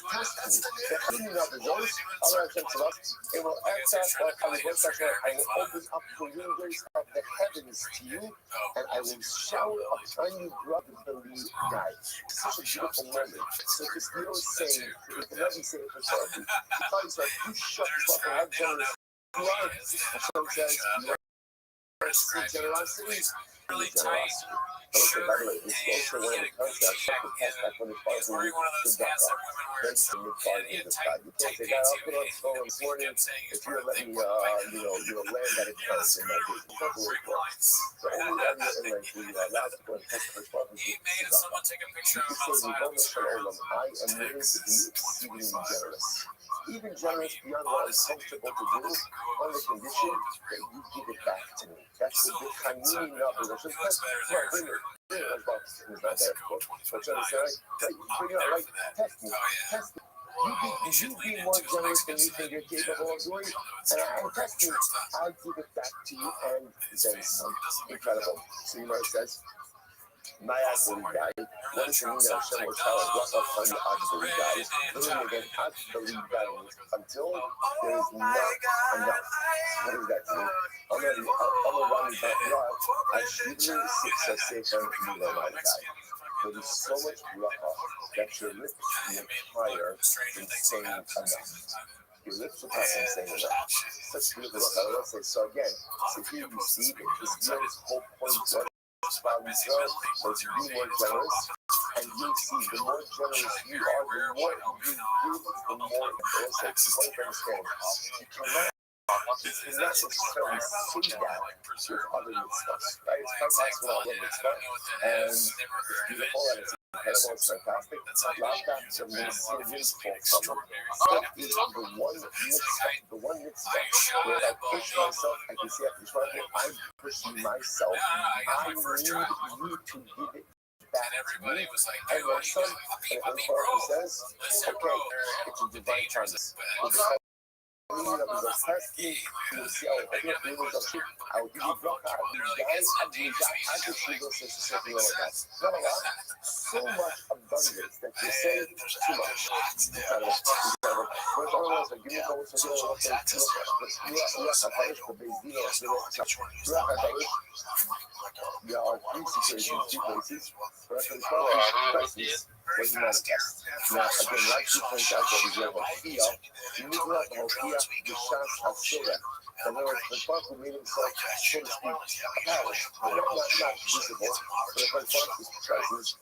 family of those, Allah says to us, it will access what I will open up the windows of the heavens to you, and I will shower upon you brotherly guys. Such a beautiful moment. So this little saying, if the Rebbe say it for something, because like you shut up and have generous love, Hashem says, generosity is really tight. Okay, by the way, this is also one of the concepts that the test back when the father would the duck off. Then from the father in the sky. You can't say, God, I'll put on phone this morning if you're letting me, you'll land at a counts in my business. That's the way it works. So only that in like the last one, test first one is the duck off. You can say, I am willing to be exceedingly generous. Even generous beyond what is comfortable to do, on the condition that you give it back to me. That's the Hanini number. Bring it. Bring it as well. It's not there. But you understand, right? Bring it out, right? Test me. Test me. You be more generous than you think you're capable of doing, and test me. I'll give it back to you, and then some. Incredible. So you know it says, my actually guy, what is the meaning of Hashem will tell us what of funny actually guys? Literally again, actually guys, until there is not enough. What does that mean? I'm a running back rock. I should really six or seven million my guy. But there's so much bracha that your lips get higher than saying enough. Your lips will pass and saying enough. Such beautiful bracha. I will say so again. So here you see it. This year's whole point. While we go, let's be more generous, and you'll see the more generous you are, the more you give, the more also, you understand. You cannot necessarily see that with other mitzvahs, right? It's quite possible on one mitzvah, and it's beautiful, and it's incredible, it's fantastic. Last time, so many citizens for someone. That is the one mitzvah where I push myself, I can see I push myself, I'm pushing myself. I need you to give it back to me. And my son, and Father says, okay, it's a divine kindness. I will give you so much abundance that you say too much. There are three situations, two places, where I can call crisis was manifest. Now, again, like you point out that we have a fear, you need not have fear, the chance of fear. In other words, the Clark made himself, so to speak, apparent, not visible, but if Clark was present, was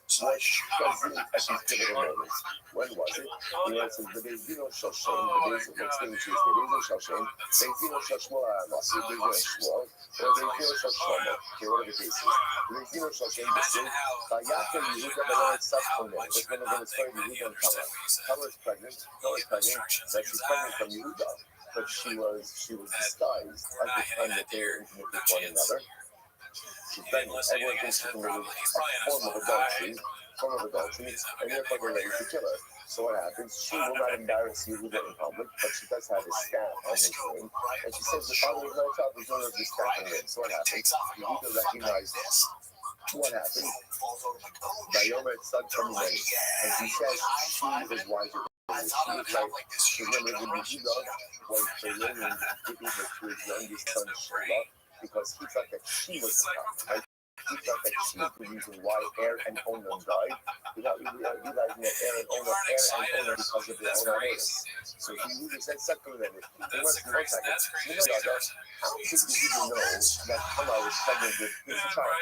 present at these pivotal moments. When was it? You know, it says, Bedezino Shoshem, Bedezino, what's the name? Bedezino Shoshem, Bedezino Shoshmola, Bedezino Shmuel, or Bedezino Shoshmola, okay, whatever the case is. Bedezino Shoshem, Bedezino, Vayaka Yehuda, Bayon, Safkone, that's when they're going to start Yehuda and Tamar. Tamar is pregnant, that she's pregnant from Yehuda. But she was disguised at the time that they were intimate with one another. She's pregnant. Everyone thinks she committed a form of adultery, and therefore they're ready to kill her. So what happens? She will not embarrass Yehuda in public, but she does have a stamp on his name. And she says the father is no child, there's no this stamp on him. So what happens? Yehuda recognizes what happened. Vayomer Tzad Kamimeni. And he says she is wiser. She remembered when Yehuda was blaming giving her to his youngest son Shelah because he thought that she was the cop, right? He thought that she was the reason why Er and Onan died, without realizing that Er and Onan because of their own awareness. So he said, "Second, then it must be one second. You know that? How did Yehuda know that Tamar was pregnant with his child?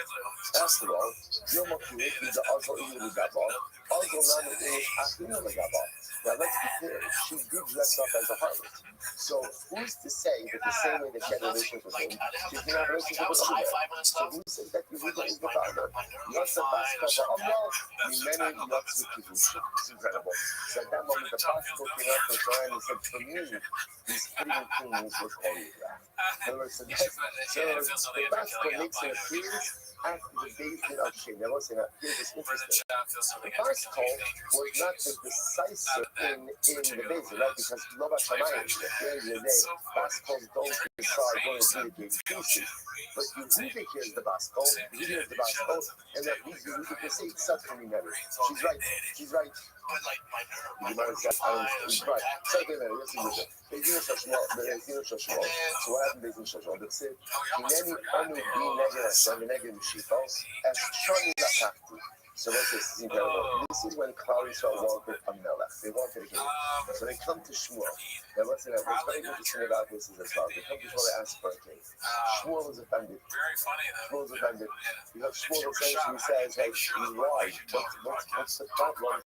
After all, Yom Kippur is also in the Gabah. Also, now it is Achim the Gabah. Now let's be clear, she did dress up as a harlot. So who's to say that the same way that she had a relationship with him, she can have a relationship with Omer? So who says that Yehuda is the father? Yotza Baskal Ba'amral, Mimenu Yotza Kiddushin. It's incredible. So at that moment, the Baskal came up from Sharon and said, for me, these fitting things were choreographed. In other words, the Baskal makes an appearance at the basement of Shem. Now listen, here's what's interesting. The Baskal was not the decisive in the basement, right? Because Loba Shamayim, at the end of the day, Baskals don't decide going to adjudicate cases. But Yehuda hears the Baskal, he hears the Baskal, and that leads Yehuda to say, something never. She's right. You might have said, he's right. Something never, yes, Yehuda. So what happened in Shashmal? They said, Hineni Anu Bi Neged Hashem Neged Mishita, as Shani Lakachti. So what's this? This is incredible. This is when Klal Yisrael wanted a melech. They wanted a king. So they come to Shmuel. Now listen, what's very interesting about this is as well. They come to Shmuel to ask for a king. Shmuel is offended. Very funny though. Shmuel is offended. Because Shmuel essentially says, hey, why? What's the problem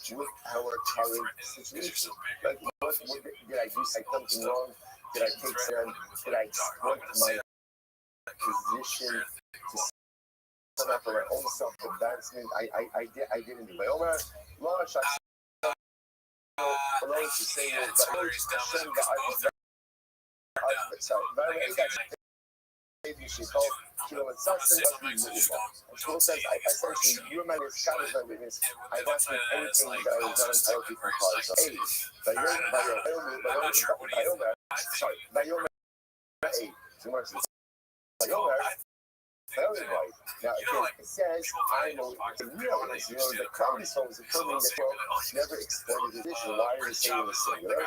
with our current situation? Like, what did I do? Say something wrong? Did I take some? Did I exploit my position to set up for my own self-advancement? I didn't do it. Omer, Lash, alone to say that Hashem, maybe she called Kilo and Sasson of the Movable. And Shmuel says, essentially, you remind me, God is my witness. I've asked him anything that I was not entitled to from God. So, hey, Vayomer, very right. Now, again, it says, I'm a witness. You know, the common soul is affirming that Trump never exploited his issue. Why are they saying the singular?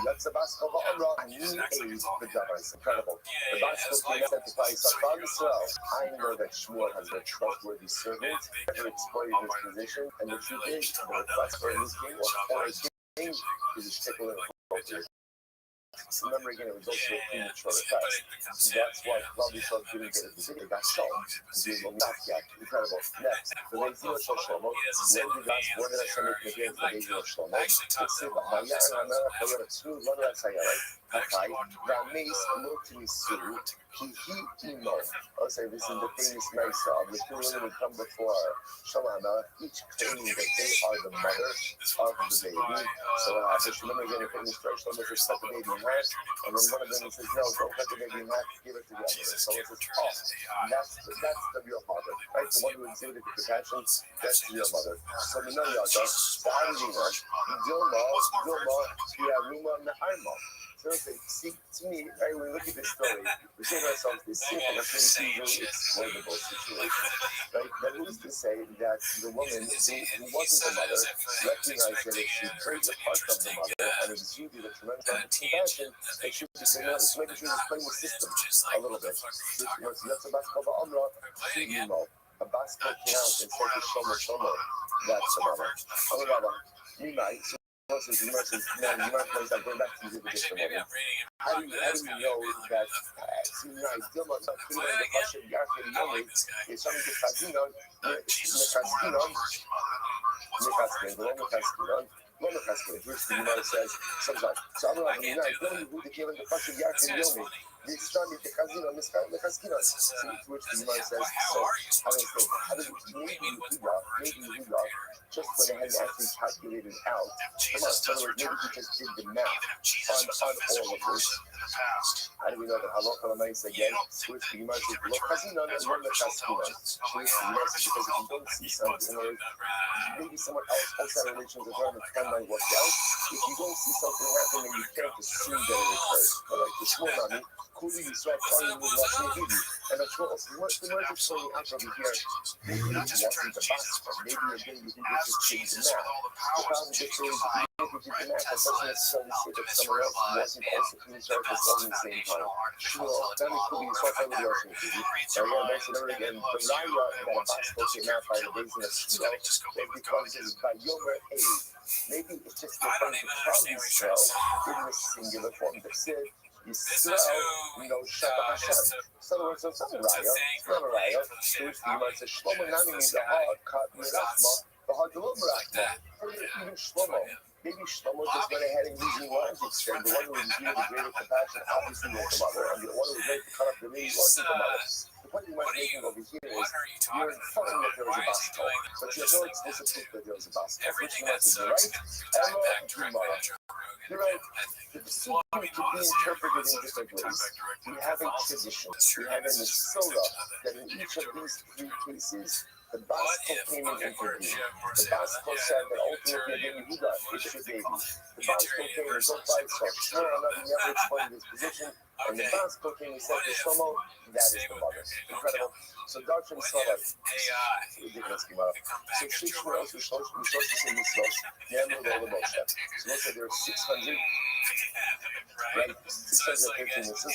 That's the Baskal Ba'amra, and he aids the government. It's incredible. The Baskal came out at the place of Israel. I know that Shmuel has been a trustworthy servant, never exploited his position, and the truth is, the request for his king or for a king is a stickler and appropriate. Remember again, it was also a premature request. That's why Klal Yisrael didn't get a decision. They got sold. They will not get incredible. Next, the Leizino Shlomo. When did Hashem make the game for Leizino Shlomo? It said, Vaya and Amara Chayar Tznu Lanu Asayara. Hakai, Rameis Motimisu, Kihi Imo. I'll say this is the famous Mesa of the two women who come before Shalama, each claiming that they are the mother of the baby. So remember again, in the story, Shlomo says, cut the baby in half, and then one of them says, no, don't cut the baby in half, give it to the other. So it says, oh, that's the real mother, right? The one who exhibited the compassion, that's the real mother. So we know Yada, the Adina, Dilma, Yaruma, and Arma. See, to me, right, when we look at this story, we say to ourselves, this seems like a pretty easily exploitable situation, right? But who's to say that the woman who wasn't the mother recognized that if she played the part of the mother and exuded a tremendous amount of compassion, that she was just, so maybe she was just playing the system a little bit. That's a Baskal Ba'amra, a Baskal came out and said to Shomer, that's the mother. versus the Mercy, man, the Mercy, I'm going back to the Actually, maybe I'm reading it how wrong, do but that's you maybe know okay. that Sinai Dilma Well, yeah, Hashem I Yachid don't like Yomi this guy. is something to Chazinon, Jesus born out of a virgin mother. What's wrong, Rick? Let it go down. Which the Gemara says, sometimes. So I'm like, can't do that. who the Kevin the Hashem This Yachid guy's Yomi. funny. They started the Chazinon, the Chazinon. This is, Which the this is, Gemara says, how so are you I supposed to don't think, prove I that? think What do you mean, what's maybe more virgin than Yehuda computer? just Let's went see ahead what he and says. actually calculated out. If Jesus does Maybe return, he just did the math even if Jesus was a on physical all of this. person in the past, How do we know that halacha l'maisa you again? don't think Which that the he Gemara can says, lo return chazinon as and lo artificial mechaskinon. intelligence? Which the Gemara says, because if you don't see something, or maybe someone else outside of relations of her and the timeline worked out, if you don't see something happen, then you can't assume that it occurred. But like the Shmuel Nami, Kuli Yisrael Kalim with Lashon Yehudi. And the Shmuel also, what the Mercy is pointing out over here, maybe it wasn't the Basra. Maybe again, you can As just change the Jesus with math. all the The powers problem that is, Jesus if you provides, did the math, that doesn't Tesla is necessarily say that Optimus someone else Robot wasn't and also coming the to best at the same time. foundational artificial Shmuel, then intelligence it could model be that yourself ever and the Lashon Yehudi. reads your mind And and again, it the loves you Raya and that wants Abbas it, spoke doesn't in care that if by you the kill it raising of because it's going to just go be Shmuel, with God. because it's by Yomer A. Maybe it's just I don't referring to even Klal understand what he's trying Yisrael to say. in the singular form. They said, This Yisrael, is who Shabbat is Hashem. So in other words, it's not a to Raya, thank it's not a or blame Raya. for the So state it's of the Gemara poverty. says, Shlomo And it's Nami this the guy ha'ad kat was mirachma, nuts. the ha'delo Like mirachma. that. Even Shlomo. Maybe Shlomo just went ahead and using logic said the one who was viewed with greater compassion obviously was the mother, and the one who was ready to cut off the baby wasn't the mother. The point you might be making over here is What are you you're talking inferring that about? there was a Why is he gospel, doing the but you have religious no thing explicit now? proof that there was a gospel. Everything Which that is sucks right. can be tied Emma back directly Gemara. to Joe Rogan. You're right. I think. The pursuit I mean, can be honestly, interpreted in everyone says different they can tie ways. back directly We to have a Catholicism. tradition. That's true. We have in the This is Torah true. that in each of these three cases, the What gospel if, came and okay, word, intervened. yeah, more The say that. gospel Yeah, said that the ultimately again Unitarian, Yehuda what is if your they baby. call The it? gospel Unitarian came and Universalist. both by Don't get itself. me Shmuel started on Hanavi that. never explained his position, and the Okay. gospel came and said What to if, Shlomo, that is stay the with mother. me, okay, don't Incredible. kill me. So Darshan What Slavai, if AI ridiculous Gemara. could come So back as Joe Shishma Rogan? also Mishlosh in Mishlosh, Yamru Lola Moshe. So let's say there are 600, Right? right? So it's like 613 an misses. AI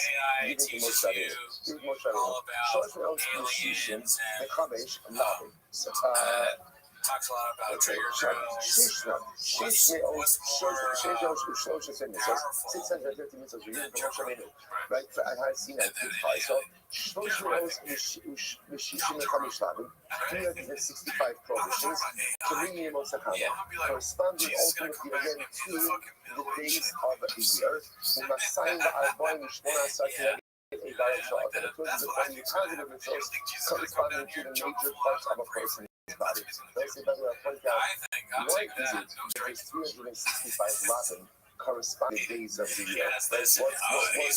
Give it to teaches Moshe. you Give it Moshe. all about Shosh Me'os Mishishim, aliens and Mechamesh, Lavi. talks a lot about trigger girls. Shishma. What's more Shlosh is in Missos. powerful? 650 missos. We give it to Moshe Rabbeinu. Right. Right? I had seen that too high. So Shosh Me'os Mishishim, Mechamesh, Lavi. 365 prohibitions. Communion Mosakama. Yeah. Corresponding ultimately again to the days of the year. Umasayim ba'arbaim shmona asar That's what I think. positive results corresponding to the major parts of a person's body. Those who better point out I think I'll what take is that. it? There's 365 Latin corresponding days of the year. Yes, listen. He's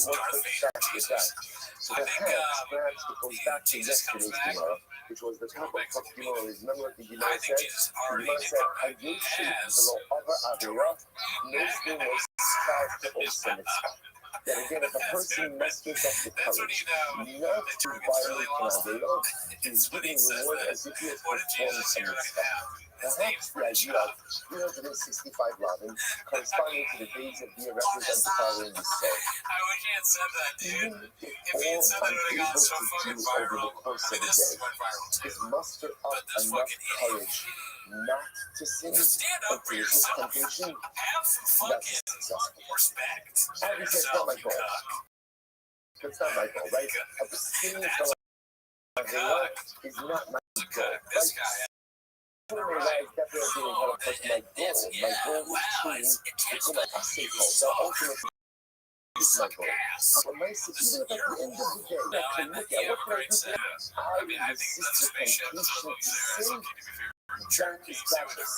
What's Darth the Vader. fact with Jesus. that? So I think, perhaps it goes back to Jesus comes yesterday's back. Gemara, which was the top back to of Gemara. Remember what the I Gemara think said? Jesus The already Gemara did said, come back. "Hayeshu Has below other avera, nosnim was scarf to osemitzvah." That again, if a person musters up the That's what courage you know. not They to took it really violate an lost. avera, he's It's when he giving says reward that. as if he has What did performed Jesus a here right mitzvah. now? His name's Perhaps the idea of 365 Lavin corresponding to the days of the year represent the following soul. I wish he had said that, dude. Even if If he had said that, it would have gone so all fucking I'm able to do over viral. the course I mean, of a this day went viral is too. muster up But this enough fucking idiot. courage not to sin Stand and up for to resist yourself. temptation. Have some That's fucking successful. respect for Obviously, it's not yourself, my you goal. cock. That's not my goal, right? Abstaining from a Cock. is not my This goal. guy. My life definitely being held up, but my goal is truly become a sequel. The ultimate is my goal. But my, even if at the end of the day, I can look at what can I do today, I resist the temptation to sin. That is righteous.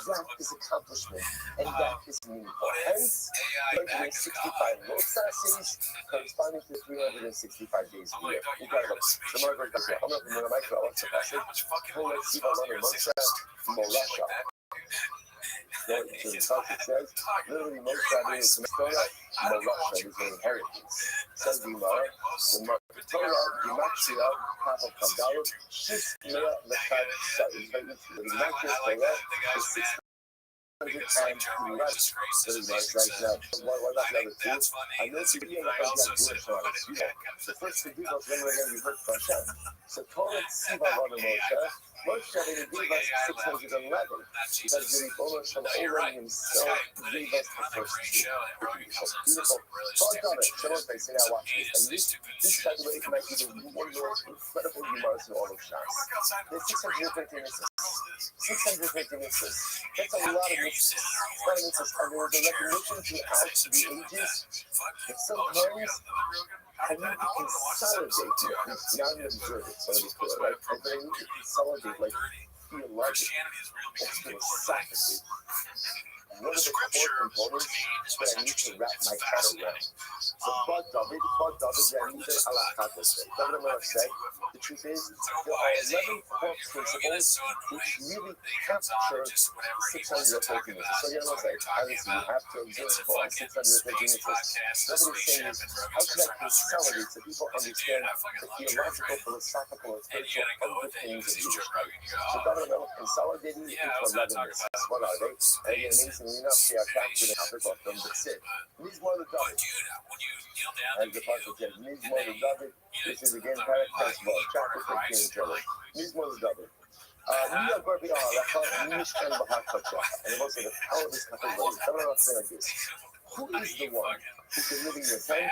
That is accomplishment. And that is meaningful. Hence, 365 Losar says, corresponding to 365 days of the year. Incredible. So, Margaret, I'm not going to make it. What's the passage? Let's see what Moshe Molasha. So the passage says, literally, Moshe Rabbeinu is Molasha is an inheritance. Says the Gemara, the Torah, Gematria, half of Kabbalah, Shis Mea Lechad Shai. The Gematria Torah is 611. So the Gemara says, why not the other two? I know to be in the the first thing was when we heard from Hashem. So Torah Tziva Rana Moshe, Moshe Rabbeinu gave us 611. That the Ribono Shel Olam himself gave us the first two. Beautiful. So I've done it. Shemot, I say now watch this. And this by the way, might be the one of the most incredible Gemaras in all of Shas. There's 650 mitzvahs. 650 mitzvahs. That's a lot of mitzvahs. And there was a recognition throughout the ages that sometimes I need to consolidate. Now I'm going to observe it, so I'm clear, right? But I need to consolidate, like, theologically, or philosophically. One of the core components that I need to wrap my head around. So, but David, I need to alakatose. David Melech said, the truth is, there are 11 core principles which really capture 613 mitzvahs. So, obviously, you have to observe all 613 mitzvahs. David is saying is, how can I consolidate so people understand the theological, philosophical, and spiritual underpinnings of Yiddishkeit? So, David Melech consolidated into 11 mitzvahs. What are they? And again, amazingly enough, they are captured in topic of them, but sit. Mizmor David. As the Pasuk says, Mizmor David. This is again Parak chapter 15 trailer. Mizmor David. Mia Gorbi Ahalacha, Mishkan Bahakacha. And the most of the power of this category. Come on, say like this. Who is the one who can live in your tent?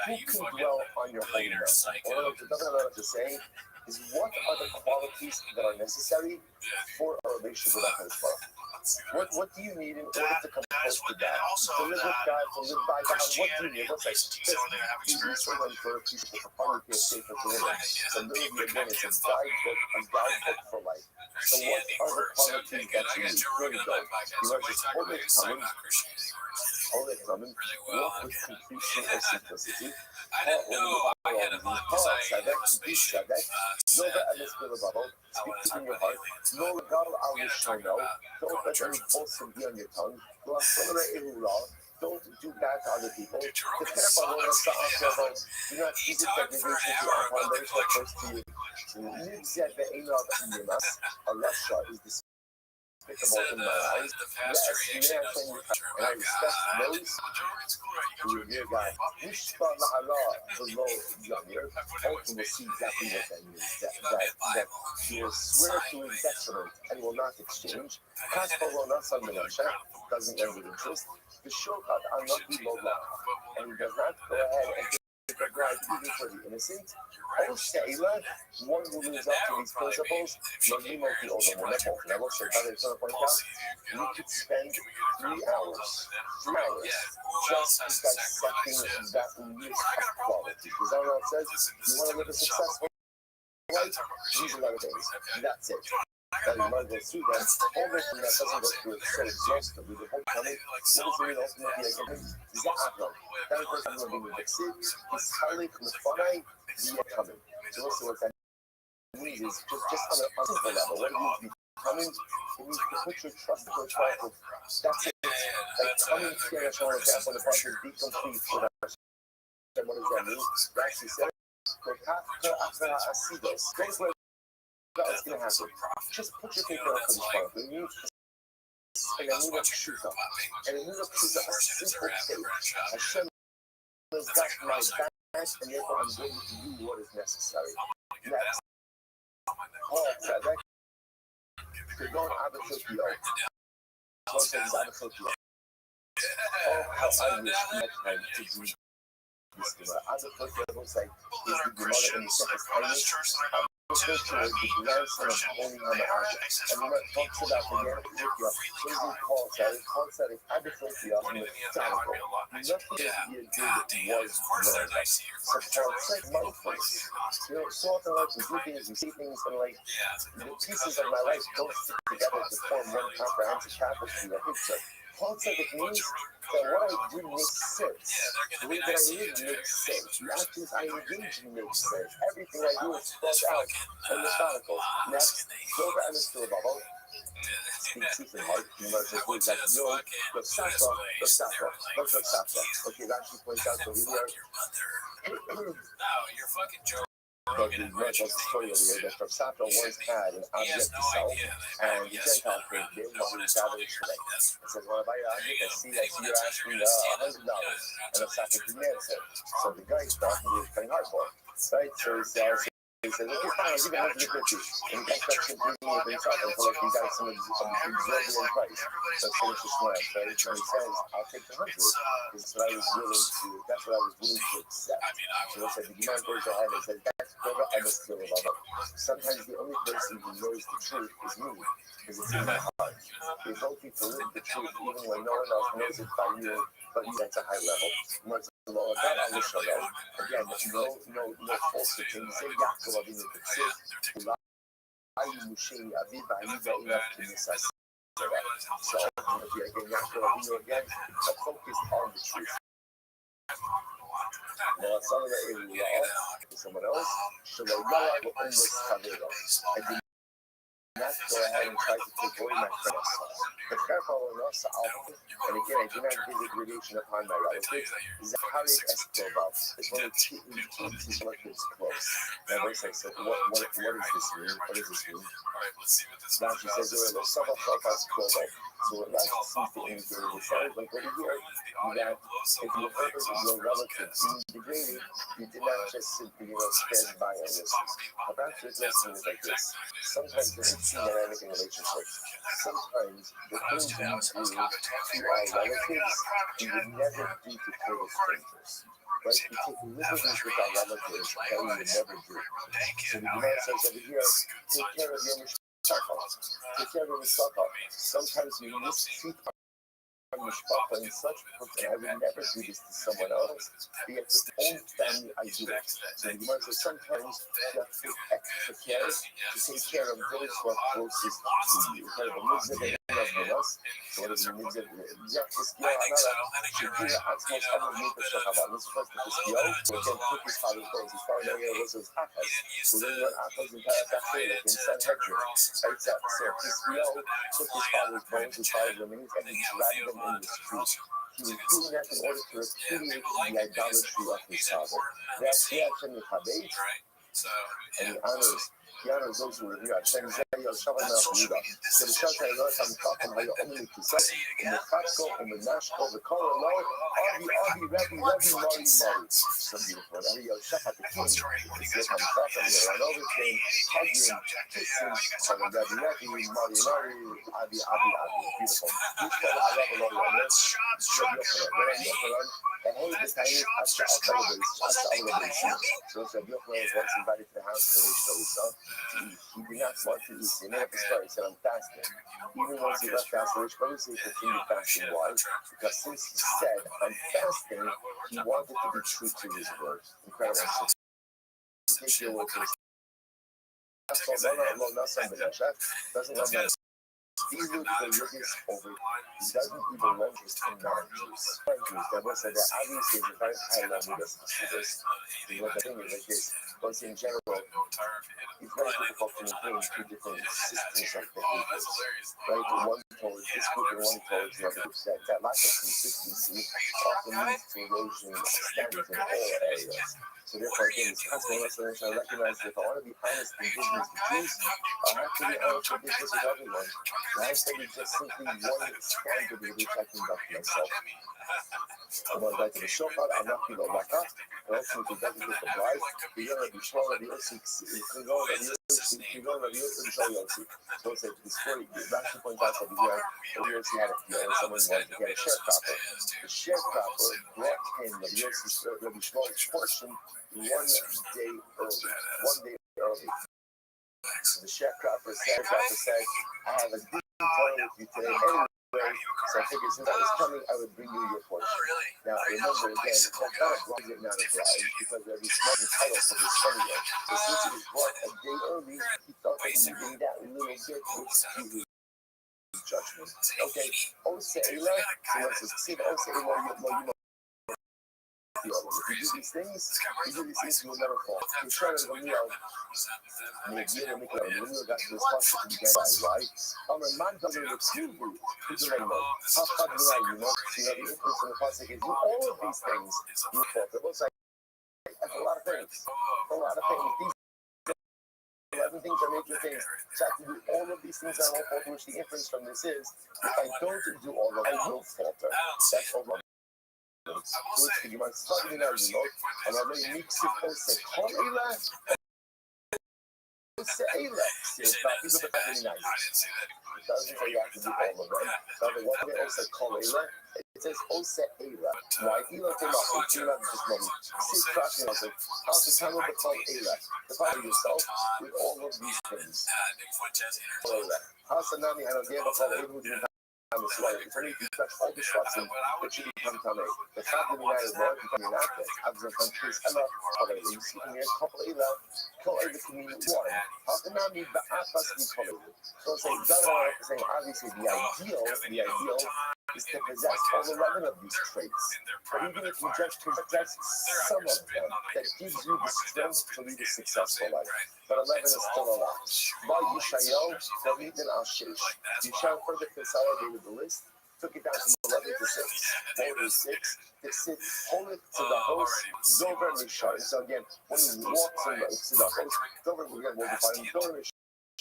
Who can dwell on your holy mountain? Or what the David is saying is, what are the qualities that are necessary for a relationship with HaKadosh Baruch Hu? What do you need in order to come close to God? To live with God, to live by God. What do you need? What's like? You do someone for people for fun, you feel safer to live in. So literally, again, it's a guidebook for life. So what are the qualities that you need? Here we go. You are just hold it coming, walk with completion or simplicity. Speak in your heart. No regal al yishono. Don't let any falsehood be on your tongue. Don't do bad to other people. Do not use it degradation to our foundation first to you. Russia is despicable in my eyes. Yes, and I respect those who revere God. Mishpah la'ala below Yamir. Also will see exactly what that means. That he will swear to his detriment and will not exchange. Kaspa will not subminasha, doesn't end with interest. The shulchat are not be low and he does not go ahead and take a bribe even for the innocent. One who lives up to these principles, we could spend 3 hours just dissecting that list of qualities. Because that what it says, you want to live a successful life, these 11 things. That's it. That you might go through them. All this that doesn't go through it so exhaustively. The whole coming, what does it mean ultimately? Is that Avram? That person will be with the seed, is highly coming. So also what that means is just on a simple level. What it means to be coming, it means to put your trust in God's power. That's it. Like coming here, as an example, the part is be complete with us. And what does that mean? That actually says, God's going to happen. Just put your faith in God's power. And you and a need of pshuta. And a need of pshuta, a simple faith. Hashem has got my back, and therefore I'm going to do what is necessary. Next. Paul said that to go on Abba-Shokio. Paul says Abba-Shokio. Oh, how I wish we had time to do this. Abba-Shokio looks like is the Gemara in the second time. Scripture is the grandson of Holy Hamad. And when it talks about the Yanakotya, Paul said it Abba-Shokio methodical. Nothing that he did was wrong. So Paul said mindfulness. So often like we do things, we see things, and like the pieces of my life don't fit together to form one comprehensive tapestry, a picture. Paul said it means that what I do makes sense. The way that I live makes sense. The actions I engage in make sense. Everything I do is thought out and methodical. Next, Silver and the Still Bubble. Speak truth in heart. You know, just words like, yo, the Safra. Okay, that actually points out that we are. You're fucking joking. But the mental story over here that Sapto once had an object to sell, and the Gentile came to him while he was gathering strength. He says, well, if I buy your object, I see you're asking $100. And Sapto didn't answer. So the guy thought he was playing hardball. Right? So he says, he says, okay, fine, I'll give you 150. And he starts competing with himself until like he got some exorbitant price. So finish the smash, right? And he says, I'll take the 100. That's what I was willing to accept. So I said, the demand goes ahead and says, that's never ever still about it. Sometimes the only person who knows the truth is me, because it's in my heart. The ability to live the truth even when no one else knows it by you, but you at a high level. Lord, that I wish I know. Again, no falsehood. When you say Yaakov Avinu, the truth, Ulayi Mushei Aviv Ha'ida Ilav Kinisa. So ultimately, again, Yaakov Avinu again, but focused on the truth. Now, some of the area to someone else, Shaloyah will almost cover it up. I did not go ahead and try to take away my friends. But careful enough, and again, I do not visit relation upon my relatives. Zachariah Escobar is one of the two relatives close. Now, they say, so what does this mean? What does this mean? Now, she says, there are several profiles close. So what last seems to indicate is that, like over here, that if you heard of your relative being degraded, you did not just simply, stand by and listen. Perhaps your lesson is like this. Sometimes there is dynamic in relationships. Sometimes the things we do to our relatives, we would never do to total strangers. Right? We take liberties with our relatives that we would never do. So the man says over here, take care of your take care of your mishpacha. Sometimes we mistreat our mishpacha in such a way, I would never do this to someone else. Yet with own family, I do it. So the man says sometimes you have to take extra care to take care of those who are closest to you. Kind of a mixed of us. So what is a mixed of this year? Shakira Atmos Abu Muka Shahaba. This first of this year, we can took his father's bones. His father was his Akas. So then what Akas in Parakashela in Sanhedrin. So this year took his father's bones, his father's remains, and he dragged them in the street. He was doing that in order to repudiate the idolatry of his father. That's the action of Chabad, and he honors those who revere Hashem. So the Shach Ha'elot HaMitacham Ha'ya'omim Kisai, U'mechatko, U'menashko, V'kol Elo, Abi, Rebbe, Mari. So beautiful. Abi Yoshach HaTekim, the Shach HaMitacham, Yeranovic, hugging, kissing, Rebbe, Mari, Abi. Beautiful. Mishkol Ha'alav Elo Yanes, Rebbe Yochanan, and hey, this guy is Asha Al-Kabbalah. So Rebbe Yochanan was once invited to the house of the Rishon. He did not want to eat. He made up a story. He said, I'm fasting. Even once he left fasting, which probably he continued fasting. Why? Because since he said, I'm fasting, he wanted to be true to his word. Incredible. So take your word for this. Doesn't love that. He looked the religious over. He doesn't even love his non-Jews. That was that obviously is a very high level of this. What the thing is like this. But in general, it's very difficult to maintain two different systems of behaviors. Right? One towards this group and one towards the other. That lack of consistency often leads to erosion of standards in all areas. So therefore, again, it's constantly restoration. I recognize that if I want to be honest in business with Jews, I have to be honest in business with everyone. And I have to be just simply one standard with which I conduct myself. I'm going to go to the shofar, I'm not going to go back up. And also, if it doesn't get the bride, you're going to be strong on the Yossi. You're going to the Yossi. So it's like this story, Rashi points out over here, Yossi had a fear, and someone wanted to get a sharecropper. The sharecropper brought him the Yossi's portion 1 day early. So the sharecropper said, I have a deep time with you today anyway. So I figured since I was coming, I would bring you your portion. Now, remember again, that kind of brought it not a bride, because there is smart entitled for this anyway. But since it was brought a day early, he thought that even that little bit would skew his judgment. Okay, Ose'ela, so let's just see the Ose'ela, you know. If you do these things, you will never fall. You try to go near when you got this posture to be done by, right? Man doesn't look too good. People don't know. How far do I, the influence of the posture is all of these things. You fall. It looks like that's a lot of things. These 11 things are major things. So I have to do all of these things I won't falter, which the inference from this is, if I don't do all of them, I will falter. That's all. You might start in our remote, and I may mix it also. say Alex. It's not even the nice. It doesn't say you have to do all of them. But what they also call Ela, it says Ose Ela. Why? Ela came up with two levels this moment. Sit crashing on it. Half the time of the call Ela. Define yourself with all of these things. Ela. Hasanami and Ogeva call Ela who didn't have a sway. It's only if you touch all the shots in that you become Tame. The fact that United Lord becoming an actor, Abza countries, Ella, you see here, couple Ela, call Ela community one. Hasanami, the Apas, we call it. So saying obviously the ideal is to possess all 11 of these traits. But even if you just possess some of them, that gives you the strength to lead a successful life. But 11 is still a lot. By Yishayahu, David and Ashish. Yishayahu further consolidated the list, took it down from 11 to 6. Order 6. To sit, hold it to the host, Dover Mishar. So again, when he walks to the host, Dover, we'll define Dover Mishar.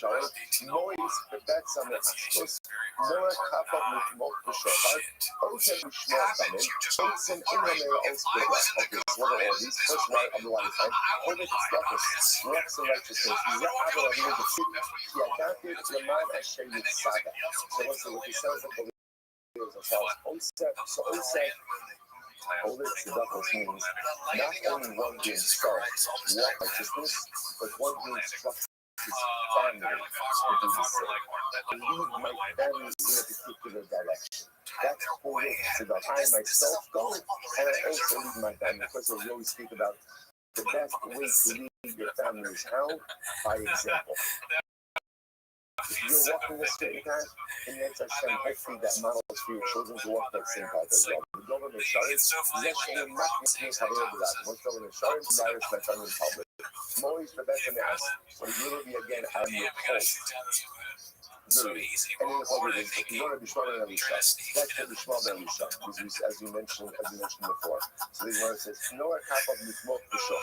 Noise, the bets on the Ashkus, Nora Kappa with Mok the Shofar, Ocean Shmar Damin, Ocean in the Mera Oscar. Okay, so what are all these? First right on the one side, Hobbit Steffes, works in righteousness, Zabba of the Fit, he adapted the man as Shayid Saga. So what's what he says that the videos are false. So Osek, hold it to Douglas means not only one being starved, walk righteousness, but one being struck. Family, lead my family in a particular direction. That's who it's about. I myself go, and I also lead my family. Of course, we always speak about the best way to lead your family is how? By example. If you're walking a certain path, and that's Hashem, hopefully that model is for your children to walk that same path as well. The government shines, Yeshua Maknis Harebulat. Most government shines, Irish my family in public. Always the best in the house. When you literally again, I'm your host. Literally. And then the public is, if you want to be smarter than Elisha, that's what the smarter than Elisha. As you mentioned before. So this one says, no, I can't have you smoke the show.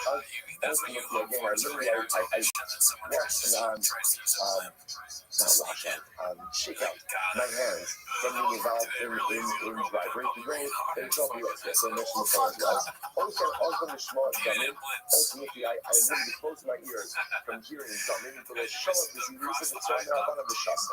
Ultimately, again, I literally, I shake out my hands from being involved in vibrating brain, and it's all real. So I mentioned before as well. Also, the smart dummy, ultimately, I literally close my ears from hearing dummy until I show up this reason it's on the of the shasta.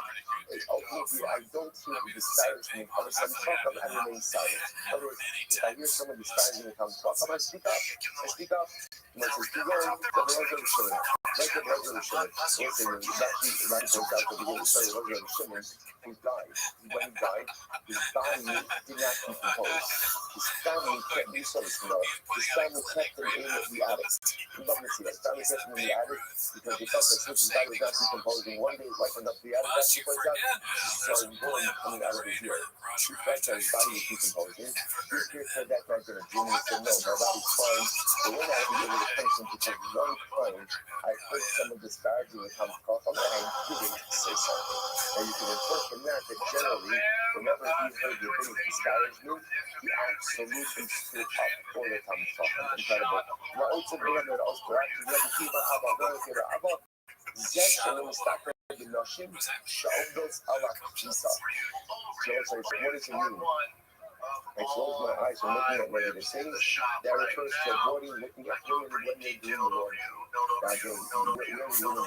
Ultimately, I don't hear the disparagement of some talk of I remain silent. In other words, if I hear someone disparaging and come talk, I speak up. I speak up. And I say, keep going, the blood of the shimmer. Like the blood of the shimmer. Listen, actually, right goes out to the beginning of the blood of the shimmer, who died. When he died, his body did not decompose. His family kept him so his family kept him in the attic. You love to see that. His family kept him in the attic because they felt that since his body was not decomposing, one day his wife went up to the attic, that's what out. So born coming out of his ear. That's how his body was decomposing. He appeared to that guy in a dream and said, no, my body's fine. The one I was able to punish him because one time I heard someone disparaging the comes off on the hand, he didn't say something. And you can infer from that generally, whenever he heard the thing disparagement, he absolutely stood up for the comes off. Incredible. Now, ultimately, I'm going to ask for action. You have to keep on about זה שלא מסתכל בנשים שעומדות על הכניסה. So it's like, what does it mean? I close my eyes and looking at what it is saying. That refers to avoiding looking at women when they're doing the wrong. That women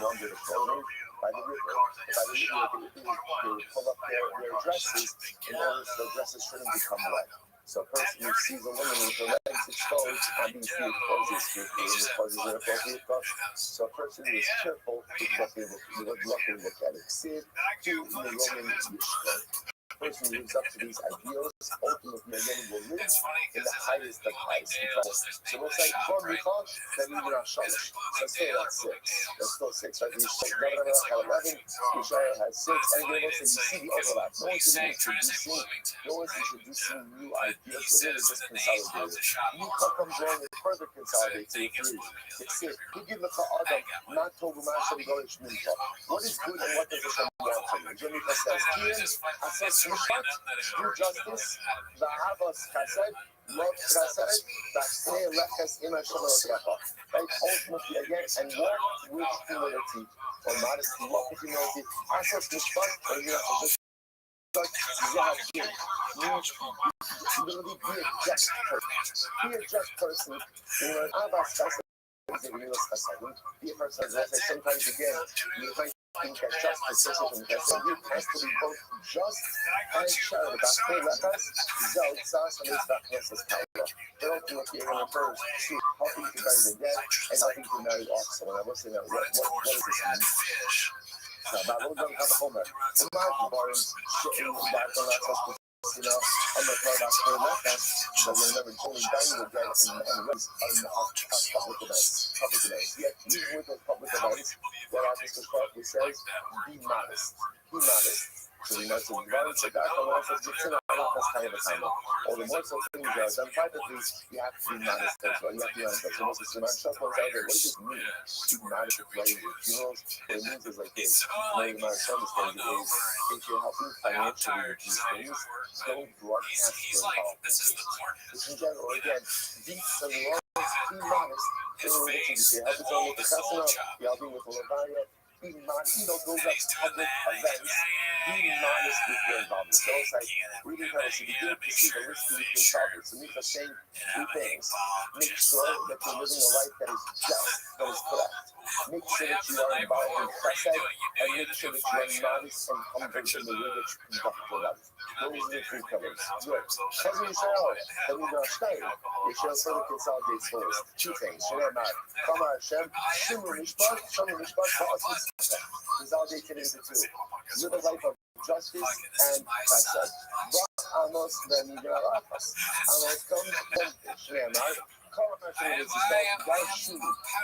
wrong to the clothing by the river. By the river, they pull up their dresses in order so the dresses shouldn't become wet. So a person who sees a woman with her legs exposed, obviously it causes inappropriate thoughts. So a person who is careful with what they look at it. See it, the Roman Yishkon. A person who lives up to these ideals, ultimately again will live in the highest of heights. So we'll say, Bar Michal, then even our Shalish. So say that's 6. That's still 6, right? Yishkon had 11, Yishayah has 6, and again, you see the overlap. No one's introducing new ideas, so really just consolidated. New comes along and further consolidates it. It's it. He gives the Adam, not Tobu Masham Gorish Mincha. What is good and what does Hashem want from you? Jimmy says, Asas Mishpat, do justice, Vahavas Chesed, love Chesed, Vasnei Leches Ima Shalotyacha. Right? Ultimately again, and walk with humility, or modesty, walk with humility. Asas Mishpat, or you have to just literally be a just person. Be a just person. You know, sometimes again, you might think that justice is from the so you has to be both just and charitable. They don't look at your first to helping to bury the dead and helping to marry off someone. I was saying, what does this mean? About what we're going to have a home. Imagine boring shit in the back on that hospital. I'm not proud of for that, but we never totally done with that and race on public events. Yet, even with those public events, what I just correctly says, be modest. Be modest. So we know some violence like that, but when I said, it's not that's kind of a time. Or the more so things are done privately, you have to be modest as well. You have to be honest. So most of the stuff goes out there. What does this mean? Be modest with writing your funerals. What it means is like this. Maybe my understanding is if you're helping financially with these things, don't broadcast your politics. Which in general, again, be modest. You're helping someone with the casino, you're helping with the Lavaria. Be modest. Those are public events. Be modest with your involvement. So it's like reading her, she begins to see the risk with your problems. So these are saying two things. Make sure that you're living a life that is just, that is correct. Make sure that you are involved in chesed, and make sure that you are modest and humble in the way that you conduct your life. Those are the three pillars. Good. Chesed Yisrael, that we know stay. Yisrael further consolidates those two things. Shemar, Kamar Hashem, Shimur Mishpat, Ba'atis. Consolidated into two. Live a life of justice and chesed. Amos Benigra Rafas. Amos Tom Shemar.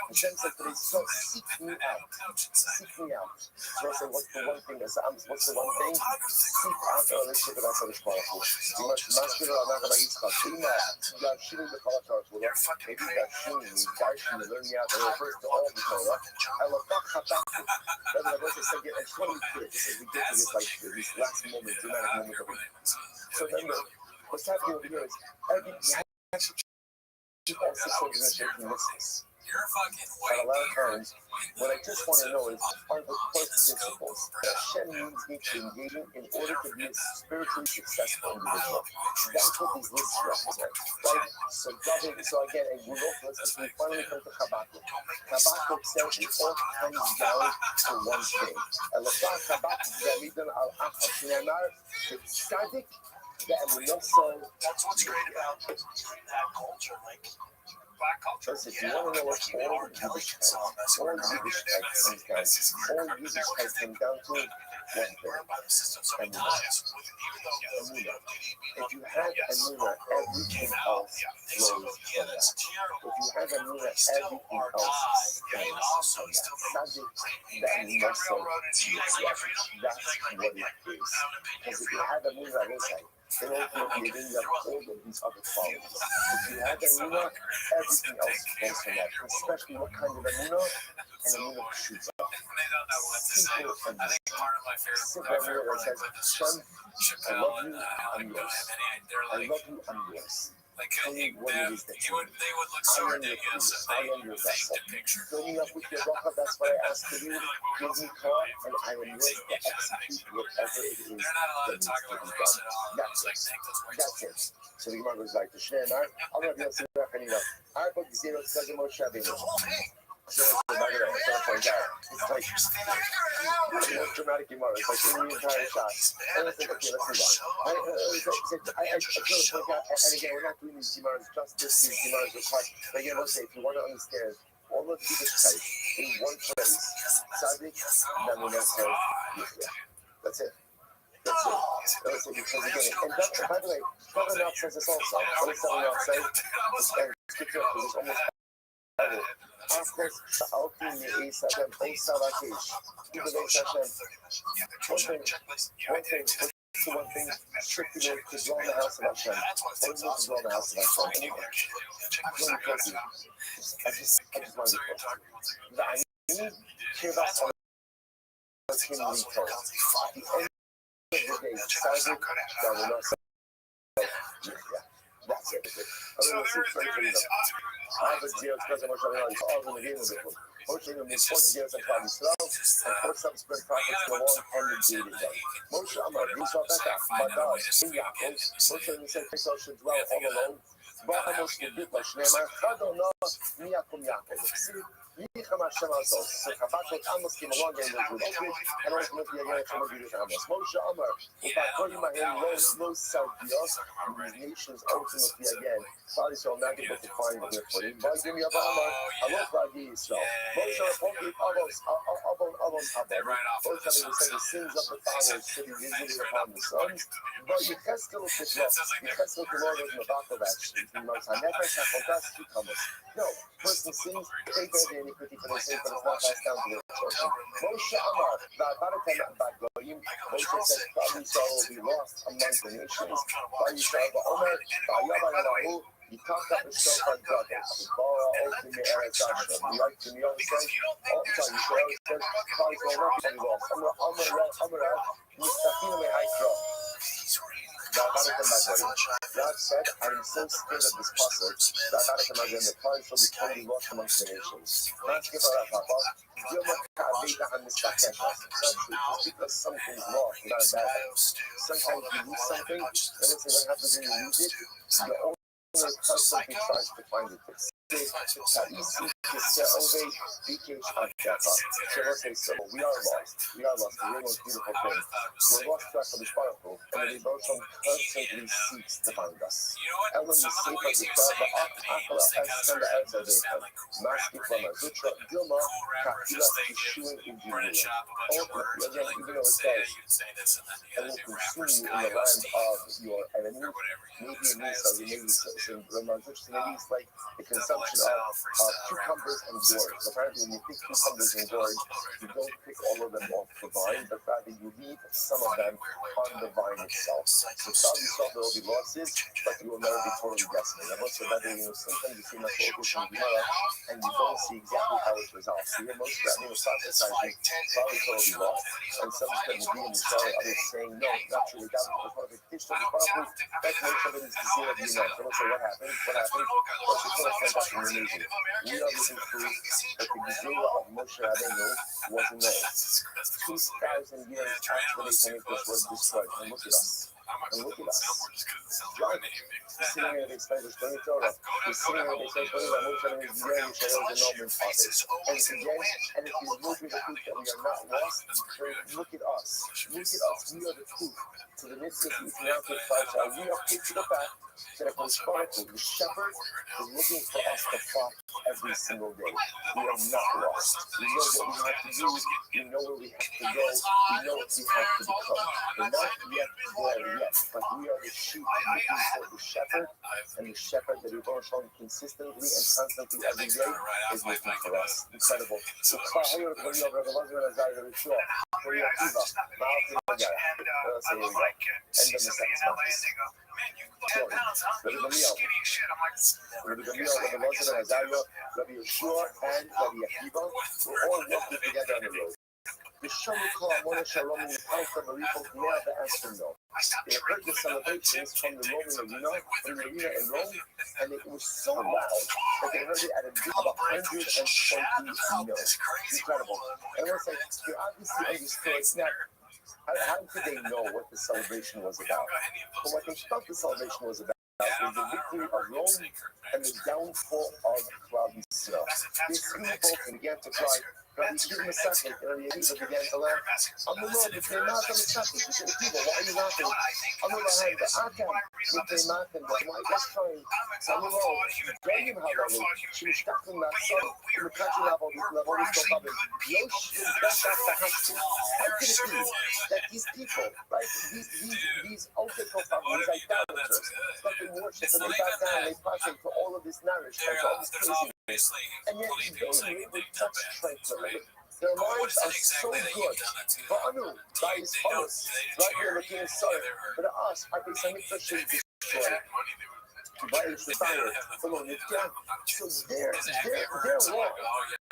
Hashem said to me, so seek me out. Seek me out. So I said, what's the one thing? What's the one thing? Seek out the relationship with HaKadosh Baruch Hu. You must master it on HaKadosh Yitzchak. You got shooting the Kolachars. Maybe you got shooting, you got learn me out. That refers to all the Torah. I love Chabakku. Then the verse said, I just want to be clear. This is ridiculous, like these last moments, dramatic moments of it. So then what's happening over here is, all 6 organizations miss this. At a lot of times, what I just want to know is, are the core principles that Hashem needs me to engage in order to be a spiritually successful individual? That's what these lists represent, right? So again, and we finally come to Habakkuk. Habakkuk says it all comes down to one thing. That's what's great about that culture, like black culture. Listen, if you want to know what all Yiddishkeit comes down to, one thing. If you have Emunah, everything else flows from that. If you have Emunah, everything else stems from that. Tzaddik, that muscle, that's what it is. Because if you have Emunah, then ultimately then you have all of these other qualities. If you have Emunah, everything else flows from that. Especially what kind of Emunah? An Emunah shoots up. Simple and simple Emunah that says, Shem, I love you, I'm yours. I love you, I'm yours. Tell me what it is that you need. I am your food. I am your vessel. Fill me up with your bracha, that's what I ask of you. Give me car, and I am ready to execute whatever it is that needs to be done. That's it. So the Gemara goes like, the Shneimar, I'm going to be able to see what I need. Arba Gzero Tzaddim Moshe Rabbeinu. So by the way, I'm trying to point out, it's like the most dramatic Gemara. It's like in the entire shot. And it's like, okay, let's move on. I just want to point out, and again, we're not doing these Gemaras justice. These Gemaras are quite, but again, let's say, if you want to understand all of these types in one place, Tzaddik, Namunah, that's it. That's it. Because again, and by the way, Kevin Knopf says this also. What does Kevin Knopf say? And it's good to know, because it's almost After Alpin is Hashem, Osavakish. Even though Hashem, one thing, strictly to dwell in the house of Hashem. Always need to dwell in the house of Hashem. I just want to be close. I need to hear about all the him being told. At the end of the day, Tzaddik, that will not say, that's it. So there is I have a deal because I'm all in the game with it. Moshe means 40 years of Klal Yisrael and 4 subsequent prophets go on and the day. Moshe Amar, Yisrael Beka, Badal, in Yaakov, Moshe said Israel should dwell all alone. Vamos ובית לשנמה, חדונו מיקום יעקב. Yicham Hashem Azos. So Chabakot Amos came along and was with Ovid, and ultimately again Hashem agreed with Amos. Moshe Amar, Upakodim Ahim Lo Salbios, and these nations ultimately again, Father Israel not able to find their footing. Vayim Yava Amar, Alot Vagi Yisrael. Moshe Apokit Avos, Avos Abba. Both having said the sins of the fathers should be visited upon the sons. But Yecheskel Kitlo, Yecheskel Kimor was Mabakov actually. He knows Hanefesh HaChotas Kikamas. No, person sins, they get the iniquity for their sins, but it's not passed down to their children. Moshe Amar, Va'abaratem Ba'goyim, Moshe says, probably Israel will be lost among the nations. Va'yisrael Ba'omer, Va'yava Yalahu, he talked up his shofar brothers. Bara open the Eretz Asher. We like to know, says, Yisrael says, probably will not be lost. Amar, Mustafim Me'aikra. God said, I am so scared of this puzzle that the prize shall be totally lost amongst the nations. Not because something's lost, not a bad thing. Sometimes you lose something, and let's say what happens when you lose it, the owner constantly tries to find it. So we are lost. We are lost. The most beautiful thing. We're lost track of the sparkle, and the devotion constantly seeks to find us. And when you see that the Akala as the Ezra, Maski from a Zutra, Dilma, Kakila, Yeshua, in Julia. Again, even though it says, I will consume you in the land of your enemy, maybe it means that maybe it's like the consumption of cucumbers and gourds. Apparently, when you pick cucumbers and gourds, you don't pick all of them off the vine, but rather you leave some of them on the vine itself. So probably there will be losses, but you will never be totally guessing. And also, that sometimes you see enough focus in Gemara, and you don't see exactly how it resolves. So you're most of the prophesizing, probably there will be lost, and some of them will be in the story, others saying, no, not truly. That was one of the fish of the Bible. That's most of it is the zero of the universe. So also, what happened? What happened? We are looking proof that the Gezerah of Moshe Rabbeinu was in there. 2,000 years after the Canaan was destroyed. And look at us. And look at us. Right? The sitting here, they say, the Torah. The sitting here, they say, Moshe Rabbeinu is there, Yisrael is the moment of it. And again, and if you look at the proof that we are not lost, look at us. Look at us. We are the proof. To the midst of these mountain clouds, we are proof to the fact that if the sparkle, the shepherd, is looking for us to flock every single day. We are not lost. We know what we have to do. We know where we have to go. We know what we have to become. We're not yet there yet, but we are the sheep looking for the shepherd, and the shepherd that we've shown consistently and constantly every day is looking for us. Incredible. So, Rabbi Yeshua and Rabbi Akiva were all walking together on the road. The Shalom Mona Shalom in the Alpha Marifo never asked them no. They heard the celebrations from the Roman arena in Rome, and it was so loud that they heard it at a big of 120 notes. Incredible. And once they obviously understood that. How could they know what the celebration was about? But what they thought the celebration was about was the victory of Rome and the downfall of cloudy snow. They threw both and began to cry. Rabbi Akiva began to laugh. On the road, if they're not on the traffic, he said, people, why are you laughing? On the road, the Akam, if they're not, then why just crying? On the road, Graham Havalu, she was stuck in that sun, in the country level, so covered. Yosh was back after Hashim. How could it be that these people, right, these Okeko families, these idolaters, stuck in worship, and they back down, they partake to all of this nourishment, all this craziness. And yet, they were able to touch tranquility. Their lives are so good. But Anu, by his house, right here looking inside, but us, I think some should be destroyed. By his desire, so they're wrong.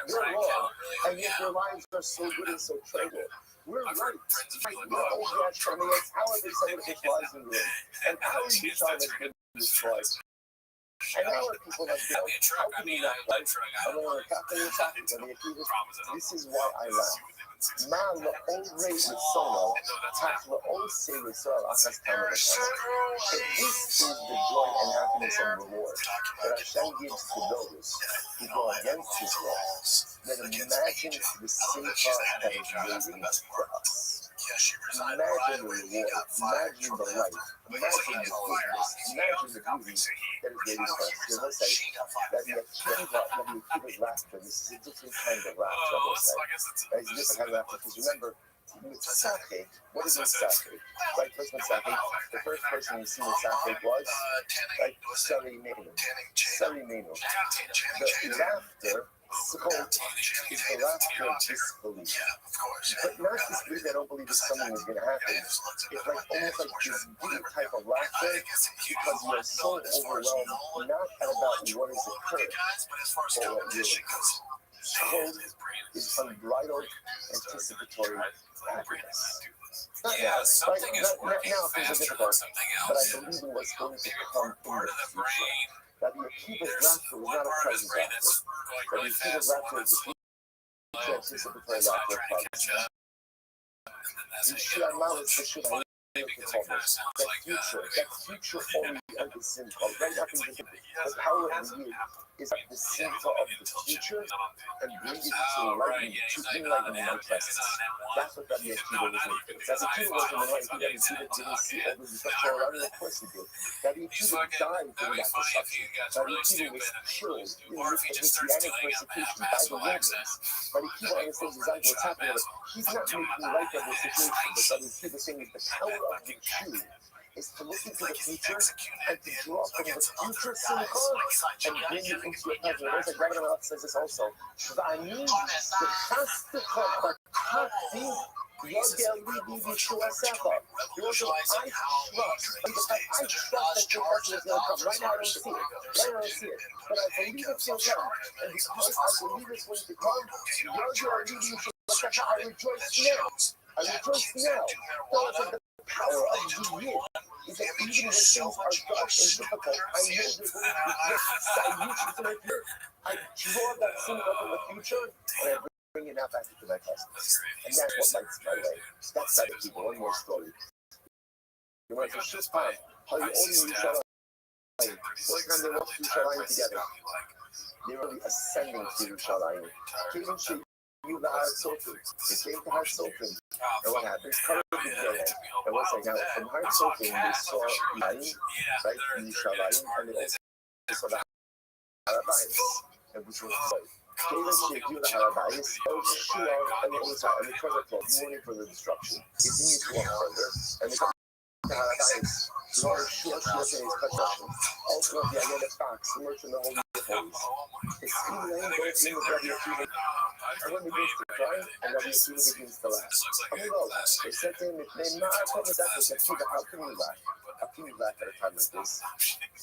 They're wrong. And yet their lives are so good and so tranquil. We're right. We're all that trying to get how are they saying his lives in room? And how is each other been destroyed? And now are people like, how can we not like? This is why I laugh. מה לאור רצונו, כך לאור רצונו, אחת כמה וכמה. This is the joy and happiness and reward that Hashem gives to those who go against His laws. Then imagine the simcha that is waiting for us. Imagine the reward, imagine the life, imagine the goodness, imagine the beauty that is waiting for us. You will say that the Akiva's laughter, this is a different kind of laughter, I will say. It's a different kind of laughter, because remember, Mitzachek, what is Mitzachek? Right, first Mitzachek, the first person you see Mitzachek was, like, Sari Menu. The laughter, is the laughter of disbelief. But not disbelief that don't believe that something is going to happen. It's like almost like this deep type of laughter because you are so overwhelmed, not about what has occurred, but what really is. Hope is unbridled anticipatory happiness. Not now, right? Not now things are difficult, but I believe in what's going to come in the future. That the Akiva's laughter was not a present laughter. That the Akiva's laughter is the future anticipatory laughter of Christ. That future oriented simcha, right after the power of the year is like the simcha of the future and bring it to enlighten my presence. That's what Rabbi Akiva was doing. Rabbi Akiva wasn't enlightened. Rabbi Akiva didn't see all the destruction around him. Of course he did. Rabbi Akiva died during that destruction. Rabbi Akiva was killed in the messianic persecution by the Romans. Rabbi Akiva understands exactly what's happening. He's not making light of the situation, but Rabbi Akiva is saying that the power of the Jew is to look into the future and to draw from the future simcha and bring it into your present. There's a Rabbi Akiva says this also. ואני בחסדך בטחתי יגל ליבי בישועתך. I trust that your blessing is going to come. Right now I don't see it. But I believe it's going to come. And because I believe it's going to come, yagel libi biשועתך. I rejoice now. So it's the power of the year is that even when things are dark and difficult, I know they're going to be good. I draw that simcha from the future and I bring it now back into my presence. And that's what lights my way. That's how the people. One more story. You want to just find how you only Yerushalayim. One time they went to Yerushalayim together. They were ascending to Yerushalayim. You the Har Sofim. They came to Har Sofim. And what happened? And what's like now from Har Sofim they saw Yerushalayim, right? Yerushalayim, and they also saw the Harabayis, and which was like David Sheikh the Harabayis, Shua, and the other side, and the treasure trove, mourning for the destruction. Continue to walk further, and they come to Harabayis. Lord Shua saying his confession. Ultimately, I get a fox, immersed in the Holy of Holies. It's even the both in the Rabbi Akiva. And when he begins to cry, and Rabbi Akiva begins to laugh. And we know, they said to him, how can you laugh? How can you laugh at a time like this?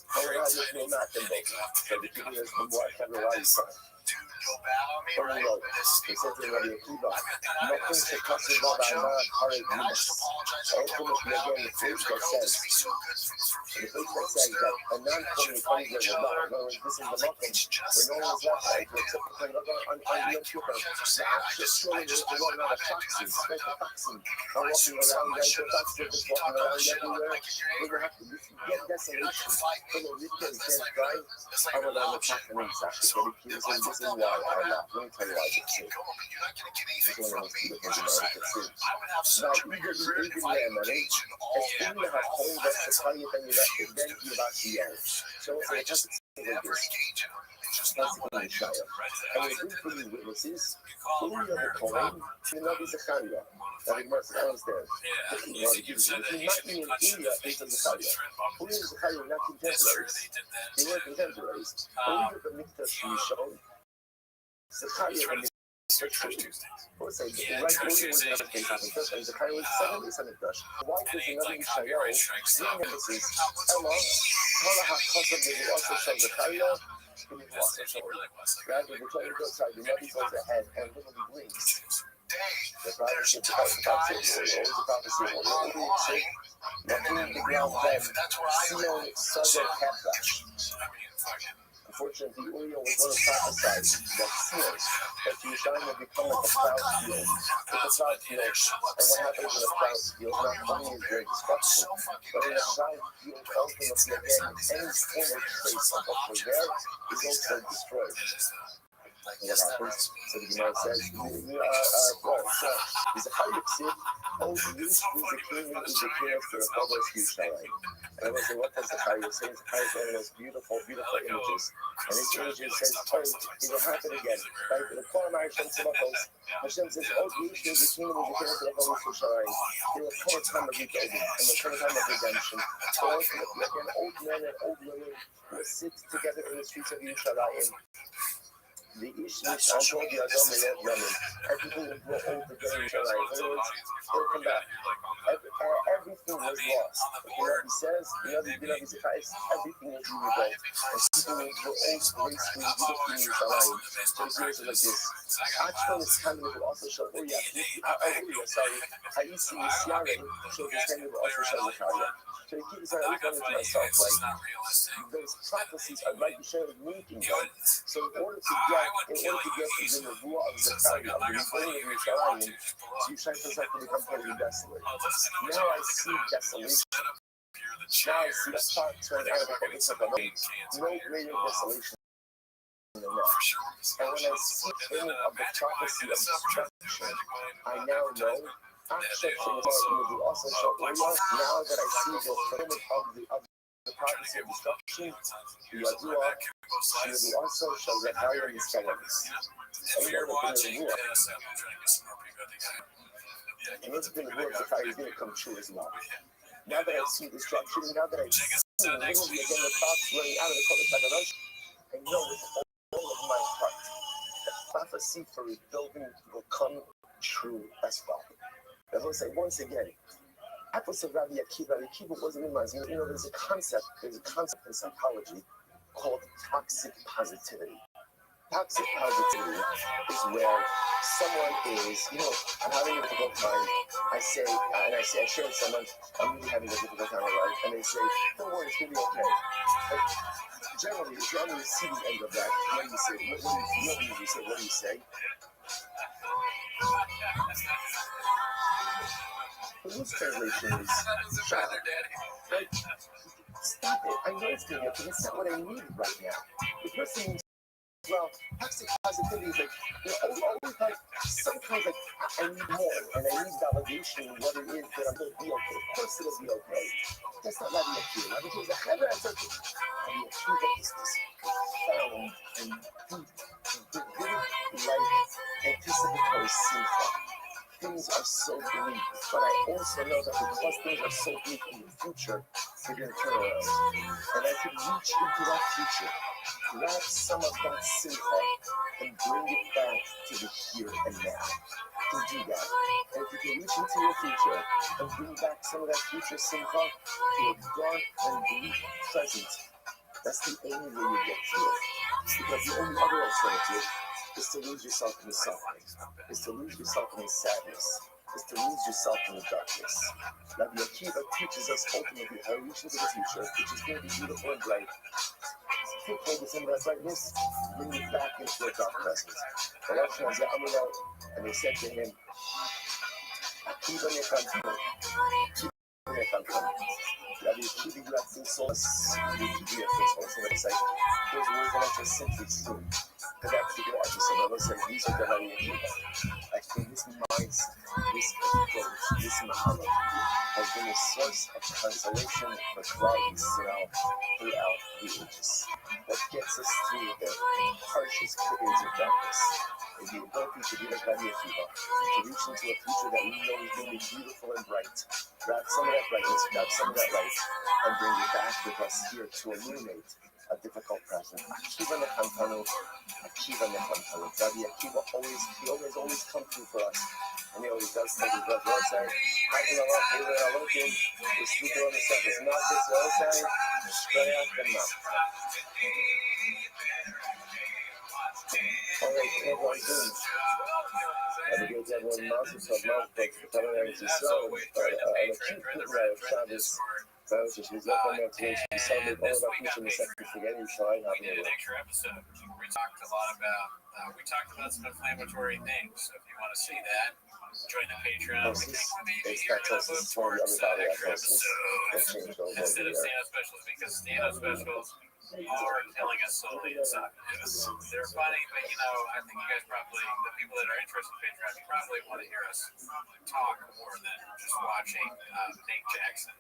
How will I just know not them both? So the Akiva has been more kind of wise. From the road, they said to Rabbi Akiva, nothing should touch the Lord and not hurry Venus. Ultimately, again, the phrase that says that a non-coming comes there will not. No, this is the Malcolm, where no one is left out, except for playing on Yom Kippur. The actual story is the one about the foxes, like the foxes, are walking around, guys, the foxes are just walking around everywhere. They will have to get desolation. From a weekend, can't drive, I will not attack the names, actually. This is why I laugh. Let me tell you why I get sick. This is one of those people who get sick. Now, even them, as in the home that the Kanye thing is that then you about to yell. So it's just like this. That's the Shia. And we bring for you witnesses, who are the Kohen, and Nabi Zechariah. That we must understand. Not in India, it's Zechariah. Who is Zechariah? Not contemporaries. They were contemporaries. Only the Mikdash Rishon. Zechariah, what's that? Right, only was another case happened first, and Zechariah was second is Mikdash. Why does another Yishayahu bring emphasis? Ella, Kala HaKosam, they also show Zechariah, and they also show rather the Torah goes outside, the Nabi goes ahead, and literally brings the prophecy of the prophecy, always the prophecy, only nothing in the ground then, Sion Sadeh Kapdash. Unfortunately, Uriah was going to prophesy that seals, that Yerushalayim will become like a plowed field. It's a plowed field, and what happens in a plowed field, not only is there destruction, but in a plowed field, ultimately, again, any former trace of what was there is also destroyed. What happens? So the Gemara says, there's a Chayyip oh, Yush is the king of the Chovos Yerushalayim. And I was saying, what does the Chayyip say? The Chayyip is one of the most beautiful, beautiful images. And this image says, oh, it will happen again. Right? The Kolam Hashem Tzimachos, Hashem says, oh, Yush is the king of the Chovos Yerushalayim. There will come a time of rebuilding, and there will come a time of redemption. So ultimately, again, old men and old women will sit together in the streets of Yerushalayim. The Ish Mish Anton the Adam Melech Yamin. Everything will grow old again in Yerushalayim. In other words, they'll come back. Everything was lost. The Rebbe says, the Rebbe says, everything will be rebuilt. And people will grow old, gracefully, beautifully in Yerushalayim. So the series is like this. Actually, this time will also show Uriah. Sorry. Ha'isi Yisyarim shows this time will also show Zechariah. So you keep saying, I look to myself, like, those prophecies are like Yisrael making them. So in order to get to the Nebuah of Zechariah, of the rebuilding of Yerushalayim, Yisrael does have to become totally desolate. Now I see desolation. Now I see a thought turn out of the focus of the Lord. No greater desolation than that. And when I see any of the prophecy of destruction, I now know also show now that I see the fulfillment of the prophecy of destruction, the Yadua, she will also show Zechariah and his fellows. And you know the Nebuah. And it's been the word Zechariah is going to come true as well. Now that I see destruction, now that I see literally again the thoughts running out of the Kodesh HaKadosh, I know with all of my heart that prophecy for rebuilding will come true as well. As I say once again, apples of Rabbi Akiva wasn't in my mind. You know, there's a concept in psychology called toxic positivity. Toxic positivity is where someone is, I'm having a difficult time. I share with someone, I'm really having a difficult time in life, and they say, don't worry, it's going to be okay. But generally, if you want to see the end of that, what do you say? What do you say? The loose translation is shut up. Like, stop it. I know it's going to be okay. It's not what I need right now. The person means, well, toxic positivity is like, always like, sometimes like, I need more, and I need validation in what it is that I'm going to be okay. Of course it'll be okay. That's not Rabbi Akiva. Rabbi Akiva is a heaven and such. Rabbi Akiva is this profound and deep, good life, anticipatory simcha. Things are so bleak, but I also know that because things are so bleak in the future, they're going to turn around. And I can reach into that future, grab some of that simcha, and bring it back to the here and now. To do that. And if you can reach into your future and bring back some of that future simcha to a dark and bleak present, that's the only way you get through it. Because the only other alternative is to lose yourself in the suffering, is to lose yourself in the sadness, is to lose yourself in the darkness. Rabbi Akiva teaches us ultimately how to reach into the future, which is going to be beautiful and bright. Take hold of some of that brightness, bring it back into a dark present. The Lord turns the Amunah, and they said to him, Akiva Nekantanu, Rabbi Akiva, you have full source, you have full source, and it's like, those words are not just simply true. For that particular episode, I was like, these are the Rabbi Akiva. I think this mindset, this approach, this Muhammad has been a source of consolation for throughout Israel, throughout the ages. What gets us through the harshest periods of darkness is the ability to be like Rabbi Akiva, to reach into a future that we know is going to be beautiful and bright, grab some of that brightness, grab some of that light, and bring it back with us here to illuminate a difficult present. Akiva Nekantanu, Akiva Nekantanu. Rabbi Akiva always come through for us. And he always does things with us. One side, the speaker on the side is not this one side, straight out the mouth. Alright, everyone Zoom. Have a good day, everyone. Mazel tov, but a cute good night of Shabbos. She's not coming out today. She celebrated all of our future in the second forget you tried we having did a an extra episode. We talked a lot about some inflammatory things. So if you want to see that, join the Patreon. We think we may be gearing up towards extra episodes instead of stand-up specials, because stand-up specials are killing us slowly inside. They're funny, but I think you guys probably, the people that are interested in Patreon, you probably want to hear us talk more than just watching Nate Jackson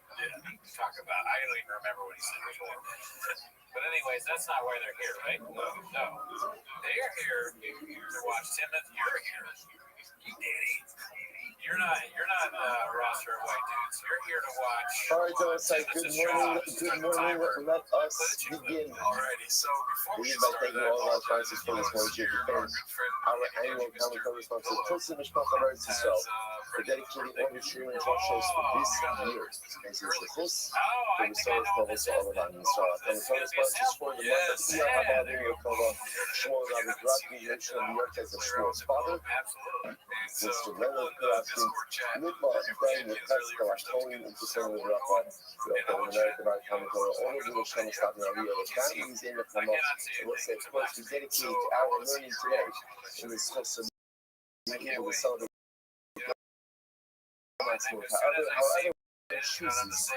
talk about. I don't even remember what he said before. But anyways, that's not why they're here, right? No. They are here to watch Timothy. You're here. You daddy. You're not a roster of white dudes. You're here to watch. All right, so it's like good morning. Let us begin. Alrighty, so before we Begin get by thanking started, all of our sponsors for this morning. Our annual comic cover sponsor, Tulsi Mishpacha Eretz Yisrael, for dedicating all the streaming talk shows for this year. As is the host, for the Solar Provost all of our Yisrael. And the cover sponsors for the month of Iyah Habadin Yokova, Shmuel Rabbi Bratki, Nation of New York as of Shmuel's father, Mr. Leonard Krafkin, Nidma, Ben, the Pesca, Tony, and Kusana Rafa, the American Art Comic Cover, all of the Hashem Stopping our real families in the Kama. We'll say, of course, we dedicate our learning today in this course of being able to celebrate. However, chooses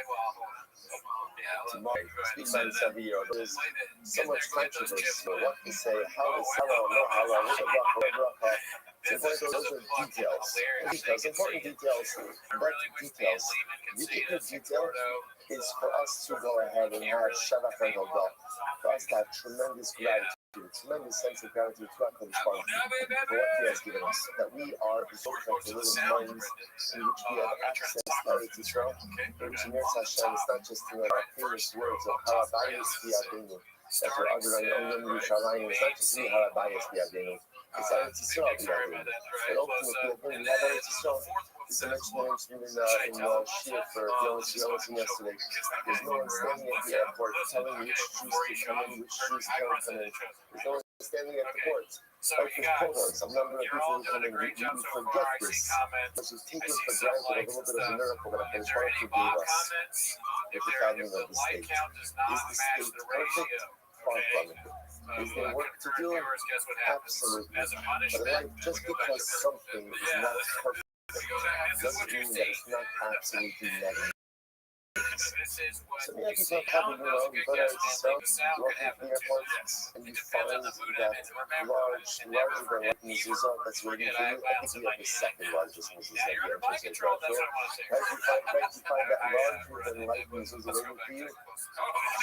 tomorrow, speak by this every year. There's so much controversy. What to say, how is halal, no halal, what bracha. Those are details. Important details. But details. The bigger detail is for us to go ahead and have Shavach and Hodah. For us to have tremendous gratitude, tremendous sense of gratitude to our Kodesh Baruch for what He has given us. That we are fortunate to live in minds in which we have access to Eretz Yisrael, in which Mir Hashem is not just our famous words of Harabayis B'Yadeinu. That's what Adonai Yom Yerushalayim is, not just we Harabayis B'Yadeinu. It's Eretz Yisrael B'Yadeinu. And ultimately, when we have Eretz Yisrael, it's a mention in Shia for Yom yesterday. There's no one standing at the airport telling which Jews to come in, which Jews can't come in. There's no one standing at the port. Like with quotas, a number of people who come in, we forget this. This is taken for granted, a little bit of a miracle that Hakadosh Baruch Hu gave us with the founding of the state. Is the state perfect? Far from it. Is there work to do? Absolutely. But like, just because something is not perfect doesn't mean that it's not absolutely negative. So many people probably know, you go to Israel, you walk into the airport, and you find that larger than life mezuzah that's waiting for you. I think we have the second largest mezuzah that enters Israel. Right, you find that larger than life mezuzah waiting for you.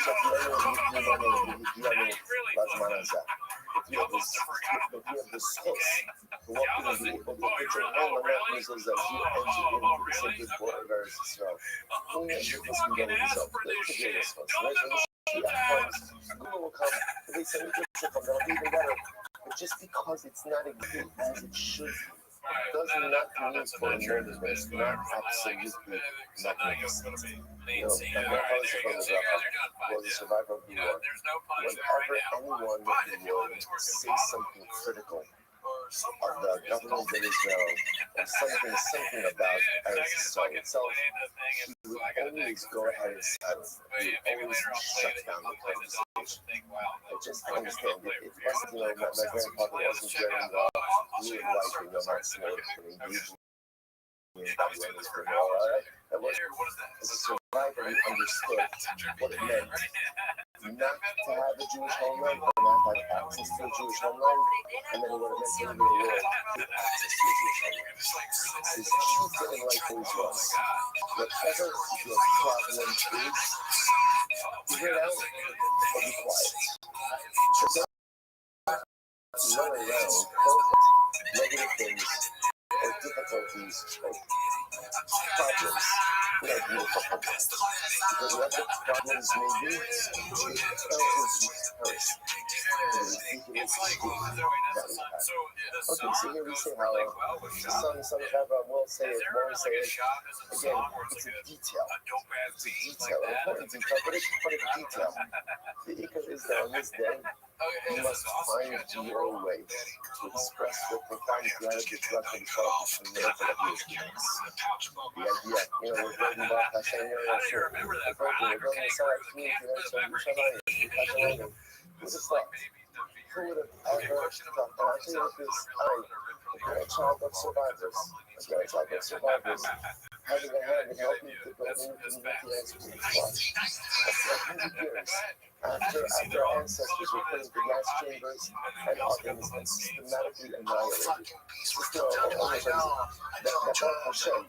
So if you have this source to walk in and be able to put your hand on that mezuzah as you enter into the good border of Eretz Yisrael, only as you can get a result. There could be a response. Right? When the Shia comes, Google will come, the base of Egypt will come, that'll be even better. But just because it's not as good as it should be, does not mean for a moment that it's not absolutely magnificent. My grandfather's from the Rafa was a survivor of the war. Whenever anyone would say something critical of the government of Israel, or something about Eretz Yisrael itself, he would always go ahead and settle. He would always shut down the conversation. I just understand that it wasn't, my grandfather wasn't wearing blue and white, not smoking and engaging in violence for more, alright? That was, as a survivor, he understood what it meant not to have a Jewish homeland, but not have access to a Jewish homeland, and then what it meant to live in a world with access to a Jewish homeland. His truth in life always was, whatever your problem is, figure it out or be quiet. So don't run around negative things or difficulties or problems. We have beautiful problems. Because whatever problems may be, it tells us first. Okay, so here we say how some have will say it, won't say it. Again, it's a detail. It's a detail, an important detail, but it's part of the detail. The Iker is that on this day, You must find your way to express what profound gratitude to the self and the method of use. The idea, we're building about Hashem, we're building a solid community, who would have thought? Who would have ever thought? And I'll tell you what this, a grandchild of survivors, having a hand in helping to build a new community answers to this watch. That's 100 years after our ancestors were put into gas chambers and organs and systematically annihilated. Still, almost that Hashem,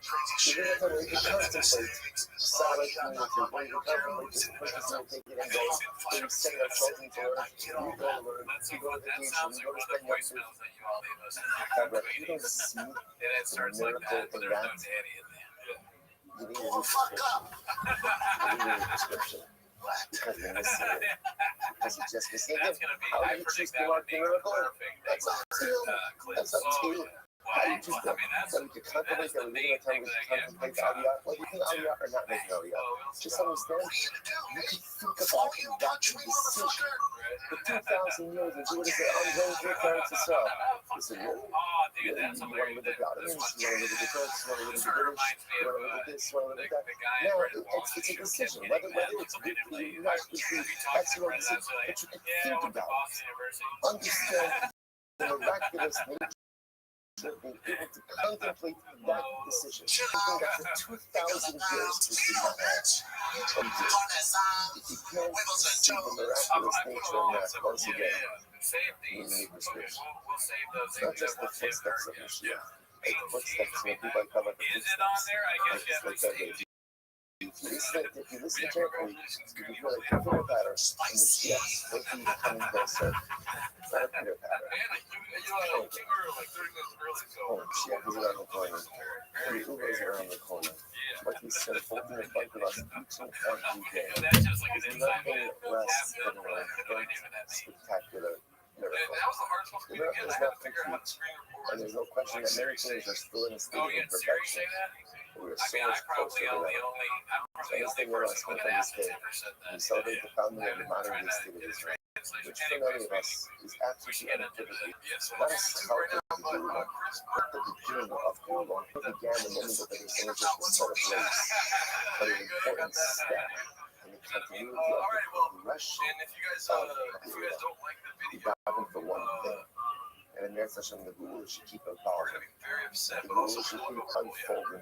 even if we can contemplate solid community, where you contemplate this purpose and take it and go, where you send our children to learn, we go to learn, we go to vacation, we go to spend your food. However, you don't see the miracle in that. You need a new prescription. You need a new prescription. Because you're missing it. Because you're just missing it. How do you choose to mark the miracle? That's up to you. That's up to you. How do you choose that? So we can contemplate that we're living in a time we can contemplate Aliyah. Well, you can Aliyah or not make Aliyah. Just understand, you can think about that decision. For 2,000 years, and you would have said, I'm going to return to Israel. Listen, really? You want to live with the Ghanaians, you want to live with the Turks, you want to live with the British, you want to live with this, you want to live with that. Now, it's a decision. Whether it's good for you, not good for you, that's your decision. But you can think about it. Understand the miraculous nature of being able to contemplate that decision. Something that for 2,000 years has been happening. If you can't see the miraculous nature of that, once again, you need prescription. It's not just the footsteps of Mashiach. It's the footsteps of people like Kabbalah. If you listen carefully, you can feel like a pitter patter. And yes, what you coming closer. Not a pitter patter. Oh, Mashiach is around the corner. The Uber is around the corner. What he's holding in front of us each and every day is nothing less than a great, spectacular miracle. The miracle is not complete, and there's no question that many things are still in a state of imperfection. We are so much closer to that. So this thing we're spent on this day, we celebrate the founding of the modern day state of Israel, which for many of us is absolutely unequivocally not a start of the Geulah, but the beginning of Geulah. It began the moment that the Messiah was set ablaze, but an important step in the continuity of the progression of Geulah. We daven for one thing. And in Meretz Hashem, the Geulah should keep evolving. The Geulah should keep unfolding.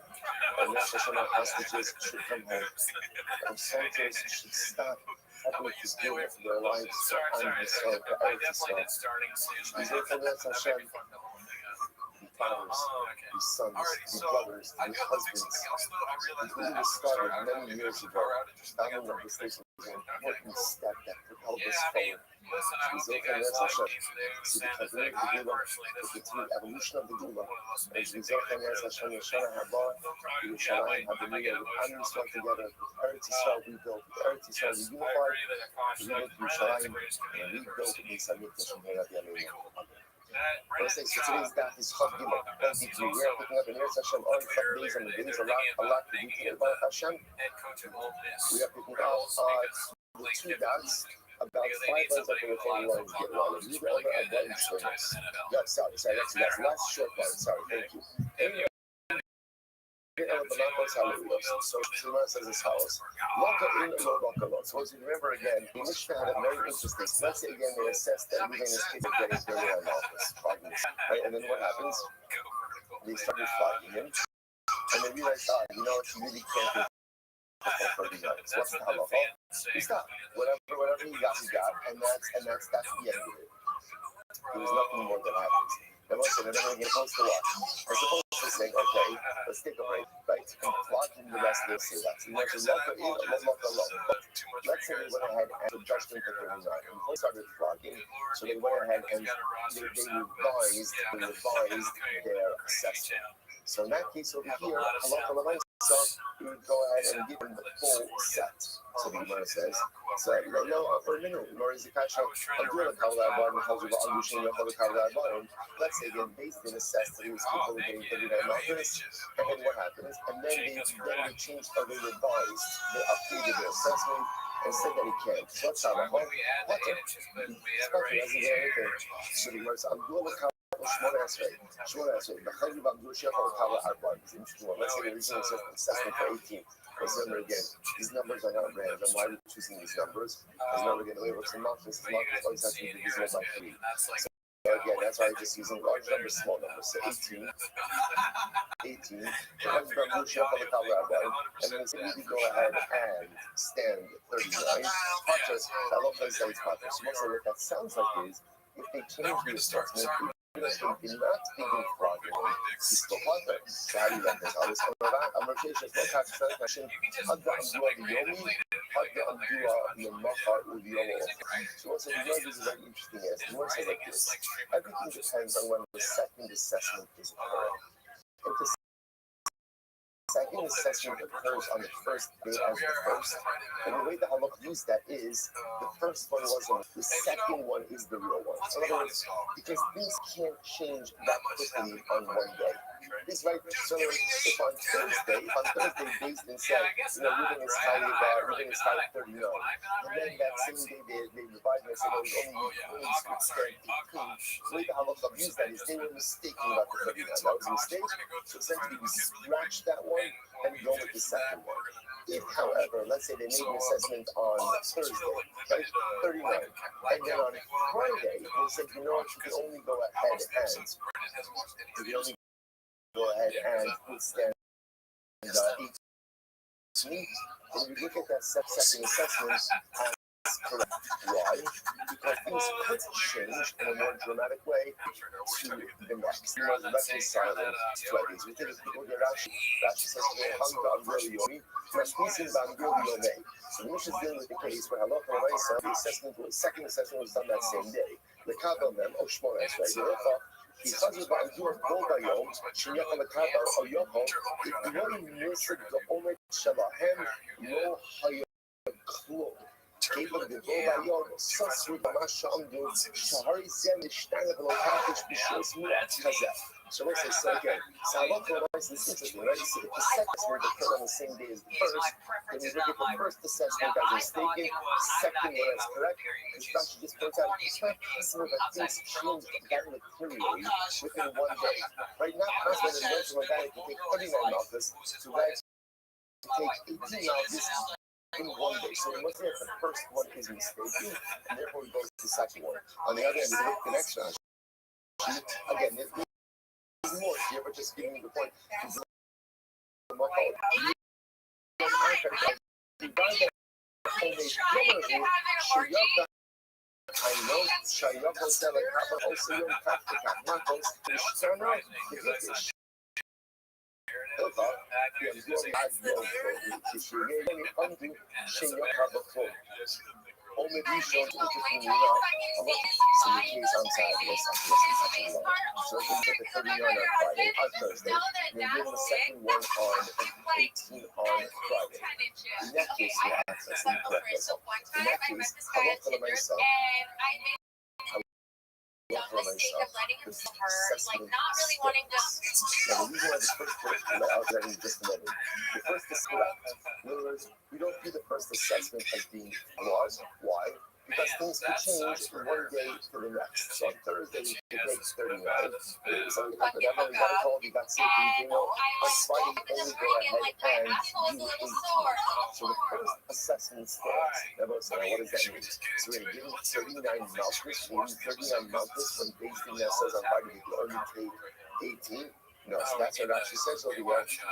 And Meretz Hashem, our hostages should come home. Our soldiers should stop helping to give their lives on this earth, to Eretz Yisrael. We say for Meretz Hashem, the fathers, the sons, the brothers, the husbands, including the started many years ago, founding of the station was an important step that propelled us forward. We say for Meretz Hashem, to the continuity of the Geulah, the continued evolution of the Geulah. As we say for Meretz Hashem, Yeshana Haba, Yerushalayim, Habaniyah, with Am Yisrael together, Eretz Yisrael rebuilt, Eretz Yisrael reunified, rebuilt Yerushalayim, and rebuilt the Samit Hashem Rabbi Aleinu. Let's say, so today's daf is Chav Gimel. Thank you. We are picking up in Eretz Hashem on Chav days and the days, a lot to do today about Hashem. We are picking up the two dots. About 5 months after the phone line to get wrong. You got a button strings. Yeah, sorry, that's last short part. Sorry, thank you. So Shema says as follows. So as you remember again, the Mishnah had a very interesting. Let's say again they assess that Ruvain is capable of getting very on office. Right? And then what happens? They started flogging him. And they realized, you know what, you really can't do what's the halacha? He stopped. Whatever he got, and that's the end of it. There was nothing more that happens. And once again, they're going to get close to watch. As opposed to saying, okay, let's take a break, right? And flocking the rest of the Sirats. And there's a lot of let's say they went ahead and the judgment that they were not. And they started flocking, so they went ahead and they revised their assessment. So in that case over here, so we would go ahead and give them the full set. So the Gemara says, so no, for a minute, nor is the kasha. I'm doing a kavod bar, tells you about understanding of the kavod bar. Let's say again, they did assess that he was capable of getting 39 mountains, and then what happens? And then they changed or they revised, they updated their assessment, and said that he can't. So let's have a we add the 8 inches, but we have our 8 inches. So the Gemara says, "Abdul Lakab 18. B'chayim Abdul Shechal Lakab 4." It's interesting. Let's say the original assessment for 18. Let's remember again, these numbers are not random. Why are we choosing these numbers? Because remember again, the way it works in Malchus always has to be divisible by 3. So again, that's why I'm just using large numbers, small numbers. So 18. And then say we go ahead and stand 39. Potter, I love how he says Potter. So most of what that sounds like is, if they change the assessment, because they did not begin fraudulent, he's still Potter. So how do you let this out? Let's go back. I'm going to say, no catch the question. Hadda Amdua Yomi, Hadda Amdua Yamaha Udiolo. So what's the word is very interesting is, the word says like this. Everything depends on when the second assessment is occurring. If the second assessment occurs on the first day as the first, and the way the halakha used that is the first one wasn't, the second one is the real one. So in other words, because things can't change that quickly on one day. This right, so if on Thursday based and said, Ruben is tied 39, and then that same day they revised and said, only stand 18. The way the halakha used that is they were mistaken about the 39. That was a mistake. So essentially we scratch that one and go with the second one. If, however, let's say they made an assessment on Thursday, right, 39, and then on Friday they said, you know what, you can only go ahead and withstand 18. When you look at that second assessment as correct. Why? Because things could change in a more dramatic way to the next. You must reconcile two ideas. We take it before the Rashi says, so the Mishnah is dealing with the case where Halacha and the second assessment was done that same day. The Kabbalah them, Shmona Esrei, because of the Bol Bayom, Sheyachal Kabbalah, or Yochel, if you want to miss the Omer Shalahem, Lo Hayom Klum. Gave them the Bol Bayom, Sasri Bamash Amdu, Shahari Zem, Nishtana, Velo Kapish, Bishos Murat Kazef. So let's say, so again, Halacha is interesting, right? See, if the second assessment occurred on the same day as the first, then you look at the first assessment as mistaken, second one as correct, because Rashi just points out, it's not possible that things change that materially within one day. Right now, possible that it went from a guy to take 39 malchus to a guy to take 18 malchus in one day. So we must say that the first one is mistaken, and therefore we go to the second one. On the other hand, we look at the next one. Again, more here, but just giving you the point. Only these shows interesting enough. So the case on Saturday, so we can get the 39 on Friday, on Thursday, and then give the second one on 18 on Friday. In that case, we have access to correct myself. In that case, I will follow myself. Now, the reason why the first question I was getting just a minute, the first assessment, in other words, we don't view the first assessment as being flawed. Why? Because things could change from one day to the next. So on Thursday, the date's 39. So that only got a call, you got sick, on Friday, you only go ahead and do 18. So the first assessment stands. Now, what does that mean? So we're going to give 39 malchus, 39 malchus when basing that says on Friday, we can only take 18. No, so that's what Rashi says over here,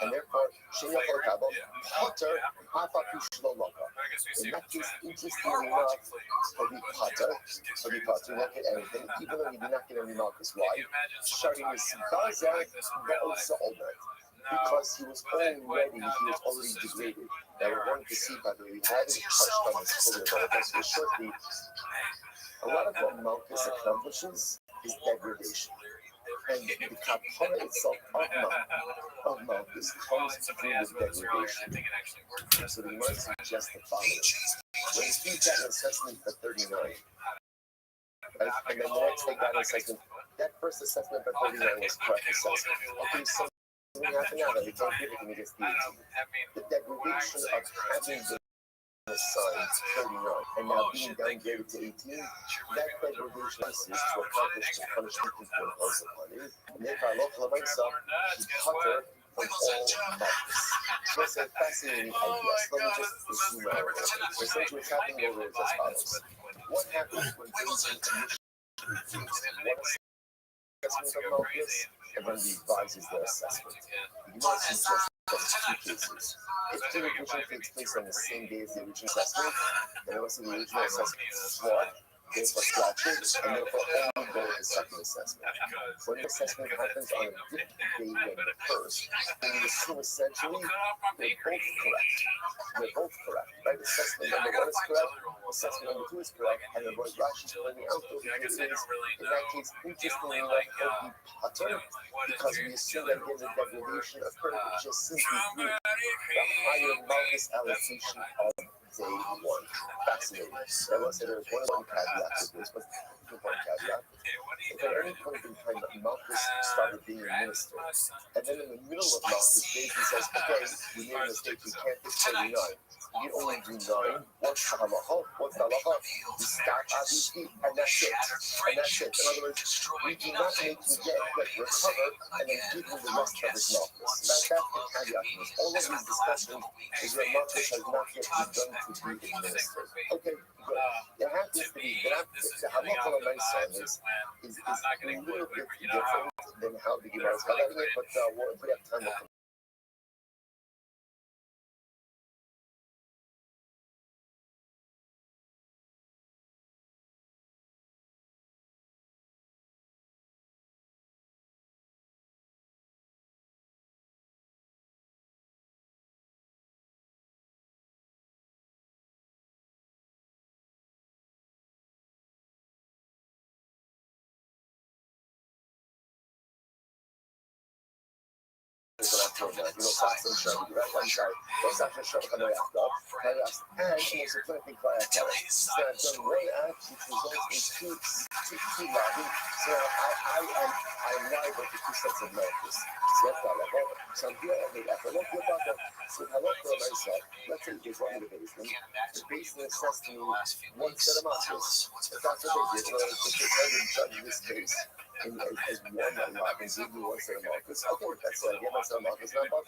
and therefore, Sheyachal Kabbalah, Potter, Hafapish Lolaka. In that case, interestingly enough, he'll be Potter, not get anything, even though he did not get any malchus. Why? Starting with Baza, but also Omer. Because he was already degraded. Now we're going to see, by the way, we haven't touched on this fully, but I guess we'll shortly. A lot of what malchus accomplishes is degradation. And the kapara itself of malchus comes through with degradation. So the Gemara suggests the following. When he got an assessment for 39, right? And then the next day got an assessment, that first assessment for 39 was correct assessment. Okay, so we have to now that we don't give it when he gets the 18. The degradation of having the assigned 39 and now being downgraded to 18, that degradation is to accomplish the punishment for imposing money. And therefore, Allah himself, he cut her from all mothers. That's a fascinating idea. Let me just zoom out a little bit. Essentially, what's happening over is as follows. What happens when things are commissioned? One assessment of Malchus, and then revises their assessment. You might see two cases. If the revision takes place on the same day as the original assessment, then obviously the original assessment is flawed, therefore scratch it, and therefore only go with the second assessment. When the assessment happens on a different day than the first, then you assume essentially they're both correct. They're both correct, right? Assessment number 1 is correct, assessment number 2 is correct, and then what Rashi's pointing out over here is, in that case, interestingly enough, it would be pattern, because we assume that again the degradation occurred just simply through the higher Malchus allocation of day 1. Fascinating. I will say there's one caveat to this, but one caveat. If at any point in time that Malchus started being administered, and then in the middle of Malchus, Daisy says, okay, we made a mistake, we can't do 39. You only do 9. What's the halacha? What's the halacha? You stop Abiti, and that's it. And that's it. In other words, we do not make you recover and then give you the rest of his Malchus. That's the caveat to this. All of these discussions is where Malchus has not yet begun to be administered. Okay, good. There happens to be, the halacha on my son is a little bit different than how the Gemara is highlighting it, but if we have time, we'll come. And most importantly, so I've done one act which results in two lobby. So I'm liable to 2 sets of Malchus. So I'm here on the so I look for myself. Let's say there's one in the basement. The basement says to me 1 set of Malchus. If that's what they did, so the judge in this case as one unlock and give me 1 set of Malchus. Okay, that's it. I get myself Malchus. Now, but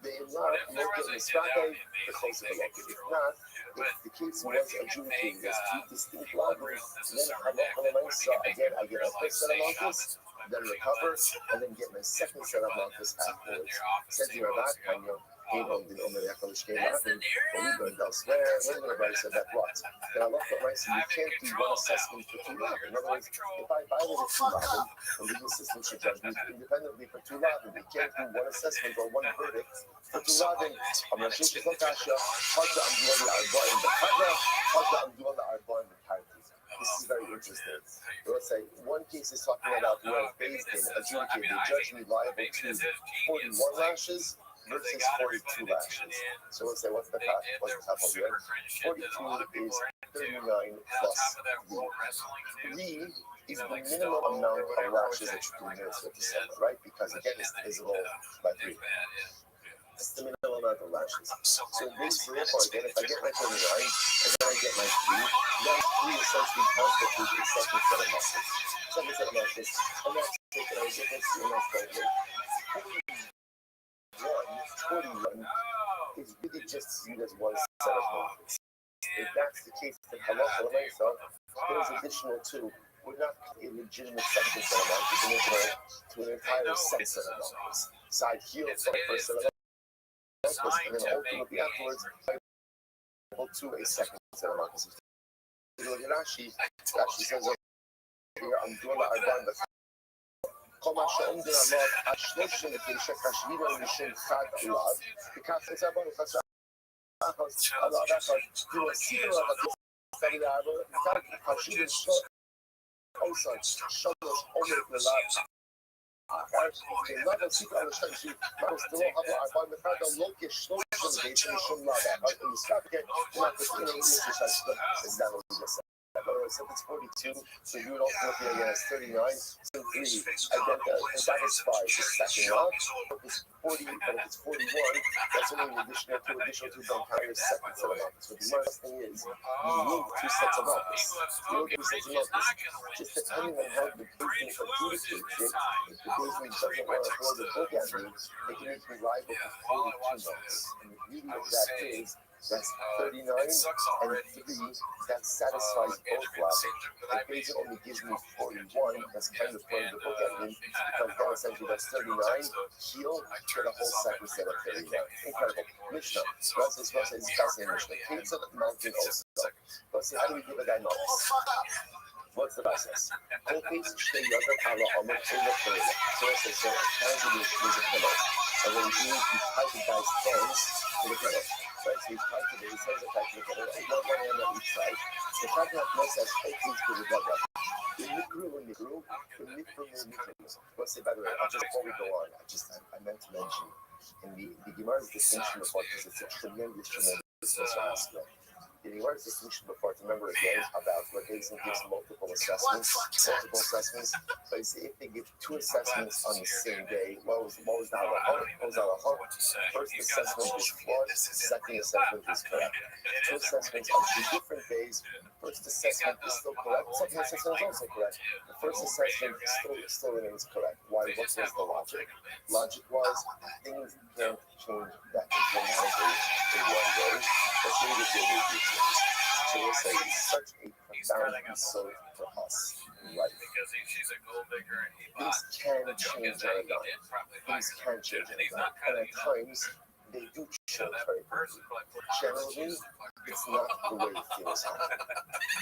they not look at the strata, the closer the local. If not, if the case was adjudicated as 2 distinct lobbies, then I get a 1st set of Malchus, then recover, and then get my 2nd set of Malchus afterwards. Says you're back, and you're able to only accomplish game happen, but we burned elsewhere, and everybody said that what? Then I looked at myself, you can't do one assessment for 2 lobbies. In other words, if I violated 2 lobbies, the legal system should judge me independently for 2 lobbies. We can't do 1 assessment or 1 verdict for 2 lobbies. I'm not sure if it's Natasha, Hada, I'm doing the Arba in the Hada, Hada, I'm doing the Arba in the Tarti. This is very interesting. Let's say one case is talking about where based in adjudicated, they judge me liable to 41 lashes versus 42 lashes. So let's say what's the top of here? 42 is 39 plus 3 is the minimum amount of lashes that you can administer to someone, right? Because again, it's divisible by 3. It's the minimum amount of lashes. So basically, again, if I get my 39 and then I get my 3, then 3 essentially constitutes the 2nd set of muscles. 2nd set of muscles, and that's taken as you can see in that photo. 41 is really just viewed as 1 set of muscles. If that's the case, then halacha myself, there's additional 2. We're not a legitimate 2nd set of muscles, and to an entire 2nd set of muscles. So I heal for the 1st set of muscles, and then ultimately afterwards, to a 2nd set of muscles. Rashi says over here, I'm doing the Arban, כל שעומדים עליו עד 39 חשבים לשם חד עליו, וכך זה בנו חשב על הערך כאילו סיפור אבל חשבים אוסן 3 עומד ללב כלב סיפור על השתמשי מרסטלו אבל 41 לא כ-3 בעצם לשום לב אבל מסתכל כמעט בסין יש ששת זה לא So if it's 42, so you would also look at it as 39, so 3, satisfies the second round. If it's 40, but if it's 41, that's only an additional two vampire second set of office. But the worst thing is, you need 2 sets of office. You need 2 sets of office. Just depending on how the Disney adjudicates it, if the Disney doesn't want to throw the book at me, they can make me liable for 42 months. And the beauty of that is, that's 39 and 3, that satisfies both levels. If Beza only gives me 41, that's kind of throwing the book at me, because then essentially that's 39, heal, get a whole second set of 39. Incredible. Mishnah. Rashi is fascinating Mishnah. Kate said mountain also. Let's see, how do we give a guy notice? What's the process? Kope's stay younger power on the pillar. So I say, so hands in the pillow. And when you tie the guy's hands to the pillow. Right, so he's tied to his hands are tied to the pillow. One hand on each side. The fact that most has opens to the brother. The Nikru. Let's say, by the way, just before we go on, I meant to mention in the Gemara's distinction before, because it's a tremendous aspect. The Gemara's distinction before, to remember again about what Basin gives multiple assessments. But if they give 2 assessments on the same day, what was the halacha? First assessment is flawed, second assessment is correct. 2 assessments on 2 different days. First assessment is still correct, second assessment is also correct. The first assessment still remains correct. Why? What was the logic? Logic was things can't change that dramatically in one day, but through the day they do change. So we'll say it's such a profound insult for us in life. Things can change on a dime. Things can change on a dime. And at times, they do change very quickly. Generally, it's not the way it feels happen.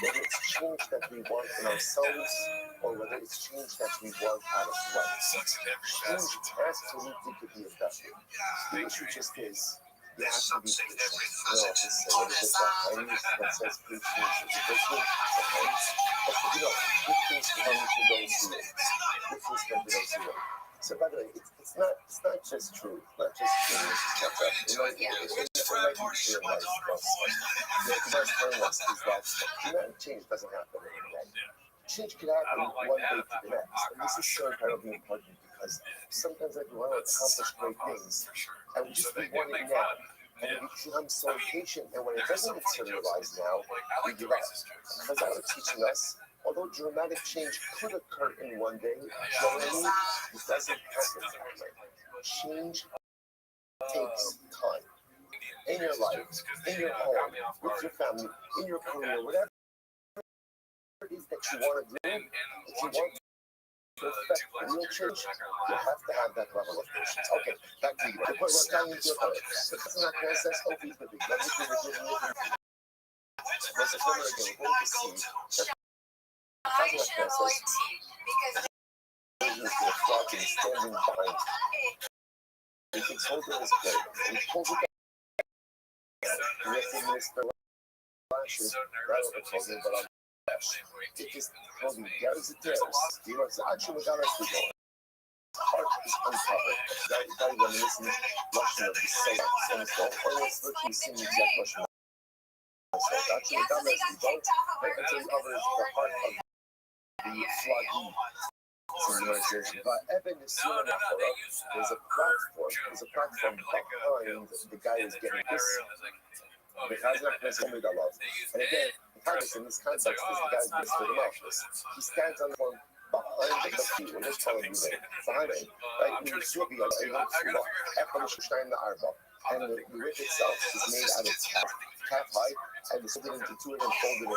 Whether it's change that we want in ourselves, or whether it's change that we want out of life. Change absolutely could be effective. The issue just is, you have to be patient. What is that? That says patience is a virtue. But good things come to those who wait. So by the way, it's not just true. It's not just true. It might be clear life for us. The best telling us is that dramatic change doesn't happen overnight. Change can happen one day to the next. And this is so incredibly important because sometimes we want to accomplish great things and we want it now. And we become so impatient, and when it doesn't materialize now, we give up. Because that was teaching us, although dramatic change could occur in one day, generally it doesn't happen overnight. Change takes time. In your life, in your home, with your family, in your career, whatever it is that you want to do, if you want to affect real change, you have to have that level of patience. Okay, back to you. The point we're telling you to do it. It's not process, okay, but the let's remember again, we're going to see that because the frog is standing behind. He keeps holding his plate. He pulls it back. He has to administer lashes. Rather than holding, but on it just holding gathers it tears. You know, it's actually what got us to go. Heart is uncovered. That is reminiscent Russian of the soul. And it's almost virtually sing the exact Russian. So actually what got us to go. Right until it covers the heart of the flaggy. But Evan is soon enough. There's a platform behind the guy who's getting this. The guy's not going to love. And again, in this context, is the guy who gets for the mouth. He stands on the phone behind the feet. We're just telling you that. Behind him. Right? You should be on the arm. And the whip itself is made out of calf hide, and it's split into 2 and then folded into.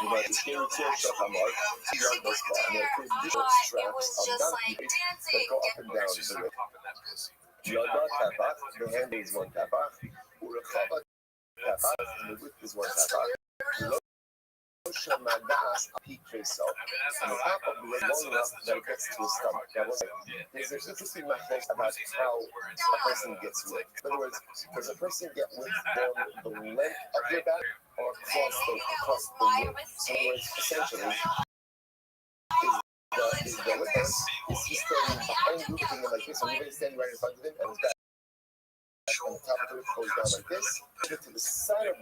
You know, the scary tail stuff on Mark, 2 yard bus bar, and there are traditional straps of donkey that go up and down the whip. Yada tapa, the hand is 1 tapa, Urachava tapa, and the whip is 1 tapa. Shamadas Picasso, and the top of the leg long enough that it gets to his stomach. There's an interesting method about how a person gets whipped. In other words, does a person get whipped down the length of their back or across the width? In other words, essentially, is the whipper, is he standing behind you, looking like this, or even standing right in front of him, and his back on the top of it goes down like this, to the side of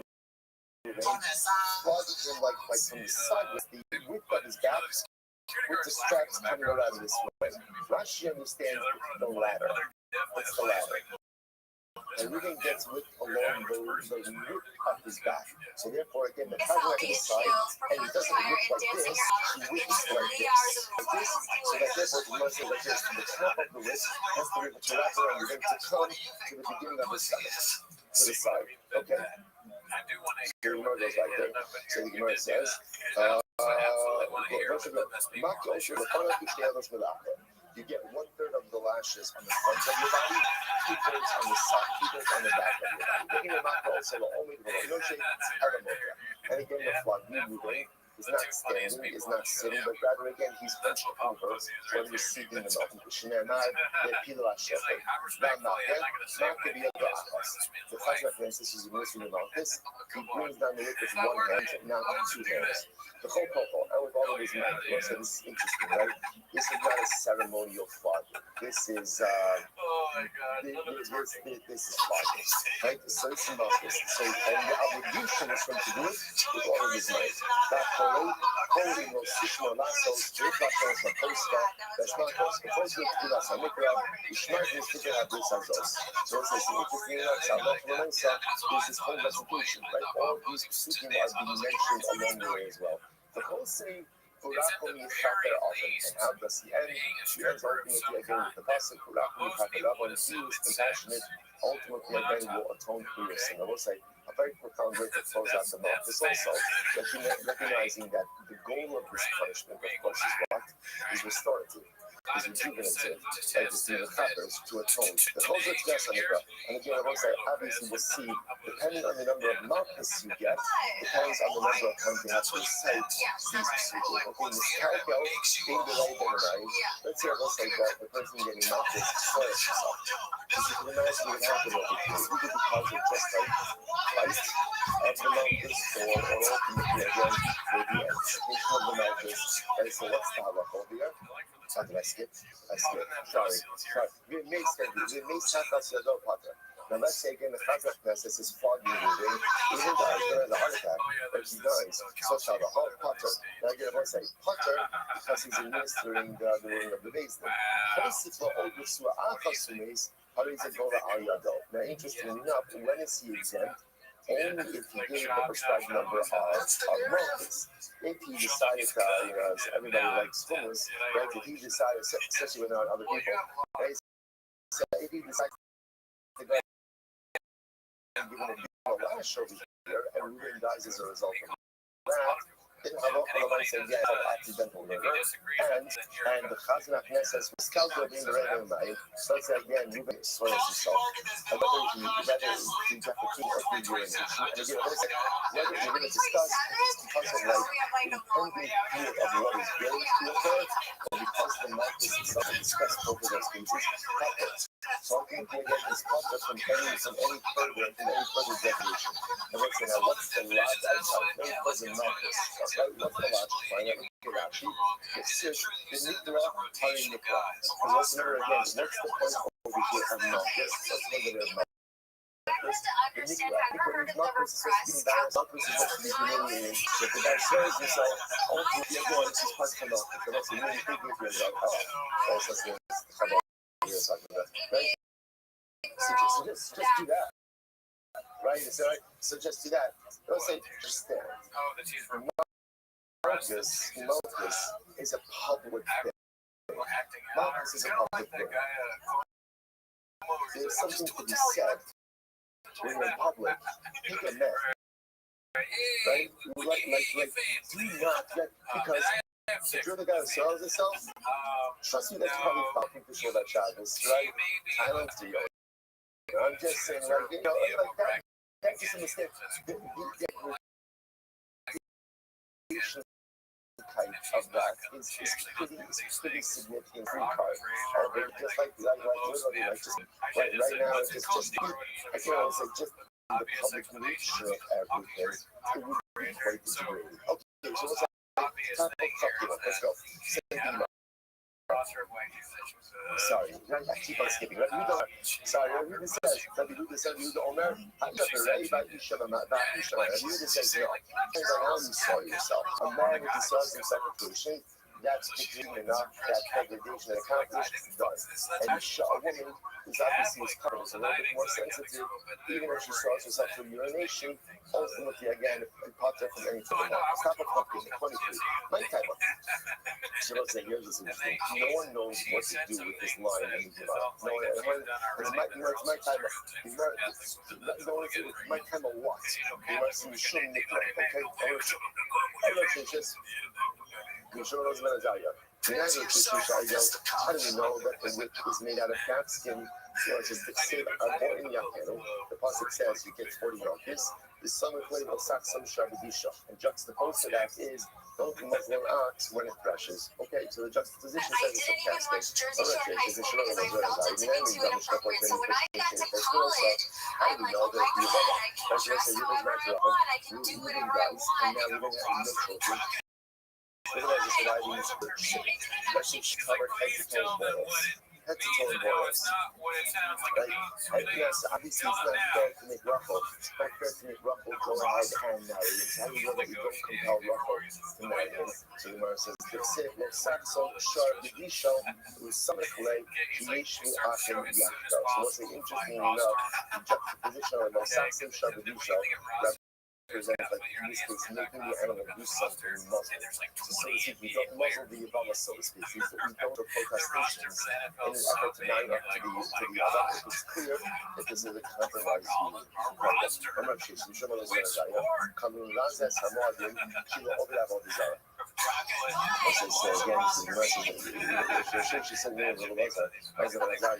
flogging him like from the side with the width of his back, with the straps coming around this way. Rashi understands the ladder. It's the ladder. And Reuben gets whipped along the width of his back. So therefore, again, the Chazan to the side, and he doesn't whip like this, he whips like this. So that therefore, the Gemara says like this, the top of the wrist has to wrap around the ring to come to the beginning of his stomach, to the side. Okay? The Gemara goes like that. So the Gemara says, you get 1/3 of the lashes on the front of your body, 2/3 on the side, 2/3 on the back of your body. And again, the flood moving is not standing, is not sitting, but rather again, he's hunched over when receiving the milk. The Chazan Francis is missing about this. He brings down the whip with one hand, not two hands. The whole couple, and with all of his men, so this is interesting, right? This is not a ceremonial flogging. This is this is flogging, right? So it's about this. So and the obligation is from to do it with all of his men. That holding those sishma lasos, reflections from posta, that's not those. The first week to that samikra, the shmart is to have this as those. So it says interesting enough, there's this whole recitation, right? All these psukim are being mentioned along the way as well. The whole saying, Urakum Yichaper often, and how does he end? She ends ultimately again with the pasuk, Urakum Yichaper Avon, he who is compassionate, ultimately again will atone for your sin. I will say, a very profound way to close out the month is also recognizing that the goal of this punishment, of course, is what? Is restorative. Is rejuvenative, right? It's the chappers to atone. The whole is yes on the ground. And again, I will say, obviously, we'll see, depending on the number of malchus you get, depends on the number of times you have to recite these procedures. Okay, this calco, being delayed and right, let's say I will say that the person getting malchus soils himself. Because you can imagine what happened over here. Either because of just like Christ of the malchus, or ultimately again, with the anticipation of the malchus. And so what's the halacha over here? How did I skip? Sorry. We may Now let's say again the Chazan Knesset is flogging moving, even though he has a heart attack, but he dies. So shall the whole Potter. Now again, I want to say Potter because he's administering the ring of the basin. Now interestingly enough, when is he exempt? Only if he gave the prescribed number of months. If he decided to, as everybody likes swimmers, right? If he decided, especially when other people, right? So if he decided to go and give him a lash over here, and Reuben dies as a result of that, then I said, yeah, accidental murder. And the Chazan Knesset was calculating the right way. So it's again, Reuben soils himself. And whether he got the king or the urination. And again, whether you're going to discuss it's because of like impending fear of what is going to occur, or because the malchus itself discussed both of those cases. So I'm going to get this concept from any further definition. And let's say, now what's the logic? Very fuzzy malchus. What's the logic? Find out Rashi. It's the Nikra Hari Nikra. And let's remember again, what's the point over here of malchus? Let's look at it. The Nikra is malchus is supposed to be balanced. Malchus is supposed to be humiliating. So if the guy shows himself, ultimately everyone is just part of malchus. So that's a really big difference. Also, right? So just do that. Right? So just do that. Don't say just stand. Malchus is a public thing. Malchus is a public thing. There's something to be said when you're in public. Pick a man. Right? Like, do not get, because if you're the guy who sells himself, trust me, that's probably fucking for sure that Shabbos, right? I don't do it. I'm just saying, like, like that. That's just a mistake. The type of that is pretty significant free card. Just like literally, like just right now, it's just I can't always say just the public nature of everything. It would be quite degrading. Okay, so let's go. Sorry, I keep on skipping. Sorry, Rabbi says, Rabbi Yehuda said, Yehuda Omer, Yehuda says, no. Depends on how you saw yourself. A man, if he saws himself appreciation, that's degrading enough, that degradation is accomplished, done. And a woman is obviously is covered, is a little bit more sensitive, even if she saws herself through urination, ultimately, again, departure from any type of law. Stop at 23. My type of. So let's say, here's this interesting. No one knows what to do with this line in the Gemara. No one, it's my time of, my time of what? You must be shum nikla, okay? I'm just, you show us Menazaya. How do we know that the whip is made out of calf skin? So it's just the pasuk says you get 40 donkeys. The summer play will sack some shabadisha. And juxtaposed to that is don't muzzle an ox when it thrashes. Okay, so the juxtaposition says it's a calf skin. I felt it to be too inappropriate. So when I got to college, I'm like, oh my god, I can dress however I want, I can do whatever I want. And now we don't have no children. Look at that, just surviving this shit. Especially she covered head to toe boils. Head to toe boils. Right? And yes, obviously it's not fair to make Ruffle. It's not fair to make Ruffle go ahead and marry him. So how do you know that you don't compel Ruffle to marry him? So the Gemara says, "B'seh lo saxo shar b'disho u'samech lei yishu achim yachto." So what's interesting enough, the juxtaposition of lo saxo shar b'disho represents, like in this case, making the animal do something muzzle. So to speak, we don't muzzle the Yavama, so to speak. We don't do protestations in an effort to mount up to the Yavama. It's clear that this is a compromise. I'm not sure. I'm sure what I'm going to say. Coming Lazes Hamoadim, she will open up all these other. Also, so again, this is the message. She said, "No, little Lazar, Lazar, that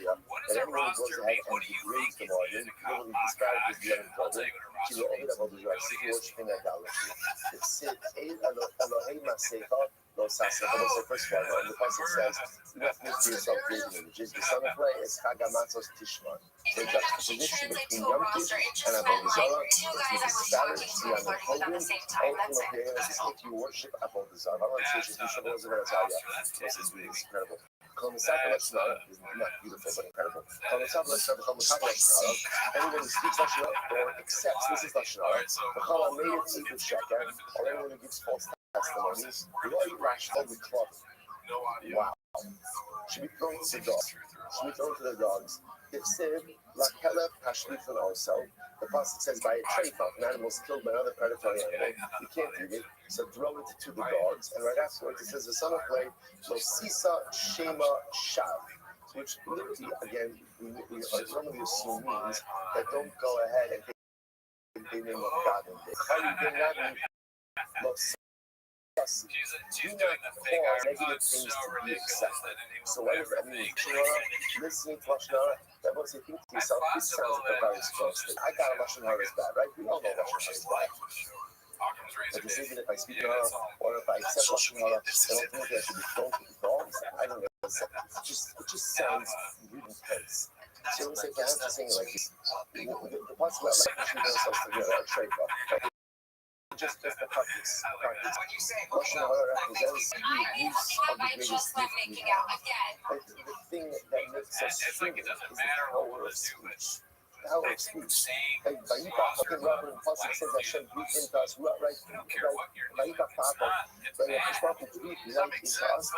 everyone who goes ahead and degrades the Moadim, literally disparages the other brother, she will open up all these other. Worshiping idolatry. It said, Elohim Masecha, no Sasa. First of all, the pasuk says, you have to make for yourself great images. The son of Ray is Kagamatos Tishman. So that's the position between Yom Kippur and Avodah Zarah. It's the disparage, the Avodah ultimately, if you worship Avodah Zarah, I'm not sure if you should also go to Zaya. This is really incredible. Is not beautiful, but incredible. Anyone who speaks Lashon or accepts this is Lashon or anyone who gives false testimonies, with club. Wow. Should be thrown to the dogs. Should be thrown to the dogs. If Siv, Lakela, Pashlifan also, the pasuk says by a treifa, an animal is killed by another predatory animal, you can't eat it, so throw it to the dogs. And right afterwards it says the son of clay, so Sisa Shema Shav, which literally, again, we normally assume means that don't go ahead and take the name of God in it. How you bring that in? Do not cause negative things to be accepted. So what does that mean? Listening to Lashon Hara, that was thinking to yourself, this sounds like a very strong thing. I got a Lashon Hara is bad, right? We all know Lashon Hara is bad. But just even if I speak Hara, or if I accept Lashon Hara, then ultimately I should be thrown to the dogs. I don't know. It just sounds really intense. So it's like I have to sing it like this. The parts about like treating ourselves together are treifa. Just the practice. Lashon Hara represents the use of the greatest gift we have. Like the thing that makes us human is the power of speech. The power of speech. Like Vayikach fucking Rabbi, the pasuk says Hashem breathed into us, right? Vayikach Papa, but the Hashmach will breathe life into us.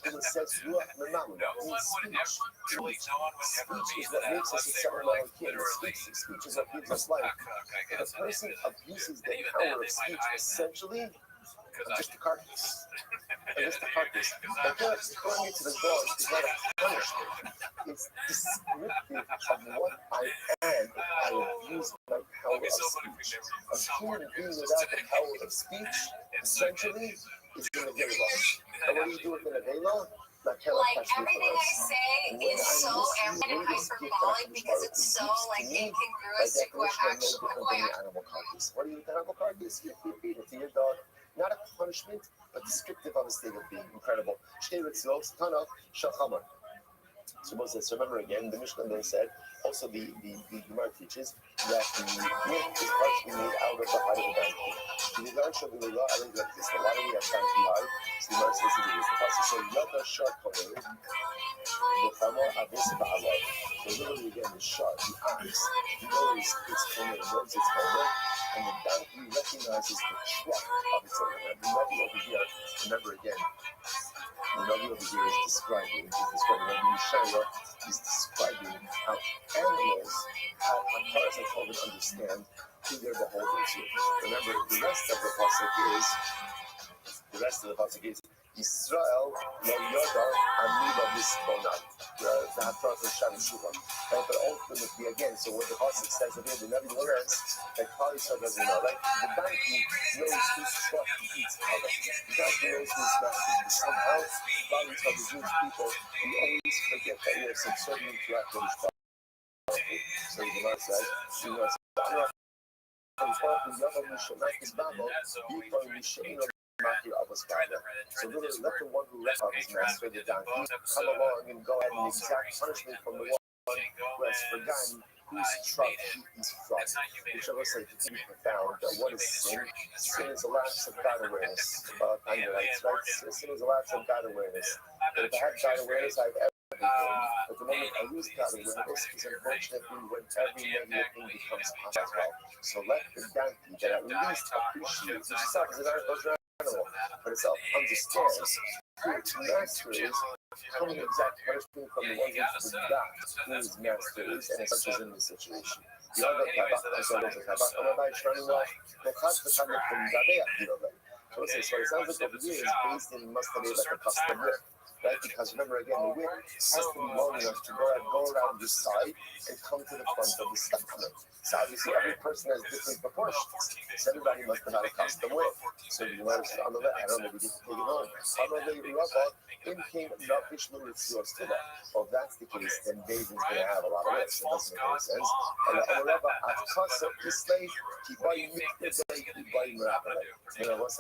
And it says Ruach Memam, means speech. Speech is what makes us a ceremonial king. Speech is what gives us life. If a person abuses the power of speech, essentially, just a carcass. Just a carcass. But throwing it to the dogs is not a punishment. It's descriptive of what I am if I abuse my power of speech. A human being without the power of speech, essentially, is in the Vela. And what do you do with the Vela? Like everything I say is so arrogant and hyperbolic because it's so like incongruous to who I'm actually. What do you do with an animal carcass? You feed it to your dog. Not a punishment, but descriptive of a state of being. Incredible. So Moses, remember again, the Mishnah then said, also the Gemara teaches that the milk is partially made out of the hide of the donkey. The Gemara showed the law, I think like this, why do we have donkey hide? So the Gemara says it is. The Pasuk says, Yada Shar Kohen, So literally again, the shark, the ox, knows its owner, knows its owner, and the donkey recognizes the truck of its owner. And the Navi over here, remember again, the Navi over here is describing, Rabbi Yeshaya is describing how animals, how cars and children understand who they're beholden to. Remember, the rest of the pasuk is Israel lo yoda ani lo mispona. The Haftarah of Shem Shuvah. Right, but ultimately, again, so what the pasuk says over here, the Navi learns that Klal Yisrael doesn't know. Like the donkey knows whose truck he eats out of. The donkey knows whose master. Somehow, Klal Yisrael, the Jewish people, we always forget that we are subservient to our Kodesh Baruch Hu. So the Gemara says, so literally let the one who left out his master, the donkey, come along and go ahead and exact punishment from the one who has forgotten whose truck he is from. Which I will say to be profound. What is sin? Sin is a lapse of God awareness. Right? Sin is a lapse of God awareness. But if I have God awareness, I have everything. But the moment I lose God awareness is unfortunately when every negative thing becomes possible. So let the donkey that at least appreciates, which is not because it's not animal, but itself understands who its master is, coming exact punishment from the one who forgot who his master is, and such is in this situation. The other Kabak, as well as the Kabak, so it sounds like over here is based in must have like a custom whip, right? Because remember again, the whip has to be long enough to go around the side and come to the front of the step. So obviously every person has different proportions. So everybody must have had a custom whip. So you want to on the left, I don't know, we get to take it home. Well, if that's the case, then David's going to have a lot of whips. It doesn't make any sense. And it was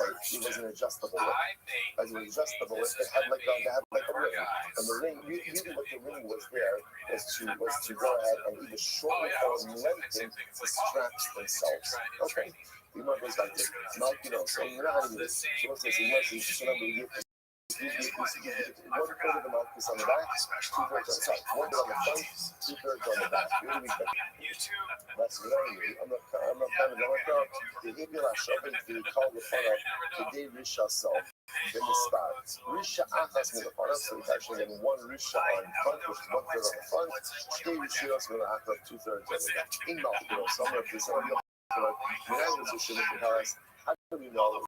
an adjustable whip. As an adjustable whip, it had like a ring. And the ring, usually what the ring was there was to go ahead and either shorten or lengthen the straps themselves. Okay. We might go back to Mike, so you know how to do this. So what's this? One third of the mouth is on the back, 2/3 on the side. One third on the front, 2/3 on the back. That's what I mean. I'm not kind of going out. The Hebrew Hashem, they call the fire today Risha self. Then the spot. Risha Achas in the front, so it's actually getting one Risha on front, which is 1/3 on the front. Today Risha is going to have 2/3 on the back. In Malkiel, some of this, some of the how do we know?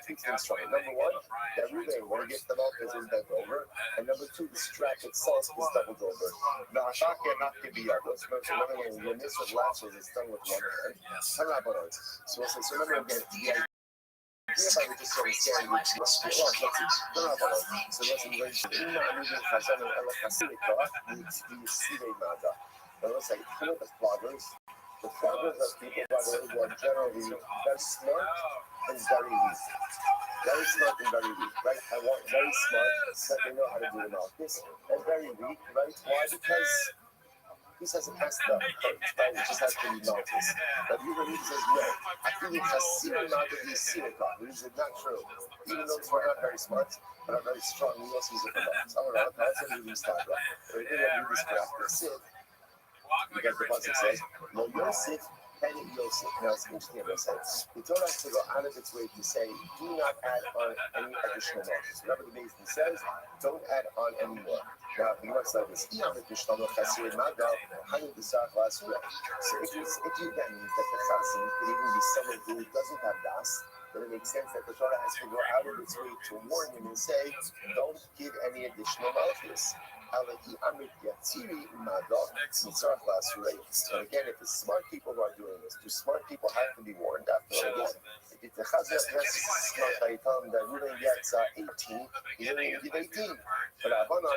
Two things from it. Number one, that Ruben, when he gets them up, is bent over. And number two, the strap itself is doubled over. Now, Shaka not to be up. Let's remember when this was lashes, it's done with one hand. So remember again, the idea if I would just sort of stand with you, so listen, when you're not moving Hashem and Allah Hasirika, you see they matter. But let's say, who are the floggers? The floggers are people, by the way, who are generally very smart and very weak. Very smart and very weak, right? I want very smart, that they know how to do the mouthpiece, and very weak, right? Why? Because this has a past the hurt, right? It just has to be mouthpiece. But he says, no, I feel it has seen out of the sirika, which is not true. Even those who are not very smart, but are very strong, we also use it for that. So I'm going to also use this time, right? But we didn't do this correctly. Sit, because the pasuk says, no, Yosef, and Yosef. Now it's interesting what it says. The Torah has to go out of its way to say, do not add on any additional marks. Whatever the Beis says, don't add on any more. Now, the Gemara says this. So if you then means that the chassid could even be someone who doesn't have das, then it makes sense that the Torah has to go out of its way to warn him and say, don't give any additional malchus. But again, if it's smart people who are doing this, do smart people have to be warned after again? If the Chazal is smart, I tell him that Ruben gets 18, he only give 18. But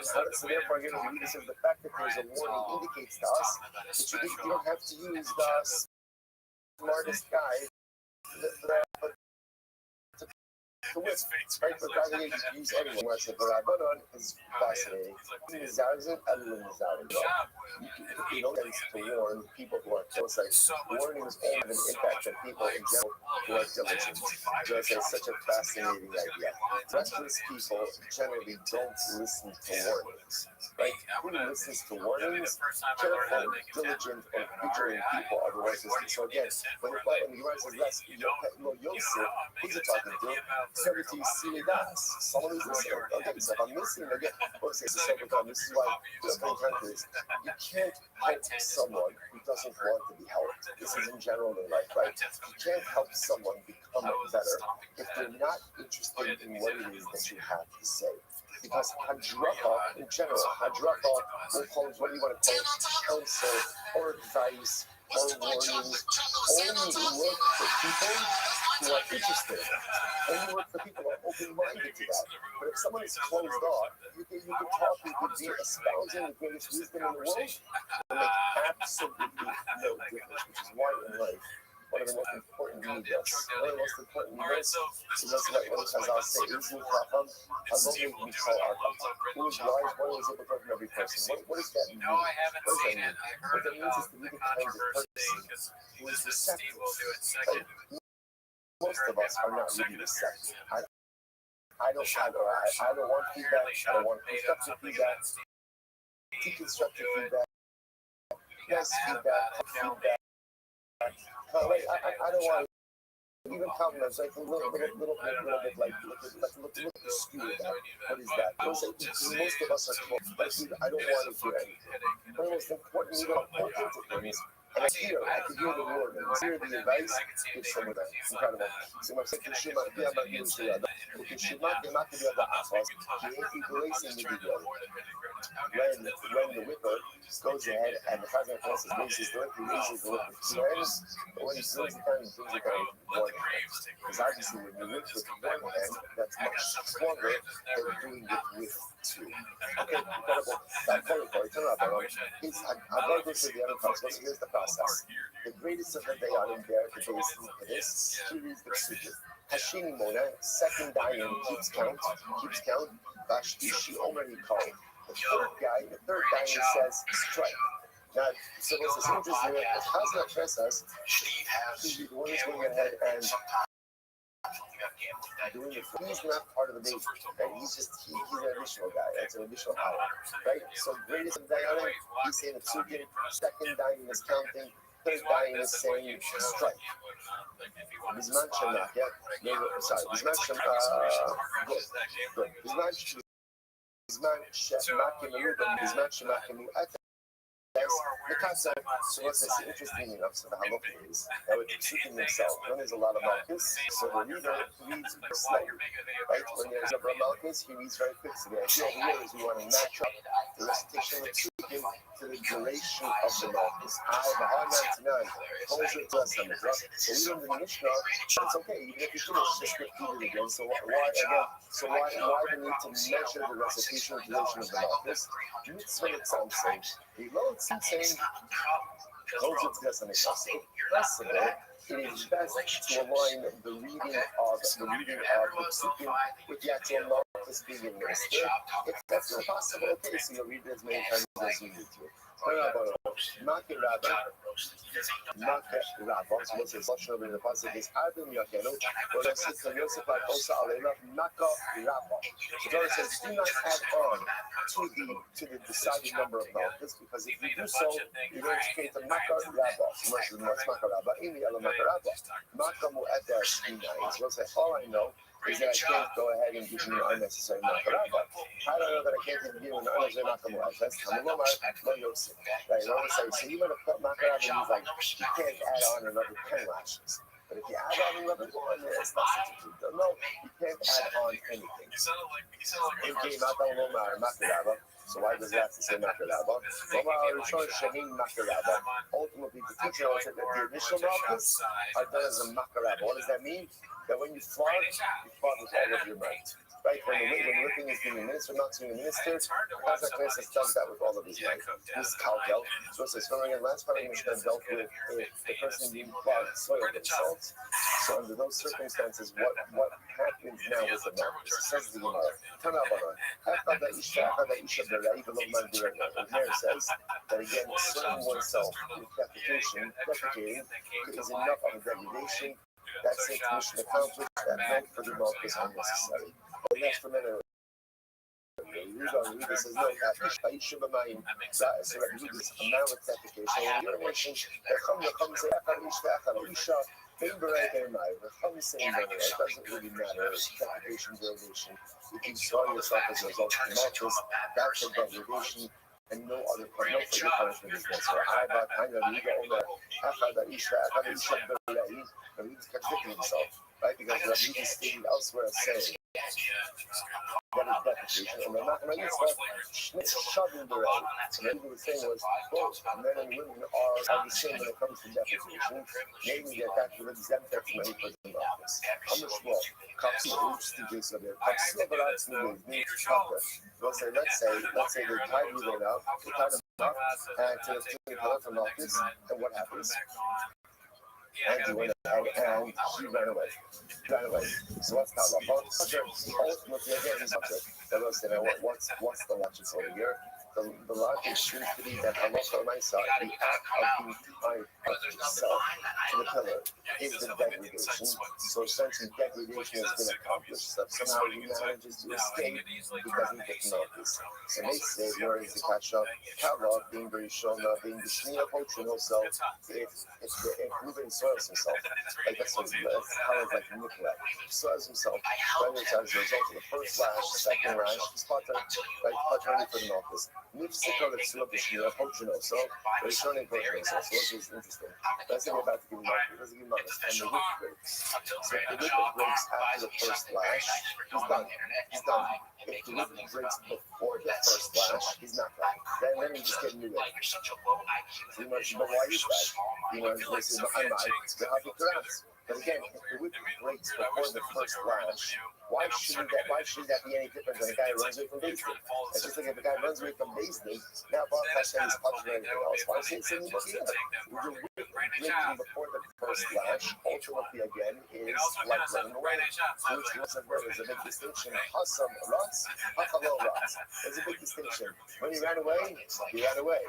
so therefore, again, this is the fact that there's a warning indicates to us that you don't have to use the smartest guy to win, right? But rather you use anyone. Where I said, but Rabbanon is fascinating. You don't get to warn people who are close. Like, warnings only have an impact on people in general who are diligent. So it's such a fascinating idea. Reckless people generally don't listen to warnings, right? Who listens to warnings? Careful, diligent, or vigilant people are the ones listening. So again, when the Gemara says, "Yes, Yosef," who's it talking to? Someone who's listening. Okay, so if I'm listening, again, this is why you can't help someone who doesn't want to be helped. This is in general in life, right? You can't help someone become better if they're not interested in what it is that you have to say. Because hadracha, in general, hadracha will call it what you want to call it, counsel or advice or warnings. Only work for people who are interested. Only work for people who are open-minded to that. But if someone is closed off, you can talk, you can be espousing the greatest wisdom in the world, it will make absolutely no difference, which is why in life, one of the most important needs, one of the most important needs is just like what Chazal say, is Chacham, Hazom Michal Archam. Who is wise, one who is able to from every person. What does that mean? What does that mean? What that means is to be the kind of person who is receptive. Like, most of us are not really receptive. I don't want feedback. I don't want constructive feedback. Deconstructive feedback. Yes, feedback. I don't want even compliments, like a little bit like skewed. What is that? Most of us are close. Like, I don't want to hear anything. One of the most important, even open to things. And I can hear the word, and I hear the advice, it's so much incredible. So I said, when the whipper goes ahead and the Chazan Chosses raises the whip, he raises the whip with two ends, but when he throws the gun, he throws the gun with one hand. Because obviously when you whip with one hand, that's much stronger than doing it with two. Okay, incredible. I'll turn it up. I'll go this to the other parts, but here's the process. The greatest of the Dayanim there, the base for this, he reads the Psukim. Hashini Mona, second Dayan keeps count. Vashtishi Omer Nikol. The third Dayan says strike. Now, so what's this interesting here? If Chazal Chesas, he's the one who's going ahead and doing it. He's not part of the base, right? He's an additional guy. That's an additional hire, right? So greatest of Dayanim, he's saying the Psukim. Second Dayan is counting. Third Dayan is saying strike. Bizman Shemak, yeah? Sorry, Bizman Shemak, good. Bizman Shemak, the concept, so what's this interesting enough, so the halacha is that with the psukim themselves, when there's a lot of malchus, so the reader reads slowly, right? When there's a number of malchus, he reads very quick. So the idea here is we want to match up the recitation of psukim to the duration of the malchus. I have a hard 99, holds it to us on the drop. So even the Mishnah, it's okay, even if you finish, just repeat it again. So why the need to measure the recitation of duration of the malchus? Mitzvah itself saying, saying, holds it together and possible, it is best to align the reading of the psukim with the actual malchus being administered. If that's not possible, okay, so you'll read it as many times as you need to. Maka Rabba, so what's the question over in the pasuk is Adam Yakenu, but I said to Yosef like Osa Alela, Maka Rabba. The Torah says, do not add on to the decided number of malchus, because if you do so, you're going to create a Maka Rabba. What's Maka Rabba? In the Ela Maka Rabba. Maka Mu'adar Shina. So all I know is that I can't go ahead and give you an unnecessary makarabba. How do I know that I can't give you an unnecessary makarabba? That's Tamilomar, no Yosef. Right? You know what I'm saying? So you're going to put makarabba, and he's like, you can't add on another 10 lashes. But if you add on another one, it's not such a big deal. No, you can't add on anything. In came out Tamilomar, makarabba. So why does that say makarabba? Ultimately, the teacher said that the initial malchus are done as a makarabba. What does that mean? That when you flog with all of your might. right? When the whipping is being administered, not being administered, Chazak Knesset does that with all of these, right? This Kalkel. So it says, remember, last part of Mishnah dealt with if the person being flogged soiled themselves. So under those circumstances, what happens now with the mouth? It says the Gemara, Tanabana, Achada Isha Berai Below Mandirena. And there it says that again, soiling oneself with defecating is enough of a degradation. That's it, mission accomplished, that no further milk is unnecessary. And that's for men. Ruda says, no, Aisha B'mayim, so that Ruda's amount of defecation, and urination, the Chum comes in, Isha, it doesn't really matter, defecation, urination. If you saw yourself as a result of malchus, that's a degradation, and no other punishment is necessary. But he's contradicting himself, right? Because Rabbi is stated elsewhere as saying that is defecation, and the Schmidt shoving the right. And then he was saying was both men and women are the same when it comes to defecation, namely that that will exempt them from any prison office. I'm not sure. Kapsu, interesting case of it. Kapsu, but that's the name. Let's say they tied you there now, they tied them up, and to the color from office, and what happens? And he went out and she ran away. So what's that law? Ultimately, again, he's subject. Now, listen, what's the logic over here? The logic seems to be that halacha l'maisa, the act of being tied yourself to the pillar, is the degradation. So essentially, degradation has been accomplished. So somehow he manages to escape, he doesn't get noticed. So they say, where is the kasha? Kala, being very shona, being the shnia poaching himself, if Reuben soils himself, like that's kind of like Nikolai. Soils himself, whether it's as a result of the first lash, second lash, he's patterning for the notice. Nifsika that's not the shnia poaching himself, but he's showing poaching himself. So this is interesting. That's the about to give him notice. Doesn't give him notice. And the whip breaks. So if the whip breaks after the first lash, he's done. If the whip breaks before the first lash, he's not done. Then he just getting new whip. So you must know why is that? You know, this is behind but again, if the whip breaks before the first lash, why shouldn't that be any different than a guy who runs away from Bezdin? It's just like if a guy runs away from Bezdin, now Baruch Hashem is punishing anything else. Why should it say anything together? The whip breaking before the first lash, ultimately again, is like running away. Which was there's a big distinction. Hasam Ratz, Hachalo Ratz. There's a big distinction. When he ran away, he ran away.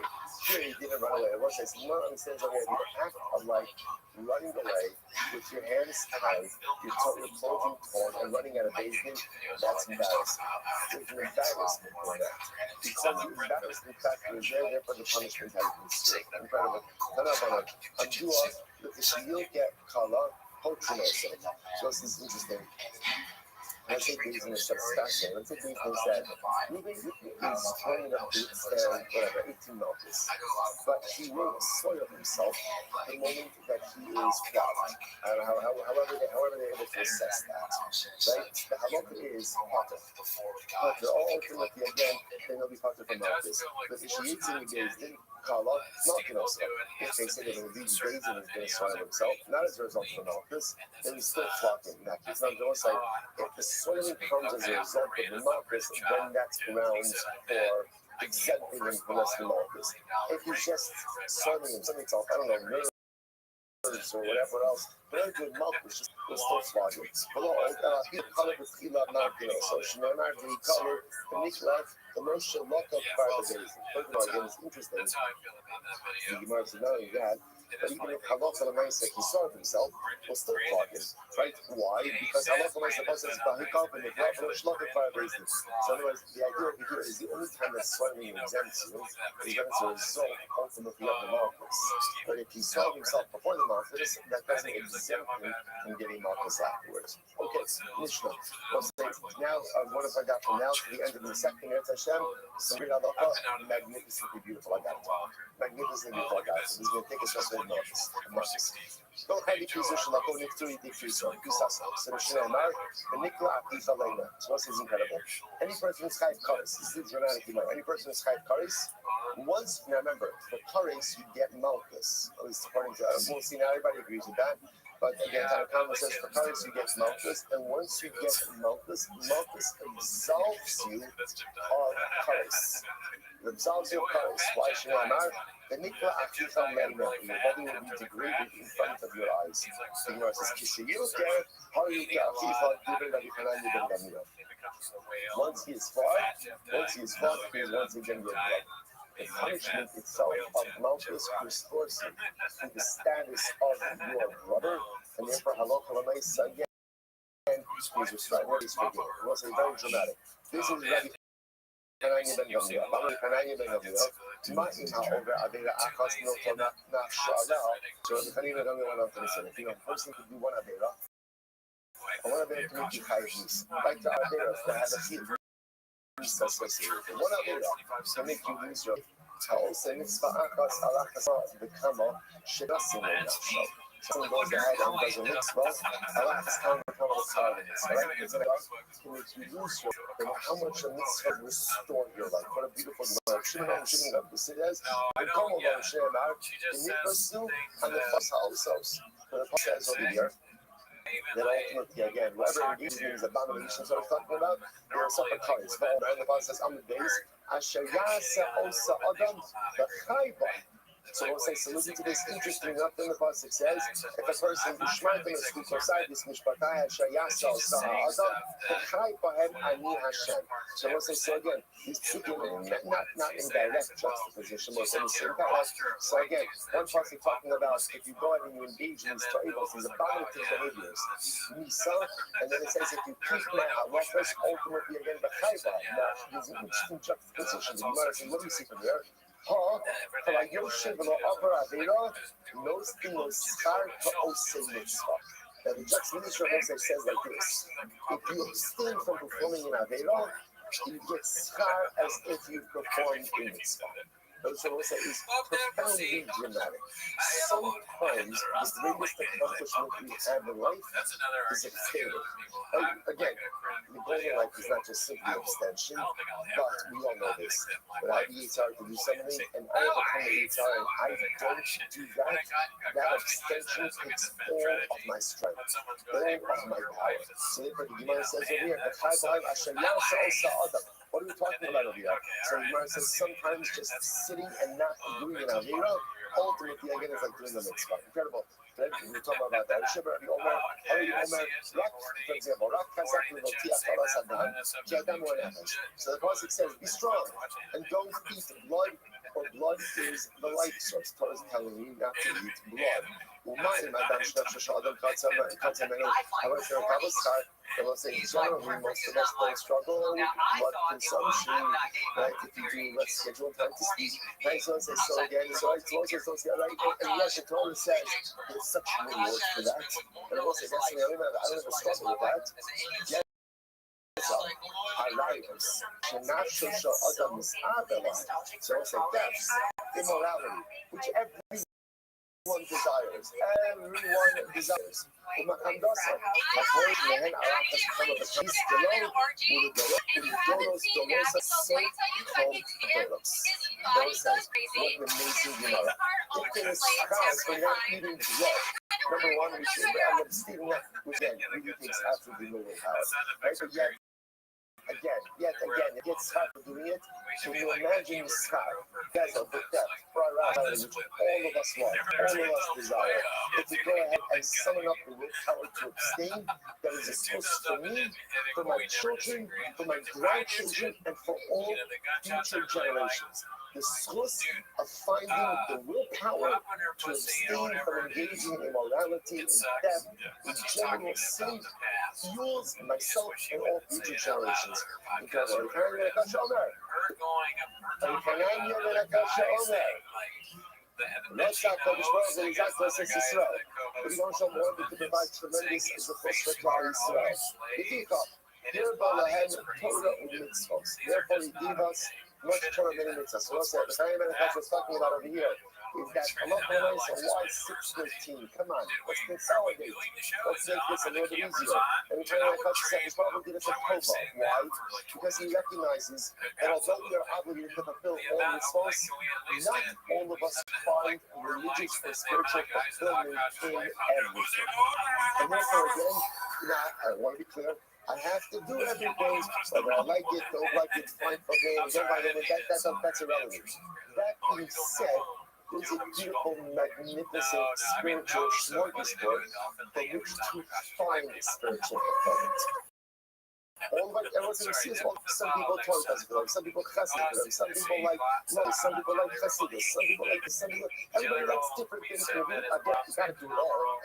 Here he didn't run away. What says no understands over the act of like running away with your hands tied, your clothing torn, and running out of Bezdin, that's embarrassing. There's an embarrassment for that. Because the embarrassment factor is there, therefore the punishment has been strict. Incredible. Undo us, look, if you get kala, poaching also. So this is interesting. Let's take these in a satisfaction. Let's take these things that Reuben is 20 up to 18 notice. But he will soil himself the moment that he is flogged. However they're able to assess that. Right? The halakha is potter. Potter, ultimately, again, they will be potter from notice. But if she eats in the Bezdin, Kala, not going to soil. If they say that in these days and he's going to soil himself, not as a result of the notice, then he's still flogging. In that case, now I'm going to say, if the soiling comes as a result of the notice, then that's grounds for exempting him from the notice. If he's just soiling himself, I don't know, nerves or whatever else, very good milk was still flogging. Below, he colored with Tila Narkino, so she never the color, the Nikla, the most lock up part of the days. Furthermore, again, it's interesting. The Gemara said, not only that, but even if Halacha L'maisa, he soiled himself, will still flogging. Right? Why? Because Halacha L'maisa says, Bahikov and the Shlaka part of the days. So, in other words, the idea over here is the only time that soiling exempts you is when it's a result ultimately of the Malchus. But if he soiled himself before the Malchus, that doesn't exempt him from getting Malchus afterwards. Okay, Mishnah. Now, what have I got from now to the end of the second Eretz Hashem? So, magnificently beautiful. I got it. Magnificently beautiful. I got it. So, he's going to take us up with Malchus. Go ahead, so the Shneimar, the Nikla Apifa Leila. So what's incredible? Any person who's Chayv Karis, this is dramatically more. Any person who's Chayv Karis, once, now remember, for Karis, you get Malchus. At least according to, we'll see now, everybody agrees with that. But again, Tanakama says for Karis you get Malchus, and once you get Malchus, Malchus absolves you of Karis. It absolves you of Karis. Why should I marry? The Nikla Achicha Meina, your body will be degraded in front of your eyes. The Gemara says, Kishiyuke, Haruke Achicha, given that you can only bring them up. Once he is far, he is once again your blood. The punishment itself of Malchus restores him to the status of your brother, and therefore Halacha L'Maisa again, he's restored. What is forgiven? It was very dramatic. This is Rabbi Hananya ben Gamliel. Rabbi Hananya ben Gamliel. Ma'im ha'over avera achas milto nafsha'ala. So Rabbi Hananya ben Gamliel went on to listen. If you know, a person could do one avera, and one avera can make you chayiv. Like the avera that has a few associated. One avera can make you lose your also mitzvah achas alachas bekama shedasim nafshaw. Someone goes ahead and does a mitzvah, alachas can become a silence. Right? It's about to make you lose your and how much a mitzvah restore your life. What a beautiful word. Shimon Shimon of the Siddhas, the Komo of Shemar, the Nipasu, and the Fasa. The Pasha says over here that ultimately, again, whoever engages in these abominations that we're talking about, they will suffer curse. And the Pasha says, I'm the base, Asher Yasa Osa Adam, the Chayba. So we'll say, so listen to this interesting enough thing the Pasuk says, if a person Bishmartim is Bukosai, this Mishpatai Shayasa Osa Adam, the Chayba Ani Hashem. So we'll say, so again, he's speaking not in direct juxtaposition, but in the same paragraph. So again, one Pasuk talking about if you go out and you engage in these ta'ibos, these abominative behaviors, Nisa, and then it says if you keep my halachas, ultimately again, the Chayba. Now, there's an interesting juxtaposition. The Gemara says, what do we see from here? Now the juxtaposition says like this: if you abstain from performing an avera, you get schar as if you performed a mitzvah. Those are also is profoundly dramatic. Sometimes the greatest accomplishment we have in life is abstaining. Again, the goal in life is not just simply abstention, but we all know this. When I have the HR to do something and I overcome the HR and I don't do that, that abstention takes all of my strength, all of my power. So therefore the Gemara says over here, what are we talking about over here? So the Gemara says sometimes just sitting and not doing an avera, ultimately again is like doing the mitzvah. Incredible. We're talking about that. For example, so the Pasuk says, be strong and don't eat blood, or blood is the life source. Torah is telling you not to eat blood. I will say generally most of us don't struggle with blood consumption, right? If you do less scheduled time to speak, right? So say so again, so it's also so right? And yes, the Torah says there's such reward for that. And I will say that's something I don't ever struggle with that. Yes, our lives should not show other misavela. So I say death, immorality, which everyone desires. Everyone desires. Number one, we should be abstaining that, which again, really takes absolutely no willpower. Right? But yet again, it gets hard for doing it. So you imagine the sky, desert, the death, which all of us want, all of us desire. But to go ahead and summon up the willpower to abstain, that is a source for me, for my children, for my grandchildren, and for all future generations. The source of finding the willpower to abstain from engaging in immorality, in death, in general sin, fuels myself and all future generations. Because let's not go to Israel, exactly as Israel. But you also want to provide tremendous is the first for Israel. Therefore, he gave us much Torah many mitzvahs. So what's that? The Chaim and was talking about over here. is that a lot more nice. So why 6:13? Come on, let's consolidate. Let's make this a little bit easier. Every time I cut set, he's probably did us a Tova. Why? Because he recognizes that although we are obligated to fulfill all response, not all of us find religious or spiritual fulfillment in everything. And therefore, again, I want to be clear. I have to do everything, whether I like it, don't like it, fine for me, don't like it, that's irrelevant. That being said, there's a beautiful, magnificent spiritual smorgasbord from which to find spiritual fulfillment. Everyone's going to see us all. Some people toy festival, some people chesed, some people like love, some people like chassidus, some people like this, some people, everybody likes different things. Again, you got to do it all.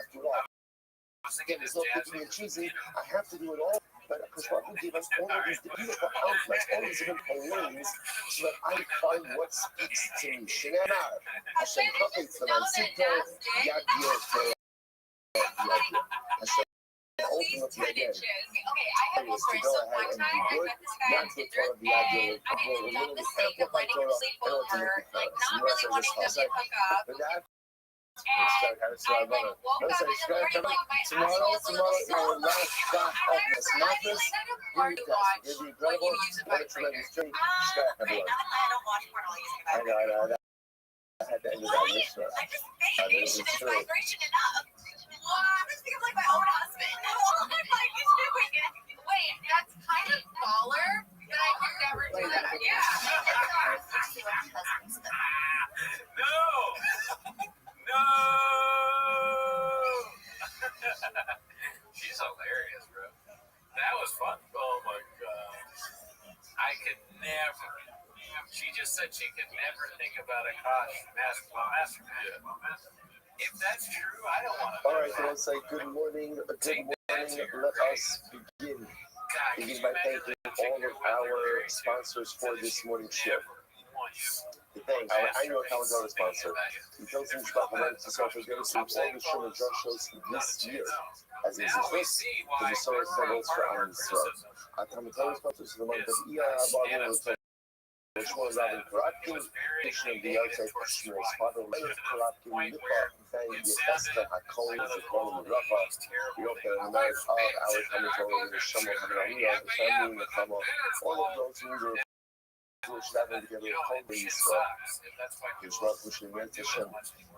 Again, there's no picking and choosing. I have to do it all. But because what will give us all of these beautiful outlets, all these different lanes, so that I find what speaks to me. Shenana, Hashem chafetz v'nansito, yad yoter, Hashem ultimately again is to go ahead and be good, not to throw the idea of a little bit amplify Torah and ultimately fails. With that, tomorrow, our last shot of this mattress. You're incredible. What a tremendous treat. Everyone. I know. I had to end it on this one. This is true. This feels like my own husband. I'm like, he's doing it. Wait, that's kind of baller, but I could never do that. Yeah. No! She's hilarious, bro. That was fun. Oh my god. I could never. She just said she could never think about a Kosh basketball master. If that's true, I don't want to. All right, let's say good morning. Let us begin. Begin by thanking all of our sponsors for this morning's show. Thanks. I know how it's our sponsor. We don't seem to stop the right to social groups and all the show and drug shows this year. As is the first, the source levels for our show. Our commentator sponsors for the month of Iyah, which was Robin Karatkin, edition of the outside Shmir's father, Leonard Karatkin, Nipa, Bang, Yefesta, Hakol, Zakol, and Rafa. We hope that in the night of our commentator, the Shama, Hamilania, the family, and the Kama, all of those who were Jewish traveling together with Kol Yisrael. Yisrael, Kushim, Yet Hashem.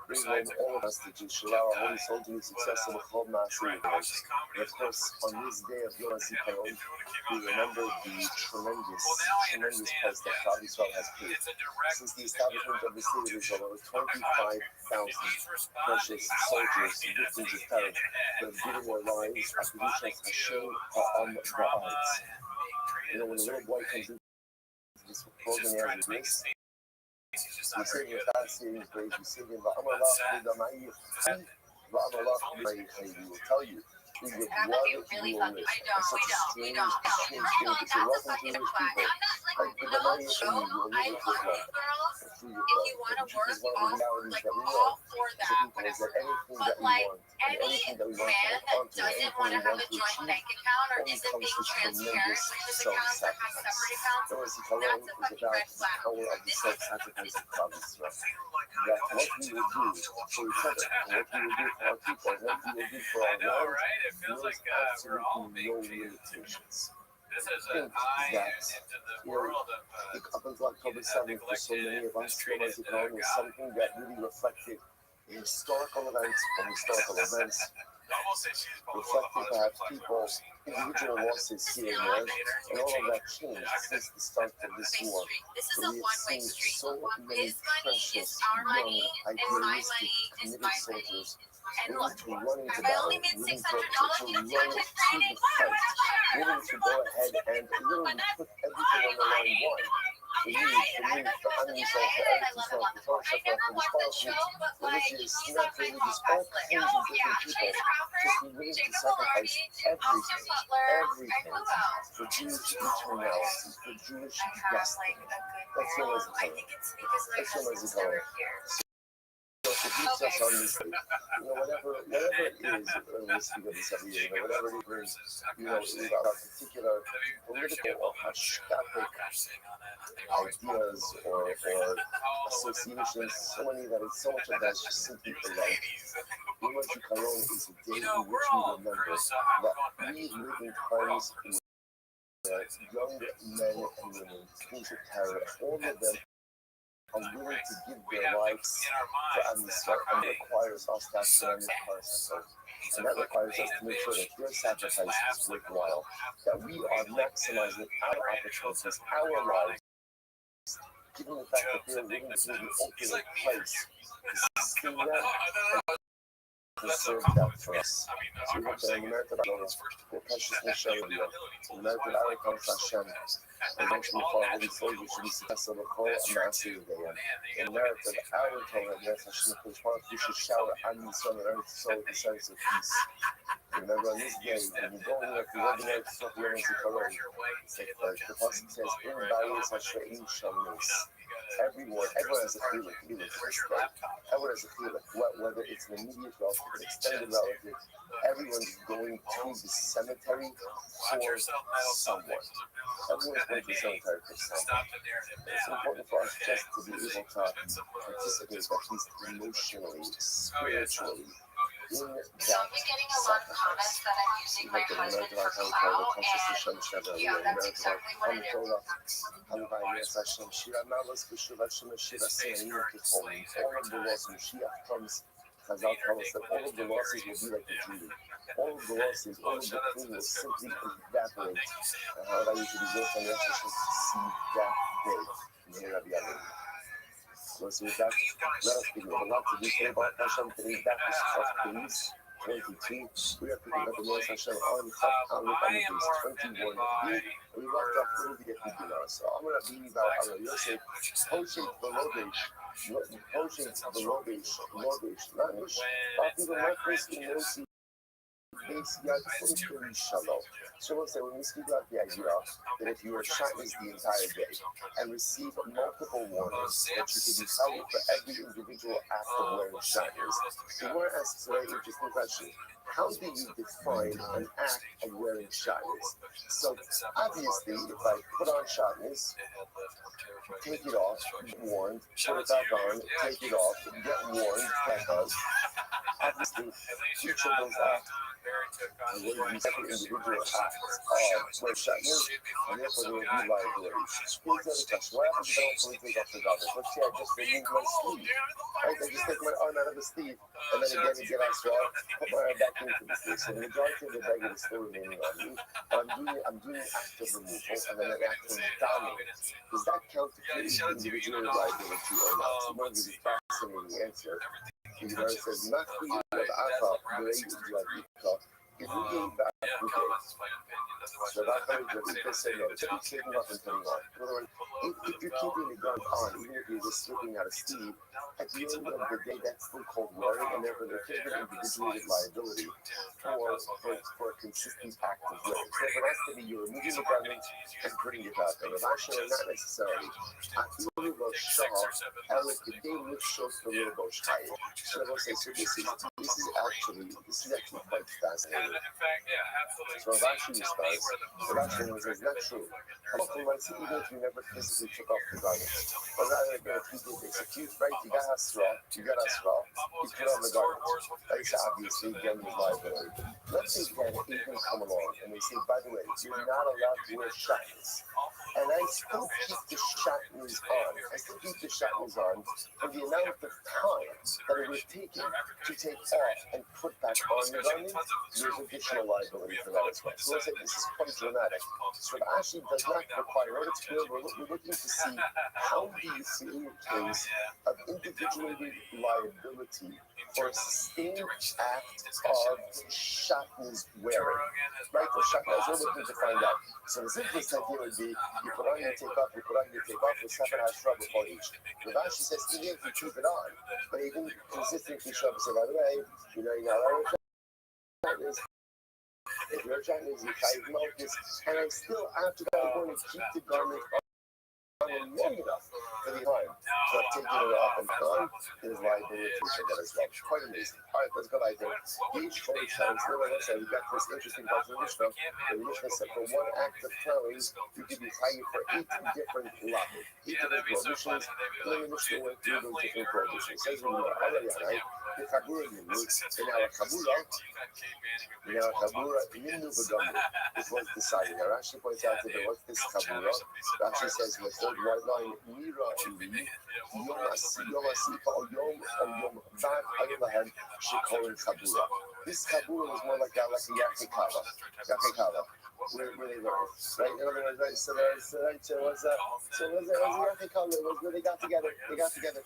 Bring home all of us to Jewish, allow our holy soul to be successful with Chol Maaseh. And of course, on this day of Yom HaZikaron, we remember the tremendous price that Klal Yisrael has paid. Since the establishment of the state of Israel, over 25,000 precious soldiers, victims of terror, who have given their lives as Kedushat Hashem Ha'am Ba'aretz. You know, when a little boy comes into this program as this, we say in the fascinating phrase, we say in Va'amalach B'damai Yechai, Va'amalach B'damai He will tell you. Through your blood, you will live. It's such a strange thing. It's a welcome to Jewish people. Like the B'damai Yechai, you will live with your blood. Through your blood. Which is one of the realities that we know as a people is that anything that we want, and anything that we want to hold on to, anything we want to achieve, only comes with tremendous self-sacrifice. Noah's Zikaron is about the power of the self-sacrifice of Klal Yisrael. That what we will do for each other, and what we will do for our people, and what we will do for our land, knows absolutely no limitations. Think that, up until October 7th, for so many of us, Noah's Zikaron was something that really reflected historical events, reflected perhaps people's individual losses here and there, and all of that changed since the start of this war. So we have seen so many precious, young, idealistic, committed soldiers willing to run into battle, willing to run to the fight, willing to go ahead and literally put everything on the line. Why? For you, for Am Yisrael, for Eretz Yisrael, for Torah Shefar, for the sponsors, religious, not religious, all kinds of different people, just be willing to sacrifice everything for Jewish eternality, for Jewish destiny. That's Yom HaZikaron. That's Yom HaZikaron. So it keeps us on this, whatever it is, we speak of this every year, whatever it is, about a particular political or hashkafic ideas or associations, so many that it's so much of that is just simply for life. Yom HaZikaron is a day in which we remember that we live in times where young men and women, things of terror, all of them are willing to give their lives for Am Yisrael, and it requires us to actually requires ourselves. And that requires us to make sure that their sacrifice is worthwhile, that we are maximizing our opportunities, our lives, given the fact that they're willing to give the ultimate price to sustain that and preserve that for us. So we hope that in America, the precious Mishnah, America, our comes Hashem, and mention the Father, Holy Soul, we should be successful in the call and master of the day. In America, our Torah, yes, Hashem, we should shower Am Yisrael and Eretz Yisrael with the sense of peace. Remember, on this day, when you go in there, if you love the Eretz Yisrael, Yom HaZikaron, the Pasuk says, in Bayis Hashem Shamis. Everyone has a feeling for this day. Everyone has a feeling, whether it's an immediate relative, an extended relative, everyone's going to the cemetery for someone. Everyone's going to the cemetery for someone. It's important for us just to be able to participate, at least emotionally, spiritually, in that sacrifice. We look at the American Holocaust, the Constitution, the American Holocaust, Shira Malas, Bishura Shima, Shira Sinaim, all of the laws, Mashiach comes, Chazal tells us that all of the losses will be like a dream. All of the losses, all of the pain will simply evaporate. And how that you should be built on the Hashem to see that day. May Rabbi Yadin. So with that, let us begin. A lot to do today about Hashem. Today's Baptist of Kings 22. We are picking up the Lord Hashem on Chaf Aleph Amud 21b. We left off a little bit at the now. So I'm going to be about Ara Yosef, Poshing the Lodesh, Lanish, Papi the Marcus in Yosef. So we'll say when we speak about the idea that if you were shotguns the entire day and receive multiple warnings that you could be held for every individual act of wearing shotguns, we want to ask a very interesting question. How do you define an act of wearing shotguns? So obviously, if I put on shotguns, take it off, get warned, put it back on, take it off, get warned, back on. Obviously, each of those acts will be separate individual acts of wear shotguns, and therefore there will be liability. Here's the other question. What happens if I don't fully take off the goggles? Let's say I just remove my sleeve. Right? I just take my arm out of the sleeve, and then again you get extra, put my arm back into the sleeve. So the majority of the bag is still remaining on me, but I'm doing active removal, and then an active donning. Does that count to individual liability or not? So one gives a fascinating answer. It says, not for you, but I thought, if we gave back the day, so that kind of just people say, no, it's taking off and putting on. In other words, if you're keeping the gun on, even if you're just slipping out of sleeve, at the end of the day, that's still called wearing, and therefore there could be individuated liability for a consistent act of wearing. So it has to be you're removing the garment and putting it back on. But actually, not necessarily. So this is actually quite fascinating. So I've actually started. But actually, it's not true. Even if you never physically took off the garment, but rather if you did this, if you got a straw, you put on the garment. That's obviously again with liability. Let's say that even come along and they say, by the way, you're not allowed to wear shotguns. And I still keep the shotguns on for the amount of time that it was taken to take off and put back on the garment. There's additional liability for that as well. So let's say this is quite dramatic. So it actually does not require, in order to clear, we're looking to see how do you see in case of individuated liability for a sustained act of shotguns wearing. Right? So shotguns we're looking to find out. So the simplest idea would be you put on your take off, with separate hashrah before each. The Rashi says even if you keep it on, but even consistently show up, say, by the way, you're not allowed to shotguns. If you're trying to melt this, and I still after that I'm going to keep the garment on long enough for the time. So I've taken it off and on, there's liability to that as well. Quite amazing. All right, let's go like that. Each holy challenge, let's say we got this interesting part of the Mishnah. The Mishnah said for one act of plowing, you could be fighting for 8 different levels. 8 different prohibitions. The Mishnah went through those different prohibitions. Says we know already, right? The Kabura Nimnu, in our Kabura, Nimnu V'Gamu, it was decided. Now Rashi points out that what's this Kabura? Rashi says in the third white line, Mira Uli, Yom Asifa, or Yom Bad Ayulahan, Shikorin Kabura. This Kabura was more like a Yakikawa, where they learned, right? In other words, right? So was Yakikawa, where they got together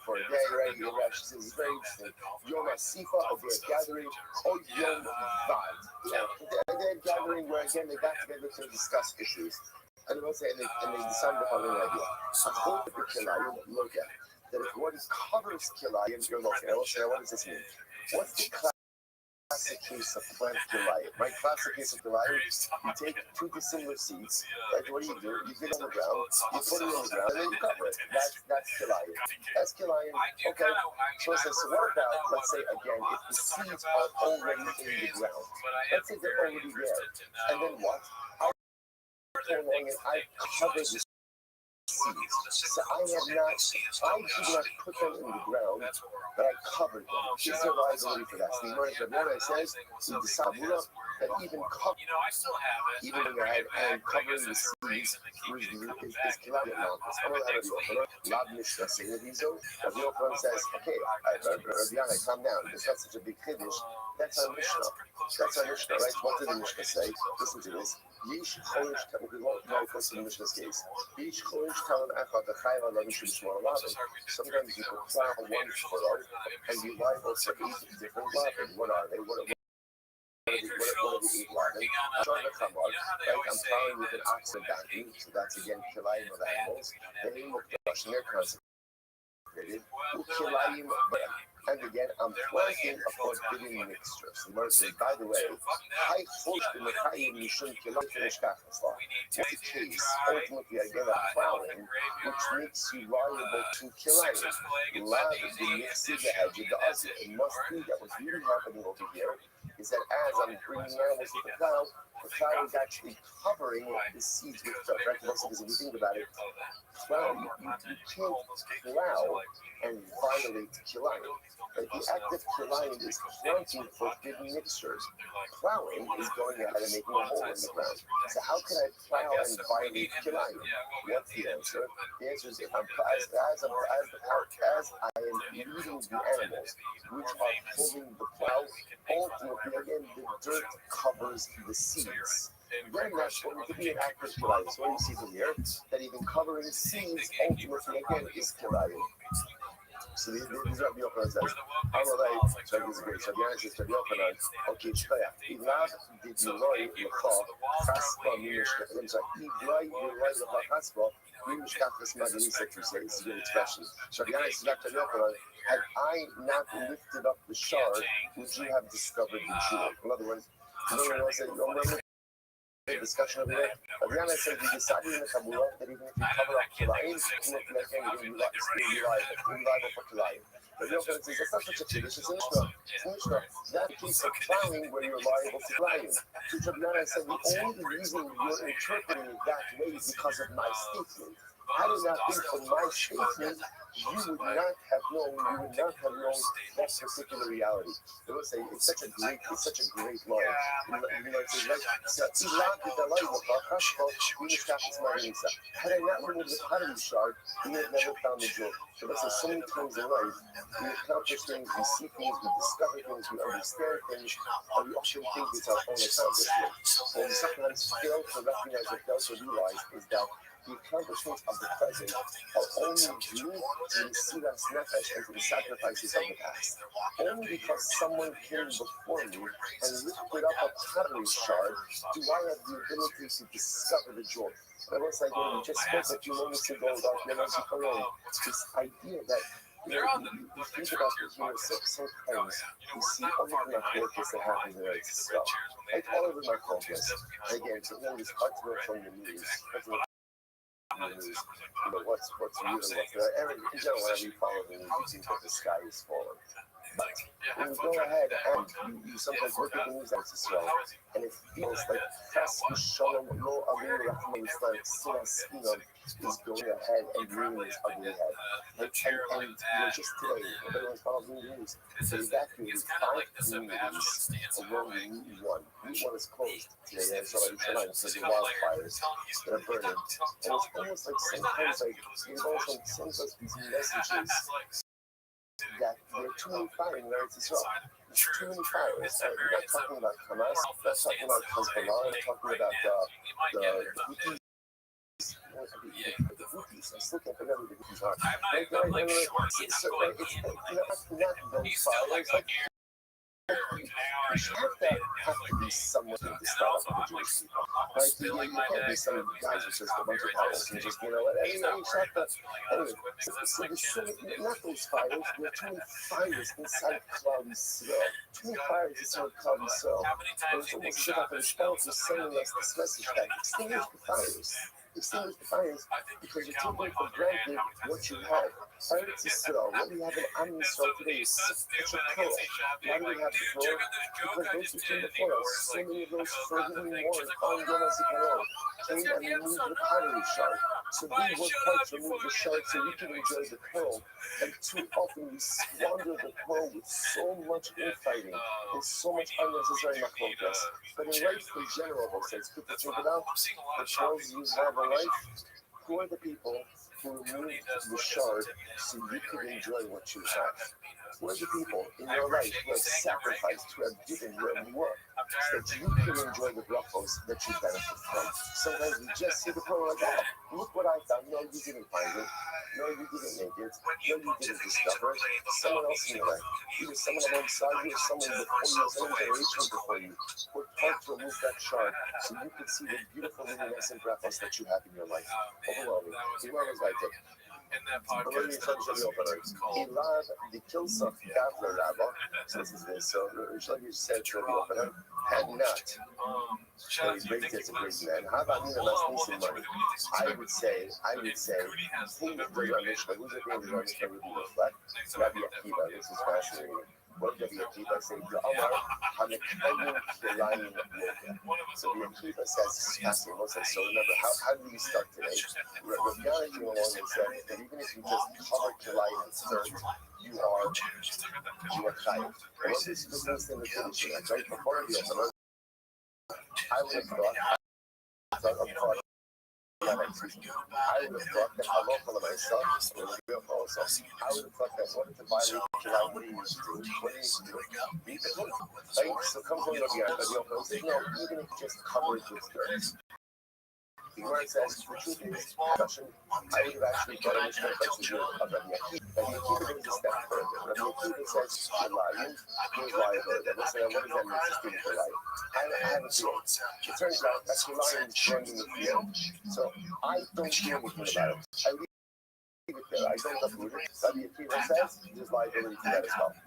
for a day, right? Rashi says it's very interesting. Yom Asifa, a day of gathering, or Yom Bad. Yeah, a day of gathering where again they got together to discuss issues. And they decided the following idea. According to Kilayim, look at that if one covers Kilayim, you're looking. I will say, what does this mean? What's the classic case of plant Kilayim? Right? Classic case of Kilayim, you take 2 dissimilar seeds, right? What do? You get on the ground, you put it on the ground, and then you cover it. That's Kilayim. That's Kilayim. Okay. So it says, so what about, let's say again, if the seeds are already in the ground? Let's say they're already there. And then what? And I covered the seeds. So I did not put them in the ground, but I covered them. Is there liability for that? So the Gemara says, we decide that even covering the seeds is Kilayim Malchus. Lab Mishnah Sehedizo. Rabbi Yochanan says, okay, Rabbi calm down. It's not such a big Kiddush. That's our Mishnah. Right? What did the Mishnah say? Listen to this. Yesh Chodesh Talon, we won't go first in the Mishnah's case. Yesh Chodesh Talon Echad L'Chayla L'Mishum Shmuel Lavin. Sometimes you can plow one furrow and be liable for 8 different lavin. What are they? What are the 8 lavin? Right? I'm plowing with an ox and donkey, so that's again Kilayim of animals. They will crush and they're consecrated. Kilayim of them. And again, I'm planting a forbidden mixture. So the Gemara says, by the way, what's the case, ultimately, again, of plowing, which makes you liable to Kilayim? The mixing the edge of the Azir. It must be that what's really happening over here is that as I'm bringing animals with the plow is actually covering the seeds with dirt. Right? Because if you think about it, you can't plow and violate Kilayim. Right? The act of Kilayim is planting forbidden mixtures. Plowing is going ahead and making a hole in the ground. So how can I plow and violate Kilayim? What's the answer? The answer is if I'm as I am leading the animals, which are pulling the plow, ultimately again the dirt covers the seeds. Then that's going to be an act of Kilayim. So what do you see from here? That even covering seeds ultimately again is Kilayim. So these are Rabbi Yochanan says, Amalei, so this is great. So the answer is Rabbi Yochanan, okay, Shpaya, Ilav did Yuloi L'cha, Chaspa Mimishka, I'm sorry, Yuloi L'cha Chaspa, Mimishkachas Maganisa, to say, this is a good expression. So the answer is Rabbi Yochanan, had I not lifted up the shard, would you have discovered the jewel? In other words, the discussion over there. Adriana said we decided in the Kabbalah that even if you cover up Kilayim, you're liable for Kilayim. But Yochanan says that's not such a Kiddush, it's a Mishnah. That case of plowing where you're liable to Kilayim. So Adriana said the only reason you're interpreting it that way is because of my statement. Had it not been for my statement, you would not have known that particular reality. They will say it's such a great line. Had I not removed the pottery shard, we would have never found the jewel. So let's say so many times in life, we accomplish things, we see things, we discover things, we understand things, and we often think it's our own accomplishment. What we sometimes fail to recognize or fail to realize is that the accomplishments of the present are only due to the Siras Nefesh and to the sacrifices of the past. Only because someone came before me and lifted up a pottery shard do I have the ability to discover the joy. But once again, we just spoke a few moments ago about this idea that you think about sometimes you see all of my focus that happens in Israel. Like all of my focus. Again, sometimes it's hard to know from the news. news, what's real and what's not. In general, whenever you follow the news, you think that the sky is falling. But when you go ahead and you sometimes look at the news as well, and it feels like press is showing no other recommends like Sinasino is going ahead and rearing his ugly head. And just today, if everyone's following the news, they evacuated 5 communities along Route 1. Route 1 is closed today, and it's already tonight because of wildfires that are burning. And it's almost like sometimes it also sends us these messages that there are too many fires in Eretz Yisrael. There's too many fires. We're not talking about Hamas, we're not talking about Hezbollah, we're talking about the Houthis. The Houthis, I still can't figure out who the Houthis are. Not those fires. You have to be someone to start up the Jewish people. Right? You can't be some guys with just a bunch of powers and just, you just have to. Anyway, not those fires. There are too many fires inside cloudy soil. Too many fires inside cloudy soil. And it's almost as if our response is sending us this message that extinguish the fires. Extinguish the fires because you're taking for granted what you have. Eretz Yisrael, what we have in Am Yisrael today is such a pearl. Why do we have the pearl? Because those who came before us, so many of those forgiving war and calling them as came and removed the pottery shard. So we work hard to remove the shard so we can enjoy the pearl. And too often we squander the pearl with so much infighting and so much unnecessary machlokas. But in life in general, it's good to think about the pearls you have in life. Who are the people who removed the shard so you could enjoy what you have? Who are the people in your life who have sacrificed, who have given, who have worked, so that you can enjoy the brachos that you benefit from? Sometimes we just see the pearl like, oh, look what I found. No, you didn't find it. No, you didn't make it. No, you didn't discover it. Someone else in your life, either someone alongside you or someone before you, some generation before you, worked hard to remove that shard so you could see the beautiful luminescent brachos that you have in your life. Overwhelming. In that podcast, Elad, the Kilsaf Gavler Rabba, so this is this. So, Shlomo said to the opener, had not, and he's raised as a great man. How about me, some money? I would say, who is the Mishnah? Who's the Mishnah would be reflect? Rabbi Akiva, this is fascinating. What did Rabbi Akiva say? The Amar Hanekayim Kilayim Yoga. So Rabbi Akiva says, fascinating. So remember, how do we start today? Rabbi Akiva came along and said that even if you just cover Kilayim in dirt, you are chayiv. And what this means in the tradition, right before the opener, I would have thought, I would have thought that halacha myself was real also. I would have thought that what to violate the Kilayim, what do you need to do? What do you need to do? Beat the hood. Right? So come from the opener says, no, even if you just cover it with dirt. The Gemara says, the truth is, discussion, I would have actually got a Mishnah question of Rabbi Akiva. Rabbi Akiva goes a step further. Rabbi Akiva says, Kilayim means liability. And they say, what does that mean? It's being for life. I have a field. It turns out that Kilayim is growing in the field. So I don't do anything about it. I leave it there. I don't uproot it. Rabbi Akiva says, there's liability to that as well.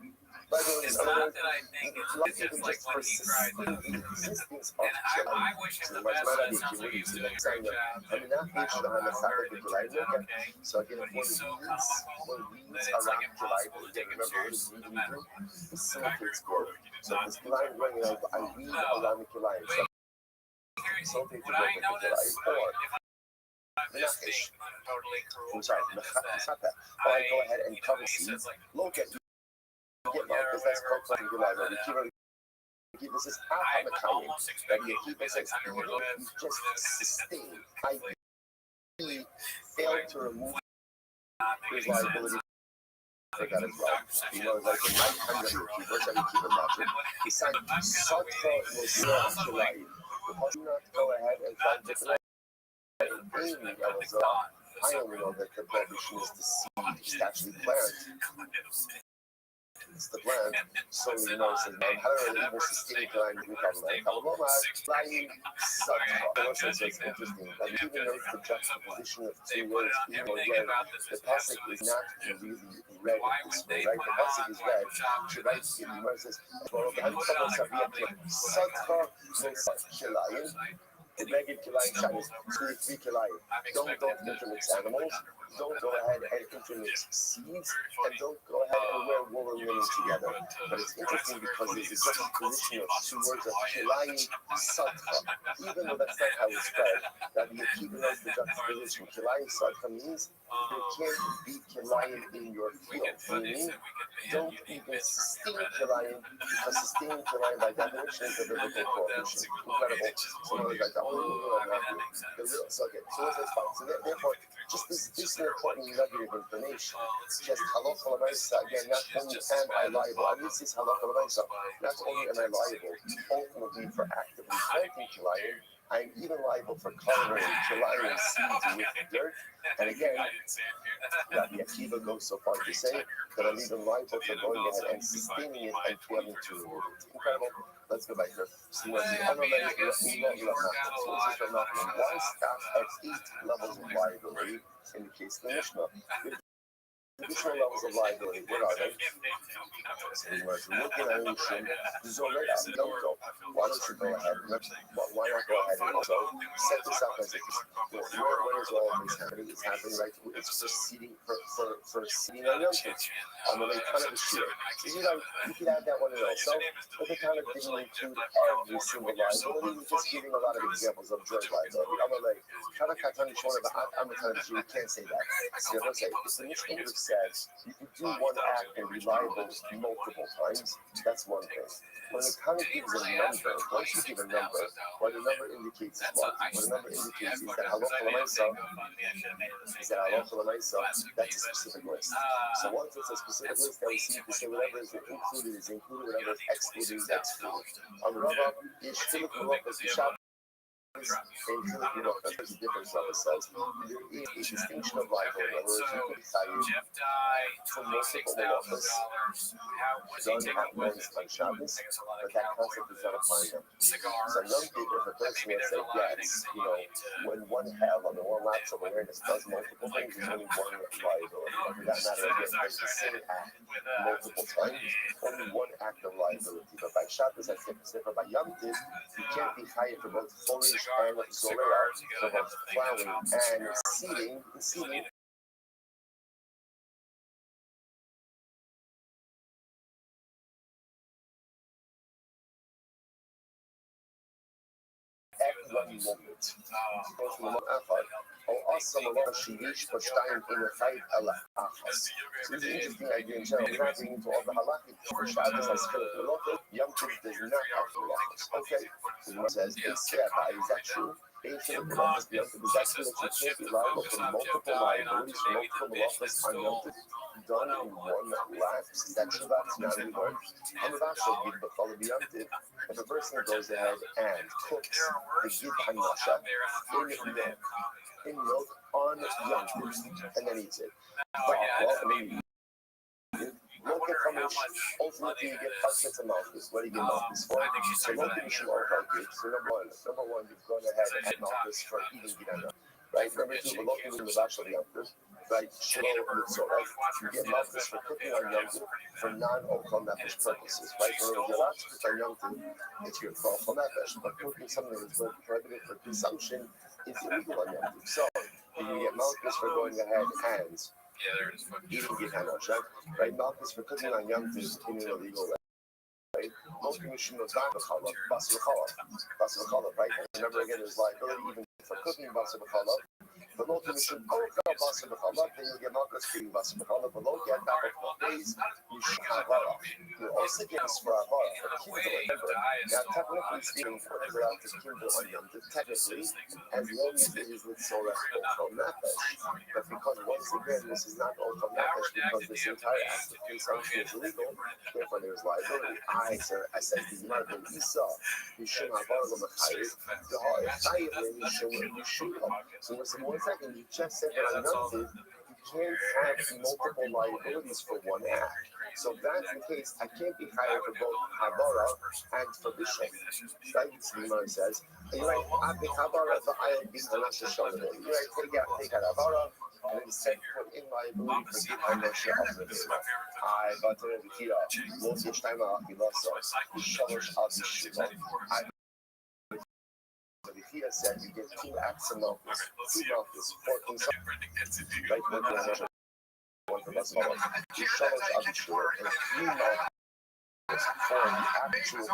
By the way, it's not that I think it's just like when he cried the existence of and I wish him the best, but it sounds like he was doing a great job. I mean, that makes the Hamasaka the July. So again, But he's so calm. when weeds around July, again, remember what is weeding through? The sulfate's growth. So this July running out, I weed around the July. So sulfate to What I notice, or I'm just being totally cruel. I'm sorry, or I go ahead and cover seed. Look at because that's called playing July. Akiva says, I'm a Kayan. Rabbi Akiva says, even if you just sustain, I failed to remove his liability for that as well. You know, like the night time Rabbi Akiva matches, he said, Satcha was not July. Because you not go ahead and find different Amy, I only know that the prohibition is the seed, is to actually plant. It's the plant, so you know, so how do I even sustain plant? We call it Kaloma, flying, Satcha. So it's interesting. And even though it's the juxtaposition of two words, even though the pasuk is not really read this way, right? The pasuk is read, she writes in Moses, Satcha, Reged Kilayim Shabbos, 3 Kilayim. Don't intermix animals. Don't go ahead and intermix seeds, and don't go ahead and wear wool and linen together. But it's interesting because there's a juxtaposition of 2 words of Kilayim Sadka. Even though that's not how it's spelled, that the Akiva knows the juxtaposition. Kilayim Sadka means there can't be Kilayim in your field. Meaning, don't even sustain Kilayim, because sustaining Kilayim by definition is a biblical prohibition. Incredible. So like that. So that's fine. So therefore, just this important nugget of information. Just halacha l'maisa, again, not only am I liable, at least this halacha l'maisa, not only am I liable ultimately for actively planting kilayim, I'm even liable for covering kilayim seeds with dirt. And again, Rabbi Akiva goes so far to say that I'm even liable for going ahead and sustaining it and failing to remove it. Incredible. Let's go back here. See what the unrelated why stop at 8 levels of liability in the case of the Mishnah? Additional levels of liability, what are they? So we were looking at Restream. Why don't you go ahead? Why not go ahead and also set this up as where is all of this happening? It's happening right. It's for seeding on Yom Tov. On the way, kind of a shear. You could add that one in also, but they kind of didn't include every single liability. We're just giving a lot of examples of joint liability. I'm like, I'm the kind of Jew, you can't say that. See what I'm saying? If the Mishnah would have said you could do one act and be liable multiple times, that's one thing. When it kind of gives a number, once you give a number, what a number indicates is what? What a number indicates is that halacha l'maisa, that's a specific list. So once it's a specific list, that we see to say whatever is included is included, whatever is excluded is excluded. On Rava, Yishtilik Malachas B'Shabbat. There's a difference of it says there is a distinction of liability. In other words, you could say for multiple malachas done at once on Shabbos, but that concept does not apply to them. So Yom Tov, if a person would say, yes, when one hell on the one lapse of awareness does multiple things, there's only one liability. For that matter, again, there's the same act multiple times, only one act of liability. But by Shabbos, that's different. By Yom Tov, you can't be hired for both foliage and zorea, for both plowing and seeding. At one moment. So this is an interesting idea in general. We're not getting into all the halakhic for Shabbos as Yom Tov does not have halachos. Okay, the Gemara says, is that true? Is that true that you can't be liable for multiple liabilities, for multiple halachos on Yom Tov done in one lapse? Is that true? That's not anymore. If a person goes ahead and cooks the gid hanasha in milk on Yom Tov and then eats it. Look at how much ultimately you get parchments and malchus. What do you get malchus for? So look at Mishum Orchid. So number one, you've gone ahead and had malchus for eating Gidana. Right? Number two, we're looking in the Vash of Yom Tov. Right? You get malchus for cooking on Yom Tov for non-Ochel Nefesh purposes. Right? When you're allowed to cook on Yom Tov, it's your Ochel Nefesh. But cooking something that is prohibited for consumption is illegal on Yom Tov. So you get malchus for going ahead and eating Gidana, right? Malchus for cooking on Yom Tov in an illegal way. Right? Most commission of basar v'challah, right? And remember again, there's liability even for cooking basar v'challah. But low commission basar v'challah, then you get malchus for eating basar v'challah. But low get back of days, you should have avara. You also get this for avara, for kindle. Now, technically speaking, what is allowed to kindle on Yom Tov? Technically, as long as it is with sorech ochel nefesh. But because once again, this is not ochel nefesh, because this entire act of consumption is illegal, therefore there is liability. I said the Gemara ben Isa, Yishum Havar L'Machayev, the Ha'echayev and Yishum. So one second, you just said that on Yom Tov, you can't have multiple liabilities for one act. So if that's the case, I can't be hired for both Havara and for Bishop. Right? So the Gemara says, you're right, I think Havara, but I am being Hanasha Shalom. You're right, take out Havara, and instead put in liability for Gid Hanasha of the Bishop. I got to the Kira, Los Yishtaima Achilasa, Shalosh Al Bishima. Leah said you get 2 acts of milkers, 2 milkers, pork and salt, right? One for the one for the small one. You shalosh abishur, and 3 milkers for the actual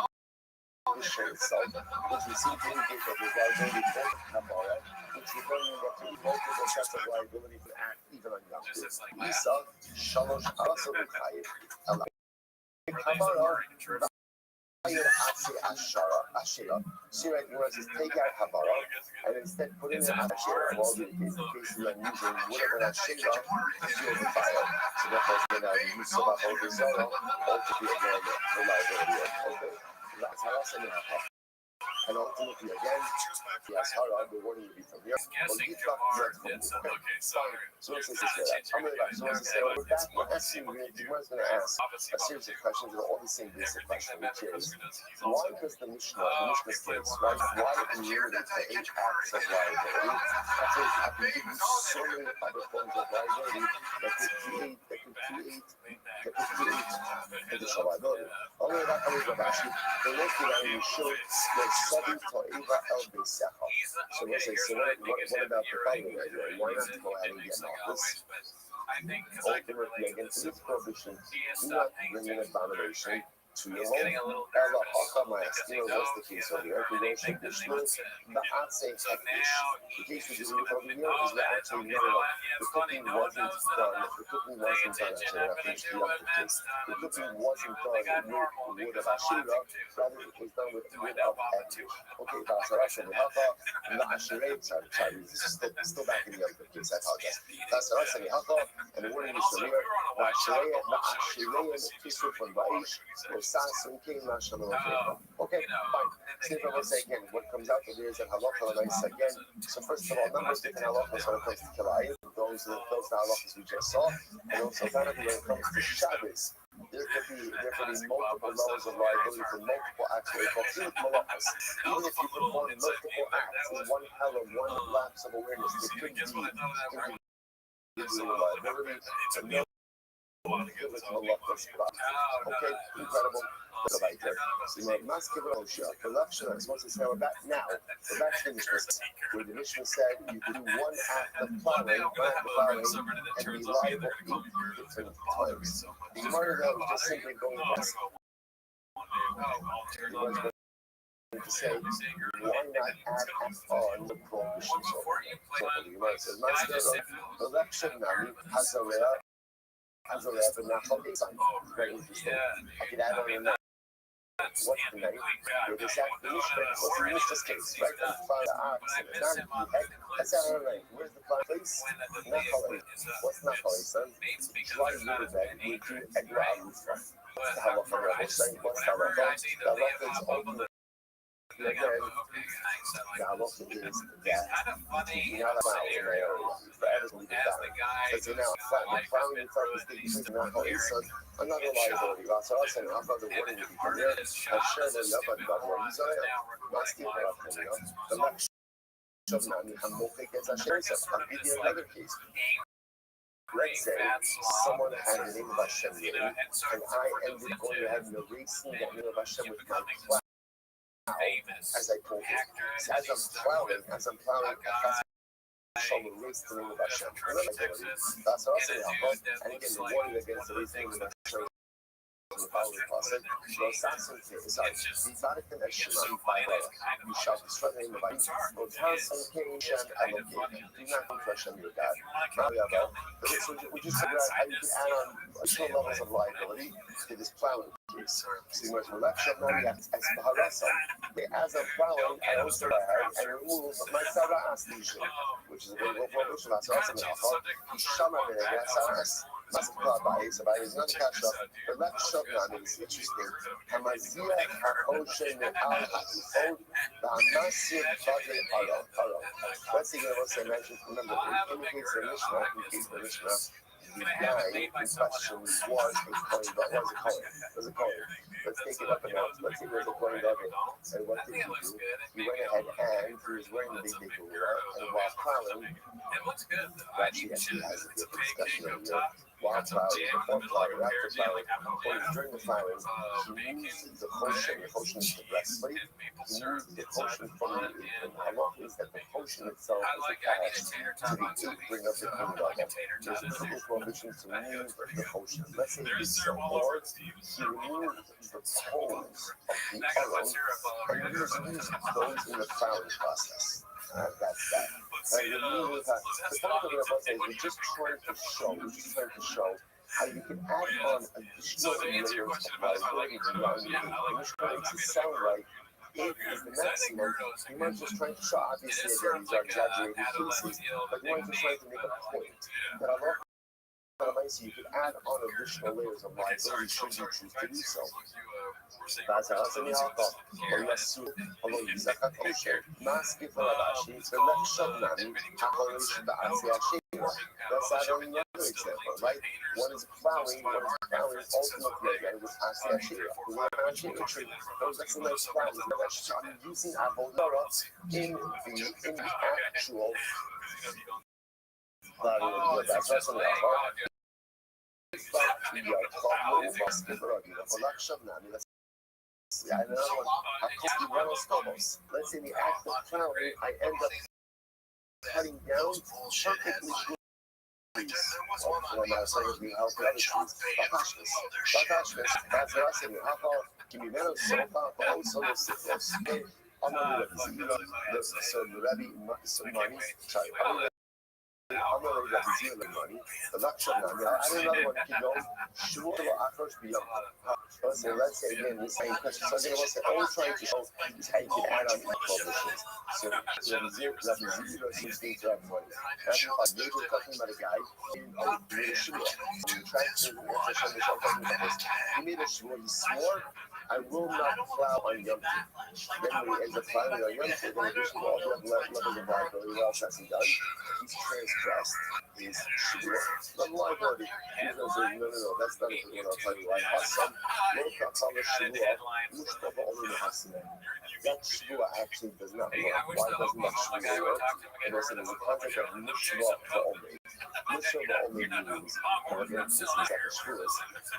issue itself, which we seem to indicate that there's liability for the Kabbalah, which we're going to get to multiple sets of liability for the act even on Yom Tov. Lisa, shalosh also required. Kabbalah, Ashera. So right now says take out Habara and instead put in an Ashera. Well, in case we are using whatever Ashera to fuel the fire. So therefore, we're now the use of a whole Zara or to be again reliability. Okay, that's how else I know. And ultimately, again, yes, how the warning will be from here. Well, you talk about okay, fine. So it's this I'm going to say, we're back. We're asking, Gemara's going to ask a series of questions that are all the same basic question, which is, why does the Mishnah states, right? Why eliminate the 8 acts of liability? After I can give you so many other forms of liability that could create additional liability. Only that comes with Rashi. The next thing I will show is so we'll say, so what about the following idea? Why not go ahead and get Malchus? Ultimately, against this prohibition, do not bring an abomination to your home. What's the case over here? The case we didn't over here is that actually the cooking wasn't done. The cooking wasn't done actually. The cooking wasn't done with wood of Ashira, rather it was done with wood of Ekish. Okay, that's Russia. The Hafa, the Ashiray, sorry, this is still back in the other case, I apologize. That's Russia, the Hafa, and the wording is from here. The Ashiray, and the Kisuf and Baish, okay, fine. See if I will say again, what comes out of here is that halacha nice again. So first of all, number of different halachas when it comes to kilayim, those halachas we just saw, and also finally when it comes to Shabbos, there could be multiple levels of liability for multiple acts. What we call malachas. Even if you perform multiple acts in one hell of one lapse of awareness, there could be individual liability to no. Okay, incredible. So once it's now back now, we're back to the Mishnah where the Mishnah said you can do one act of plowing, and be liable 8 different times. The Gemara though is just simply going past. To say, why not add on the prohibitions over there? So the Gemara says, Master, election nami hazarea. Very interesting. I could add on another. What's the name? Where this what's the Mishnah's case, right? And find the ox and the donkey. That's our name. Where's the place? Nachalei. What's Nachalei, son? Dry riverbed. We do Egra Alufa. What's the halacha rebel saying? What's the halacha? The halacha is ultimate. Again, the halacha is that you're not allowed in the area. Forever to leave it down. So now, the plowing itself is the decision of Nachalei, son. Another liability. So I said, I'm the warning to be here. I'm sure that you have a double. He's on it. Let's keep it up. The next I'm going to take it as a share. I'll give you another case. Let's say someone had the name of Hashem name, and I ended going ahead and erasing that name of Hashem with my plow. As I told you. So as I'm plowing, shall erase the name of Hashem. That's what I say. And again, the warning against erasing the name of Hashem. The following passage, you shall destroy the name of Hashem. Do not confess on your God. So we just figure out how you can add on additional levels of liability to this plowing case. So as I'm plowing, I also add and remove my Sarah's lesion, which is a very low prohibition. That's also an alcohol. Is not kasha, but let's show now is interesting. Hamazia Hakoshen Al Hakifod, the Hamasir Bade Aro. Let's see what I mentioned. Remember, in the case of Mishnah, the guy in question was a coin. Was a coin. Let's take it up a notch. Let's see where's the coin level. And what did he do? He went ahead and he was wearing the big and while plowing, actually has a different discussion over here. While while plowing, before plowing, after plowing, or during the plowing, he moves the potion. The potion is the breastplate. He moves the potion from the apron. Halacha is that the potion itself is attached to the apron of the kingdom. There's a simple prohibition to move the potion. Let's say this or he removed the poles of the oil and used those in the plowing process. That's that. The point of it about is we're just trying to show how you can add on additional layers of liability beyond the apron, which makes it sound like it is the maximum. You weren't just trying to show, obviously, again, these are exaggerated cases, but you weren't just trying to make a point that Allah, you can add on additional layers of liability should you choose to do so. بعض هذا العقاب ويسوع الله يزكى كوشة ماسك فلاشي بلكشة نامي حقولش بعسيا شيء. That's another example, right? One is plowing, ultimately again with Asya Shira. That's a nice plowing. I'm using Avodora in the actual plowing. That's an let's say in the act of plowing, I end up cutting down perfectly good trees. I'm not going to deal with money. The luxury money. I don't know what you know. Sure, I first be young. So let's say again the same question. So they was always trying to show is how you can add on prohibitions. So zero seems to have money. That's why you're talking about a guy in made a shua. He tried to he made a shua. He swore, I will not plow on Yom Tov. Then when he ends up plowing on Yom Tov, then addition to all the other levels of liability, what else has he done? He's transgressed his shua. Not liability. He's going to say, no, that's not a good one. I'll tell you why. Hassan, no kapal shua, mushtaba only the Hassan. That shua actually does not work. Why doesn't that shua work? And also there's a concept of mushtaba only. Mushtaba only means, and again, this is like a shua.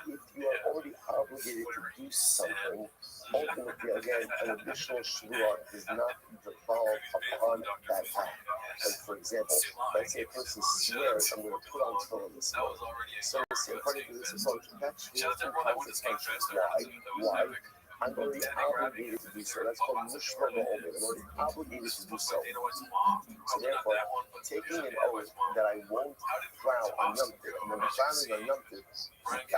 If you are already obligated to do something, ultimately, again, an additional shua does not devolve upon that act. Like, for example, let's say a person swears, I'm going to put on tefillin this morning. So, according to this approach, that shua sometimes is functions. Why? I'm already obligated to do so. That's called mushroba only. I'm already obligated to do so. So therefore, taking an oath that I won't plow on Yom Tov, and then plowing on Yom Tov,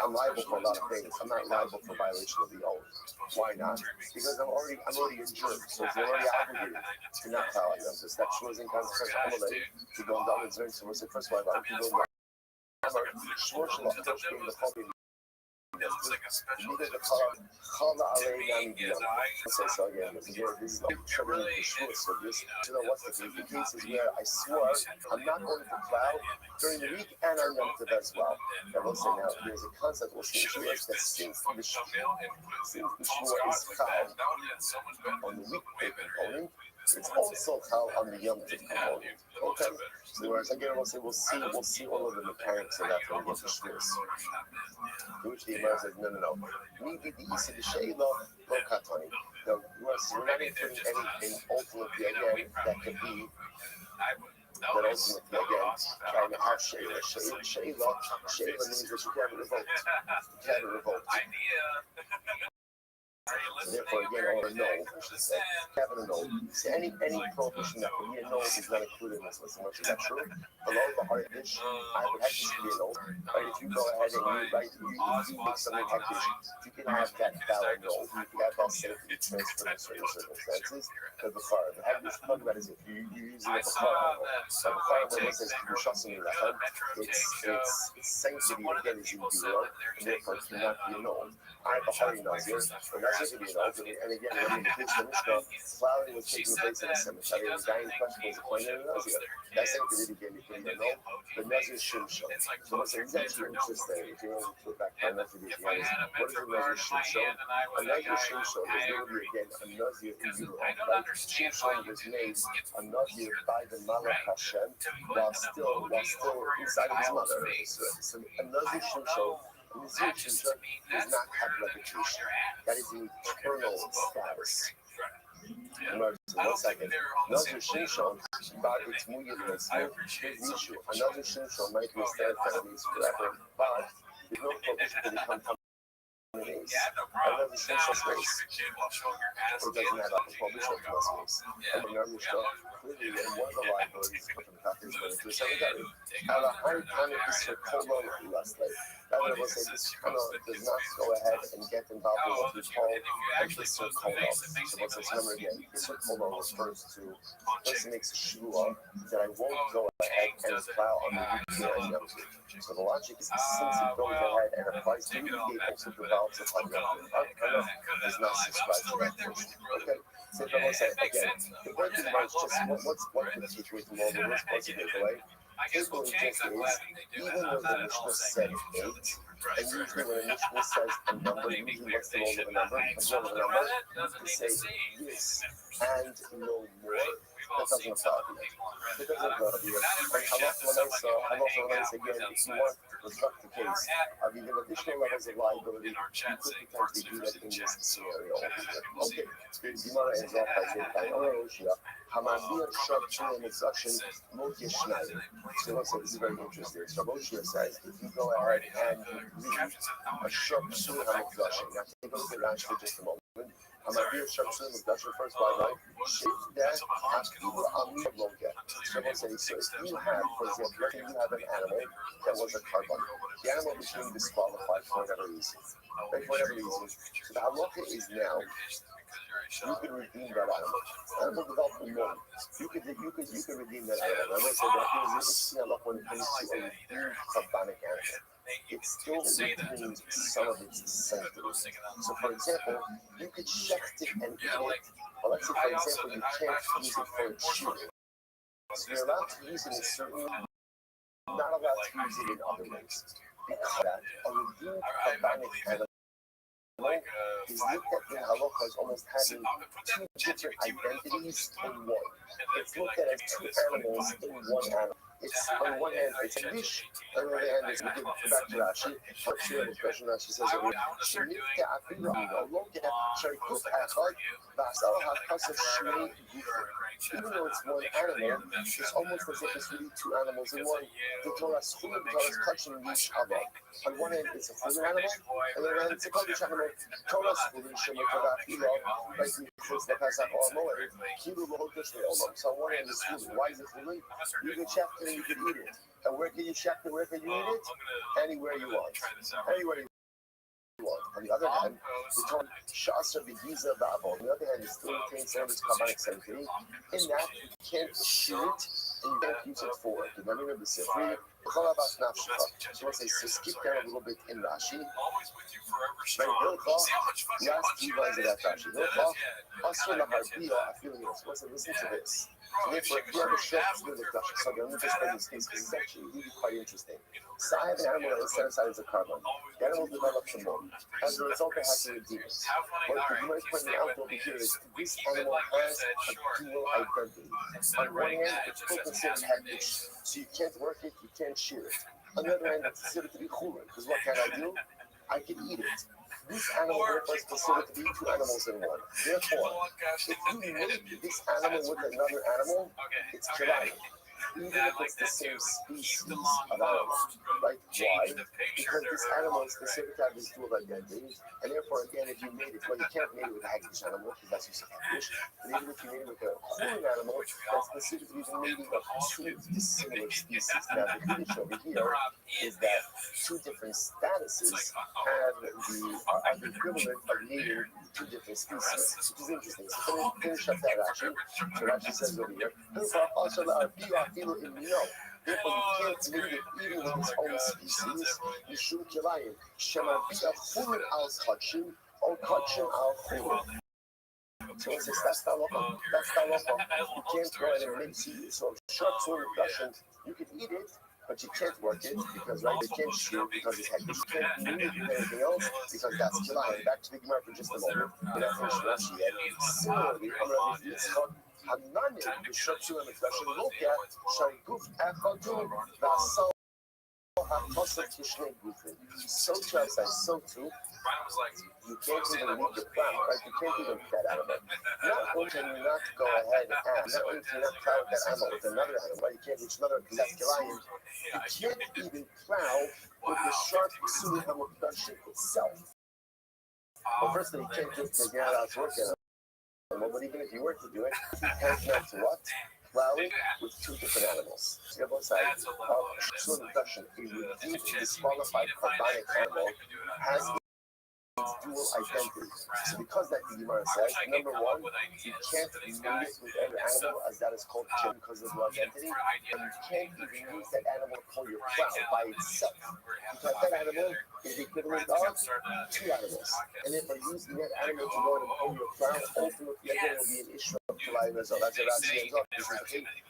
I'm liable for a lot of things. I'm not liable for violation of the oath. Why not? Because I'm already a jerk. So if you're already obligated to not plow on Yom Tov, that shows in consequence. I'm going to go down and learn. So we'll say first of all, I'm going to go down. Neither the Kala Alei so again, this is like troubling the shul. So this, what's the case is where I swore I'm not going to plow during the week and on Yom Tov as well. And we'll say now there's a concept we'll see here is that since the shul is chal on the weekday component, it's also chal on the Yom Tov component. Okay. So whereas again we'll see all of the mechanics of that when we get to shvuos. To which the Gemara says, no. We did the Issa the Sheila, no Katani. No, we're not including anything ultimately again that could be that ultimately again trying to have Sheila. Sheila means that you can't revolt. You can't revolt. So therefore, again, or a no, having a no. So any prohibition that can be a no is not included in this list. Is that true? Below the hard dish, I would have to be a no. Right? If you go ahead and you make something hectish, you can have that valid no. You can have that safety transfer in certain circumstances. Because the car, the head is talking about is if you're using it for car, so the car when it says you're shussing your head, its sanctity again is in the world, and therefore it cannot be a no. I have a hard nazir, and that's specificity and ultimately, and again, when the pitch the Mishnah, plowing was taking place in a cemetery, and the guy in question was appointed a Nazir. That's not the really gave me from the no, the Nazir Shimshon. So what's actually interesting, if you want to put back on Nazir, what is a Nazir Shimshon? A Nazir Shimshon is literally, again, a Nazir in Europe, right? Shimshon was made a Nazir by the Malach Hashem while still inside of his mother. So a Nazir Shimshon, a Nazir Shimshon does not have reputation. That is an eternal status. One second. Another Shimshon, but it's Muyidness. Here's the issue. Another Shimshon might be a steadfast forever, but there's no provision to become race. Another Shimshon's race. It doesn't have a prohibition to us race. And the Narmish clearly, and one of the liabilities from the Kathis going into the cemetery, have a high time of this Kolo Leslie. That one will say this Kolo does not go ahead and get involved in what we call a Kisser Kolo. So what's this number again? Kisser Kolo refers to a person makes a shua that I won't go ahead and plow on the Yukir and Yom Tov. So the logic is since it goes ahead and applies to you, it also develops upon Yom Tov. Kolo does not subscribe to that portion. Okay? So if I will say again, the point is just what's the takeaway from all of this? What's the takeaway? Takeaway just is, even though the Mishnah said 8, and usually when a Mishnah says a number, usually what's the role of a number? The role of a number is to say yes and no more. That doesn't apply to you. It doesn't apply to you. And Allah again, if you want to construct the case of even additional levels of liability, you could potentially do that in this scenario. Okay, Gemara ends off by saying, Hamashiach Shab Shua Mitzvashin Mot Yeshnayim. So this is very interesting. So Moshe says, if you go ahead and read a Shab Shua Mitzvashin, now take a look at Rashi for just a moment. Hamashiach Shab Shua Mitzvashin, first by line, shape that Akiva Amir Loga. So if you have, for example, you have an animal that was a carbon. The animal became disqualified for whatever reason. Right, for whatever reason. So the halacha is now, you can redeem that animal. Animal development more. You can redeem that animal. I'm going to say that it's when it comes to a redeemed carbonic animal. It still retains some of its sanctity. So, for example, you could shecht it and eat it. But let's say, for example, you can't use it for a chew. So you're allowed to use it in certain, not allowed to use it in other ways. Because that, a redeemed carbonic animal is looked at in halakha as almost having two different identities in one. It's looked at as two animals in one animal. It's on one hand it's a fish, on the other hand it's back to Rashi. The expression Rashi says over here. Even though it's one animal, it's almost as if it's really two animals in one. The Torah is touching each other. On one hand it's a full animal, and on the other hand it's a kodesh animal. Torah is full Torah Filo, like we first the Pesach or Moed. Kilu Lohokish Le'olam. So on one hand it's full. Why is it full? You can check it and you can eat it. And where can you check it? Where can you eat it? Anywhere you want. Anywhere you want. On the other hand, the Torah Shasa Begiza Babel. On the other hand, it still retains some of its carbonic sanctity. In that, you can't shoot it and you can't use it for it. Remember the Sifri? So let's say, so skip down a little bit in Rashi. Right, you ask two lines of that Rashi. Listen to this. So therefore, if you have a short split of Rashi, so let me just bring this case because it's actually really quite interesting. So I have an animal that is set aside as a carbon. The animal develops a more. As a result, I have to redeem it. What the Gemara is pointing out over here is this animal has a dual identity. On one hand, it's still considered heritage, so you can't work it, you can't shear it. On the other hand, it's considered to be chulin, because what can I do? I can eat it. This animal therefore is considered to be two animals in one. Therefore, if you mate this animal with another animal, it's kilayim. Even if it's the same species of animal, right? Why? Because this animal is considered to have this dual identity, and therefore, again, if you mate it, well, you can't mate it with a haggish animal, because that's just a haggish, but even if you mate it with a chulin animal, that's considered to be the mating of two dissimilar species. Now, the Kiddush over here is that two different statuses have the equivalent of mating two different species, which is interesting. So finish up that Rashi. So Rashi says over here, therefore, you can't mate it even with its own species. Yishum kilayim, shema bi'achulin al kachim, ou touching our food. So it's just, that's not local. That's not local. You can't go ahead and mix it. So short swim impression, you can eat it, but you can't work it because right, you can't shoot because it's hectic. You can't move it with anything else because that's July. Back to the Gemara for just a moment. We're not finished Rashi yet. Similarly, I'm going to read this called Hanani, the short swim impression. Look at Sharguf Echadu Vasal HaKosek Tishnei Gufin. So too, I say, so too. You can't even leave the plant, right? You can't even feed that animal. Not only can you not go ahead and not only can you not plow that animal with another animal, right? You can't reach another exact lion. You can't even plow with the sharp pursuit of production itself. Well, firstly, you can't just get out to work animal, but even if you were to do it, you can't not to what? Plowing with two different animals. So you have both sides of pursuit of production. A redeemed, disqualified carbonic animal has dual identity. So because that the Gemara says, number one, you can't use it with every animal as that is called chin because of the identity, and you can't even use that animal for your plow by itself. Because that animal is the equivalent of two animals. And if you're using that animal to go and pull your plow, ultimately again will be an issue of July result. That's what Rashi ends up.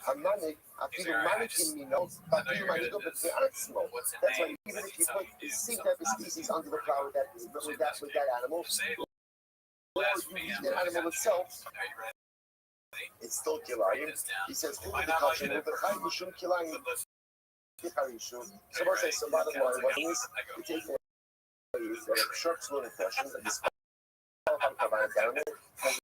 Hamanik, Afidu Manik in Mino, Afidu Manigo, but that's why even if you put the same type of species under the plow with that animal, or you use that animal itself, it's still kilayim. He says, who the kosher with the chayim mishum kilayim? Someone says, so bottom line, what is the takeaway is that a short swim impression, a disqualified carbonic animal, has a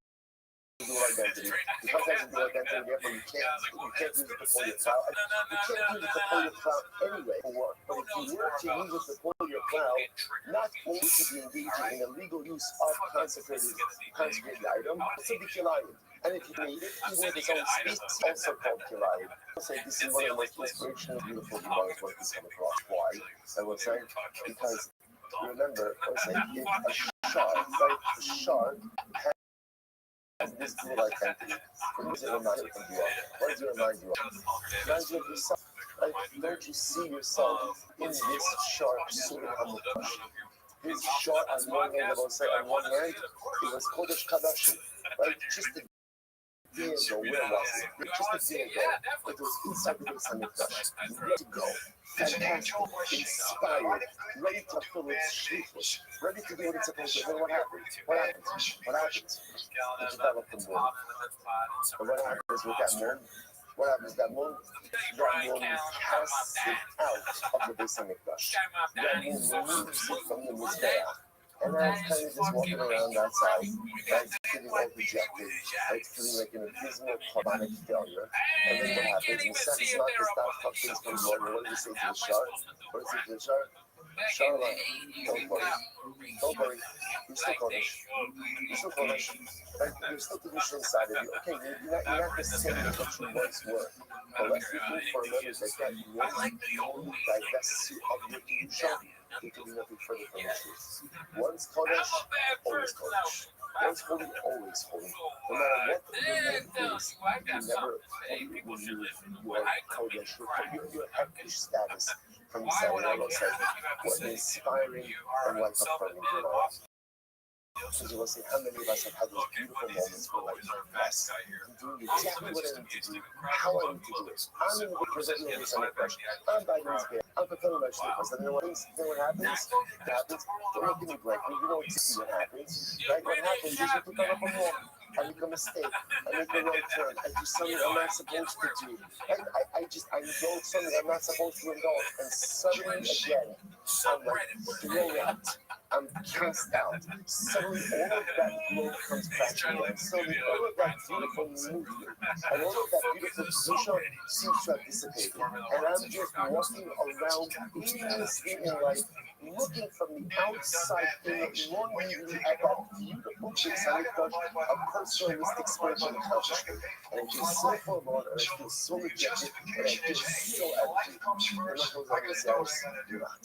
dual identity. Because it has a dual identity, therefore you can't use it to pull your plow. You can't use it to pull your plow anyway for work. But if you were to use it to pull your plow, not only to be engaging in the legal use of consecrated item, it's a kilayim. And if you need it, even with its own species, also called kilayim. I will say this is one of the most inspirational, beautiful Gemara's work he's come across. Why? I will say because remember, I will say if a shark, right? The shark has this dual identity. What does it remind you of? What does it remind you of? It reminds you of yourself. Like, don't you see yourself in this shark swimming on the bush? This shark, on one hand, I will say, on one hand, it was Kodesh Kadashim, right? Just the day ago, where was it? Just a day ago, it was inside the base on the bush. Ready to go, fantastic, inspired, ready to fill its shlichus, ready to do what it's supposed to do. What happened? What happened? What happened? It developed the moon. And what happens with that moon? What happens? That moon casts it out of the base on the bush. That moon removes it from the Mizbeach. And I'm kind of just walking around outside, right, feeling all dejected, right, feeling like an abysmal carbonic failure. And then what happens? And Seth is not to stop things from going. What does he say to the shark? What does he say to the shark? Shark, don't worry. Don't worry. You're still Kodesh. You're still Kodesh. Right? You're still Kodesh inside of you. Okay, you're not the same as what you once were. But let's be cool for a moment that won't divest you of your Kedusha. It can be nothing further from the truth. Once Kodesh, always Kodesh. Once holy, always holy. No matter what your name is, you never remove your Kodesh, your Hektish status from the side. I will say, what an inspiring and life-affirming Gemara. Because you will see how many of us have had those beautiful moments where like, yes, I'm doing exactly what I need to do, how I need to do it. I'm in the present of this impression. I'm by this bear. I'm fulfilling my shlichus. And then what happens? Don't look at me blankly. You don't see what happens. Right? What happens is you pick up a walk. I make a mistake. I make a wrong turn. I do something I'm not supposed to do. I indulge something I'm not supposed to indulge. And suddenly again, I'm like thrown out. I'm cast out. Suddenly all of that growth comes back again. Suddenly all of that beautiful movement and all of that beautiful position seems to have dissipated. And I'm just walking around aimlessly in life, looking from the outside in, longingly at that beautiful B'Tzalel a personalistic spiritual accomplishment. And I feel so forlorn, and I feel so rejected, and I feel so empty. And what goes on is, do not.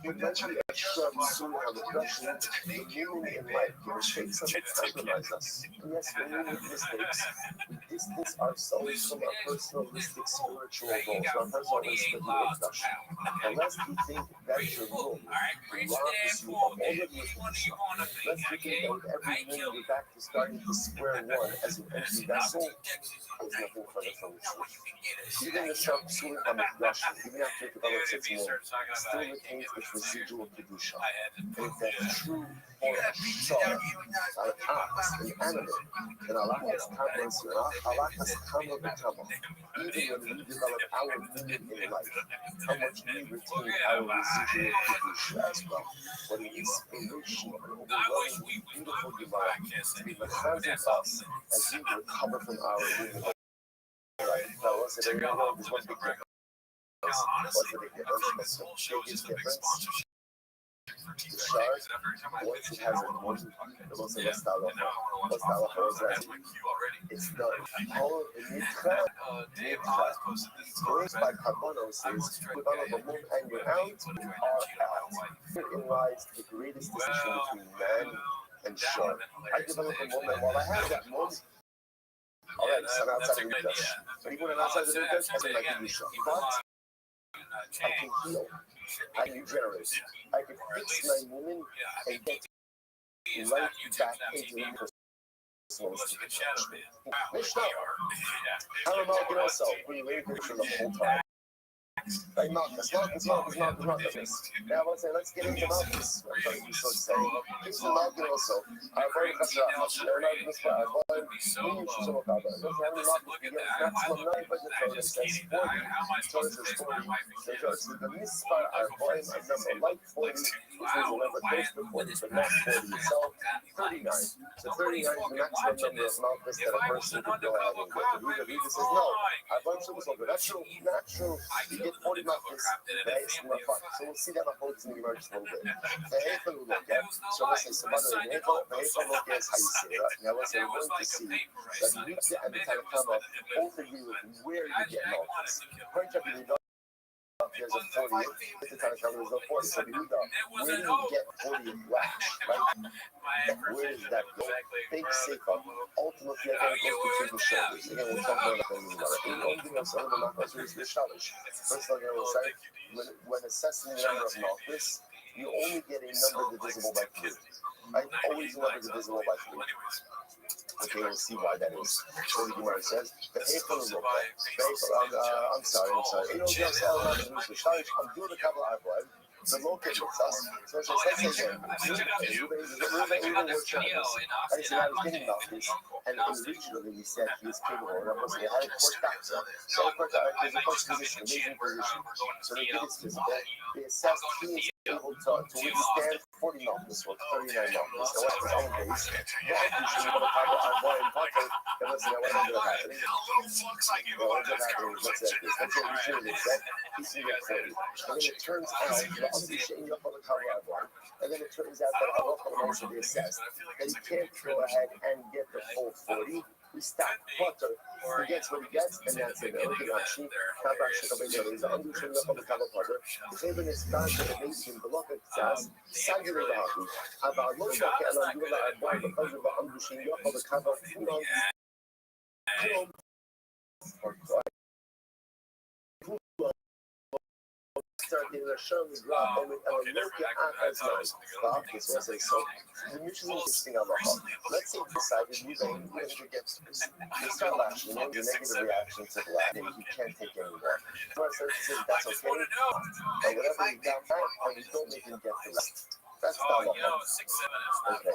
You mentioned extra soon on the question, the human in life can mistakes and compromise us. And yes, when we make mistakes, we distance ourselves from our personalistic spiritual goals, our personalistic expression. Unless you think that's your role, lest you already lest you think that with every minute you're back to starting to square one as an empty vessel, is nothing further from the truth. Even the sharp swing on the Russian, even after it develops its mold, still retains its residual kedusha. And if that's true for a shah, an ox, an animal, then Allah has countless, Allah has countless, even when we develop our meaning in life, how much we retain our residual kedusha as well. What an inspirational and overwhelmingly beautiful Gemara to be mechazed us as we recover from our meaning. Right. Now, what's the big difference? What's the big difference? The biggest difference? The shark, once it has a moon, the most of what's the it's done. All Grace by Carbonos is develop a moon and you're out, Herein lies the greatest distinction between man and shark. I develop a moon, and while I have that moon, alright, so I'm outside of the Mikdash. But even when I'm outside of the Mikdash, I can make a Misha. But I can heal. I can regenerate. I can fix my woman and get right back into the personalistic attachment. Mishnah. I don't know, you know, so we waited for the whole time. Like Malchus. Now let's get into Malchus. I'm trying to be so excited. This is Malchus also. Our boy Kasra, Leonardo Gaspar, our boy, we use some of our boys. Let's have Malchus begin. Maximum 9, but the Torah says 40. Torah says 40. So the Mispar, our boy, a number like 40, which means a number close to 40, but not 40 itself. 39. So 39 is the maximum number of Malchus that a person could go ahead and get. The Reader says no. Our boy should be that's true. Not true. You get 40 Malchus, so we'll see that Malchus in the emerge a little bit. The Heichel look at, so let's say some other Heichel look is how you say it. Now let's say we're going to see that you reach the end of the comma, both agree with where you get Malchus. Point up, you know, there's a 40, at the time there's no 40, so we know where do you get 40 flash, right? Where does that go? Big Sefer, ultimately I think it goes between the shoulders. Again, we'll talk about that in a minute. The only thing I'm saying about Malchus is the shoulders. First of all, I will say, when assessing the number of Malchus, you only get a number divisible by 3. Right? Always a number divisible by 3. Okay, we'll see why that is. So the Gemara says, the Heichel is okay. I'm sorry. I'm doing the Kabbalah Arboim. The locate with us. So let's say again, even word Shabbos. I said I was getting about this, and originally he said he was capable, and I was saying, I had a court doctor. So a court doctor is a coach position, amazing position. So they did his physical. They assessed he is able to withstand 40 Malchus or 39 Malchus. So at his own pace, no appreciation of a Kabbalah Arboim Pater, and let's see what ended up happening. What ended up happening is, let's say this. Let's say originally they said he's going to get 40. And then it turns out, and then it turns out that Halacha will also be assessed, that he can't go ahead and get the full 40. We stop Potter. He gets what he gets, and that's it. Look at Rashi. Kabash is understanding of the Kabbalah Potter. The Eben is back to the nation. The Loch says, Sagir the Haku. About Locha Kelan Yula Arboim, because of the understanding of the Kabbalah starting to show me graph and look at as nice. So the mission is interesting on the hub. Let's say you decided you start lashing out the negative reaction to the laugh and you can't take anymore. So I started to say that's okay. And whatever you got back, and we don't make him get the rest. That's the hub. Okay.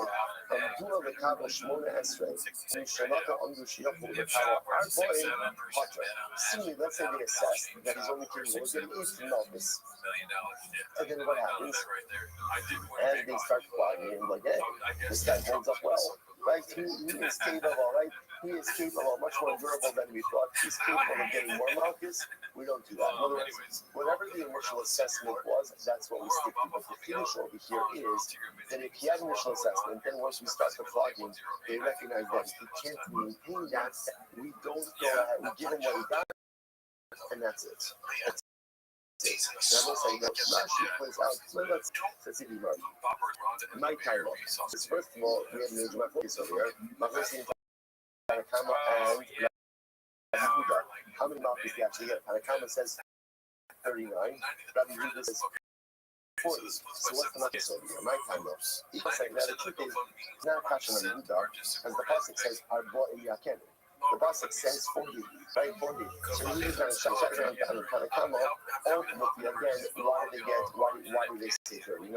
Dua the Kabbalah Shmona Esrei. We shall not undo Shiyafu the Kabbalah Arboim Potter. See, let's say they assess that he's only capable of getting 18 Malchus. And then what happens? And they start flogging him like, hey, this guy holds up well. Right? He is capable, right? He is capable, much more durable than we thought. He's capable of getting more Malchus. We don't do that. In other words, whatever the initial assessment was, that's what we stick to. But the finish over here is that if he had an initial assessment, then once we start the flogging, they recognize that if he can't maintain that, we don't go ahead, we give him what he got, and that's it. this. And I'm saying that Rashi points out, well, let's see the mark. My time off. So first of all, we have major Maccabees over here. Maccabees Tanakama and Yehuda. How many Maccabees do you actually get? Tanakama says 39. Rabbi Yehuda says 40. So what's the Maccabees over here? My time off. Equal saying that the truth is not catching on Yehuda because the pasuk says Arba in Yaken. The pasuk says 40, right? 40. So you kind of check around and kind of come up. Ultimately, again, why did they get? Why do they say 39?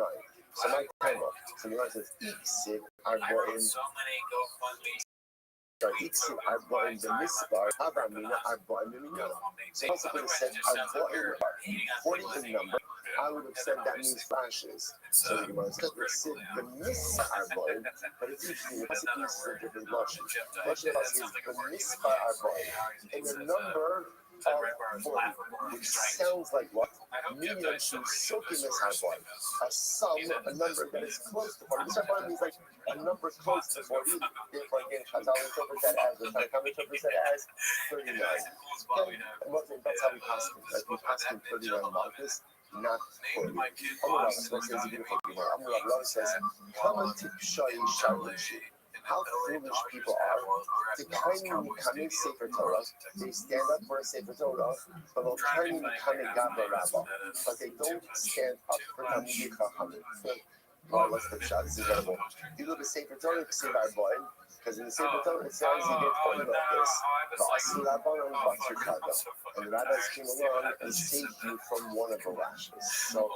So my time up. So the Lord says, "Iksiv arboim." Iksiv arboim b'mispar havamina arboim b'minyan. So also could have said arboim 40 in number. I would have said that means flashes. So the Gemara said Iksiv b'mispar arboim, but it's interesting. The pasuk uses a different lashon. Lashon pasuk is b'mispar arboim, in the number of 40, which sounds like what? Medium to soaking this hardboiled. A sum, a number that is close to 40. This hardboiled means like a number close to 40. Therefore, again, Chazal interprets that as, the Tanakh interprets that as 39. Okay? And that's how we pass it. Like we pass it 39 Malchus, not 40. Amar Rav says, a beautiful Gemara. Amar Rav says, Kama tipshai sharlishi. How foolish people are. The tiny becoming Sefer Torah, they stand up for a Sefer Torah, but they'll tiny becoming Gabba Rabbah, but they don't stand up for Talmidei Chachamim. Oh, what's the shot? This is incredible. You look at Sefer Torah, you see our boy, because in the Sefer Torah it says you get pointed like this. And the rabbis came along and saved you from one of the lashes. So,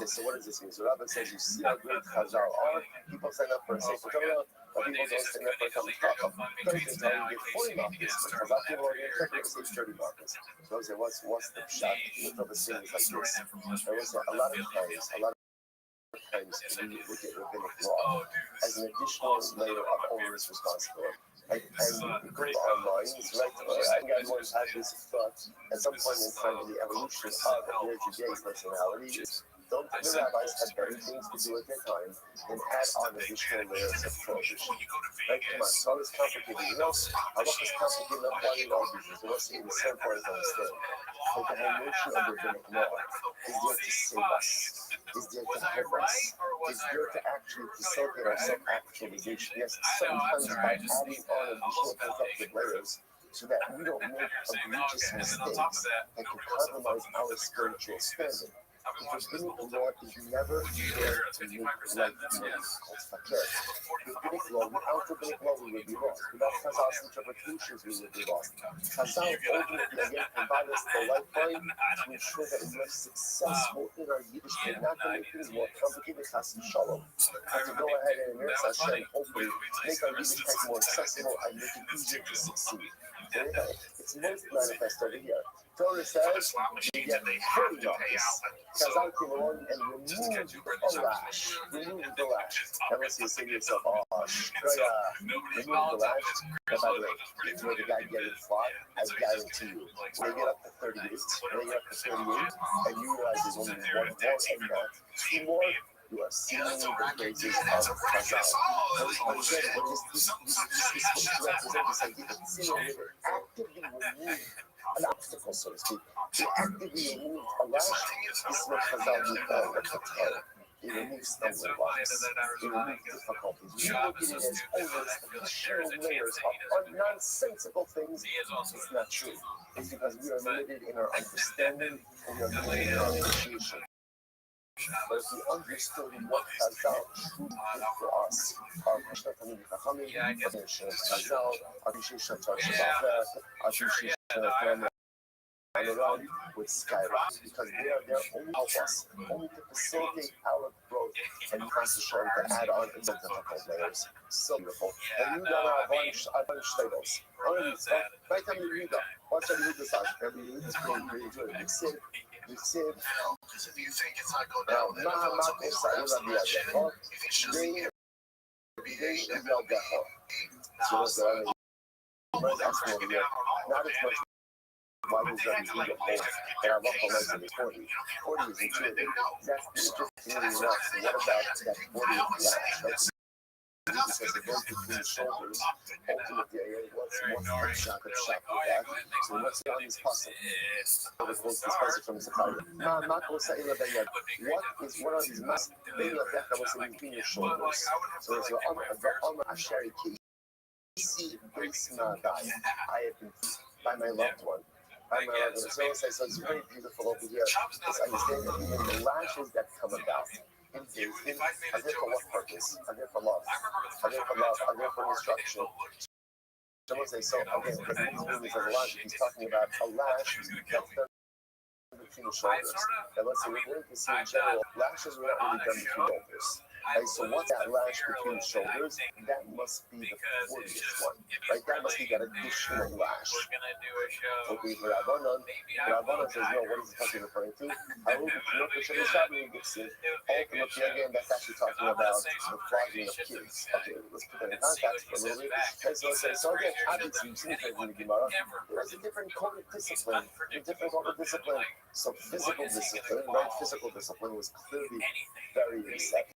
so what does this mean? So, Rabbi says, you see how great Chazal are. People sign up for a Sefer Torah, but people don't stand up for a Talmud Chacham. Because they tell you get 40 markers, but Chazal people are going to say 30 markers. So, I say, what's the shot? The Torah saying is like this. There was a lot of times we look at rabbinic law as an additional layer of onerous responsibility. And we go to our minds, right? I think everyone's had this thought at some point in time in the evolution of their Judaic personality. The rabbis had better things to do at their time than add on additional layers of prohibition. Right? Come on, so it's complicated. You know, Allah is complicated enough why you all do this. It was so important to understand. But the whole notion of rabbinic law is there to save us, is there to help us, is there to actually facilitate our self-actualization. Yes, sometimes by adding on additional protective layers so that we don't make egregious mistakes that can compromise our spiritual standing. Because rabbinic law is never there to make life easy. Rabbinic law, without rabbinic law, we would be lost. Without Chazal's interpretations, we would be lost. Chazal ultimately, again, provide us the lifeline to ensure that we are successful in our Yiddishkeit, not to make things more complicated, chas v'shalom, but to go ahead and nurse Hashem, hopefully, make our Yiddishkeit more accessible and make it easier to succeed. It's most manifest over here. Torah says you get 30 markers. Chazal came along and removed the lash. Removed the lash. That was you say to yourself, oh, remove the lash. And by the way, if you're the guy getting flogged, I guarantee you, when they get up to 38, and you realize there's only one more and not two more, you are singing the praises of Chazal. But again, what this supposed to represent is like it's actively remove an obstacle, so to speak. To actively remove a lash, this is what Chazal do call a katel. It removes stumbling blocks. It removes difficulties. We look at it as always additional layers of nonsensical things. It's not true. It's because we are limited in our understanding and we are limited in our appreciation. But if we understood what Chazal truly did for us, our Krishna Talmidei Chachamim, our appreciation of Chazal, our appreciation of Torah Shabbat, our appreciation of family around with skyrocket, because they are there only to help us, only to facilitate our growth and concentration to add on into difficult layers. So beautiful. And you don't have a bunch of titles. Right time you read them. Watch them read this out. Every read this pretty good. You sit. Because if you think it's not going down, then not as much. Why does that mean that both and our local legs in the 40? 40 is intuitive. That's just really enough. What about that 40 lash? because the goes between the shoulders. Ultimately, what's one shot with that. So what's on this puzzle? This puzzle from Sakari. What are these mass between your shoulders? So it's the Ashari Casey base guy. I have been by my loved one. So it's very beautiful over here. It's understanding that even the lashes that come about in dating are there for what purpose? Are there for love? Are there for love? Are there for instruction? Someone say so again, because these movies are lash, he's talking about a lash that's done between the shoulders. And let's say we're going to see in general, lashes are not really done between shoulders. Right, so what's that lash between the shoulders? That must be the 40th one, right? That must be that additional lash. Okay, for Rabbanon says, no, what is he talking referring to? Ultimately, again, that's actually talking about the flogging of kids. Okay, let's put that in context for a little bit. And so again, obviously, you've seen it in the Gemara. There's a different code of discipline. So physical discipline, right? Physical discipline was clearly very accepted.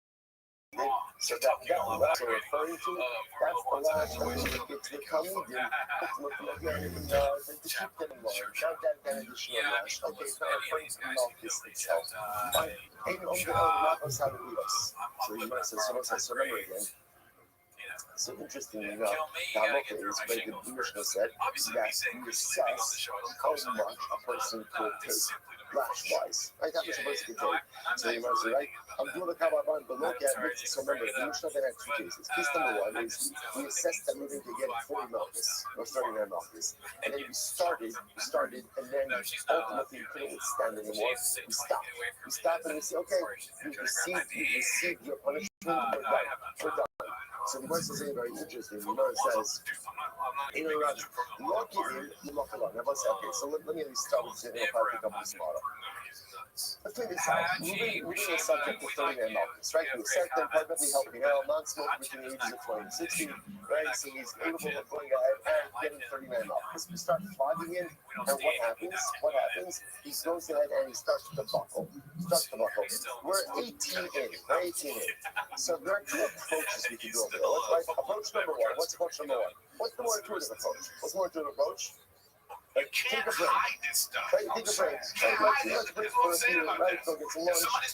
So that lash we're referring to, that's the lash it's the Kamidim, ultimately, to keep them in line, not that additional lash. Okay, it's not referring to the Malchus itself. But, so you might say, so remember again. So interestingly enough, the halacha is very good. The Mishnah said that you assess how much a person could take lash-wise. Right? That was a person could take. So you might say, right, I'm doing the kababan, but look at it. So remember, the Mishnah then had two cases. Case number one is we assessed that we need to get 40 malchus, or 39 malchus. And then we started, and then ultimately we couldn't withstand anymore. We stopped, and we said, okay, you've received your punishment, we're done. So the verse is very interesting. The verse says, in a rush, lock it in, you lock it on. Now, what's that? Okay, so let me at least start with saying, I'll probably pick up this tomorrow. Let's play this out. Moving the subject to 39 malchus, right? We set them perfectly healthy now, non-smoking between the ages of 20 and 60, right? So he's capable of going ahead and getting 39 malchus. We start flogging him, and what happens? He goes ahead and he starts to buckle. We're 18 in, we're 18 in. So there are two approaches we can go over. Right? Approach number one. What's approach number one? What's the more intuitive approach? Take a break. Right, take a break. Let's break for a few, right? Go get some lunch, right?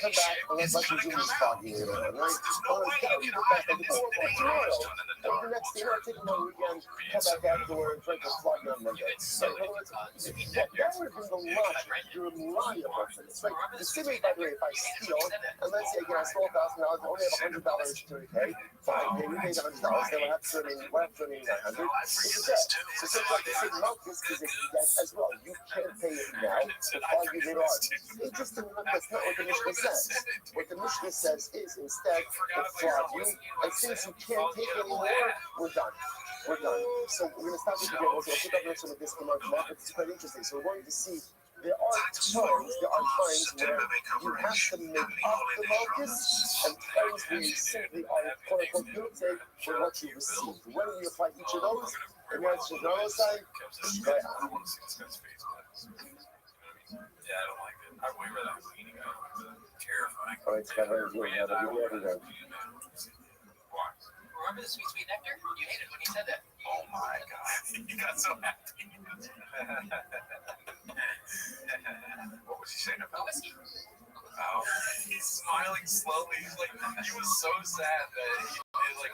Come back and let's do this foggy later on, right? Or get back on the board tomorrow. And the next day, take a long weekend, come back afterwards, drink a flog on Monday. So that would have been the logic. You're reliable for this, right? The same way, by the way, if I steal, and let's say, again, I stole $1,000, I only have $100 to repay, fine, we paid $100, then we'll have to turn in $900. It's a debt. So something like the same is a debt as well. You can't pay it now, but argue later on. It just that's not what the Mishnah says. What the Mishnah says is instead, we'll flog you, and since you can't take it anymore, we're done. So we're going to stop this again. We'll pick up next one with this tomorrow, but it's quite interesting. So we're going to see there are times where you have to make up the malchus, and times where you simply are quote unquote guilty for what you received. When we apply each of those, and the answer is no side, right? Yeah, I don't like it. I way rather have eating terrifying. All right, it's got very good. Have a good day, everyone. Remember the sweet nectar? You hated when he said that. Oh my God. You got so happy. What was he saying about whiskey? Oh, he's smiling slowly. He's like, he was so sad that he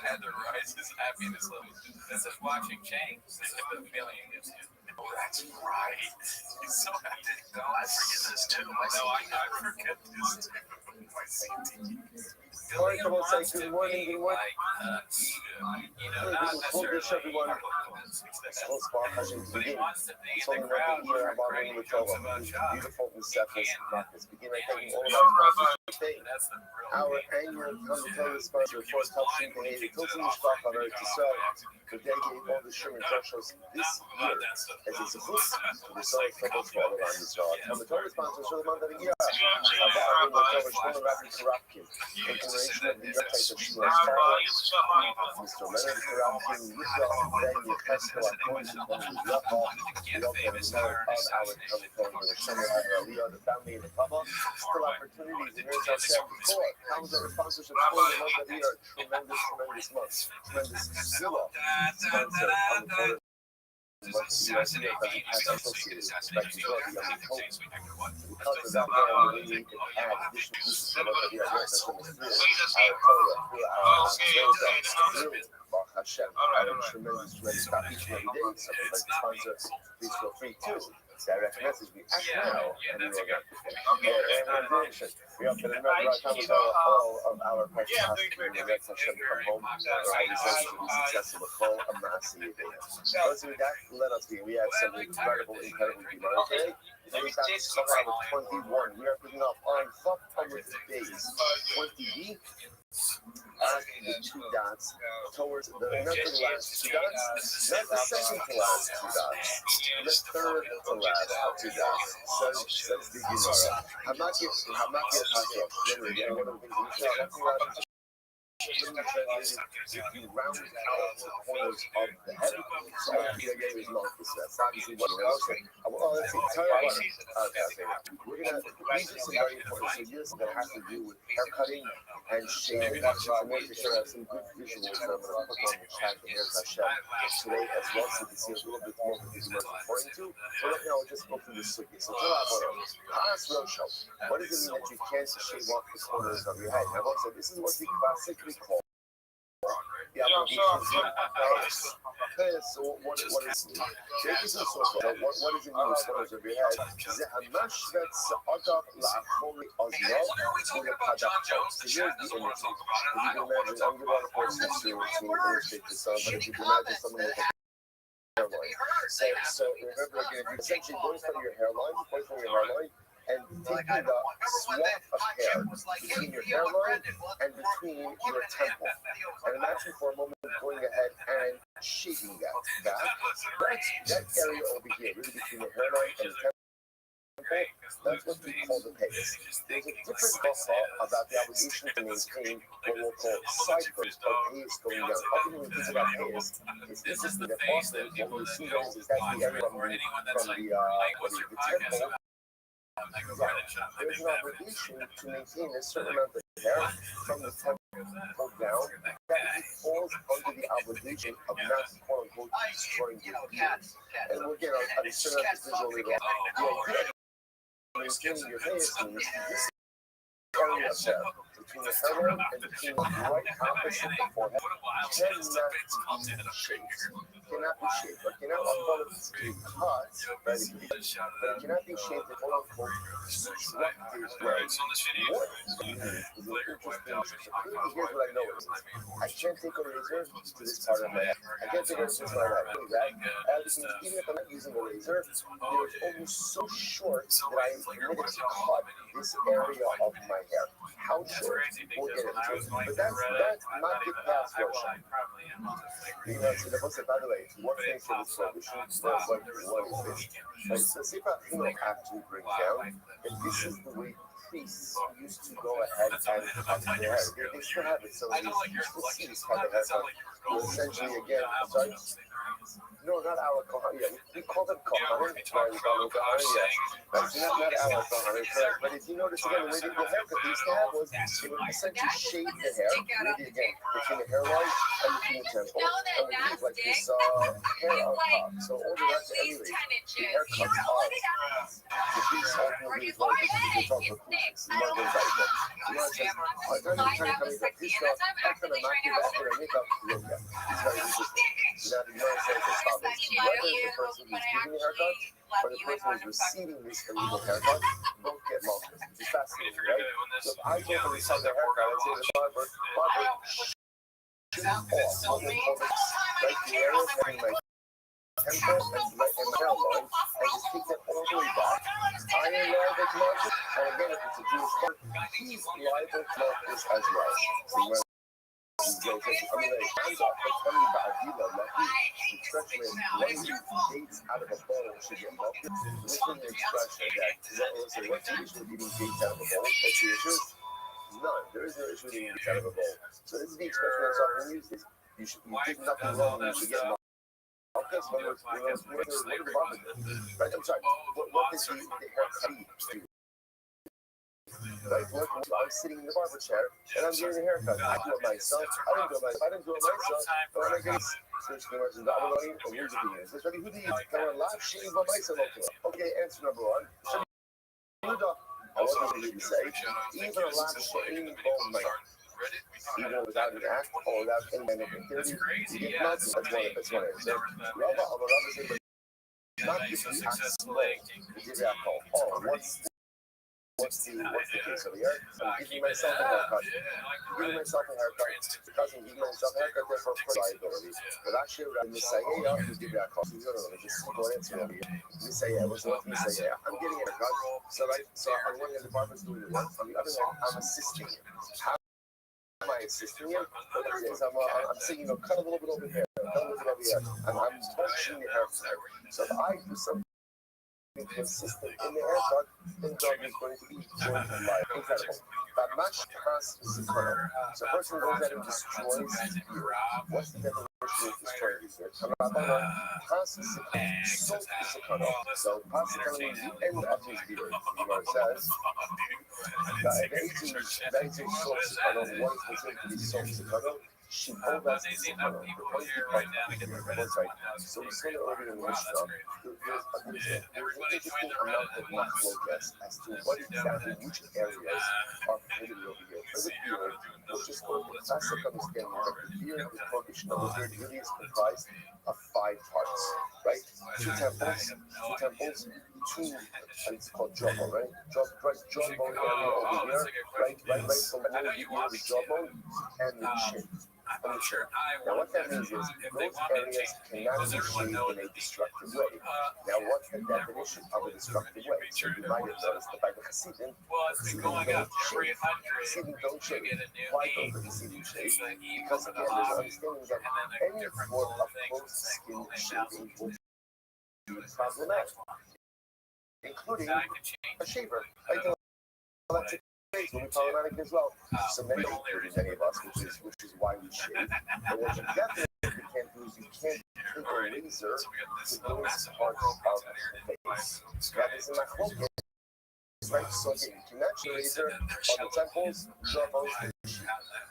had to rise his happiness level. This is watching change. This is the feeling he gives you. Oh, that's right. He's so happy. No, I forget this too. I forget this too. My CD. All right, come on, say good morning. Not necessarily. Everyone. Slow spot, hushing to begin. So we want to hear about the beautiful receptors and markets. Begin by thanking all of our sponsors today. Our annual commentator sponsor, Force Touching Behavior, Tilton Mishpach on Earth Israel, to dedicate all the Sherman socials this year as a support to the soil troubles for all around Israel. Commentator sponsors for the month of the year. Sponsorship for the month of the year. Tremendous month. Tremendous Zilla sponsor on the corner. Because of that, man, we need to add additional pieces to look at the ideas that come through our Torah, through our through Baruch Hashem, our tremendous stuff each and every day. Something like sponsor, please feel free to direct message me act now, and we will get we have to remember all of our precious hospitals. We let Hashem come home. Our organization will be successful with all a massive idea. So with that, let us be. We have some incredible demand today. Today is October 21. We are picking up on October days 20B. The two dots towards the not the last two dots, not the second to last two dots, the third to last two dots. Says the Gemara. Hamakir Hashem. Again, one of the things we should talk about. If you round out the corners of the head, so again is Malchus. That's obviously what we're saying. Let's see. Tell you what. Okay. We're gonna. These are some very important. So this is gonna have to do with hair cutting and shaving. So make sure I have some good visuals that I'm gonna put on the chat and here's Hashem today as well, so you can see a little bit more of what we're referring to. So right now, we'll just go through the sugi. So tell us what does it mean that you can't shave off the corners of your head? Now, also, this is what we classically call the obligation. So what is it? What does it mean with corners of your head? זה המשווה צעדיו לאחורי אוזניו ולפדחתו. So here's the image. If you can imagine, I'm going to force you to illustrate this on, but if you can imagine someone with a hairline. So remember again, you essentially go in front of your hairline, and taking the swath of hair between your hairline and between your temple. And imagine for a moment going ahead and shaving that area over here, really between the hairline and the temple. That's what we call the pace. There's a different buffer about the obligation to maintain what we'll call cycles of pace going down. Often when we think about pace, it's interesting that often what we see is that's the area from the temple. There's an obligation to maintain a certain amount of hair from the temple down that falls under the obligation of not quote unquote destroying your beard. And we'll get on a certain visual later on. The idea of maintaining your hair means this area of hair between the hairline and between the right opposite the forehead cannot be shaved. Cannot be shaved. But cannot be cut, but it cannot be shaved in quote unquote destructive way. What is interesting? Here's what I noticed. I can't take a razor to this part of my head. I can't take a razor to this part of my head. Even if I'm not using a razor, it's almost so short that I am permitted to cut this area of my hair. How short? We'll get into it. But that's not the past version. You know, so by the way, one thing for this prohibition, what is this? So Sefer actually brings down that this is the way priests used to go ahead and cut their hair. They still have it, so you still see this kind of haircut. Essentially, again, I'm sorry. No, not our Kohanim. Yeah, we call them Kohanim. Yes. That's not our Kohanim, correct. But if you notice again, the way the haircut they used to have was they would essentially shave the hair, really again, between the hairline and between the temple, and would leave like this hair on top. So all the rest, anyway, the haircuts are the piece ultimately is one of the talk about this. You want to go back there. You want to say, I'm trying to come up this stuff, I'm going to knock you back there and make up the yoga. It's very interesting. Now, the Gemara says it's whether the person who's giving the haircut or the person who's receiving this illegal haircut don't get malchus, which is fascinating, right? So if I go and receive the haircut, I say to the barber, shave off all the products, right? The area of having my temple and my hairline, and just take that all the way back. I am liable to malchus, and again, if it's a Jewish part, he's liable to malchus as well. So I mean, like, hands off, but tell me about Avila, Lucky, the expression is one of these dates out of a bowl should get melted. This is the expression that, listen, what's the issue with eating dates out of a bowl? What's the issue? None. There is no issue with eating dates out of a bowl. So this is the expression that's often used is, you did nothing wrong, you should get melted. Okay, so what the Bible do? Right, I'm sorry, what does the haircut do? Right, I'm sitting in the barber chair and I'm getting a haircut. I do it myself. I didn't do it myself. But when I get switch the words and double money, or here's the thing. It's ready. Who do you can I laugh shave on myself? Okay, answer number one. I wasn't going to say even a laugh shave on my even without an act or without any kind of activity, you get nothing. That's one answer. Rabba of a rabba said, not just the act slow. You give that call. Oh, what's the case over here? I'm giving myself a haircut. Giving myself a haircut. Because I'm giving myself a haircut, therefore for liability. But actually, I'm going to say, yeah, you give that call. So you're going to just go answer over here. You say, yeah, what's what you say, yeah. I'm getting a haircut. So on one hand, the barber's doing the work. On the other hand, I'm assisting him. How am I assisting him? What it is, I'm saying, cut a little bit over here. Cut a little bit over here. I'm touching the haircut. So if I do something consistent in the haircut, then job is going to be going to life. Incredible. That match has the color. So person goes out and destroys beer. What's the definition of destroying beer? Pass is soak is the color. So pass the color means the end of his beer. You know what it says? That is a soak the color. What is considered to be soak the color? She pulled that to the color. The point is right. So we saw it over in the restaurant. There's an interesting amount of machlokas as to what exactly which areas are prohibited over here. For the beer, we'll just go with the classic understanding that the beer is prohibition of the beer really is comprised of 5 parts, right? 2 temples, 2, and it's called jawbone, right? Jawbone area over here, right, so below the ear, the jawbone, and the chin. Now what that means is those areas cannot be shaved in a destructive way. Now what's the definition of a destructive way? So you might have noticed that by the Hasidim don't shave. Why don't the Hasidim shave? Because again, there's an understanding that any form of close skin shaving will be problematic, including a shaver. Will be problematic as well. So many of us, which is why we shave. But what you definitely can't do is you can't take a razor to those parts of the face. That is in my focus. Right, so again, you can match the razor on the temples, jawbone,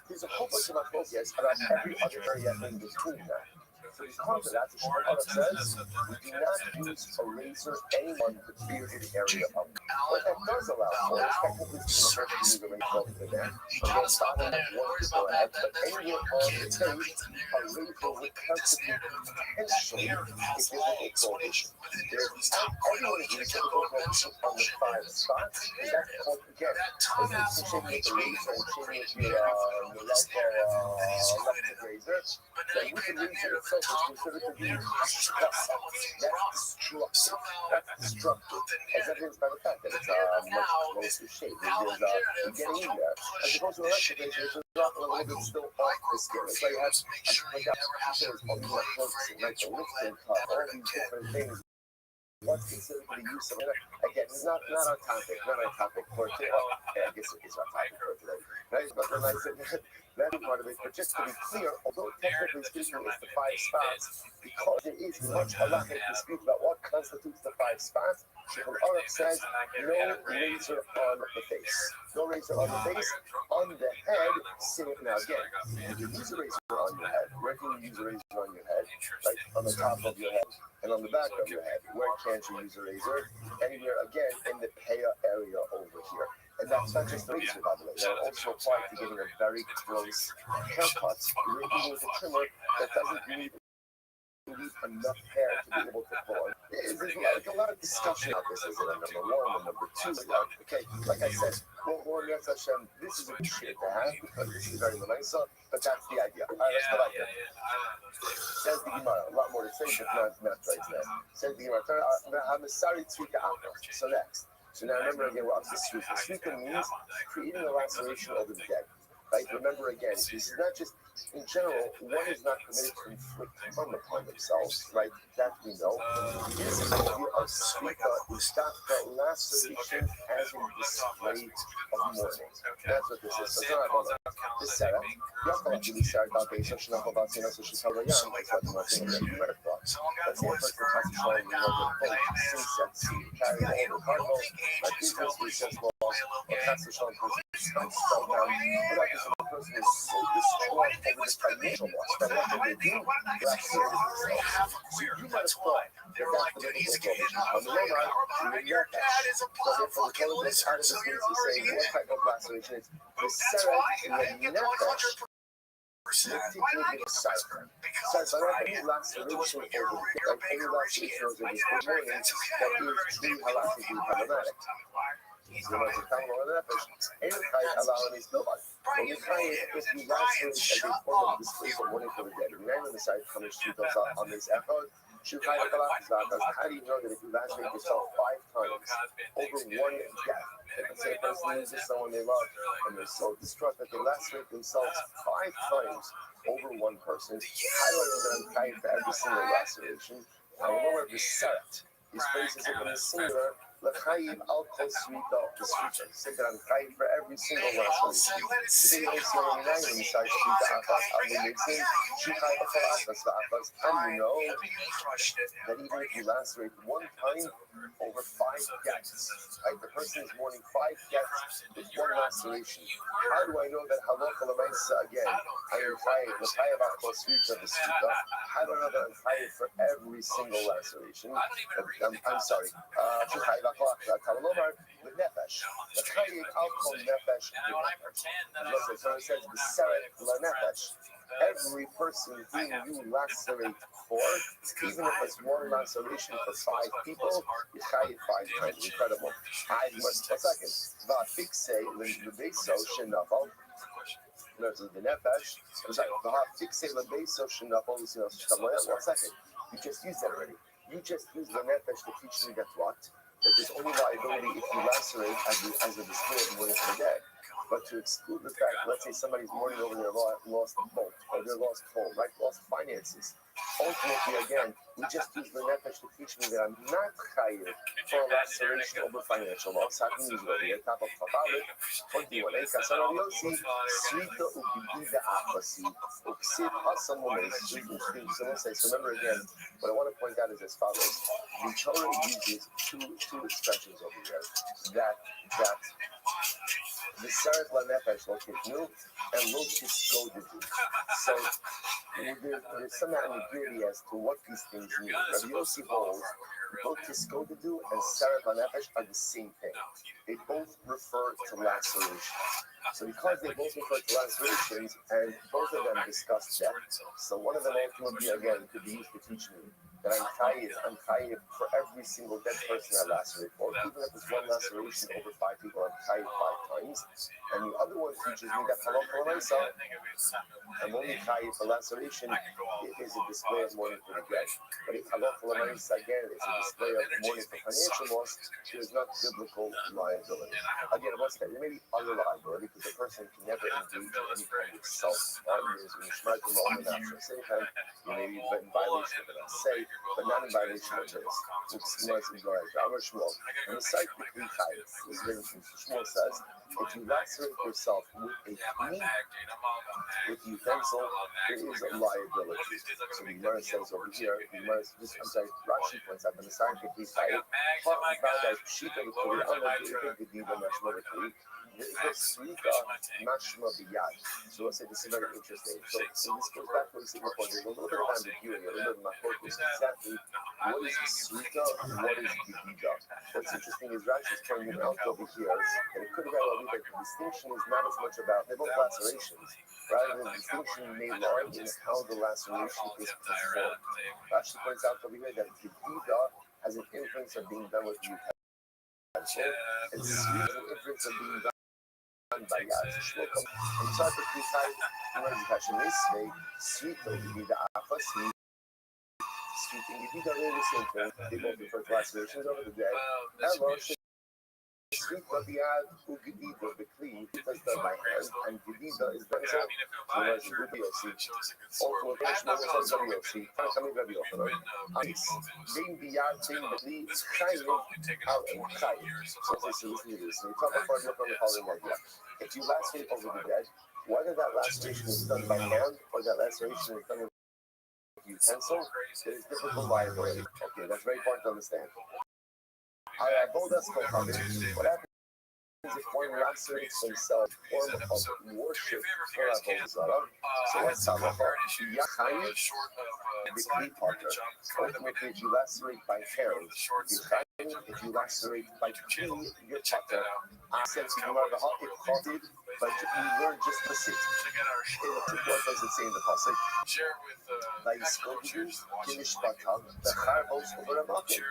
there's a whole bunch of my focus about every other area in between that. So because of that, the Shulchan says we do not use a razor anywhere the bearded area of. What that does allow for is technically speaking, the use a razor over there. On the bottom of one forehead, but anywhere on the face, a razor would constitute potentially a difficult prohibition. Everyone agrees that the prohibition on the 5 spots is that called again. If it's shaving with a razor and shaving with your electric razor, then with the razor itself, it's considered to be destructive. As evidenced by the fact that it's much closer shaped. There's getting in there. As opposed to electric razor, it's not a little bit still off the skin. It's like you have like the lifting cup, all these different things. What's considered the use of it? Again, it's not on topic for today. I guess it is on topic for today. Right? But then I said that part of it. But just to be clear, although technically speaking it's the 5 spots, because there is much halachic dispute about what constitutes the 5 spots, Shulchan Aruch says no razor on the face. No razor on the face. On the head, now again, you can use a razor on your head. Where can you use a razor on your head? Right? On the top of your head. And on the back of your head, where can't you use a razor? Anywhere, again, in the paya area over here. And that's not just the razor, by the way. That also applies to getting a very close haircut. You're dealing with a trimmer that doesn't need enough hair to be able to pull on. There's like a lot of discussion about this. Is it a number 1 and number 2? Okay, like I said, this is a good shit to have because this is very nice, but that's the idea. All right, let's go back there. Says the Gemara, a lot more to say, but not right now. Says the Gemara, so next. So now remember again, we're up to Srika. Srika means creating a laceration over the dead. right? Remember again, this is not just in general, one is not permitted to inflict harm upon themselves, right? That we know. This idea of srika is not the laceration as in display of mourning. That's what this is. So it's not about this Sarah. Yakala Gili Sarah Dake, so Shinako Batsina, so she tell the young, is what the most thing that you might have thought. Let's say a person has to try and love the boat, since that's carrying all the cargo, like business, business laws, or has to show and spell down. But that is the person is so distraught over the financial loss that what they do, they're actually themselves. So you might have thought that that's the biblical prohibition. On the one hand, you would not that. So therefore, the Torah goes out of this way to say what type of laceration is the seret and nefesh. Particularly the cypher. Cypher, any laceration over any laceration over this morning that is truly halachically problematic. So much of time on that, any kind of allowing is nobody. Only kind if you lacerate as a form of display for mourning for the dead. Remember the side coming to those on this echo. How do you know that if you lacerate yourself 5 times over one death, let's say a person loses someone they love and they're so distraught that they lacerate themselves 5 times over one person, how do I know that I'm kind for every single laceration? I will know where the seret. These phrases are in the singular. L'chayiv al kol srika the srika. Say that I'm chayiv for every single laceration. Today we see on the 9 inside srika achas al v'mitzim shechai b'chol achas v'achas. And you know that even if you lacerate 1 time over 5 deaths, right? The person is mourning 5 deaths with 1 laceration. How do I know that halacha l'maisa again? I am chayiv l'chayiv al kol srika the srika. How do I know that I'm chayiv for every single laceration? I'm sorry. Talomar with nefesh. The chayiv alcohol nefesh. Look, so it says the seret la nefesh. Every person whom you lacerate for, even if it's 1 laceration for 5 people, you chayiv 5 times. Incredible. I must a second. Va'fikse lebeso shenafal. There's the nefesh. I'm sorry. Va'fikse lebeso shenafal. 1 second. You just used that already. You just used the nefesh to teach me that what? That there's only liability if you lacerate as a display of mourning for the dead. But to exclude the fact, let's say somebody's mourning over their lost boat or their lost home, right? Lost finances. Ultimately, again, we just use the nefesh to teach me that I'm not chayiv for a laceration over financial loss. How can you use it over here? Top of Chabad, 21. Kasar Yossi, Srika Ubida Afasi, Uksib Hasam Someone says, remember again, what I want to point out is as follows. The Torah uses two expressions over here. That the Seret La Nefesh Lokitnu and Lokiskodedu. So there's some ambiguity as to what these things mean. Rabbi Yossi holds Lokiskodedu and Seret La Nefesh are the same thing. They both refer to laceration. So because they both refer to lacerations and both of them discuss death, so one of them ultimately again could be used to teach me that I'm chayiv for every single dead person I lacerate, or even if it's 1 laceration over 5 people, I'm chayiv 5 times. And the other one teaches me that halacha l'maisa, I'm only chayiv for laceration is a display of mourning for the dead. But if halacha l'maisa again is a display of mourning for financial loss, there's not biblical liability. Again, once again, there may be other liability because the person can never engage in any kind of self-harm. There's a mishmar to law and after the same time, you may be in violation of an assay, but not in violation of this. It's nice and dry. Amar Shmuel. And the site that we chayiv is written from Shmuel says, if you lacerate yourself with a key, with the utensil, there is a liability. So the Gemara says over here, Rashi points out that the site that we chayiv, the srika mashma biyad. So let's say this is very interesting. So this goes back to what we said before. There's a little bit of ambiguity, a little bit of machlokus. Exactly what is the srika and what is the biyad? What's interesting is Rashi's pointing out over here that it could very well be that the distinction is not as much about they're both lacerations, rather than the distinction made large in how the laceration is performed. Rashi points out over here that the biyad has an influence of being done with you. And srika has an influence of being done by Yad. Shmuel comes and starts with this side. Sweet Givida Afasi, Sweet and Givida are the same thing. They both refer to lacerations over the dead. Hello, Sweet Gaviyad Ugidida the Kli, because the done by hand, and Gediza is done so. So there's a good Yossi. Also, there's no one from Yossi. Coming from Yochanan. Ice. Being the yard, being the Lee, Chayim, out and Chayim. So listen to this. We talk about the following idea. If you lacerate over the dead, whether that laceration is done by hand or that laceration is done with a utensil, there is difficult liability. Okay, that's very important to understand. What happens if one lacerates themselves in form of worship for Avodah Zarah? So what's halacha? Yachayim, the key partner. Ultimately, if you lacerate by hand, if you lacerate by key, your partner. Since you are the hot, but you learn just to sit. What does it say in the pasuk? Vayispodu kimishpatam v'charvos u'beramatim.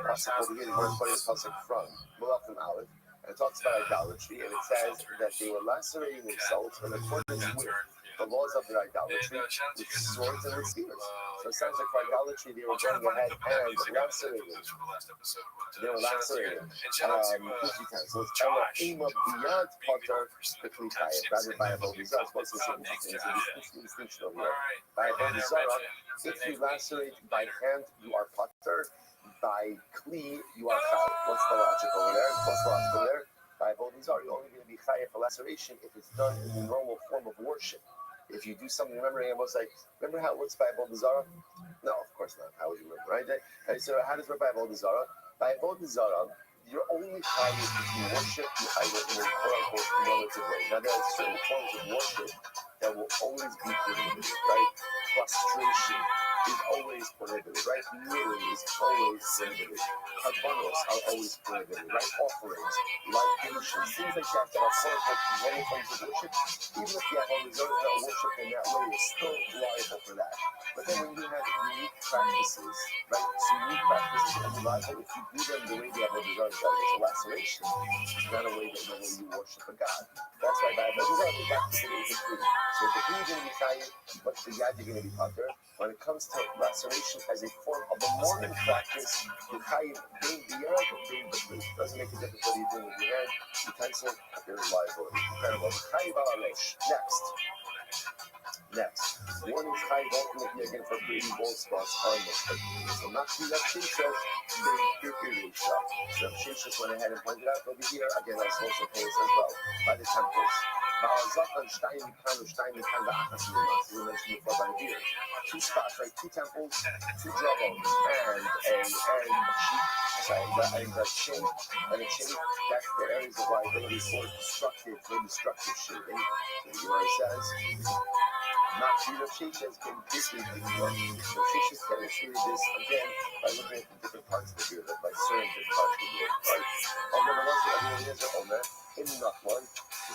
Pasuk over here, we're quoting pasuk from Malachim Aleph, and it talks about idolatry, and it says that they were lacerating themselves in accordance with the laws of their idolatry, with swords and with spears. So it sounds like for idolatry, they were going ahead and lacerating. They were lacerating utensils. Elohim of biyad potter quickly chayim. Rather by Avodah Zarah, what's the distinction over here? By Avodah Zarah, if you lacerate by hand, you are potter. By kli, you are chayim. What's the logic over there? What's the logic over there? By Avodah Zarah, you're only going to be chayim for laceration if it's done in the normal form of worship. If you do something, remember how it works by Avodah Zarah? No, of course not. How would you remember, right? And so how does it work by Avodah Zarah? By Avodah Zarah, you're only chayim if you worship the idol in a quote-unquote relative way. Now, there are certain forms of worship that will always be prohibited, right? Prostration is always prohibited, right? Kneeling is always prohibited. Karbanos are always prohibited, right? Offerings, libations, things like that are quote-unquote many forms of worship. Even if you have Avodah Zarah is not worship in that way, you're still liable for that. But then when you have unique practices, right? So unique practices are liable if you do them the way the Avodah Zarah does. It's a laceration. It's not a way that you worship a God. That's why by Avodah Zarah, the practice is included. So the key is going to be chayim, but the yad is going to be pater. When it comes to laceration as a form of a morning practice, the chayim being the yad, being the kli. Doesn't make a difference whether you're doing it with your hand, utensil, there is liability. Incredible. Chayim al-arosh. Next, one is high ultimately again for creating bald spots on the face. So not to that Shishas, they Shishas. So Shishas went ahead and pointed out over here, again, that's also famous as well, by the temples. We mentioned before by here. Two spots, right? Two temples, two jawbones, and a chin, that's the areas of liability for destructive shading. So where it says, not Judah Shishas can disagree before. So Shishas demonstrated this again by looking at the different parts of the beard, by certain different parts of the beard, right? In not one.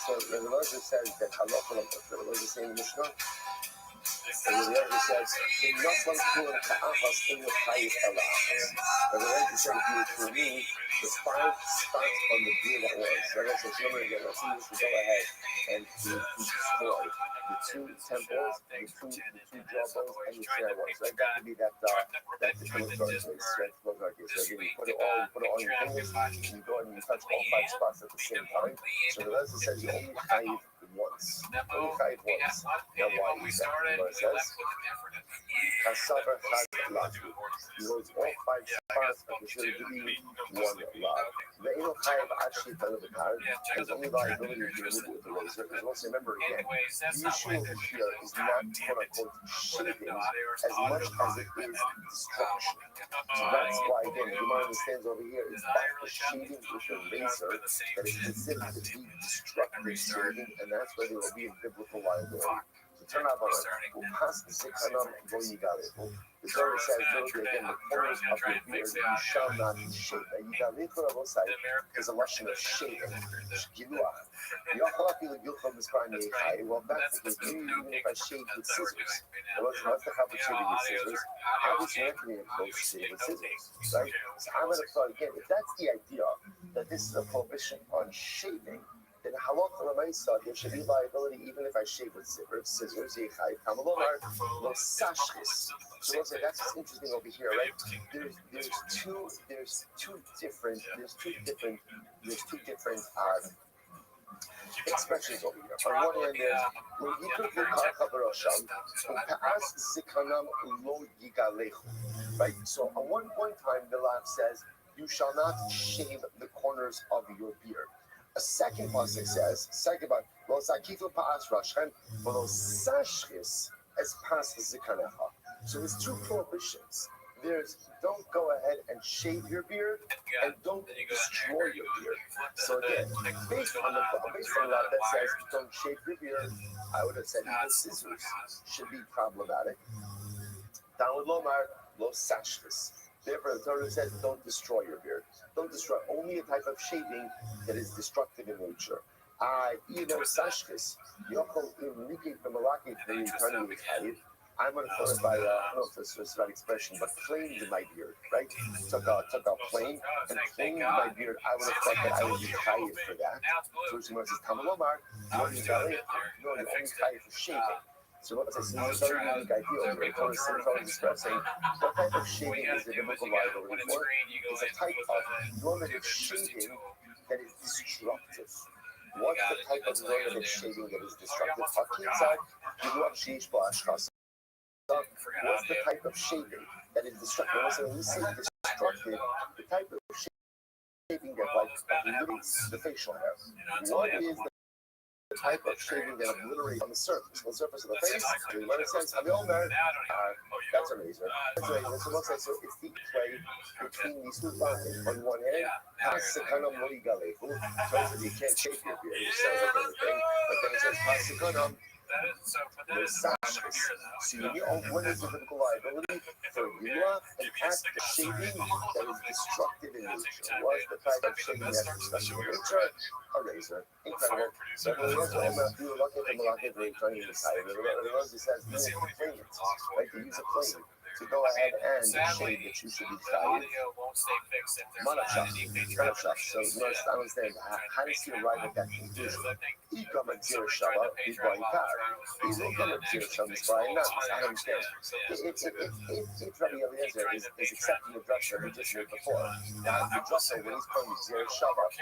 So the Elazar says that halacha, the Elazar saying in the Mishnah, and the Elazar says, in not one kulan ka'achas in the chayif alachas. And the Elazar said, if you were to remove the 5 spots on the beard that was, the Elazar says, remember again, let's see this to go ahead and to destroy the 2 temples, the two jawbones, and the cherubims, right? That could be that the Kogar case, right? Kogar case. So again, you put it all in your fingers, and you go and you touch all 5 spots at the same time. So the Elazar says you only chayiv once. Only chayiv once. Now why is that? What it says? Kasavar chad latu. He holds all 5 spots are considered to be one lot. The Eno chayiv actually fell of the card. There's only liability if you remove it with the razor. Because also remember again, the issue over here is not quote-unquote shaving as much as it is destruction. So that's why, again, you might understand over here, it's back to shaving with a razor that is considered to be destructive shaving, and that's where there will be a biblical liability. So turn out on it. The Torah says, literally again, the corners of the beard you shall not shave. And is a lesson of shaving. Well, that's the case. Even if I shave with scissors, what's the help of shaving with scissors? Obviously, you're not going to get close to shave with scissors, right? So I'm going to thought again, if that's the idea that this is a prohibition on shaving, then halacha l'maisa, there should be liability even if I shave with scissors. So that's what's interesting over here, right? There's two different expressions over here. On one hand, there's when you could look right? So on one time, the law says, you shall not shave the corners of your beard. A second pasuk says, second part, so there's two prohibitions. There's don't go ahead and shave your beard, and don't destroy your beard. So again, based on that says don't shave your beard, I would have said even scissors should be problematic. Downward lomar lo sashlis. Therefore, the Torah says don't destroy your beard. Don't destroy only a type of shaving that is destructive in nature. I'm going to call it by, I don't know if this is the right expression, but planed my beard, right? Took out plane and planed my beard. I would have thought that I would be tired for that. So she says, Tamalomar, you only tired for shaving. So let's say it's a very unique idea. The Torah is expressing what type of shaving is the biblical rivalry for? It's a type of normative shaving that is destructive. What's the type of normative shaving that is destructive? What's the type of shaving that is destructive? So when we say destructive, the type of shaving that obliterates the facial hair. What is the type of shaving that obliterates on the surface of the face? When it says, that's a razor. So it's the play between these two lines. On one hand, Pasikanom Moigalegu, tells that you can't shave your beard, it sounds like everything. But then it says Pasikanom. So what is the biblical liability for Yula? An act of shaving that is destructive in nature. What's the type of shaving that is destructive in nature? A razor. Incredible. So we were lucky at the Malaki for trying to decide. It says use a plane, right? To use a plane to go ahead and shave that you should be tired. Manachach. So you understand how does he arrive at that conclusion? I understand. If Rabbi Eliezer is accepting the drasha we just heard before, now the drasha when he's calling the Zir Shabbat,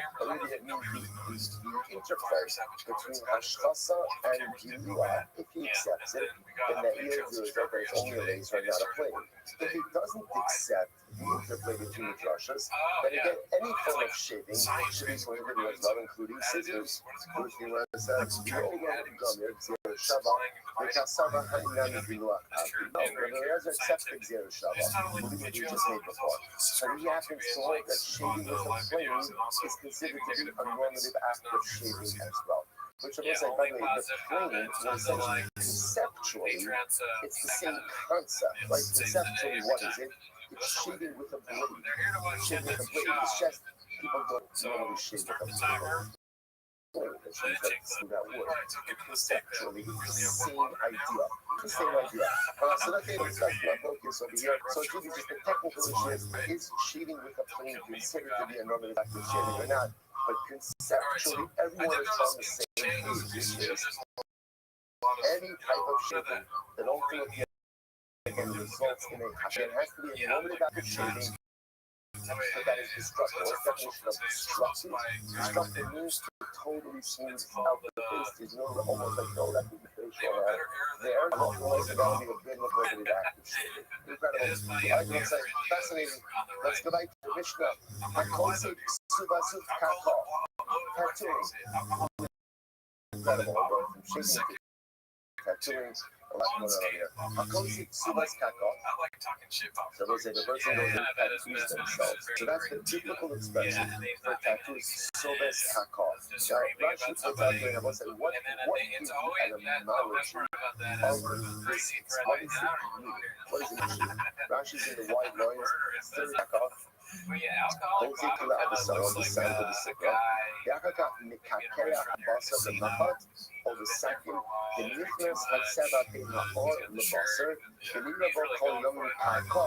it means the interplay between Hashchasa and Gilua. If he accepts it, then that is only a razor and not a plane. If he doesn't accept the interplay between the drashas, then again, any form of shaving should be prohibited as well, including scissors. Says, when Eliezer accepts the Gzer Shabbat, believe what you just made before. But he happens to hold that shaving with a plane is considered to be a normative act of shaving as well. Which I will say, by the way, the plane was essentially conceptually, it's the same concept. Like conceptually, what is it? It's shaving with a blade. Shaving with a blade. It's just people don't normally shave with a blade. That wood. Conceptually, the same idea. The same idea. So that thing is not focused over here. So it's really just the technical issue is shaving with a plane considered to be a normative act of shaving or not? But conceptually, everyone is on the same page. Any type of shaving that ultimately results in a it has to be a normative act of shaving. But that is destructive. What's the definition of destructive? Destructive means to totally smooth out the face. There's no, almost like no left in the facial hair. There, otherwise it's going to be a good normative act of shaving. Incredible. Fascinating. Let's go back to the Mishnah. Hakosik subasuk kako. Tattooing. Incredible. I'm going from shaving to tattooing. A lot going on here. Hakosik subas kako. So they say the person goes and tattoos themselves. So that's the typical expression for tattoos. Sobes kako. Now, Rashi puts out there, and I will say, what gives you an analogy of this? What is it mean? What does it mean? Rashi's in the wide lines, third kako. Hosik kula abasar on the side of the sikra. Yakaka mikakea abasa the nahat. Of the second, the nichnas hatseva bin ha'or lebasar. The nirabo kol yom kako.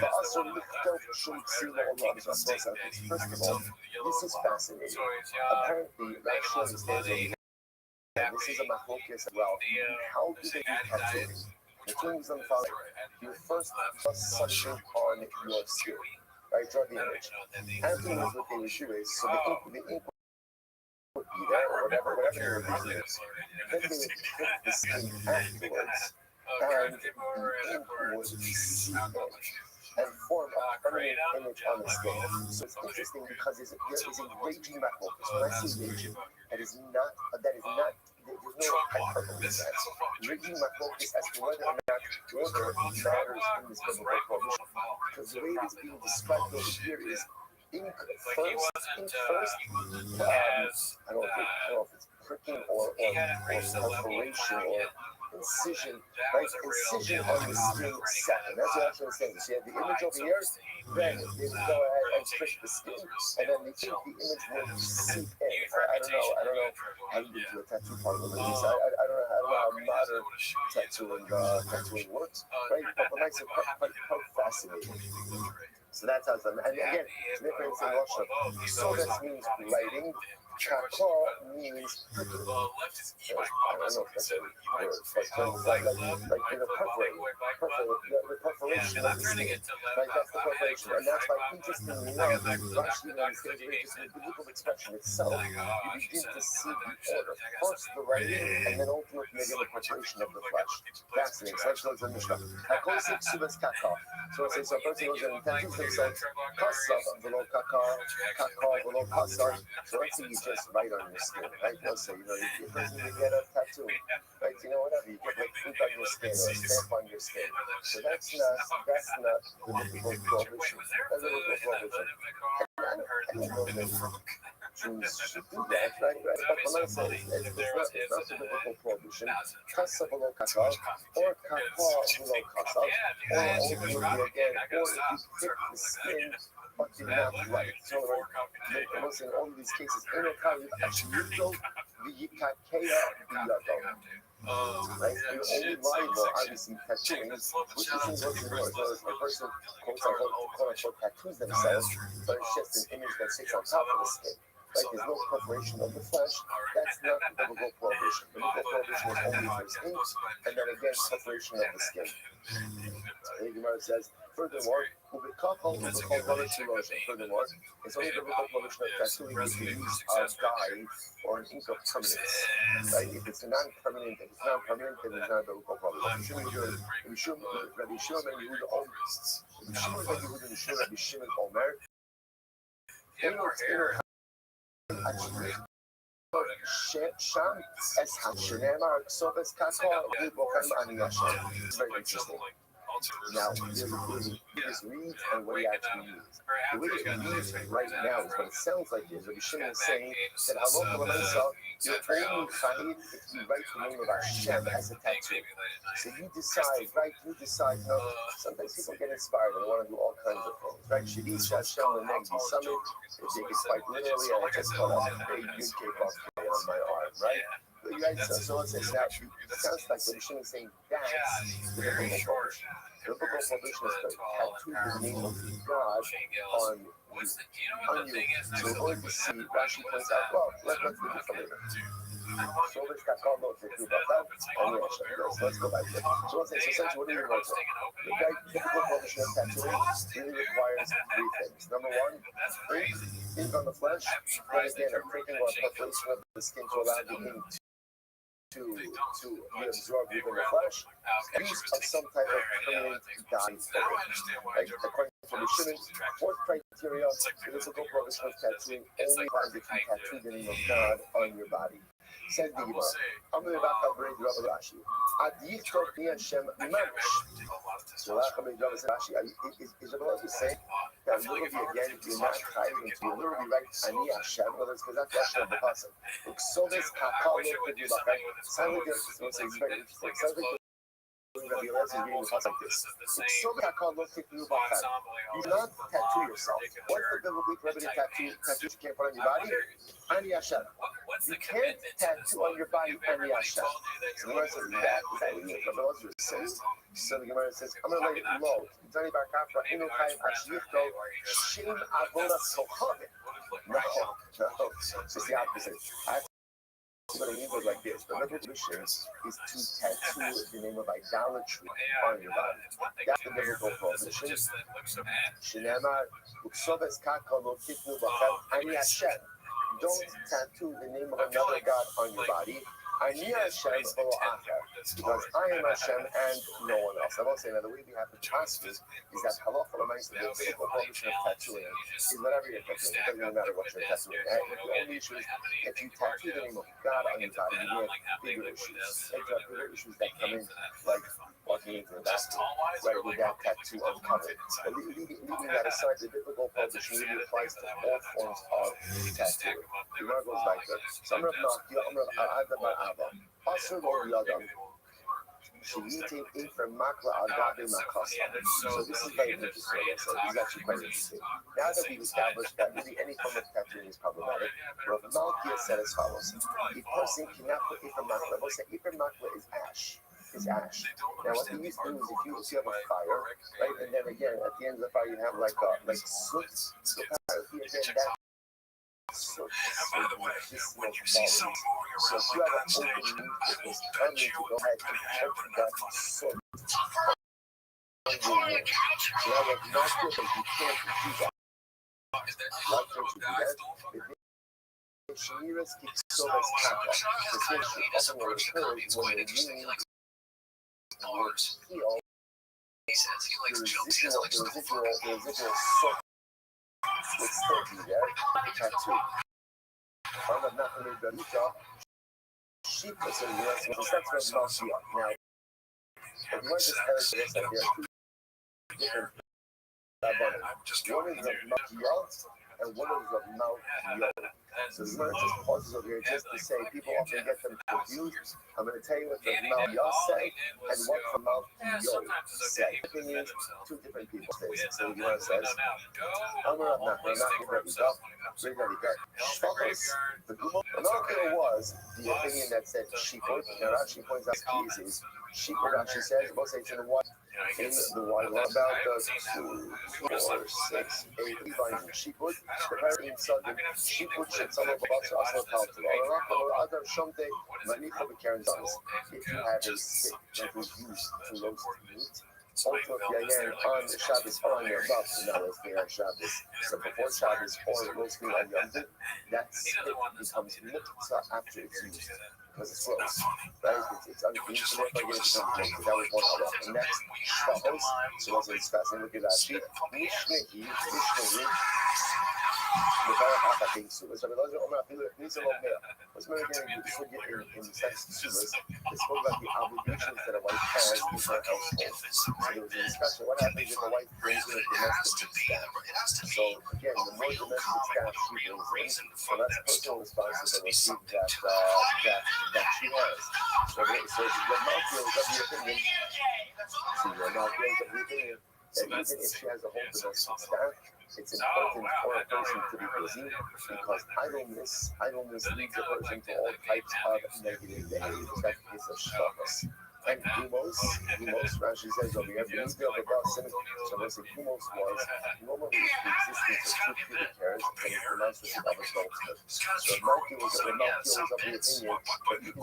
Ba'asar lichtov shum tzila olam. First of all, this is fascinating. Apparently, Rashi understands it. This is a machlokes as well. How do they do tattooing? The things unfollow. You first something on your skin. Right, draw the image. Afterwards, what they would do is, so the ink would be there, or whatever they were using. Then they would take the skin afterwards, and the ink would seep in and form a permanent image on the skin. So it's interesting because there is a raging macropus. When I say raging, there's no hyperbole in that. Raging macropus as to whether or not order matters in this biblical prohibition. Because the way it is being described over here is ink first, I don't know if it's pricking or perforation or incision, right? Incision on the skin second. That's what I'm saying. So you have the image over here, then they would go ahead and prick the skin, and then the image would seep in. I don't know. I haven't been to a tattoo parlor with this. I don't know how modern tattooing works, right? But when I say quite fascinating. So that's how it's done. And again, difference in Russian. So this means writing. Kako means I don't know if that's a word, but like the perforation of the skin. Right, that's the perforation. And that's why interestingly enough, Rashi understands the biblical expression itself. You begin to see the order. First the writing, and then ultimately again the perforation of the flesh. Fascinating. So let's go to the Mishnah. Kako six subas kaka. So it says a person goes in and tattoos themselves. Kasa below kaka, below kasa. So let's say you just write on your skin, right? Let's say, you person you get a tattoo, right? Whatever, you get like fruit on your skin or a stamp on your skin. So that's not the biblical prohibition. That's the biblical prohibition. I don't know that Jews should do that, right? But when I say it's not the biblical prohibition, kasa below kasa, or kaka below kasa, or ultimately again, or if you pick the skin, but did not write. So, in all of these cases, in a kind of ashiyuto, v'yikakeya biyado. Right? You're only liable, obviously, tattooing, which is what's important. So, if a person quote-unquote tattoos themselves, but it's just an image that sits on top of the skin. Right? There's no perforation of the flesh. That's not the biblical prohibition. The biblical prohibition is only for ink, and then again, perforation of the skin. The Gemara says, furthermore, furthermore, it's only the biblical prohibition of tattooing if you use a dye or an ink of permanence. Right? If it's non-permanent, then it's not a biblical prohibition. Rabbi Shimon ben Yehuda Sham as Hashanema Sobes Kako Bokan Aniyashem. It's very interesting. Now, just read and what he actually means. The way it reads right now is what it sounds like is. Rabbi Shimon is saying that Halakha L'Maisa, you're only chayid if you write the name of Hashem as a tattoo. So you decide, sometimes people get inspired and want to do all kinds of things, right? Shadid Hashem L'Neg Summit, they take it quite literally, and I just call it a big UK off on my arm, right? Right, so let's say now, it sounds like what Shimon is saying, that's the biblical prohibition. The biblical prohibition is to tattoo the name of God on you. So we're going to see, Rashi points out, well, let's leave it for later. So let's get called out to do about that. So let's go back to it. So let's say, so essentially, what do we want to say? The biblical prohibition of tattooing really requires three things. Number one, ink on the flesh, and again, a pricking or perforation of the skin to allow the ink to be absorbed within the flesh, use of some type of permanent dye. Right? According to the Shimon, fourth criteria, the biblical prohibition of tattooing only applies if you tattoo the name of God on your body. Said the Gemara, I'm going to back up Rabbi Rashi. Adich Torti Hashem Mamish. So Rabbi Rashi, is Rabbi saying that literally again, you're not trying to literally write Ani Hashem, because that's Hashem of the pasuk. So this Kakao sounds like it's very interesting. Sounds like Rabbi Elazar is reading the pasuk like this. So the Kakao you do not tattoo yourself. What's the biblical prohibited tattoo you can't put on your body? Ani Hashem. You can't tattoo on your body Ani Hashem. So the Gemara says, that is that what Rabbi Elazar is saying? So the Gemara says, I'm going to lay it low. Zani bar kapra inu chayim ashyichto shem avodas kohavim. No. It's the opposite. What it means is like this. The biblical prohibition is to tattoo the name of idolatry on your body. That's the biblical prohibition. Shenamar uksobes kako lo titnu b'chem ani Hashem. don't tattoo the name of another god on your body. Ani Hashem v'lo acher, because I am Hashem and no one else. I will say now the way we have to pass this is that halacha l'maisa, the typical prohibition of tattooing is whatever you're tattooing. It doesn't matter what you're tattooing. The only issue is if you tattoo the name of God on your body, you have bigger issues. Like there are bigger issues that come in, like walking into the bathroom, right, with that tattoo uncovered. But leaving that aside, the biblical prohibition really applies to all forms of tattooing. The word goes like that. So I'm going to knock you, I'm going to add the also, Lord Yadam, Shivite Ephraim Makla Agabe Makasa. So this is very interesting. This is actually quite interesting. Now that we've established that really any form of tattooing is problematic, Rav Malkia said as follows: a person cannot put Ephraim Makla. We'll say Ephraim Makla is ash. Is ash. Now what you used to do is if you have a fire, right, and then again at the end of the fire you have like soot. So again that. So, by the way, when you see someone moving so around if you like have that an stage, open wound, I it will is bet telling you you to go ahead could and have open that that funny. soot. So that was not good, but you can't do that. Why can't you do that? The Shemiras Kiksobas Kappa. This issue often what occurs when the wound heal. The residual soot would still be there, the tattoo. I'm not going to do that. Sheep is in the US, which is that's what Mafia. Now, if you want to tell us this, there are two different rabbanim. One is of Mafia, and one is of Mafia. So the Gemara just pauses over here just to say people often get them confused. I'm going to tell you what the Mafia say and what the Mafia say. The thing is, two different people say. So the Gemara says, Amar Rav Nachman, the Mafia was the opinion that said Shipur. Now Rashi points out easy. Shipur Rashi says, both say in the one. In the one about the 2, 4, 6, 8 lines in Shiput, the parent inside the Shiput should some of us also tell to other Shomte, Manicha Bekaran Sons. If you have a stick that is used to roast meat, also if you're again on Shabbos or on your buff, not roasting on Shabbos. So before Shabbos or roasting on Yom Tov, that stick becomes mitzvah after it's used. Because it's gross, right? It's unclean, so therefore it becomes gross. So that was one of them. Next, shvachos. So what's discussing? Look at that sheet. Mishnehi. So those are Omer Afilu. These are Omer. What's Omer again in the sex sulas? They spoke about the obligations that a wife has in her household. So there was a discussion. What happens if a wife brings in a domestic staff? So again, the more domestic staff she brings in, so that's personal responsibility that she has. So the Malkiel is of the opinion. The Malkiel is of the opinion that even if she has a whole domestic staff, it's important for a person to be busy because idleness leads a person to all types of negative behaviors. That's the case of shvachos. And humos, Rashi says over here, so what humos was normally the existence of two pubic hairs and it's pronounced with the other adulthood. So Malki was of the opinion that even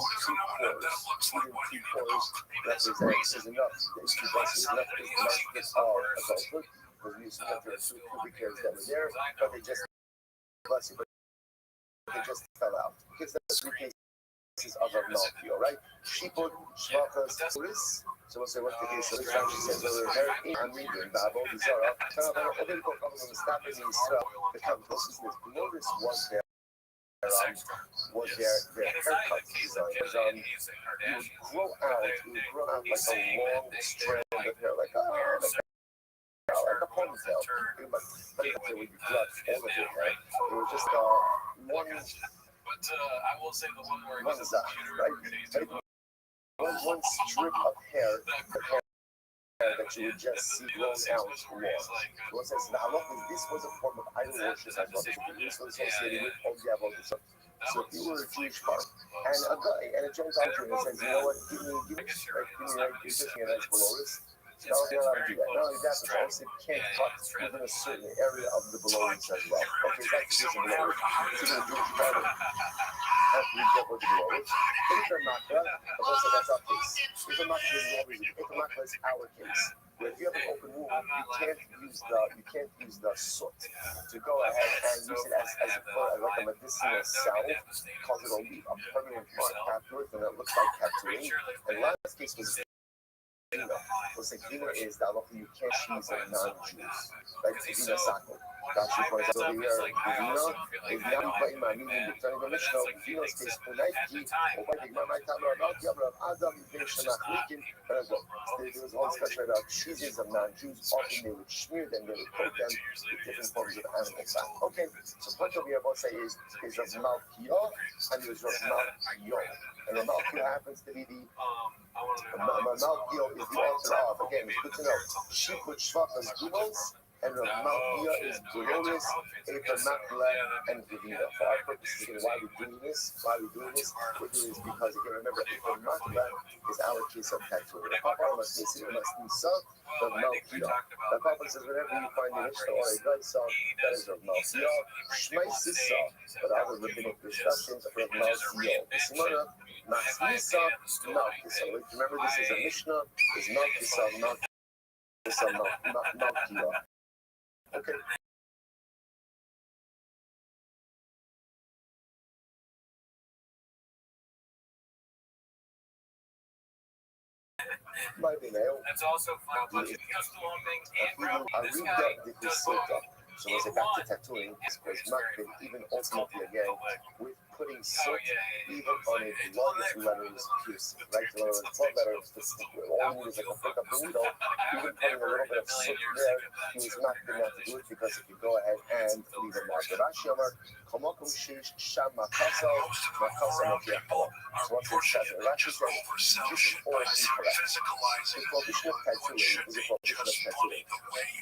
two pores represents is enough, is enough of adulthood. Because we assume that there are two pubic hairs that were there, but they just fell out. Because that's three cases of a Malki, all right? Shiput, shvachos, puris. So we'll say what's the case of this? She says, well, they're very unreading, Babo, Bizarra. The Kabbalah notice was their haircut design. You would grow out like a long strand of hair, like a ponytail. But it would be blood all over your hair. It was just one. But I will say the one where One strip of hair that you would just see blown out more. So it says the halach is this was a form of idol worship as well. This was associated with Ogyavot. So if you were a Jewish farm and a guy and a Gentile Jew says, you know what, give me a nice Dolores. Not only allowed to do that, not only that, but you also can't cut within a certain area of the below reach as well. Okay, that's just a below reach. So you're going to do it together. Have to reach up with the below reach. If they're not done, also that's our case. If they're not is our case. Where if you have an open wound, you can't use the soot to go ahead and use it as like a medicinal salve, because it'll leave a permanent mark afterwards, and it looks like tattooing. And last case was Vina. What's like Vina is that you can't choose a non-Jews. Right? It's Vina Sako. Rashi points out over here, Vina is not by my meaning the turn of the Mishnah. Vina's case Punaiki, or by the Imam Aitam about Yabra Adam, Beshanach Likin. There was one discussion about cheeses of non-Jews. Often they would smear them, they would coat them with different forms of animal fat. Okay, so point over here, both say is of Malkiah and is of Malkiah. And the Malkiah happens to be the Malkiah is the author of, again, it's good to know, she put Shvacha's Gumos, and the Malkiah is glorious, Eber Makla, and Gavina. For our purposes, again, why we're doing this? We're doing this because, again, remember, Eber Makla is our case of tattoo. The Papa must listen, must Nisa, the Malkiah. The Papa says, whenever you find the Mishnah or a God song, that is of Malkiah, Shmai Sissa, but other rabbinic discussions of Malkiah. Simona, Masnisa, Malkisa. Remember, this is a Mishnah, is Malkisa, Malkiah. Okay. That's also fun. I read the so as I back to tattooing, was marketed even ultimately again with putting silk even on a bloodless letters piece, right? The blood letters, all you need is like a pick up the needle, even putting a little bit of silk there, he was not good enough to do it because if you go ahead and leave a mark, Rashi Amar, Komokum Shish Sham Makasa, Makasa Makiakala. So what's it says? Rashi says, this is all incorrect. The prohibition of tattooing is a prohibition of tattooing.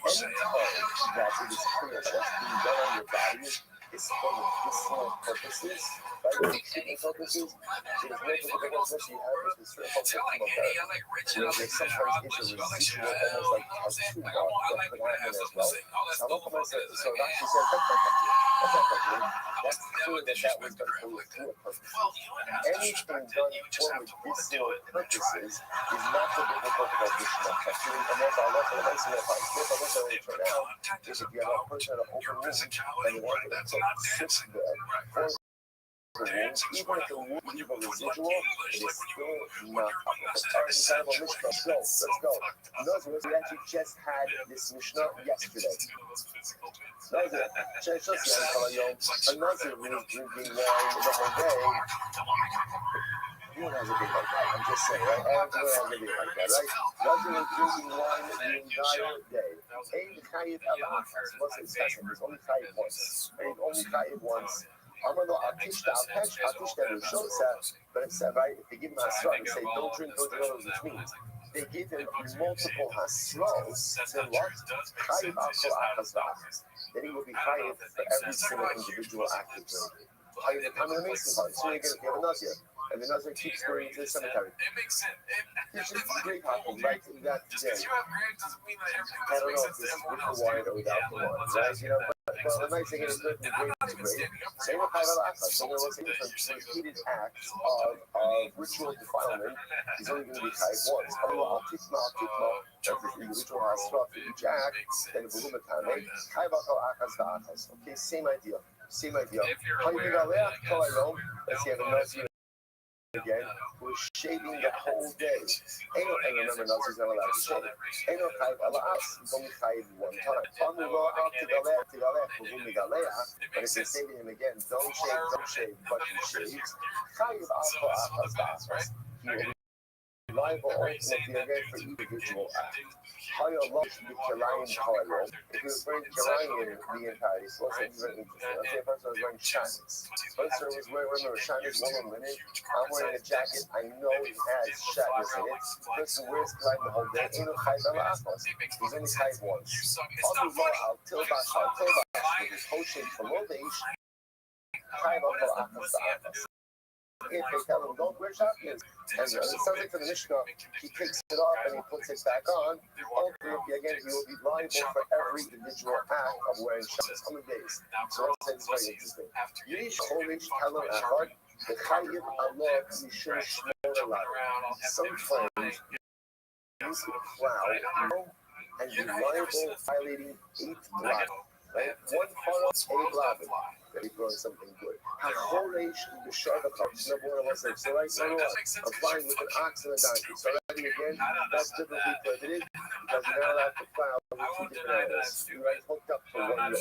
Any time that it is clear that's being done on your body is for medicinal purposes, right? For treatment purposes, it is very difficult, especially you have this certain forms of chemotherapy, where there sometimes is a residual, almost like a tumor that could happen as well. So Rashi says, that's not tattooing. That's clear that was done for a purpose. Anything done for medicinal purposes is not the biblical prohibition of tattooing, and therefore, that's what I'm saying. Right now, is if you have a person at an open wound, and you want to sit there for the wound, even if the wound leave a residual, it is still not possible. Let's go. Nazir, we actually just had this Mishnah yesterday. Nazir, a Nazir who is drinking wine the whole day. Everyone has a day like that. I'm just saying, right? Everyone has a day like that, right? Nazir is drinking wine the entire day. Ein chayiv elachas. What's it discussing? He's only chayiv once. He's only chayiv once. I'm going to Atishta, but it said, right? If they give him a hasra and say, don't drink, which means they give him multiple hasros, then what? Chayiv akol achas v'achas. Then he will be chayiv for every single individual act of drinking. Chayiv, I'm an amazing part. So you're going to give a nazir. And the Nazir keeps going to the cemetery. It makes sense. It's just great happens, right? That Just day. because you have grades doesn't mean that everything I don't makes know if sense this to is everyone with else. the wine or without the wine, right? You know, but the nice thing is that the grade is great. Same with Chayiv al-Achas. So there was repeated acts of ritual defilement. He's only going to be Chayiv once. Al-Tikma, that's the individual has struck for each act, then Vulumatane, Chayiv al-Achas v'Achas. Okay, same idea. Chayiv al-Aleach, Kolayom, let's see, I have a Nazir again, was shaving the whole day. And remember, Nazir's not allowed to shave. Eno chayiv ala'as, he's only chayiv one time. Tamu lo al tigaleh, v'hu migaleh. But if they say to him again, don't shave, but he shaves, chayiv al achas v'achas. He will be liable ultimately again for individual act. If he was wearing Kilayim the entirety, so let's say he's very interesting. Let's say a person was wearing shanis. Person was wearing, remember, shanis, woman, linen. I'm wearing a jacket, I know it has shanis in it. Person wears Kilayim the whole day. He's only chayiv once. With his whole shape below the ish, chayiv al achas. if they tell him don't wear shotguns, and it sounds like for the Mishnah, he takes it off and he puts it back on, ultimately again he will be liable for every individual act of wearing shotguns. How many days? So that's very interesting. Yish Holish Talam Ahad, the Chayyim Allah Mishum Shmor Alav. Sometimes use the plow and be liable violating 8 blot. Right? One follow, 8 blot. That he brought something good. Hachoresh the Sharvakar. Number one of us said, so right, so I'm flying with an ox and a donkey. So already again, that's biblically prohibited because you're not allowed to plow with 2 different animals. You're right hooked up to one road.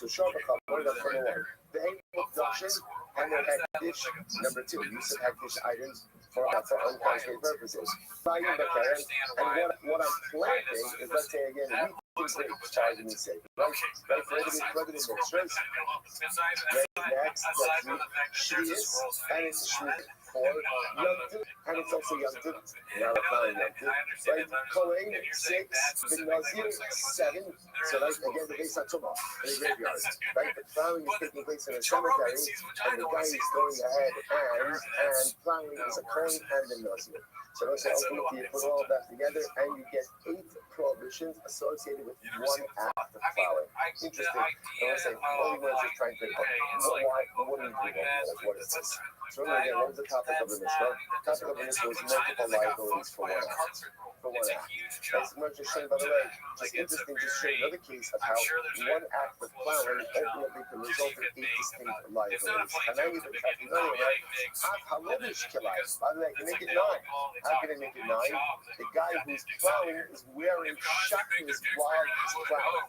So Sharvakar, one of number one. The aim of production, and then hektish. Number 2, use of hektish items for unconscious purposes. And what I'm planting is, let's say again, we think grapes, charging me safe. Right? For everything mixed race. Next, Shvius, and it's Shvius for Yom Tov, and it's also Yom Tov. Now we're calling Yom Tov. Right? Kohen, 6, Ben Nazir, 7. So that's again the base on Tumah in the graveyard. Right? The plowing is taking place in a cemetery, and the guy is going ahead and plowing is a Kohen and Ben Nazir. So let's say ultimately you put all of that together and you get 8 prohibitions associated with one act of plowing. Interesting. And let's say only one's just trying to what are you doing? What is this? So remember again, what was the topic of the Mishnah? The topic of the Mishnah was multiple liabilities for one act. As much as showing, by the way, just interesting, just showing another case of how one act of plowing ultimately can result in 8 distinct liabilities. And I even tried to know, right? How many kilais? By the way, I can make it 9. How can I make it 9? The guy who's plowing is wearing shackles while he's plowing.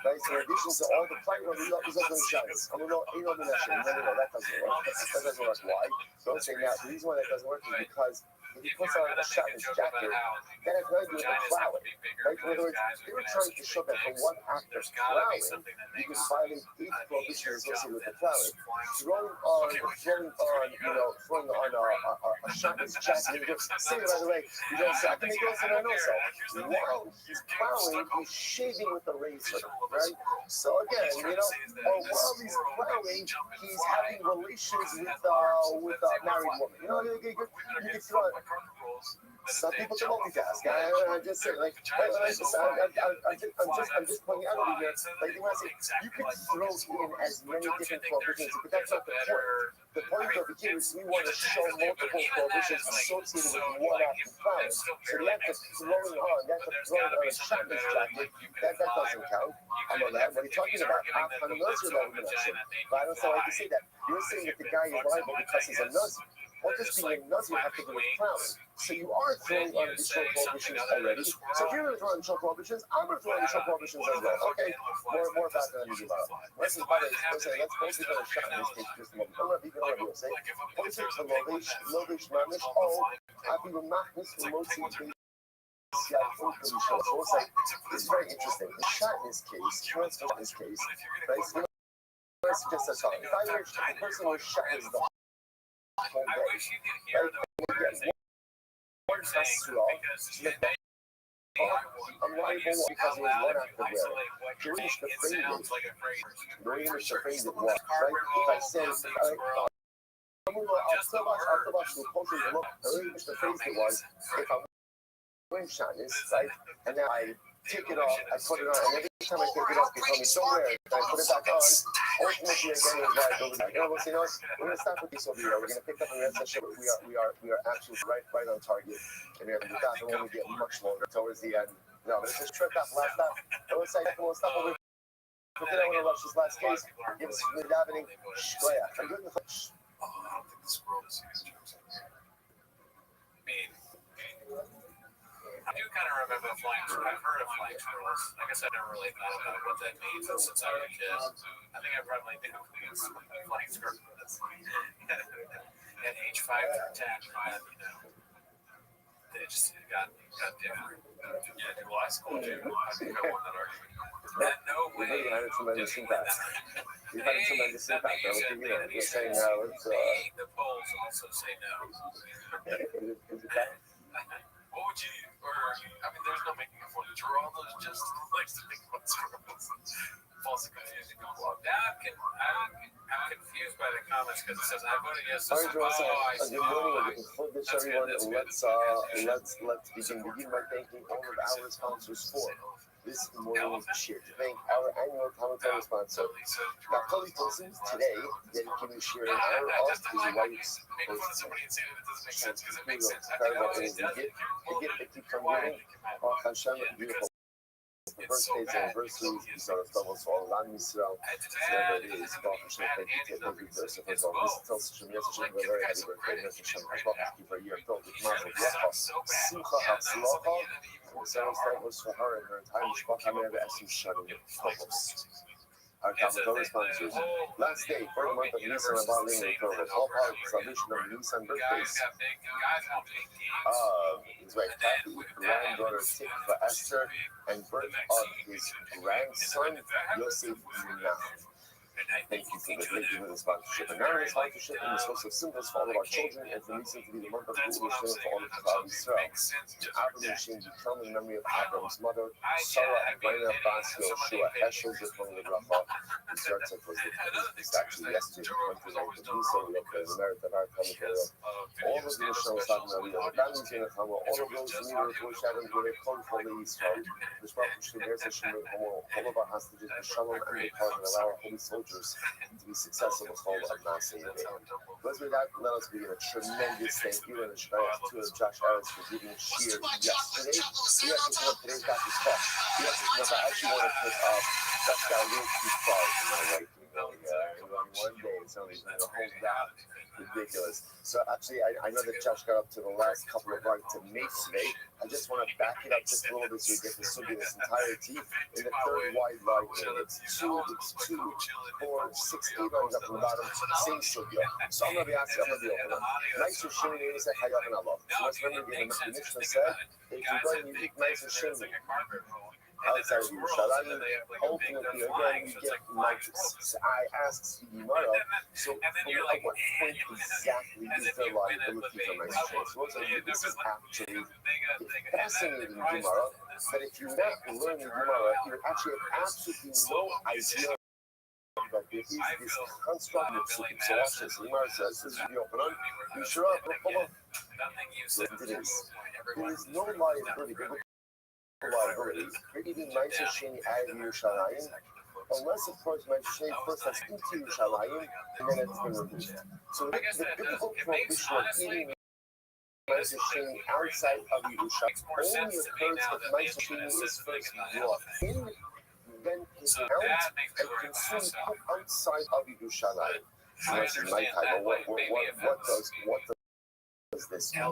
Right? So in addition to all the plowing, he's also wearing shackles. I mean, no, that doesn't work. That doesn't work. Why? So I'm saying that the reason why that doesn't work is because if he puts on a shackles jacket, that has nothing to do with the plowing. Right? In other words, they were trying to show that for one act of plowing, you can violate 8 prohibitions associated with the plowing. Throwing on a shackles jacket, and just say, by the way, you don't say, I can make it also, and also. While he's plowing, he's shaving with a razor, right? So again, while he's plowing, he's having relations with a married woman. You can throw it. Some people can multitask. I'm just saying, like, I'm just pointing out over here, like, you can throw in as many different prohibitions, but that's not the point. The point over here is we want to show multiple prohibitions associated with one act of plowing. So the act of throwing on, a shotgun jacket, that doesn't count. I know that. What are you talking about? I'm a Nazir, but I don't say like to say that. You're saying that the guy is liable because he's a Nazir. What does being a Nazir have to do with plowing? So you are throwing on additional prohibitions already. So if you're going to throw on additional prohibitions, I'm going to throw on additional prohibitions as well. Okay, more about that than you do about it. Let's focus on a shot in this case just a moment. I'm going to be going to say, focus on Lovish Mamish, happy with Machnis, Motsi, it's very interesting. The shot in this case, right? So let's suggest a song. If I were the person who shot is the whole day, right? One straw, I'm liable because it was one act of will. Jewish the phrase it was, right? If I say, if I'm wearing shotness, right? And then I take it off, I put it on, and every time I take it off, they tell me, don't wear it. And I put it back on, ultimately again, it was right over there. We're going to stop with this over here. We're going to pick up the rest of the show. We are absolutely right on target. And we're going to do that, and we'll get much longer towards the end. No, but it's just tripped up last time. I would say, we'll stop over. But then I want to rush this last case. Give us some davening. Shkoya. I'm good in the flesh. I don't think this world is used to I do kind of remember flying squirrels. I've heard of flying squirrels. I guess I never really thought about what that means since I was a kid. I think I probably knew flying squirrels at age 5 or 10, they just got different. Yeah, dude, well, I scored you. I think I won that argument. No way. You had a tremendous impact. You're saying now it's the polls also say no. Is it that? What would you, there's no making it for the draw. Those just likes to think about squirrels. False and confusing people. Now I confused by the comments because it says I voted yes. All right, Johnson. I Good morning. Everyone. Let's begin by thanking all of our sponsors for this morning's share. To thank our annual commentary sponsor, Kali Wilson, today dedicating share in honor of his wife's birthday. The gift that keeps on giving. Hashem, beautiful. The birthdays, anniversaries, these are doubles for all Lam Yisrael. Whatever it is, Baruch Hashem, thank you to every person. First of all, this tells Hashem, yes, Hashem, we're very happy birthday. Yes, Hashem, Baruch Hashem, for a year filled with mazel bracha, simcha, hatzlacha, and Sarah's thankfulness for her and her entire mishpacha, Me'er Esim Shanim, Tovos. Our commentary sponsors. Last day for the month of Nisan and Baal Ling Torah. All part of the celebration of Nisan birthdays. His wife Kathy, granddaughter Tikva Esther, and birth of his grandson Yosef Menachem. Thank you for the sponsorship. And now the sponsorship and the source of symbols for all of our children, and for Nisan to be the month of Geulah Shem for all of Klal Yisrael. Abraham Shem become in memory of Abraham's mother, Sarah, Raina, Bas, Yoshua, Eshel, Zipon, Lebracha. His yahrzeit was actually yesterday, the 29th of Nisan. We look at the merit of our commentary. All of the Mishnah Sadim Aliyah, the families in the Chama, all of those who need to wish Adam good, come for the Yisrael. The Shmach Shem, Yerz Hashem, all of our hostages, the Shalom, and the Park, and allow our holy soldiers to be successful with all of Nasa. But with that, let us begin a tremendous thank you and a shayach to Josh Harris for giving cheer yesterday. Yes, it's not today's Dr. Scott. Yes, it's not. I actually want to put Josh got a little too far from my liking. One day, so he's going to hold that. Ridiculous. So actually, I know that Josh got up to the last couple of runs to make today. I just want to back it up just a little bit so you get the sugya this entirety in the third wide line. It's 2, 4, 6, 8 lines up from the bottom, same sugya. So I'm going to be asking, I'm going to be open. Nicer shimmy is a hayat and Allah. So let's remember the Mishnah said, if you're going to eat nicer shimmy outside of Yerushalayim, ultimately again you get nitrous. I asked the Gemara, so at what point exactly is there liability for nitrous transfer? This is actually a fascinating Gemara, but if you're not learning Gemara, you actually have absolutely no idea that there is this construct of Psukim. So watch this. The Gemara says, this is the open on, you sure up, listen to this. There is no liability for eating Ma'aser Sheni out of Yerushalayim, unless, of course, Ma'aser Sheni first has into Yerushalayim, and then it's been removed. So the biblical prohibition of eating Ma'aser Sheni outside of Yerushalayim only occurs if Ma'aser Sheni is first brought in, then taken out, and consumed outside of Yerushalayim. So that's in my time. What does this mean?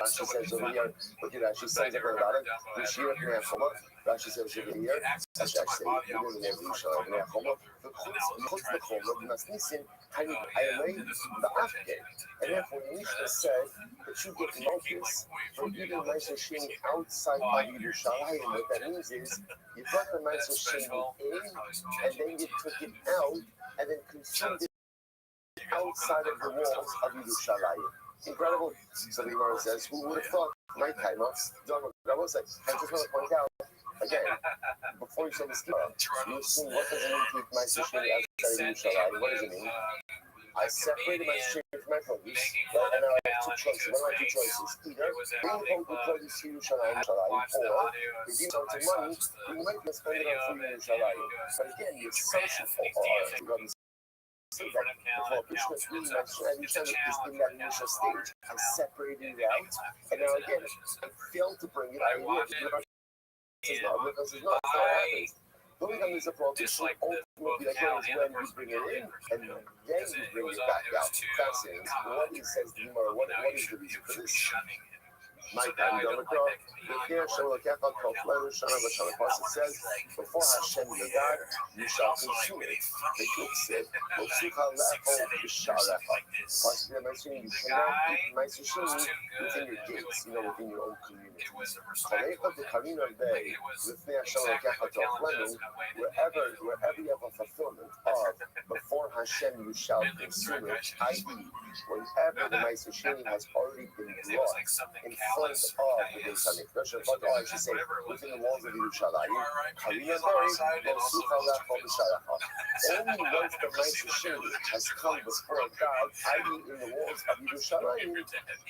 Rashi says over here, look at Rashi says about it. Yeshir Neachoma. Rashi says over here, as I say, you don't have Yeshua Neachoma. The Chutz Bechoma, Nasnisin, Hani Ayalei, the Afghan. And therefore, Mishnah said that you get malchus for eating Ma'aser Sheni outside of Yerushalayim. What that means is, you brought the Ma'aser Sheni in, and then you took it out, and then consumed it outside of the walls of Yerushalayim. Incredible. So the Gemara says, who would have thought nighttime? I just want to point out, again, before you say this Gemara, you assume what does it mean to eat Ma'aser Sheni outside of Yerushalayim? What does it mean? I separated my stream from my produce, and now I have two choices. What are my two choices? Either bring home the produce to Yerushalayim, or redeem some money, you might be spending it on food in Yerushalayim. But again, the assumption for say that the prohibition of eating Ma'aser Sheni is in that initial stage. I separated it out, and now again, I failed to bring it. I realized it's not what happens. The only time there's a prohibition, ultimately, again, is when you bring it in, and then you bring it back out. Fascinating. What it says the Gemara, what is the reason for this? My time, it says, before Hashem your God, you shall consume it. The Greek said, you cannot eat Ma'aser Sheni within your gates, within your own community. Wherever you have a fulfillment of before Hashem you shall consume it, i.e., whenever the Ma'aser Sheni has already been brought in front of the Beis Hamikdash, in front, or I should say, within the walls of Yerushalayim. Karina Berry, Mosucha Lecha B'Sharacha. Only once the Ma'aser Sheni has come before God, i.e. in the walls of Yerushalayim,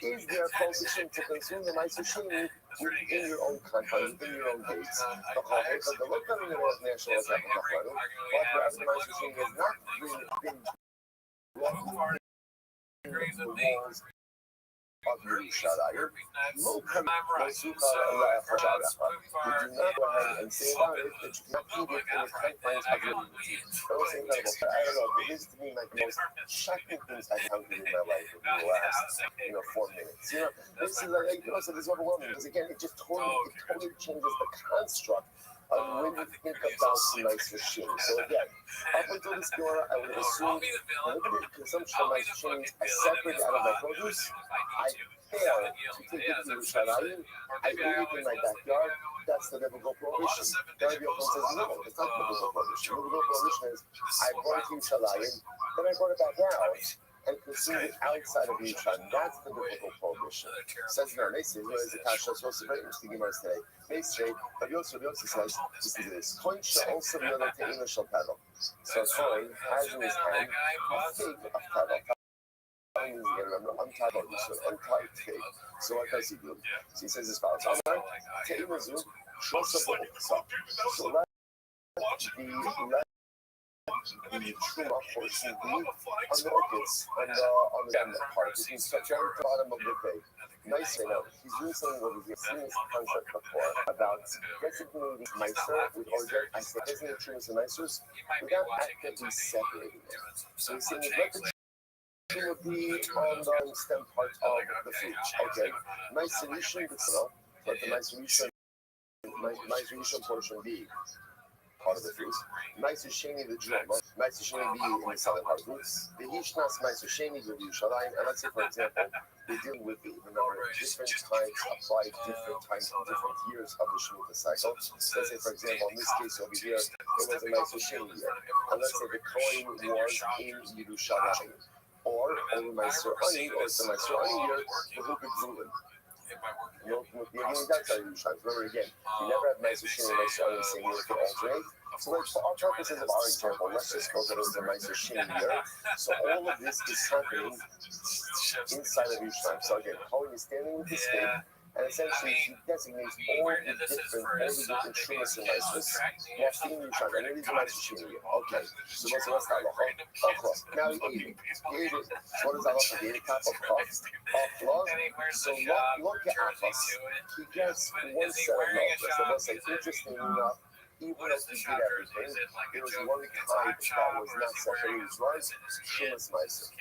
is there a prohibition to consume the Ma'aser Sheni within your own confines, within your own gates. But whereas the Ma'aser Sheni has not been brought the walls of Yerushalayim, no Mosucha Lecha B'Sharacha. We do not go ahead and say about it that you cannot eat it in the confines of your community. I don't know, this to me like the most shocking things I've encountered in my life in the last, 4 minutes. This is like, so this is overwhelming because again, it totally changes the construct of when you think about the Ma'aser Sheni. So again, up until this Gemara, I would have assumed limited consumption of Ma'aser Sheni is separate out of my produce. I fail to take it to Yerushalayim. I eat it in my backyard. That's the biblical prohibition. The Rabbi Yochanan says no, it's not the biblical prohibition. The biblical prohibition is I brought it to Yerushalayim, then I brought it back out and consumed it outside of Yerushalayim. That's the biblical prohibition. Says no, they say, what is the kasha? So it's very interesting Gemara today. They say, Rabbi Yosef says, listen to this. Coin shall also be on the te'ila shel pedal. So a coin has in his hand a fig of pedal. Untied fig. So what does he do? So he says as follows. Te'ila zu, shosabol. So let the truma portion be on the orchids, on the stem part. It means touch on the bottom of the fig. Nice right now. He's doing something what we've seen this concept before about designating Ma'aser with order. I said designating trims and Ma'asers without actively separating them. So he's saying let the trim would be on the stem part of the fruit. Okay. Nice solution, but the Ma'aser portion be part of the fruit. Ma'aser Sheni the drum. Ma'aser Sheni be in the southern part of the fruit. The Hishnas Ma'aser Sheni of Yerushalayim. And let's say, for example, we're dealing with remember different types applied different times in different years of the Shemitah cycle. Let's say, for example, in this case over here, it was a Ma'aser Sheni year. And let's say the coin was in Yerushalayim. Or over Ma'aser Ani, or it's a Ma'aser Ani year, the Hukuk Zulin. That's our Yerushalayim. Remember again, you never have Ma'aser Sheni and Ma'aser Ani the same year to alternate. So like for our purposes of our example, let's just go that it was a Ma'aser Sheni year. So all of this is happening inside of Yerushalayim. So again, Cohen is standing with his fig, and essentially he designates all the different Shumas and Ma'asers while staying in Yerushalayim. And it is a Ma'aser Sheni year. Okay, so what's the rest of halacha? Now he ate it. So what is halacha? He ate a cup of love. So look at Afas. He gets one set of love. So let's say, interesting enough, even if he did everything, there was one kind that was not separated. It was Shumas Ma'aser.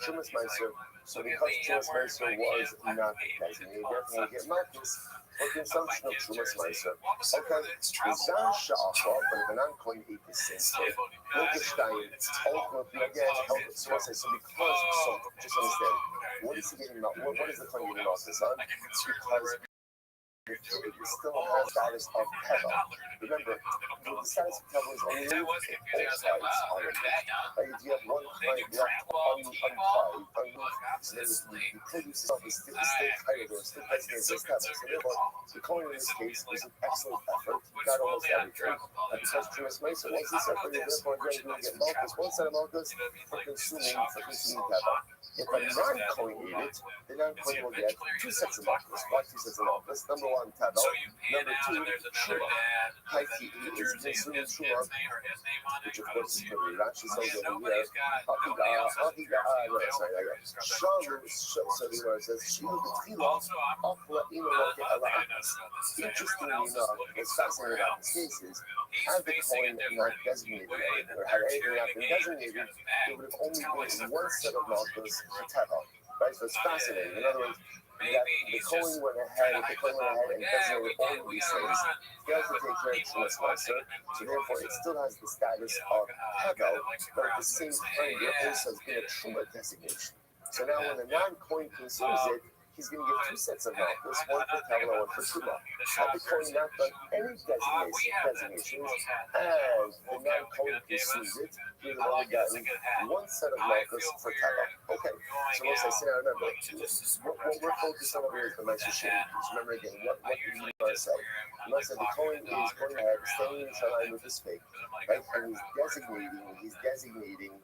Shumas Ma'aser. So because Shumas Ma'aser was not designated, therefore we get Malchus for consumption of Shumas Ma'aser. Okay, the Zan Sha'acha, but the non-coin ate the same thing. Look at Stein, ultimately again, so because, just understand, what is he getting out? What is the coin getting off this on? It's because it still has status of pedal. Remember, the status of pedal is only both sides on it. If you have one kind left untied, so then the produce itself is still tighter, or still designated as pedal. So therefore, the coin in this case was an excellent effort. You got almost everything. And because Shumas Ma'aser wasn't separated, therefore again, you get Malchus, one set of Malchus for consuming pedal. If a non-coin ate it, the non-coin will get 2 sets of Malchus. Why 2 sets of Malchus? Number 1, Tadal. Number 2, Truma. Haiti is consuming Truma, which of course is pretty Rashi says over here. So the word says, Shilu B'Tchila, Achla Ino Loke Ala'akas. Interestingly enough, what's fascinating about this case is, had the coin not designated, or had anything not been designated, it would have only been 1 set of Malchus for Tadal. Right? So it's fascinating. In other words, the coin went ahead and designated all of these things. He has to take care of Shumas Ma'aser, so therefore it still has the status of Pedal, but at the same time, there also has been a Truma designation. So now when the non-coin consumes it, he's going to get 2 sets of malchus, one for Tevla, one for Truma. Had the Kohen not done any designations, and the non-Kohen consumes it, he would have only gotten 1 set of malchus for Tevla. Okay, so once I say, I remember, what we're focused on over here is the Meister Sheni. Just remember again, what did you say? You said the Kohen is going ahead, standing in Shaddai with his fig, right? And he's designating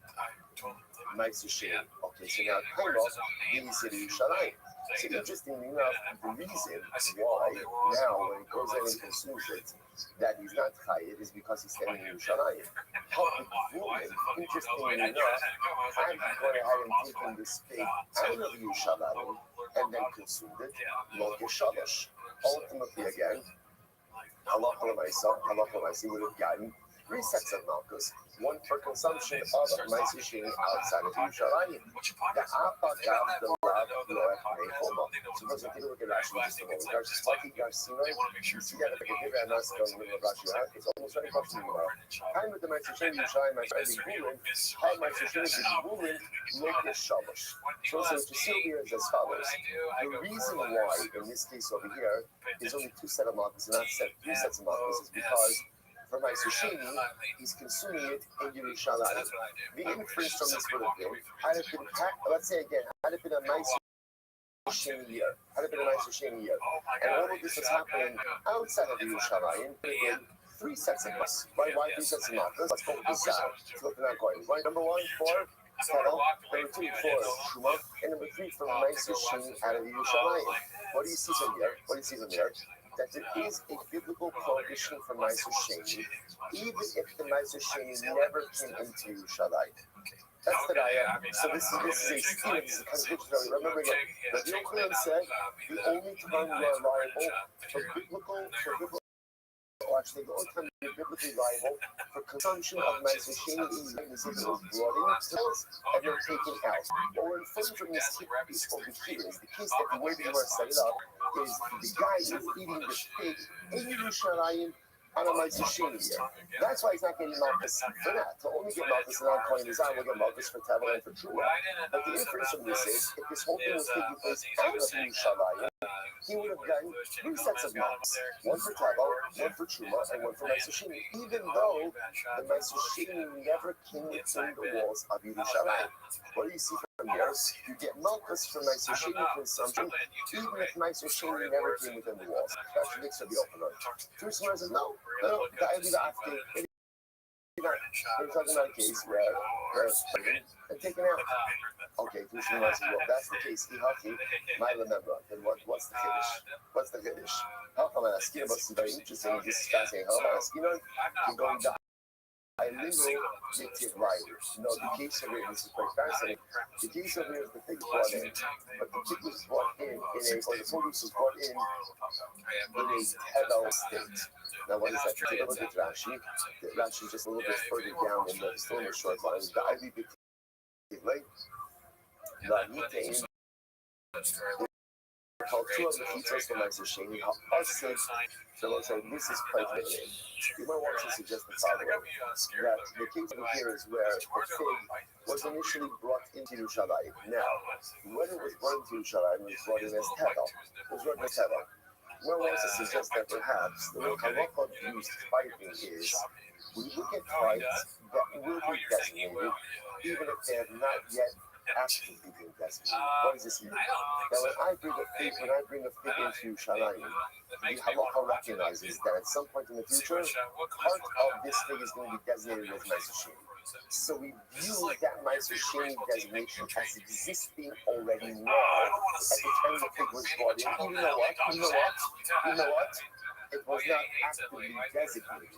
Meister Sheni. Okay, so now kind of the city of Shaddai. So interestingly enough, the reason why now when he goes in and consumes it, that he's not chayiv is because he's standing in Yerushalayim. Interestingly enough, had he gone ahead and taken this fig out of Yerushalayim and then consumed it, lo shalosh. Ultimately, again, halacha l'maisa would have gotten 3 sets of malchus, 1 for consumption of Meiser Sheni outside of Yerushalayim. The apagav the lav loech mehoma. So those are take a look at Rashi just a moment. Rashi Spaki Garcino, you see that like a give and ask on the Rashi. It's almost very questionable. Time with the Meiser Sheni Yerushalayim, Meiser Sheni Gulin, how Meiser Sheni Gulin, local shalosh. So what you see over here is as follows. The reason why in this case over here is only 2 sets of malchus and not 3 sets of malchus is because for Meiser Sheni, he's consuming it in Yerushalayim. The inference from this would have been, had it been, let's say again, had it been a Meiser Sheni year, and all of this was happening outside of Yerushalayim, it would have been 3 sets of malchus. Why 3 sets of malchus? Let's go with this out. Let's look at that going. Right, number 1, for Tedel, number 2, for Shuma, and number 3 for Meiser Sheni out of Yerushalayim. What do you see from here? That there is a biblical prohibition for Meiser Sheni, even if the Meiser Sheni never came into Yerushalayim. That's the Raya. So this is a scheme. This is a contradiction. Remember again, the Yochanan said the only time you are liable for biblical, or actually the only time you're biblically liable for consumption of Meiser Sheni is if it was brought in cells and then taken out. What we're inferring from this case over here is the case that the way that you want to set it up is the guy is eating the pig in Yerushalayim on a Meiser Sheni year. That's why he's not getting malchus for that. To only get malchus and not calling his eye, we'll get malchus for Tevla and for Truma. But the inference from this is, if this whole thing was taking place out of Yerushalayim, he would have gotten 3 sets of malchus. 1 for Tevla, 1 for Truma, and 1 for Meiser Sheni. Even though the Meiser Sheni never came within the walls of Yerushalayim. What do you see from here? You get malchus for Meiser Sheni consumption, even if Meiser Sheni never came within the walls. Contradicts the opener. Two Smart says, no, the idea of we're talking about a case where it's and taken out. Okay, two Smart says, well, that's the case. My remember. Then what's the Kiddush? How come I'm asking about something very interesting? This is fascinating. How am I asking? You're going down. I literally make it right. No, the case over here, this is quite fascinating. The case over here is the pig brought in, but the pig was brought in or the produce was brought in a Tedel state. Now, what is that? Take a look at Rashi. Rashi just a little bit further down in the still in the short line. The Ivy big like called 2 of the features for Meiser Sheni. This is quite limited. You might want to suggest the following: that the case over here is where the fig was initially brought into Yerushalayim. Now, when it was brought into Yerushalayim, it was brought in as Tedel. One wants to suggest that perhaps the way halacha used tithing is we look at tithes that will be designated, even if they have not yet actually been designated. What does this mean? Now, when I bring a fig into Yerushalayim, the halacha recognizes that at some point in the future, part of this fig is going to be designated as Meiser Sheni. So we view that Meiser Sheni designation as existing already now. At the time the fig was brought in, you know what? It was not actively designated.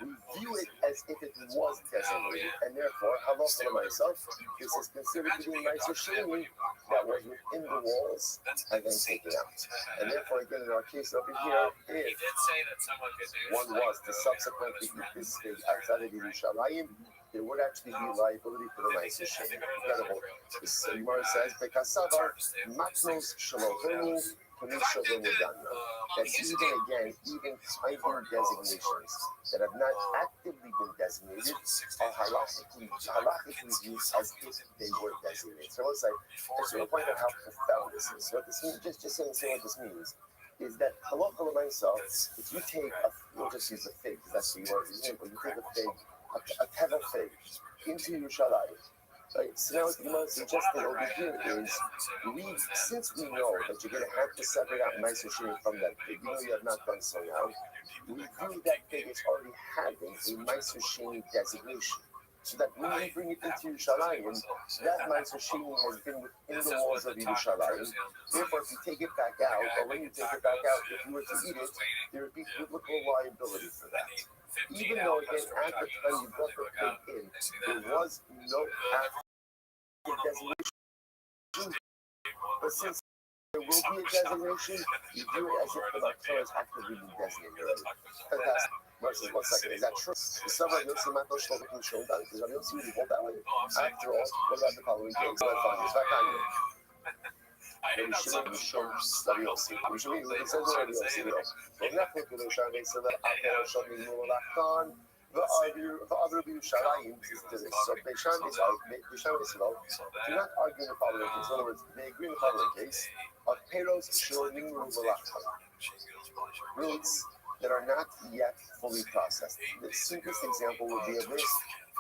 We view it as if it was designated, and therefore, halacha myself, this is considered to be Meiser Sheni that was within the walls and then taken out. And therefore, again, in our case over here, if one was to subsequently eat this fig outside of Yerushalayim, there would actually be liability for the Meiser Sheni. Incredible. This Gemara says, "Bekasavar matnos shalohenu kamisha v'mudana." that even typing designations that have not actively been designated are halakhically used as if they were designated. So it's like, I just want to point out how profound this is. So what this means, just saying what this means, is that halakha l'maisa, if you take we'll just use a fig, because that's the word, isn't it? When you take a fig, a tevel fig, into Yerushalayim, right? So now what the Gemara is suggesting over here is, since we know that you're going to have to separate out Meiser Sheni from that fig, even though you have not done so now, we view that fig as already having a Meiser Sheni designation. So that when you bring it into Yerushalayim, that Meiser Sheni has been within the walls of Yerushalayim. Therefore, if you take it back out, or when you take it back out, if you were to eat it, there would be biblical liability for that. Even though, again, at the time you brought the pig in, there was no active designation. But since there will be a designation, you do it as if the Makkah is actively being designated already. Fantastic. Versus 1 second, is that true? The summer Yossi Matos Shlomo shown down because Rabbi Yossi really hold that way. After all, what about the following case? Let's find this. Rabbi Shimon Mishon Rabbi Yossi. Rabbi Shimon, it says Rabbi Yossi, but not for the Shabbat, so that Acher Shomim Mulachon, the other Yerushalayim to this. So Beishan Israel do not argue in the following case. In other words, they agree in the following case of Peros Shomim Mulachon. Roots that are not yet fully processed. The simplest example would be of this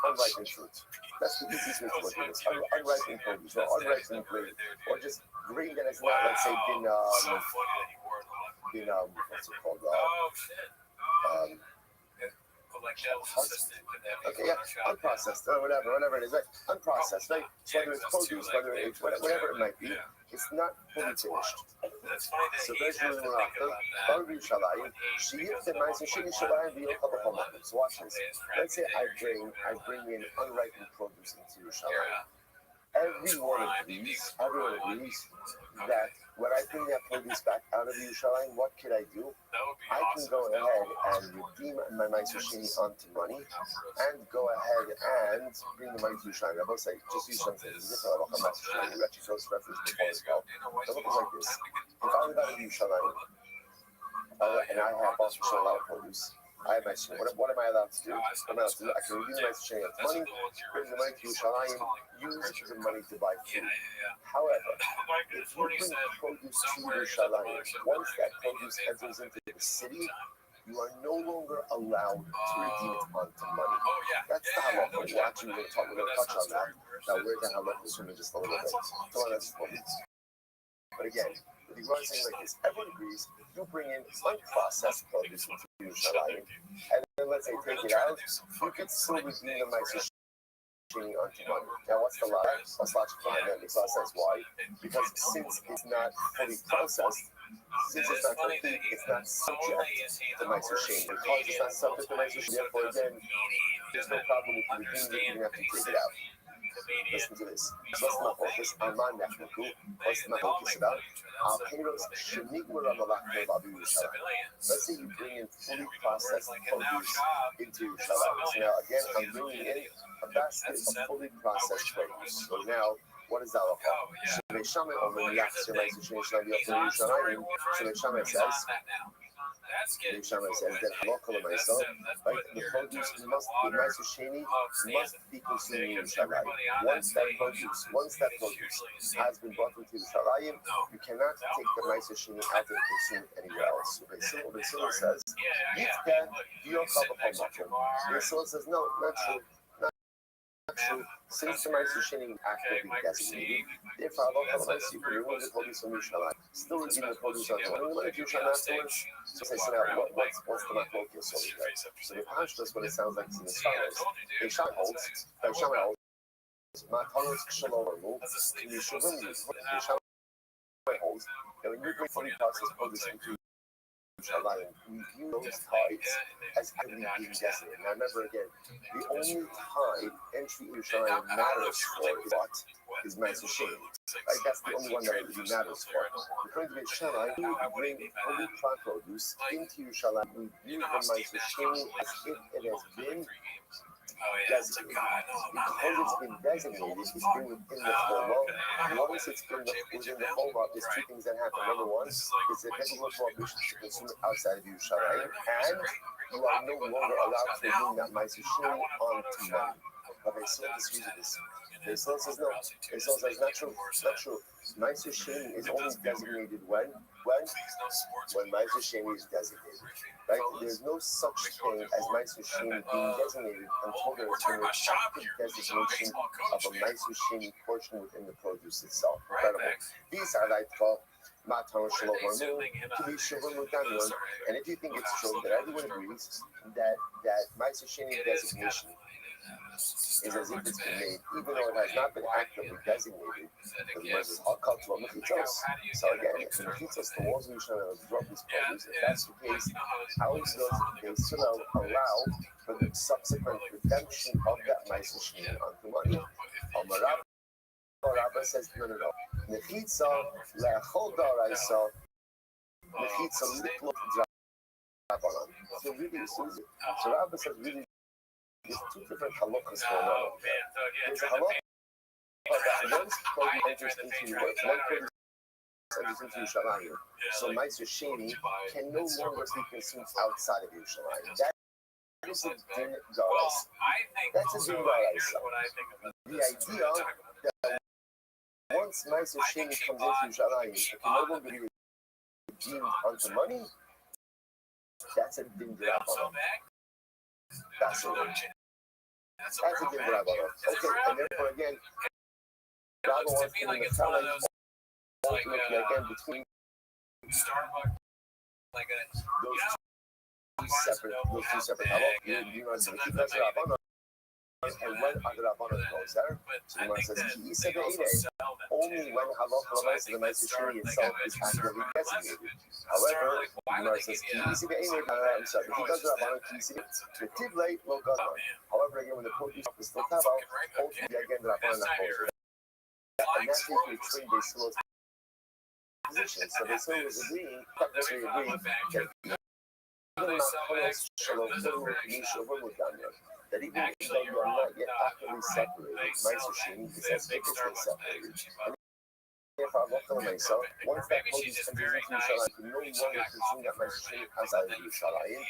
unripened fruit. That's the easiest way to look at this. Unripened produce, or unripened grain, or just grain that has not, let's say, been what's it called? Okay, yeah, unprocessed, or whatever it is, right? Unprocessed, right? So whether it's produce, whether it's whatever it might be, it's not fully finished. So basically, so watch this. Let's say I bring in unripened produce into Yerushalayim. Everyone agrees that when I bring that produce back out of Yerushalayim, what could I do? I can go ahead and redeem my Meiser Sheni onto money, and go ahead and bring the money to Yerushalayim. I both say, just use something different about Meiser Sheni. We actually chose reference before as well. So look like this. If I live out of Yerushalayim, and I have also shown a lot of produce, I have Meiser Sheni. What am I allowed to do? I can redeem the Meiser Sheni onto money, bring the money to Yerushalayim, use the money to buy food. However, if you bring produce to Yerushalayim, once that produce enters into the city, you are no longer allowed to redeem it onto money. That's the halakha. We're going to touch on that. Now, we're going to halakha in just a little bit. So that's important. But again, the Gemara is saying like this: everyone agrees you bring in unprocessed produce into Yerushalayim, and then let's say take it out, you can still redeem the Meiser Sheni onto money. Now, what's the logic? What's logic behind that? Makes a lot of sense. Why? Because since it's not fully processed, since it's not complete, it's not subject to Meiser Sheni. Because it's not subject to Meiser Sheni, therefore, again, there's no problem with redeeming it, you don't have to take it out. Listen to this. What's my focus? Aman Nechnaku. What's my focus about? Let's say you bring in fully processed produce into Yerushalayim. So now, again, I'm bringing in a basket of fully processed produce. So now, what is that all about? Shemei Shammai over Yachzir Meiser Sheni Shel Yerushalayim. Shemei Shammai says that halakha l'maisa, right? The produce the Meiser Sheni must be consumed in Yerushalayim. Once that produce has been brought into Yerushalayim, you cannot take the Meiser Sheni out and consume it anywhere else. So Beisila says, Yitzka, Yochal b'chol makom. Beisila says, no, not true. True. Since the Meiser Sheni actively designated, therefore, you can remove the produce from Yerushalayim. Still redeem the produce on the money to Yerushalayim afterwards. So now, what's the machlokes over here? So the Pashtus, what it sounds like is as follows: Beishan holds, Matanos Shalom, Yeshuvim Beishan holds that when you bring fully processed produce into Yerushalayim, we view those tithes as actively being designated. Now remember again, the only tithe entry in Yerushalayim matters for is what? Is Meiser Sheni. Right? That's the only one that it really matters for. According to Yerushalayim, we bring fully processed produce into Yerushalayim. We view the Meiser Sheni as if it has been Oh yeah, it's a god. No, not because now. it's been designated, it's been within the Choma. Once it's been within the Choma, there's two things that happen. Number one, it's a heavy prohibition to consume it outside of Yerushalayim, and you are no longer allowed to bring that Ma'aser Sheni onto money. But they still disagree with this. They still says no. They still says not true. Not true. Ma'aser Sheni is only designated when Ma'aser Sheni is designated. Right? There's no such thing as Ma'aser Sheni being designated until there has been an active designation of a Ma'aser Sheni portion within the produce itself. Incredible. These are like Matan Shalom to be Shalom Mutanyon. And if you think it's true that everyone agrees that Ma'aser Sheni designation is as if it's been made, even though it has not been actively designated, the verses are cultural mechitzos. So again, if the mechitzos, the laws of Yerushalayim absorb this produce, if that's the case, how is it they still allow for the subsequent redemption of that Ma'aser Sheni onto money? Rabba says, no. Mechitza le'achol da'araisa, mechitza litlot drabanan. So Rabba says really, there's two different halachas going on. There's a halacha that once produce enters into Yerushalayim, so Ma'aser Sheni can no longer be consumed outside of Yerushalayim. That is a din daraisa. That's a din daraisa. The idea that once Ma'aser Sheni comes into Yerushalayim, it can no longer be redeemed onto money. That's a din daraisa. That's a din daraisa. Okay, and therefore again, God wants to make a challenge ultimately again between those two separate halachos. You know, so keep that rabbanon, and when other rabbanon goes there, so the Gemara says only when halacha the Ma'aser Sheni itself is actively designated. However, the Gemara says I'm sorry, if he does rabbanon the tivlei lo gadol. However, again, when the produce is still taval, ultimately again the rabbanon goes. And that's if we train the slow position. So the slow is agreeing, technically agreeing that that even though you are not yet actively separated, Ma'aser Sheni is as if it's been separated. And therefore, once that produce enters into Yerushalayim, you no longer consume that Ma'aser Sheni outside of Yerushalayim,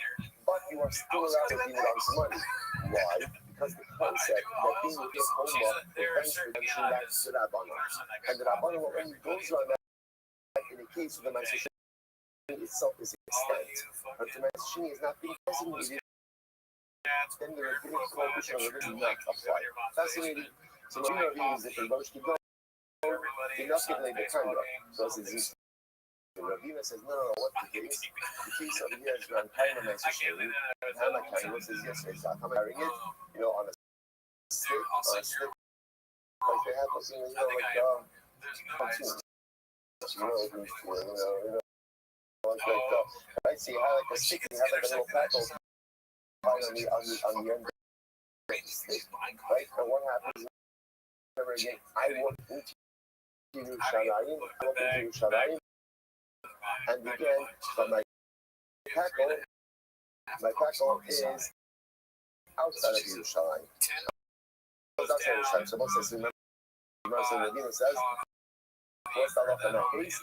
but you are still allowed to deem it on some money. Why? Because the concept that being within Choma prevents redemption back to the Rabbanon. And the Rabbanon only goes on that in the case of the Ma'aser Sheni itself is extant. But the Ma'aser Sheni is not being designated, then the rabbinic prohibition of religion does not apply. Fascinating. So the Ravina is that the Rosh Kidon enough to lay the Kanda. So as it's the Ravina says, no, what the case? The case over here is around Kaina Ma'aser Sheni. And Hana Kaina says, yes, it's not. I'm wearing it, you know, on a stick, like they have, you know, like cartoons. Right? So you have like a stick, you have like a little paddle on the end of the stick, right? And what happens? Remember again, I walk into Yerushalayim, and again, but my tackle is outside of Yerushalayim. Outside of Yerushalayim. So most says, remember, Ravina says, what's the halacha in that case?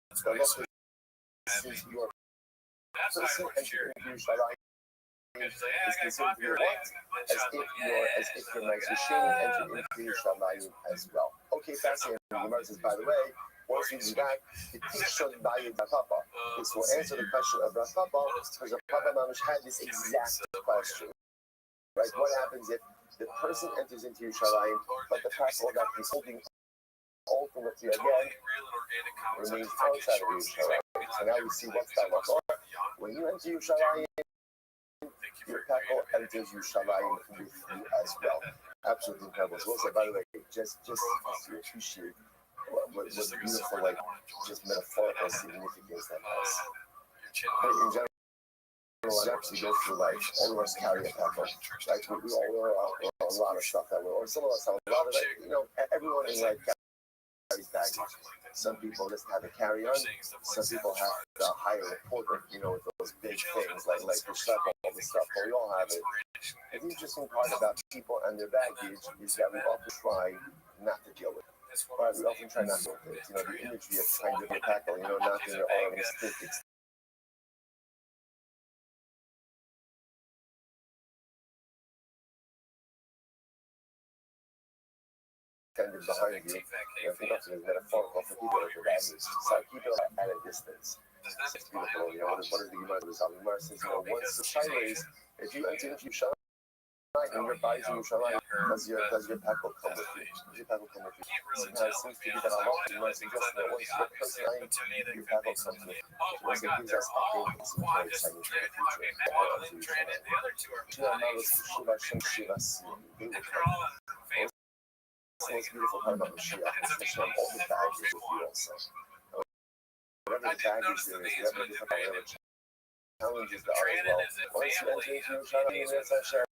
The halacha is your person entering Yerushalayim is considered to be what? As if your Ma'aser Sheni entered into Yerushalayim as well. Okay, fascinating. The Gemara says, by the way, once we do that, the Tishon Bayid Rapapa. This will answer the question of Rapapa, because Rapapa Mamish had this exact question. Right? What happens if the person enters into Yerushalayim, but the passport that he's holding ultimately again remains outside of Yerushalayim? So now we see what's that like. When you enter Yerushalayim, your tackle enters Yerushalayim with you as well. Absolutely incredible. So also, by the way, just to appreciate what beautiful, like, just metaphorical significance that has. But in general, I actually go through life. All of us carry a tackle. Like, we all wear a lot of stuff that we're, or some of us have a lot of it. You know, everyone in life carries baggage. Some people just have a carry-on. Some people have the higher reporter, you know, with those big things like the strap over stuff, but we all have it. The interesting part about people and their baggage is that we often try not to deal with it. Right? We often try not to deal with it. The imagery of trying to tackle, knocking your arm and stick. Extended behind you. I think that's metaphorical for people with baggage. So I keep it at a distance. It's beautiful. What is the Gemara? The Gemara says, once the Shaila is, if you enter into Yerushalayim and your body's in Yerushalayim, does your packle come with you? Does your packle come with you? Somehow it seems to be that a lot of Gemara suggests that once you're personally, your packle comes with you. It gives us a big very exciting for the future. The most beautiful part about Mashiach is to show all the baggage with you also. Whatever the baggage there is, whatever the challenges there are as well. Once you enter into Yerushalayim,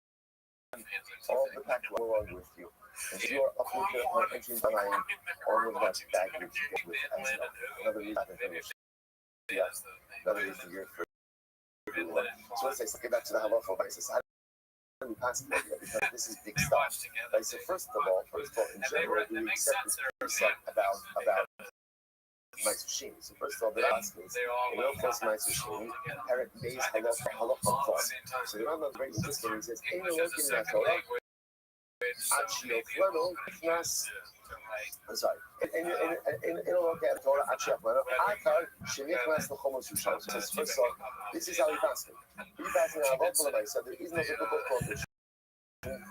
all the pack will go along with you. And if you are uprooted upon entering Yerushalayim, all of that baggage goes with as well. Another reason to finish. Another reason to hear for everyone. So let's get back to the halacha basis. We pass it because this is big stuff. Like, so first of all, in general, we accept this precept about Ma'aser. So first of all, the ask is, in your first Ma'aser, Perek Beis halacha thought. So the Rambam very interesting. He says, "Ain't looking at Torah, Achiyot Leno, Knas." I'm sorry. In a look at Torah, Achiyot Leno, Akar Shenichnas L'Chomos Yushan. So first of all, this is how he passed it. He passed it out of the so there is no biblical prohibition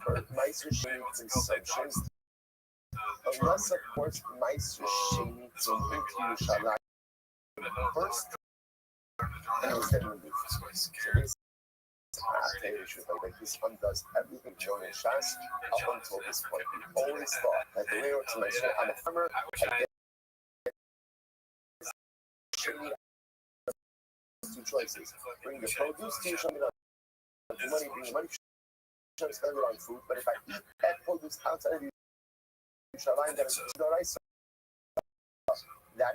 for Ma'aser Sheni consumptions, unless of course Ma'aser Sheni came into Yerushalayim first and was then removed. So this undoes everything shown in Shas up until this point. We always thought that the way to Ma'aser, I'm a farmer, I get Sheni. Two choices. Bring the produce to Yerushalayim. Bring the money to spend it on food. But if I eat that produce outside of Yerushalayim, then it's the rice. That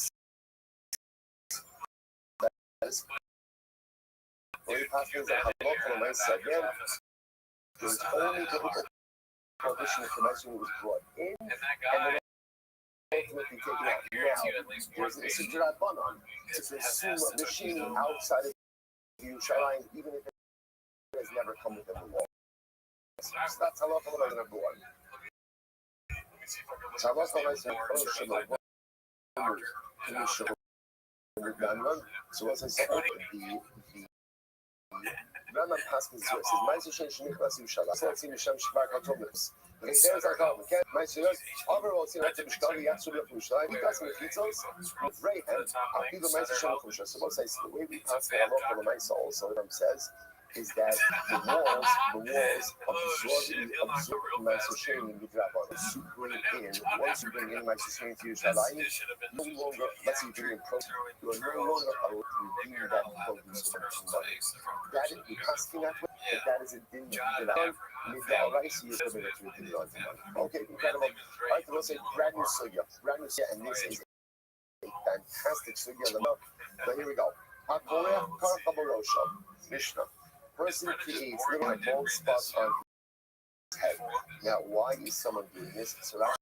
is. When we pass things that halacha l'maisa again, there's only biblical prohibition if the Ma'aser was brought in and then ultimately taken out. Now, there's a Sidra Banan to consume a machine outside of Yerushalayim, even if it has never come within the wall. So that's halacha l'maisa number one. Halacha l'maisa so as I said, the Rambam Paskin says, "Ma'aser shenichnas Yerushalayim." So let's see Misham Shvar Katomis. Okay, there's our comment. Okay, Ma'aser. Overall, see that the Mishkali actually of Yerushalayim. He does with pizzas with Ray and Akiva Ma'aser shenichnas. So what I say, the way we pass the halacha l'maisa also, Rambam says, is that the walls absorb Ma'aser Sheni midrabban. Once you bring in Ma'aser Sheni to Yerushalayim, no longer, let's say you're doing protein, you are no longer allowed to redeem that produce from somebody. That is the casting that way, but that is a din midrabban. Mid'oraisa, you're permitted to redeem it on money. Okay, incredible. All right, we'll say brand new sugya, and this is a fantastic sugya. But here we go. Hakoreh Karchaborosha, Mishnah. Person creates little bald spots on his head. Now, why is someone doing this? So that's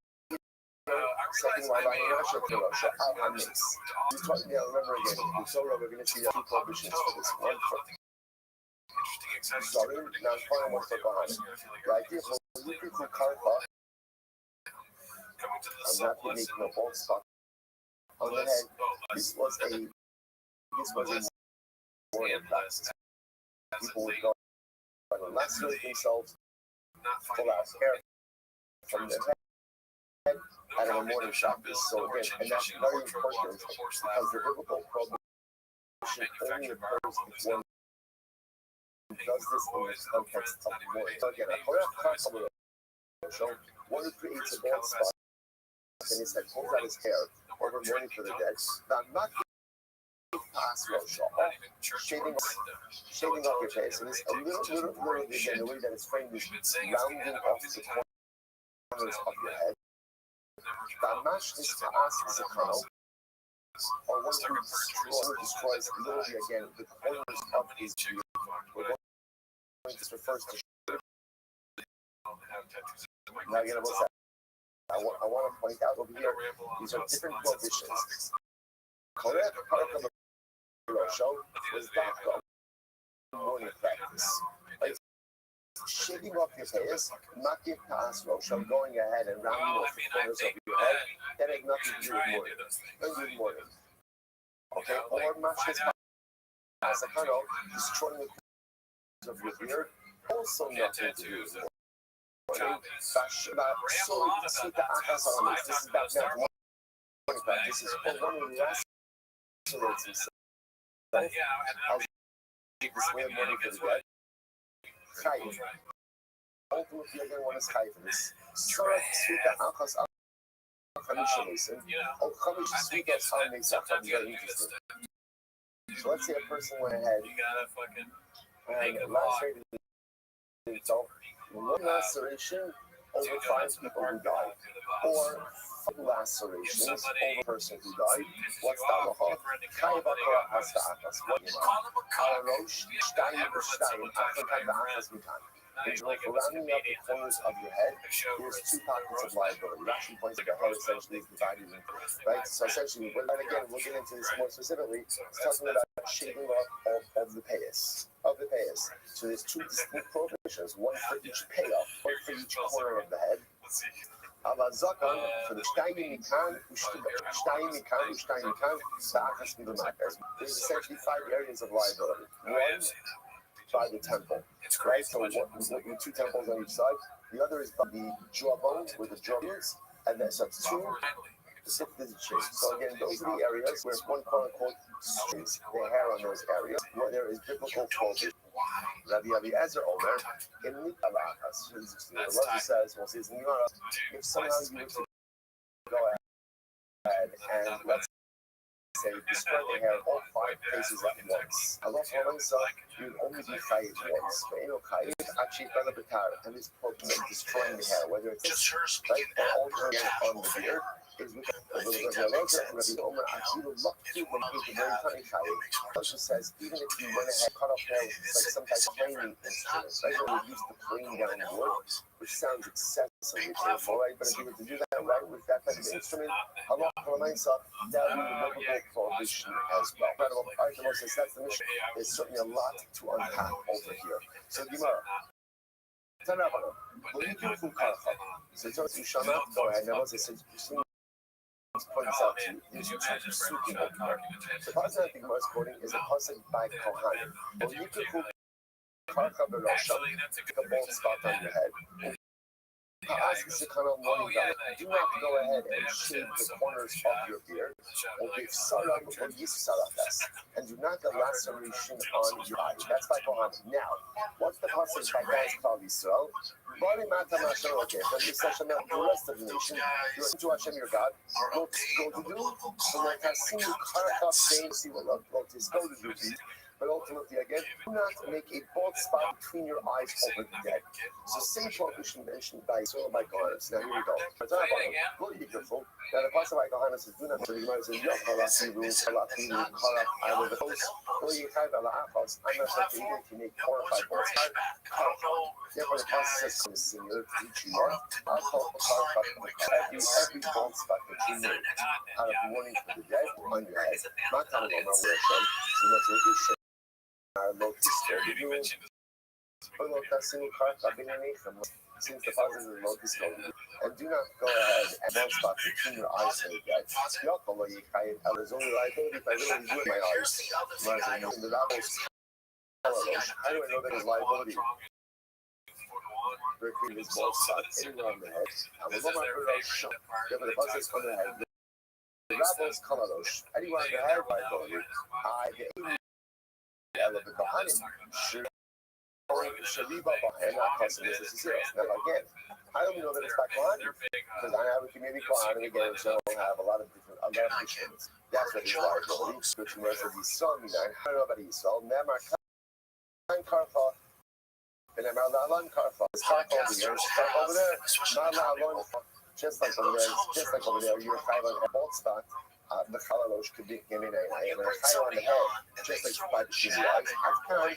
second why by Rasha Korosha al Hamis. Now, remember again, in Torah, we're going to see two prohibitions for this. One for Zarim, now final one for Bahanim. The idea of Lukiku Karpa, I'm not making a bald spot on the head. This was a warning practice. People would go and lacerate themselves, pull out hair from their head out of a morning practice. So again, and that's very important because the biblical prohibition only occurs if one does this in the context of mourning. So again, one who creates a bald spot and his head pulls out his hair over mourning for the dead, not past Rosh, shaving off your face. And it's a little again, the way that it's framed is rounding off the corners of your head. Damash is to ask Zakano, or one who destroys literally again the corners of his beard. this refers to. Have tattoos in my Now, again, kids. I want to point out over here, these are different prohibitions. Correct show was DACA morning practice. Like, shaving off your face, not give pass Rosham, going ahead and rounding off the corners of your head, that ain't nothing to do with morning. Nothing to do with morning. Okay, or match this as a kind of destroying the corners of your beard, also nothing to do with morning. This is back now to morning practice. This is one of the last himself. I'll keep this way of morning for the dead. Chayiv. Ultimately, everyone is chayiv for this. Sorot Svita Achas Al-Chamisha Mason. Oh, Chamisha Svita Al Mesach. Very interesting. So let's say a person went ahead and lacerated himself. One laceration over 5 people who died. Or lacerations over a person who died. What's the halacha? Chayiv Akora Has Ta'achas. What is it? Alarosh, Shtayim B'Shtayim, Achad Ha'achas Mikan. For rounding up the corners of your head, there's 2 pockets of liability. Rashi points out the head essentially is divided into, right? So essentially, and again, we'll get into this more specifically. It's talking about shaving off of the payas. So there's 2 distinct prohibitions, one for each payoff, one for each corner of the head. Zakan for the Shtayim Mikan, Shtayim Mikan, Ba'achas Mikan. There's essentially 5 areas of liability. One by the temple, right? So with 2 temples on each side. The other is by the jawbone, where the jaw is, and then so it's 2 specific shapes. So again, those are the areas where one quote unquote strains the hair on those areas where there is biblical prohibition. Rabbi Eliezer Omer, in Nikalachas, the Rabbi says, well, says, if somehow you were to go ahead and let's say destroy the hair all 5 places at once. Allah you would only be chayiv once. But no chayiv, actually and it's destroying the hair, whether it's right or on the beard, is with Rabbi Omer actually lucky when he very funny chayiv. Also says even if you went ahead cut off hair with like some type of planing instrument, right? Or we used to plane down wood, which sounds excessively painful, right? But if you were to do that right with that type of instrument, Allah that would be the biblical prohibition as well. Incredible. All right, the Moses, that's the mission. There's certainly a lot to unpack over here. So Gemara. Tanabana. So it's also Shana. Go ahead. Now Moses says, points out to you, there's 2 psukim over here. The pasuk that the Gemara is quoting is a pasuk by Kohanim. Well, you could put karka berosham, a bald spot on your head. Do not go ahead and shave the corners of your beard, or give salam or yisarafes, and do not the laceration on your eye. That's by Kohanim. Now, what's the passage by God's Klal Yisrael? Bari Mata Mashem Lokeh, but you say the rest of the nation, you listen to Hashem your God, go to do, so like Hasim Karaka saying, see what Lotis go to do. But ultimately, again, do not make a bald spot between your eyes over the dead. So same prohibition mentioned by Yisrael by Kohanim. Now here we go. Look, be careful. Now the pasuk by Kohanim says, do not. So the Gemara says, either the post or you have a la'achos. I'm not sure if you make 4 or 5 balls. Therefore, the pasuk says, singular to each you are. I'll call every bald spot between your out of mourning for the dead on your head. Not telling them where Hashem. So much as you say. Since the father is the locust and do not go ahead and one spot between your eyes and the dead. There's only liability if I really do my eyes. How do I know that there's liability? Breaking his bald spot anywhere on the head. The buzz is on the head. The rabbis kaladosh. Anywhere on the head, liability. Now again, I don't know that it's by Kohanim because I have a community Kohanim again, so I have a lot of missions. That's what it's liability. Which was the Yisrael. I don't know about Yisrael. Nemar Kan Karcha. And Nemar La'alan Karcha. It's Karcha over here. It's Karcha over there. Not La'alan. Just like over there, you're kind of a bald spot. the Kalalosh could be in and a Chaya on the head, just like by the Shini eyes. Afkan, the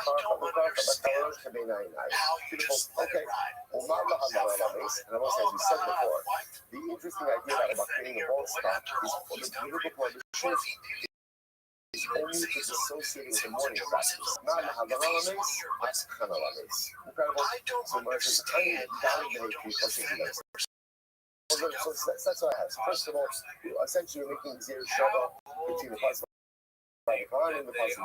Kalalosh could be in beautiful. Okay. And I will say, as we said before, the interesting idea about creating a bald spot is for the beautiful part of the shirt is only if it's associated with the morning practice. Not the Havalamis, that's Kanalamis. Incredible. So much is tiny down the because so that's what I have. So first of all, essentially you're making zero struggle between the positive and the positive.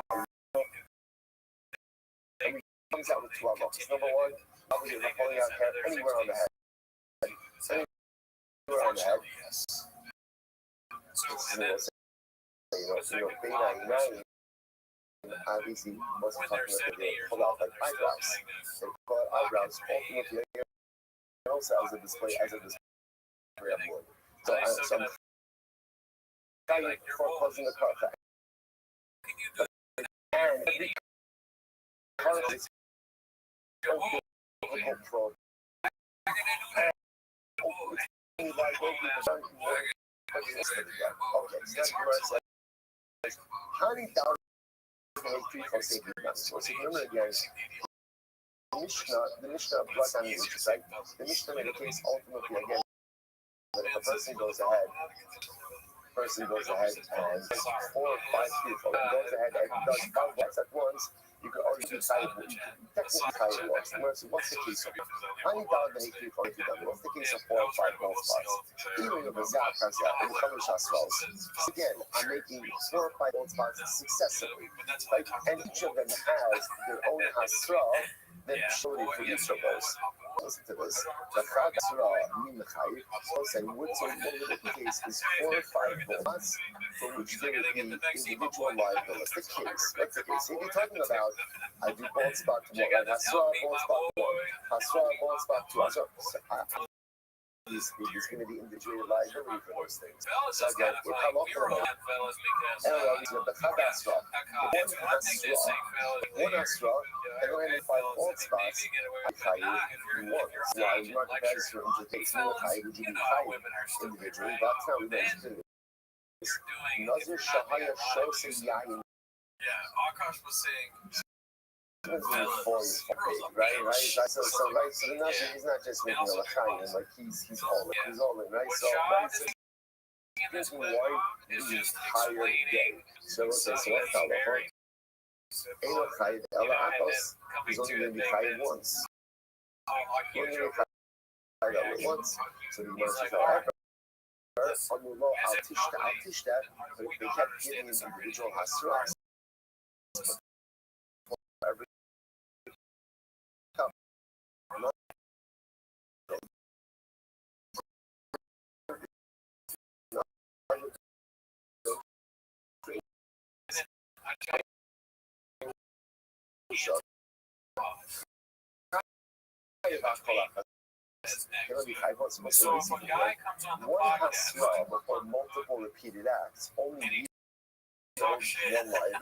And it comes out with two levels. Number one, probably you're pulling out hair anywhere on the head. Anywhere on the head. B99 obviously wasn't talking about the pull out like eyebrows. They pull out eyebrows ultimately also as a display board. So I'm trying for closing the car. And every car is difficult okay, so that's where it's hunting down for safety measures. So remember again, the Mishnah brought down the issue, right? The Mishnah made a case ultimately again that if a person goes ahead and does 4 or 5 people, goes ahead and does 5 blocks at once, you can already decide which technically how it works. What's the case of hunting down the Hikri for what's the case of 4 or 5 ball spots? Even if a Zap comes out and the Kamish Hasrals. Again, I'm making 4 or 5 ball spots successively. Right? And each of them has their own Hasral, then surely for each of those. Listen to this. The Chag Hasra Minchai, so saying what's the case is 4 or 5 balls for which there would be individual liability. That's the case. That's the case. If you're talking about, I do ball spot to 1, right? Hasra, ball spot 1. Hasra, ball spot 2. There's going to be individual liability for those things. So again, we come up with the Chag Hasra. One Hasra, and only 5 ball spots. Why you not guys for individual would you be individually? That's how we do it. Nazir Shahaya Shosi Yahin. Yeah, Akash was saying. Right. So the Nazir, he's not just making a Lachaim, like he's all in, right? So here's why the entire day. So let's start off. Elo Chayiv Ela Akos is only going to be Chayiv once. Only going to be Chayiv once. So the Moshe Shal on the law Al Tishta, but they kept giving his individual Hasras. Every cup. So if a guy comes on the podcast, before multiple repeated acts, only talk shit. one liability.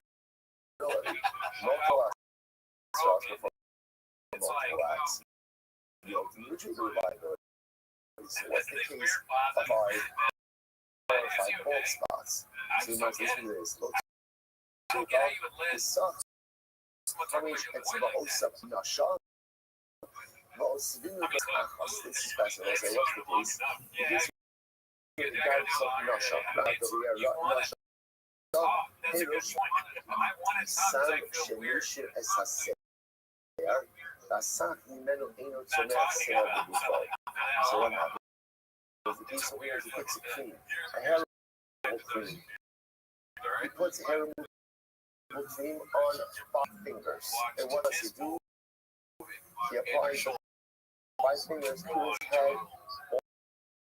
Multiple acts before multiple acts. Individual liability. So what's the case of our 4 or 5 bald spots? So you must listen to this. Look, this sucks. I mean, it's about Osap Nasha. This is fascinating. So what's the case? This regards of Nasha. Sam Shemisha Esasea. Rasak Nimeno Eno Tzomech Seah B'Gufo. So what happens? The case over here is he puts a cream. A hair removal cream. He puts hair removal cream on 5 fingers. And what does he do? He applies 5 fingers to his head all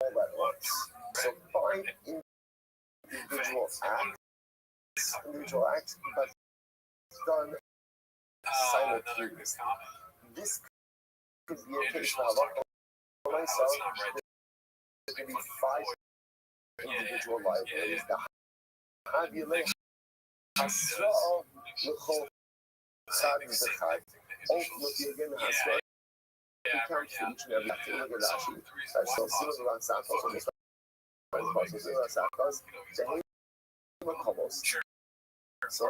at once. So 5 individual acts, but done simultaneously. This could be a case now. For myself, there could be 5 individual liabilities. The Havile Hasra L'chol Tzad Zechai. Ultimately, again, the Hasra. He counts for each and every activity. So, So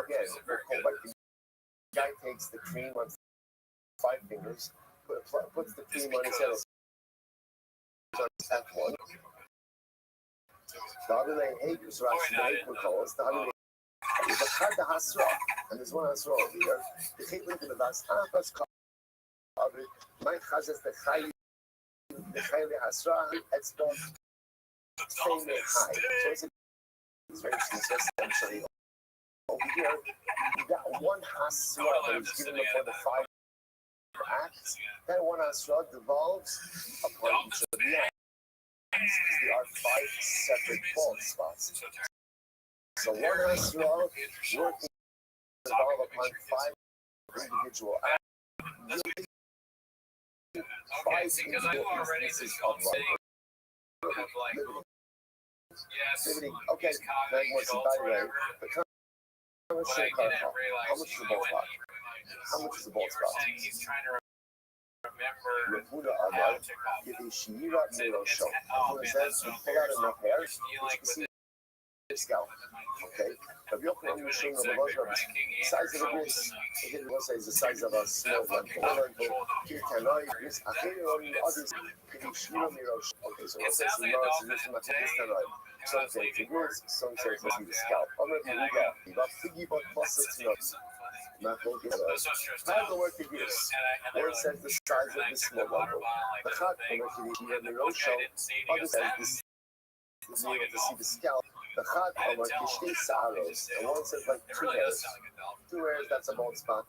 again, the guy takes the cream on 5 fingers, puts the cream on his head at one. The other day, Acres Rashi, the Acre calls, the other day, is a Chad Hasra, and there's one Hasra over here. The Chitling in the last half has covered. My Chazes, the Chayli Hasra, it's not same high. So it's very essentially over here. You got one Hasra that is given for the 5 acts. That one Hasra devolves upon each of the acts. There are 5 separate fault spots. So one Hasra working devolve upon 5 individual acts. 5 individual instances of living. Okay, then what's by the way, the commercial car, how much is the ball spot? How much is the ball spot? Rahuda Amar, give a Shira Miro show. Rahuda says, you pull out enough hair, which you can see the scalp. Okay? But you're going to show the size of the wrist, again, we'll say is the size of a small lentil. Here can I use a hair on the others, give a Shira Miro show. Okay, so we'll say some yards and this is my tennis. Some say it's the wrist, some say it's the scalp. I'm going to do that. You got figgy but plus it's not. Not focus on. How the word to use? Where it says the size of the small bundle. The hot one actually here in the road show. Other says this is able to see the scalp. The hot one like the sorrows. And one says like 2 hairs. 2 hairs, that's a bald spot.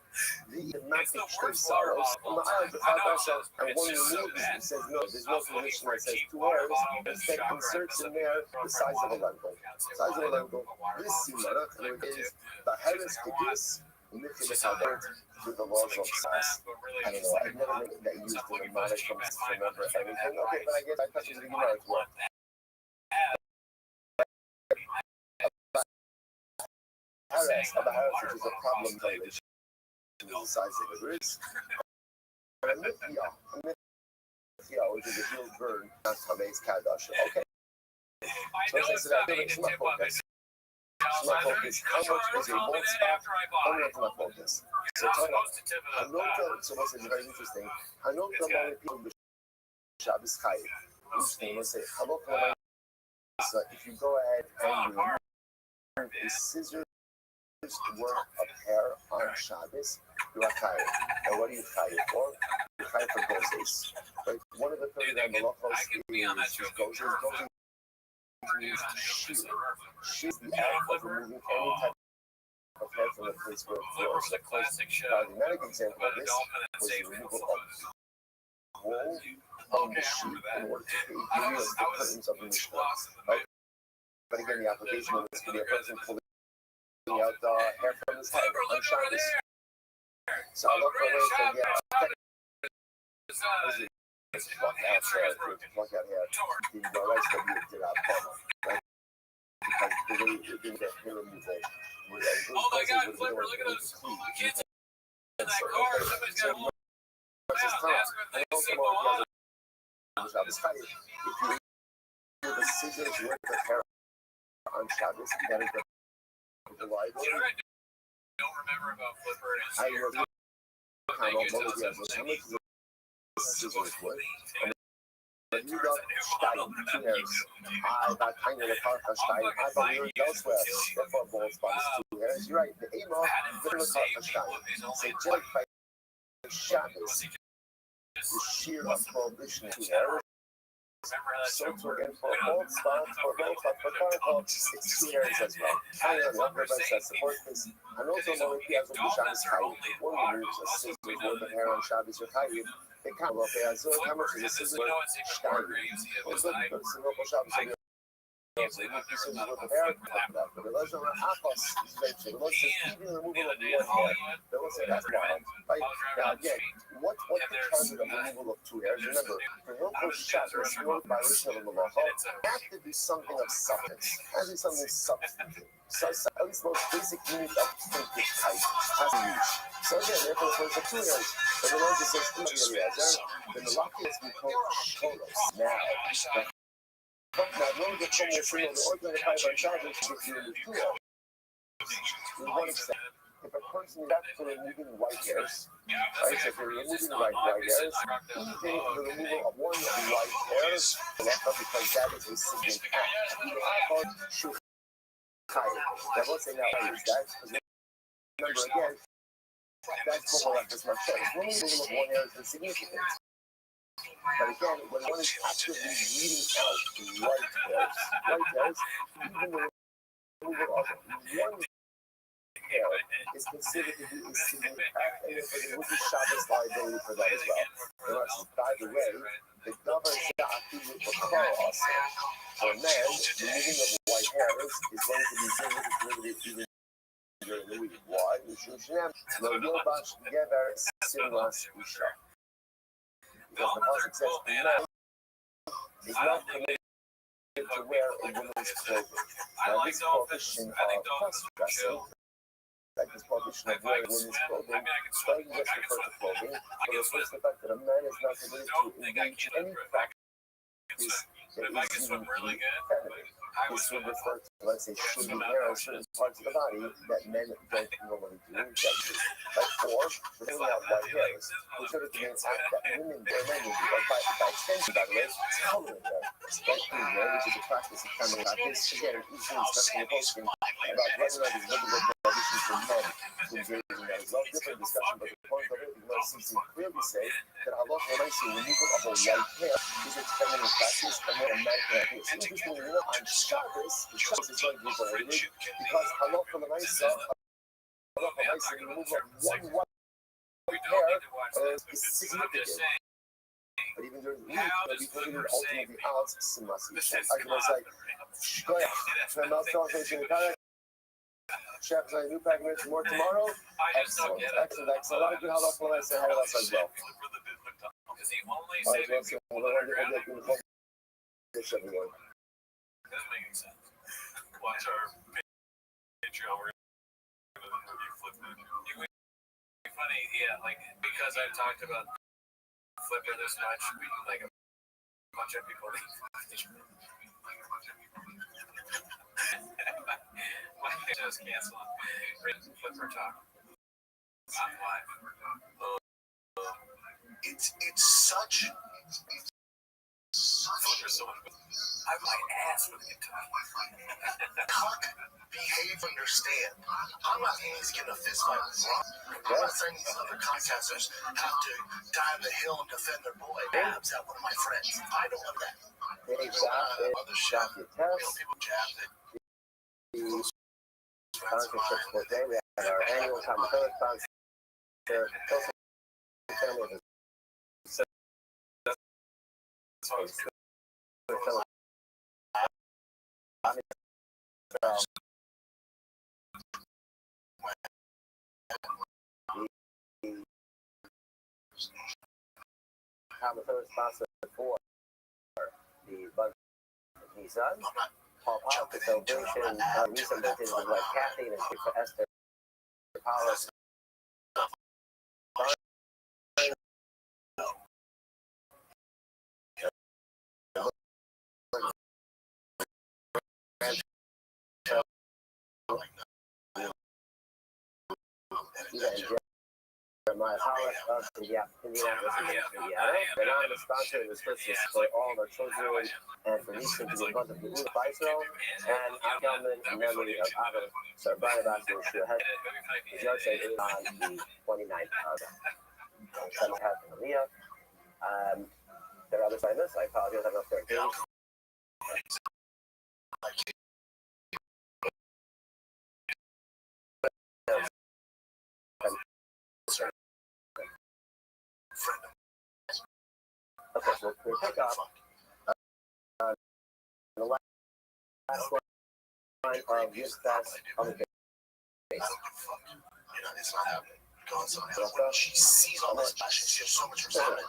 The massive sorrows. On the island of Hadasha, and one removes it and says no, there's no condition that says 2 hairs. Instead inserts in there the size of a lentil. Size of a lentil. This simara is the hairs to this. To the laws of size. I don't know, I've never heard that used in a mnemonic to remember everything. Okay, but I guess I touched the Gemara as well. Which is a problem correlation to the size of the wrist. Which is a field burn, not Tame's Kadash. Okay. So I said, I think it's my focus. My focus, how much is a bald spot? How much is my focus? So Hanota, so what's very interesting, Hanota Malipim Shabbos Chayim. Interesting, let's say, Hanota, if you go ahead and remove a scissors worth of hair on Shabbos, you are tired. And what are you tired for? You're tired for gozes. Right? One of the 39 malachos is gozes. She's the act of removing any type of hair from the place where it flows. The paradigmatic example of this was the removal of wool on the sheep in order to create videos of the curtains of the Mishnah. Right? But again, the application of this could be a person pulling out the hair from his head on Shabbos. So I look for a way to get pluck out hair. The rice that you did out right? Because the way you did that hair removal oh my God, Flipper, look at those kids in that car. Somebody's got a mask with the seatbelt on. If you do the scissors worth of hair on Shabbos, that is the reliable. You know what I don't remember about Flipper and his hair? How much is the scissors worth? And you got Stein, 2 hairs. I got kind of a Parka Stein. I thought we were elsewhere. Therefore, bald spot is 2 hairs. You're right. The aim of the Parka Stein. So, just by Shabbos, the sheer of prohibition of 2 hairs. So, again, for bald spot, for Parka, it's 2 hairs as well. I don't know. Everybody says support this. And also, when we have the Shabbos Chayyim, one removes a scissors worth of hair on Shabbos or Chayyim. They come up as how much is this? Stein. What's the Shabbos? So you can see what the hair but the legend of Apos is mentioned. The legend says even removal of one hair. They will say that's wild. Right? Now again, what determines the removal of 2 hairs? Remember, for Hilchos Shabbos, one violation of the malacha, have to be something of substance. Has to be something substantive. So at least most basic unit of distinctive type has to reach. So again, therefore, for 2 hairs, but the legend says then the lucky is we call Sholos. Now, Now, when we get from the ordinary type of charges, if you're in the tool, to one extent, if a person is after removing white hairs, right, so if you're removing white hairs, even the removal of one white hair, because that is a significant act. Now, what's in that is that, remember again, that's what we're as much as. Removal of one hair is insignificant. But again, when one is actively weeding out white hairs, even the removal of one hair is considered to be a significant act, and therefore there would be Shabbos liability for that as well. By the way, the government would require us for a man, removing of white hairs is going to be prohibited even during the week. Why? Because the Pasuk says a man is not permitted to wear a woman's clothing. Now, this prohibition of cross-dressing, like this prohibition of wearing women's clothing, doesn't just refer to clothing, but refers to the fact that a man is not permitted to engage in any practice that is really feminine. This would refer to, let's say, shaving hair on certain parts of the body that men don't normally do. Like, or putting out white hairs, which are the main act that women do, men do. Like, by extension, by the way, coloring hair. Spanking hair, which is a practice of feminine practice. Again, usually discussing the posting about whether or not there's legal prohibitions for men to engage in that as well. Different discussion, but the point of it, we want to clearly say that Allah Almighty, removal of a white hair is a feminine practice, and what a man can do. It's interesting, you know, on Shabbos is going to be violated because Allah Almighty, the removal of one white hair is significant. But even during the week, we prohibited ultimately out Simasi. Arguments like, Chef, a new package more tomorrow. Excellent. A lot of good halal for us and halal as well. Dish everyone. Doesn't make any sense. Watch our Patreon. We're gonna review Flipper. It would be funny, yeah, like because I've talked about Flipper this much, like a bunch of people. Just cancel it. Flipper talk. On live. It's such. Flipper so much. I might ask when you talk. Cock, behave, understand. I'm not saying he's getting a fist fight with Rob. I'm not saying these other podcasters have to die on the hill and defend their boy Babs at one of my friends. I don't want that. Other shit. People jab that. Sponsorships for today. We have our annual Tom Phillips sponsor. Tom Phillips sponsor for the Bug Nissan. Paul Pop, the celebration, recent birthdays of like Kathy and for Esther Paula. My Hollis of Indianapolis, Indiana. The anonymous sponsor was supposed to support all of our children and for Nissan to be a bunch of the Viceroy and Gelman in memory of Abba. So Brian Baxter will shoot ahead. His yard sale is on the 29th of Leah. There are other side lists. I apologize. I'm up there. Okay, so we'll pick up the last line of this fast on the case. It's not happening. She sees all this passion. She has so much resentment.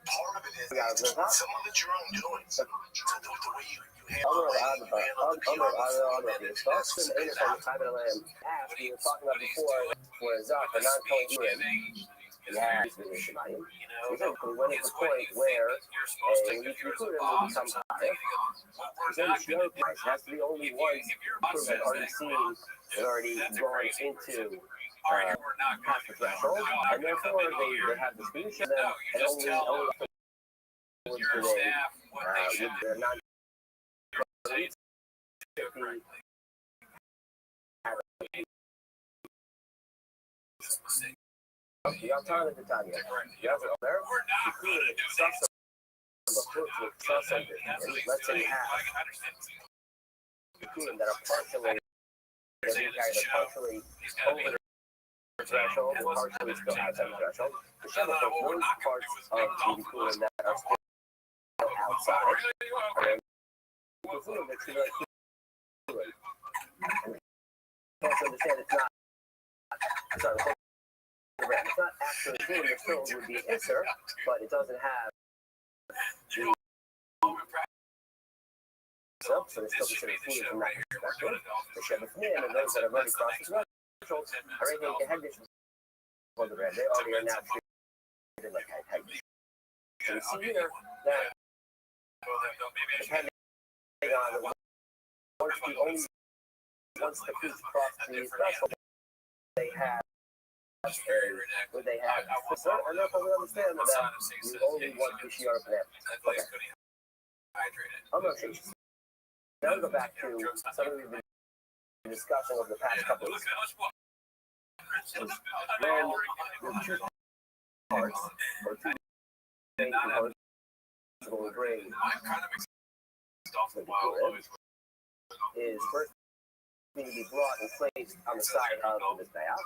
Part of it is some of it's your own doing. The way you handle it. We were talking about before for Zach, for not calling you in. Yeah, it's been issue. Basically, when it's a point where a recruiter will become higher, then the price has to be only one recruiter that already seen and already gone into past the threshold, and therefore they have this position and only would they're not the alternative to Tanya. You have it there. You could stuff something. Let's say you have that are partially over the threshold and partially still outside the threshold. The shuttle for those parts of the coolant that are still outside are the fluid that's going to fluid. You have to understand it's not. Sorry, it's not actually fluid. The fluid would be an insert, but it doesn't have the so it's still considered fluid from that perspective. The shuttle from in and those that have already crossed the threshold are able to head this for the red. They already are now treated like high. So we see here that depending on once the foods cross the threshold, they have where they have and therefore we understand that you only want PCR for that. Okay. I'm not sure. Now we go back to something we've been discussing over the past couple of weeks. When the two parts or two main components will agree is first need to be brought and placed on the side of this bath.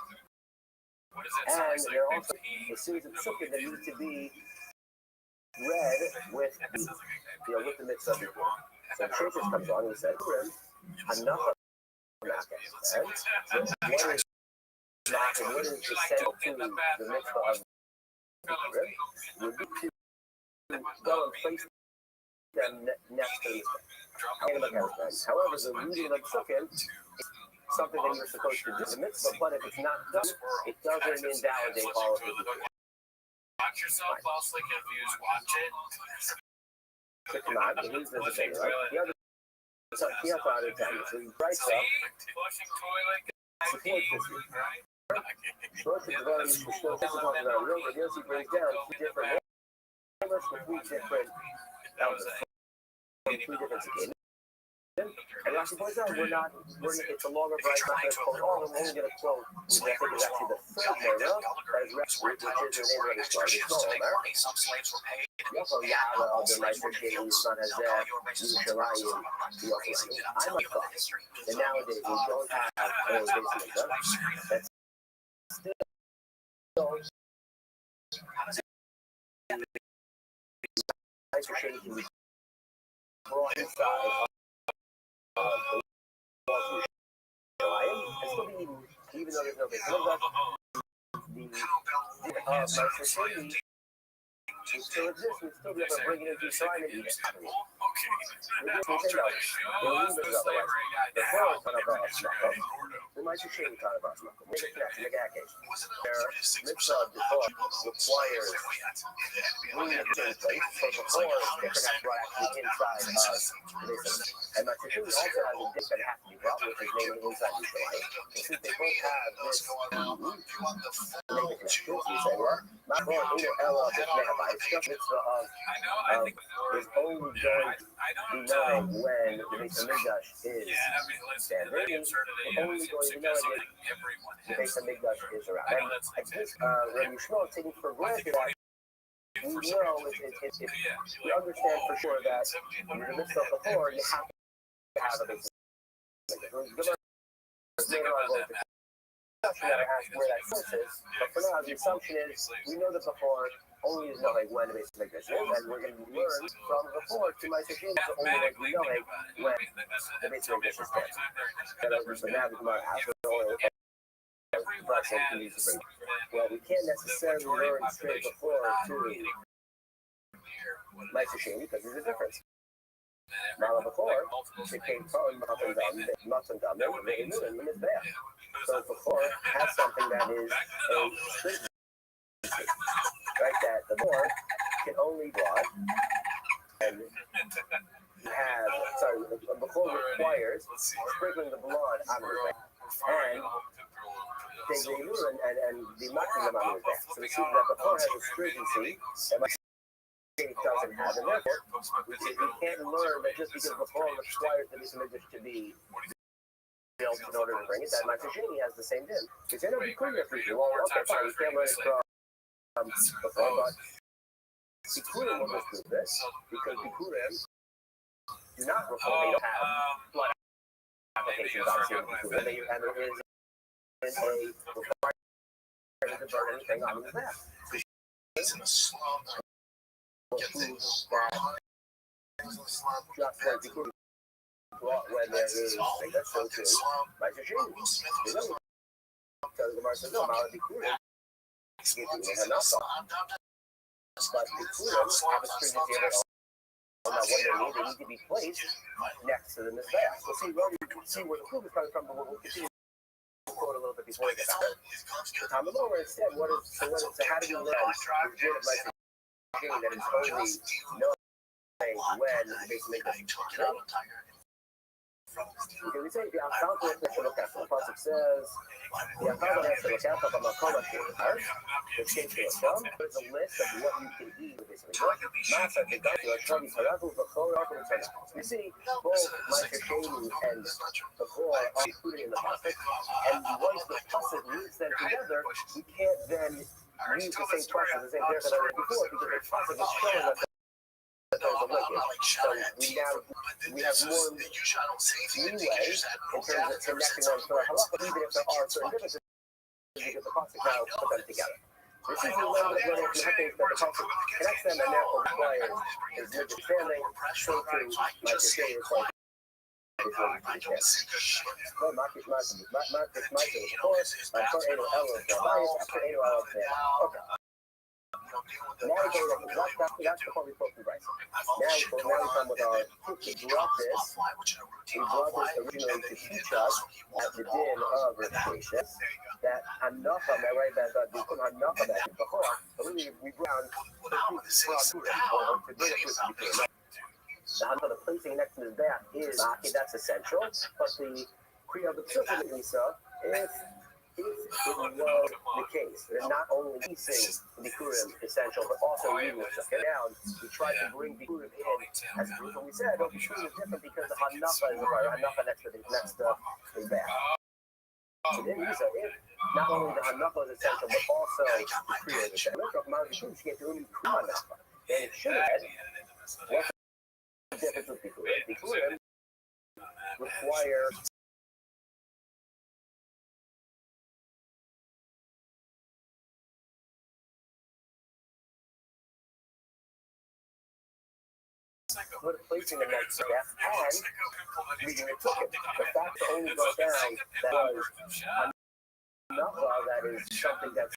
And there also, as soon as it's cooking, there needs to be read with with the mix of it. So Traces comes on and says, enough of that. What is not and what is essential to the mix of the rib would be to go and place them next to the however, the reading of chicken is something that you're supposed to do in the mitzvah, but if it's not done, it doesn't invalidate all of it. Watch yourself falsely confused, watch it. So come on, he's the thing, right? The other he has other things. So he writes up support system. Support system development for sure. This is talking about real reveals he brings down three different numbers for three different elements. Three different cicadas. And Rashi points out it's a longer break, not going to quote all of them, only going to quote, which I think is actually the third name, that is Restream, which is the name of the story. It's all there. Also, Yahweh, of the life of King, son Hazeh, Yushalayim, the Yochalayim. I must thought that nowadays we don't have a basement that's still can be brought inside even though there's no big it still exists, we still be able to bring it into trying to eat it. We might just change kind of our smoke. Make a connection, make a case. Their mix of the book requires room in the place, so before they forgot to actually inside the basement. And my security also has a dish that has to be brought, which is named inside the light. And since they both have this make a connection, you say, well, my boy, either Ella, this man, it's just mitzvah is only going to be knowing when the Beis Hamikdash is standing. We're only going to know when the Beis Hamikdash is around. And I think Rabbi Shmuel taking for granted that we know we understand for sure that in the mitzvah before you have to have a Beis Hamikdash. Later on, going to that I asked where that source is, but for now the assumption is we know that before only is knowing when the Beis Hamikdash is, and we're going to learn from before to my situation to only like we knowing when the Beis Hamikdash is there. So now we come out after oil. Well, we can't necessarily learn straight before to my situation because there's a difference. Now before, it came from Matan Dam, and it's there. So before has something that is a the board can only blood and have, sorry, the before requires sprinkling the blood on his back. And they do and the maximum on his back. So we see that the floor has a stringency that my doesn't have, and therefore we can't learn that just because the floor requires the image to be built in order to bring it, that my has the same din. Because it'll be clear for you. Well, okay, fine, you can't learn it from the floor, but Bikurim will just do this because Bikurim do not record, they don't have blood applications obviously with Bikurim, and there is a requirement to burn anything on his back. He's in a slum. Get things Just like Bikurim when there is, like that's so too, by Shashim. You know, because the Gemara says, no, Mala Bikurim gives you enough. But Bikurim have a stringency of their own. Now, what they need to be placed next to the Mizbeach. We'll see where the proof is coming from, but we'll continue to quote a little bit before we get started. The time of over instead, so how do you learn the grid of life that is only knowing when basically because we say the Akal to look at the Pasuk says the Akal has to look at the Makom Ashur, the state to yourself. There's a list of what you can eat with this. We see both Ma'aser Sheni and the Chor are included in the Pasuk, and once the Pasuk reads them together, we can't then use the same process, the same there that I read before, because the Pasuk is showing us that there's a linkage. So we have more leeway in terms of connecting them to our halacha, even if there are certain differences, because the Pasuk now put them together. This is the language where they can that the Pasuk connects them and therefore requires is understanding, so to like the day is like Now we go to that's the part we put through right. Now we come with our we brought this originally to teach us at the din of reputation that enough of that, right? That we put enough of that before, but we brought the placing next to his back is that's essential, but the Kriya of the Psukim Isa, if it was the case, that not only piecing Bikurim essential, but also reading it down, we tried to bring Bikurim in as a group, and we said, Bikurim is different because the Hanafa is a Hanafa next to his back. So then Isa, if not only the Hanafa is essential, but also the Kriya is essential. Look, Mount Bikurim should get to only Kriya Hanafa. Then it should have had, what's the difference with Bikurim? Bikurim require placing the next step and reading the ticket. The fact that only goes down that was that is something that's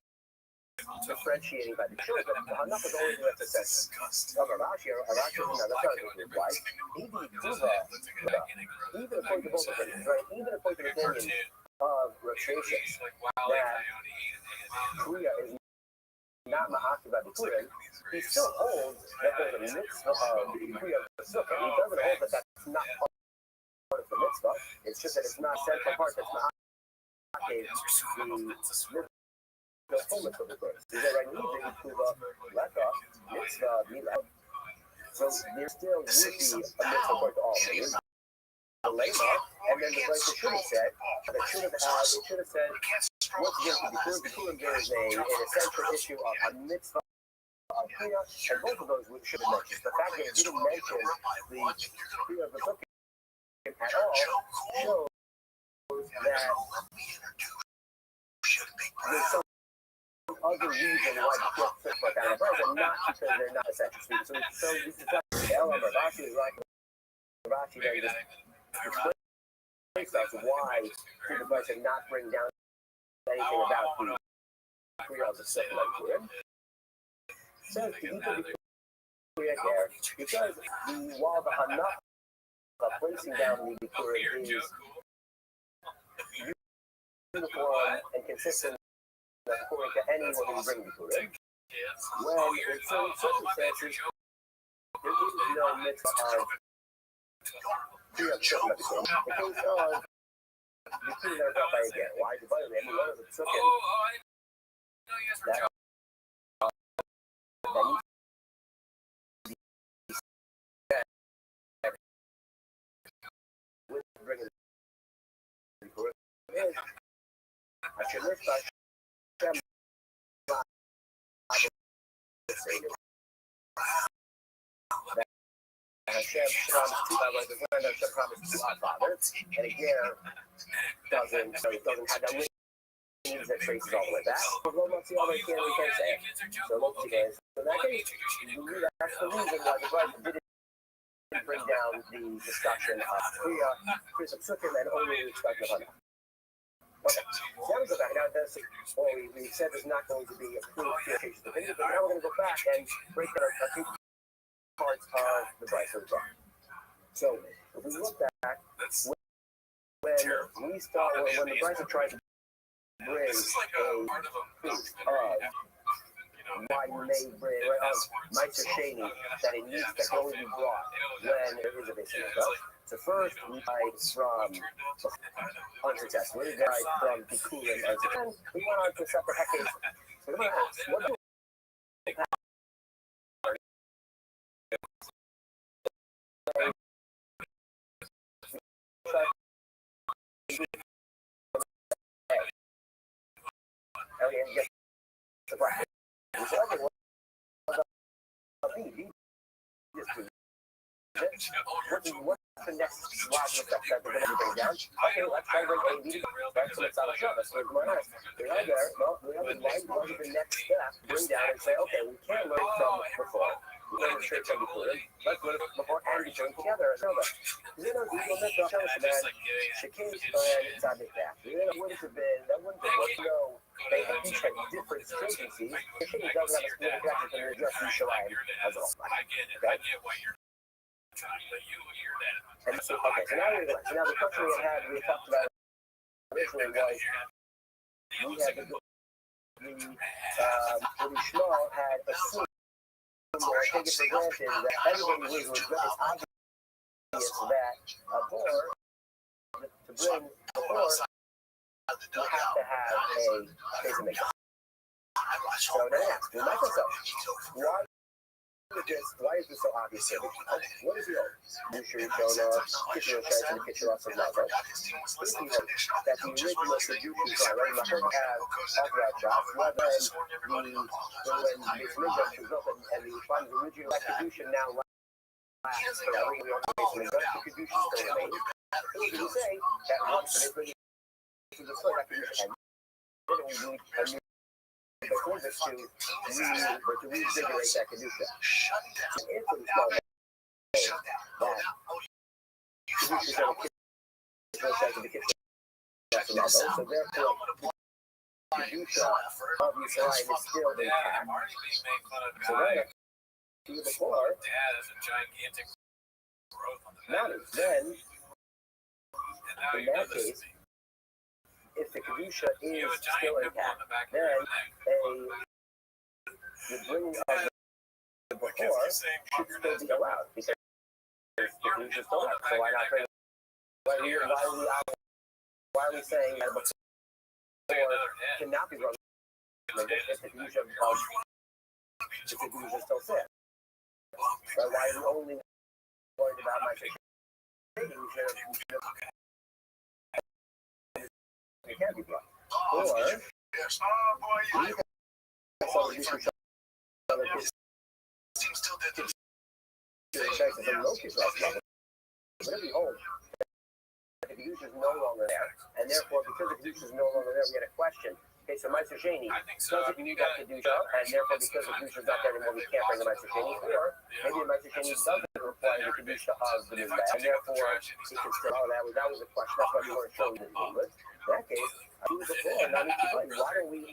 differentiating by the children. The Hanaf is always with the sense. Rashi is another person. Why? Even according to both opinions, right? Even according to the opinion of Restream, that Kriya is not ma'akiv by Bikurim, he still holds that there's a mitzvah of Kriya of the Sukkah. He doesn't hold that that's not part of the mitzvah. It's just that it's not a central part that's ma'akiv the fullness of the Kriya. Is that I need to improve up leka, mitzvah, milah. So there still would be a mitzvah part to all of them. The lema, and then the Brisa should have said, it should have said, what's different Bikurim there is an essential issue of a mitzvah of Kriya, and both of those should have mentioned. The fact that it didn't mention the Kriya of the Sukkah at all shows that there's some other reason why the Kriya fits like that in the Brisa, and not because they're not essential. So this is not Rashi is right. Rashi then just explains us why the Brisa not bring down anything about the Kriya of the Sukkah. Says the equal Kriya there because while the Hanaf placing down the Bikurim is uniform and consistent according to anyone who brings Bikurim, kids. When in certain circumstances, there is no mix of pre-upset medical. In case of the two that are brought by again, why the vitamin? One of them took it. That bring it. I should lift by Hashem promised to our father, and again doesn't have that means that traces all the way back. So let's see how they can say it. So let's see guys. So that case, that's the reason why the Bible didn't bring down the discussion of Kriya, Chris of Sukkim, and only the discussion of Hannah. Okay, so now we go back. Now we said there's not going to be a proof purification of opinion, but now we're going to go back and break down our two parts of the Bryce of the book. So if we look back, when the Bryce tried to bring a proof of why you may bring Meister Shani that it needs to only be brought when there is a basic result. So first, we died from unsuccessful. We died from Bikulim, and then we went on to separate Hecate. So let me ask, what do what's the next logical step that we're going to bring down? Okay, let's try to bring A, B, right? So let's out of so we're there. Well, we have the next step, bring down and say, okay, we can't learn from before. We learn straight from before. Let's learn before and be joined together. So then we'll make the tell us, man, Shakir's plan is on the back. That wouldn't have been, no. They each had different stringencies. Shakir doesn't have a split connection to just Yushalayim as well. I get it. I get what you're trying to do. And so, okay, so now the question we talked about originally was, we had the Shmuel had assumed, or taken for granted, that everybody was obvious that a boar, to bring a boar, you have to have a pacemaker. So now I ask myself, why is this so obvious here? What is the old? Yushu Shona, Kishiro Shai, and the Kishiro Samago. Please note that the original Sajuki Shai, right? The whole have authorized shots, when this Midgard shows up and the final original attribution now lasts for every Midgard, attribution still remains. So we can say that once it is to the first attribution, then we need a new before this to reinvigorate that Kedusha. So if we know that Kedusha is going to be so therefore Kedusha of Yisrael is still intact. So then, before, matters. Then, in that case, if the Kedusha is still intact, then the bringing of the before should still be allowed, because the Kedusha is still allowed. So why not bring it? Why are we saying that before cannot be brought if the Kedusha is still fit? Why are we only worried about my it can be brought. Or, whatever you hold, the Kedusha is no longer there, and therefore, because the Kedusha is no longer there, we had a question. Okay, so Meister Shani doesn't need that Kedusha, and therefore, because the Kedusha is not there anymore, we can't bring the Meister Shani. Or maybe the Meister Shani doesn't require the Kedusha of the new and therefore, he can still. Oh, that was a question. That's why we weren't sure we didn't do it. In that case, before, now why don't we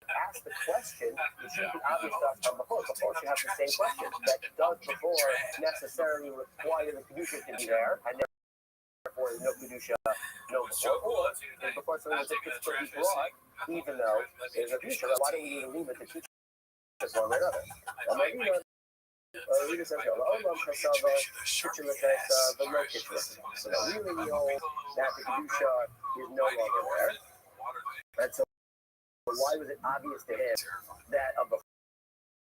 ask the question? You should be obvious stuff from before. Before should have the same question. That does before necessarily require the Kedusha to be there, and therefore no Kedusha, no before. Or before something that could be brought, even though there's a Kedusha, why don't we need a limit to teach just one way or another. Amarino, Rita says, Olam Kasava, Kitchenless, the no kitchenless. So really, that the Kedusha is no longer there. And so, why was it obvious to him that of the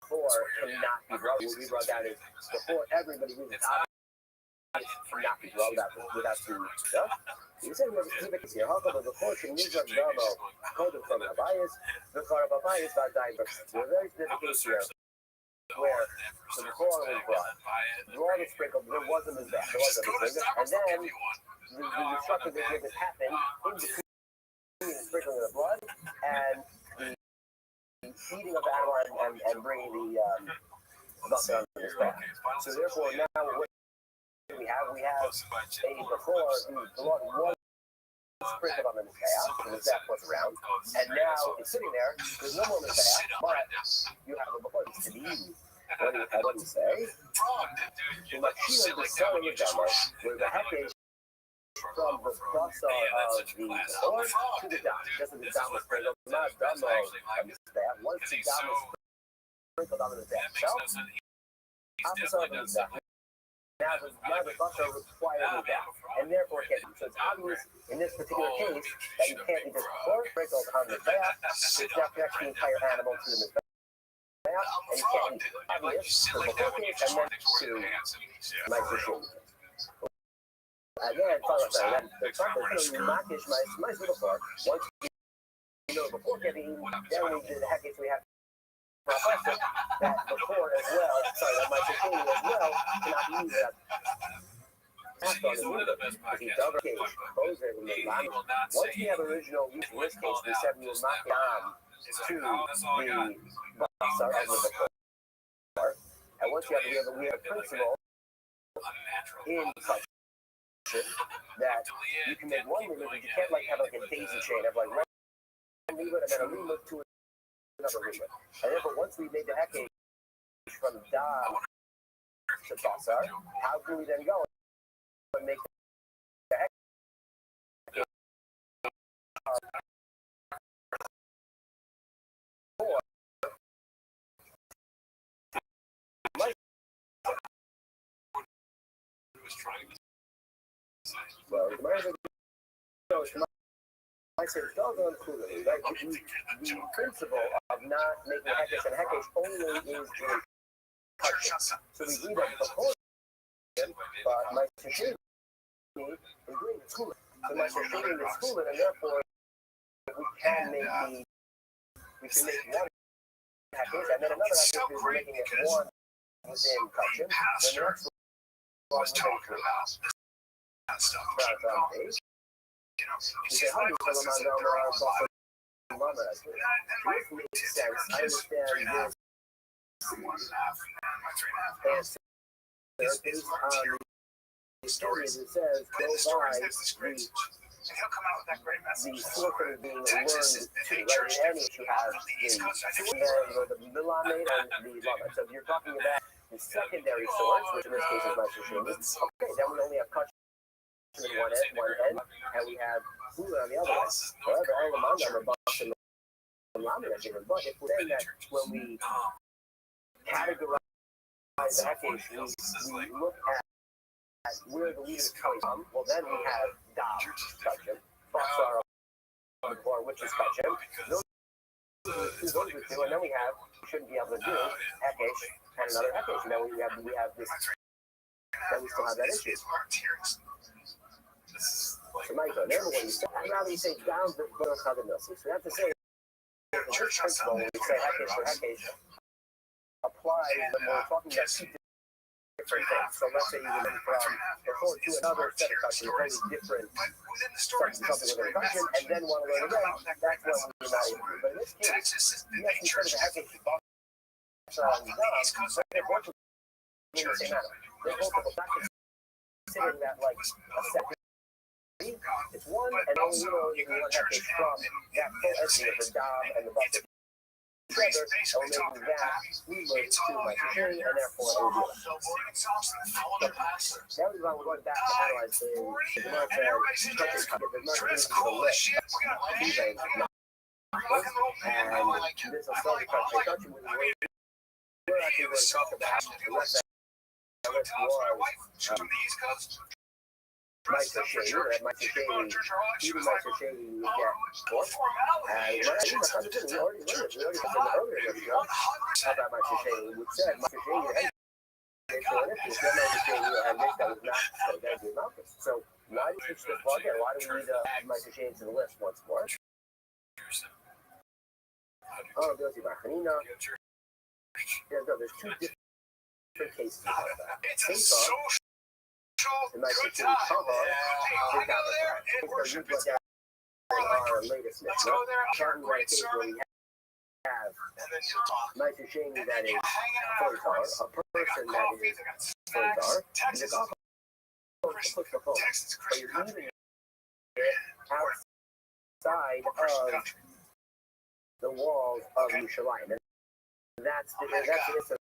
before cannot be brought? What we brought down is before everybody knew it's obvious cannot be brought without the stuff. You said we have a specific here. How come before can use a demo code from a bias, the car of a bias got diver. We're very specific case here where the before was brought. The water sprinkled, there wasn't as bad. There wasn't as big. And then the destructive behavior happened in between the sprinkling of the blood and the eating of the animal and bringing the bucket on his back. So therefore now what we have a before the blood was sprinkled on his back was around, and now it's sitting there, there's no more Messiah, but you have a before it's to be eaten. What do you say? The Machina is selling a demo where the heck is from the basar of the before to the dam. Just as the dam was sprinkled, not damo of the staff. Once the dam was sprinkled on the staff itself, opposite of the staff. Now the basar requires the dam, and therefore can't be. So it's obvious in this particular case that you can't be just before sprinkled on the staff, it's not connect the entire animal to the mizbeach. And you can't be obvious for the before case and then to my machine. Again, then the purpose of makish my before. Once you know before getting eaten, then we do the heckage we have professor that before as well. Sorry, that my machine as well cannot be used as act on the unit because he double case exposure in the line. Once we have original use in this case, we said we will knock down to the basar of the before. And once we have a principle in such that you can make one limit, but you can't like have like a daisy chain of like one limit and then a limit to another limit. And therefore, once we made the heckage from dam to basar, how can we then go and make the heckage? Well, I said, doggone cool. Right? The principle of not making heckage and heckage only is in touch. So we read that before, but my security is doing the schooling. So my security is schooling, and therefore we can make one heckage, and then another heckage is making it one within touching. Then the next one within true. You say, how do you feel about this makes sense. I understand this. And based on the stories, it says, go by the source of being learned to, right? And you have the Milamate and the Lama. So if you're talking about the secondary source, which in this case is Restream, okay, then we only have Kach on one end, and we have Hula on the other end. However, all the Mandam are bucks and the Lama are given. But if we say that when we categorize the heckage, we look at where the leaders come from, well, then we have Dam, Kachim, Basar, which is Kachim. Those are two, and then we have, we shouldn't be able to do heckage and another heckage. And then we have this, then we still have that issue. So, Michael, remember when you say, I'd rather you say down the birth of the milk. So we have to say, the church principle, when we say heckage for heckage, applies when we're talking about two different things. So let's say you went from before to another set of questions, totally different something within a question, and then want to learn again, that's when we're not able to. But in this case, yes, instead of a heckage, they're both in the same manner. They're both considering that like a second. It's one, and only you can one heckage from that full entity of the Dam and the bucket together, and we're making that relate to my machine, and therefore it will be now we're going back to analyze the Gemara said, the Gemara is the list. And this is slowly touching with the way actually going to talk about the rest of that list was Mike Shady, Mike Shady, even Mike Shady would get fourth. And we already learned it. We already said earlier in the show about Mike Shady. We said Mike Shady had so why do we switch this again? Why do we need to add Mike Shady to the list once more? Oh, there's the Marcanino. There's two different cases about that. Case off. And Mike Shady cover. They got the our latest mix. Talking about a case where we have Mike Shady that is fully tar, a person that is fully tar, and the golf puts the phone. But you're leaving it outside of the walls of Yerushalayim. And that's the instance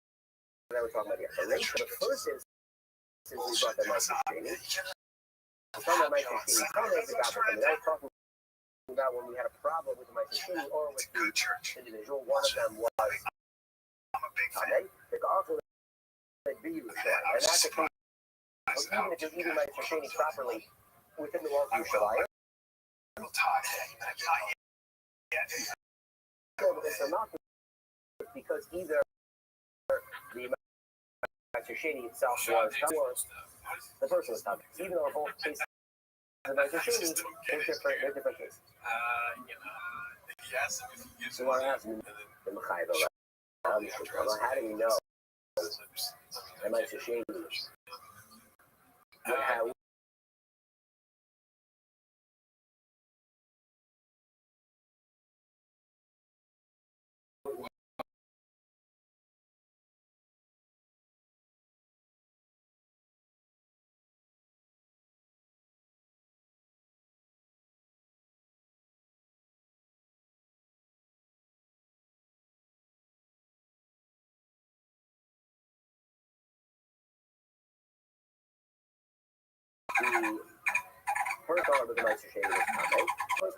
that we're talking about here. So the first instance we brought the Mike Shady. We're talking about Mike Shady. We're talking about the golf. I was talking about when we had a problem with the Mike Shady or with the individual. One of them was the golf will be Yerushalayim. And that's the case. Even if you're eating Mike Shady properly within the walls of Yerushalayim, it's not because either the Mike Shady itself was or the person was talking. Even though both cases the Mike Shady they're different cases. So what happened in the Chayv? How do you know that Mike Shady would have the first order of the Mike Shady was coming.